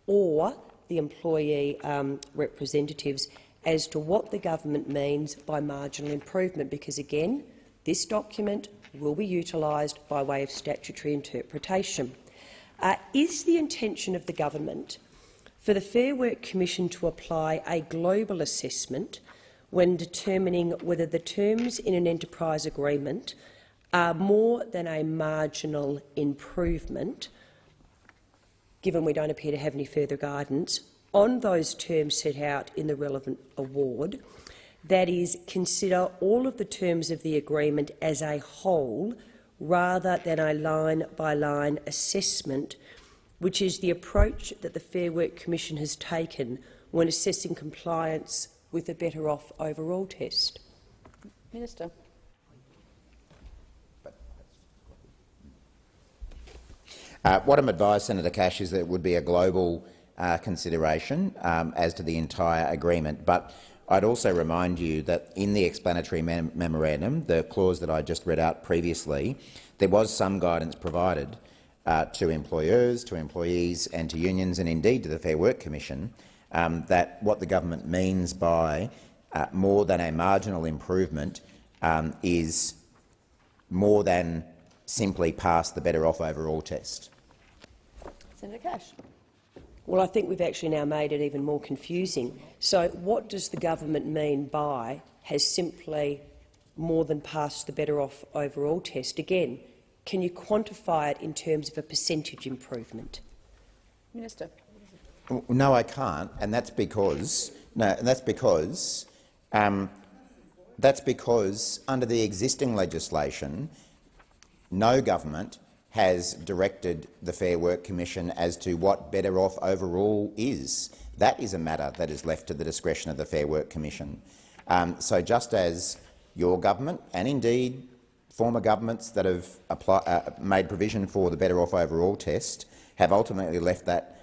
or the employee representatives as to what the government means by marginal improvement, because, again, this document will be utilised by way of statutory interpretation. Is the intention of the government for the Fair Work Commission to apply a global assessment when determining whether the terms in an enterprise agreement are more than a marginal improvement, given we don't appear to have any further guidance, on those terms set out in the relevant award, that is, consider all of the terms of the agreement as a whole rather than a line-by-line assessment, which is the approach that the Fair Work Commission has taken when assessing compliance with the Better Off Overall test? Minister. What I'm advised, Senator Cash, is that it would be a global consideration as to the entire agreement. But I'd also remind you that in the explanatory memorandum, the clause that I just read out previously, there was some guidance provided to employers, to employees and to unions, and indeed to the Fair Work Commission, that what the government means by more than a marginal improvement is more than simply pass the Better Off Overall test. Senator Cash. Well, I think we've actually now made it even more confusing. So what does the government mean by has simply more than passed the Better Off Overall test? Again, can you quantify it in terms of a percentage improvement? Minister. No, I can't, and that's because under the existing legislation, no government has directed the Fair Work Commission as to what Better Off Overall is. That is a matter that is left to the discretion of the Fair Work Commission. So just as your government, and indeed former governments that have made provision for the Better Off Overall test, have ultimately left that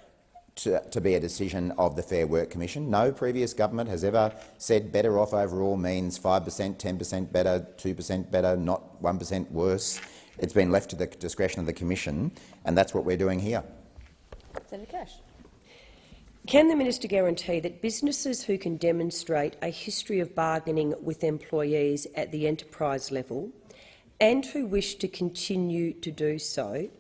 to be a decision of the Fair Work Commission. No previous government has ever said Better Off Overall means 5%, 10% better, 2% better, not 1% worse. It's been left to the discretion of the Commission, and that's what we're doing here. Senator Cash. Can the minister guarantee that businesses who can demonstrate a history of bargaining with employees at the enterprise level and who wish to continue to do so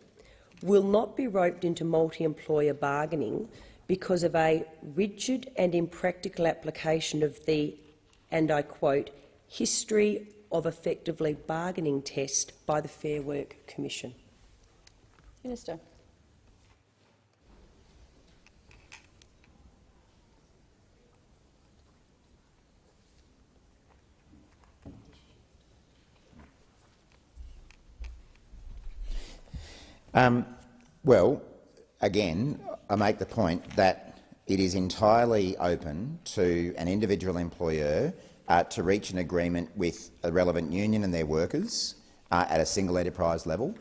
will not be roped into multi-employer bargaining because of a rigid and impractical application of the, and I quote, history of effectively bargaining test by the Fair Work Commission? Minister. Well, again, I make the point that it is entirely open to an individual employer to reach an agreement with a relevant union and their workers at a single enterprise level.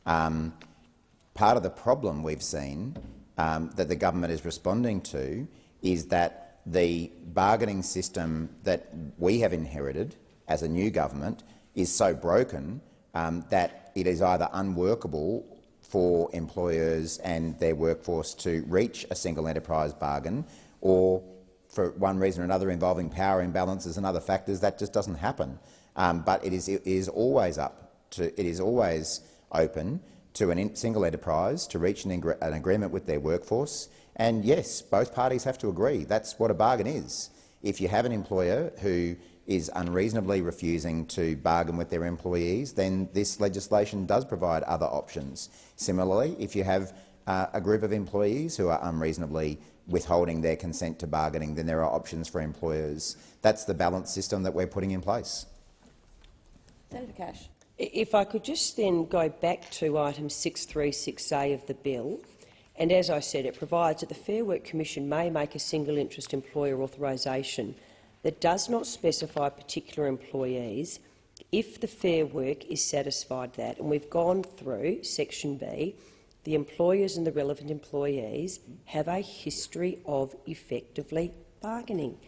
Part of the problem we've seen that the government is responding to is that the bargaining system that we have inherited as a new government is so broken that it is either unworkable for employers and their workforce to reach a single enterprise bargain, or for one reason or another involving power imbalances and other factors, that just doesn't happen. But it is always open to a single enterprise to reach an agreement with their workforce. And yes, both parties have to agree. That's what a bargain is. If you have an employer who is unreasonably refusing to bargain with their employees, then this legislation does provide other options. Similarly, if you have a group of employees who are unreasonably withholding their consent to bargaining, then there are options for employers. That's the balanced system that we're putting in place. Senator Cash. If I could just then go back to item 636A of the bill, and as I said, it provides that the Fair Work Commission may make a single interest employer authorisation that does not specify particular employees if the Fair Work is satisfied that, and we've gone through section B, the employers and the relevant employees have a history of effectively bargaining.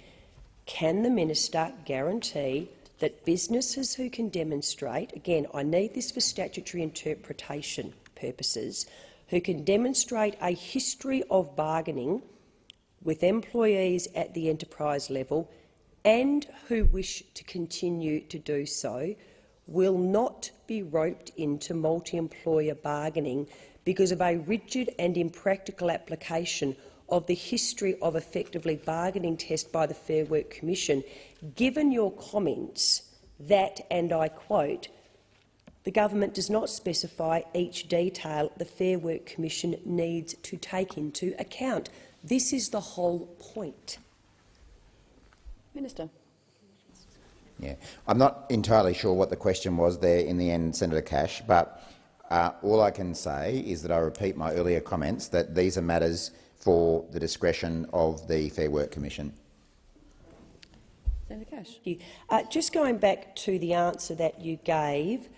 Can the minister guarantee that businesses who can demonstrate, again, I need this for statutory interpretation purposes, who can demonstrate a history of bargaining with employees at the enterprise level and who wish to continue to do so, will not be roped into multi-employer bargaining because of a rigid and impractical application of the history of effectively bargaining test by the Fair Work Commission, given your comments that, and I quote, the government does not specify each detail the Fair Work Commission needs to take into account. This is the whole point. Minister. Yeah, I'm not entirely sure what the question was there in the end, Senator Cash, but all I can say is that I repeat my earlier comments that these are matters for the discretion of the Fair Work Commission. Senator Cash. Just going back to the answer that you gave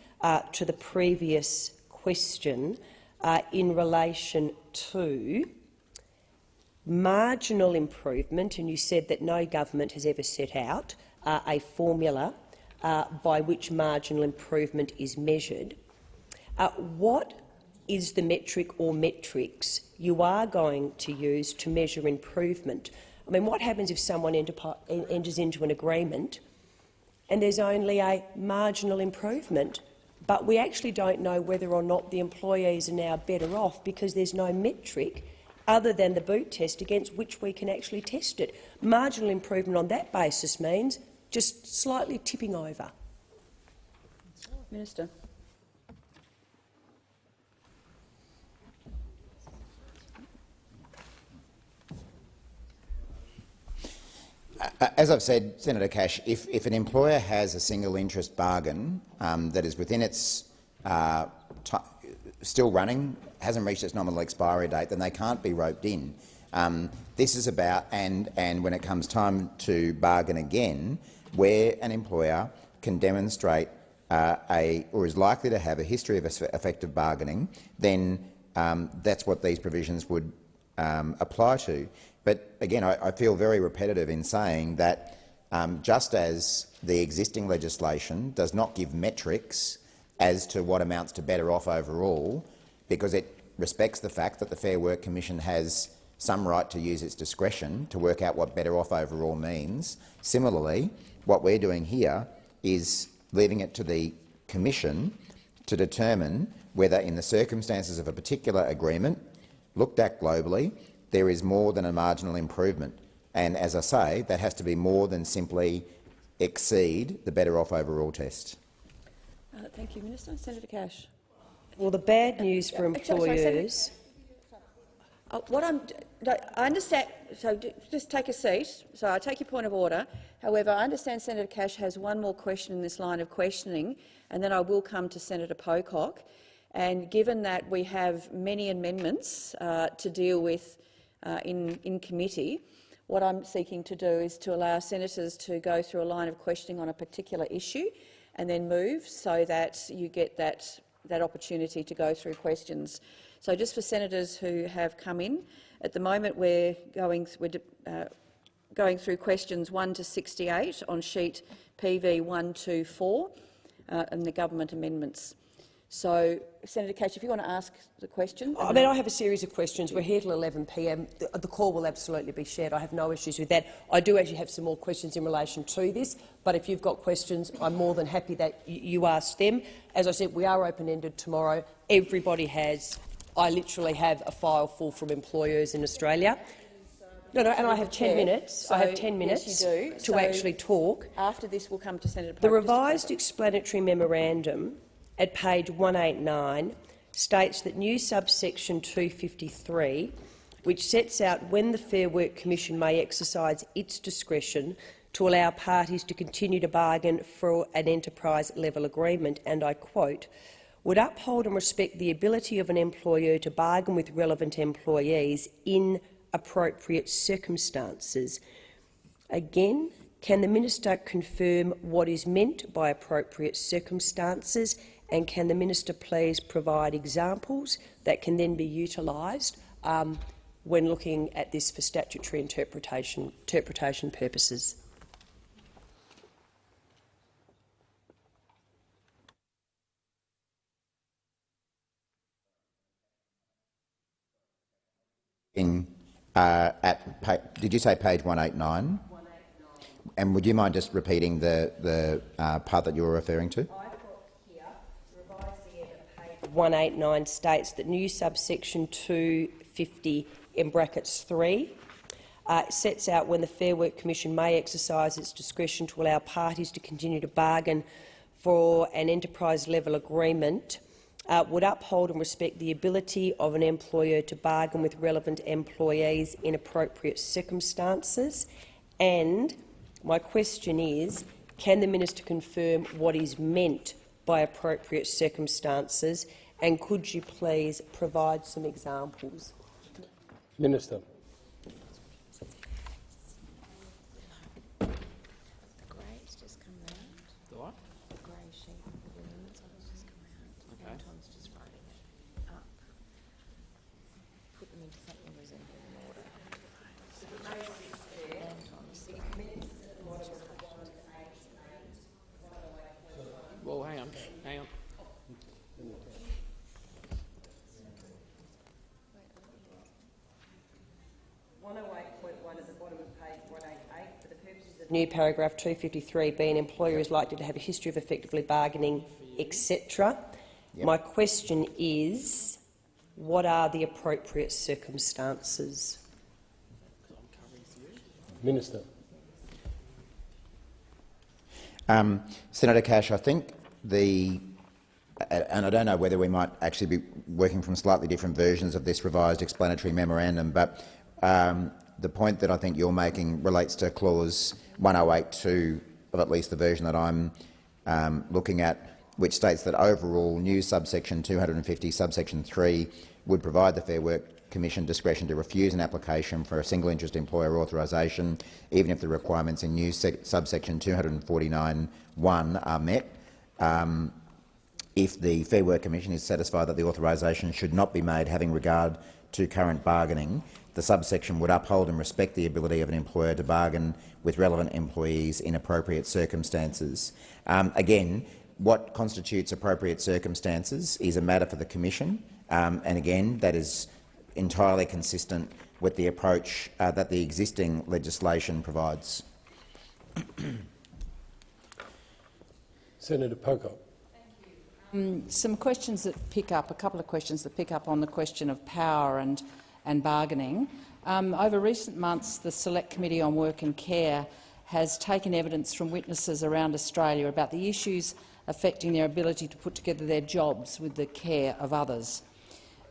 to the previous question in relation to marginal improvement, and you said that no government has ever set out a formula by which marginal improvement is measured. What is the metric or metrics you are going to use to measure improvement? I mean, what happens if someone enters into an agreement and there's only a marginal improvement, but we actually don't know whether or not the employees are now better off because there's no metric other than the boot test against which we can actually test it? Marginal improvement on that basis means just slightly tipping over. Minister. As I've said, Senator Cash, if an employer has a single interest bargain that is within its still running, hasn't reached its nominal expiry date, then they can't be roped in. This is about, and when it comes time to bargain again, where an employer can demonstrate or is likely to have a history of effective bargaining, then that's what these provisions would apply to. But again, I feel very repetitive in saying that just as the existing legislation does not give metrics as to what amounts to better off overall, because it respects the fact that the Fair Work Commission has some right to use its discretion to work out what better off overall means. Similarly, what we're doing here is leaving it to the Commission to determine whether, in the circumstances of a particular agreement, looked at globally, there is more than a marginal improvement. And as I say, that has to be more than simply exceed the better off overall test. Thank you, Minister. Senator Cash. Well, the bad news for employers... I understand, so just take a seat. So I take your point of order. However, I understand Senator Cash has one more question in this line of questioning, and then I will come to Senator Pocock. And given that we have many amendments to deal with in committee, what I'm seeking to do is to allow senators to go through a line of questioning on a particular issue and then move so that you get that opportunity to go through questions. So just for senators who have come in, at the moment we're going through questions 1 to 68 on sheet PV 124 and the government amendments. So, Senator Cash, if you want to ask the question. I mean, I have a series of questions. We're here till 11 p.m. The call will absolutely be shared. I have no issues with that. I do actually have some more questions in relation to this, but if you've got questions, I'm more than happy that you ask them. As I said, we are open-ended tomorrow. Everybody has. I literally have a file full from employers in Australia. No, and I have 10 minutes. I have 10 minutes yes, you do. to actually talk. After this, we'll come to Senator Pope. The revised explanatory memorandum at page 189 states that new subsection 253, which sets out when the Fair Work Commission may exercise its discretion to allow parties to continue to bargain for an enterprise-level agreement, and I quote, would uphold and respect the ability of an employer to bargain with relevant employees in appropriate circumstances. Again, can the minister confirm what is meant by appropriate circumstances, and can the minister please provide examples that can then be utilised when looking at this for statutory interpretation purposes? Did you say page 189? 189. And would you mind just repeating the part that you were referring to? 189 states that new subsection 250 in brackets 3 sets out when the Fair Work Commission may exercise its discretion to allow parties to continue to bargain for an enterprise-level agreement, would uphold and respect the ability of an employer to bargain with relevant employees in appropriate circumstances. And my question is, can the minister confirm what is meant by appropriate circumstances, and could you please provide some examples? Minister. Well, hang on. 108.1 at the bottom of page 188, for the purposes of new paragraph 253b, an employer is likely to have a history of effectively bargaining, etc. Yep. My question is, what are the appropriate circumstances? Minister. Senator Cash, I think and I don't know whether we might actually be working from slightly different versions of this revised explanatory memorandum, but the point that I think you're making relates to clause 108.2 of at least the version that I'm looking at, which states that overall new subsection 250 subsection 3 would provide the Fair Work Commission discretion to refuse an application for a single interest employer authorisation, even if the requirements in new subsection 249(1) are met. If the Fair Work Commission is satisfied that the authorisation should not be made having regard to current bargaining, the subsection would uphold and respect the ability of an employer to bargain with relevant employees in appropriate circumstances. Again, what constitutes appropriate circumstances is a matter for the Commission, and again, that is entirely consistent with the approach that the existing legislation provides. Senator Pocock. Some questions that pick up, a couple of questions that pick up on the question of power and bargaining. Over recent months, the Select Committee on Work and Care has taken evidence from witnesses around Australia about the issues affecting their ability to put together their jobs with the care of others.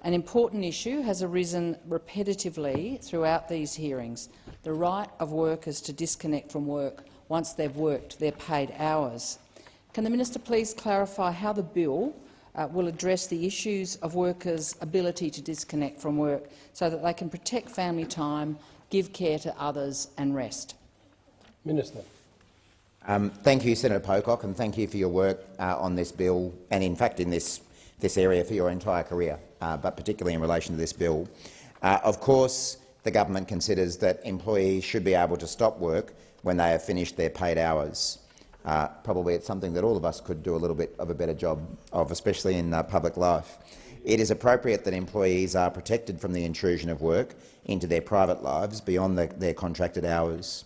An important issue has arisen repetitively throughout these hearings, the right of workers to disconnect from work once they've worked their paid hours. Can the minister please clarify how the bill will address the issues of workers' ability to disconnect from work so that they can protect family time, give care to others and rest? Minister. Thank you, Senator Pocock, and thank you for your work on this bill and, in fact, in this area for your entire career, but particularly in relation to this bill. Of course, the government considers that employees should be able to stop work when they have finished their paid hours. Probably it's something that all of us could do a little bit of a better job of, especially in public life. It is appropriate that employees are protected from the intrusion of work into their private lives beyond their contracted hours.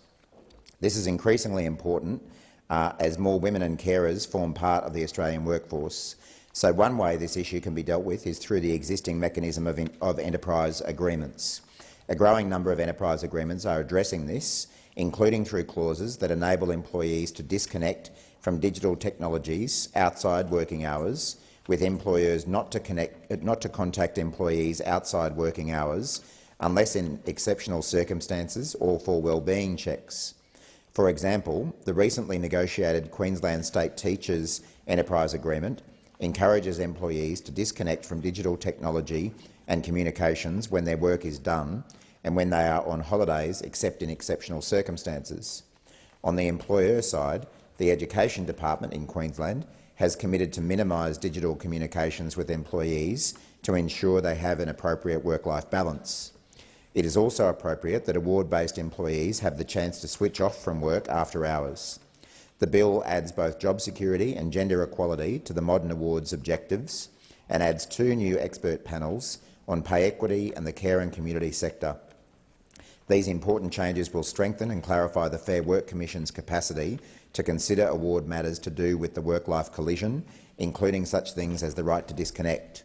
This is increasingly important as more women and carers form part of the Australian workforce. So one way this issue can be dealt with is through the existing mechanism of enterprise agreements. A growing number of enterprise agreements are addressing this, including through clauses that enable employees to disconnect from digital technologies outside working hours, with employers not to contact employees outside working hours unless in exceptional circumstances or for wellbeing checks. For example, the recently negotiated Queensland State Teachers Enterprise Agreement encourages employees to disconnect from digital technology and communications when their work is done and when they are on holidays, except in exceptional circumstances. On the employer side, the Education Department in Queensland has committed to minimise digital communications with employees to ensure they have an appropriate work-life balance. It is also appropriate that award-based employees have the chance to switch off from work after hours. The bill adds both job security and gender equality to the Modern Awards objectives and adds 2 new expert panels on pay equity and the care and community sector. These important changes will strengthen and clarify the Fair Work Commission's capacity to consider award matters to do with the work-life collision, including such things as the right to disconnect.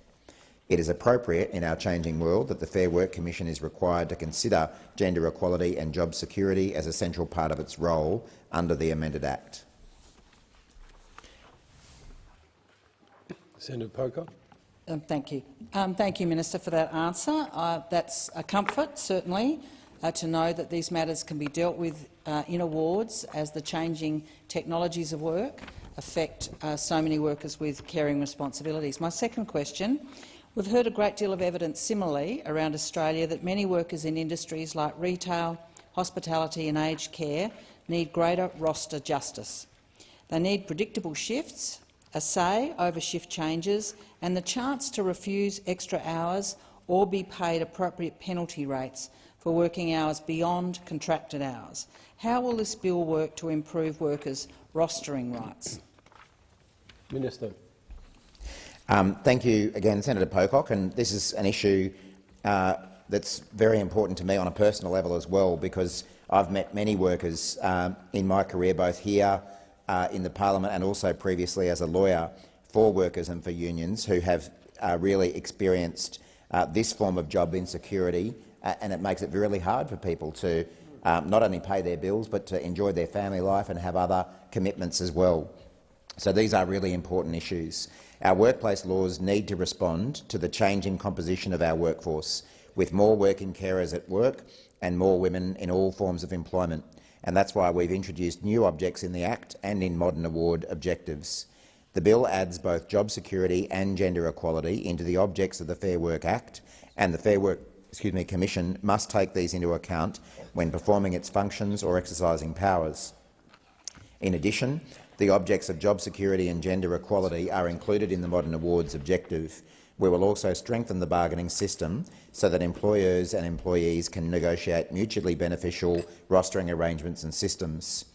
It is appropriate in our changing world that the Fair Work Commission is required to consider gender equality and job security as a central part of its role under the amended Act. Senator Pocock. Thank you. Thank you, Minister, for that answer. That's a comfort, certainly, to know that these matters can be dealt with in awards as the changing technologies of work affect so many workers with caring responsibilities. My second question: we've heard a great deal of evidence similarly around Australia that many workers in industries like retail, hospitality and aged care need greater roster justice. They need predictable shifts, a say over shift changes and the chance to refuse extra hours or be paid appropriate penalty rates for working hours beyond contracted hours. How will this bill work to improve workers' rostering rights? Minister. Thank you again, Senator Pocock. And this is an issue that's very important to me on a personal level as well, because I've met many workers in my career, both here in the parliament and also previously as a lawyer for workers and for unions, who have really experienced this form of job insecurity, and it makes it really hard for people to not only pay their bills but to enjoy their family life and have other commitments as well. So these are really important issues. Our workplace laws need to respond to the changing composition of our workforce, with more working carers at work and more women in all forms of employment. And that's why we've introduced new objects in the Act and in Modern Award objectives. The bill adds both job security and gender equality into the objects of the Fair Work Act, and the Fair Work Commission must take these into account when performing its functions or exercising powers. In addition, the objects of job security and gender equality are included in the Modern Awards objective. We will also strengthen the bargaining system so that employers and employees can negotiate mutually beneficial rostering arrangements and systems.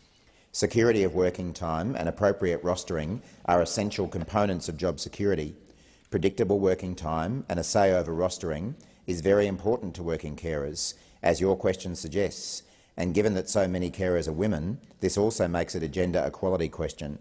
Security of working time and appropriate rostering are essential components of job security. Predictable working time and a say over rostering is very important to working carers, as your question suggests, and given that so many carers are women, this also makes it a gender equality question.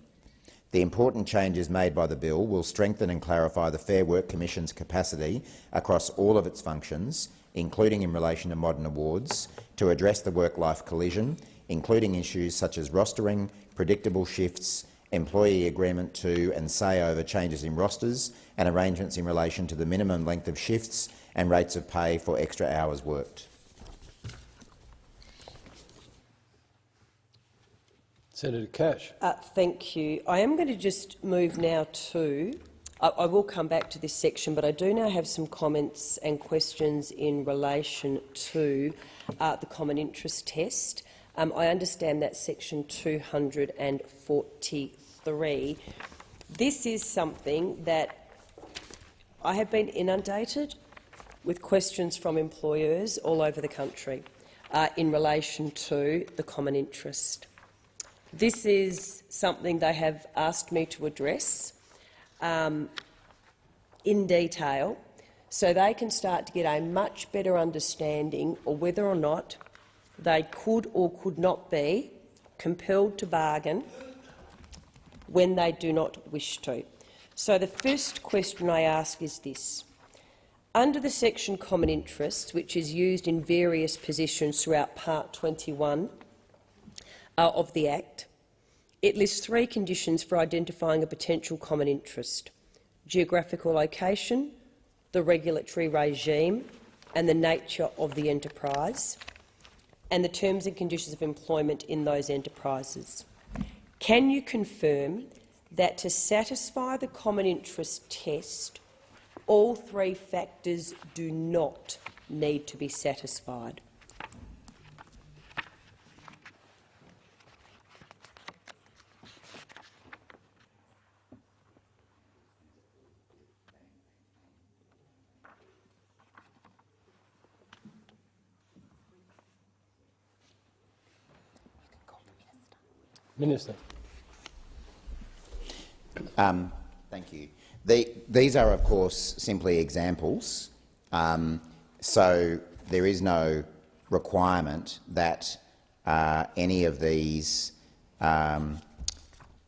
The important changes made by the bill will strengthen and clarify the Fair Work Commission's capacity across all of its functions, including in relation to Modern Awards, to address the work-life collision, including issues such as rostering, predictable shifts, employee agreement to and say over changes in rosters, and arrangements in relation to the minimum length of shifts and rates of pay for extra hours worked. Senator Cash. Thank you. I am going to just move now to I will come back to this section, but I do now have some comments and questions in relation to the common interest test. I understand that section 243. This is something that I have been inundated with questions from employers all over the country in relation to the common interest. This is something they have asked me to address in detail so they can start to get a much better understanding of whether or not they could or could not be compelled to bargain when they do not wish to. So the first question I ask is this. Under the section Common Interests, which is used in various positions throughout Part 21 of the Act, it lists 3 conditions for identifying a potential common interest: geographical location, the regulatory regime and the nature of the enterprise, and the terms and conditions of employment in those enterprises. Can you confirm that to satisfy the common interest test, all 3 factors do not need to be satisfied? Minister. Thank you. These are, of course, simply examples. So there is no requirement that any of these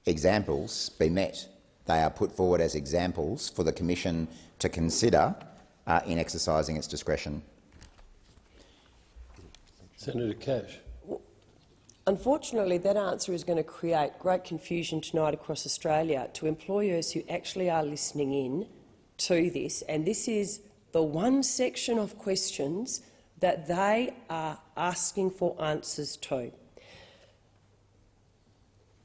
examples be met. They are put forward as examples for the Commission to consider in exercising its discretion. Senator Cash. Unfortunately, that answer is going to create great confusion tonight across Australia to employers who actually are listening in to this, and this is the one section of questions that they are asking for answers to.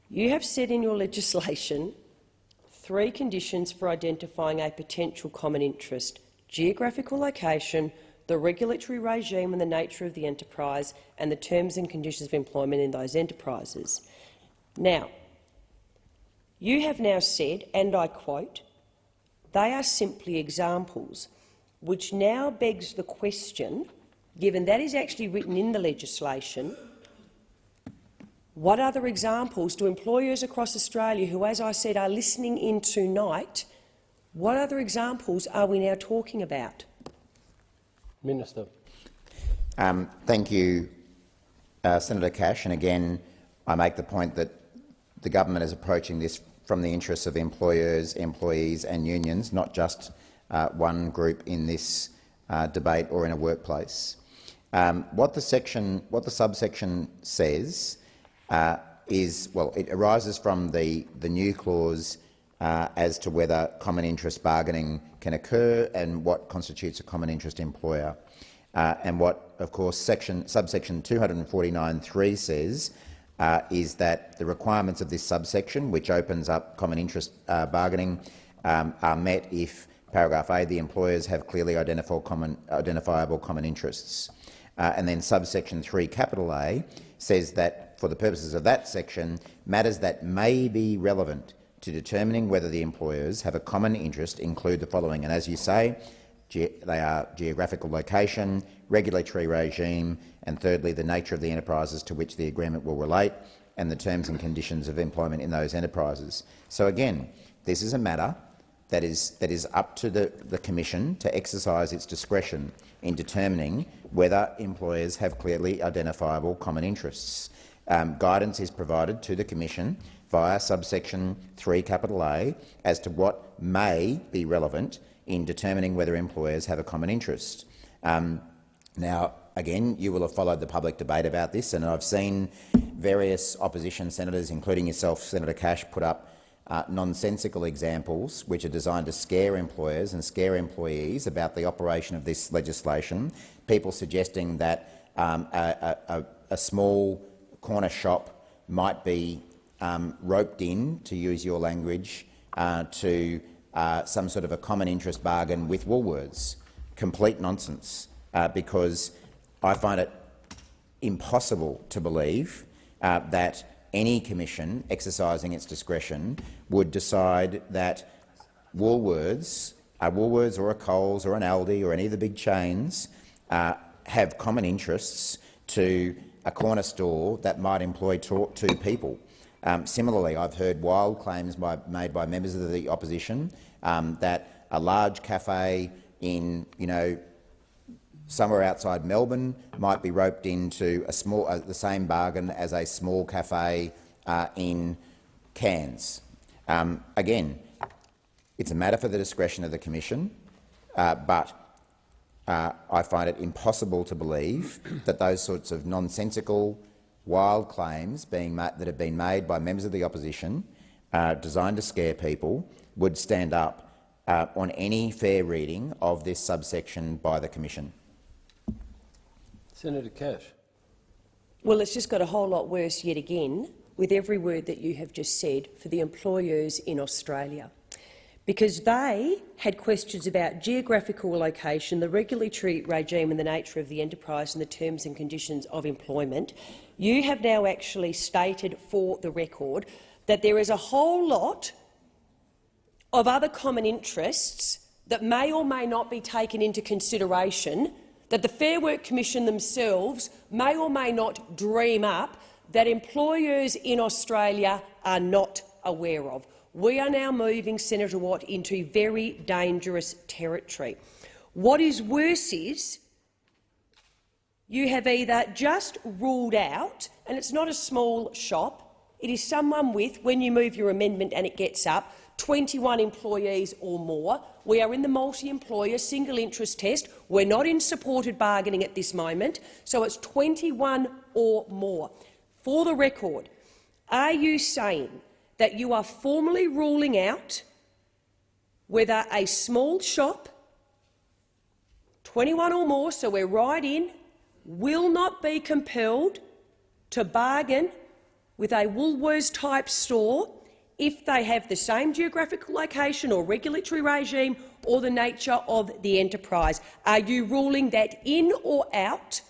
You have said in your legislation 3 conditions for identifying a potential common interest: geographical location, the regulatory regime and the nature of the enterprise, and the terms and conditions of employment in those enterprises. Now, you have now said, and I quote, "They are simply examples," which now begs the question, given that is actually written in the legislation, what other examples do employers across Australia who, as I said, are listening in tonight, what other examples are we now talking about? Minister. Thank you, Senator Cash. And again, I make the point that the government is approaching this from the interests of employers, employees and unions, not just one group in this debate or in a workplace. What the subsection says is, well, it arises from the new clause as to whether common interest bargaining can occur and what constitutes a common interest employer. And what, of course, subsection 249(3) says is that the requirements of this subsection, which opens up common interest bargaining, are met if, paragraph A, the employers have clearly identifiable common interests. And then subsection 3, capital A, says that for the purposes of that section, matters that may be relevant to determining whether the employers have a common interest include the following. And as you say, they are geographical location, regulatory regime, and thirdly, the nature of the enterprises to which the agreement will relate, and the terms and conditions of employment in those enterprises. So again, this is a matter that is up to the Commission to exercise its discretion in determining whether employers have clearly identifiable common interests. Guidance is provided to the Commission via subsection 3 capital A as to what may be relevant in determining whether employers have a common interest. Now, again, you will have followed the public debate about this, and I've seen various opposition senators, including yourself, Senator Cash, put up nonsensical examples which are designed to scare employers and scare employees about the operation of this legislation. People suggesting that a small corner shop might be roped in, to use your language, to some sort of a common interest bargain with Woolworths. Complete nonsense, because I find it impossible to believe that any commission exercising its discretion would decide that Woolworths, or a Coles or an Aldi or any of the big chains have common interests to a corner store that might employ two people. Similarly, I've heard wild claims made by members of the opposition that a large cafe in, somewhere outside Melbourne might be roped into the same bargain as a small cafe in Cairns. Again, it's a matter for the discretion of the Commission, but I find it impossible to believe that those sorts of nonsensical, wild claims that have been made by members of the opposition, designed to scare people, would stand up on any fair reading of this subsection by the Commission. Senator Cash. Well, it's just got a whole lot worse yet again, with every word that you have just said, for the employers in Australia, because they had questions about geographical location, the regulatory regime and the nature of the enterprise and the terms and conditions of employment. You have now actually stated for the record that there is a whole lot of other common interests that may or may not be taken into consideration, that the Fair Work Commission themselves may or may not dream up, that employers in Australia are not aware of. We are now moving, Senator Watt, into very dangerous territory. What is worse is you have either just ruled out, and it's not a small shop, it is someone with, when you move your amendment and it gets up, 21 employees or more. We are in the multi-employer single interest test. We're not in supported bargaining at this moment, so it's 21 or more. For the record, are you saying that you are formally ruling out whether a small shop, 21 or more, so we're right in, will not be compelled to bargain with a Woolworths-type store if they have the same geographical location or regulatory regime or the nature of the enterprise? Are you ruling that in or out?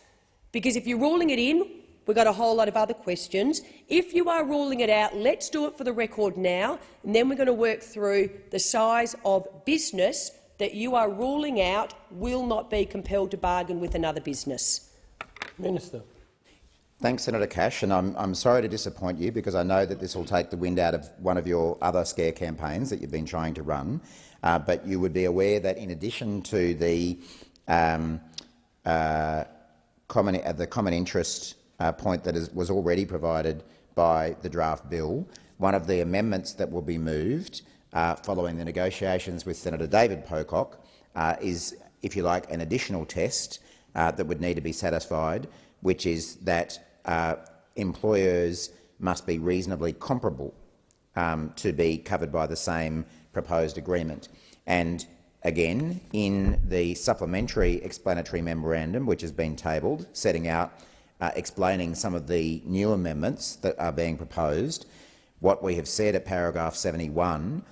Because if you're ruling it in, we've got a whole lot of other questions. If you are ruling it out, let's do it for the record now, and then we're going to work through the size of business that you are ruling out will not be compelled to bargain with another business. Minister. Thanks, Senator Cash, and I'm sorry to disappoint you, because I know that this will take the wind out of one of your other scare campaigns that you've been trying to run. But you would be aware that in addition to the common interest point that was already provided by the draft bill, one of the amendments that will be moved following the negotiations with Senator David Pocock is, if you like, an additional test that would need to be satisfied, which is that employers must be reasonably comparable to be covered by the same proposed agreement. And again, in the supplementary explanatory memorandum, which has been tabled, setting out, explaining some of the new amendments that are being proposed, what we have said at paragraph 71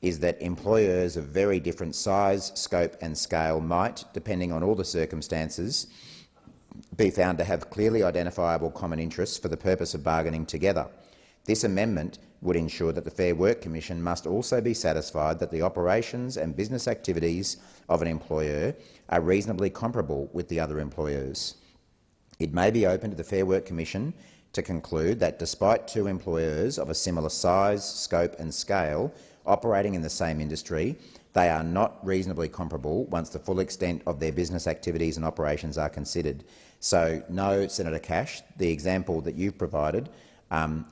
is that employers of very different size, scope and scale might, depending on all the circumstances, be found to have clearly identifiable common interests for the purpose of bargaining together. This amendment would ensure that the Fair Work Commission must also be satisfied that the operations and business activities of an employer are reasonably comparable with the other employers. It may be open to the Fair Work Commission to conclude that despite two employers of a similar size, scope and scale operating in the same industry, they are not reasonably comparable once the full extent of their business activities and operations are considered. So, no, Senator Cash, the example that you've provided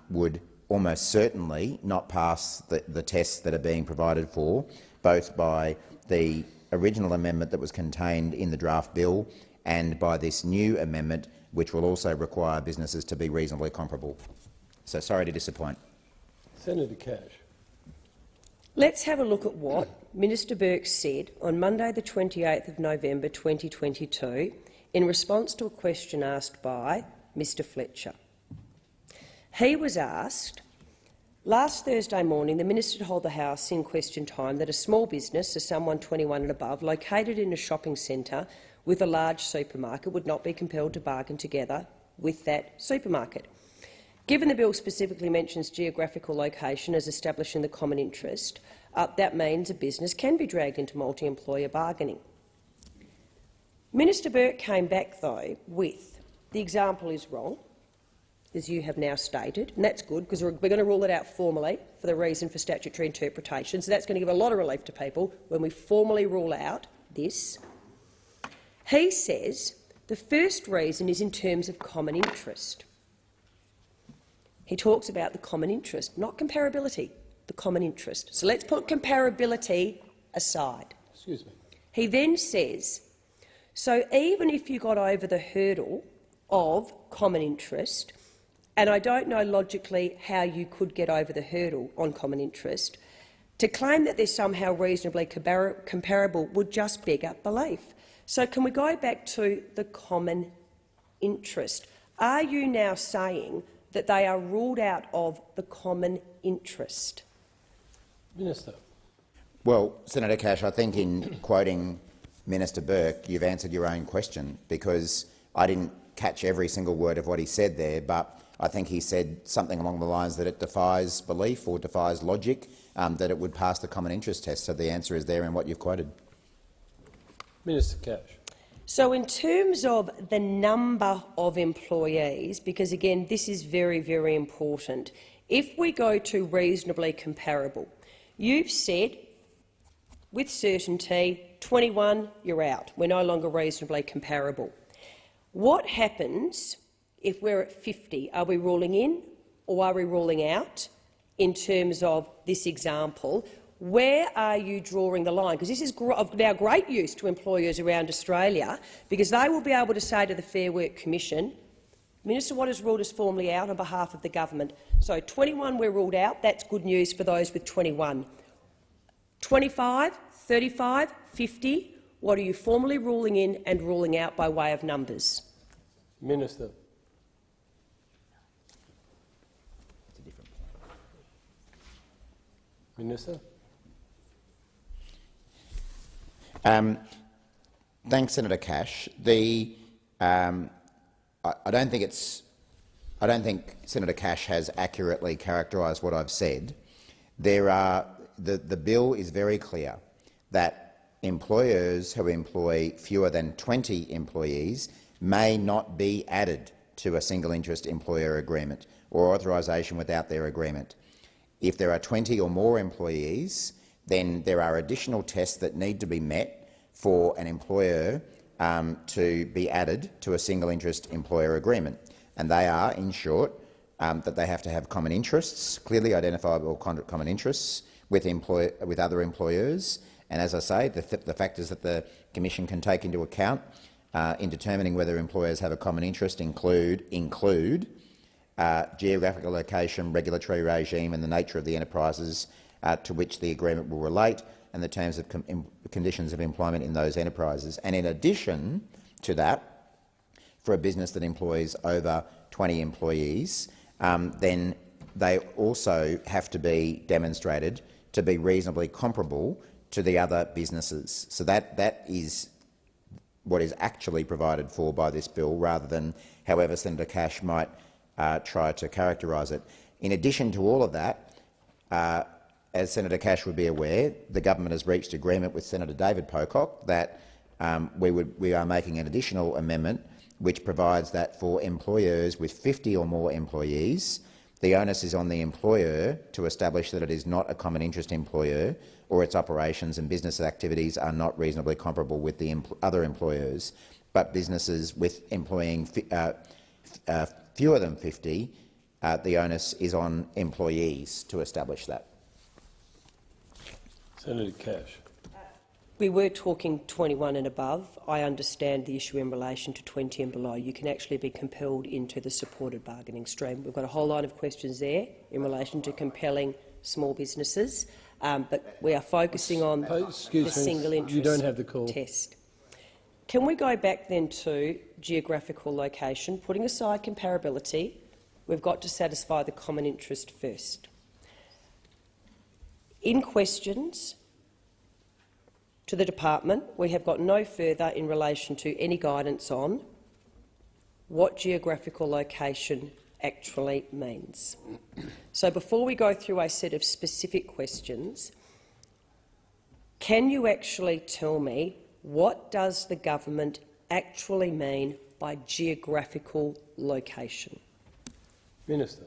would almost certainly not pass the tests that are being provided for, both by the original amendment that was contained in the draft bill and by this new amendment, which will also require businesses to be reasonably comparable. So sorry to disappoint. Senator Cash. Let's have a look at what Minister Burke said on Monday the 28th of November 2022 in response to a question asked by Mr Fletcher. He was asked, Last Thursday morning, the Minister told the House in question time that a small business, so someone 21 and above, located in a shopping centre with a large supermarket would not be compelled to bargain together with that supermarket. Given the bill specifically mentions geographical location as establishing the common interest, that means a business can be dragged into multi-employer bargaining. Minister Burke came back, though, with the example is wrong, as you have now stated, and that's good because we're going to rule it out formally for the reason for statutory interpretation, so that's going to give a lot of relief to people when we formally rule out this. He says the first reason is in terms of common interest. He talks about the common interest, not comparability, the common interest. So let's put comparability aside. Excuse me. He then says, so even if you got over the hurdle of common interest, and I don't know logically how you could get over the hurdle on common interest, to claim that they're somehow reasonably comparable would just beg belief. So can we go back to the common interest? Are you now saying that they are ruled out of the common interest? Minister. Well, Senator Cash, I think in quoting Minister Burke, you've answered your own question, because I didn't catch every single word of what he said there, but I think he said something along the lines that it defies belief or defies logic, that it would pass the common interest test. So the answer is there in what you've quoted. Minister Cash. So in terms of the number of employees, because again this is very, very important, if we go to reasonably comparable, you've said with certainty 21, you're out. We're no longer reasonably comparable. What happens if we're at 50? Are we ruling in or are we ruling out in terms of this example? Where are you drawing the line? Because this is of now great use to employers around Australia, because they will be able to say to the Fair Work Commission, Minister Watt has ruled us formally out on behalf of the government. So 21 we're ruled out. That's good news for those with 21. 25, 35, 50, what are you formally ruling in and ruling out by way of numbers? Minister. Minister. Thanks, Senator Cash. I don't think Senator Cash has accurately characterised what I've said. The bill is very clear that employers who employ fewer than 20 employees may not be added to a single interest employer agreement or authorisation without their agreement. If there are 20 or more employees, then there are additional tests that need to be met for an employer to be added to a single interest employer agreement. And they are, in short, that they have to have common interests, clearly identifiable common interests with other employers. And as I say, the factors that the Commission can take into account in determining whether employers have a common interest include geographical location, regulatory regime and the nature of the enterprises to which the agreement will relate, and the terms of conditions of employment in those enterprises. And in addition to that, for a business that employs over 20 employees, then they also have to be demonstrated to be reasonably comparable to the other businesses. So that is what is actually provided for by this bill, rather than however Senator Cash might try to characterise it. In addition to all of that, as Senator Cash would be aware, the government has reached agreement with Senator David Pocock that we are making an additional amendment which provides that for employers with 50 or more employees, the onus is on the employer to establish that it is not a common interest employer or its operations and business activities are not reasonably comparable with the other employers. But businesses with employing fewer than 50, the onus is on employees to establish that. Senator Cash. We were talking 21 and above. I understand the issue in relation to 20 and below. You can actually be compelled into the supported bargaining stream. We've got a whole line of questions there in relation to compelling small businesses, but we are focusing on the single interest you don't have the call. test. Can we go back then to geographical location? Putting aside comparability, we've got to satisfy the common interest first. In questions to the department, we have got no further in relation to any guidance on what geographical location actually means. So before we go through a set of specific questions, can you actually tell me what does the government actually mean by geographical location? Minister.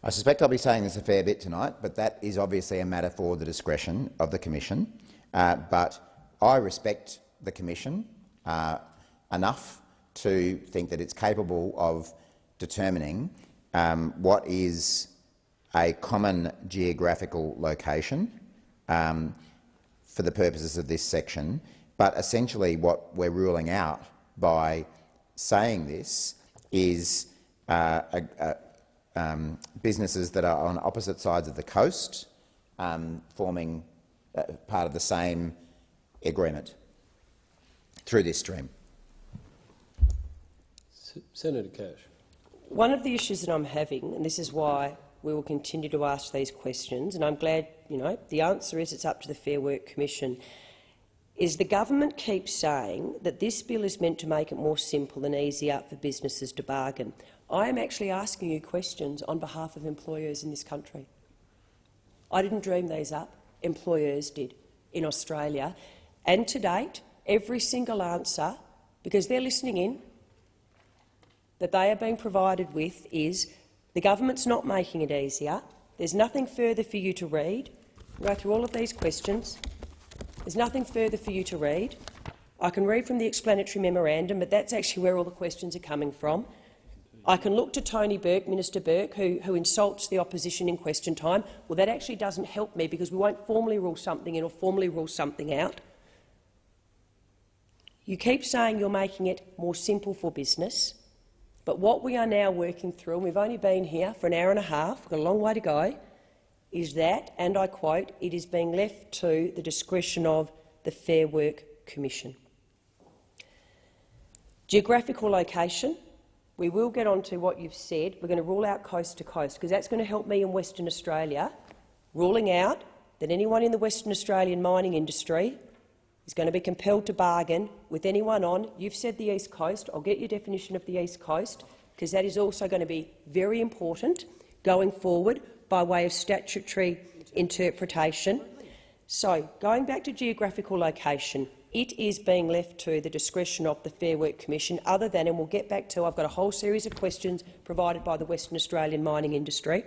I suspect I'll be saying this a fair bit tonight, but that is obviously a matter for the discretion of the Commission. But I respect the Commission enough to think that it's capable of determining what is a common geographical location for the purposes of this section. But essentially what we're ruling out by saying this is businesses that are on opposite sides of the coast forming part of the same agreement through this stream. Senator Cash. One of the issues that I'm having, and this is why we will continue to ask these questions, and I'm glad the answer is it's up to the Fair Work Commission, is the government keeps saying that this bill is meant to make it more simple and easier for businesses to bargain. I am actually asking you questions on behalf of employers in this country. I didn't dream these up. Employers did in Australia. And to date, every single answer, because they're listening in, that they are being provided with is the government's not making it easier. There's nothing further for you to read. Go through all of these questions. There's nothing further for you to read. I can read from the explanatory memorandum, but that's actually where all the questions are coming from. I can look to Tony Burke, Minister Burke, who insults the opposition in question time. Well, that actually doesn't help me because we won't formally rule something in or formally rule something out. You keep saying you're making it more simple for business, but what we are now working through, and we've only been here for an hour and a half, we've got a long way to go, is that, and I quote, it is being left to the discretion of the Fair Work Commission. Geographical location. We will get on to what you've said. We're going to rule out coast to coast because that's going to help me in Western Australia, ruling out that anyone in the Western Australian mining industry is going to be compelled to bargain with anyone on, you've said the East Coast, I'll get your definition of the East Coast, because that is also going to be very important going forward by way of statutory interpretation. So, going back to geographical location, it is being left to the discretion of the Fair Work Commission, other than, and we'll get back to, I've got a whole series of questions provided by the Western Australian mining industry.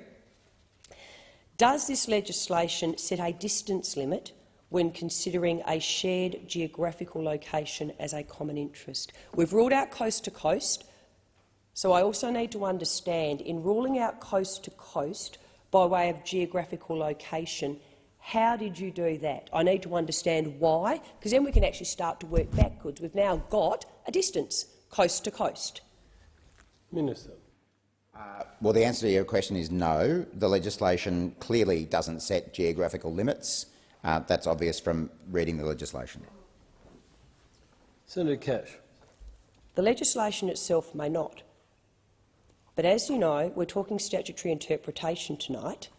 Does this legislation set a distance limit when considering a shared geographical location as a common interest? We've ruled out coast to coast, so I also need to understand, in ruling out coast to coast by way of geographical location, how did you do that? I need to understand why, because then we can actually start to work backwards. We've now got a distance, coast to coast. Minister. Well, the answer to your question is no. The legislation clearly doesn't set geographical limits. That's obvious from reading the legislation. Senator Cash. The legislation itself may not. But as you know, we're talking statutory interpretation tonight.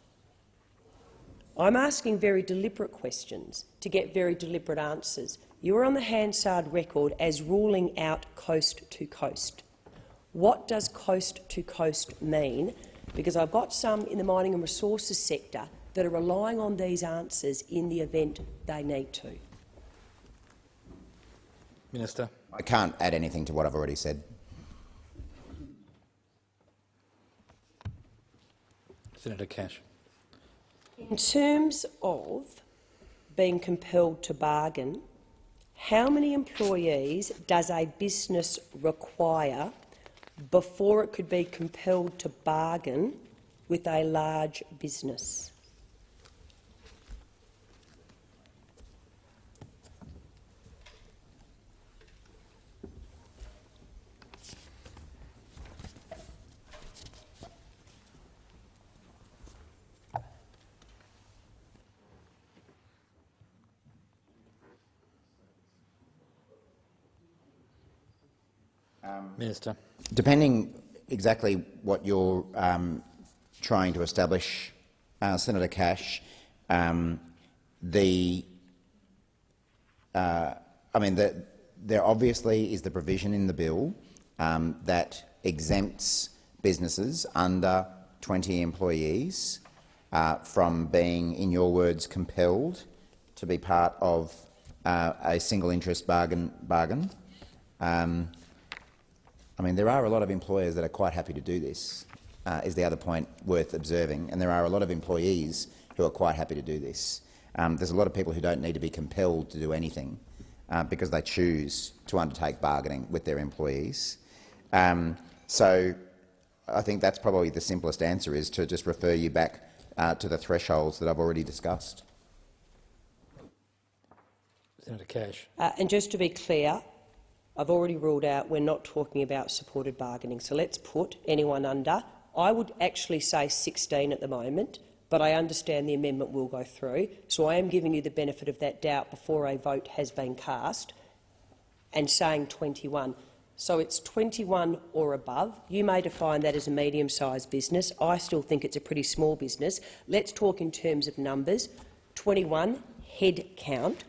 I'm asking very deliberate questions to get very deliberate answers. You are on the Hansard record as ruling out coast to coast. What does coast to coast mean? Because I've got some in the mining and resources sector that are relying on these answers in the event they need to. Minister. I can't add anything to what I've already said. Senator Cash. In terms of being compelled to bargain, how many employees does a business require before it could be compelled to bargain with a large business? Minister. Depending exactly what you're trying to establish, Senator Cash, There obviously is the provision in the bill that exempts businesses under 20 employees from being, in your words, compelled to be part of a single interest bargain. There are a lot of employers that are quite happy to do this, is the other point worth observing, and there are a lot of employees who are quite happy to do this. There's a lot of people who don't need to be compelled to do anything because they choose to undertake bargaining with their employees. So I think that's probably the simplest answer, is to just refer you back to the thresholds that I've already discussed. Senator Cash. And just to be clear, I've already ruled out we're not talking about supported bargaining, so let's put anyone under. I would actually say 16 at the moment, but I understand the amendment will go through, so I am giving you the benefit of that doubt before a vote has been cast, and saying 21. So it's 21 or above. You may define that as a medium-sized business. I still think it's a pretty small business. Let's talk in terms of numbers. 21, head count.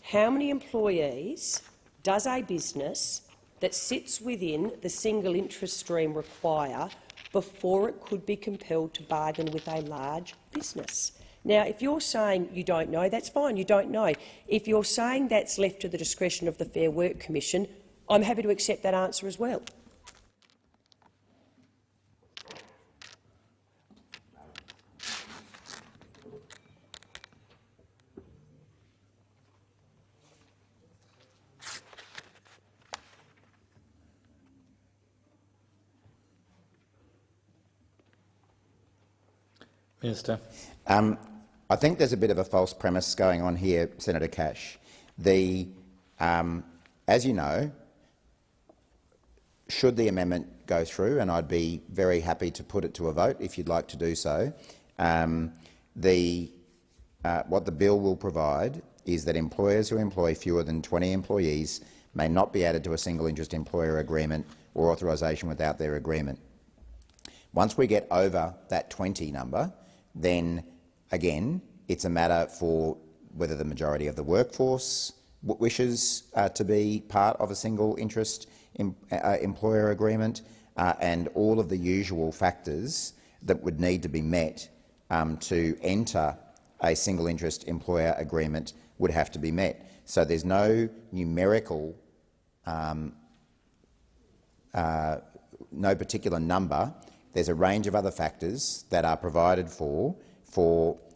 How many employees does a business that sits within the single interest stream require before it could be compelled to bargain with a large business? Now, if you're saying you don't know, that's fine, you don't know. If you're saying that's left to the discretion of the Fair Work Commission, I'm happy to accept that answer as well. Minister. I think there's a bit of a false premise going on here, Senator Cash. As you know, should the amendment go through, and I'd be very happy to put it to a vote if you'd like to do so, what the bill will provide is that employers who employ fewer than 20 employees may not be added to a single interest employer agreement or authorisation without their agreement. Once we get over that 20 number, then again it's a matter for whether the majority of the workforce wishes to be part of a single interest employer agreement, and all of the usual factors that would need to be met to enter a single interest employer agreement would have to be met. So there's no numerical, no particular number. There's a range of other factors that are provided for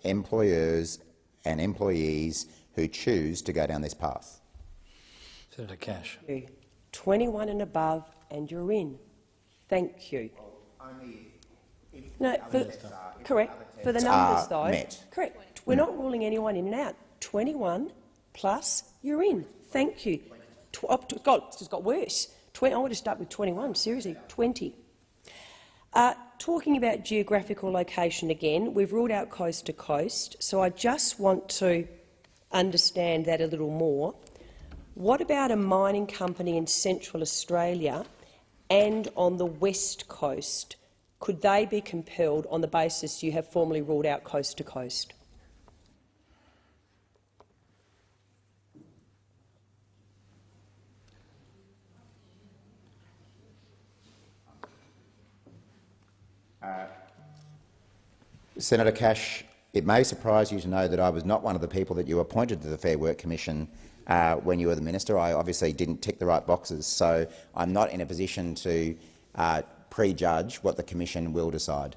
employers and employees who choose to go down this path. Senator Cash. 21 and above, and you're in. Thank you. No, correct. For the numbers, though, met. correct. We're not ruling anyone in and out. 21 plus, you're in. Thank you. God, it's just got worse. I want to start with 21. Seriously, 20. Talking about geographical location again, we've ruled out coast to coast, so I just want to understand that a little more. What about a mining company in Central Australia and on the West Coast? Could they be compelled on the basis you have formally ruled out coast to coast? Senator Cash, it may surprise you to know that I was not one of the people that you appointed to the Fair Work Commission when you were the minister. I obviously didn't tick the right boxes, so I'm not in a position to prejudge what the Commission will decide.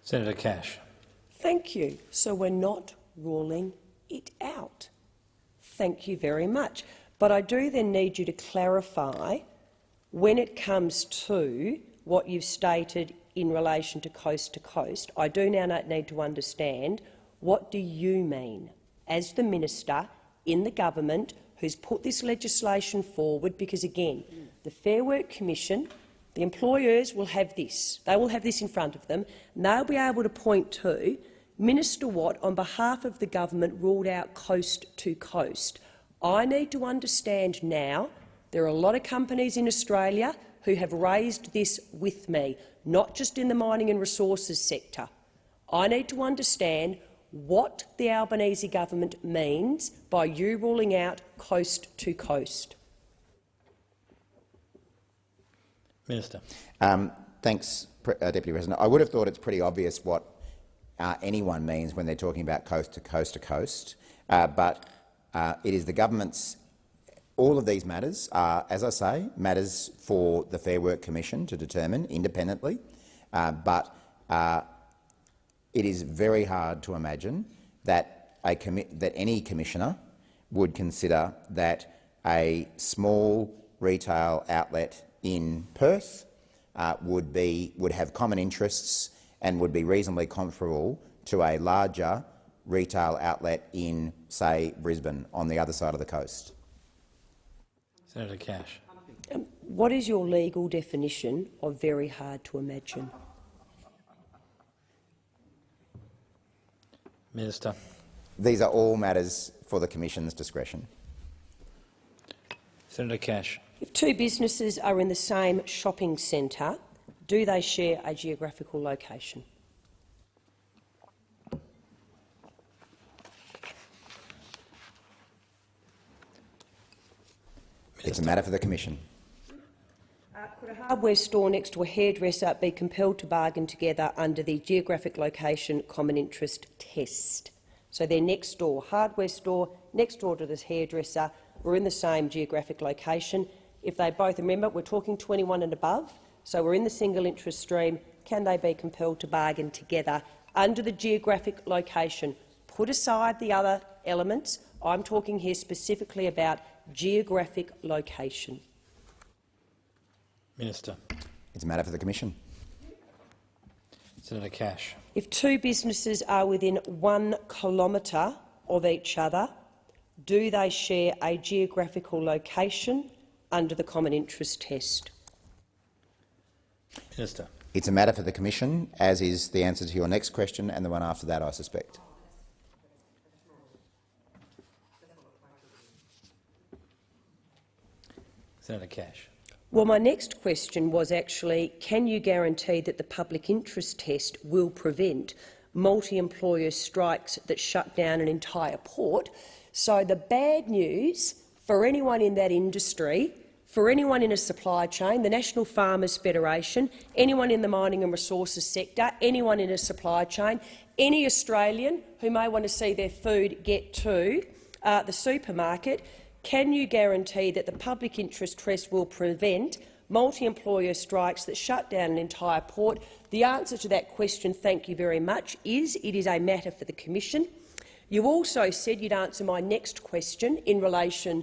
Senator Cash. Thank you. So we're not ruling it out. Thank you very much. But I do then need you to clarify, when it comes to what you've stated in relation to coast, I do now need to understand, what do you mean as the minister in the government who's put this legislation forward? Because again, the Fair Work Commission, the employers will have this. They will have this in front of them, and they'll be able to point to Minister Watt, on behalf of the government, ruled out coast to coast. I need to understand now, there are a lot of companies in Australia who have raised this with me, not just in the mining and resources sector. I need to understand what the Albanese government means by you ruling out coast to coast? Minister. Thanks, Deputy President. I would have thought it's pretty obvious what anyone means when they're talking about coast to coast to coast, but it is the government's. All of these matters are, as I say, matters for the Fair Work Commission to determine independently, but it is very hard to imagine that any commissioner would consider that a small retail outlet in Perth would have common interests and would be reasonably comparable to a larger retail outlet in, say, Brisbane on the other side of the coast. Senator Cash. What is your legal definition of very hard to imagine? Minister. These are all matters for the Commission's discretion. Senator Cash. If two businesses are in the same shopping centre, do they share a geographical location? It's a matter for the Commission. Could a hardware store next to a hairdresser be compelled to bargain together under the geographic location common interest test? So they're next door, hardware store next door to this hairdresser, we're in the same geographic location. If they both, remember, we're talking 21 and above, so we're in the single interest stream, can they be compelled to bargain together under the geographic location? Put aside the other elements. I'm talking here specifically about geographic location. Minister. It's a matter for the Commission. Senator Cash. If two businesses are within 1 kilometre of each other, do they share a geographical location under the common interest test? Minister. It's a matter for the Commission, as is the answer to your next question and the one after that, I suspect. Senator Cash. Well, my next question was actually, can you guarantee that the public interest test will prevent multi-employer strikes that shut down an entire port? So the bad news for anyone in that industry, for anyone in a supply chain, the National Farmers Federation, anyone in the mining and resources sector, anyone in a supply chain, any Australian who may want to see their food get to the supermarket, can you guarantee that the public interest test will prevent multi-employer strikes that shut down an entire port? The answer to that question, thank you very much, is it is a matter for the Commission. You also said you'd answer my next question in relation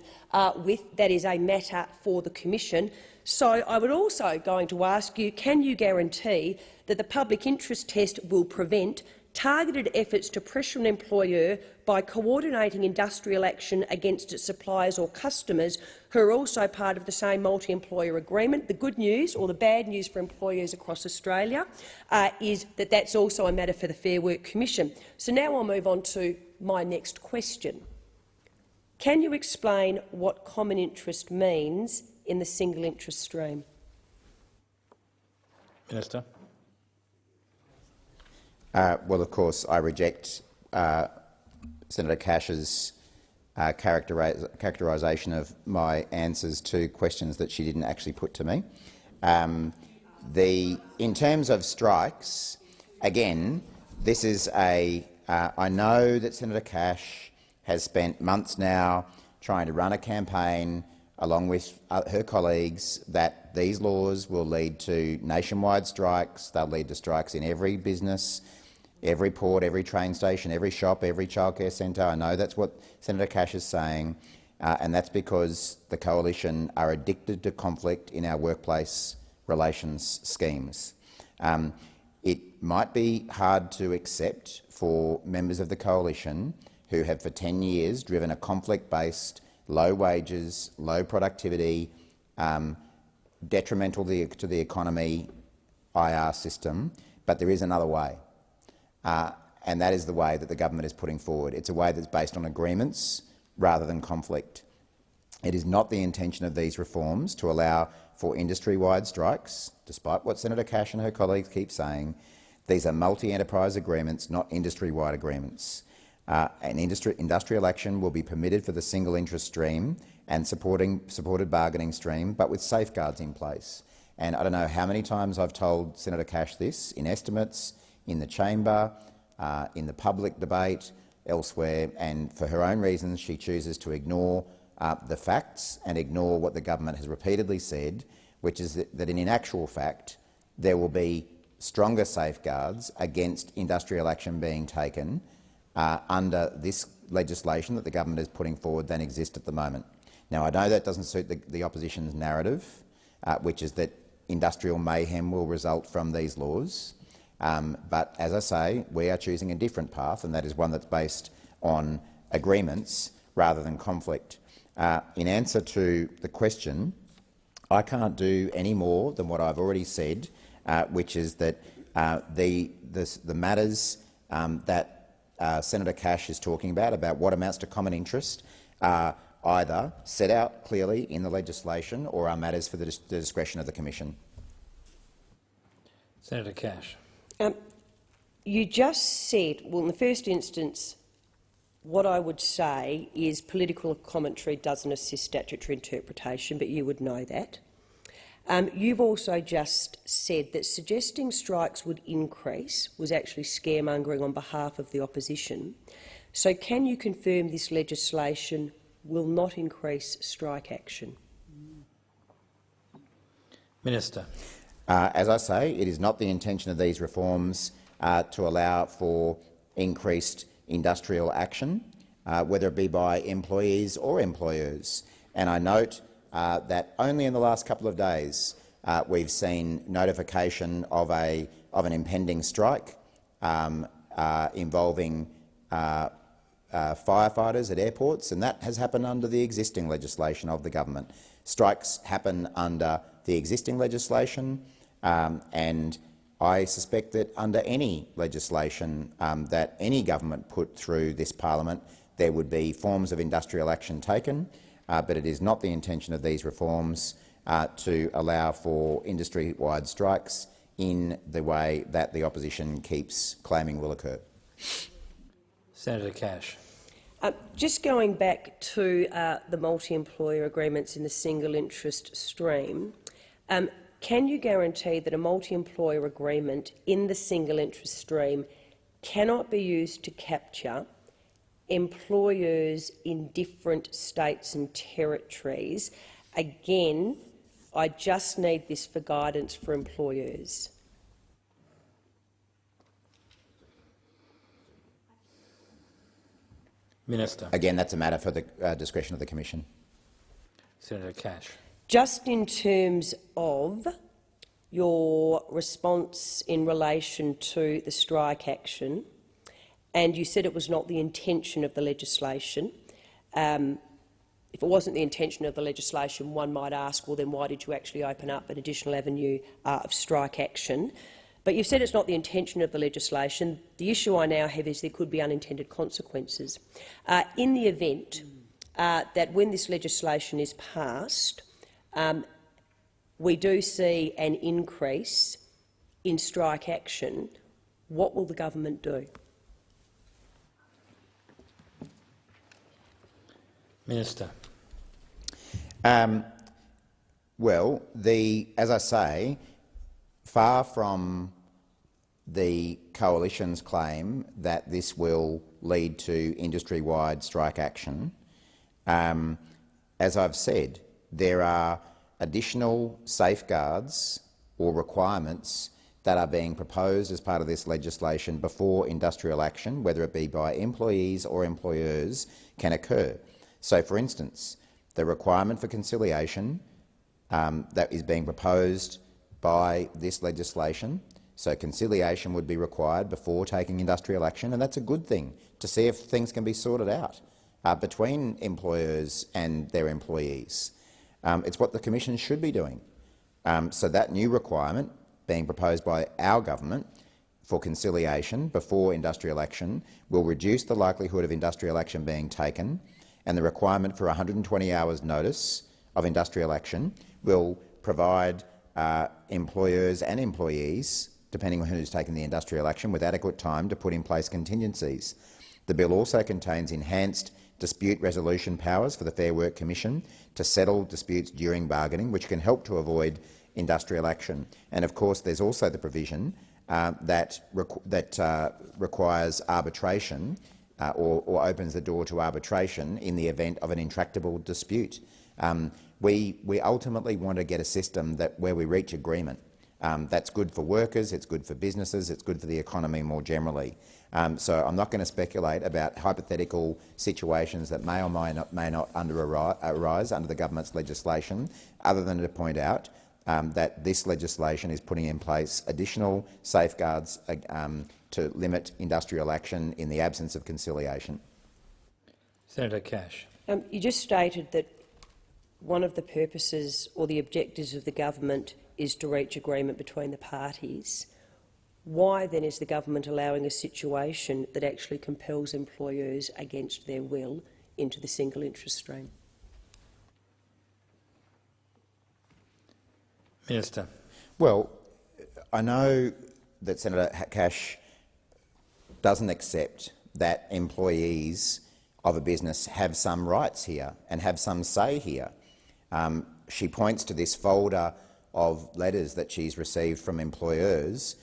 with that is a matter for the Commission. So I would also going to ask you, can you guarantee that the public interest test will prevent targeted efforts to pressure an employer by coordinating industrial action against its suppliers or customers who are also part of the same multi-employer agreement? The good news, or the bad news for employers across Australia, is that that's also a matter for the Fair Work Commission. So now I'll move on to my next question. Can you explain what common interest means in the single interest stream? Minister. Well, of course, I reject Senator Cash's characterisation of my answers to questions that she didn't actually put to me. In terms of strikes, again, this is a. I know that Senator Cash has spent months now trying to run a campaign along with her colleagues that these laws will lead to nationwide strikes. They'll lead to strikes in every business, every port, every train station, every shop, every childcare centre. I know that's what Senator Cash is saying, and that's because the Coalition are addicted to conflict in our workplace relations schemes. It might be hard to accept for members of the Coalition who have for 10 years driven a conflict-based, low wages, low productivity, detrimental to the economy IR system, but there is another way. And that is the way that the government is putting forward. It's a way that's based on agreements rather than conflict. It is not the intention of these reforms to allow for industry-wide strikes, despite what Senator Cash and her colleagues keep saying. These are multi-enterprise agreements, not industry-wide agreements. Industrial action will be permitted for the single interest stream and supported bargaining stream, but with safeguards in place. And I don't know how many times I've told Senator Cash this, in estimates, in the chamber, in the public debate, elsewhere, and for her own reasons she chooses to ignore the facts and ignore what the government has repeatedly said, which is that in actual fact there will be stronger safeguards against industrial action being taken under this legislation that the government is putting forward than exist at the moment. Now, I know that doesn't suit the opposition's narrative, which is that industrial mayhem will result from these laws. But as I say, we are choosing a different path, and that is one that's based on agreements rather than conflict. In answer to the question, I can't do any more than what I've already said, which is that the matters that Senator Cash is talking about what amounts to common interest, are either set out clearly in the legislation or are matters for the discretion of the Commission. Senator Cash. You just said, well, in the first instance, what I would say is political commentary doesn't assist statutory interpretation, but you would know that. You've also just said that suggesting strikes would increase was actually scaremongering on behalf of the opposition. So can you confirm this legislation will not increase strike action? Minister. As I say, it is not the intention of these reforms to allow for increased industrial action, whether it be by employees or employers. And I note that only in the last couple of days we've seen notification of an impending strike involving firefighters at airports, and that has happened under the existing legislation of the government. Strikes happen under the existing legislation, and I suspect that under any legislation that any government put through this parliament, there would be forms of industrial action taken, but it is not the intention of these reforms to allow for industry-wide strikes in the way that the opposition keeps claiming will occur. Senator Cash. Just going back to the multi-employer agreements in the single interest stream, can you guarantee that a multi-employer agreement in the single interest stream cannot be used to capture employers in different states and territories? Again, I just need this for guidance for employers. Minister. Again, that's a matter for the discretion of the Commission. Senator Cash. Just in terms of your response in relation to the strike action, and you said it was not the intention of the legislation. If it wasn't the intention of the legislation, one might ask, well, then why did you actually open up an additional avenue of strike action? But you've said it's not the intention of the legislation. The issue I now have is there could be unintended consequences. In the event that when this legislation is passed, we do see an increase in strike action, what will the government do? Minister. Well, as I say, far from the coalition's claim that this will lead to industry-wide strike action, as I've said, there are additional safeguards or requirements that are being proposed as part of this legislation before industrial action, whether it be by employees or employers, can occur. So, for instance, the requirement for conciliation that is being proposed by this legislation. So conciliation would be required before taking industrial action, and that's a good thing, to see if things can be sorted out between employers and their employees. It's what the Commission should be doing. So that new requirement being proposed by our government for conciliation before industrial action will reduce the likelihood of industrial action being taken, and the requirement for 120 hours notice of industrial action will provide employers and employees depending on who's taking the industrial action, with adequate time to put in place contingencies. The bill also contains enhanced dispute resolution powers for the Fair Work Commission to settle disputes during bargaining, which can help to avoid industrial action. And of course, there's also the provision that requires arbitration or opens the door to arbitration in the event of an intractable dispute. We ultimately want to get a system where we reach agreement. That's good for workers, it's good for businesses, it's good for the economy more generally. So I'm not going to speculate about hypothetical situations that may or may not arise under the government's legislation, other than to point out that this legislation is putting in place additional safeguards to limit industrial action in the absence of conciliation. Senator Cash. You just stated that one of the purposes or the objectives of the government is to reach agreement between the parties. Why then is the government allowing a situation that actually compels employers against their will into the single interest stream? Minister. Well, I know that Senator Cash doesn't accept that employees of a business have some rights here and have some say here. She points to this folder of letters that she's received from employers,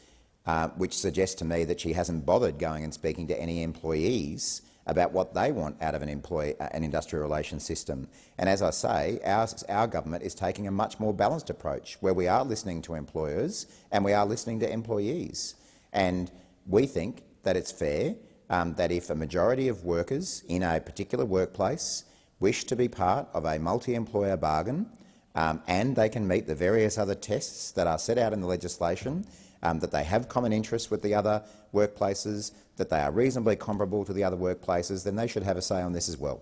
which suggests to me that she hasn't bothered going and speaking to any employees about what they want out of an industrial relations system. And as I say, our government is taking a much more balanced approach, where we are listening to employers and we are listening to employees. And we think that it's fair that if a majority of workers in a particular workplace wish to be part of a multi-employer bargain, and they can meet the various other tests that are set out in the legislation, that they have common interests with the other workplaces, that they are reasonably comparable to the other workplaces, then they should have a say on this as well.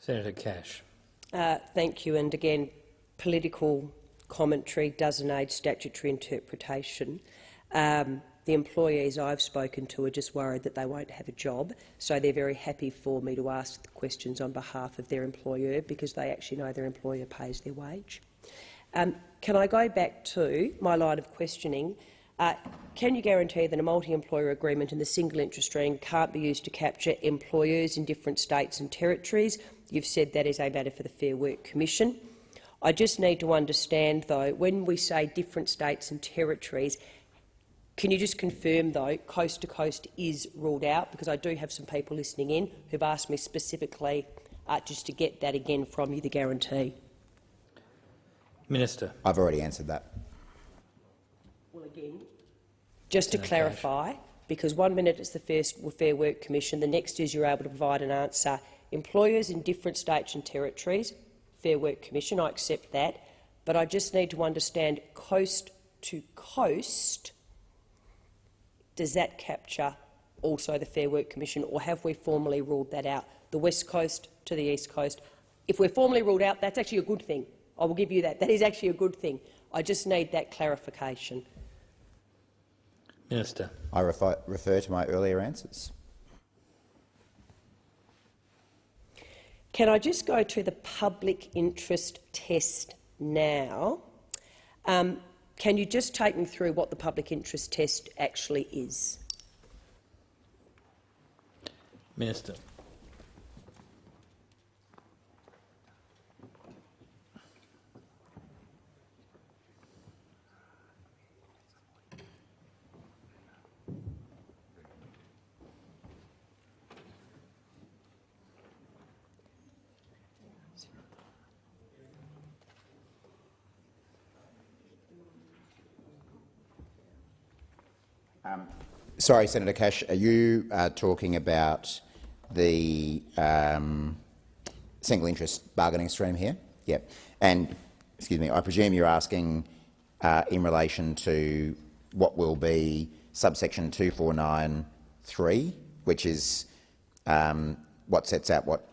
Senator Cash. Thank you. And again, political commentary doesn't aid statutory interpretation. The employees I've spoken to are just worried that they won't have a job, so they're very happy for me to ask the questions on behalf of their employer, because they actually know their employer pays their wage. Can I go back to my line of questioning? Can you guarantee that a multi-employer agreement in the single interest stream can't be used to capture employers in different states and territories? You've said that is a matter for the Fair Work Commission. I just need to understand, though, when we say different states and territories, can you just confirm, though, coast to coast is ruled out? Because I do have some people listening in who've asked me specifically just to get that again from you, the guarantee. Minister. I've already answered that. Well, again, just to clarify, because 1 minute it's the Fair Work Commission, the next is you're able to provide an answer. Employers in different states and territories, Fair Work Commission, I accept that, but I just need to understand coast to coast. Does that capture also the Fair Work Commission, or have we formally ruled that out? The West Coast to the East Coast. If we're formally ruled out, that's actually a good thing. I will give you that. That is actually a good thing. I just need that clarification. Minister. I refer to my earlier answers. Can I just go to the public interest test now? Can you just take me through what the public interest test actually is? Minister. Sorry, Senator Cash, are you talking about the single interest bargaining stream here? Yep. And, excuse me, I presume you're asking in relation to what will be subsection 249(3), which is what sets out what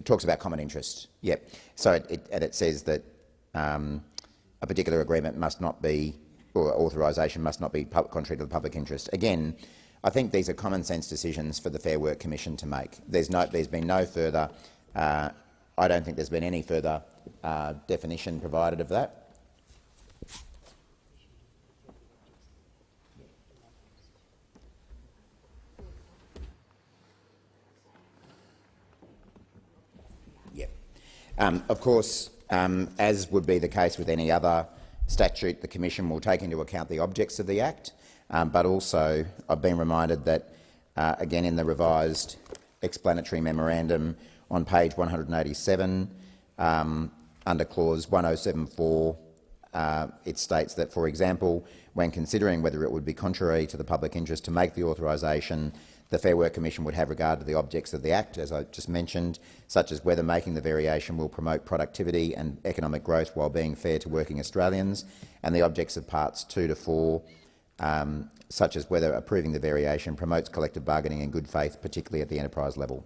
talks about common interest. Yep. So it says that a particular agreement must not be, or authorisation must not be contrary to the public interest. Again, I think these are common sense decisions for the Fair Work Commission to make. There's been no further. I don't think there's been any further definition provided of that. Of course, as would be the case with any other statute, the Commission will take into account the objects of the Act, but also I've been reminded that, again in the revised explanatory memorandum on page 187, under clause 1074, it states that, for example, when considering whether it would be contrary to the public interest to make the authorisation, the Fair Work Commission would have regard to the objects of the Act, as I just mentioned, such as whether making the variation will promote productivity and economic growth while being fair to working Australians, and the objects of parts 2 to 4, such as whether approving the variation promotes collective bargaining in good faith, particularly at the enterprise level.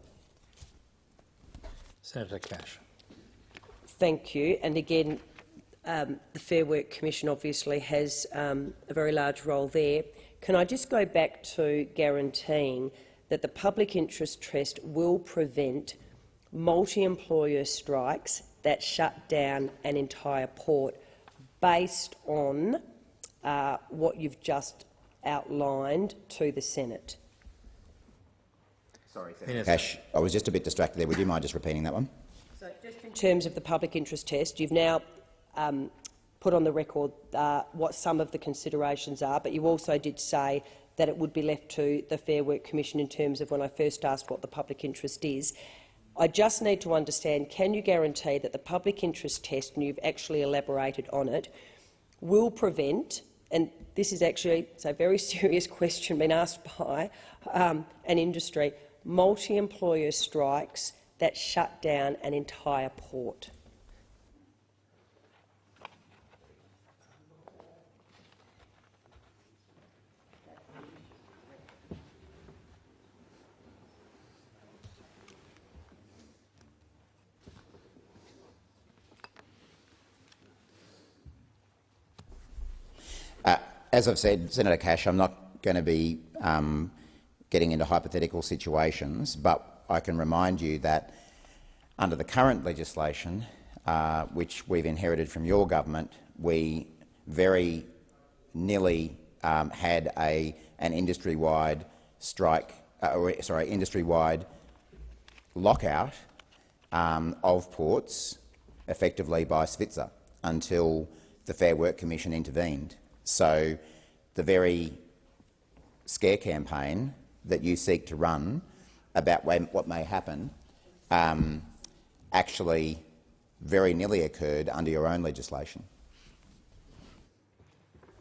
Senator Cash. Thank you. And again, the Fair Work Commission obviously has a very large role there. Can I just go back to guaranteeing that the public interest test will prevent multi-employer strikes that shut down an entire port based on what you've just outlined to the Senate? Sorry, Senator Cash, I was just a bit distracted there. Would you mind just repeating that one? So just in terms of the public interest test, you've now put on the record what some of the considerations are, but you also did say that it would be left to the Fair Work Commission in terms of when I first asked what the public interest is. I just need to understand, can you guarantee that the public interest test, and you've actually elaborated on it, will prevent, and this is actually a very serious question being asked by an industry, multi-employer strikes that shut down an entire port? As I've said, Senator Cash, I'm not going to be getting into hypothetical situations, but I can remind you that under the current legislation, which we've inherited from your government, we very nearly had an industry-wide industry-wide lockout of ports, effectively by SVITZA, until the Fair Work Commission intervened. So the very scare campaign that you seek to run about what may happen actually very nearly occurred under your own legislation.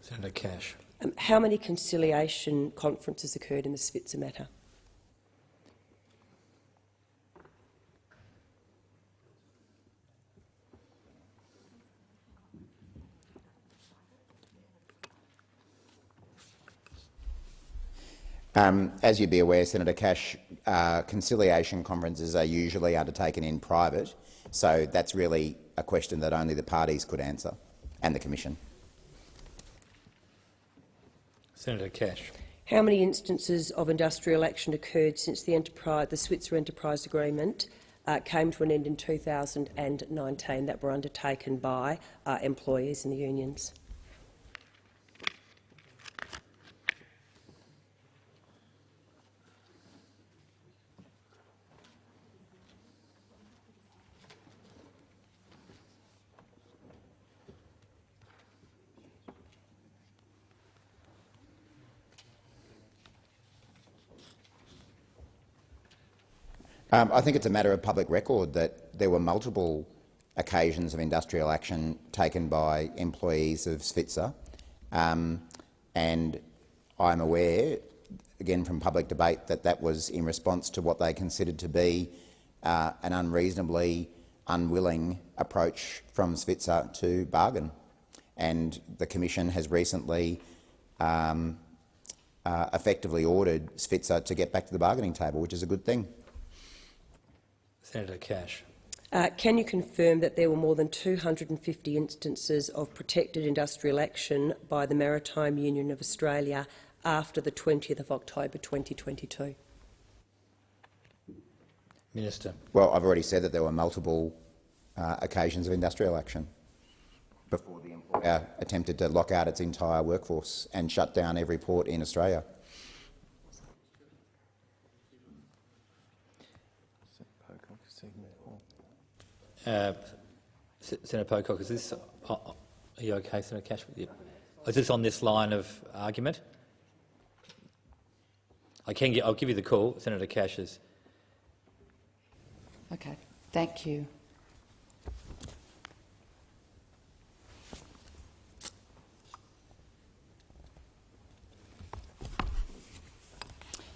Senator Cash. How many conciliation conferences occurred in the SVITZA matter? As you'd be aware, Senator Cash, conciliation conferences are usually undertaken in private, so that's really a question that only the parties could answer, and the Commission. Senator Cash. How many instances of industrial action occurred since the Switzer Enterprise Agreement came to an end in 2019 that were undertaken by employees and the unions? I think it's a matter of public record that there were multiple occasions of industrial action taken by employees of SVITZA, and I'm aware, again from public debate, that that was in response to what they considered to be an unreasonably unwilling approach from SVITZA to bargain. And the Commission has recently effectively ordered SVITZA to get back to the bargaining table, which is a good thing. Senator Cash. Can you confirm that there were more than 250 instances of protected industrial action by the Maritime Union of Australia after the 20th of October 2022? Minister. Well, I've already said that there were multiple occasions of industrial action before the employer attempted to lock out its entire workforce and shut down every port in Australia. Senator Pocock, is this? Are you okay, Senator Cash? Is this on this line of argument? I'll give you the call, Senator Cash's. Okay, thank you.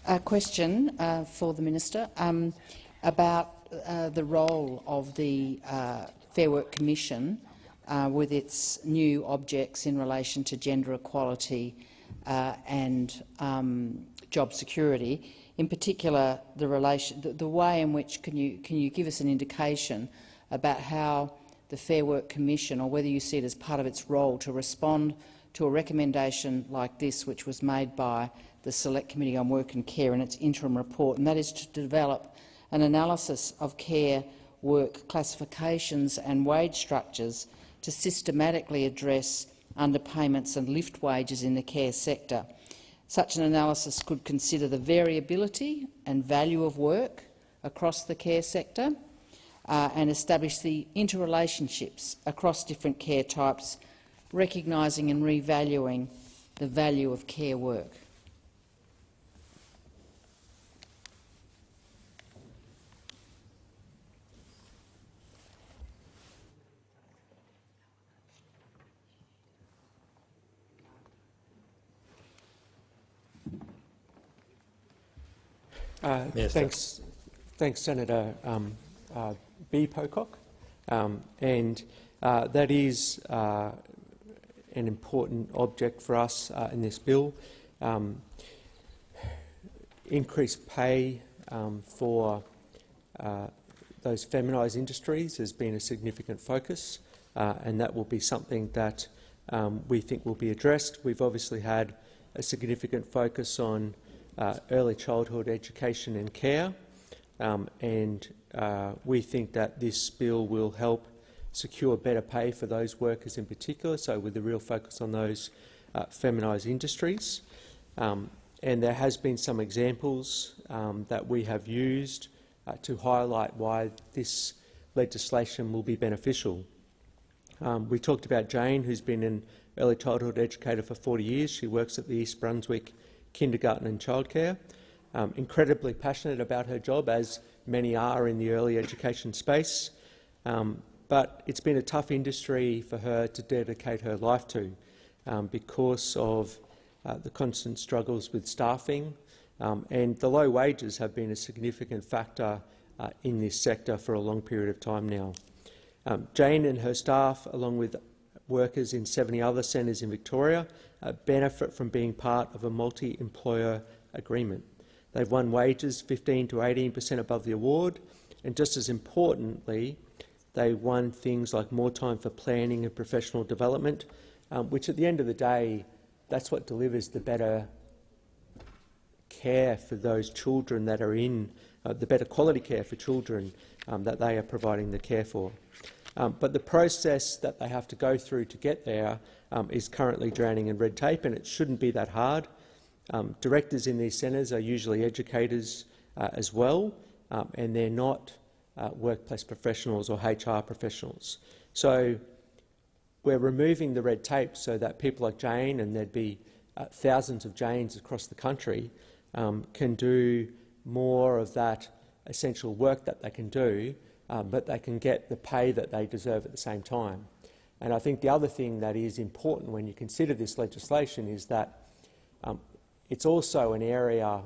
A question for the Minister about the role of the Fair Work Commission with its new objects in relation to gender equality and job security. In particular, the way in which can you give us an indication about how the Fair Work Commission, or whether you see it as part of its role to respond to a recommendation like this, which was made by the Select Committee on Work and Care in its interim report, and that is to develop an analysis of care work classifications and wage structures to systematically address underpayments and lift wages in the care sector. Such an analysis could consider the variability and value of work across the care sector and establish the interrelationships across different care types, recognising and revaluing the value of care work. Thanks, Senator B. Pocock. That is an important object for us in this bill. Increased pay for those feminised industries has been a significant focus, and that will be something that we think will be addressed. We've obviously had a significant focus on early childhood education and care, and we think that this bill will help secure better pay for those workers in particular, so with a real focus on those feminised industries. And there has been some examples that we have used to highlight why this legislation will be beneficial. We talked about Jane, who's been an early childhood educator for 40 years. She works at the East Brunswick Kindergarten and Childcare. Incredibly passionate about her job, as many are in the early education space. But it's been a tough industry for her to dedicate her life to because of the constant struggles with staffing, and the low wages have been a significant factor in this sector for a long period of time now. Jane and her staff, along with workers in 70 other centres in Victoria, benefit from being part of a multi-employer agreement. They've won wages 15 to 18% above the award, and just as importantly, they won things like more time for planning and professional development, which at the end of the day, that's what delivers the better care for those children that are in, the better quality care for children that they are providing the care for. But the process that they have to go through to get there is currently drowning in red tape, and it shouldn't be that hard. Directors in these centres are usually educators as well, and they're not workplace professionals or HR professionals. So we're removing the red tape so that people like Jane, and there'd be thousands of Janes across the country, can do more of that essential work that they can do, but they can get the pay that they deserve at the same time. And I think the other thing that is important when you consider this legislation is that it's also an area,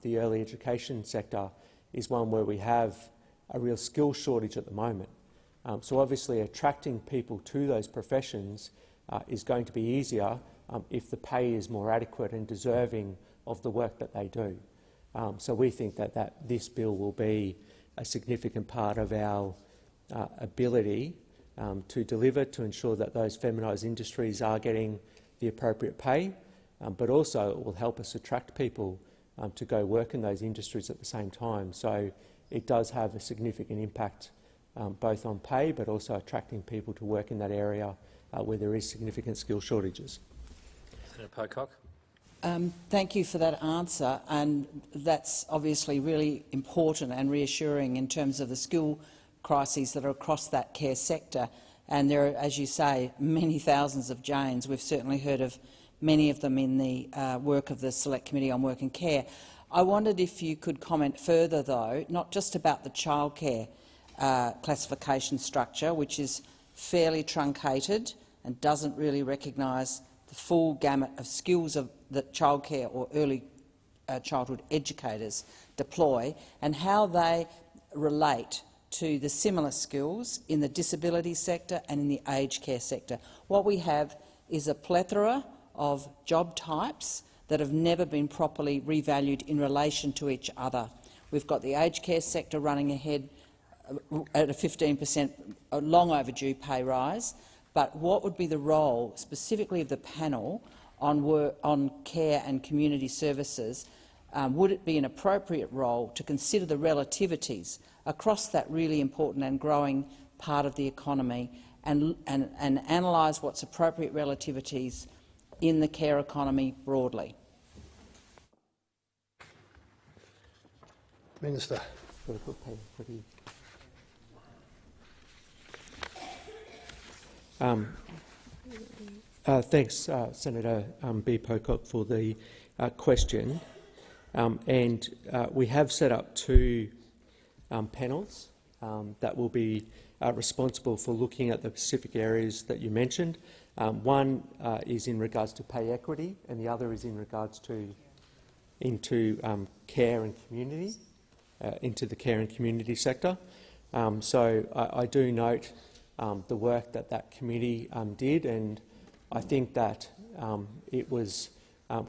the early education sector is one where we have a real skill shortage at the moment. So obviously attracting people to those professions is going to be easier if the pay is more adequate and deserving of the work that they do. So we think that this bill will be a significant part of our ability to deliver, to ensure that those feminised industries are getting the appropriate pay, but also it will help us attract people to go work in those industries at the same time. So it does have a significant impact both on pay but also attracting people to work in that area where there is significant skill shortages. Senator Pocock. Thank you for that answer, and that's obviously really important and reassuring in terms of the skill crises that are across that care sector. And there are, as you say, many thousands of Janes. We've certainly heard of many of them in the work of the Select Committee on Work and Care. I wondered if you could comment further, though, not just about the childcare classification structure, which is fairly truncated and doesn't really recognise the full gamut of skills that childcare or early childhood educators deploy, and how they relate to the similar skills in the disability sector and in the aged care sector. What we have is a plethora of job types that have never been properly revalued in relation to each other. We've got the aged care sector running ahead at a 15% long overdue pay rise, but what would be the role specifically of the panel on care and community services? Would it be an appropriate role to consider the relativities across that really important and growing part of the economy and analyse what's appropriate relativities in the care economy broadly? Minister. Thanks, Senator B. Pocock, for the question. We have set up two panels that will be responsible for looking at the specific areas that you mentioned. One is in regards to pay equity, and the other is in regards to care and community, into the care and community sector. So I do note the work that committee did, and I think that it was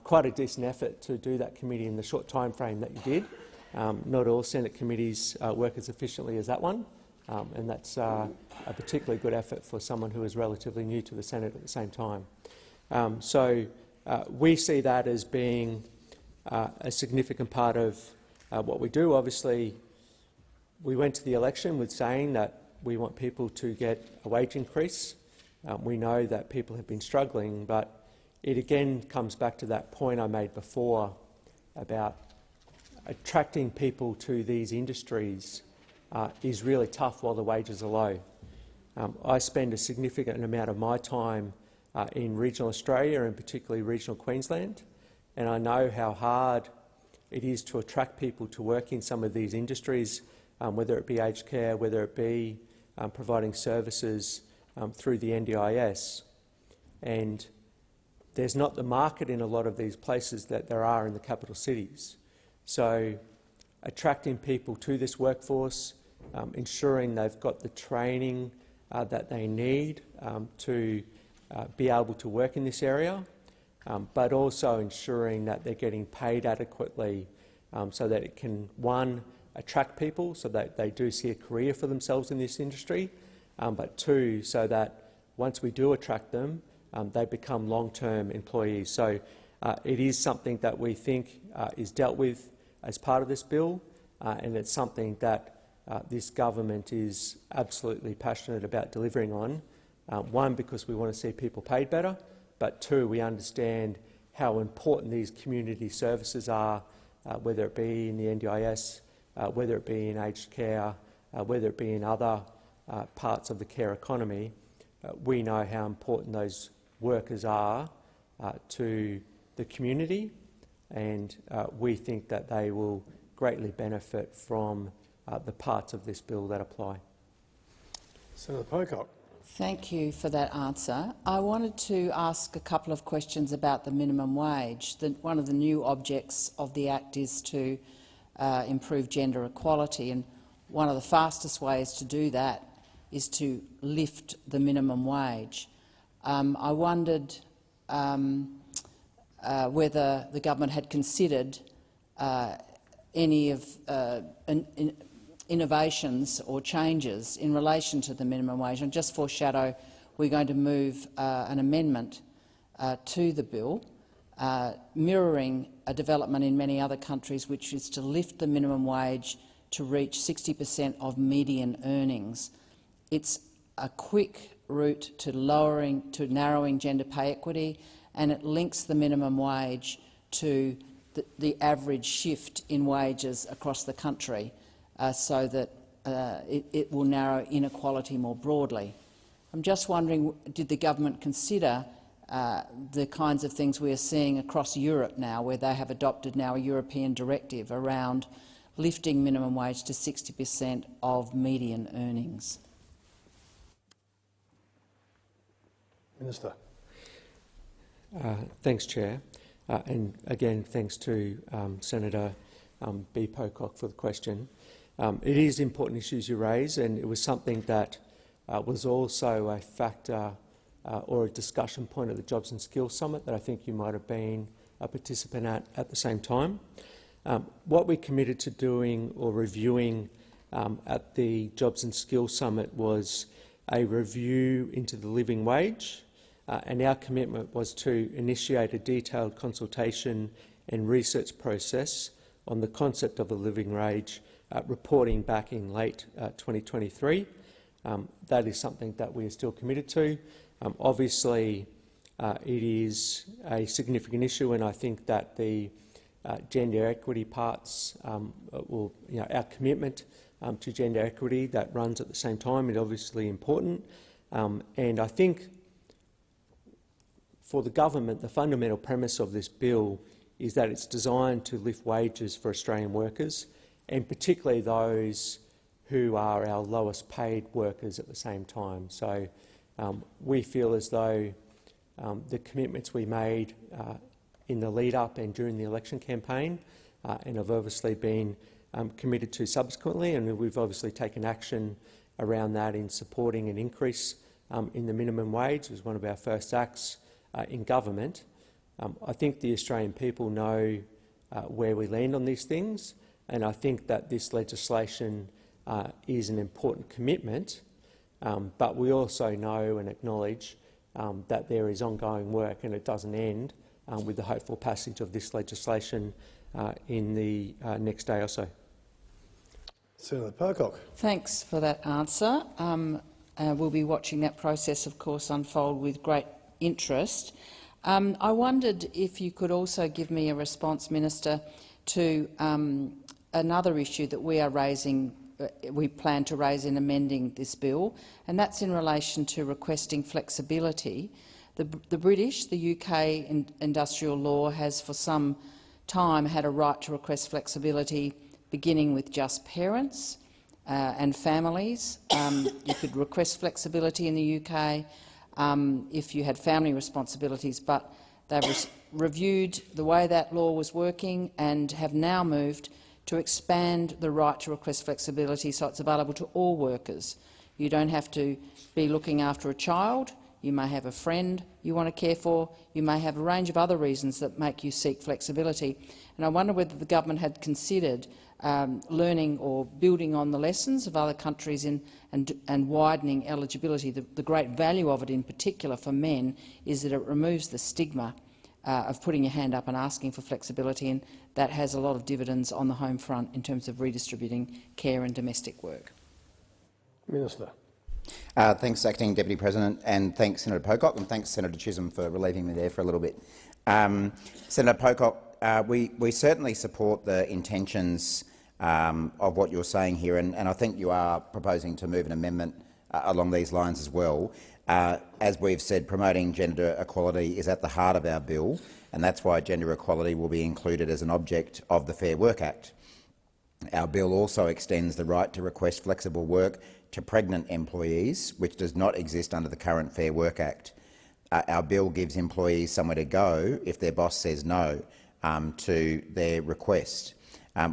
quite a decent effort to do that committee in the short time frame that you did. Not all Senate committees work as efficiently as that one, and that's a particularly good effort for someone who is relatively new to the Senate at the same time. So we see that as being a significant part of what we do. Obviously, we went to the election with saying that we want people to get a wage increase. We know that people have been struggling, but it again comes back to that point I made before about attracting people to these industries is really tough while the wages are low. I spend a significant amount of my time in regional Australia and particularly regional Queensland, and I know how hard it is to attract people to work in some of these industries, whether it be aged care, whether it be providing services through the NDIS. And there's not the market in a lot of these places that there are in the capital cities. So attracting people to this workforce, ensuring they've got the training that they need to be able to work in this area, but also ensuring that they're getting paid adequately so that it can, one, attract people so that they do see a career for themselves in this industry, but two, so that once we do attract them, they become long-term employees. So it is something that we think is dealt with as part of this bill, and it's something that this government is absolutely passionate about delivering on. One, because we want to see people paid better, but two, we understand how important these community services are, whether it be in the NDIS, whether it be in aged care, whether it be in other parts of the care economy. We know how important those workers are to the community, and we think that they will greatly benefit from the parts of this bill that apply. Senator Pocock. Thank you for that answer. I wanted to ask a couple of questions about the minimum wage. One of the new objects of the Act is to improve gender equality, and one of the fastest ways to do that is to lift the minimum wage. I wondered whether the government had considered any of innovations or changes in relation to the minimum wage. And just foreshadow, we're going to move an amendment to the bill, mirroring a development in many other countries, which is to lift the minimum wage to reach 60% of median earnings. It's a quick route to narrowing gender pay equity, and it links the minimum wage to the average shift in wages across the country, so that it will narrow inequality more broadly. I'm just wondering, did the government consider the kinds of things we are seeing across Europe now, where they have adopted now a European directive around lifting minimum wage to 60% of median earnings? Minister. Thanks, Chair. And again, thanks to Senator B. Pocock for the question. It is important issues you raise, and it was something that was also a factor or a discussion point at the Jobs and Skills Summit that I think you might have been a participant at the same time. What we committed to doing or reviewing at the Jobs and Skills Summit was a review into the living wage, and our commitment was to initiate a detailed consultation and research process on the concept of a living wage, reporting back in late 2023. That is something that we are still committed to. Obviously, it is a significant issue, and I think that the gender equity parts, our commitment to gender equity that runs at the same time is obviously important. And I think for the government, the fundamental premise of this bill is that it's designed to lift wages for Australian workers, and particularly those who are our lowest paid workers at the same time. So we feel as though the commitments we made in the lead-up and during the election campaign, and have obviously been committed to subsequently, and we've obviously taken action around that in supporting an increase in the minimum wage. It was one of our first acts in government. I think the Australian people know where we land on these things, and I think that this legislation is an important commitment, but we also know and acknowledge that there is ongoing work, and it doesn't end with the hopeful passage of this legislation in the next day or so. Senator Pocock. Thanks for that answer. We'll be watching that process, of course, unfold with great interest. I wondered if you could also give me a response, Minister, to another issue that we are raising, we plan to raise in amending this bill, and that's in relation to requesting flexibility. The British, the UK industrial law has for some time had a right to request flexibility, beginning with just parents and families. You could request flexibility in the UK if you had family responsibilities, but they've reviewed the way that law was working and have now moved to expand the right to request flexibility so it's available to all workers. You don't have to be looking after a child. You may have a friend you want to care for. You may have a range of other reasons that make you seek flexibility. And I wonder whether the government had considered learning or building on the lessons of other countries and widening eligibility. The great value of it in particular for men is that it removes the stigma of putting your hand up and asking for flexibility, and that has a lot of dividends on the home front in terms of redistributing care and domestic work. Minister. Thanks, Acting Deputy President, and thanks, Senator Pocock, and thanks, Senator Chisholm, for relieving me there for a little bit. Senator Pocock, we certainly support the intentions of what you're saying here, and I think you are proposing to move an amendment along these lines as well. As we've said, promoting gender equality is at the heart of our bill, and that's why gender equality will be included as an object of the Fair Work Act. Our bill also extends the right to request flexible work to pregnant employees, which does not exist under the current Fair Work Act. Our bill gives employees somewhere to go if their boss says no to their request.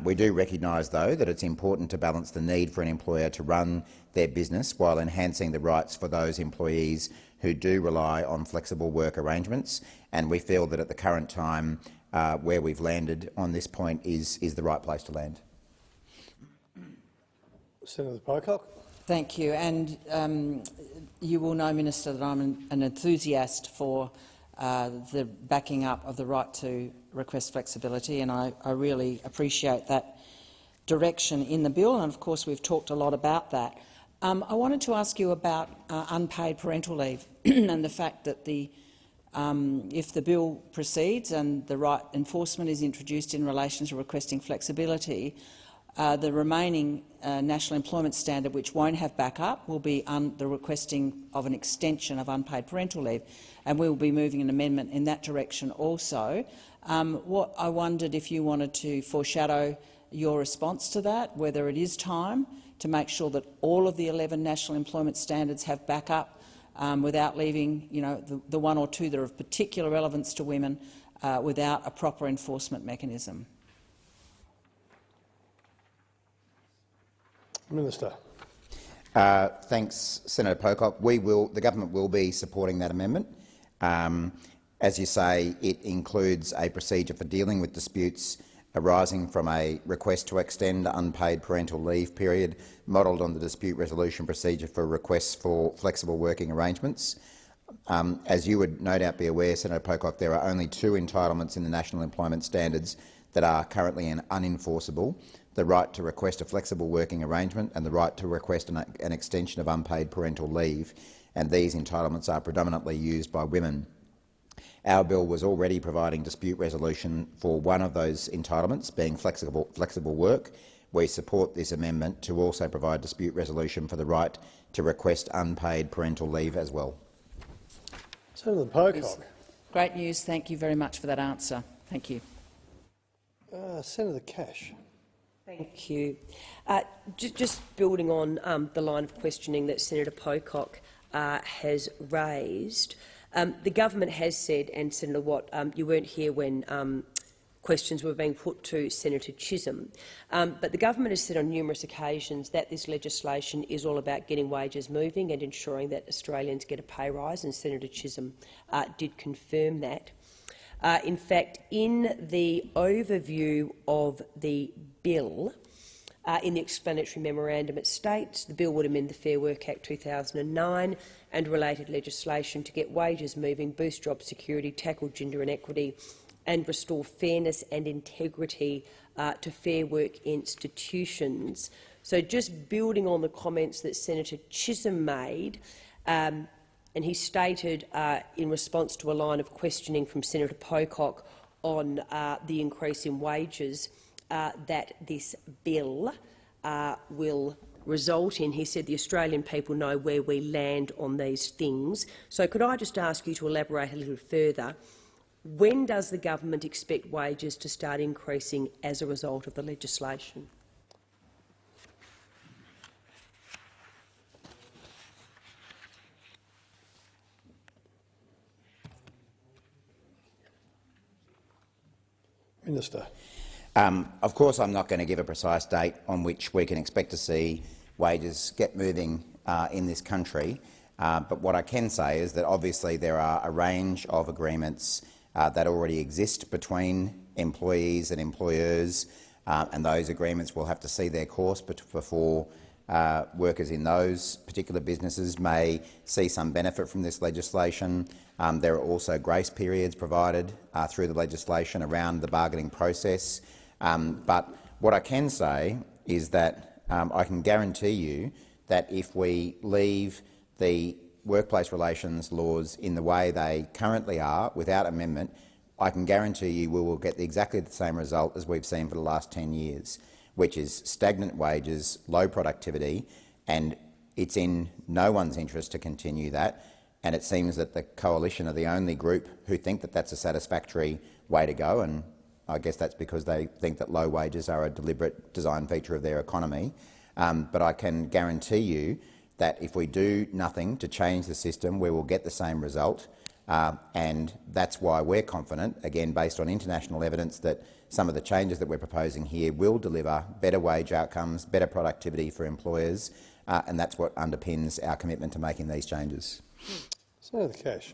We do recognise, though, that it's important to balance the need for an employer to run their business while enhancing the rights for those employees who do rely on flexible work arrangements, and we feel that at the current time where we've landed on this point is the right place to land. Senator Pocock. Thank you. And you will know, Minister, that I'm an enthusiast for the backing up of the right to request flexibility, and I really appreciate that direction in the bill, and of course we've talked a lot about that. I wanted to ask you about unpaid parental leave and the fact that if the bill proceeds and the right enforcement is introduced in relation to requesting flexibility, The remaining National Employment Standard, which won't have backup, will be the requesting of an extension of unpaid parental leave, and we will be moving an amendment in that direction also. What I wondered if you wanted to foreshadow your response to that, whether it is time to make sure that all of the 11 National Employment Standards have backup without leaving the one or two that are of particular relevance to women without a proper enforcement mechanism. Minister. Thanks, Senator Pocock. The government will be supporting that amendment. As you say, it includes a procedure for dealing with disputes arising from a request to extend unpaid parental leave period, modelled on the dispute resolution procedure for requests for flexible working arrangements. As you would no doubt be aware, Senator Pocock, there are only two entitlements in the National Employment Standards that are currently unenforceable: the right to request a flexible working arrangement and the right to request an extension of unpaid parental leave, and these entitlements are predominantly used by women. Our bill was already providing dispute resolution for one of those entitlements, being flexible work. We support this amendment to also provide dispute resolution for the right to request unpaid parental leave as well. Senator Pocock. Great news. Thank you very much for that answer. Thank you. Senator Cash. Thank you. Just building on the line of questioning that Senator Pocock has raised, the government has said, and Senator Watt, you weren't here when questions were being put to Senator Chisholm, but the government has said on numerous occasions that this legislation is all about getting wages moving and ensuring that Australians get a pay rise, and Senator Chisholm did confirm that. In fact, in the overview of the bill, in the explanatory memorandum, it states the bill would amend the Fair Work Act 2009 and related legislation to get wages moving, boost job security, tackle gender inequity and restore fairness and integrity to fair work institutions. So just building on the comments that Senator Chisholm made, and he stated in response to a line of questioning from Senator Pocock on the increase in wages that this bill will result in. He said the Australian people know where we land on these things. So could I just ask you to elaborate a little further? When does the government expect wages to start increasing as a result of the legislation? Minister. Of course, I'm not going to give a precise date on which we can expect to see wages get moving in this country, but what I can say is that obviously there are a range of agreements that already exist between employees and employers, and those agreements will have to see their course before workers in those particular businesses may see some benefit from this legislation. There are also grace periods provided through the legislation around the bargaining process. But what I can say is that I can guarantee you that if we leave the workplace relations laws in the way they currently are, without amendment, I can guarantee you we will get exactly the same result as we've seen for the last 10 years, which is stagnant wages, low productivity, and it's in no one's interest to continue that. And it seems that the Coalition are the only group who think that that's a satisfactory way to go, and I guess that's because they think that low wages are a deliberate design feature of their economy. But I can guarantee you that if we do nothing to change the system, we will get the same result. And that's why we're confident, again based on international evidence, that some of the changes that we're proposing here will deliver better wage outcomes, better productivity for employers, and that's what underpins our commitment to making these changes. Senator Cash.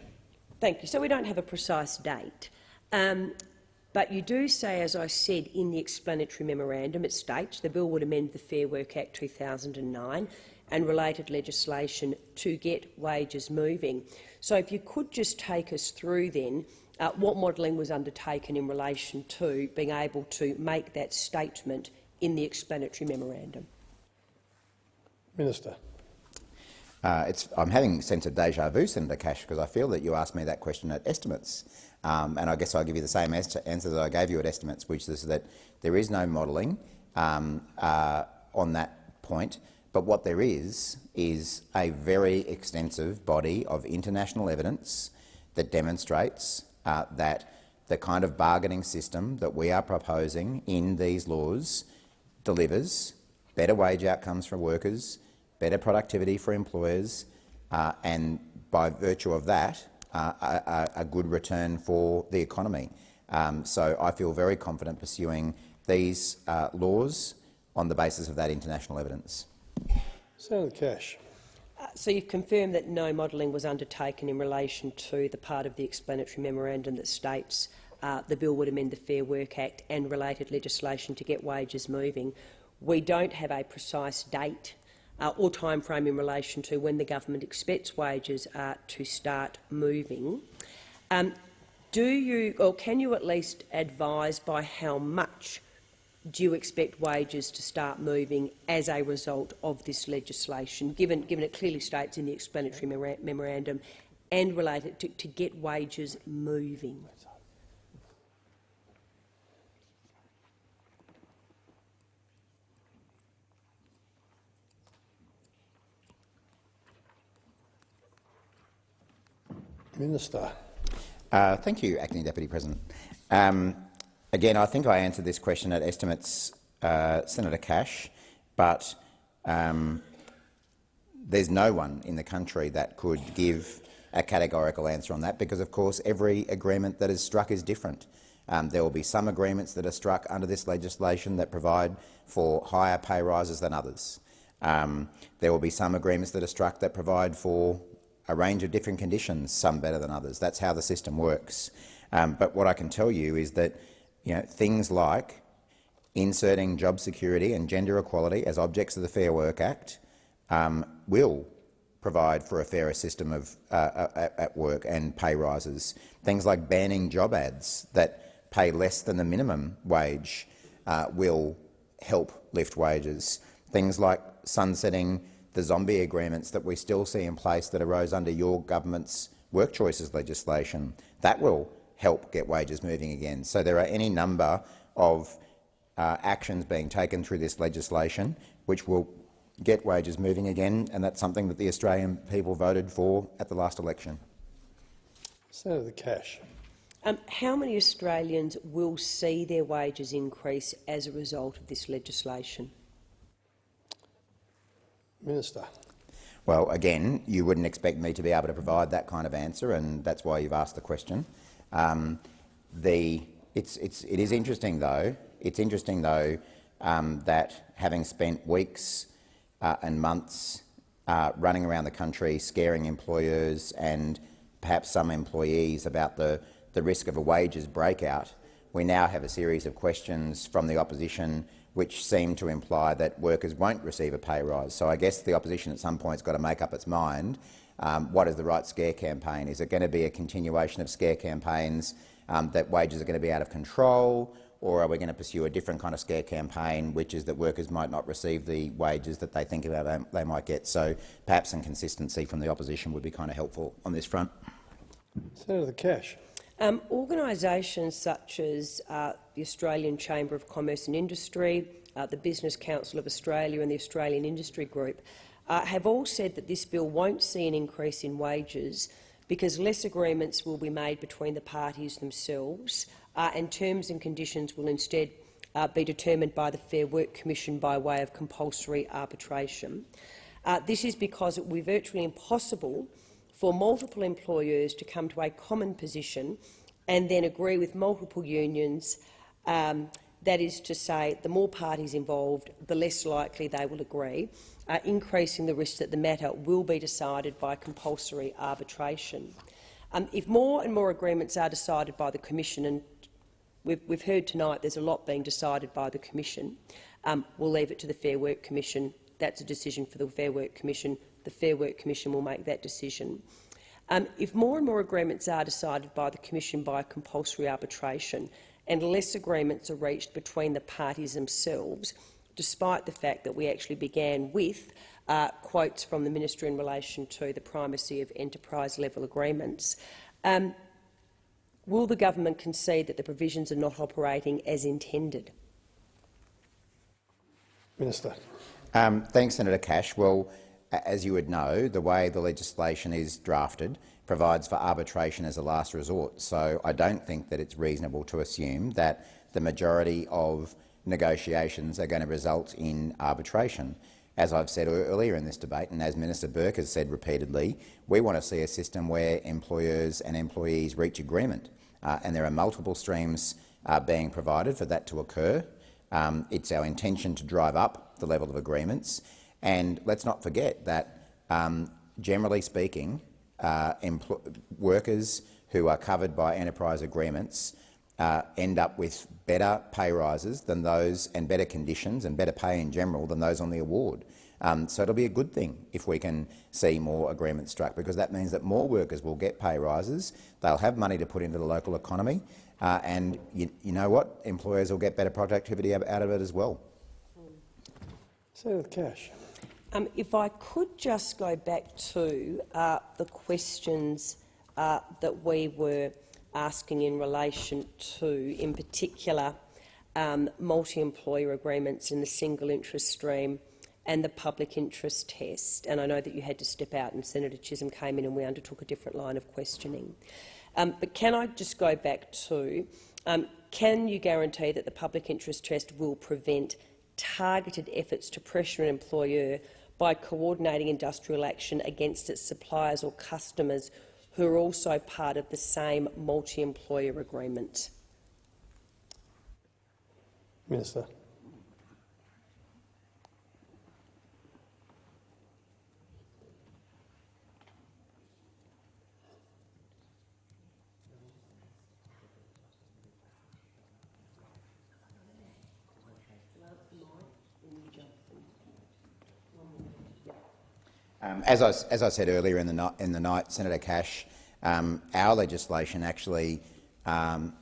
Thank you. So we don't have a precise date. But you do say, as I said in the explanatory memorandum, it states the bill would amend the Fair Work Act 2009 and related legislation to get wages moving. So if you could just take us through then what modelling was undertaken in relation to being able to make that statement in the explanatory memorandum. Minister. I'm having a sense of déjà vu, Senator Cash, because I feel that you asked me that question at estimates. And I guess I'll give you the same answer that I gave you at estimates, which is that there is no modelling on that point. But what there is a very extensive body of international evidence that demonstrates that the kind of bargaining system that we are proposing in these laws delivers better wage outcomes for workers, better productivity for employers, and by virtue of that, a good return for the economy. So I feel very confident pursuing these laws on the basis of that international evidence. Senator Cash. So you've confirmed that no modelling was undertaken in relation to the part of the explanatory memorandum that states the bill would amend the Fair Work Act and related legislation to get wages moving. We don't have a precise date or time frame in relation to when the government expects wages to start moving. Do you, or can you at least advise by how much do you expect wages to start moving as a result of this legislation, given it clearly states in the explanatory memorandum and related to get wages moving? Minister. Thank you, Acting Deputy President. Again, I think I answered this question at estimates, Senator Cash, but there's no one in the country that could give a categorical answer on that because, of course, every agreement that is struck is different. There will be some agreements that are struck under this legislation that provide for higher pay rises than others. There will be some agreements that are struck that provide for a range of different conditions, some better than others. That's how the system works. But what I can tell you is that things like inserting job security and gender equality as objects of the Fair Work Act will provide for a fairer system of at work and pay rises. Things like banning job ads that pay less than the minimum wage will help lift wages. Things like sunsetting the zombie agreements that we still see in place that arose under your government's work choices legislation, that will help get wages moving again. So there are any number of actions being taken through this legislation which will get wages moving again, and that's something that the Australian people voted for at the last election. Senator Cash. How many Australians will see their wages increase as a result of this legislation? Minister. Well, again, you wouldn't expect me to be able to provide that kind of answer, and that's why you've asked the question. It is interesting, though. It's interesting, though, that having spent weeks and months running around the country, scaring employers and perhaps some employees about the risk of a wages breakout, we now have a series of questions from the opposition which seem to imply that workers won't receive a pay rise. So I guess the opposition at some point has got to make up its mind. What is the right scare campaign? Is it going to be a continuation of scare campaigns that wages are going to be out of control, or are we going to pursue a different kind of scare campaign, which is that workers might not receive the wages that they think about they might get? So perhaps some consistency from the opposition would be kind of helpful on this front. Senator Cash. Organisations such as the Australian Chamber of Commerce and Industry, the Business Council of Australia and the Australian Industry Group have all said that this bill won't see an increase in wages because less agreements will be made between the parties themselves and terms and conditions will instead be determined by the Fair Work Commission by way of compulsory arbitration. This is because it will be virtually impossible for multiple employers to come to a common position and then agree with multiple unions. That is to say, the more parties involved, the less likely they will agree, increasing the risk that the matter will be decided by compulsory arbitration. If more and more agreements are decided by the Commission, and we've heard tonight there's a lot being decided by the Commission, we'll leave it to the Fair Work Commission. That's a decision for the Fair Work Commission. The Fair Work Commission will make that decision. If more and more agreements are decided by the Commission by compulsory arbitration and less agreements are reached between the parties themselves, despite the fact that we actually began with quotes from the Minister in relation to the primacy of enterprise-level agreements, will the government concede that the provisions are not operating as intended? Minister. Thanks, Senator Cash. Well, as you would know, the way the legislation is drafted provides for arbitration as a last resort. So I don't think that it's reasonable to assume that the majority of negotiations are going to result in arbitration. As I've said earlier in this debate, and as Minister Burke has said repeatedly, we want to see a system where employers and employees reach agreement, and there are multiple streams being provided for that to occur. It's our intention to drive up the level of agreements, and let's not forget that, generally speaking, workers who are covered by enterprise agreements end up with better pay rises than those, and better conditions and better pay in general than those on the award. So it'll be a good thing if we can see more agreements struck, because that means that more workers will get pay rises, they'll have money to put into the local economy, and you know what? Employers will get better productivity out of it as well. Senator Cash. If I could just go back to the questions that we were asking in relation to, in particular, multi-employer agreements in the single interest stream and the public interest test. And I know that you had to step out and Senator Chisholm came in and we undertook a different line of questioning. But can I just go back to, can you guarantee that the public interest test will prevent targeted efforts to pressure an employer by coordinating industrial action against its suppliers or customers who are also part of the same multi-employer agreement? Minister. As I said earlier in the night, Senator Cash, our legislation actually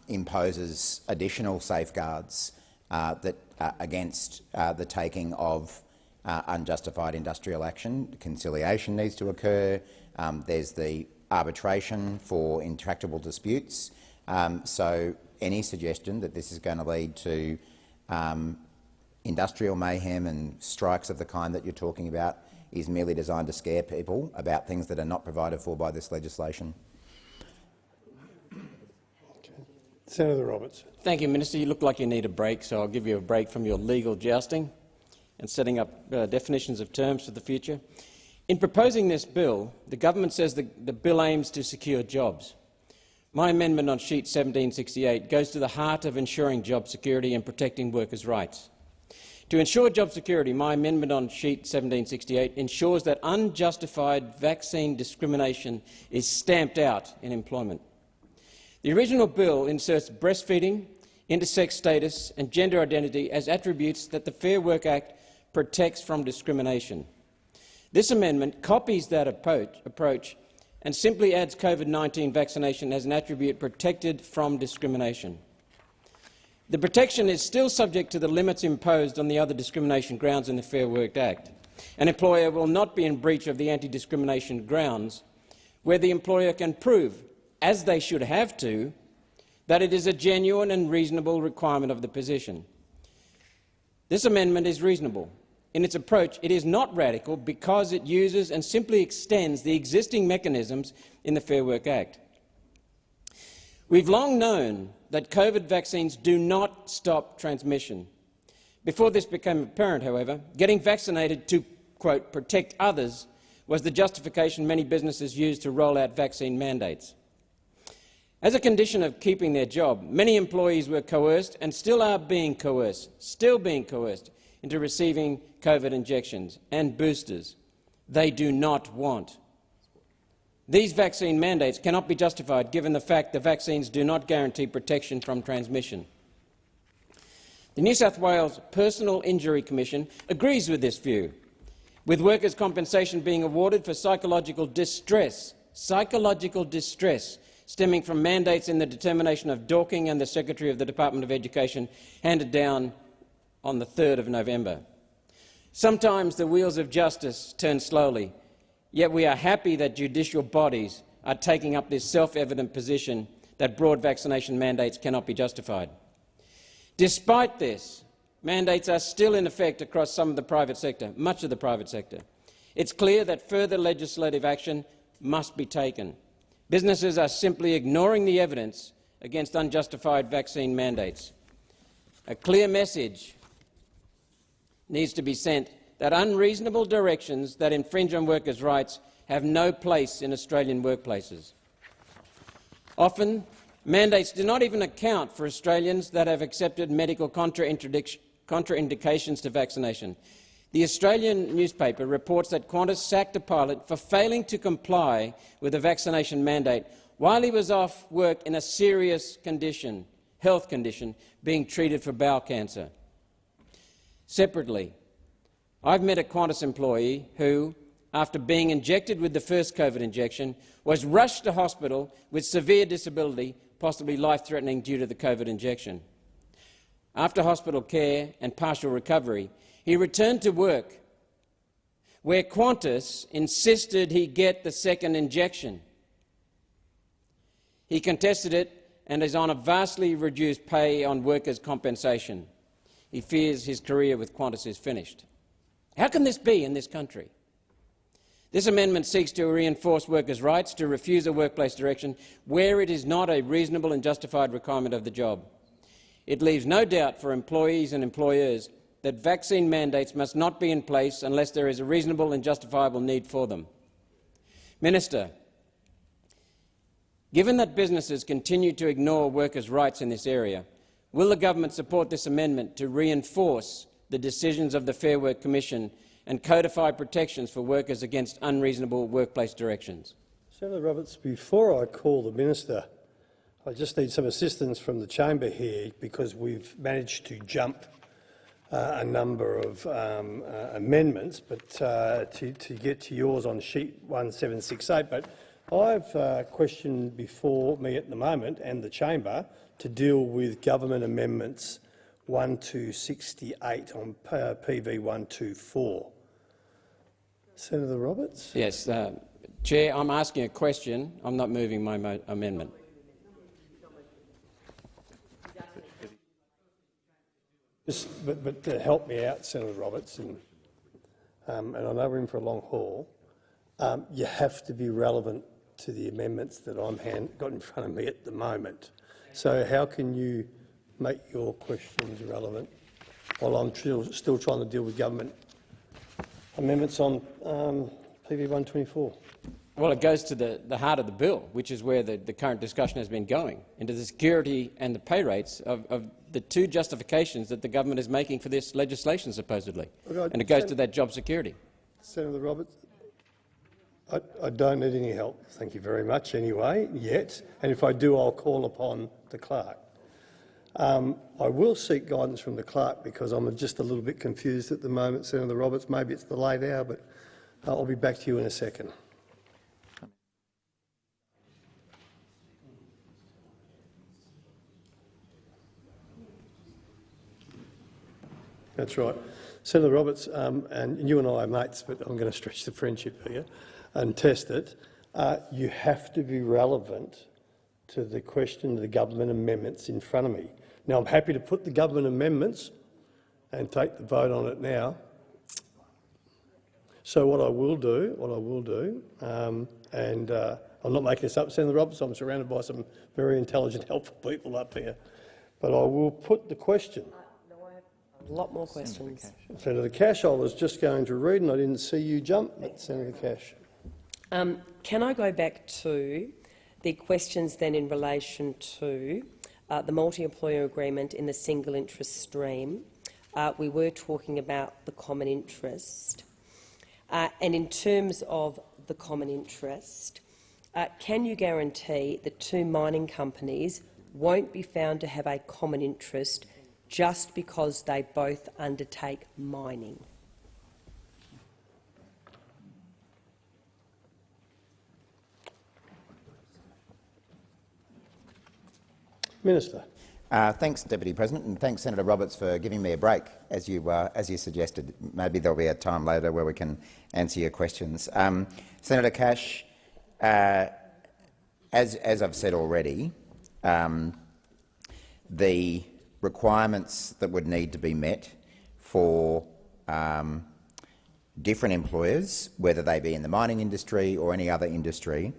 imposes additional safeguards against the taking of unjustified industrial action. Conciliation needs to occur. There's the arbitration for intractable disputes. So any suggestion that this is going to lead to industrial mayhem and strikes of the kind that you're talking about is merely designed to scare people about things that are not provided for by this legislation. Senator Roberts. Thank you, Minister. You look like you need a break, so I'll give you a break from your legal jousting and setting up definitions of terms for the future. In proposing this bill, the government says the bill aims to secure jobs. My amendment on sheet 1768 goes to the heart of ensuring job security and protecting workers' rights. To ensure job security, my amendment on sheet 1768 ensures that unjustified vaccine discrimination is stamped out in employment. The original bill inserts breastfeeding, intersex status and gender identity as attributes that the Fair Work Act protects from discrimination. This amendment copies that approach and simply adds COVID-19 vaccination as an attribute protected from discrimination. The protection is still subject to the limits imposed on the other discrimination grounds in the Fair Work Act. An employer will not be in breach of the anti-discrimination grounds where the employer can prove, as they should have to, that it is a genuine and reasonable requirement of the position. This amendment is reasonable. In its approach, it is not radical because it uses and simply extends the existing mechanisms in the Fair Work Act. We've long known that COVID vaccines do not stop transmission. Before this became apparent, however, getting vaccinated to, quote, protect others was the justification many businesses used to roll out vaccine mandates. As a condition of keeping their job, many employees were coerced and still are being coerced, into receiving COVID injections and boosters they do not want. These vaccine mandates cannot be justified given the fact the vaccines do not guarantee protection from transmission. The New South Wales Personal Injury Commission agrees with this view, with workers' compensation being awarded for psychological distress stemming from mandates in the determination of Dorking and the Secretary of the Department of Education handed down on the 3rd of November. Sometimes the wheels of justice turn slowly, yet we are happy that judicial bodies are taking up this self-evident position that broad vaccination mandates cannot be justified. Despite this, mandates are still in effect across some of the private sector, much of the private sector. It's clear that further legislative action must be taken. Businesses are simply ignoring the evidence against unjustified vaccine mandates. A clear message needs to be sent that unreasonable directions that infringe on workers' rights have no place in Australian workplaces. Often, mandates do not even account for Australians that have accepted medical contraindications to vaccination. The Australian newspaper reports that Qantas sacked a pilot for failing to comply with a vaccination mandate while he was off work in a serious health condition, being treated for bowel cancer. Separately, I've met a Qantas employee who, after being injected with the first COVID injection, was rushed to hospital with severe disability, possibly life-threatening due to the COVID injection. After hospital care and partial recovery, he returned to work, where Qantas insisted he get the second injection. He contested it and is on a vastly reduced pay on workers' compensation. He fears his career with Qantas is finished. How can this be in this country? This amendment seeks to reinforce workers' rights to refuse a workplace direction where it is not a reasonable and justified requirement of the job. It leaves no doubt for employees and employers that vaccine mandates must not be in place unless there is a reasonable and justifiable need for them. Minister, given that businesses continue to ignore workers' rights in this area, will the government support this amendment to reinforce the decisions of the Fair Work Commission and codify protections for workers against unreasonable workplace directions? Senator Roberts, before I call the minister, I just need some assistance from the chamber here because we've managed to jump a number of amendments, but to get to yours on sheet 1768. But I've a question before me at the moment and the chamber to deal with government amendments 1 to 68 on PV 124. Senator Roberts? Yes, Chair, I'm asking a question. I'm not moving my amendment. But to help me out, Senator Roberts, and I know we're in for a long haul, you have to be relevant to the amendments that I've got in front of me at the moment. So how can you make your questions relevant while I'm still trying to deal with government amendments on PV 124? Well, it goes to the heart of the bill, which is where the current discussion has been going, into the security and the pay rates of the two justifications that the government is making for this legislation, supposedly. And it goes to that job security. Senator Roberts, I don't need any help, thank you very much anyway, yet. And if I do, I'll call upon the clerk. I will seek guidance from the clerk because I'm just a little bit confused at the moment, Senator Roberts. Maybe it's the late hour, but I'll be back to you in a second. That's right. Senator Roberts, and you and I are mates, but I'm going to stretch the friendship here and test it. You have to be relevant to the question of the government amendments in front of me. Now, I'm happy to put the government amendments and take the vote on it now. So what I will do, and I'm not making this up, Senator Roberts, I'm surrounded by some very intelligent, helpful people up here, but I will put the question. A lot more questions. Senator Cash, I was just going to read and I didn't see you jump, but Senator Cash. Can I go back to the questions then in relation to the multi-employer agreement in the single interest stream? We were talking about the common interest. And in terms of the common interest, can you guarantee that two mining companies won't be found to have a common interest just because they both undertake mining? Minister. Thanks, Deputy President, and thanks, Senator Roberts, for giving me a break, as you suggested. Maybe there'll be a time later where we can answer your questions. Senator Cash, as I've said already, the requirements that would need to be met for different employers, whether they be in the mining industry or any other industry,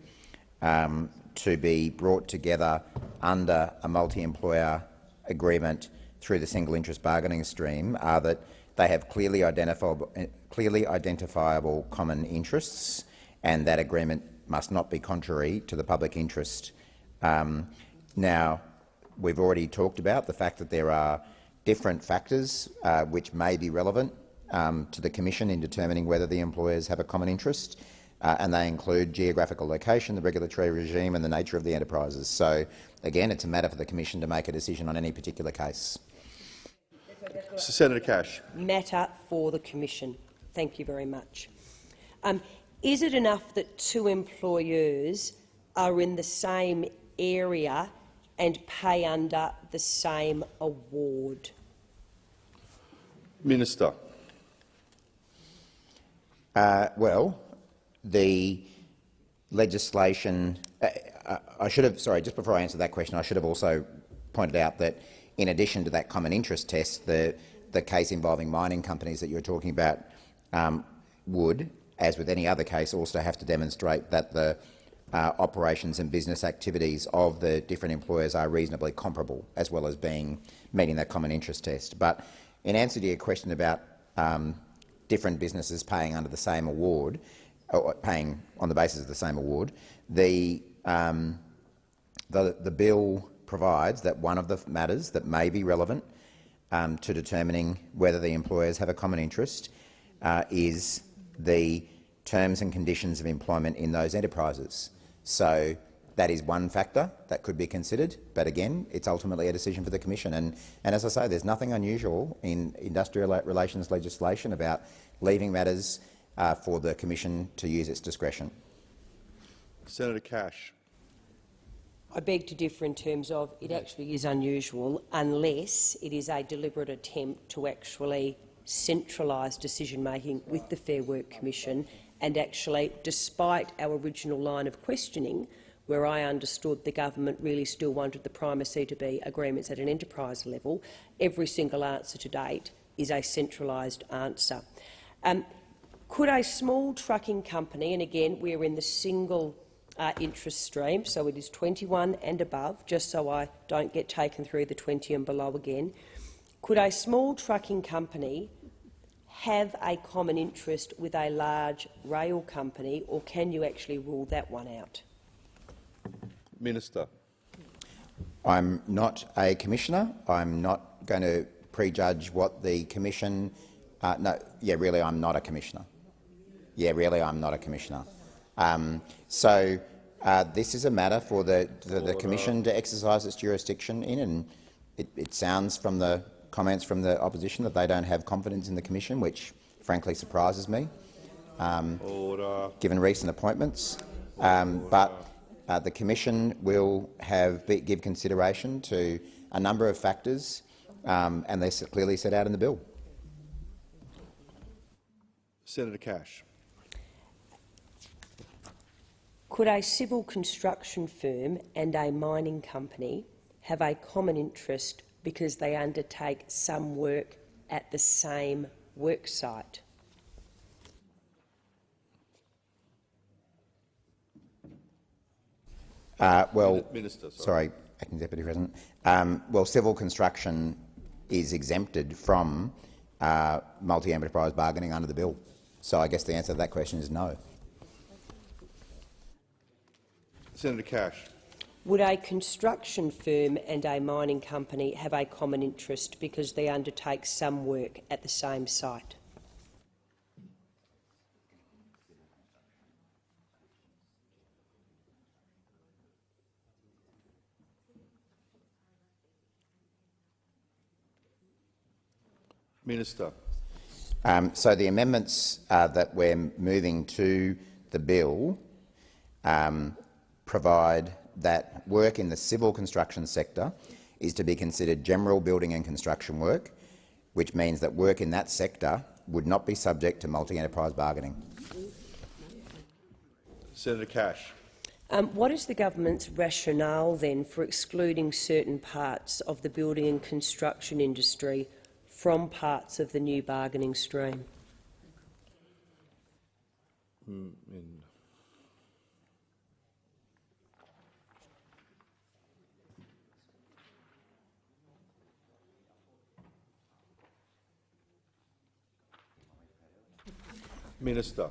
to be brought together under a multi-employer agreement through the single interest bargaining stream are that they have clearly identifiable common interests, and that agreement must not be contrary to the public interest. Now, we've already talked about the fact that there are different factors which may be relevant to the Commission in determining whether the employers have a common interest, and they include geographical location, the regulatory regime and the nature of the enterprises. So, again, it's a matter for the Commission to make a decision on any particular case. Senator Cash. Matter for the Commission. Thank you very much. Is it enough that two employers are in the same area and pay under the same award? Minister. Well, the legislation. I should have. Sorry, just before I answer that question, I should have also pointed out that, in addition to that common interest test, the case involving mining companies that you're talking about would, as with any other case, also have to demonstrate that the operations and business activities of the different employers are reasonably comparable, as well as meeting that common interest test. But in answer to your question about different businesses paying under the same award, or paying on the basis of the same award, the bill provides that one of the matters that may be relevant to determining whether the employers have a common interest is the terms and conditions of employment in those enterprises. So that is one factor that could be considered, but again, it's ultimately a decision for the Commission. And as I say, there's nothing unusual in industrial relations legislation about leaving matters for the Commission to use its discretion. Senator Cash. I beg to differ in terms of it actually is unusual unless it is a deliberate attempt to actually centralise decision-making with the Fair Work Commission, and actually, despite our original line of questioning, where I understood the government really still wanted the primacy to be agreements at an enterprise level, every single answer to date is a centralised answer. Could a small trucking company, and again we're in the single interest stream, so it is 21 and above, just so I don't get taken through the 20 and below again, could a small trucking company have a common interest with a large rail company, or can you actually rule that one out? Minister. I'm not a commissioner. I'm not going to prejudge what the Commission. I'm not a commissioner. I'm not a commissioner. So this is a matter for the Commission to exercise its jurisdiction in, and it sounds from the comments from the opposition that they don't have confidence in the Commission, which frankly surprises me, given recent appointments. But the Commission will give consideration to a number of factors, and they're clearly set out in the bill. Senator Cash. Could a civil construction firm and a mining company have a common interest because they undertake some work at the same work site? Minister, sorry, Acting Deputy President. Well, civil construction is exempted from multi-enterprise bargaining under the bill. So I guess the answer to that question is no. Senator Cash. Would a construction firm and a mining company have a common interest because they undertake some work at the same site? Minister. So the amendments that we're moving to the bill provide that work in the civil construction sector is to be considered general building and construction work, which means that work in that sector would not be subject to multi-enterprise bargaining. Senator Cash. What is the government's rationale then for excluding certain parts of the building and construction industry from parts of the new bargaining stream? Minister.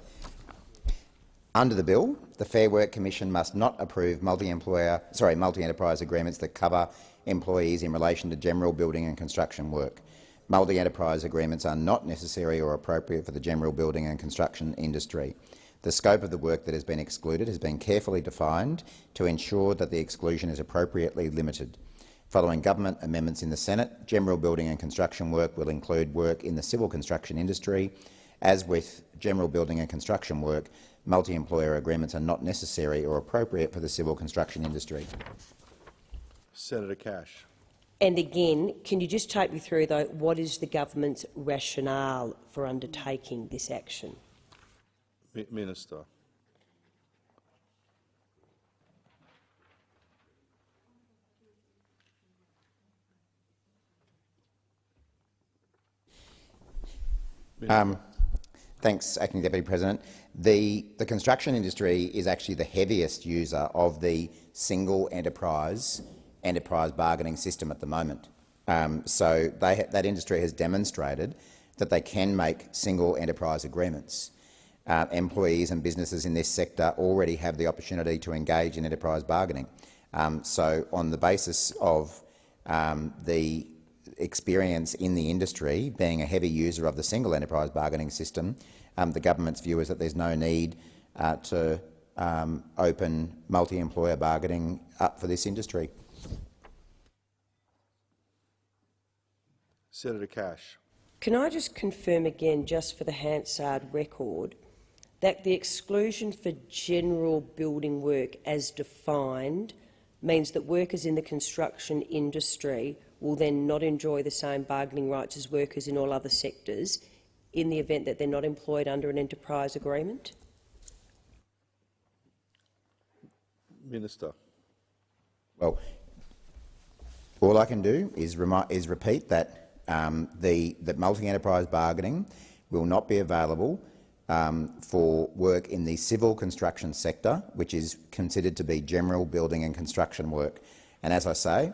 Under the bill, the Fair Work Commission must not approve multi-enterprise agreements that cover employees in relation to general building and construction work. Multi-enterprise agreements are not necessary or appropriate for the general building and construction industry. The scope of the work that has been excluded has been carefully defined to ensure that the exclusion is appropriately limited. Following government amendments in the Senate, general building and construction work will include work in the civil construction industry. As with general building and construction work, multi-employer agreements are not necessary or appropriate for the civil construction industry. Senator Cash. And again, can you just take me through, though, what is the government's rationale for undertaking this action? Minister. Thanks, Acting Deputy President. The construction industry is actually the heaviest user of the single enterprise bargaining system at the moment. So that industry has demonstrated that they can make single enterprise agreements. Employees and businesses in this sector already have the opportunity to engage in enterprise bargaining. So on the basis of the experience in the industry being a heavy user of the single enterprise bargaining system, the government's view is that there's no need to open multi-employer bargaining up for this industry. Senator Cash. Can I just confirm again, just for the Hansard record, that the exclusion for general building work as defined means that workers in the construction industry will then not enjoy the same bargaining rights as workers in all other sectors in the event that they're not employed under an enterprise agreement? Minister. Well, all I can do is repeat that that multi-enterprise bargaining will not be available for work in the civil construction sector, which is considered to be general building and construction work. And as I say,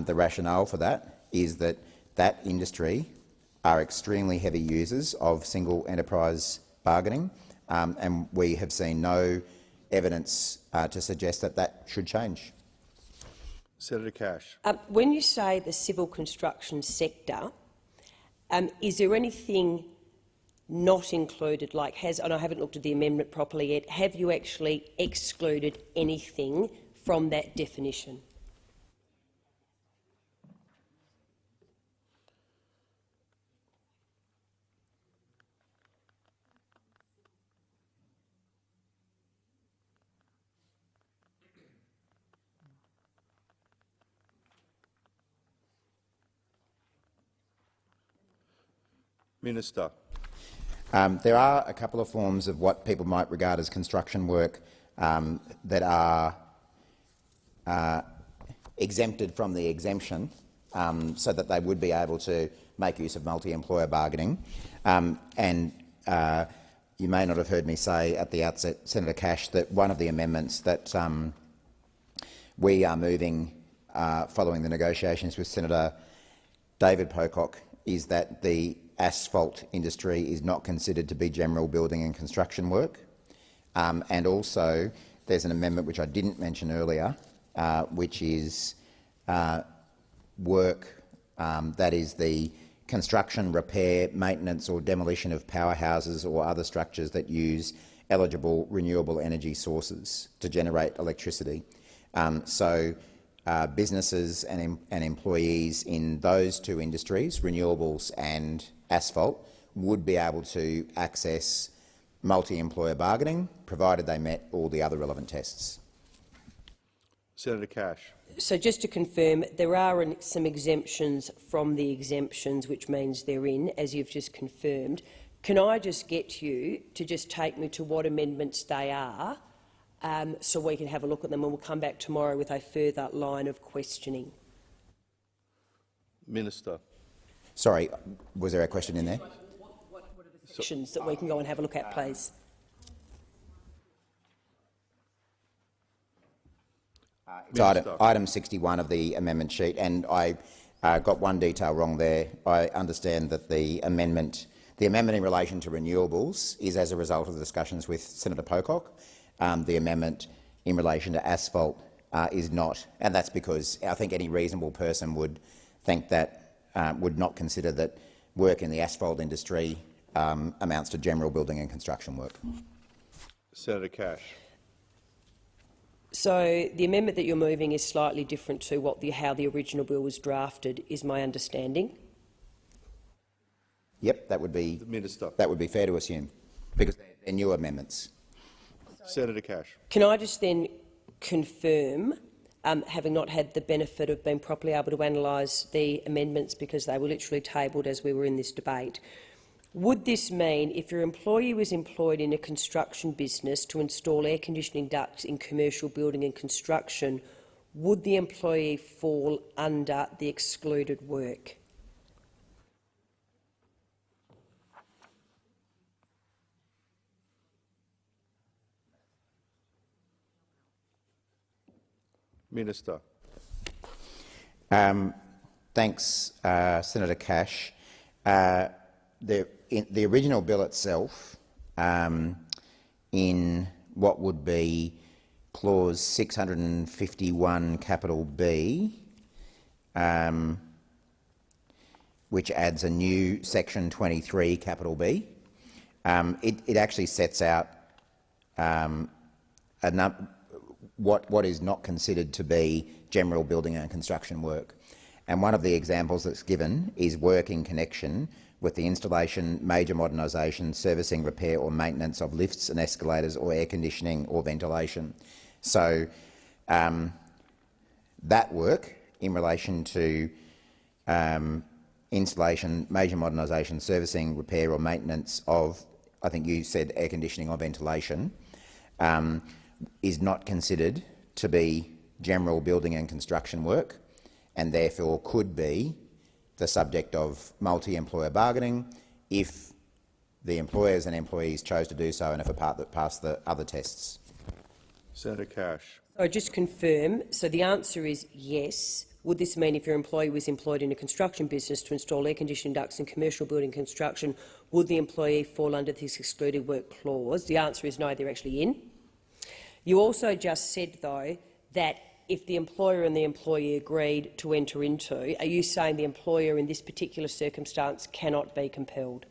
the rationale for that is that that industry are extremely heavy users of single enterprise bargaining, and we have seen no evidence to suggest that that should change. Senator Cash. When you say the civil construction sector, is there anything not included, like and I haven't looked at the amendment properly yet, have you actually excluded anything from that definition? Minister. There are a couple of forms of what people might regard as construction work that are exempted from the exemption, so that they would be able to make use of multi-employer bargaining. You may not have heard me say at the outset, Senator Cash, that one of the amendments that we are moving following the negotiations with Senator David Pocock is that the asphalt industry is not considered to be general building and construction work. And also there's an amendment which I didn't mention earlier, which is work that is the construction, repair, maintenance or demolition of powerhouses or other structures that use eligible renewable energy sources to generate electricity. Businesses and employees in those two industries, renewables and asphalt, would be able to access multi-employer bargaining, provided they met all the other relevant tests. Senator Cash. So just to confirm, there are some exemptions from the exemptions, which means they're in, as you've just confirmed. Can I just get you to just take me to what amendments they are, so we can have a look at them, and we'll come back tomorrow with a further line of questioning. Minister. Sorry, was there a question in there? What are the sections that we can go and have a look at, please? It's item 61 of the amendment sheet, and I got one detail wrong there. I understand that the amendment in relation to renewables is as a result of the discussions with Senator Pocock. The amendment in relation to asphalt is not, and that's because I think any reasonable person would think that would not consider that work in the asphalt industry amounts to general building and construction work. Senator Cash. So the amendment that you're moving is slightly different to how the original bill was drafted, is my understanding. Yep, that would be fair to assume, because they're new amendments. Senator Cash. Can I just then confirm, having not had the benefit of being properly able to analyse the amendments because they were literally tabled as we were in this debate, would this mean if your employee was employed in a construction business to install air conditioning ducts in commercial building and construction, would the employee fall under the excluded work? Minister. Thanks, Senator Cash. The original bill itself, in what would be clause 651 capital B, which adds a new section 23 capital B, it actually sets out what is not considered to be general building and construction work. And one of the examples that's given is work in connection with the installation, major modernisation, servicing, repair or maintenance of lifts and escalators or air conditioning or ventilation. So that work in relation to installation, major modernisation, servicing, repair or maintenance of, I think you said air conditioning or ventilation, is not considered to be general building and construction work, and therefore could be the subject of multi-employer bargaining if the employers and employees chose to do so and if a part that passed the other tests. Senator Cash. So just confirm, so the answer is yes. Would this mean if your employee was employed in a construction business to install air conditioning ducts in commercial building construction, would the employee fall under this excluded work clause? The answer is no, they're actually in. You also just said, though, that if the employer and the employee agreed to enter into, are you saying the employer in this particular circumstance cannot be compelled?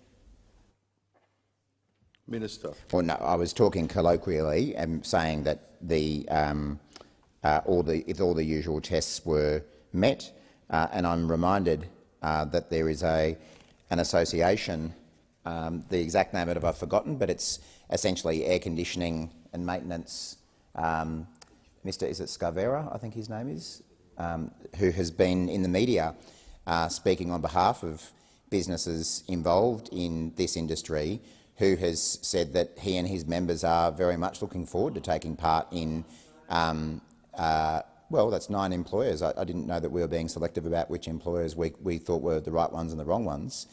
Minister. Well, no, I was talking colloquially and saying that if all the usual tests were met, and I'm reminded that there is an association, the exact name of it I've forgotten, but it's essentially air conditioning and maintenance. Mr. Is it Scavera, I think his name is, who has been in the media speaking on behalf of businesses involved in this industry, who has said that he and his members are very much looking forward to taking part in, well, that's 9 employers. I didn't know that we were being selective about which employers we thought were the right ones and the wrong ones.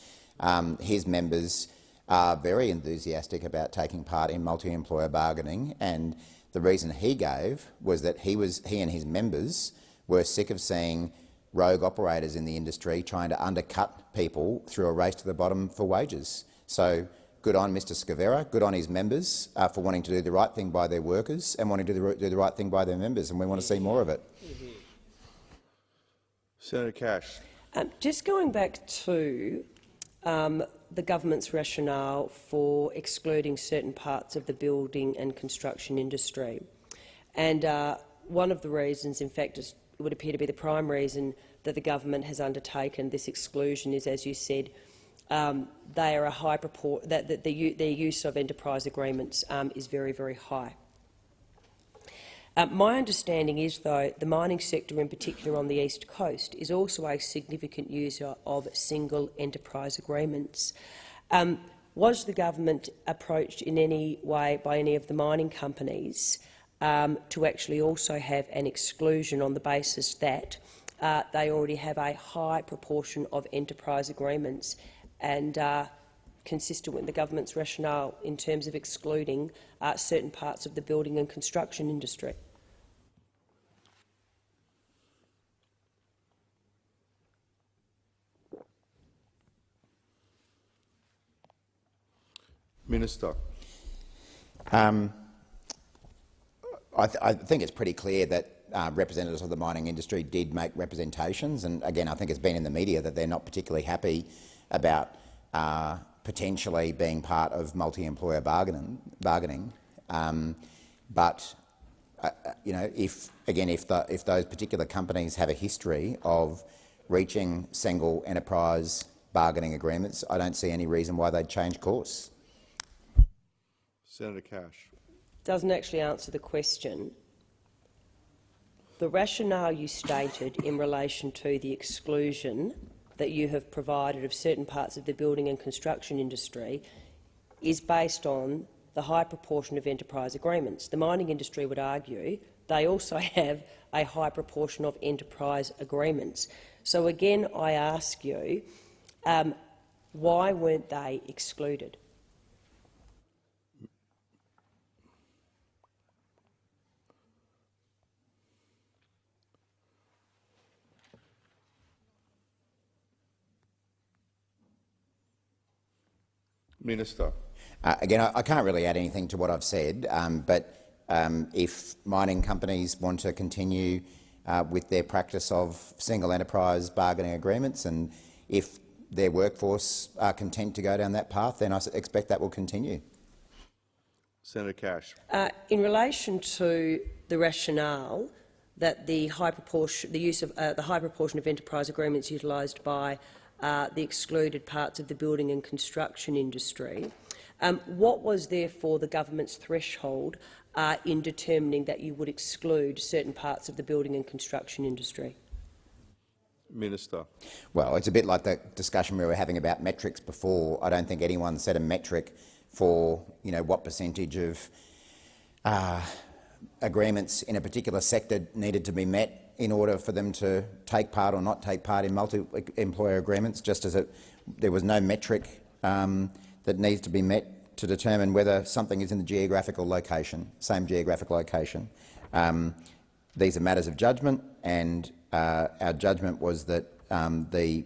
His members are very enthusiastic about taking part in multi-employer bargaining, and the reason he gave was that he and his members were sick of seeing rogue operators in the industry trying to undercut people through a race to the bottom for wages. So good on Mr Scavera, good on his members for wanting to do the right thing by their workers and wanting to do the right thing by their members, and we want to see more of it. Senator Cash. Just going back to the government's rationale for excluding certain parts of the building and construction industry. And one of the reasons, in fact, it would appear to be the prime reason that the government has undertaken this exclusion is, as you said, they are a high that their use of enterprise agreements is very, very high. My understanding is, though, the mining sector in particular on the East Coast is also a significant user of single enterprise agreements. Was the government approached in any way by any of the mining companies to actually also have an exclusion on the basis that they already have a high proportion of enterprise agreements, and consistent with the government's rationale in terms of excluding certain parts of the building and construction industry. Minister. I think it's pretty clear that representatives of the mining industry did make representations, and again I think it's been in the media that they're not particularly happy about potentially being part of multi-employer bargaining. But you know, if those particular companies have a history of reaching single enterprise bargaining agreements, I don't see any reason why they'd change course. Senator Cash. Doesn't actually answer the question. The rationale you stated in relation to the exclusion that you have provided of certain parts of the building and construction industry is based on the high proportion of enterprise agreements. The mining industry would argue they also have a high proportion of enterprise agreements. So again, I ask you, why weren't they excluded? Minister. Again, I can't really add anything to what I've said, but if mining companies want to continue with their practice of single enterprise bargaining agreements, and if their workforce are content to go down that path, then I expect that will continue. Senator Cash. In relation to the rationale that the high proportion of enterprise agreements utilised by the excluded parts of the building and construction industry, what was therefore the government's threshold in determining that you would exclude certain parts of the building and construction industry? Minister. Well, it's a bit like the discussion we were having about metrics before. I don't think anyone set a metric for what percentage of agreements in a particular sector needed to be met in order for them to take part or not take part in multi-employer agreements, just as there was no metric that needs to be met to determine whether something is in the same geographical location. These are matters of judgment, and our judgment was that the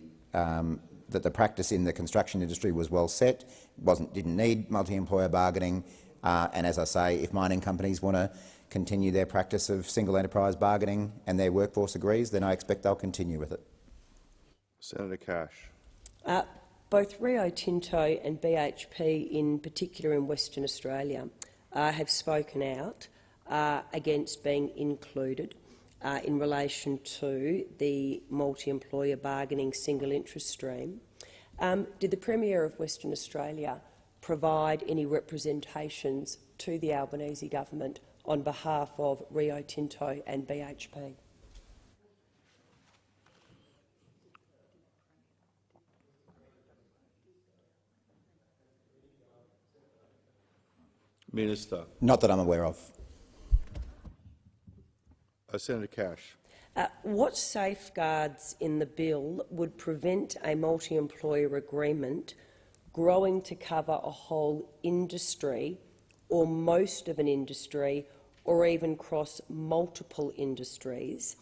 practice in the construction industry was well set, didn't need multi-employer bargaining, and as I say, if mining companies want to continue their practice of single enterprise bargaining and their workforce agrees, then I expect they'll continue with it. Senator Cash. Both Rio Tinto and BHP, in particular in Western Australia, have spoken out against being included in relation to the multi-employer bargaining single interest stream. Did the Premier of Western Australia provide any representations to the Albanese government on behalf of Rio Tinto and BHP? Minister. Not that I'm aware of. Senator Cash. What safeguards in the bill would prevent a multi-employer agreement growing to cover a whole industry or most of an industry or even cross multiple industries?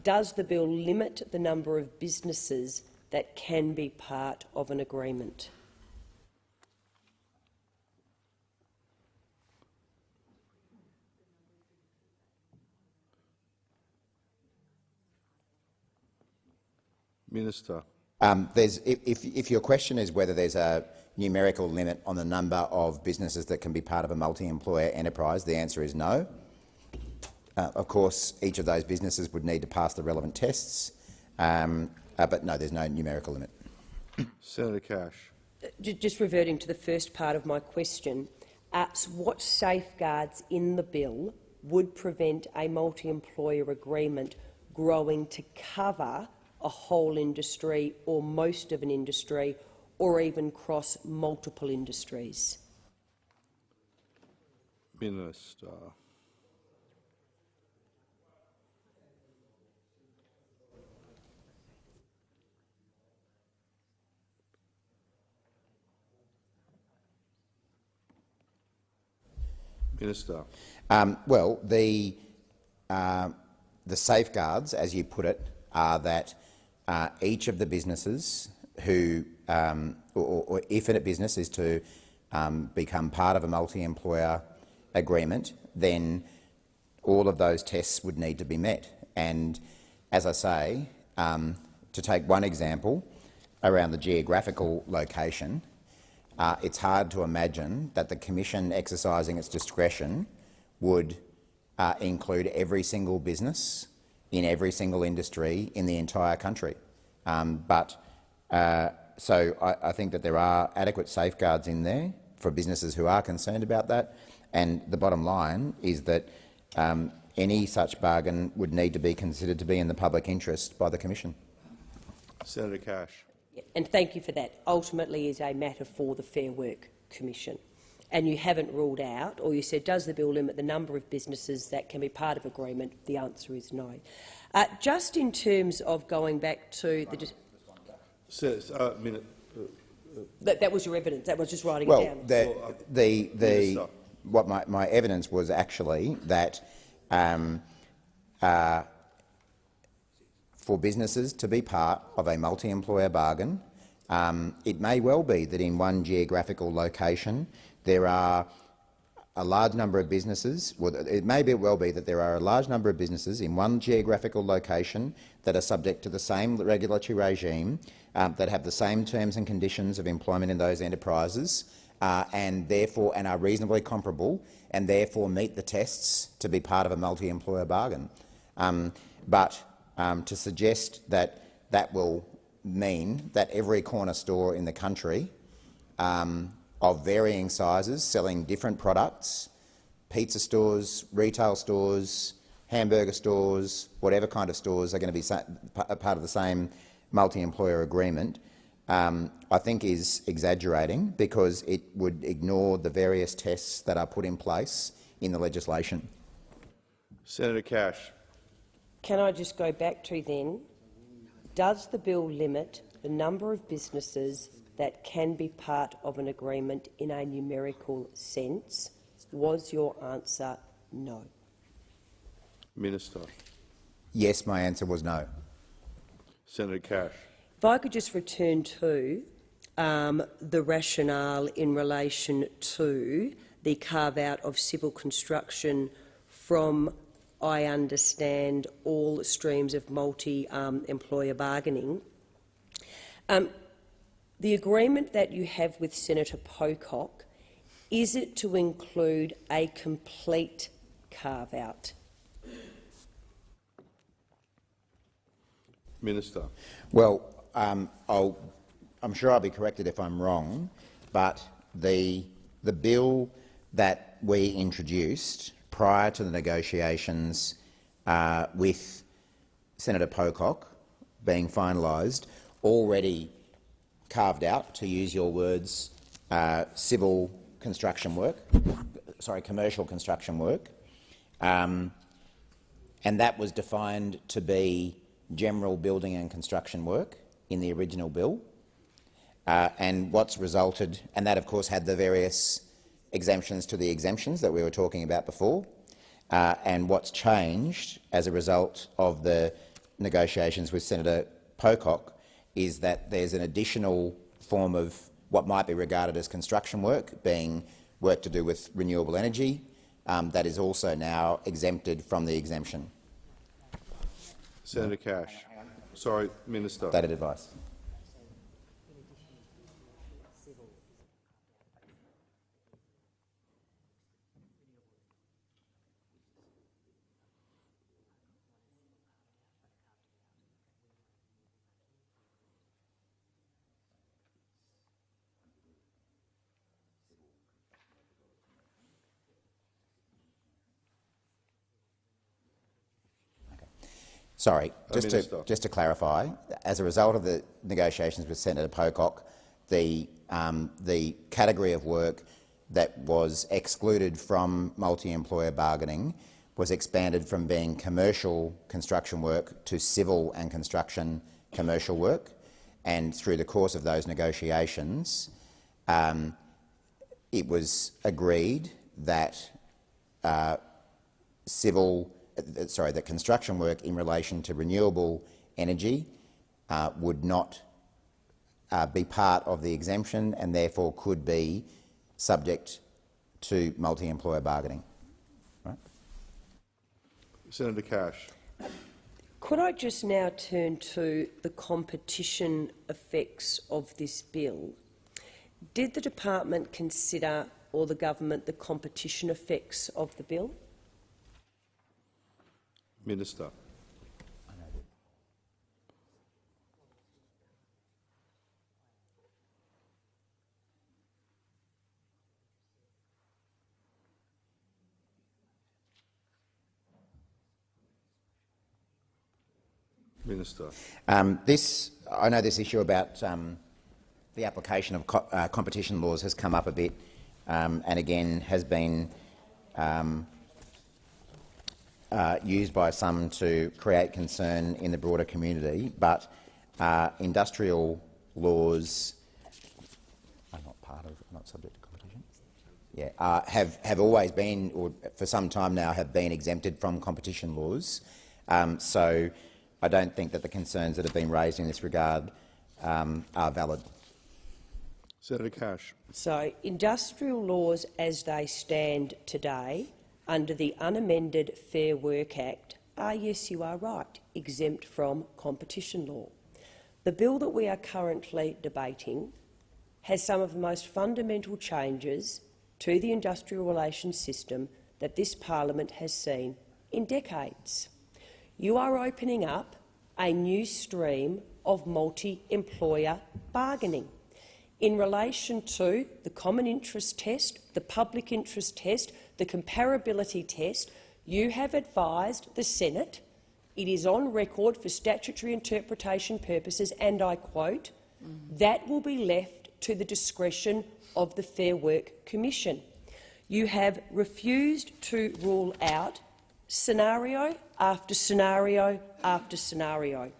Does the bill limit the number of businesses that can be part of an agreement? Minister. If your question is whether there's a numerical limit on the number of businesses that can be part of a multi-employer enterprise, the answer is no. Of course, each of those businesses would need to pass the relevant tests, but no, there's no numerical limit. Senator Cash. Just reverting to the first part of my question, what safeguards in the bill would prevent a multi-employer agreement growing to cover a whole industry or most of an industry or even cross multiple industries? Minister. Minister. Well, the safeguards, as you put it, are that each of the businesses who, or if a business is to become part of a multi-employer agreement, then all of those tests would need to be met. And as I say, to take one example around the geographical location, it's hard to imagine that the Commission exercising its discretion would include every single business in every single industry in the entire country. So I think that there are adequate safeguards in there for businesses who are concerned about that, and the bottom line is that any such bargain would need to be considered to be in the public interest by the Commission. Senator Cash. And thank you for that. Ultimately is a matter for the Fair Work Commission. And you haven't ruled out, or you said, does the bill limit the number of businesses that can be part of agreement? The answer is no. Just in terms of going back to the... That was your evidence. That was just writing it down. What my evidence was actually that for businesses to be part of a multi-employer bargain, it may well be that in one geographical location there are a large number of businesses. Well, it may well be that there are a large number of businesses in one geographical location that are subject to the same regulatory regime, that have the same terms and conditions of employment in those enterprises, and are reasonably comparable, and therefore meet the tests to be part of a multi-employer bargain. But to suggest that that will mean that every corner store in the country of varying sizes, selling different products, pizza stores, retail stores, hamburger stores, whatever kind of stores are going to be part of the same multi-employer agreement, I think is exaggerating, because it would ignore the various tests that are put in place in the legislation. Senator Cash. Can I just go back to then, does the bill limit the number of businesses that can be part of an agreement in a numerical sense? Was your answer no? Minister. Yes, my answer was no. Senator Cash. If I could just return to the rationale in relation to the carve-out of civil construction from, I understand, all streams of multi-employer bargaining. The agreement that you have with Senator Pocock, is it to include a complete carve-out? Minister. Well, I'm sure I'll be corrected if I'm wrong, but the bill that we introduced prior to the negotiations with Senator Pocock being finalised already carved out, to use your words, civil construction work, commercial construction work, and that was defined to be general building and construction work in the original bill. And what's resulted, and that of course had the various exemptions to the exemptions that we were talking about before, and what's changed as a result of the negotiations with Senator Pocock is that there's an additional form of what might be regarded as construction work, being work to do with renewable energy, that is also now exempted from the exemption. Senator Cash. Sorry, Minister. Dated advice. Sorry, just to clarify, as a result of the negotiations with Senator Pocock, the category of work that was excluded from multi-employer bargaining was expanded from being commercial construction work to civil and construction commercial work. And through the course of those negotiations, it was agreed that that construction work in relation to renewable energy would not be part of the exemption and therefore could be subject to multi-employer bargaining. Right? Senator Cash. Could I just now turn to the competition effects of this bill? Did the department consider, or the government, the competition effects of the bill? Minister. Minister. I know this issue about the application of competition laws has come up a bit, and again has been used by some to create concern in the broader community. But industrial laws are not subject to competition. Yeah, have always been, or for some time now, have been exempted from competition laws. So I don't think that the concerns that have been raised in this regard are valid. Senator Cash. So, industrial laws as they stand today under the unamended Fair Work Act are, yes, you are right, exempt from competition law. The bill that we are currently debating has some of the most fundamental changes to the industrial relations system that this parliament has seen in decades. You are opening up a new stream of multi-employer bargaining. In relation to the common interest test, the public interest test, the comparability test, you have advised the Senate, it is on record for statutory interpretation purposes, and I quote, that will be left to the discretion of the Fair Work Commission. You have refused to rule out scenario after scenario after scenario.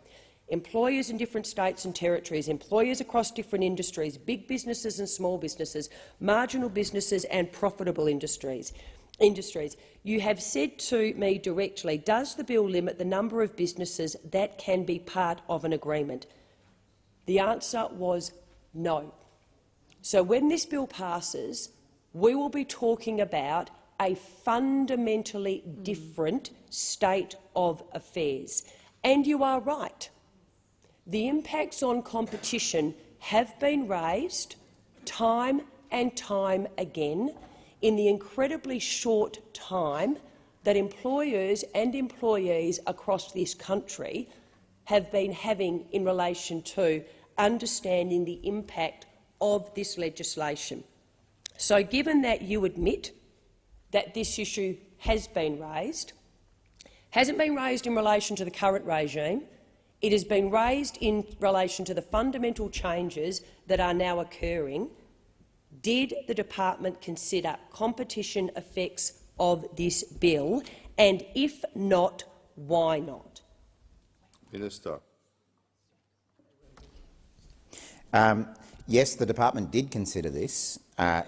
Employers in different states and territories, employers across different industries, big businesses and small businesses, marginal businesses and profitable industries. You have said to me directly, does the bill limit the number of businesses that can be part of an agreement? The answer was no. So when this bill passes, we will be talking about a fundamentally different state of affairs. And you are right. The impacts on competition have been raised time and time again in the incredibly short time that employers and employees across this country have been having in relation to understanding the impact of this legislation. So, given that you admit that this issue has been raised, hasn't been raised in relation to the current regime, it has been raised in relation to the fundamental changes that are now occurring. Did the department consider competition effects of this bill? And if not, why not? Minister. Yes, the department did consider this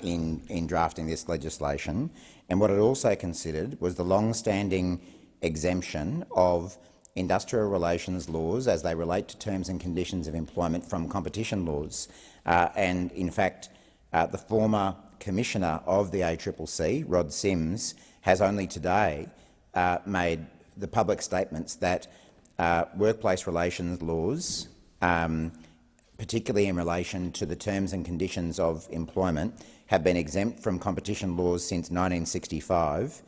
in drafting this legislation, and what it also considered was the long-standing exemption of industrial relations laws as they relate to terms and conditions of employment from competition laws. And in fact, the former Commissioner of the ACCC, Rod Sims, has only today made the public statements that workplace relations laws, particularly in relation to the terms and conditions of employment, have been exempt from competition laws since 1965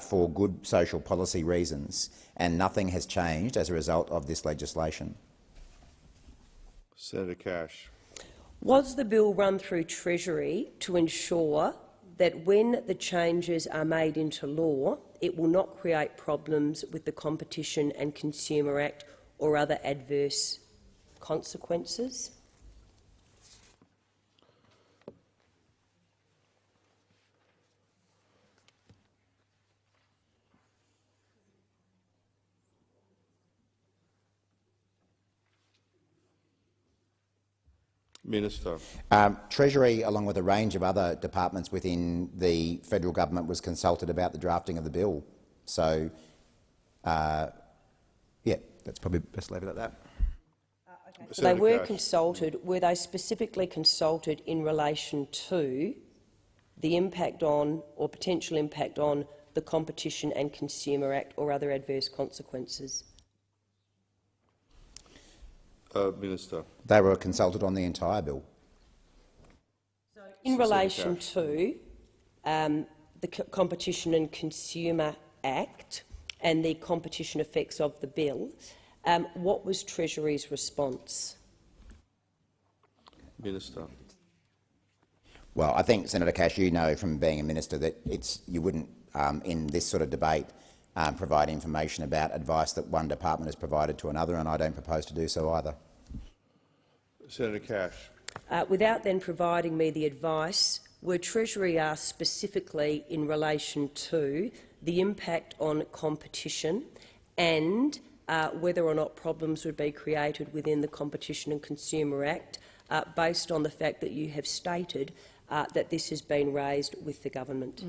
for good social policy reasons, and nothing has changed as a result of this legislation. Senator Cash. Was the bill run through Treasury to ensure that when the changes are made into law, it will not create problems with the Competition and Consumer Act or other adverse consequences? Minister. Treasury, along with a range of other departments within the federal government, was consulted about the drafting of the bill. So, yeah, that's probably best leave it at that. So they were consulted. Were they specifically consulted in relation to the impact on or potential impact on the Competition and Consumer Act or other adverse consequences? Minister. They were consulted on the entire bill. In relation to the Competition and Consumer Act and the competition effects of the bill, what was Treasury's response? Minister. Well, I think, Senator Cash, you know from being a minister that you wouldn't, in this sort of debate, provide information about advice that one department has provided to another, and I don't propose to do so either. Senator Cash. Without then providing me the advice, were Treasury asked specifically in relation to the impact on competition and whether or not problems would be created within the Competition and Consumer Act, based on the fact that you have stated that this has been raised with the government?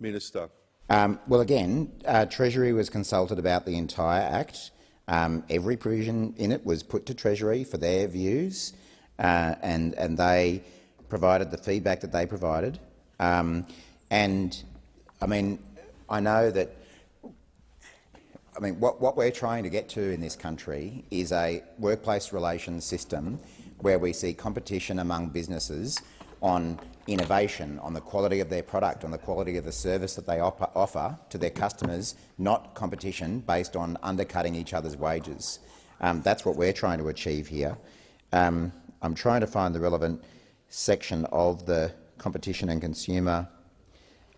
Minister. Well, again, Treasury was consulted about the entire Act. Every provision in it was put to Treasury for their views, and they provided the feedback that they provided. And I mean, I know that. I mean, what we're trying to get to in this country is a workplace relations system where we see competition among businesses on innovation, on the quality of their product, on the quality of the service that they offer to their customers, not competition based on undercutting each other's wages. That's what we're trying to achieve here. I'm trying to find the relevant section of the Competition and Consumer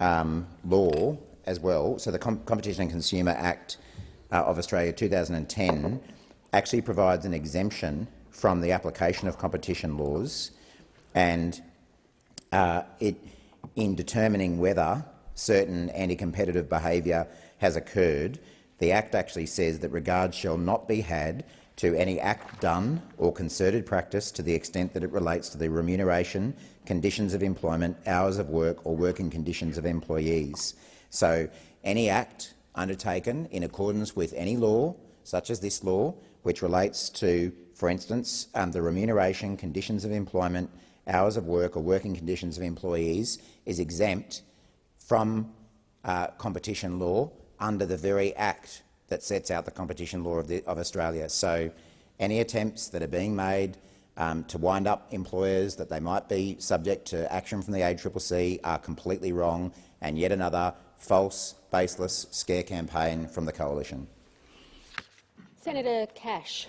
law as well. So the Competition and Consumer Act of Australia 2010 actually provides an exemption from the application of competition laws, and in determining whether certain anti-competitive behaviour has occurred, the Act actually says that regard shall not be had to any act done or concerted practice to the extent that it relates to the remuneration, conditions of employment, hours of work or working conditions of employees. So any act undertaken in accordance with any law, such as this law, which relates to, for instance, the remuneration, conditions of employment, hours of work or working conditions of employees, is exempt from competition law under the very Act that sets out the competition law of Australia. So any attempts that are being made to wind up employers that they might be subject to action from the ACCC are completely wrong, and yet another false, baseless scare campaign from the Coalition. Senator Cash.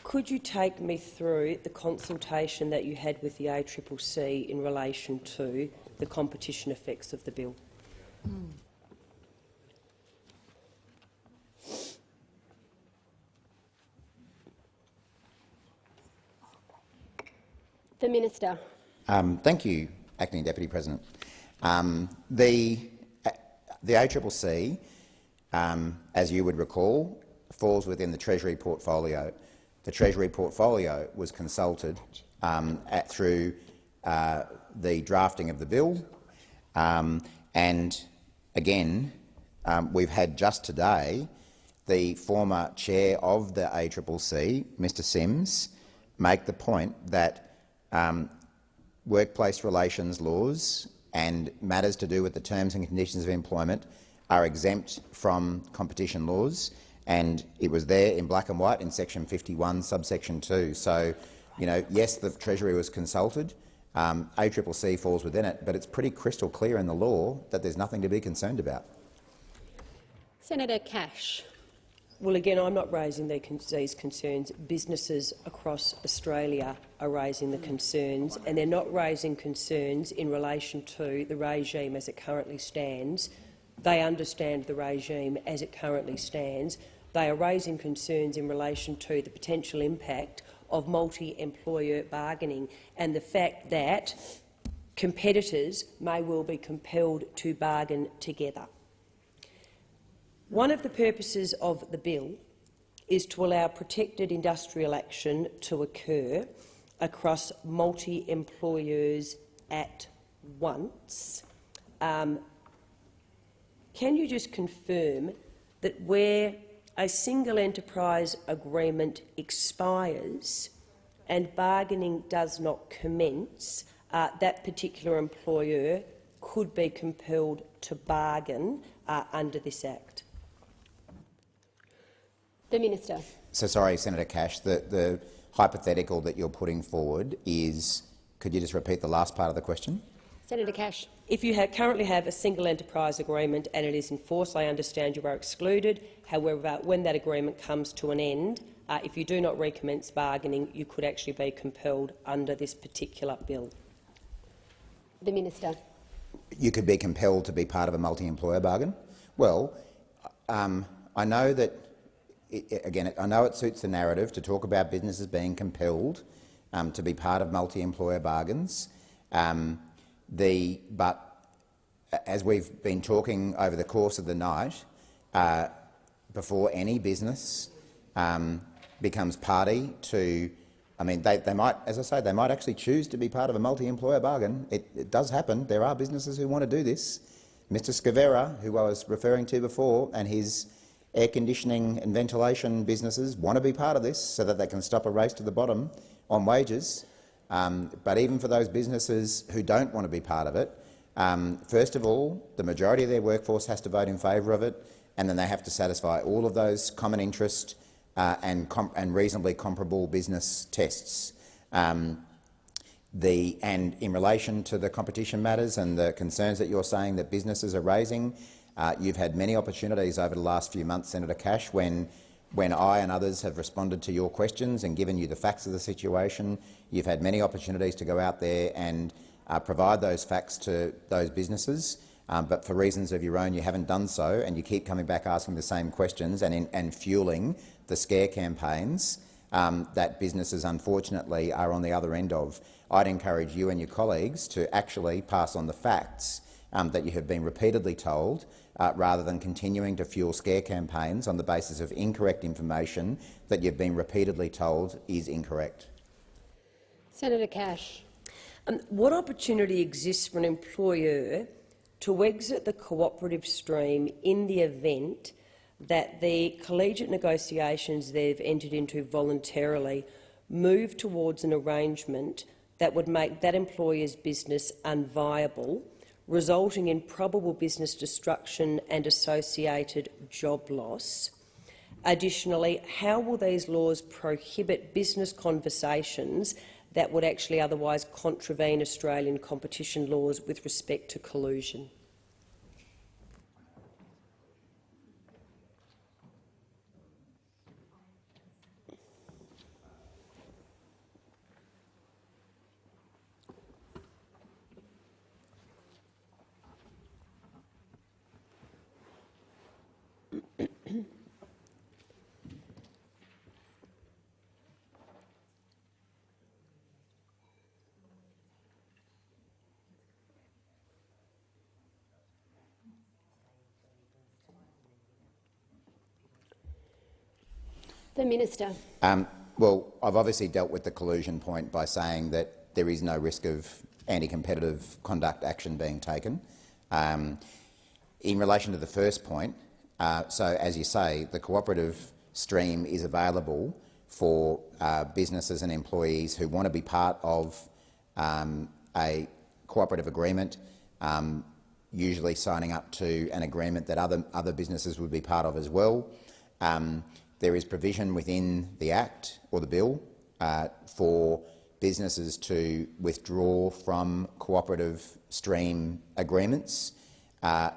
Could you take me through the consultation that you had with the ACCC in relation to the competition effects of the bill? The Minister. Thank you, Acting Deputy President. The ACCC, as you would recall, falls within the Treasury portfolio. The Treasury portfolio was consulted through the drafting of the bill, and again, we've had just today the former chair of the ACCC, Mr Sims, make the point that workplace relations laws and matters to do with the terms and conditions of employment are exempt from competition laws, and it was there in black and white in section 51, subsection 2. So, you know, yes, the Treasury was consulted. ACCC falls within it, but it's pretty crystal clear in the law that there's nothing to be concerned about. Senator Cash. Well, again, I'm not raising these concerns. Businesses across Australia are raising the concerns, and they're not raising concerns in relation to the regime as it currently stands. They understand the regime as it currently stands. They are raising concerns in relation to the potential impact of multi-employer bargaining and the fact that competitors may well be compelled to bargain together. One of the purposes of the bill is to allow protected industrial action to occur across multi-employers at once. Can you just confirm that where a single enterprise agreement expires and bargaining does not commence, that particular employer could be compelled to bargain under this Act? The Minister. So sorry, Senator Cash, the hypothetical that you're putting forward is, could you just repeat the last part of the question? Senator Cash. If you currently have a single enterprise agreement and it is in force, I understand you are excluded. However, when that agreement comes to an end, if you do not recommence bargaining, you could actually be compelled under this particular bill. The Minister. You could be compelled to be part of a multi-employer bargain? Well, I know that, I know it suits the narrative to talk about businesses being compelled to be part of multi-employer bargains. But as we've been talking over the course of the night, before any business becomes party to, I mean, they might, as I say, they might actually choose to be part of a multi-employer bargain. It does happen. There are businesses who want to do this. Mr Scavera, who I was referring to before, and his air conditioning and ventilation businesses want to be part of this so that they can stop a race to the bottom on wages. But even for those businesses who don't want to be part of it, first of all, the majority of their workforce has to vote in favour of it, and then they have to satisfy all of those common interest and reasonably comparable business tests. And in relation to the competition matters and the concerns that you're saying that businesses are raising, you've had many opportunities over the last few months, Senator Cash, when I and others have responded to your questions and given you the facts of the situation. You've had many opportunities to go out there and provide those facts to those businesses, but for reasons of your own you haven't done so, and you keep coming back asking the same questions and fuelling the scare campaigns that businesses unfortunately are on the other end of. I'd encourage you and your colleagues to actually pass on the facts that you have been repeatedly told, rather than continuing to fuel scare campaigns on the basis of incorrect information that you've been repeatedly told is incorrect. Senator Cash. What opportunity exists for an employer to exit the cooperative stream in the event that the collegiate negotiations they've entered into voluntarily move towards an arrangement that would make that employer's business unviable, resulting in probable business destruction and associated job loss? Additionally, how will these laws prohibit business conversations that would actually otherwise contravene Australian competition laws with respect to collusion? The Minister. Well, I've obviously dealt with the collusion point by saying that there is no risk of anti-competitive conduct action being taken. In relation to the first point, so as you say, the cooperative stream is available for businesses and employees who want to be part of a cooperative agreement, usually signing up to an agreement that other businesses would be part of as well. There is provision within the Act or the bill for businesses to withdraw from cooperative stream agreements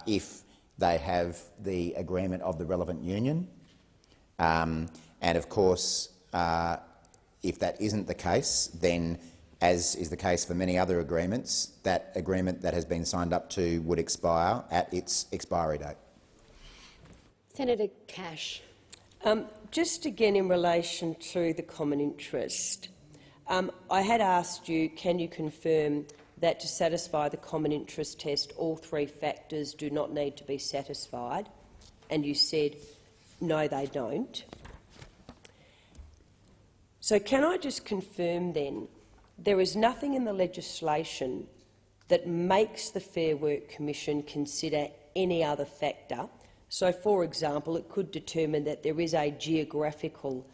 if they have the agreement of the relevant union. And of course, if that isn't the case, then, as is the case for many other agreements, that agreement that has been signed up to would expire at its expiry date. Senator Cash. Just again in relation to the common interest, I had asked you, can you confirm that to satisfy the common interest test, all three factors do not need to be satisfied? And you said, no, they don't. So can I just confirm then, there is nothing in the legislation that makes the Fair Work Commission consider any other factor? So, for example, it could determine that there is a geographical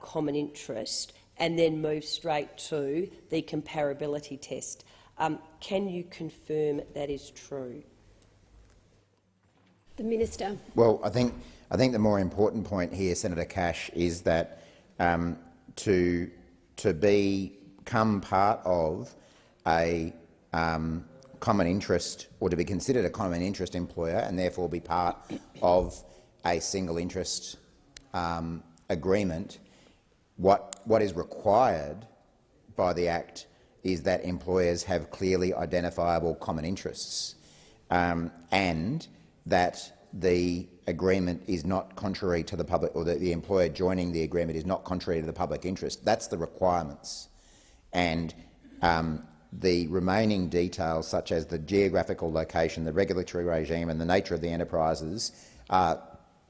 common interest and then move straight to the comparability test. Can you confirm that is true? The Minister. Well, I think the more important point here, Senator Cash, is that to become part of a common interest, or to be considered a common interest employer and therefore be part of a single interest agreement, what is required by the Act is that employers have clearly identifiable common interests, and that the agreement is not contrary to the public, or that the employer joining the agreement is not contrary to the public interest. That's the requirements. And the remaining details, such as the geographical location, the regulatory regime and the nature of the enterprises, are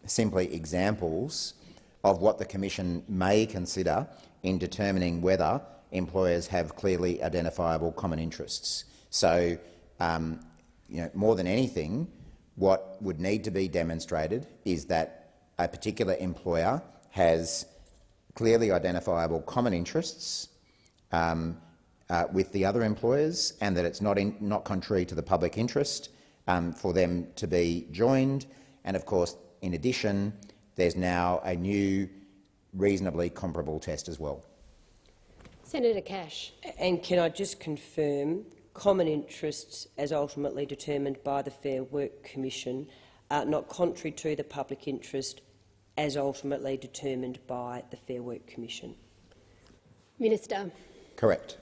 simply examples of what the Commission may consider in determining whether employers have clearly identifiable common interests. So, more than anything, what would need to be demonstrated is that a particular employer has clearly identifiable common interests with the other employers, and that it's not contrary to the public interest for them to be joined. And of course, in addition, there's now a new reasonably comparable test as well. Senator Cash. And can I just confirm, common interests as ultimately determined by the Fair Work Commission are not contrary to the public interest as ultimately determined by the Fair Work Commission? Minister. Correct.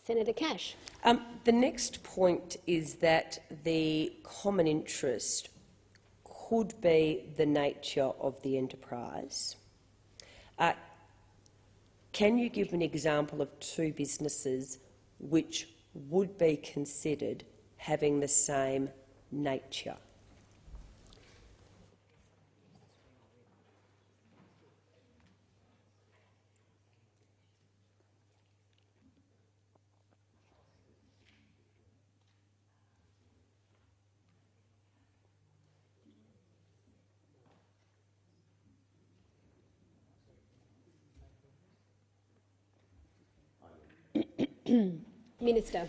Senator Cash. The next point is that the common interest could be the nature of the enterprise. Can you give an example of two businesses which would be considered having the same nature? Minister.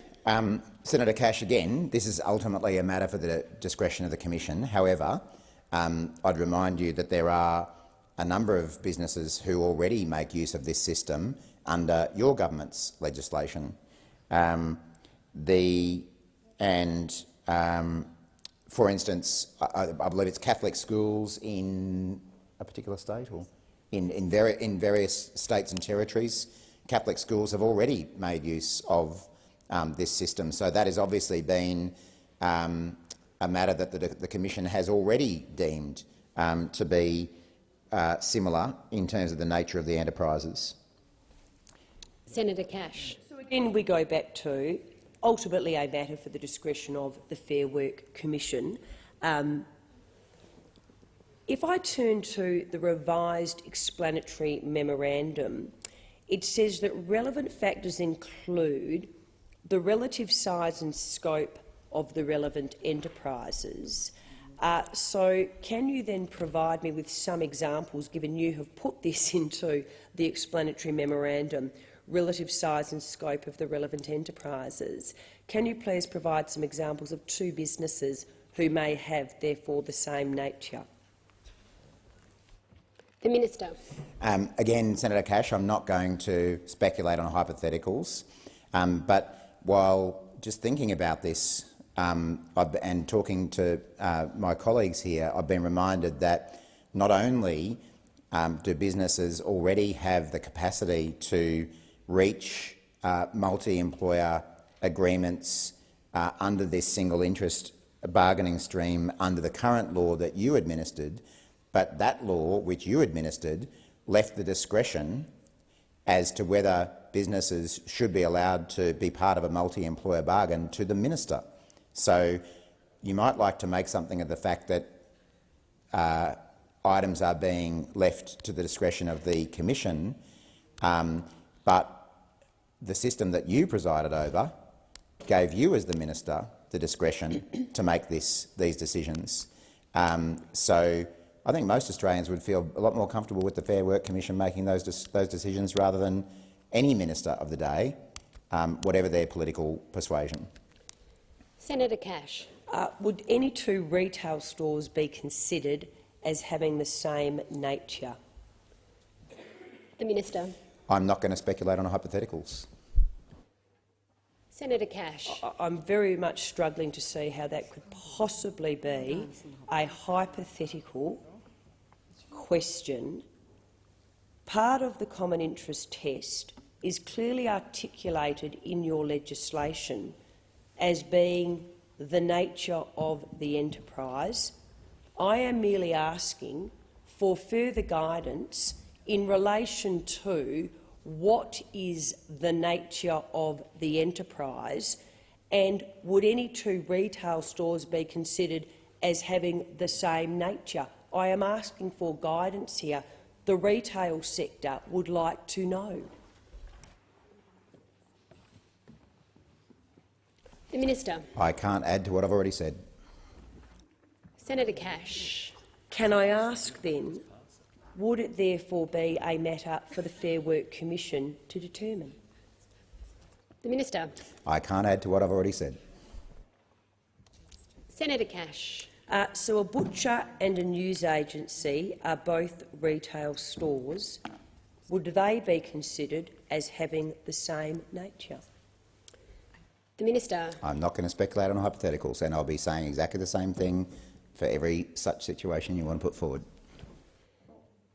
Senator Cash, again, this is ultimately a matter for the discretion of the Commission. However, I'd remind you that there are a number of businesses who already make use of this system under your government's legislation. For instance, I believe it's Catholic schools in a particular state, or in various states and territories. Catholic schools have already made use of this system, so that has obviously been a matter that the Commission has already deemed to be similar in terms of the nature of the enterprises. Senator Cash. So again, we go back to ultimately a matter for the discretion of the Fair Work Commission. If I turn to the revised explanatory memorandum, it says that relevant factors include the relative size and scope of the relevant enterprises. So can you then provide me with some examples, given you have put this into the explanatory memorandum, relative size and scope of the relevant enterprises? Can you please provide some examples of two businesses who may have, therefore, the same nature? The Minister. Again, Senator Cash, I'm not going to speculate on hypotheticals, but while just thinking about this and talking to my colleagues here, I've been reminded that not only do businesses already have the capacity to reach multi-employer agreements under this single interest bargaining stream under the current law that you administered, but that law which you administered left the discretion as to whether businesses should be allowed to be part of a multi-employer bargain to the minister. So you might like to make something of the fact that items are being left to the discretion of the Commission, but the system that you presided over gave you, as the minister, the discretion to make these decisions. So I think most Australians would feel a lot more comfortable with the Fair Work Commission making those decisions rather than any minister of the day, whatever their political persuasion. Senator Cash. Would any two retail stores be considered as having the same nature? The Minister. I'm not going to speculate on hypotheticals. Senator Cash. I'm very much struggling to see how that could possibly be a hypothetical question. Part of the common interest test is clearly articulated in your legislation as being the nature of the enterprise. I am merely asking for further guidance in relation to what is the nature of the enterprise, and would any two retail stores be considered as having the same nature? I am asking for guidance here. The retail sector would like to know. The Minister. I can't add to what I've already said. Senator Cash. Can I ask then, would it therefore be a matter for the Fair Work Commission to determine? The Minister. I can't add to what I've already said. Senator Cash. So a butcher and a news agency are both retail stores. Would they be considered as having the same nature? The Minister. I'm not going to speculate on hypotheticals, and I'll be saying exactly the same thing for every such situation you want to put forward.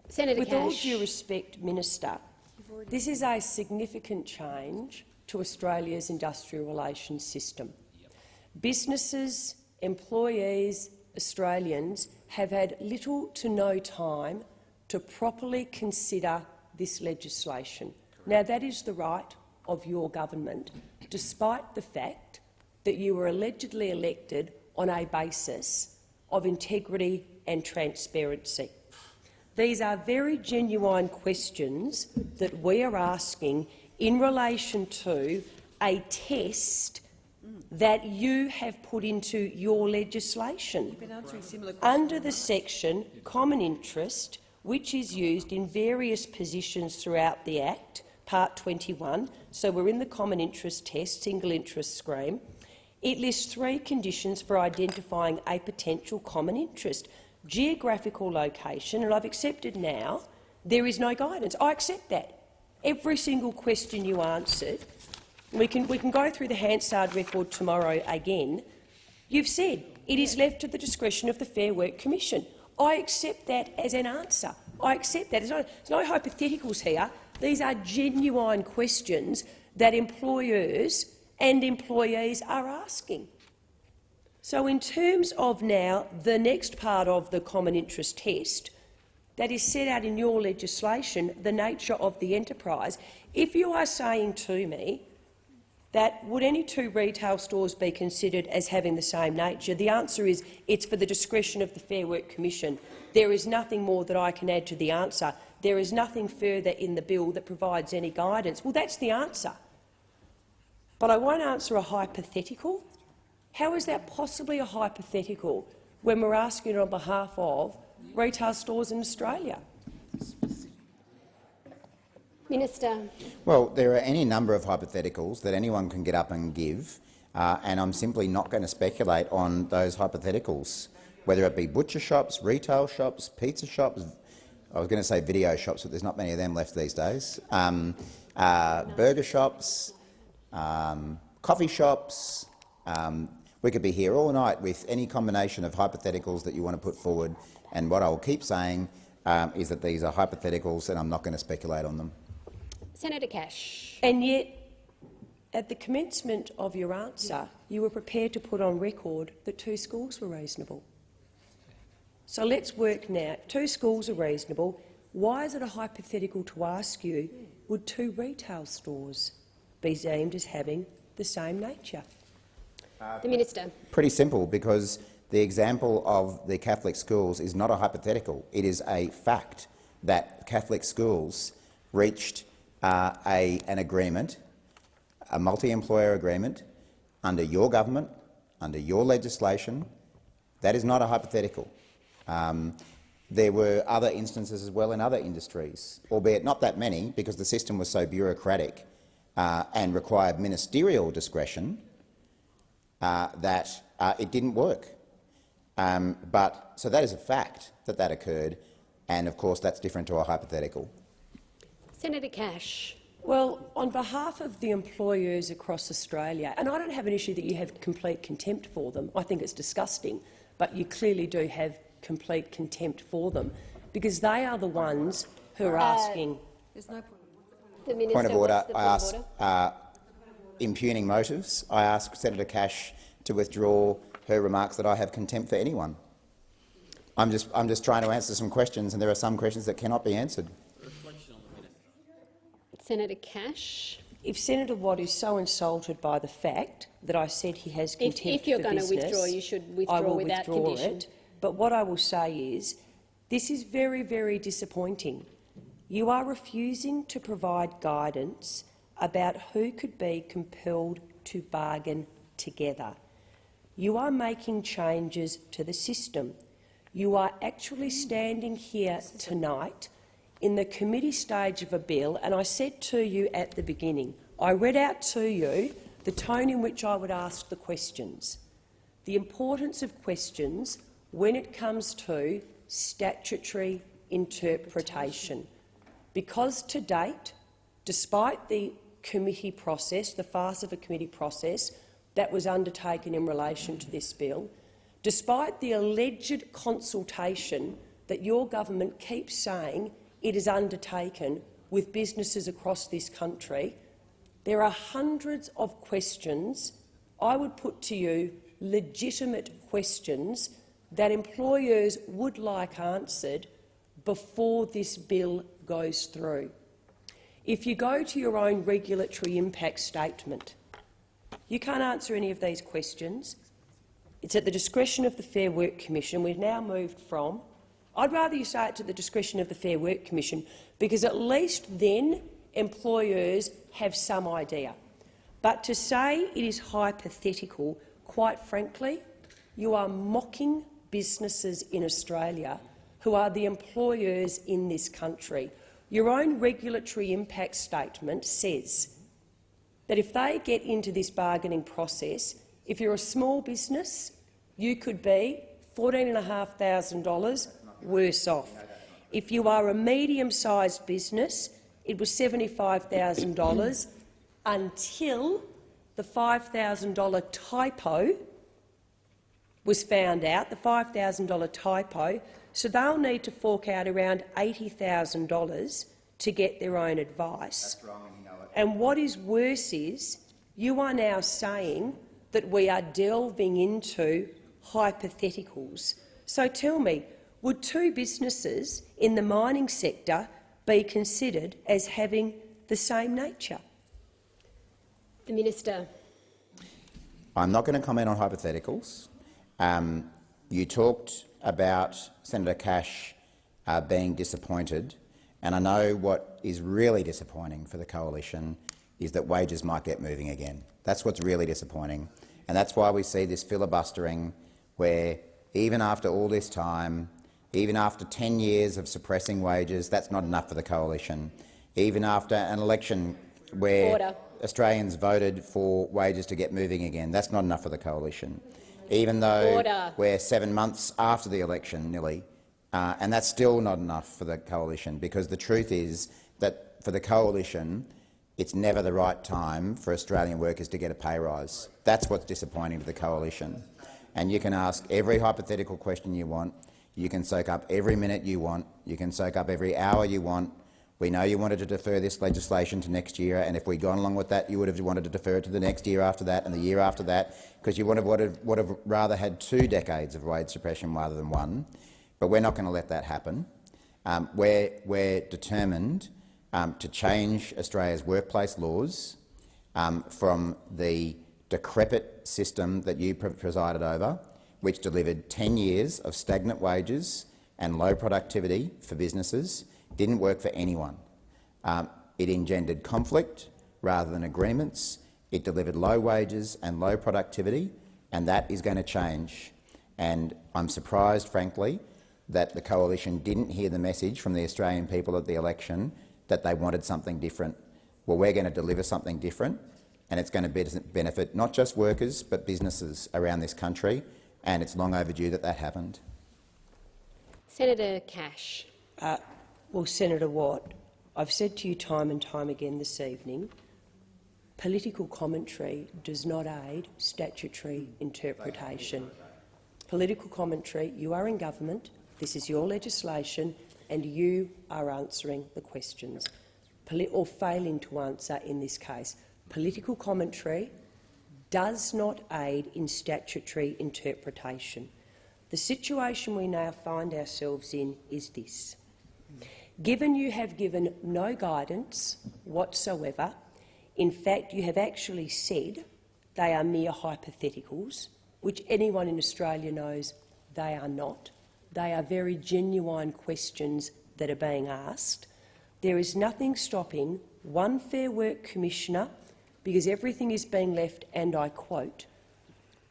Senator With Cash. all due respect, Minister, this is a significant change to Australia's industrial relations system. Businesses, employees, Australians have had little to no time to properly consider this legislation. Now, that is the right of your government, despite the fact that you were allegedly elected on a basis of integrity and transparency. These are very genuine questions that we are asking in relation to a test that you have put into your legislation. Under the section Common Interest, which is used in various positions throughout the Act, Part 21, so we're in the Common Interest test, single interest scheme, it lists 3 conditions for identifying a potential common interest. Geographical location, and I've accepted now there is no guidance. I accept that. Every single question you answered, we can go through the Hansard record tomorrow again. You've said it is left to the discretion of the Fair Work Commission. I accept that as an answer. I accept that. There's no hypotheticals here. These are genuine questions that employers and employees are asking. So in terms of now the next part of the common interest test that is set out in your legislation, the nature of the enterprise, if you are saying to me that would any 2 retail stores be considered as having the same nature, the answer is it's for the discretion of the Fair Work Commission. There is nothing more that I can add to the answer. There is nothing further in the bill that provides any guidance. Well, that's the answer. But I won't answer a hypothetical. How is that possibly a hypothetical when we're asking on behalf of retail stores in Australia? Minister. Well, there are any number of hypotheticals that anyone can get up and give, and I'm simply not going to speculate on those hypotheticals, whether it be butcher shops, retail shops, pizza shops. I was going to say video shops, but there's not many of them left these days. Burger shops, coffee shops. We could be here all night with any combination of hypotheticals that you want to put forward, and what I will keep saying is that these are hypotheticals and I'm not going to speculate on them. Senator Cash. And at the commencement of your answer, you were prepared to put on record that 2 schools were reasonable. So let's work now. If 2 schools are reasonable, why is it a hypothetical to ask you, would 2 retail stores be deemed as having the same nature? The Minister. Pretty simple, because the example of the Catholic schools is not a hypothetical. It is a fact that Catholic schools reached an agreement, a multi-employer agreement, under your government, under your legislation. That is not a hypothetical. There were other instances as well in other industries, albeit not that many, because the system was so bureaucratic and required ministerial discretion that it didn't work. So that is a fact that that occurred, and of course that's different to a hypothetical. Senator Cash. Well, on behalf of the employers across Australia, and I don't have an issue that you have complete contempt for them. I think it's disgusting, but you clearly do have complete contempt for them, because they are the ones who are asking. There's no point. The Minister, Point of order. I ask impugning motives. I ask Senator Cash to withdraw her remarks that I have contempt for anyone. I'm just trying to answer some questions, and there are some questions that cannot be answered. Senator Cash. If Senator Watt is so insulted by the fact that I said he has contempt if you're for going business, to withdraw, you should withdraw I will without withdraw condition. it. But what I will say is, this is very, very disappointing. You are refusing to provide guidance about who could be compelled to bargain together. You are making changes to the system. You are actually standing here tonight in the committee stage of a bill, and I said to you at the beginning, I read out to you the tone in which I would ask the questions, the importance of questions when it comes to statutory interpretation. Because to date, despite the committee process, the farce of a committee process that was undertaken in relation to this bill, despite the alleged consultation that your government keeps saying it is undertaken with businesses across this country, there are hundreds of questions I would put to you, legitimate questions that employers would like answered before this bill goes through. If you go to your own regulatory impact statement, you can't answer any of these questions. It's at the discretion of the Fair Work Commission. We've now moved from— I'd rather you say it to the discretion of the Fair Work Commission, because at least then employers have some idea. But to say it is hypothetical, quite frankly, you are mocking businesses in Australia who are the employers in this country. Your own regulatory impact statement says that if they get into this bargaining process, if you're a small business, you could be $14,500 worse off. If you are a medium-sized business, it was $75,000 until the $5,000 typo was found out, the $5,000 typo, so they'll need to fork out around $80,000 to get their own advice. That's wrong, and you know it. And what is worse is you are now saying that we are delving into hypotheticals. So tell me, would 2 businesses in the mining sector be considered as having the same nature? The Minister. I'm not going to comment on hypotheticals. You talked about Senator Cash being disappointed, and I know what is really disappointing for the coalition is that wages might get moving again. That's what's really disappointing, and that's why we see this filibustering where even after all this time, even after 10 years of suppressing wages, that's not enough for the coalition. Even after an election where Australians voted for wages to get moving again, that's not enough for the coalition. Even though we're 7 months after the election, nearly, and that's still not enough for the coalition, because the truth is that for the coalition, it's never the right time for Australian workers to get a pay rise. That's what's disappointing to the coalition. And you can ask every hypothetical question you want, you can soak up every minute you want, you can soak up every hour you want. We know you wanted to defer this legislation to next year, and if we'd gone along with that, you would have wanted to defer it to the next year after that and the year after that, because you would have rather had 2 decades of wage suppression rather than 1. But we're not going to let that happen. We're determined to change Australia's workplace laws from the decrepit system that you presided over, which delivered 10 years of stagnant wages and low productivity for businesses. Didn't work for anyone. It engendered conflict rather than agreements. It delivered low wages and low productivity, and that is going to change. And I'm surprised, frankly, that the coalition didn't hear the message from the Australian people at the election that they wanted something different. Well, we're going to deliver something different, and it's going to benefit not just workers but businesses around this country, and it's long overdue that that happened. Senator Cash. Well, Senator Watt, I've said to you time and time again this evening, political commentary does not aid statutory interpretation. Political commentary, you are in government, this is your legislation, and you are answering the questions, or failing to answer in this case. Political commentary does not aid in statutory interpretation. The situation we now find ourselves in is this. Given you have given no guidance whatsoever, in fact you have actually said they are mere hypotheticals, which anyone in Australia knows they are not. They are very genuine questions that are being asked. There is nothing stopping one Fair Work Commissioner, because everything is being left, and I quote,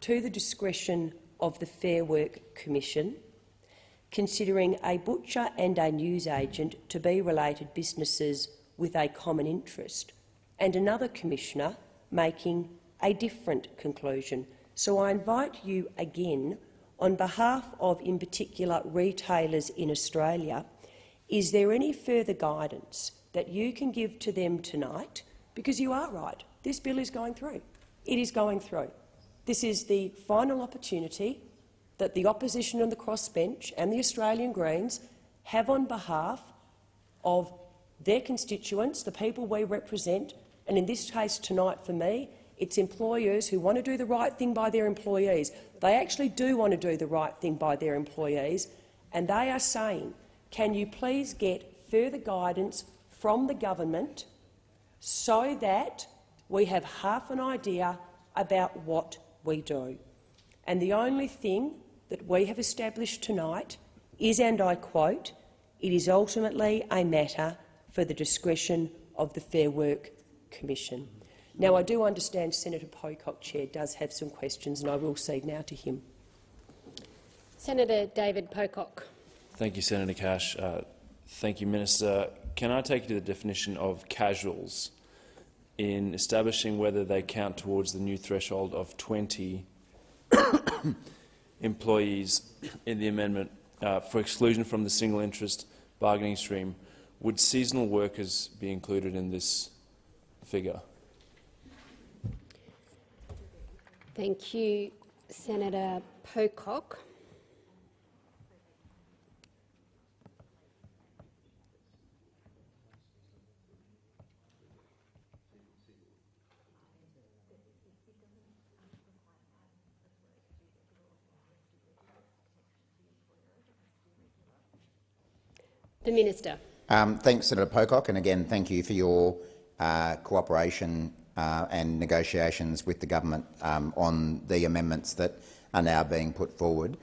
to the discretion of the Fair Work Commission, considering a butcher and a newsagent to be related businesses with a common interest, and another commissioner making a different conclusion. So I invite you again, on behalf of, in particular, retailers in Australia, is there any further guidance that you can give to them tonight? Because you are right, this bill is going through. It is going through. This is the final opportunity that the opposition on the crossbench and the Australian Greens have on behalf of their constituents, the people we represent, and in this case tonight for me, it's employers who want to do the right thing by their employees. They actually do want to do the right thing by their employees, and they are saying, can you please get further guidance from the government so that we have half an idea about what we do? And the only thing that we have established tonight is, and I quote, it is ultimately a matter for the discretion of the Fair Work Commission. Now, I do understand Senator Pocock, Chair, does have some questions, and I will cede now to him. Senator David Pocock. Thank you, Senator Cash. Thank you, Minister. Can I take you to the definition of casuals in establishing whether they count towards the new threshold of 20 employees in the amendment for exclusion from the single interest bargaining stream? Would seasonal workers be included in this figure? Thank you, Senator Pocock. The Minister. Thanks, Senator Pocock, and again thank you for your cooperation and negotiations with the government on the amendments that are now being put forward.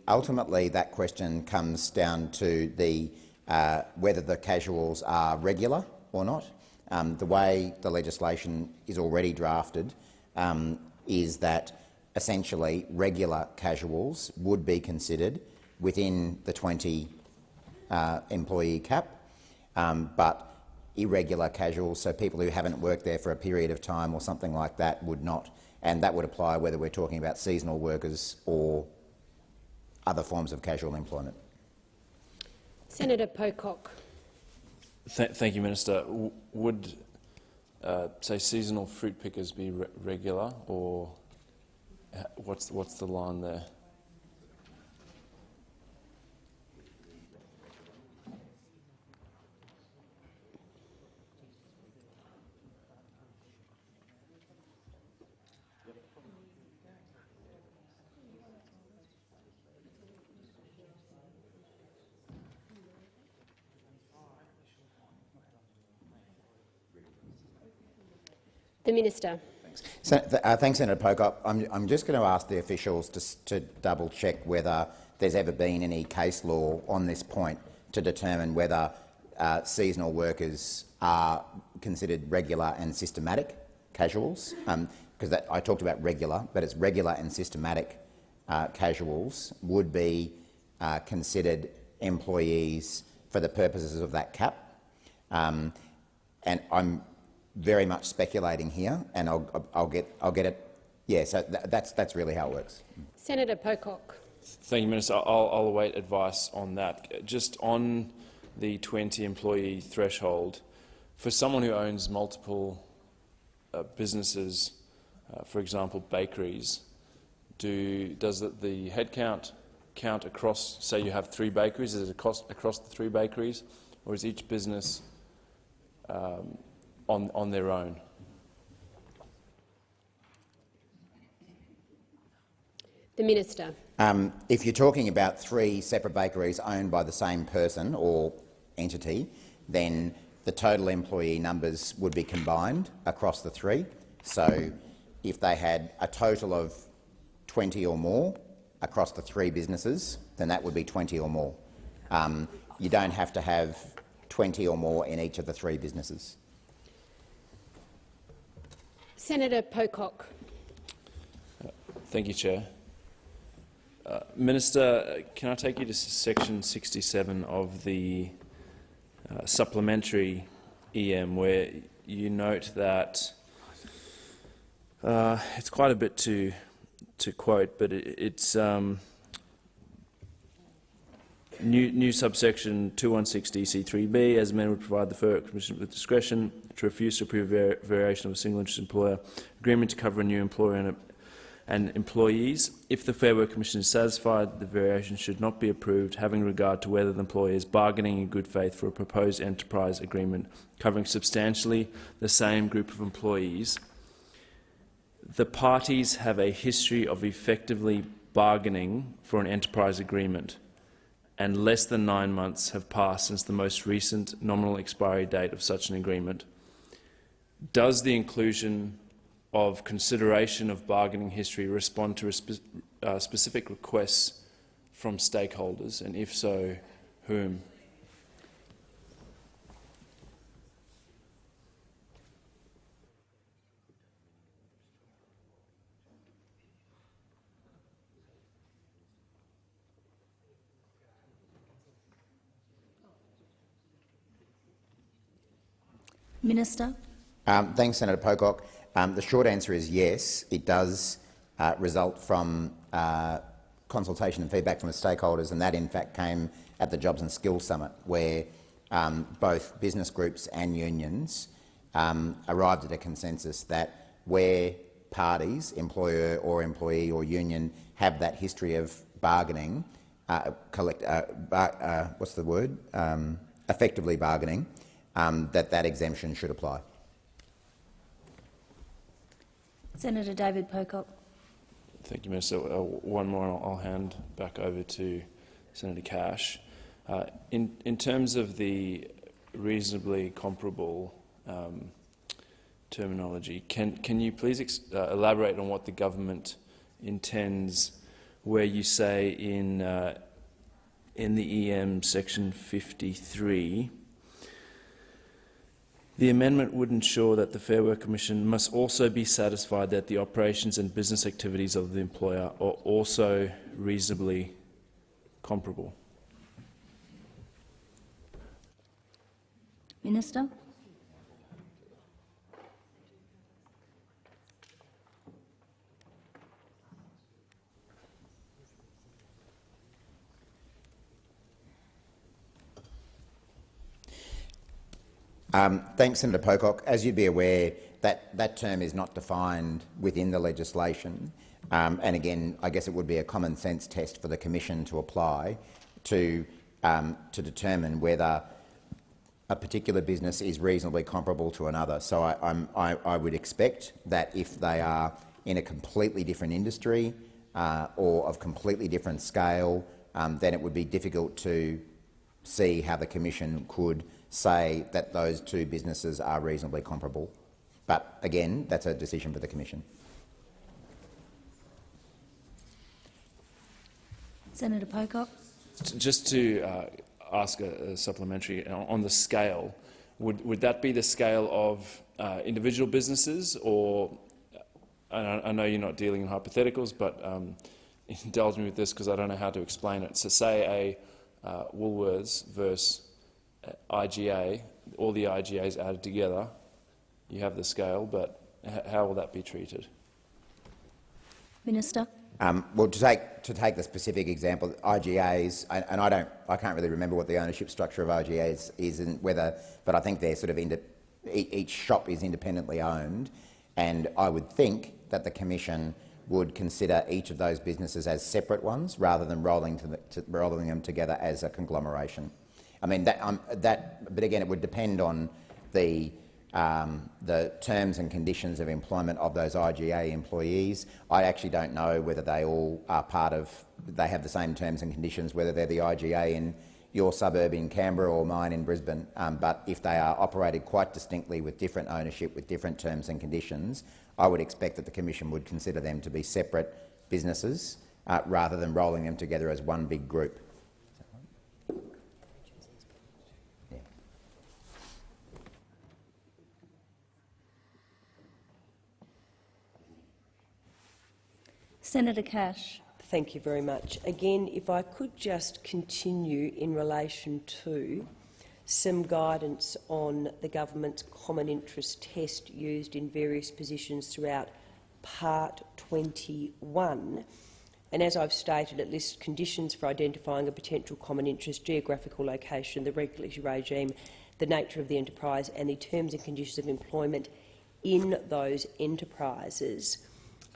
Ultimately, that question comes down to whether the casuals are regular or not. The way the legislation is already drafted is that essentially regular casuals would be considered within the 20 employee cap, but irregular casuals, so people who haven't worked there for a period of time or something like that, would not. And that would apply whether we're talking about seasonal workers or other forms of casual employment. Senator Pocock. Thank you, Minister. Would, say, seasonal fruit pickers be regular, or what's the line there? The Minister. Thanks, Senator Pocock. I'm just going to ask the officials to double-check whether there's ever been any case law on this point to determine whether seasonal workers are considered regular and systematic casuals. Because I talked about regular, but it's regular and systematic casuals would be considered employees for the purposes of that cap. And I'm very much speculating here, and I'll get it. Yeah, so that's really how it works. Senator Pocock. Thank you, Minister. I'll await advice on that. Just on the 20-employee threshold, for someone who owns multiple businesses, for example, bakeries, does the headcount count across? Say you have 3 bakeries. Is it across the 3 bakeries, or is each business on their own? The Minister. If you're talking about 3 separate bakeries owned by the same person or entity, then the total employee numbers would be combined across the 3. So if they had a total of 20 or more across the 3 businesses, then that would be 20 or more. You don't have to have 20 or more in each of the 3 businesses. Senator Pocock. Thank you, Chair. Minister, can I take you to section 67 of the supplementary EM, where you note that it's quite a bit to quote, but it's new subsection 216DC3B, as amended, would provide the Fair Work Commission with discretion to refuse to approve variation of a single interest employer agreement to cover a new employer and employees. If the Fair Work Commission is satisfied, the variation should not be approved, having regard to whether the employer is bargaining in good faith for a proposed enterprise agreement covering substantially the same group of employees. The parties have a history of effectively bargaining for an enterprise agreement, and less than 9 months have passed since the most recent nominal expiry date of such an agreement. Does the inclusion of consideration of bargaining history respond to specific requests from stakeholders, and if so, whom? Minister. Thanks, Senator Pocock. The short answer is yes. It does result from consultation and feedback from the stakeholders, and that in fact came at the Jobs and Skills Summit, where both business groups and unions arrived at a consensus that where parties, employer or employee or union, have that history of bargaining, effectively bargaining, that exemption should apply. Senator David Pocock. Thank you, Minister. One more and I'll hand back over to Senator Cash. In terms of the reasonably comparable terminology, can you please elaborate on what the government intends where you say in the EM section 53, the amendment would ensure that the Fair Work Commission must also be satisfied that the operations and business activities of the employer are also reasonably comparable? Minister. Thanks, Senator Pocock. As you'd be aware, that term is not defined within the legislation, and again, I guess it would be a common sense test for the Commission to apply to determine whether a particular business is reasonably comparable to another. So I would expect that if they are in a completely different industry or of completely different scale, then it would be difficult to see how the Commission could say that those 2 businesses are reasonably comparable. But again, that's a decision for the Commission. Senator Pocock. Just to ask a supplementary on the scale, would that be the scale of individual businesses, or I know you're not dealing in hypotheticals, but indulge me with this because I don't know how to explain it. So say a Woolworths versus IGA, all the IGAs added together, you have the scale, but how will that be treated? Minister. Well, to take the specific example, IGAs, and I can't really remember what the ownership structure of IGAs is, and but I think they're sort of each shop is independently owned, and I would think that the Commission would consider each of those businesses as separate ones rather than rolling them together as a conglomeration. I mean, but again, it would depend on the terms and conditions of employment of those IGA employees. I actually don't know whether they all are they have the same terms and conditions, whether they're the IGA in your suburb in Canberra or mine in Brisbane. But if they are operated quite distinctly with different ownership, with different terms and conditions, I would expect that the Commission would consider them to be separate businesses rather than rolling them together as one big group. Senator Cash. Thank you very much. Again, if I could just continue in relation to some guidance on the government's common interest test used in various positions throughout Part 21. And as I've stated, it lists conditions for identifying a potential common interest, geographical location, the regulatory regime, the nature of the enterprise and the terms and conditions of employment in those enterprises.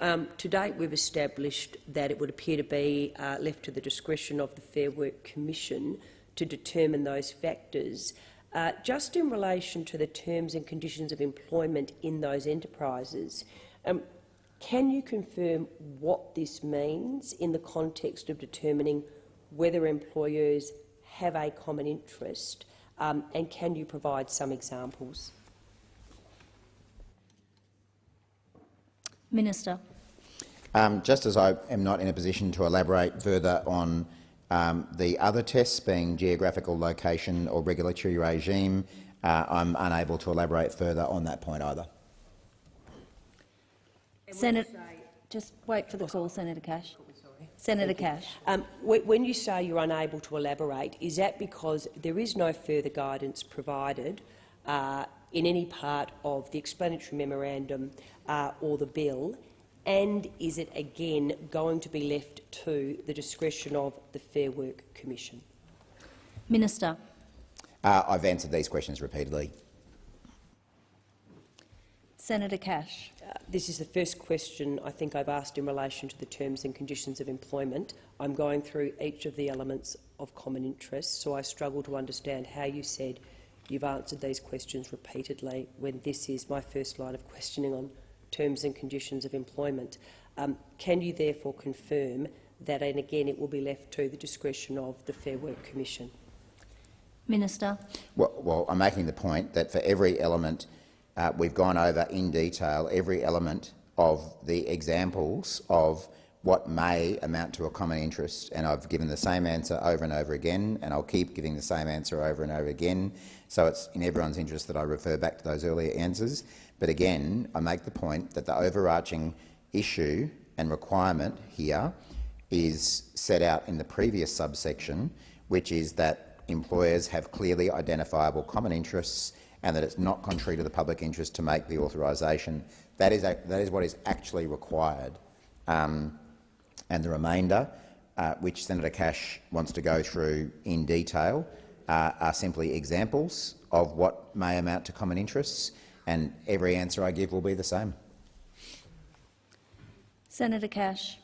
To date, we've established that it would appear to be left to the discretion of the Fair Work Commission to determine those factors. Just in relation to the terms and conditions of employment in those enterprises, can you confirm what this means in the context of determining whether employers have a common interest, and can you provide some examples? Minister. Just as I am not in a position to elaborate further on the other tests, being geographical location or regulatory regime, I'm unable to elaborate further on that point either. Just wait for the call, Senator Cash. Senator Cash. When you say you're unable to elaborate, is that because there is no further guidance provided in any part of the explanatory memorandum or the bill? And is it again going to be left to the discretion of the Fair Work Commission? Minister. I've answered these questions repeatedly. Senator Cash. This is the first question I think I've asked in relation to the terms and conditions of employment. I'm going through each of the elements of common interest, so I struggle to understand how you said you've answered these questions repeatedly when this is my first line of questioning on terms and conditions of employment. Can you therefore confirm that, and again, it will be left to the discretion of the Fair Work Commission? Minister. Well, I'm making the point that for every element we've gone over in detail, every element of the examples of what may amount to a common interest, and I've given the same answer over and over again, and I'll keep giving the same answer over and over again. So it's in everyone's interest that I refer back to those earlier answers. But again, I make the point that the overarching issue and requirement here is set out in the previous subsection, which is that employers have clearly identifiable common interests and that it's not contrary to the public interest to make the authorisation. That is what is actually required. And the remainder, which Senator Cash wants to go through in detail, are simply examples of what may amount to common interests, and every answer I give will be the same. Senator Cash.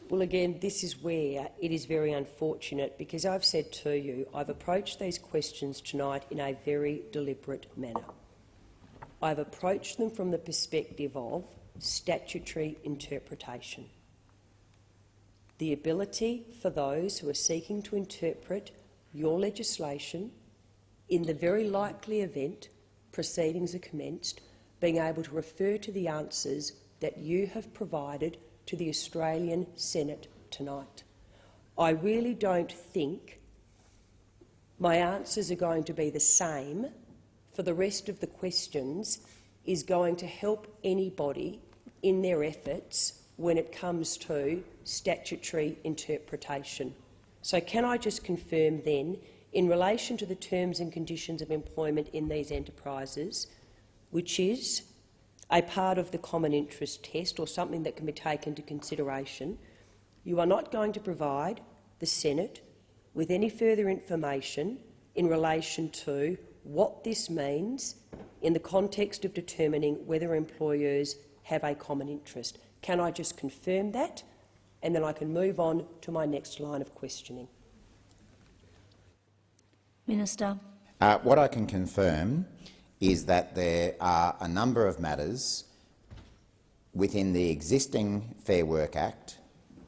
Well, again, this is where it is very unfortunate, because I've said to you, I've approached these questions tonight in a very deliberate manner. I've approached them from the perspective of statutory interpretation. The ability for those who are seeking to interpret your legislation, in the very likely event proceedings are commenced, being able to refer to the answers that you have provided to the Australian Senate tonight. I really don't think my answers are going to be the same for the rest of the questions is going to help anybody in their efforts when it comes to statutory interpretation. So can I just confirm then, in relation to the terms and conditions of employment in these enterprises, which is a part of the common interest test or something that can be taken into consideration, you are not going to provide the Senate with any further information in relation to what this means in the context of determining whether employers have a common interest. Can I just confirm that? And then I can move on to my next line of questioning. Minister. What I can confirm is that there are a number of matters within the existing Fair Work Act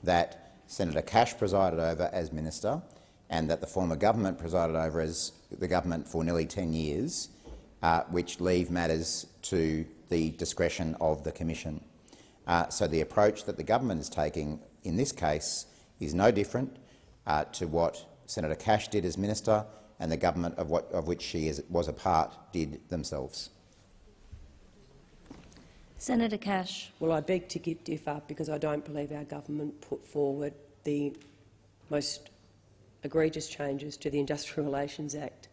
that Senator Cash presided over as minister and that the former government presided over as the government for nearly 10 years, which leave matters to the discretion of the Commission. So the approach that the government is taking in this case is no different to what Senator Cash did as minister and the government of which she was a part did themselves. Senator Cash. Well, I beg to differ because I don't believe our government put forward the most egregious changes to the Industrial Relations Act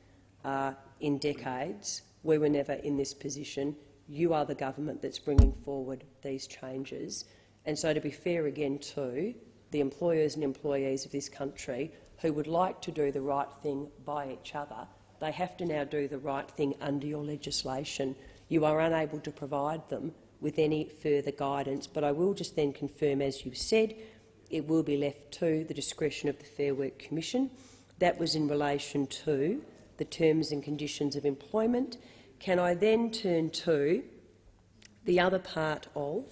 in decades. We were never in this position. You are the government that's bringing forward these changes. And so, to be fair again to the employers and employees of this country who would like to do the right thing by each other, they have to now do the right thing under your legislation. You are unable to provide them with any further guidance, but I will just then confirm, as you've said, it will be left to the discretion of the Fair Work Commission. That was in relation to the terms and conditions of employment. Can I then turn to the other part of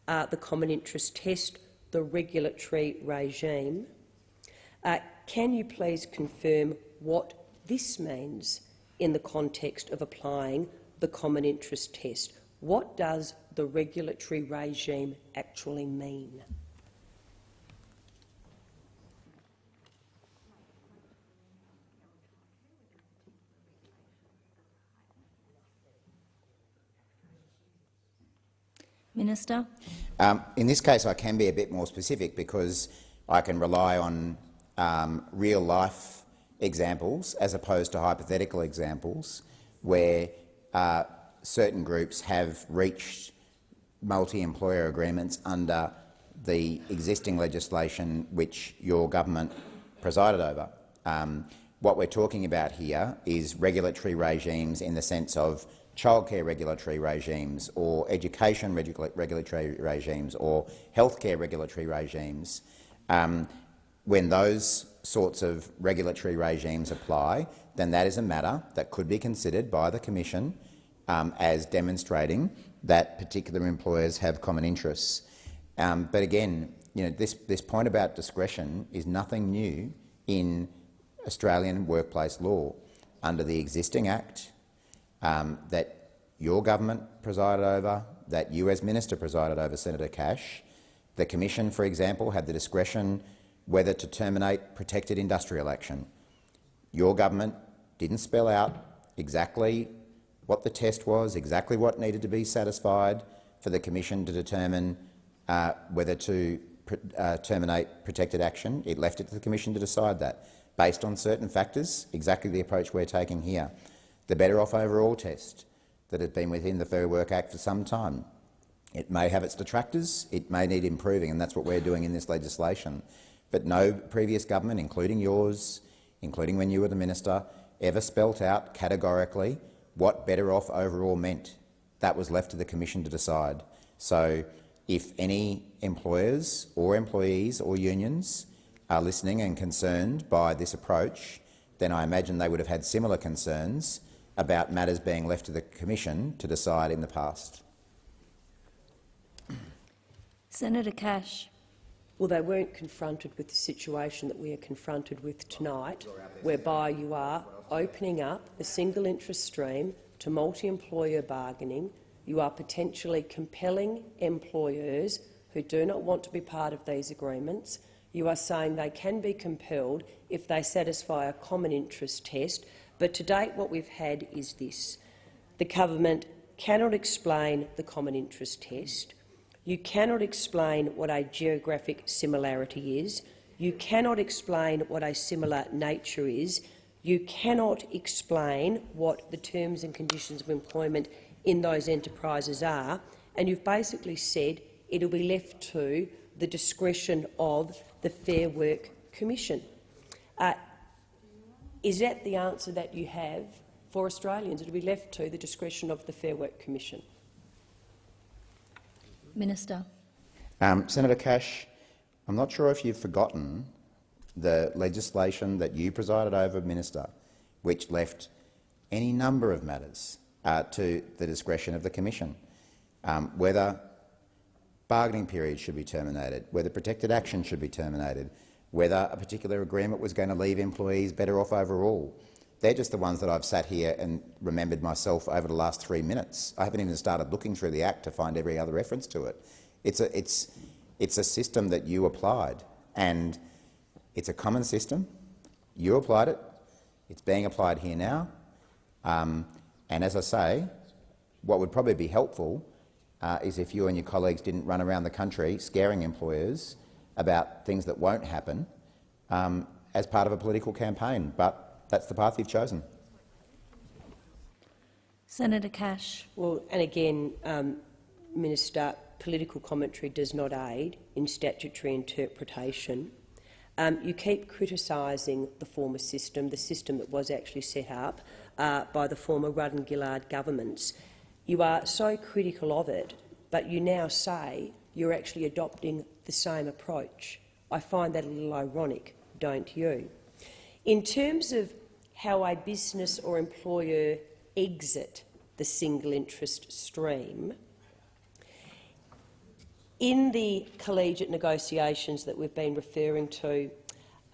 the common interest test, the regulatory regime? Can you please confirm what this means in the context of applying the common interest test? What does the regulatory regime actually mean? Minister. In this case, I can be a bit more specific because I can rely on real-life examples as opposed to hypothetical examples where certain groups have reached multi-employer agreements under the existing legislation which your government presided over. What we're talking about here is regulatory regimes in the sense of childcare regulatory regimes or education regulatory regimes or healthcare regulatory regimes. When those sorts of regulatory regimes apply, then that is a matter that could be considered by the Commission as demonstrating that particular employers have common interests. But again, this point about discretion is nothing new in Australian workplace law. Under the existing Act that your government presided over, that you as minister presided over, Senator Cash, the Commission, for example, had the discretion whether to terminate protected industrial action. Your government didn't spell out exactly what the test was, exactly what needed to be satisfied for the Commission to determine whether to terminate protected action. It left it to the Commission to decide that, based on certain factors, exactly the approach we're taking here. The Better Off Overall test that has been within the Fair Work Act for some time. It may have its detractors, it may need improving, and that's what we're doing in this legislation. But no previous government, including yours, including when you were the minister, ever spelt out categorically what better off overall meant. That was left to the Commission to decide. So if any employers or employees or unions are listening and concerned by this approach, then I imagine they would have had similar concerns about matters being left to the Commission to decide in the past. Senator Cash. Well, they weren't confronted with the situation that we are confronted with tonight, whereby you are opening up the single interest stream to multi-employer bargaining, you are potentially compelling employers who do not want to be part of these agreements. You are saying they can be compelled if they satisfy a common interest test. But to date what we've had is this. The government cannot explain the common interest test. You cannot explain what a geographic similarity is. You cannot explain what a similar nature is. You cannot explain what the terms and conditions of employment in those enterprises are. And you've basically said it will be left to the discretion of the Fair Work Commission. Is that the answer that you have for Australians? It will be left to the discretion of the Fair Work Commission. Minister. Senator Cash, I'm not sure if you've forgotten the legislation that you presided over, Minister, which left any number of matters to the discretion of the Commission, whether bargaining periods should be terminated, whether protected action should be terminated, whether a particular agreement was going to leave employees better off overall. They're just the ones that I've sat here and remembered myself over the last 3 minutes. I haven't even started looking through the Act to find every other reference to it. It's a system that you applied, and it's a common system. You applied it. It's being applied here now. And as I say, what would probably be helpful is if you and your colleagues didn't run around the country scaring employers about things that won't happen as part of a political campaign. But that's the path you've chosen. Senator Cash. Well, and again, Minister, political commentary does not aid in statutory interpretation. You keep criticising the former system, the system that was actually set up by the former Rudd and Gillard governments. You are so critical of it, but you now say you're actually adopting the same approach. I find that a little ironic, don't you? In terms of how a business or employer exit the single interest stream, in the collegiate negotiations that we've been referring to,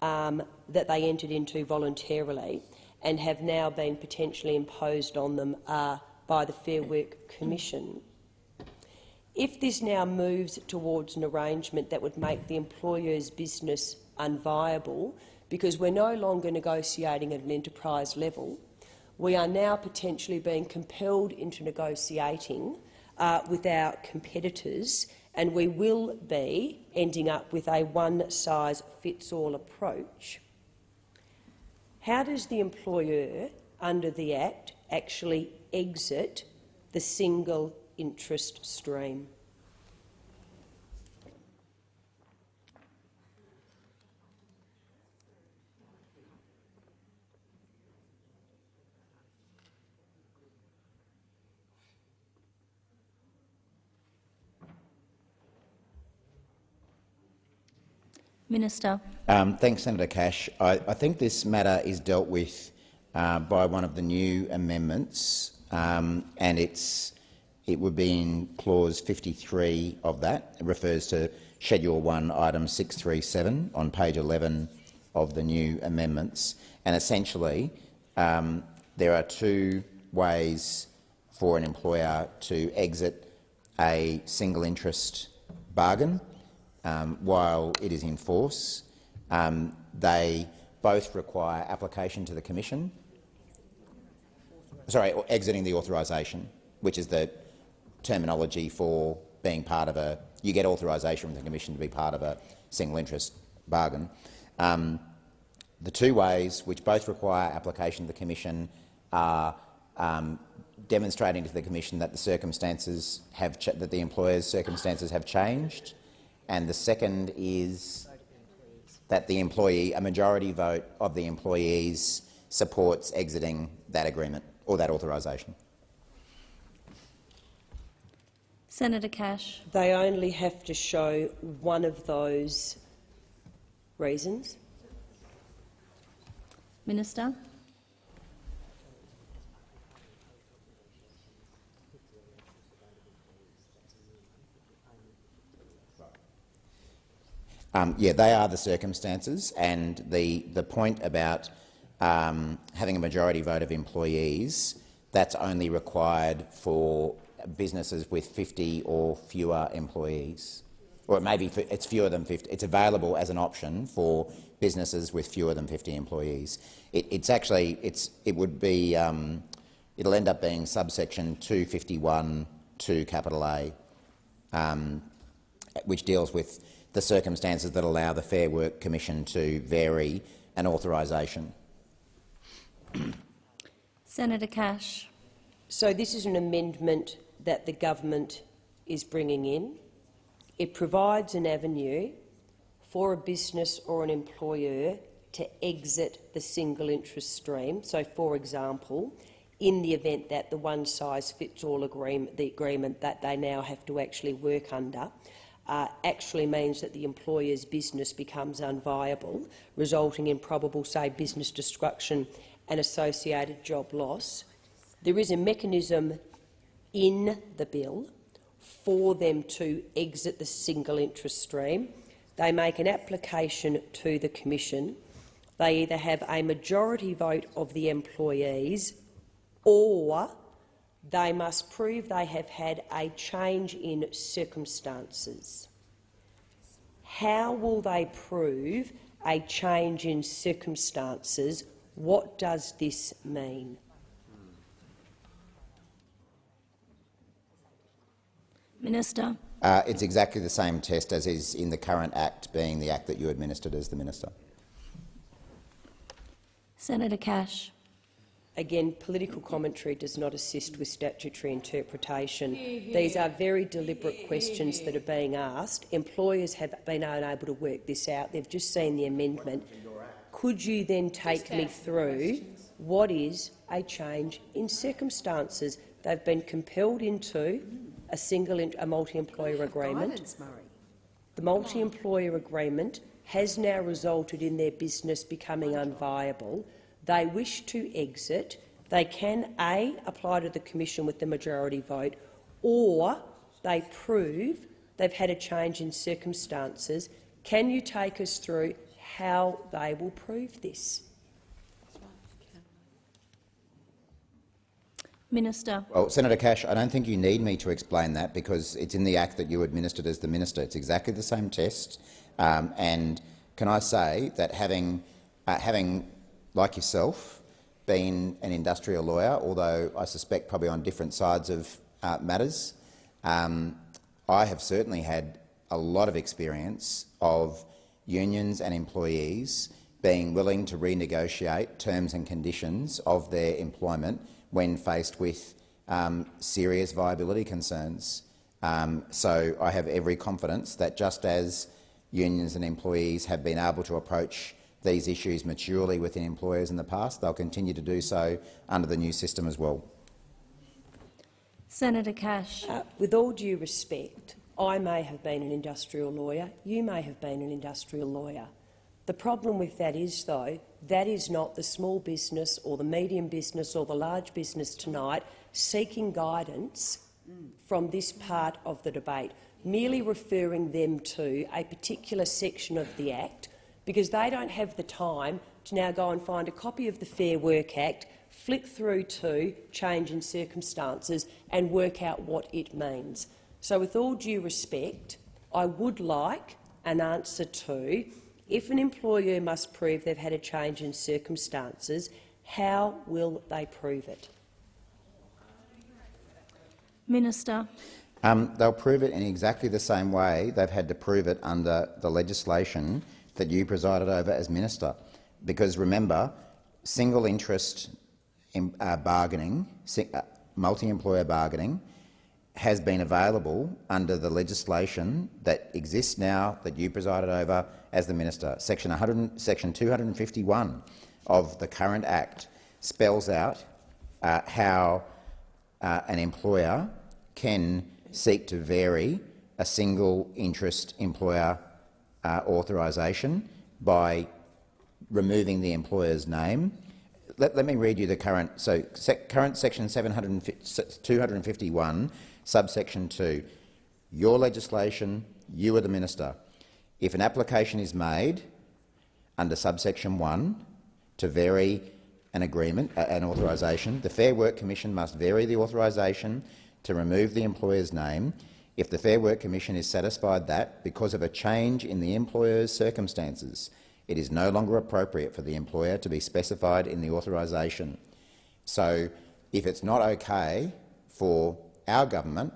that they entered into voluntarily and have now been potentially imposed on them by the Fair Work Commission, if this now moves towards an arrangement that would make the employer's business unviable, because we're no longer negotiating at an enterprise level, we are now potentially being compelled into negotiating with our competitors, and we will be ending up with a one-size-fits-all approach. How does the employer, under the Act, actually exit the single interest stream? Minister. Thanks, Senator Cash. I think this matter is dealt with by one of the new amendments, and it would be in clause 53 of that. It refers to Schedule 1, item 637 on page 11 of the new amendments. And essentially, there are two ways for an employer to exit a single interest bargain while it is in force. They both require application to the Commission. Sorry, or exiting the authorisation, which is the terminology for being part of a— you get authorisation from the Commission to be part of a single interest bargain. The two ways, which both require application to the Commission, are demonstrating to the Commission that the circumstances have that the employer's circumstances have changed, and the second is that the employee, a majority vote of the employees, supports exiting that agreement or that authorisation. Senator Cash. They only have to show one of those reasons. Minister. Yeah, they are the circumstances, and the point about having a majority vote of employees, that's only required for businesses with 50 or fewer employees. Or maybe it's fewer than 50. It's available as an option for businesses with fewer than 50 employees. It would be it'll end up being subsection 251 to capital A, which deals with the circumstances that allow the Fair Work Commission to vary an authorisation. Senator Cash. So this is an amendment that the government is bringing in. It provides an avenue for a business or an employer to exit the single interest stream. So, for example, in the event that the one-size-fits-all agreement, the agreement that they now have to actually work under, actually means that the employer's business becomes unviable, resulting in probable, say, business destruction and associated job loss. There is a mechanism in the bill for them to exit the single interest stream. They make an application to the Commission. They either have a majority vote of the employees or they must prove they have had a change in circumstances. How will they prove a change in circumstances? What does this mean? Minister. It's exactly the same test as is in the current Act, being the Act that you administered as the Minister. Senator Cash. Again, political commentary does not assist with statutory interpretation. These are very deliberate questions that are being asked. Employers have been unable to work this out. They've just seen the amendment. Could you then take me through what is a change in circumstances? They've been compelled into a multi-employer agreement. The multi-employer agreement has now resulted in their business becoming unviable. They wish to exit. They can A, apply to the Commission with the majority vote, or they prove they've had a change in circumstances. Can you take us through how they will prove this? Minister. Well, Senator Cash, I don't think you need me to explain that because it's in the Act that you administered as the Minister. It's exactly the same test. And can I say that having, like yourself, been an industrial lawyer, although I suspect probably on different sides of matters, I have certainly had a lot of experience of unions and employees being willing to renegotiate terms and conditions of their employment when faced with serious viability concerns. So I have every confidence that just as unions and employees have been able to approach these issues maturely within employers in the past, they'll continue to do so under the new system as well. Senator Cash. With all due respect, I may have been an industrial lawyer, you may have been an industrial lawyer. The problem with that is, though, that is not the small business or the medium business or the large business tonight seeking guidance from this part of the debate, merely referring them to a particular section of the Act because they don't have the time to now go and find a copy of the Fair Work Act, flick through to change in circumstances and work out what it means. So with all due respect, I would like an answer to, if an employer must prove they've had a change in circumstances, how will they prove it? Minister. They'll prove it in exactly the same way they've had to prove it under the legislation that you presided over as Minister. Because remember, single interest bargaining, multi-employer bargaining, has been available under the legislation that exists now that you presided over as the Minister. Section 251 of the current Act spells out how an employer can seek to vary a single interest employer authorisation by removing the employer's name. Let me read you the current. So, current section 251, subsection 2. Your legislation, you are the Minister. If an application is made under subsection 1 to vary an agreement, an authorisation, the Fair Work Commission must vary the authorisation to remove the employer's name if the Fair Work Commission is satisfied that, because of a change in the employer's circumstances, it is no longer appropriate for the employer to be specified in the authorisation. So, if it's not okay for our government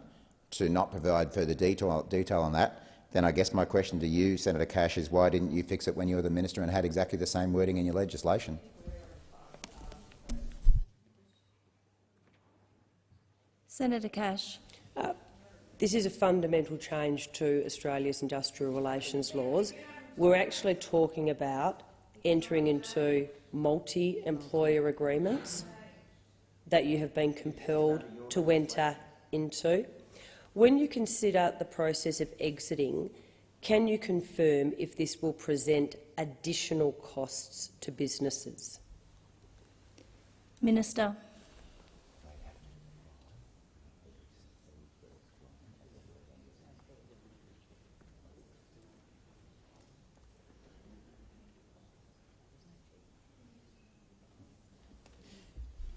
to not provide further detail on that, then I guess my question to you, Senator Cash, is why didn't you fix it when you were the minister and had exactly the same wording in your legislation? Senator Cash. This is a fundamental change to Australia's industrial relations laws. We're actually talking about entering into multi-employer agreements that you have been compelled to enter into. When you consider the process of exiting, can you confirm if this will present additional costs to businesses? Minister.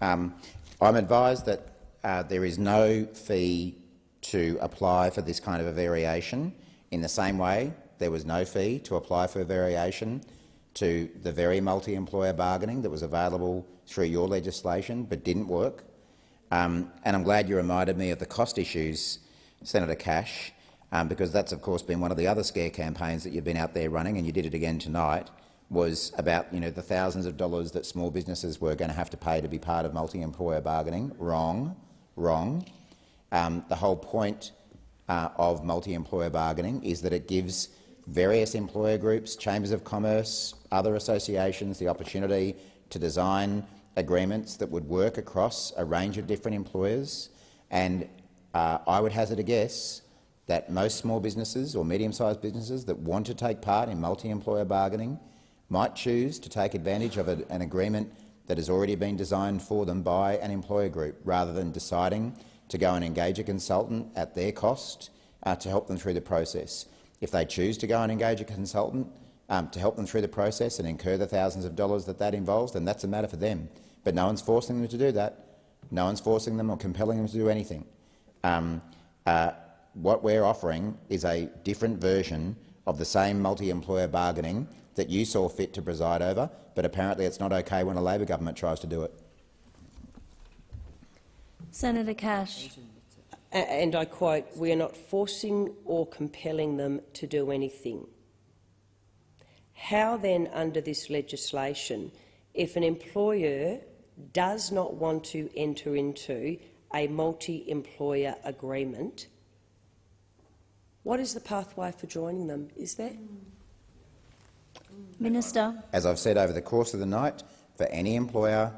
I'm advised that there is no fee to apply for this kind of a variation. In the same way, there was no fee to apply for a variation to the very multi-employer bargaining that was available through your legislation but didn't work. And I'm glad you reminded me of the cost issues, Senator Cash, because that's of course been one of the other scare campaigns that you've been out there running, and you did it again tonight, was about the thousands of dollars that small businesses were going to have to pay to be part of multi-employer bargaining. Wrong. The whole point of multi-employer bargaining is that it gives various employer groups, chambers of commerce, other associations the opportunity to design agreements that would work across a range of different employers. And I would hazard a guess that most small businesses or medium-sized businesses that want to take part in multi-employer bargaining might choose to take advantage of an agreement that has already been designed for them by an employer group, rather than deciding to go and engage a consultant at their cost to help them through the process. If they choose to go and engage a consultant to help them through the process and incur the thousands of dollars that involves, then that's a matter for them. But no one's forcing them to do that. No one's forcing them or compelling them to do anything. What we're offering is a different version of the same multi-employer bargaining that you saw fit to preside over, but apparently it's not okay when a Labor government tries to do it. Senator Cash. And I quote, "We are not forcing or compelling them to do anything." How then, under this legislation, if an employer does not want to enter into a multi-employer agreement, what is the pathway for joining them? Is there? Minister. As I've said over the course of the night, for any employer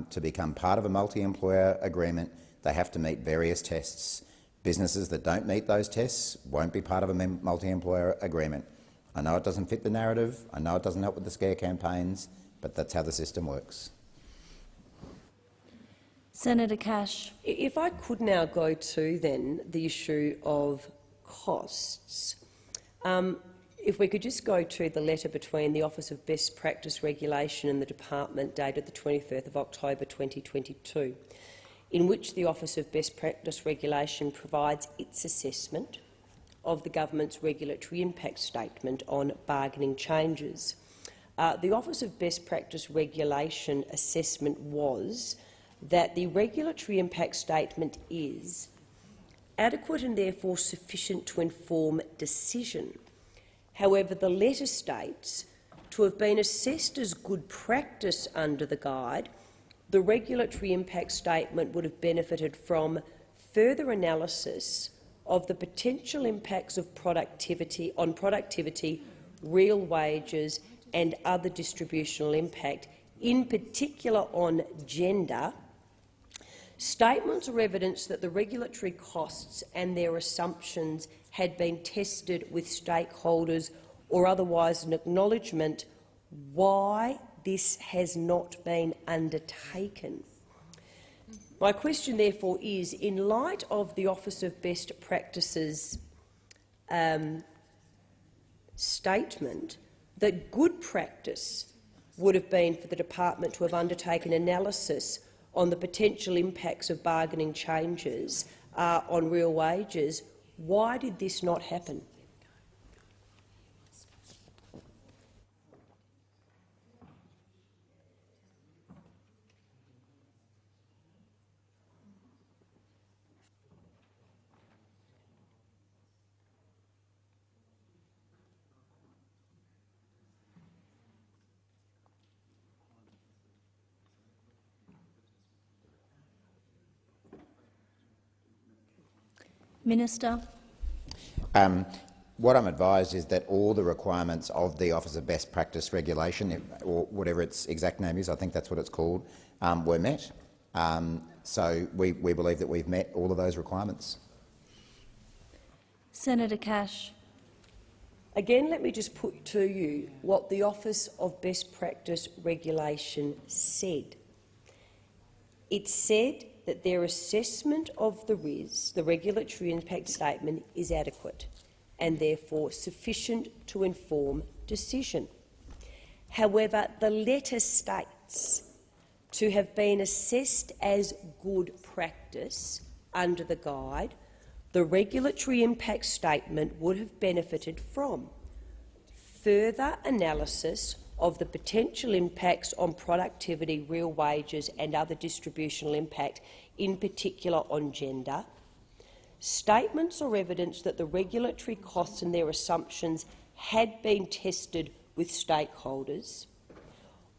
to become part of a multi-employer agreement, they have to meet various tests. Businesses that don't meet those tests won't be part of a multi-employer agreement. I know it doesn't fit the narrative, I know it doesn't help with the scare campaigns, but that's how the system works. Senator Cash. If I could now go to then the issue of costs. If we could just go to the letter between the Office of Best Practice Regulation and the Department dated the 25th of October 2022, in which the Office of Best Practice Regulation provides its assessment of the government's regulatory impact statement on bargaining changes. The Office of Best Practice Regulation assessment was that the regulatory impact statement is adequate and therefore sufficient to inform decision. However, the letter states, to have been assessed as good practice under the guide, the regulatory impact statement would have benefited from further analysis of the potential impacts of productivity, real wages and other distributional impact, in particular on gender. Statements or evidence that the regulatory costs and their assumptions had been tested with stakeholders, or otherwise an acknowledgement why this has not been undertaken. My question, therefore, is, in light of the Office of Best Practices statement that good practice would have been for the department to have undertaken analysis on the potential impacts of bargaining changes on real wages. Why did this not happen? Minister. What I'm advised is that all the requirements of the Office of Best Practice Regulation, or whatever its exact name is, I think that's what it's called, were met. So we believe that we've met all of those requirements. Senator Cash. Again, let me just put to you what the Office of Best Practice Regulation said. It said that their assessment of the RIS, the regulatory impact statement, is adequate and therefore sufficient to inform decision. However, the letter states to have been assessed as good practice under the guide, the regulatory impact statement would have benefited from further analysis of the potential impacts on productivity, real wages and other distributional impact, in particular on gender, statements or evidence that the regulatory costs and their assumptions had been tested with stakeholders,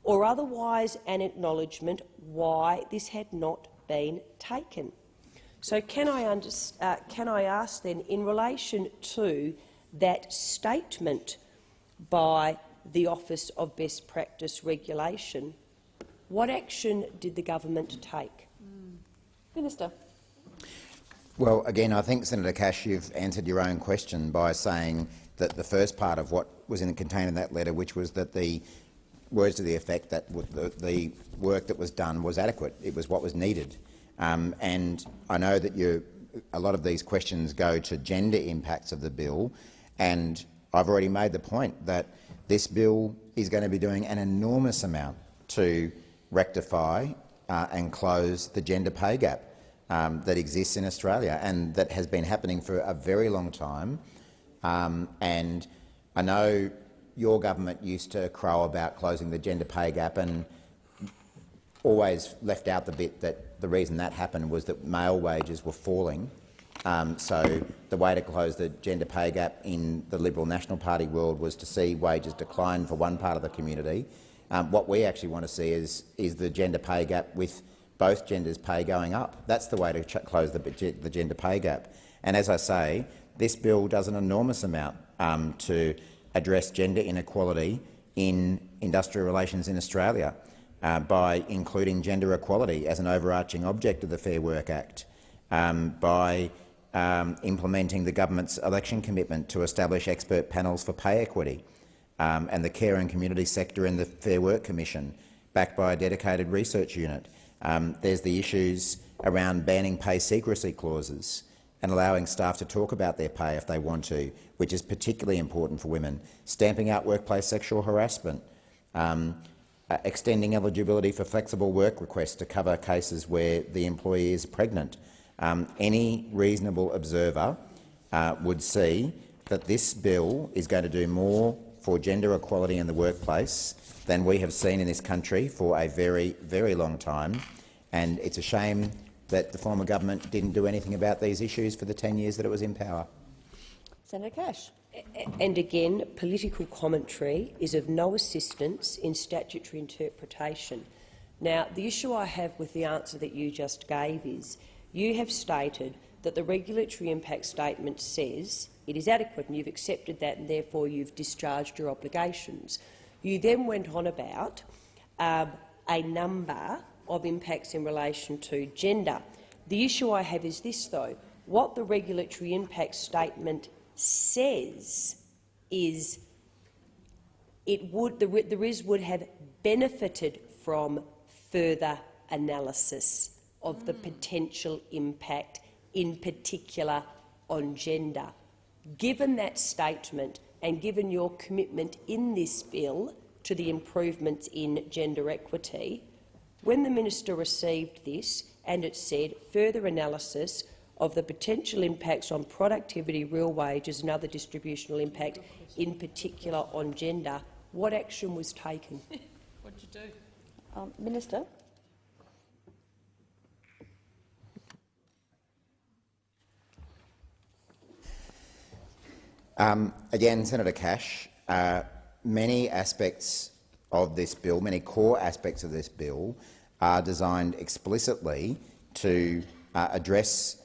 or otherwise an acknowledgement why this had not been taken. So can I ask then, in relation to that statement by the Office of Best Practice Regulation, what action did the government take? Minister. Well, again, I think, Senator Cash, you've answered your own question by saying that the first part of what was contained in that letter, which was that the words to the effect that the work that was done was adequate. It was what was needed. And I know that a lot of these questions go to gender impacts of the bill, and I've already made the point that this bill is going to be doing an enormous amount to rectify and close the gender pay gap that exists in Australia and that has been happening for a very long time. And I know your government used to crow about closing the gender pay gap and always left out the bit that the reason that happened was that male wages were falling. So the way to close the gender pay gap in the Liberal National Party world was to see wages decline for one part of the community. What we actually want to see is the gender pay gap with both genders' pay going up. That's the way to close the gender pay gap. And as I say, this bill does an enormous amount to address gender inequality in industrial relations in Australia by including gender equality as an overarching object of the Fair Work Act, by implementing the government's election commitment to establish expert panels for pay equity, and the care and community sector in the Fair Work Commission, backed by a dedicated research unit. There's the issues around banning pay secrecy clauses and allowing staff to talk about their pay if they want to, which is particularly important for women, stamping out workplace sexual harassment, extending eligibility for flexible work requests to cover cases where the employee is pregnant. Any reasonable observer would see that this bill is going to do more for gender equality in the workplace than we have seen in this country for a very, very long time. And it's a shame that the former government didn't do anything about these issues for the 10 years that it was in power. Senator Cash. And again, political commentary is of no assistance in statutory interpretation. Now, the issue I have with the answer that you just gave is you have stated that the regulatory impact statement says it is adequate and you've accepted that and therefore you've discharged your obligations. You then went on about a number of impacts in relation to gender. The issue I have is this, though. What the regulatory impact statement says is the RIS would have benefited from further analysis of the potential impact, in particular on gender. Given that statement and given your commitment in this bill to the improvements in gender equity, when the minister received this and it said further analysis of the potential impacts on productivity, real wages and other distributional impact, in particular on gender. What action was taken? What did you do? Minister. Again, Senator Cash, many aspects of this bill, many core aspects of this bill, are designed explicitly to address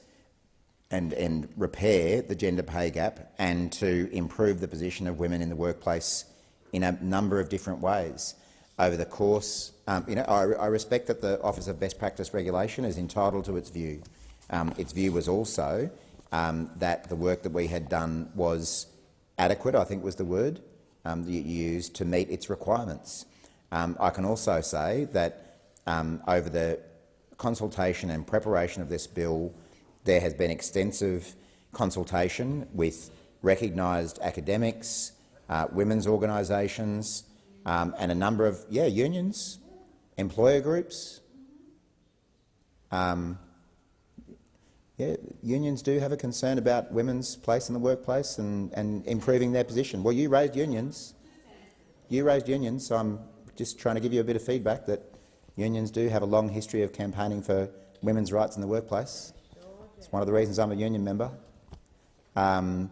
and repair the gender pay gap and to improve the position of women in the workplace in a number of different ways. Over the course, I respect that the Office of Best Practice Regulation is entitled to its view. Its view was also that the work that we had done was adequate, I think was the word that you used, to meet its requirements. I can also say that over the consultation and preparation of this bill, there has been extensive consultation with recognised academics, women's organisations and a number of unions, employer groups. Unions do have a concern about women's place in the workplace and improving their position. Well, you raised unions. So I'm just trying to give you a bit of feedback that unions do have a long history of campaigning for women's rights in the workplace. It's one of the reasons I'm a union member. So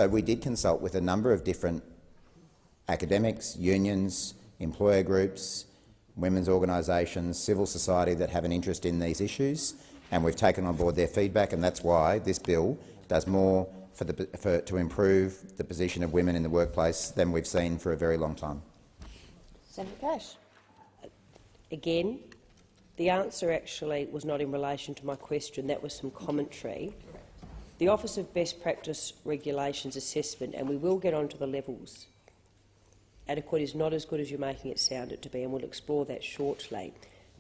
we did consult with a number of different academics, unions, employer groups, women's organisations, civil society that have an interest in these issues, and we've taken on board their feedback, and that's why this bill does more to improve the position of women in the workplace than we've seen for a very long time. Senator Cash. Again, the answer actually was not in relation to my question. That was some commentary. The Office of Best Practice Regulations assessment, and we will get onto the levels. Adequate is not as good as you're making it sound it to be, and we'll explore that shortly.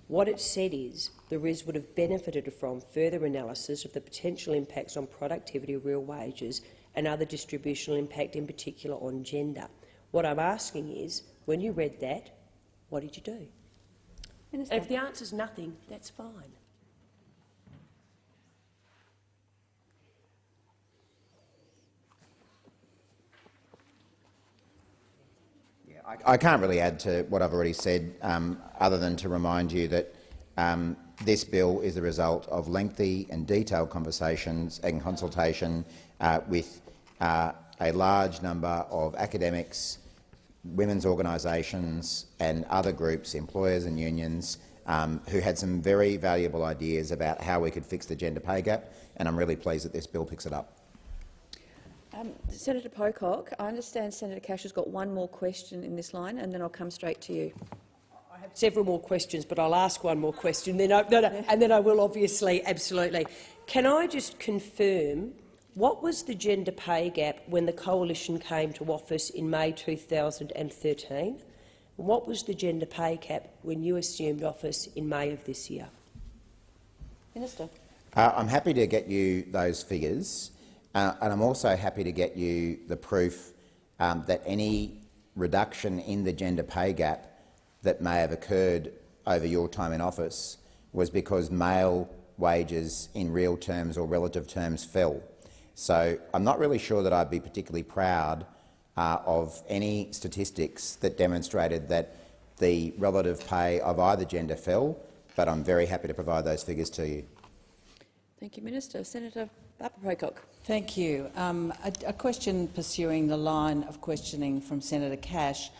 What it said is the RIS would have benefited from further analysis of the potential impacts on productivity, real wages and other distributional impact, in particular on gender. What I'm asking is, when you read that, what did you do? Minister. And if the answer's nothing, that's fine. I can't really add to what I've already said, other than to remind you that this bill is the result of lengthy and detailed conversations and consultation with a large number of academics, women's organisations and other groups, employers and unions, who had some very valuable ideas about how we could fix the gender pay gap, and I'm really pleased that this bill picks it up. Senator Pocock, I understand Senator Cash has got one more question in this line, and then I'll come straight to you. I have several more questions, but I'll ask one more question, and then I will obviously, absolutely. Can I just confirm, what was the gender pay gap when the Coalition came to office in May 2013? And what was the gender pay gap when you assumed office in May of this year? Minister. I'm happy to get you those figures. And I'm also happy to get you the proof that any reduction in the gender pay gap that may have occurred over your time in office was because male wages in real terms or relative terms fell. So I'm not really sure that I'd be particularly proud of any statistics that demonstrated that the relative pay of either gender fell, but I'm very happy to provide those figures to you. Thank you, Minister. Senator Pocock. Thank you. A question pursuing the line of questioning from Senator Cash.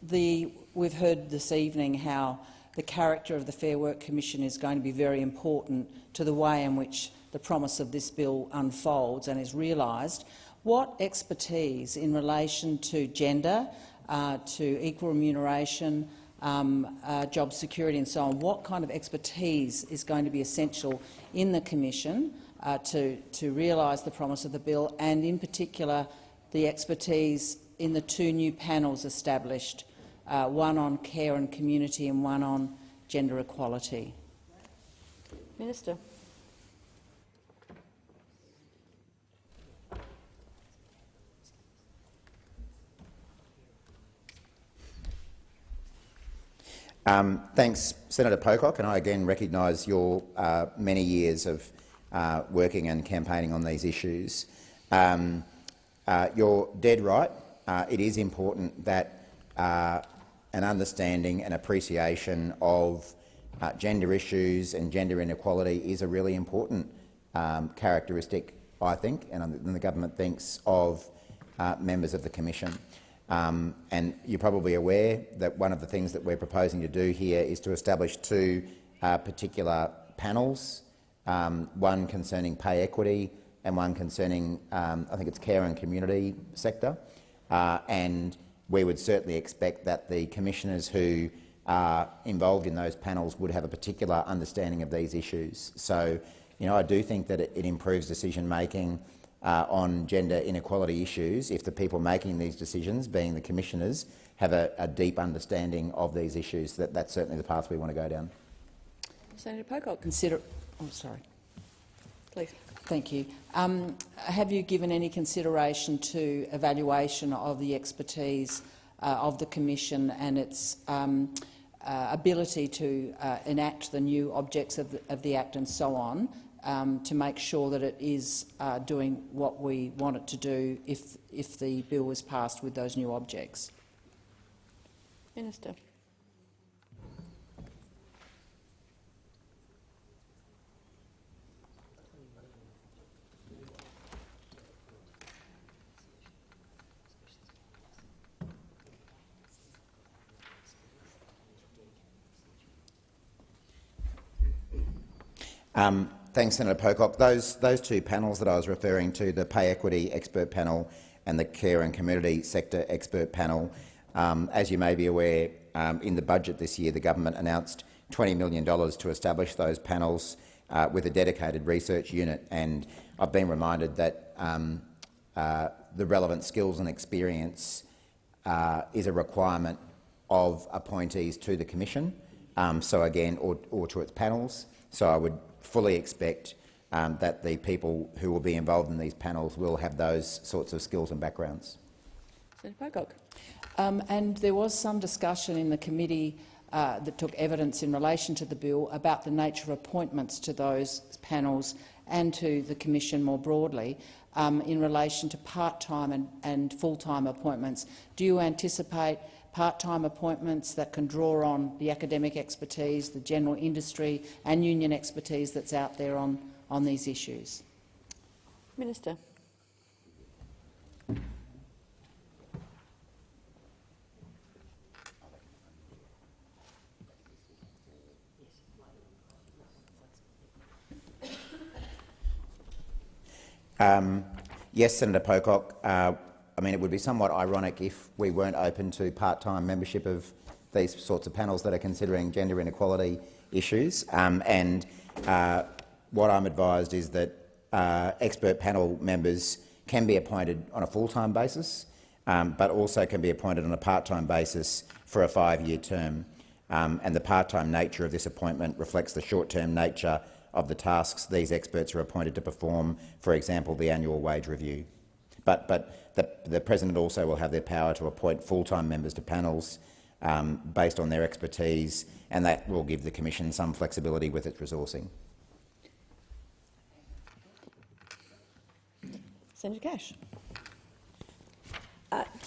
We've heard this evening how the character of the Fair Work Commission is going to be very important to the way in which the promise of this bill unfolds and is realised. What expertise in relation to gender, to equal remuneration, job security and so on, what kind of expertise is going to be essential in the Commission to realise the promise of the bill, and in particular the expertise in the two new panels established, one on care and community and one on gender equality? Minister. Thanks, Senator Pocock, and I again recognise your many years of working and campaigning on these issues. You're dead right. It is important that an understanding and appreciation of gender issues and gender inequality is a really important characteristic, I think, and the government thinks, of members of the Commission. And you're probably aware that one of the things that we're proposing to do here is to establish two particular panels, one concerning pay equity and one concerning, I think it's care and community sector. And we would certainly expect that the commissioners who are involved in those panels would have a particular understanding of these issues. So, I do think that it improves decision-making on gender inequality issues if the people making these decisions, being the commissioners, have a deep understanding of these issues. That's certainly the path we want to go down. Senator Pocock. Sorry. Please. Thank you. Have you given any consideration to evaluation of the expertise of the Commission and its ability to enact the new objects of the Act and so on, to make sure that it is doing what we want it to do if the bill was passed with those new objects? Minister. Thanks, Senator Pocock. Those two panels that I was referring to, the Pay Equity Expert Panel and the Care and Community Sector Expert Panel, as you may be aware, in the budget this year the government announced $20 million to establish those panels with a dedicated research unit, and I've been reminded that the relevant skills and experience is a requirement of appointees to the Commission, so again, or to its panels. So I would fully expect that the people who will be involved in these panels will have those sorts of skills and backgrounds. Senator Pocock. And there was some discussion in the committee that took evidence in relation to the bill about the nature of appointments to those panels and to the Commission more broadly in relation to part-time and full-time appointments. Do you anticipate part-time appointments that can draw on the academic expertise, the general industry and union expertise that's out there on these issues? Minister. Yes, Senator Pocock. I mean, it would be somewhat ironic if we weren't open to part-time membership of these sorts of panels that are considering gender inequality issues. And what I'm advised is that expert panel members can be appointed on a full-time basis, but also can be appointed on a part-time basis for a 5-year term. And the part-time nature of this appointment reflects the short-term nature of the tasks these experts are appointed to perform, for example, the annual wage review. But the President also will have the power to appoint full-time members to panels based on their expertise, and that will give the Commission some flexibility with its resourcing. Senator Cash.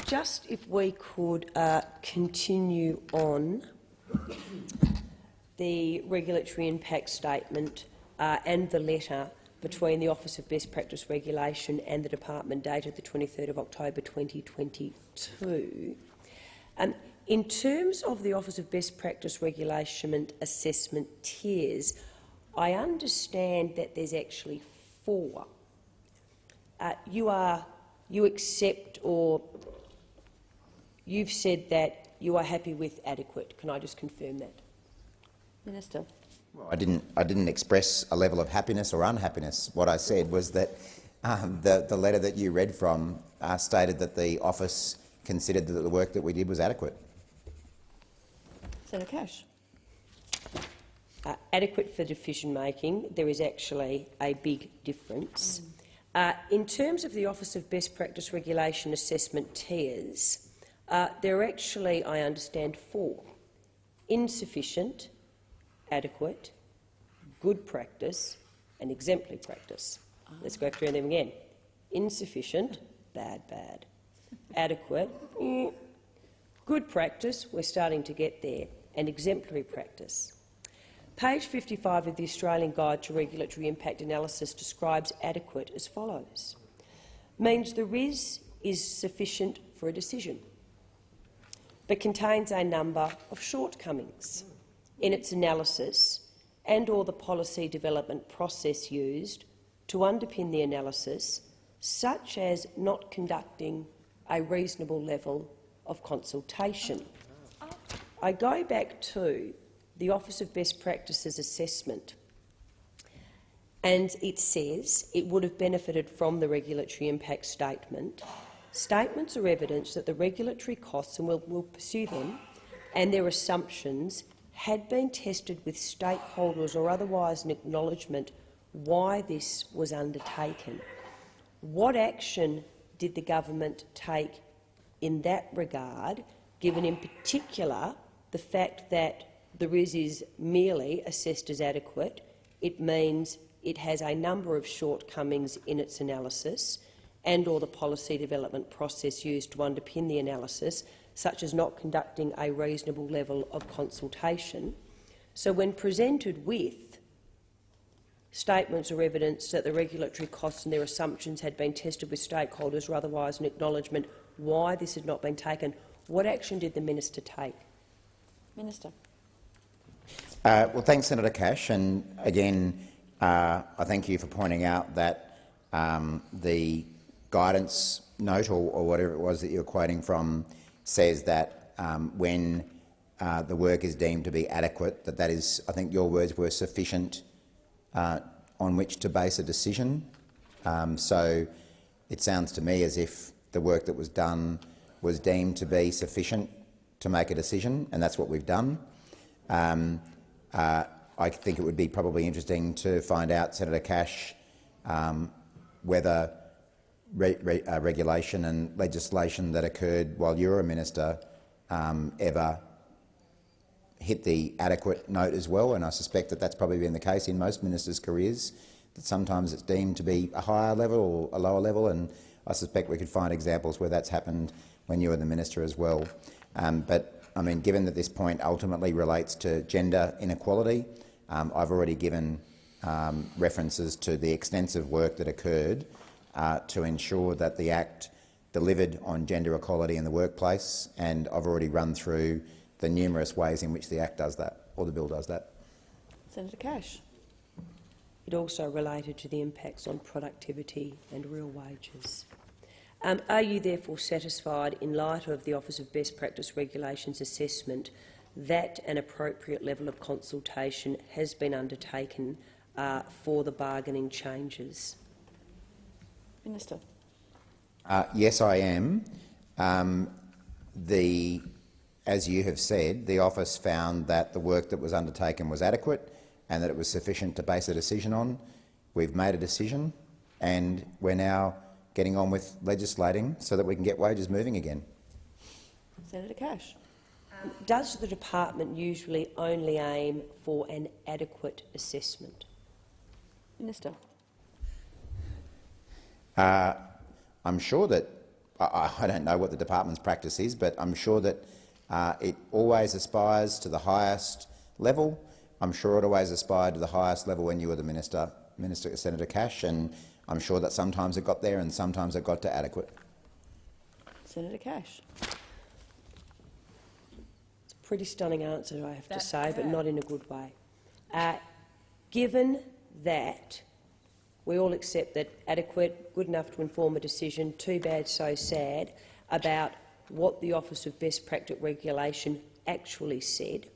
Just if we could continue on the regulatory impact statement and the letter between the Office of Best Practice Regulation and the Department dated the 23rd of October 2022. In terms of the Office of Best Practice Regulation and Assessment tiers, I understand that there's actually 4. You accept, or you've said that you are happy with adequate. Can I just confirm that? Minister. Well, I didn't express a level of happiness or unhappiness. What I said was that the letter that you read from stated that the office considered that the work that we did was adequate. Senator Cash. Adequate for decision-making, there is actually a big difference. In terms of the Office of Best Practice Regulation Assessment tiers, there are actually, I understand, 4. insufficient, adequate, good practice and exemplary practice. Let's go through them again. Insufficient, bad, bad. Adequate, good practice, we're starting to get there, and exemplary practice. Page 55 of the Australian Guide to Regulatory Impact Analysis describes adequate as follows. Means the RIS is sufficient for a decision, but contains a number of shortcomings in its analysis and or the policy development process used to underpin the analysis, such as not conducting a reasonable level of consultation. I go back to the Office of Best Practices assessment, and it says it would have benefited from the regulatory impact statement. Statements are evidence that the regulatory costs, and we'll pursue them, and their assumptions had been tested with stakeholders or otherwise an acknowledgement why this was undertaken. What action did the government take in that regard, given in particular the fact that the RIS is merely assessed as adequate? It means it has a number of shortcomings in its analysis and or the policy development process used to underpin the analysis, such as not conducting a reasonable level of consultation. So when presented with statements or evidence that the regulatory costs and their assumptions had been tested with stakeholders or otherwise an acknowledgement why this had not been taken, what action did the minister take? Minister. Well, thanks, Senator Cash. And again, I thank you for pointing out that the guidance note, or whatever it was that you're quoting from, says that when the work is deemed to be adequate, that is, I think your words were, sufficient on which to base a decision. So it sounds to me as if the work that was done was deemed to be sufficient to make a decision, and that's what we've done. I think it would be probably interesting to find out, Senator Cash, whether regulation and legislation that occurred while you were a minister ever hit the adequate note as well, and I suspect that that's probably been the case in most ministers' careers, that sometimes it's deemed to be a higher level or a lower level, and I suspect we could find examples where that's happened when you were the minister as well. But I mean, given that this point ultimately relates to gender inequality, I've already given references to the extensive work that occurred to ensure that the Act delivered on gender equality in the workplace, and I've already run through the numerous ways in which the Act does that, or the bill does that. Senator Cash. It also related to the impacts on productivity and real wages. Are you therefore satisfied, in light of the Office of Best Practice Regulations assessment, that an appropriate level of consultation has been undertaken for the bargaining changes? Minister. Yes, I am. As you have said, the office found that the work that was undertaken was adequate and that it was sufficient to base a decision on. We've made a decision, and we're now getting on with legislating so that we can get wages moving again. Senator Cash. Does the department usually only aim for an adequate assessment? Minister. I'm sure that I don't know what the department's practice is, but I'm sure that it always aspires to the highest level. I'm sure it always aspired to the highest level when you were the minister, Senator Cash, and I'm sure that sometimes it got there and sometimes it got to adequate. Senator Cash. It's a pretty stunning answer, I have to say, but not in a good way. Given that we all accept that adequate, good enough to inform a decision, too bad, so sad, about what the Office of Best Practice Regulation actually said,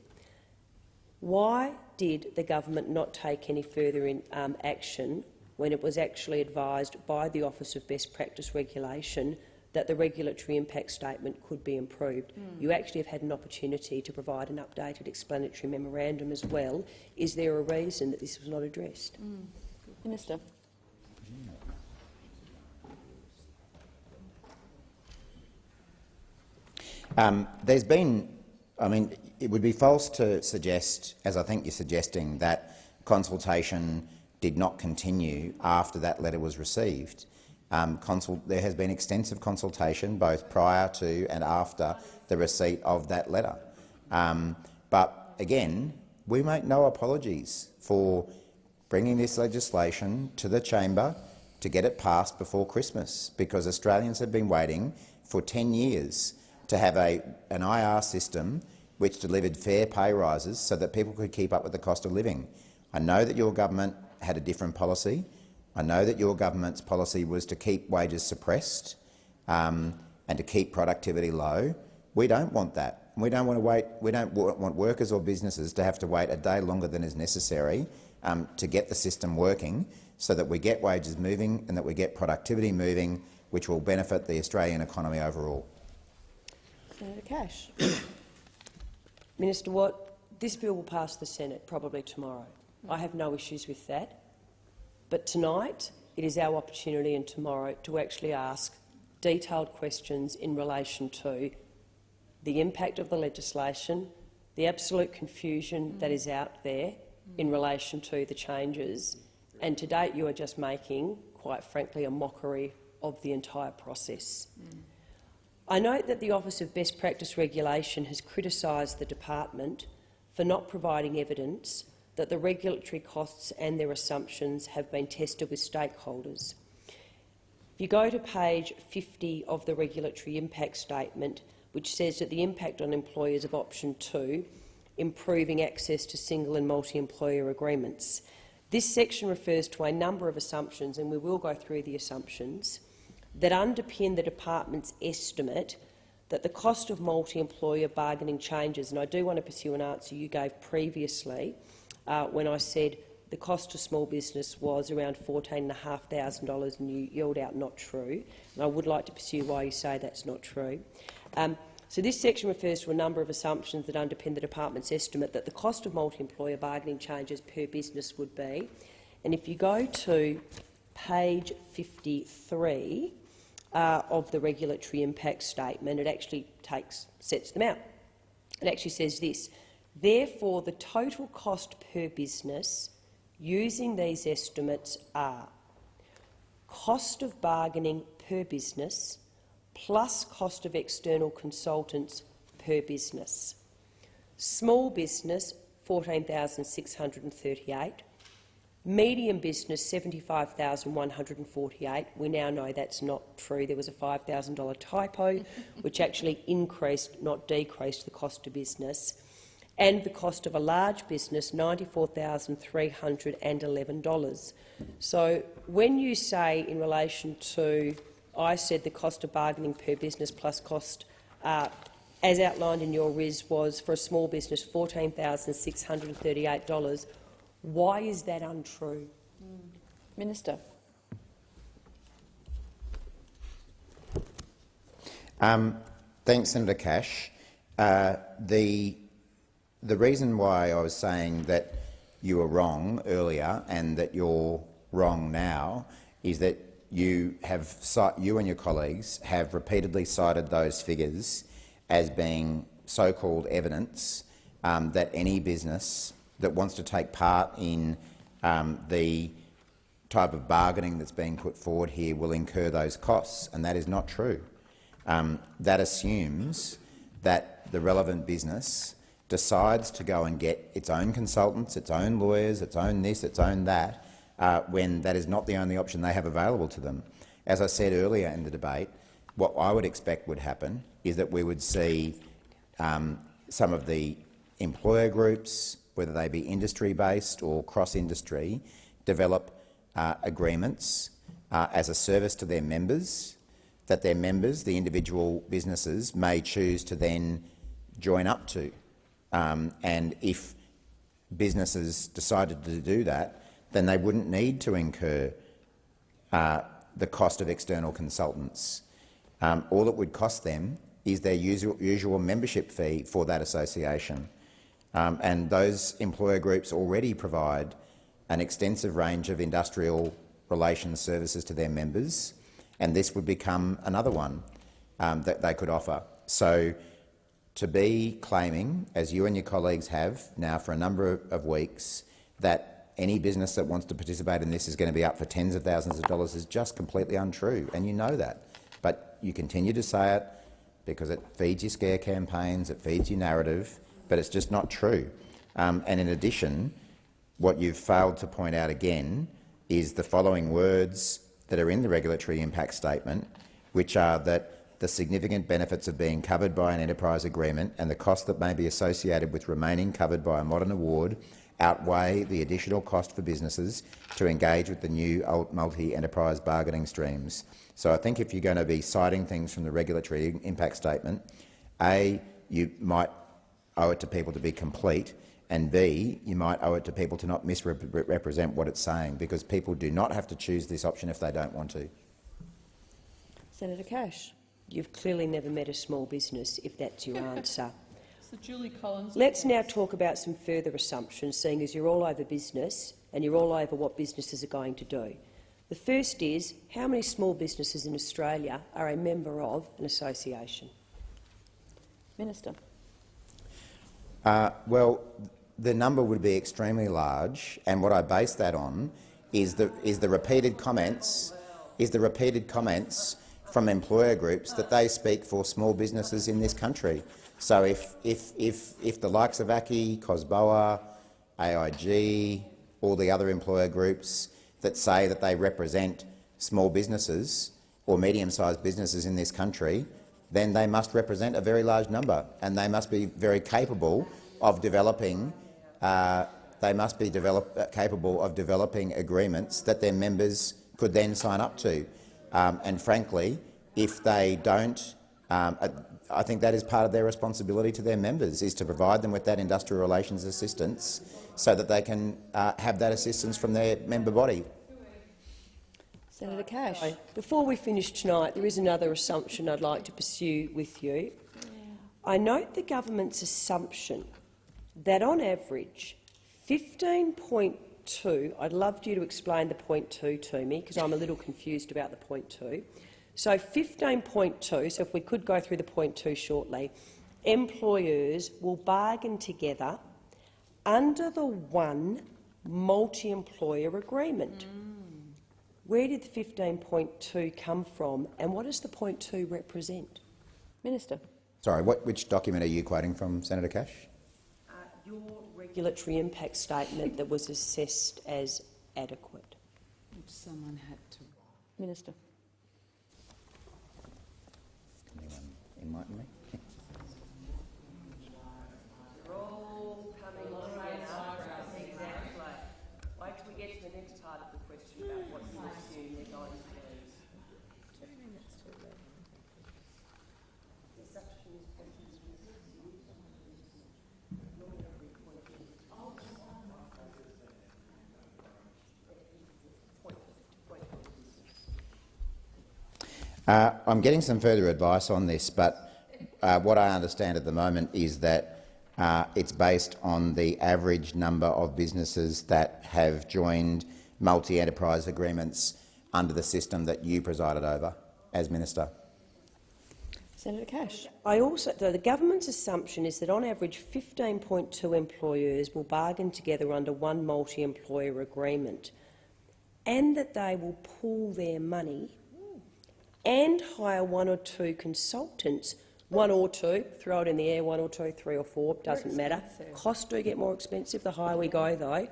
why did the government not take any further action when it was actually advised by the Office of Best Practice Regulation that the regulatory impact statement could be improved? You actually have had an opportunity to provide an updated explanatory memorandum as well. Is there a reason that this was not addressed? Minister. There's been I mean, it would be false to suggest, as I think you're suggesting, that consultation did not continue after that letter was received. There has been extensive consultation both prior to and after the receipt of that letter. But again, we make no apologies for bringing this legislation to the chamber to get it passed before Christmas, because Australians have been waiting for 10 years to have an IR system which delivered fair pay rises so that people could keep up with the cost of living. I know that your government had a different policy. I know that your government's policy was to keep wages suppressed and to keep productivity low. We don't want that. We don't want to wait. We don't want workers or businesses to have to wait a day longer than is necessary to get the system working, so that we get wages moving and that we get productivity moving, which will benefit the Australian economy overall. Senator Cash. Minister Watt, this bill will pass the Senate probably tomorrow. I have no issues with that. But tonight it is our opportunity, and tomorrow, to actually ask detailed questions in relation to the impact of the legislation, the absolute confusion that is out there in relation to the changes, and to date you are just making, quite frankly, a mockery of the entire process. I note that the Office of Best Practice Regulation has criticised the department for not providing evidence that the regulatory costs and their assumptions have been tested with stakeholders. If you go to page 50 of the regulatory impact statement, which says that the impact on employers of option 2, improving access to single and multi-employer agreements. This section refers to a number of assumptions, and we will go through the assumptions, that underpin the department's estimate that the cost of multi-employer bargaining changes, and I do want to pursue an answer you gave previously when I said the cost to small business was around $14,500 and you yelled out not true, and I would like to pursue why you say that's not true. So this section refers to a number of assumptions that underpin the department's estimate that the cost of multi-employer bargaining changes per business would be. And if you go to page 53 of the regulatory impact statement, it actually sets them out. It actually says this: therefore, the total cost per business using these estimates are cost of bargaining per business plus cost of external consultants per business. Small business, $14,638. Medium business, $75,148. We now know that's not true. There was a $5,000 typo, which actually increased, not decreased, the cost to business. And the cost of a large business, $94,311. So when you say in relation to, I said the cost of bargaining per business plus cost, as outlined in your RIS, was for a small business $14,638. Why is that untrue? Minister. Thanks, Senator Cash. The reason why I was saying that you were wrong earlier and that you're wrong now is that you and your colleagues have repeatedly cited those figures as being so-called evidence that any business that wants to take part in the type of bargaining that's being put forward here will incur those costs, and that is not true. That assumes that the relevant business decides to go and get its own consultants, its own lawyers, its own this, its own that, when that is not the only option they have available to them. As I said earlier in the debate, what I would expect would happen is that we would see some of the employer groups, whether they be industry-based or cross-industry, develop agreements as a service to their members, that their members, the individual businesses, may choose to then join up to. And if businesses decided to do that, then they wouldn't need to incur the cost of external consultants. All it would cost them is their usual membership fee for that association. And those employer groups already provide an extensive range of industrial relations services to their members, and this would become another one that they could offer. So to be claiming, as you and your colleagues have now for a number of weeks, that any business that wants to participate in this is going to be up for tens of thousands of dollars is just completely untrue, and you know that. But you continue to say it because it feeds your scare campaigns, it feeds your narrative, but it's just not true. And in addition, what you've failed to point out again is the following words that are in the regulatory impact statement, which are that the significant benefits of being covered by an enterprise agreement and the cost that may be associated with remaining covered by a modern award outweigh the additional cost for businesses to engage with the new multi-enterprise bargaining streams. So I think if you're going to be citing things from the regulatory impact statement, A, you might owe it to people to be complete, and B, you might owe it to people to not misrepresent what it's saying, because people do not have to choose this option if they don't want to. Senator Cash. You've clearly never met a small business, if that's your answer. So Julie Collins. Let's now talk about some further assumptions, seeing as you're all over business and you're all over what businesses are going to do. The first is, how many small businesses in Australia are a member of an association? Minister. Well, the number would be extremely large, and what I base that on is the repeated comments from employer groups that they speak for small businesses in this country. So if the likes of ACCI, COSBOA, AIG, all the other employer groups that say that they represent small businesses or medium-sized businesses in this country, then they must represent a very large number, and they must be very capable of developing. Capable of developing agreements that their members could then sign up to. And frankly, if they don't, I think that is part of their responsibility to their members, is to provide them with that industrial relations assistance so that they can have that assistance from their member body. Senator Cash. Before we finish tonight, there is another assumption I'd like to pursue with you. I note the government's assumption that on average 15.2, I'd love you to explain the 0.2 to me because I'm a little confused about the 0.2. So 15.2, so if we could go through the 0.2 shortly, employers will bargain together under the one multi-employer agreement. Where did the 15.2 come from, and what does the 0.2 represent? Minister. Sorry, which document are you quoting from, Senator Cash? Your regulatory impact statement that was assessed as adequate. Someone had to. Minister. Can you enlighten me? You're all coming together. Exactly. Wait till we get to the next part of the question about what you assume they're going to do. 2 minutes to 11. I'm getting some further advice on this, but what I understand at the moment is that it's based on the average number of businesses that have joined multi-enterprise agreements under the system that you presided over as Minister. Senator Cash. The government's assumption is that on average 15.2 employers will bargain together under one multi-employer agreement, and that they will pool their money and hire 1 or 2 consultants, 1 or 2, throw it in the air, 1 or 2, 3 or 4, doesn't matter. Costs do get more expensive the higher we go, though,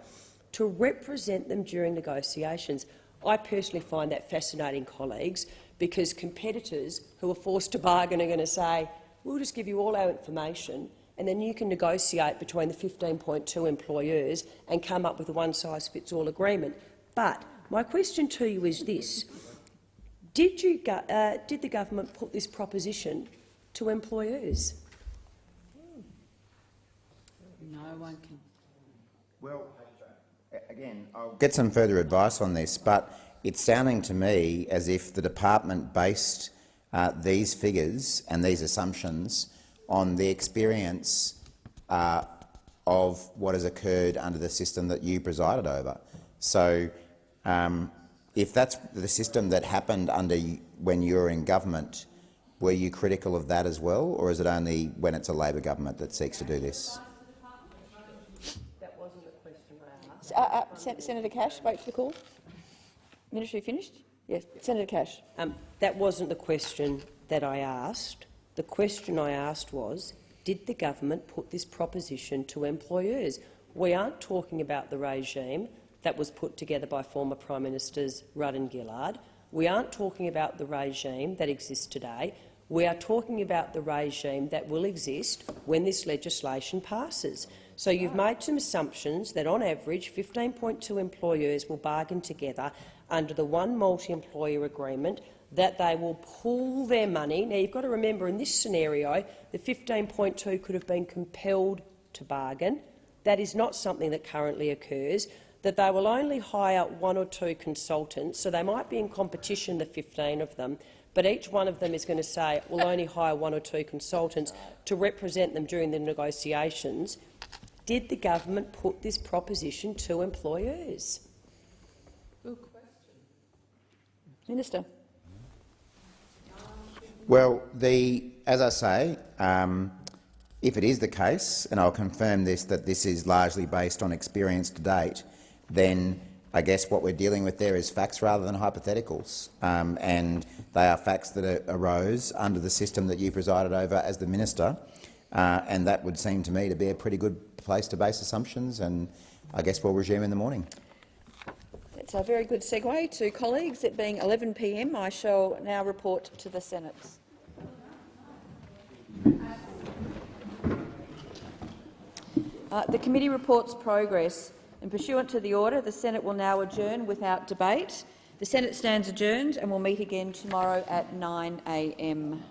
to represent them during negotiations. I personally find that fascinating, colleagues, because competitors who are forced to bargain are going to say, we'll just give you all our information and then you can negotiate between the 15.2 employers and come up with a one-size-fits-all agreement. But my question to you is this. Did the government put this proposition to employers? No one can. Well, again, I'll get some further advice on this, but it's sounding to me as if the department based these figures and these assumptions on the experience of what has occurred under the system that you presided over. So if that's the system that happened under when you were in government, Were you critical of that as well, or is it only when it's a Labor government that seeks to do this? That wasn't the question I asked. Senator Cash, wait for the call. Minister, you finished? Yes, Senator Cash. That wasn't the question that I asked. The question I asked was, did the government put this proposition to employers? We aren't talking about the regime that was put together by former Prime Ministers Rudd and Gillard. We aren't talking about the regime that exists today. We are talking about the regime that will exist when this legislation passes. So you've made some assumptions that, on average, 15.2 employers will bargain together under the one multi-employer agreement, that they will pool their money. Now, you've got to remember, in this scenario, the 15.2 could have been compelled to bargain. That is not something that currently occurs. That they will only hire 1 or 2 consultants, so they might be in competition, the 15 of them, but each one of them is going to say, we'll only hire 1 or 2 consultants to represent them during the negotiations. Did the government put this proposition to employers? Good question. Minister. Well, as I say, if it is the case, and I'll confirm this, that this is largely based on experience to date, then I guess what we're dealing with there is facts rather than hypotheticals, and they are facts that arose under the system that you presided over as the minister, and that would seem to me to be a pretty good place to base assumptions, and I guess we'll resume in the morning. It's a very good segue to colleagues. It being 11 p.m, I shall now report to the Senate. The committee reports progress. And pursuant to the order, the Senate will now adjourn without debate. The Senate stands adjourned and will meet again tomorrow at 9 a.m.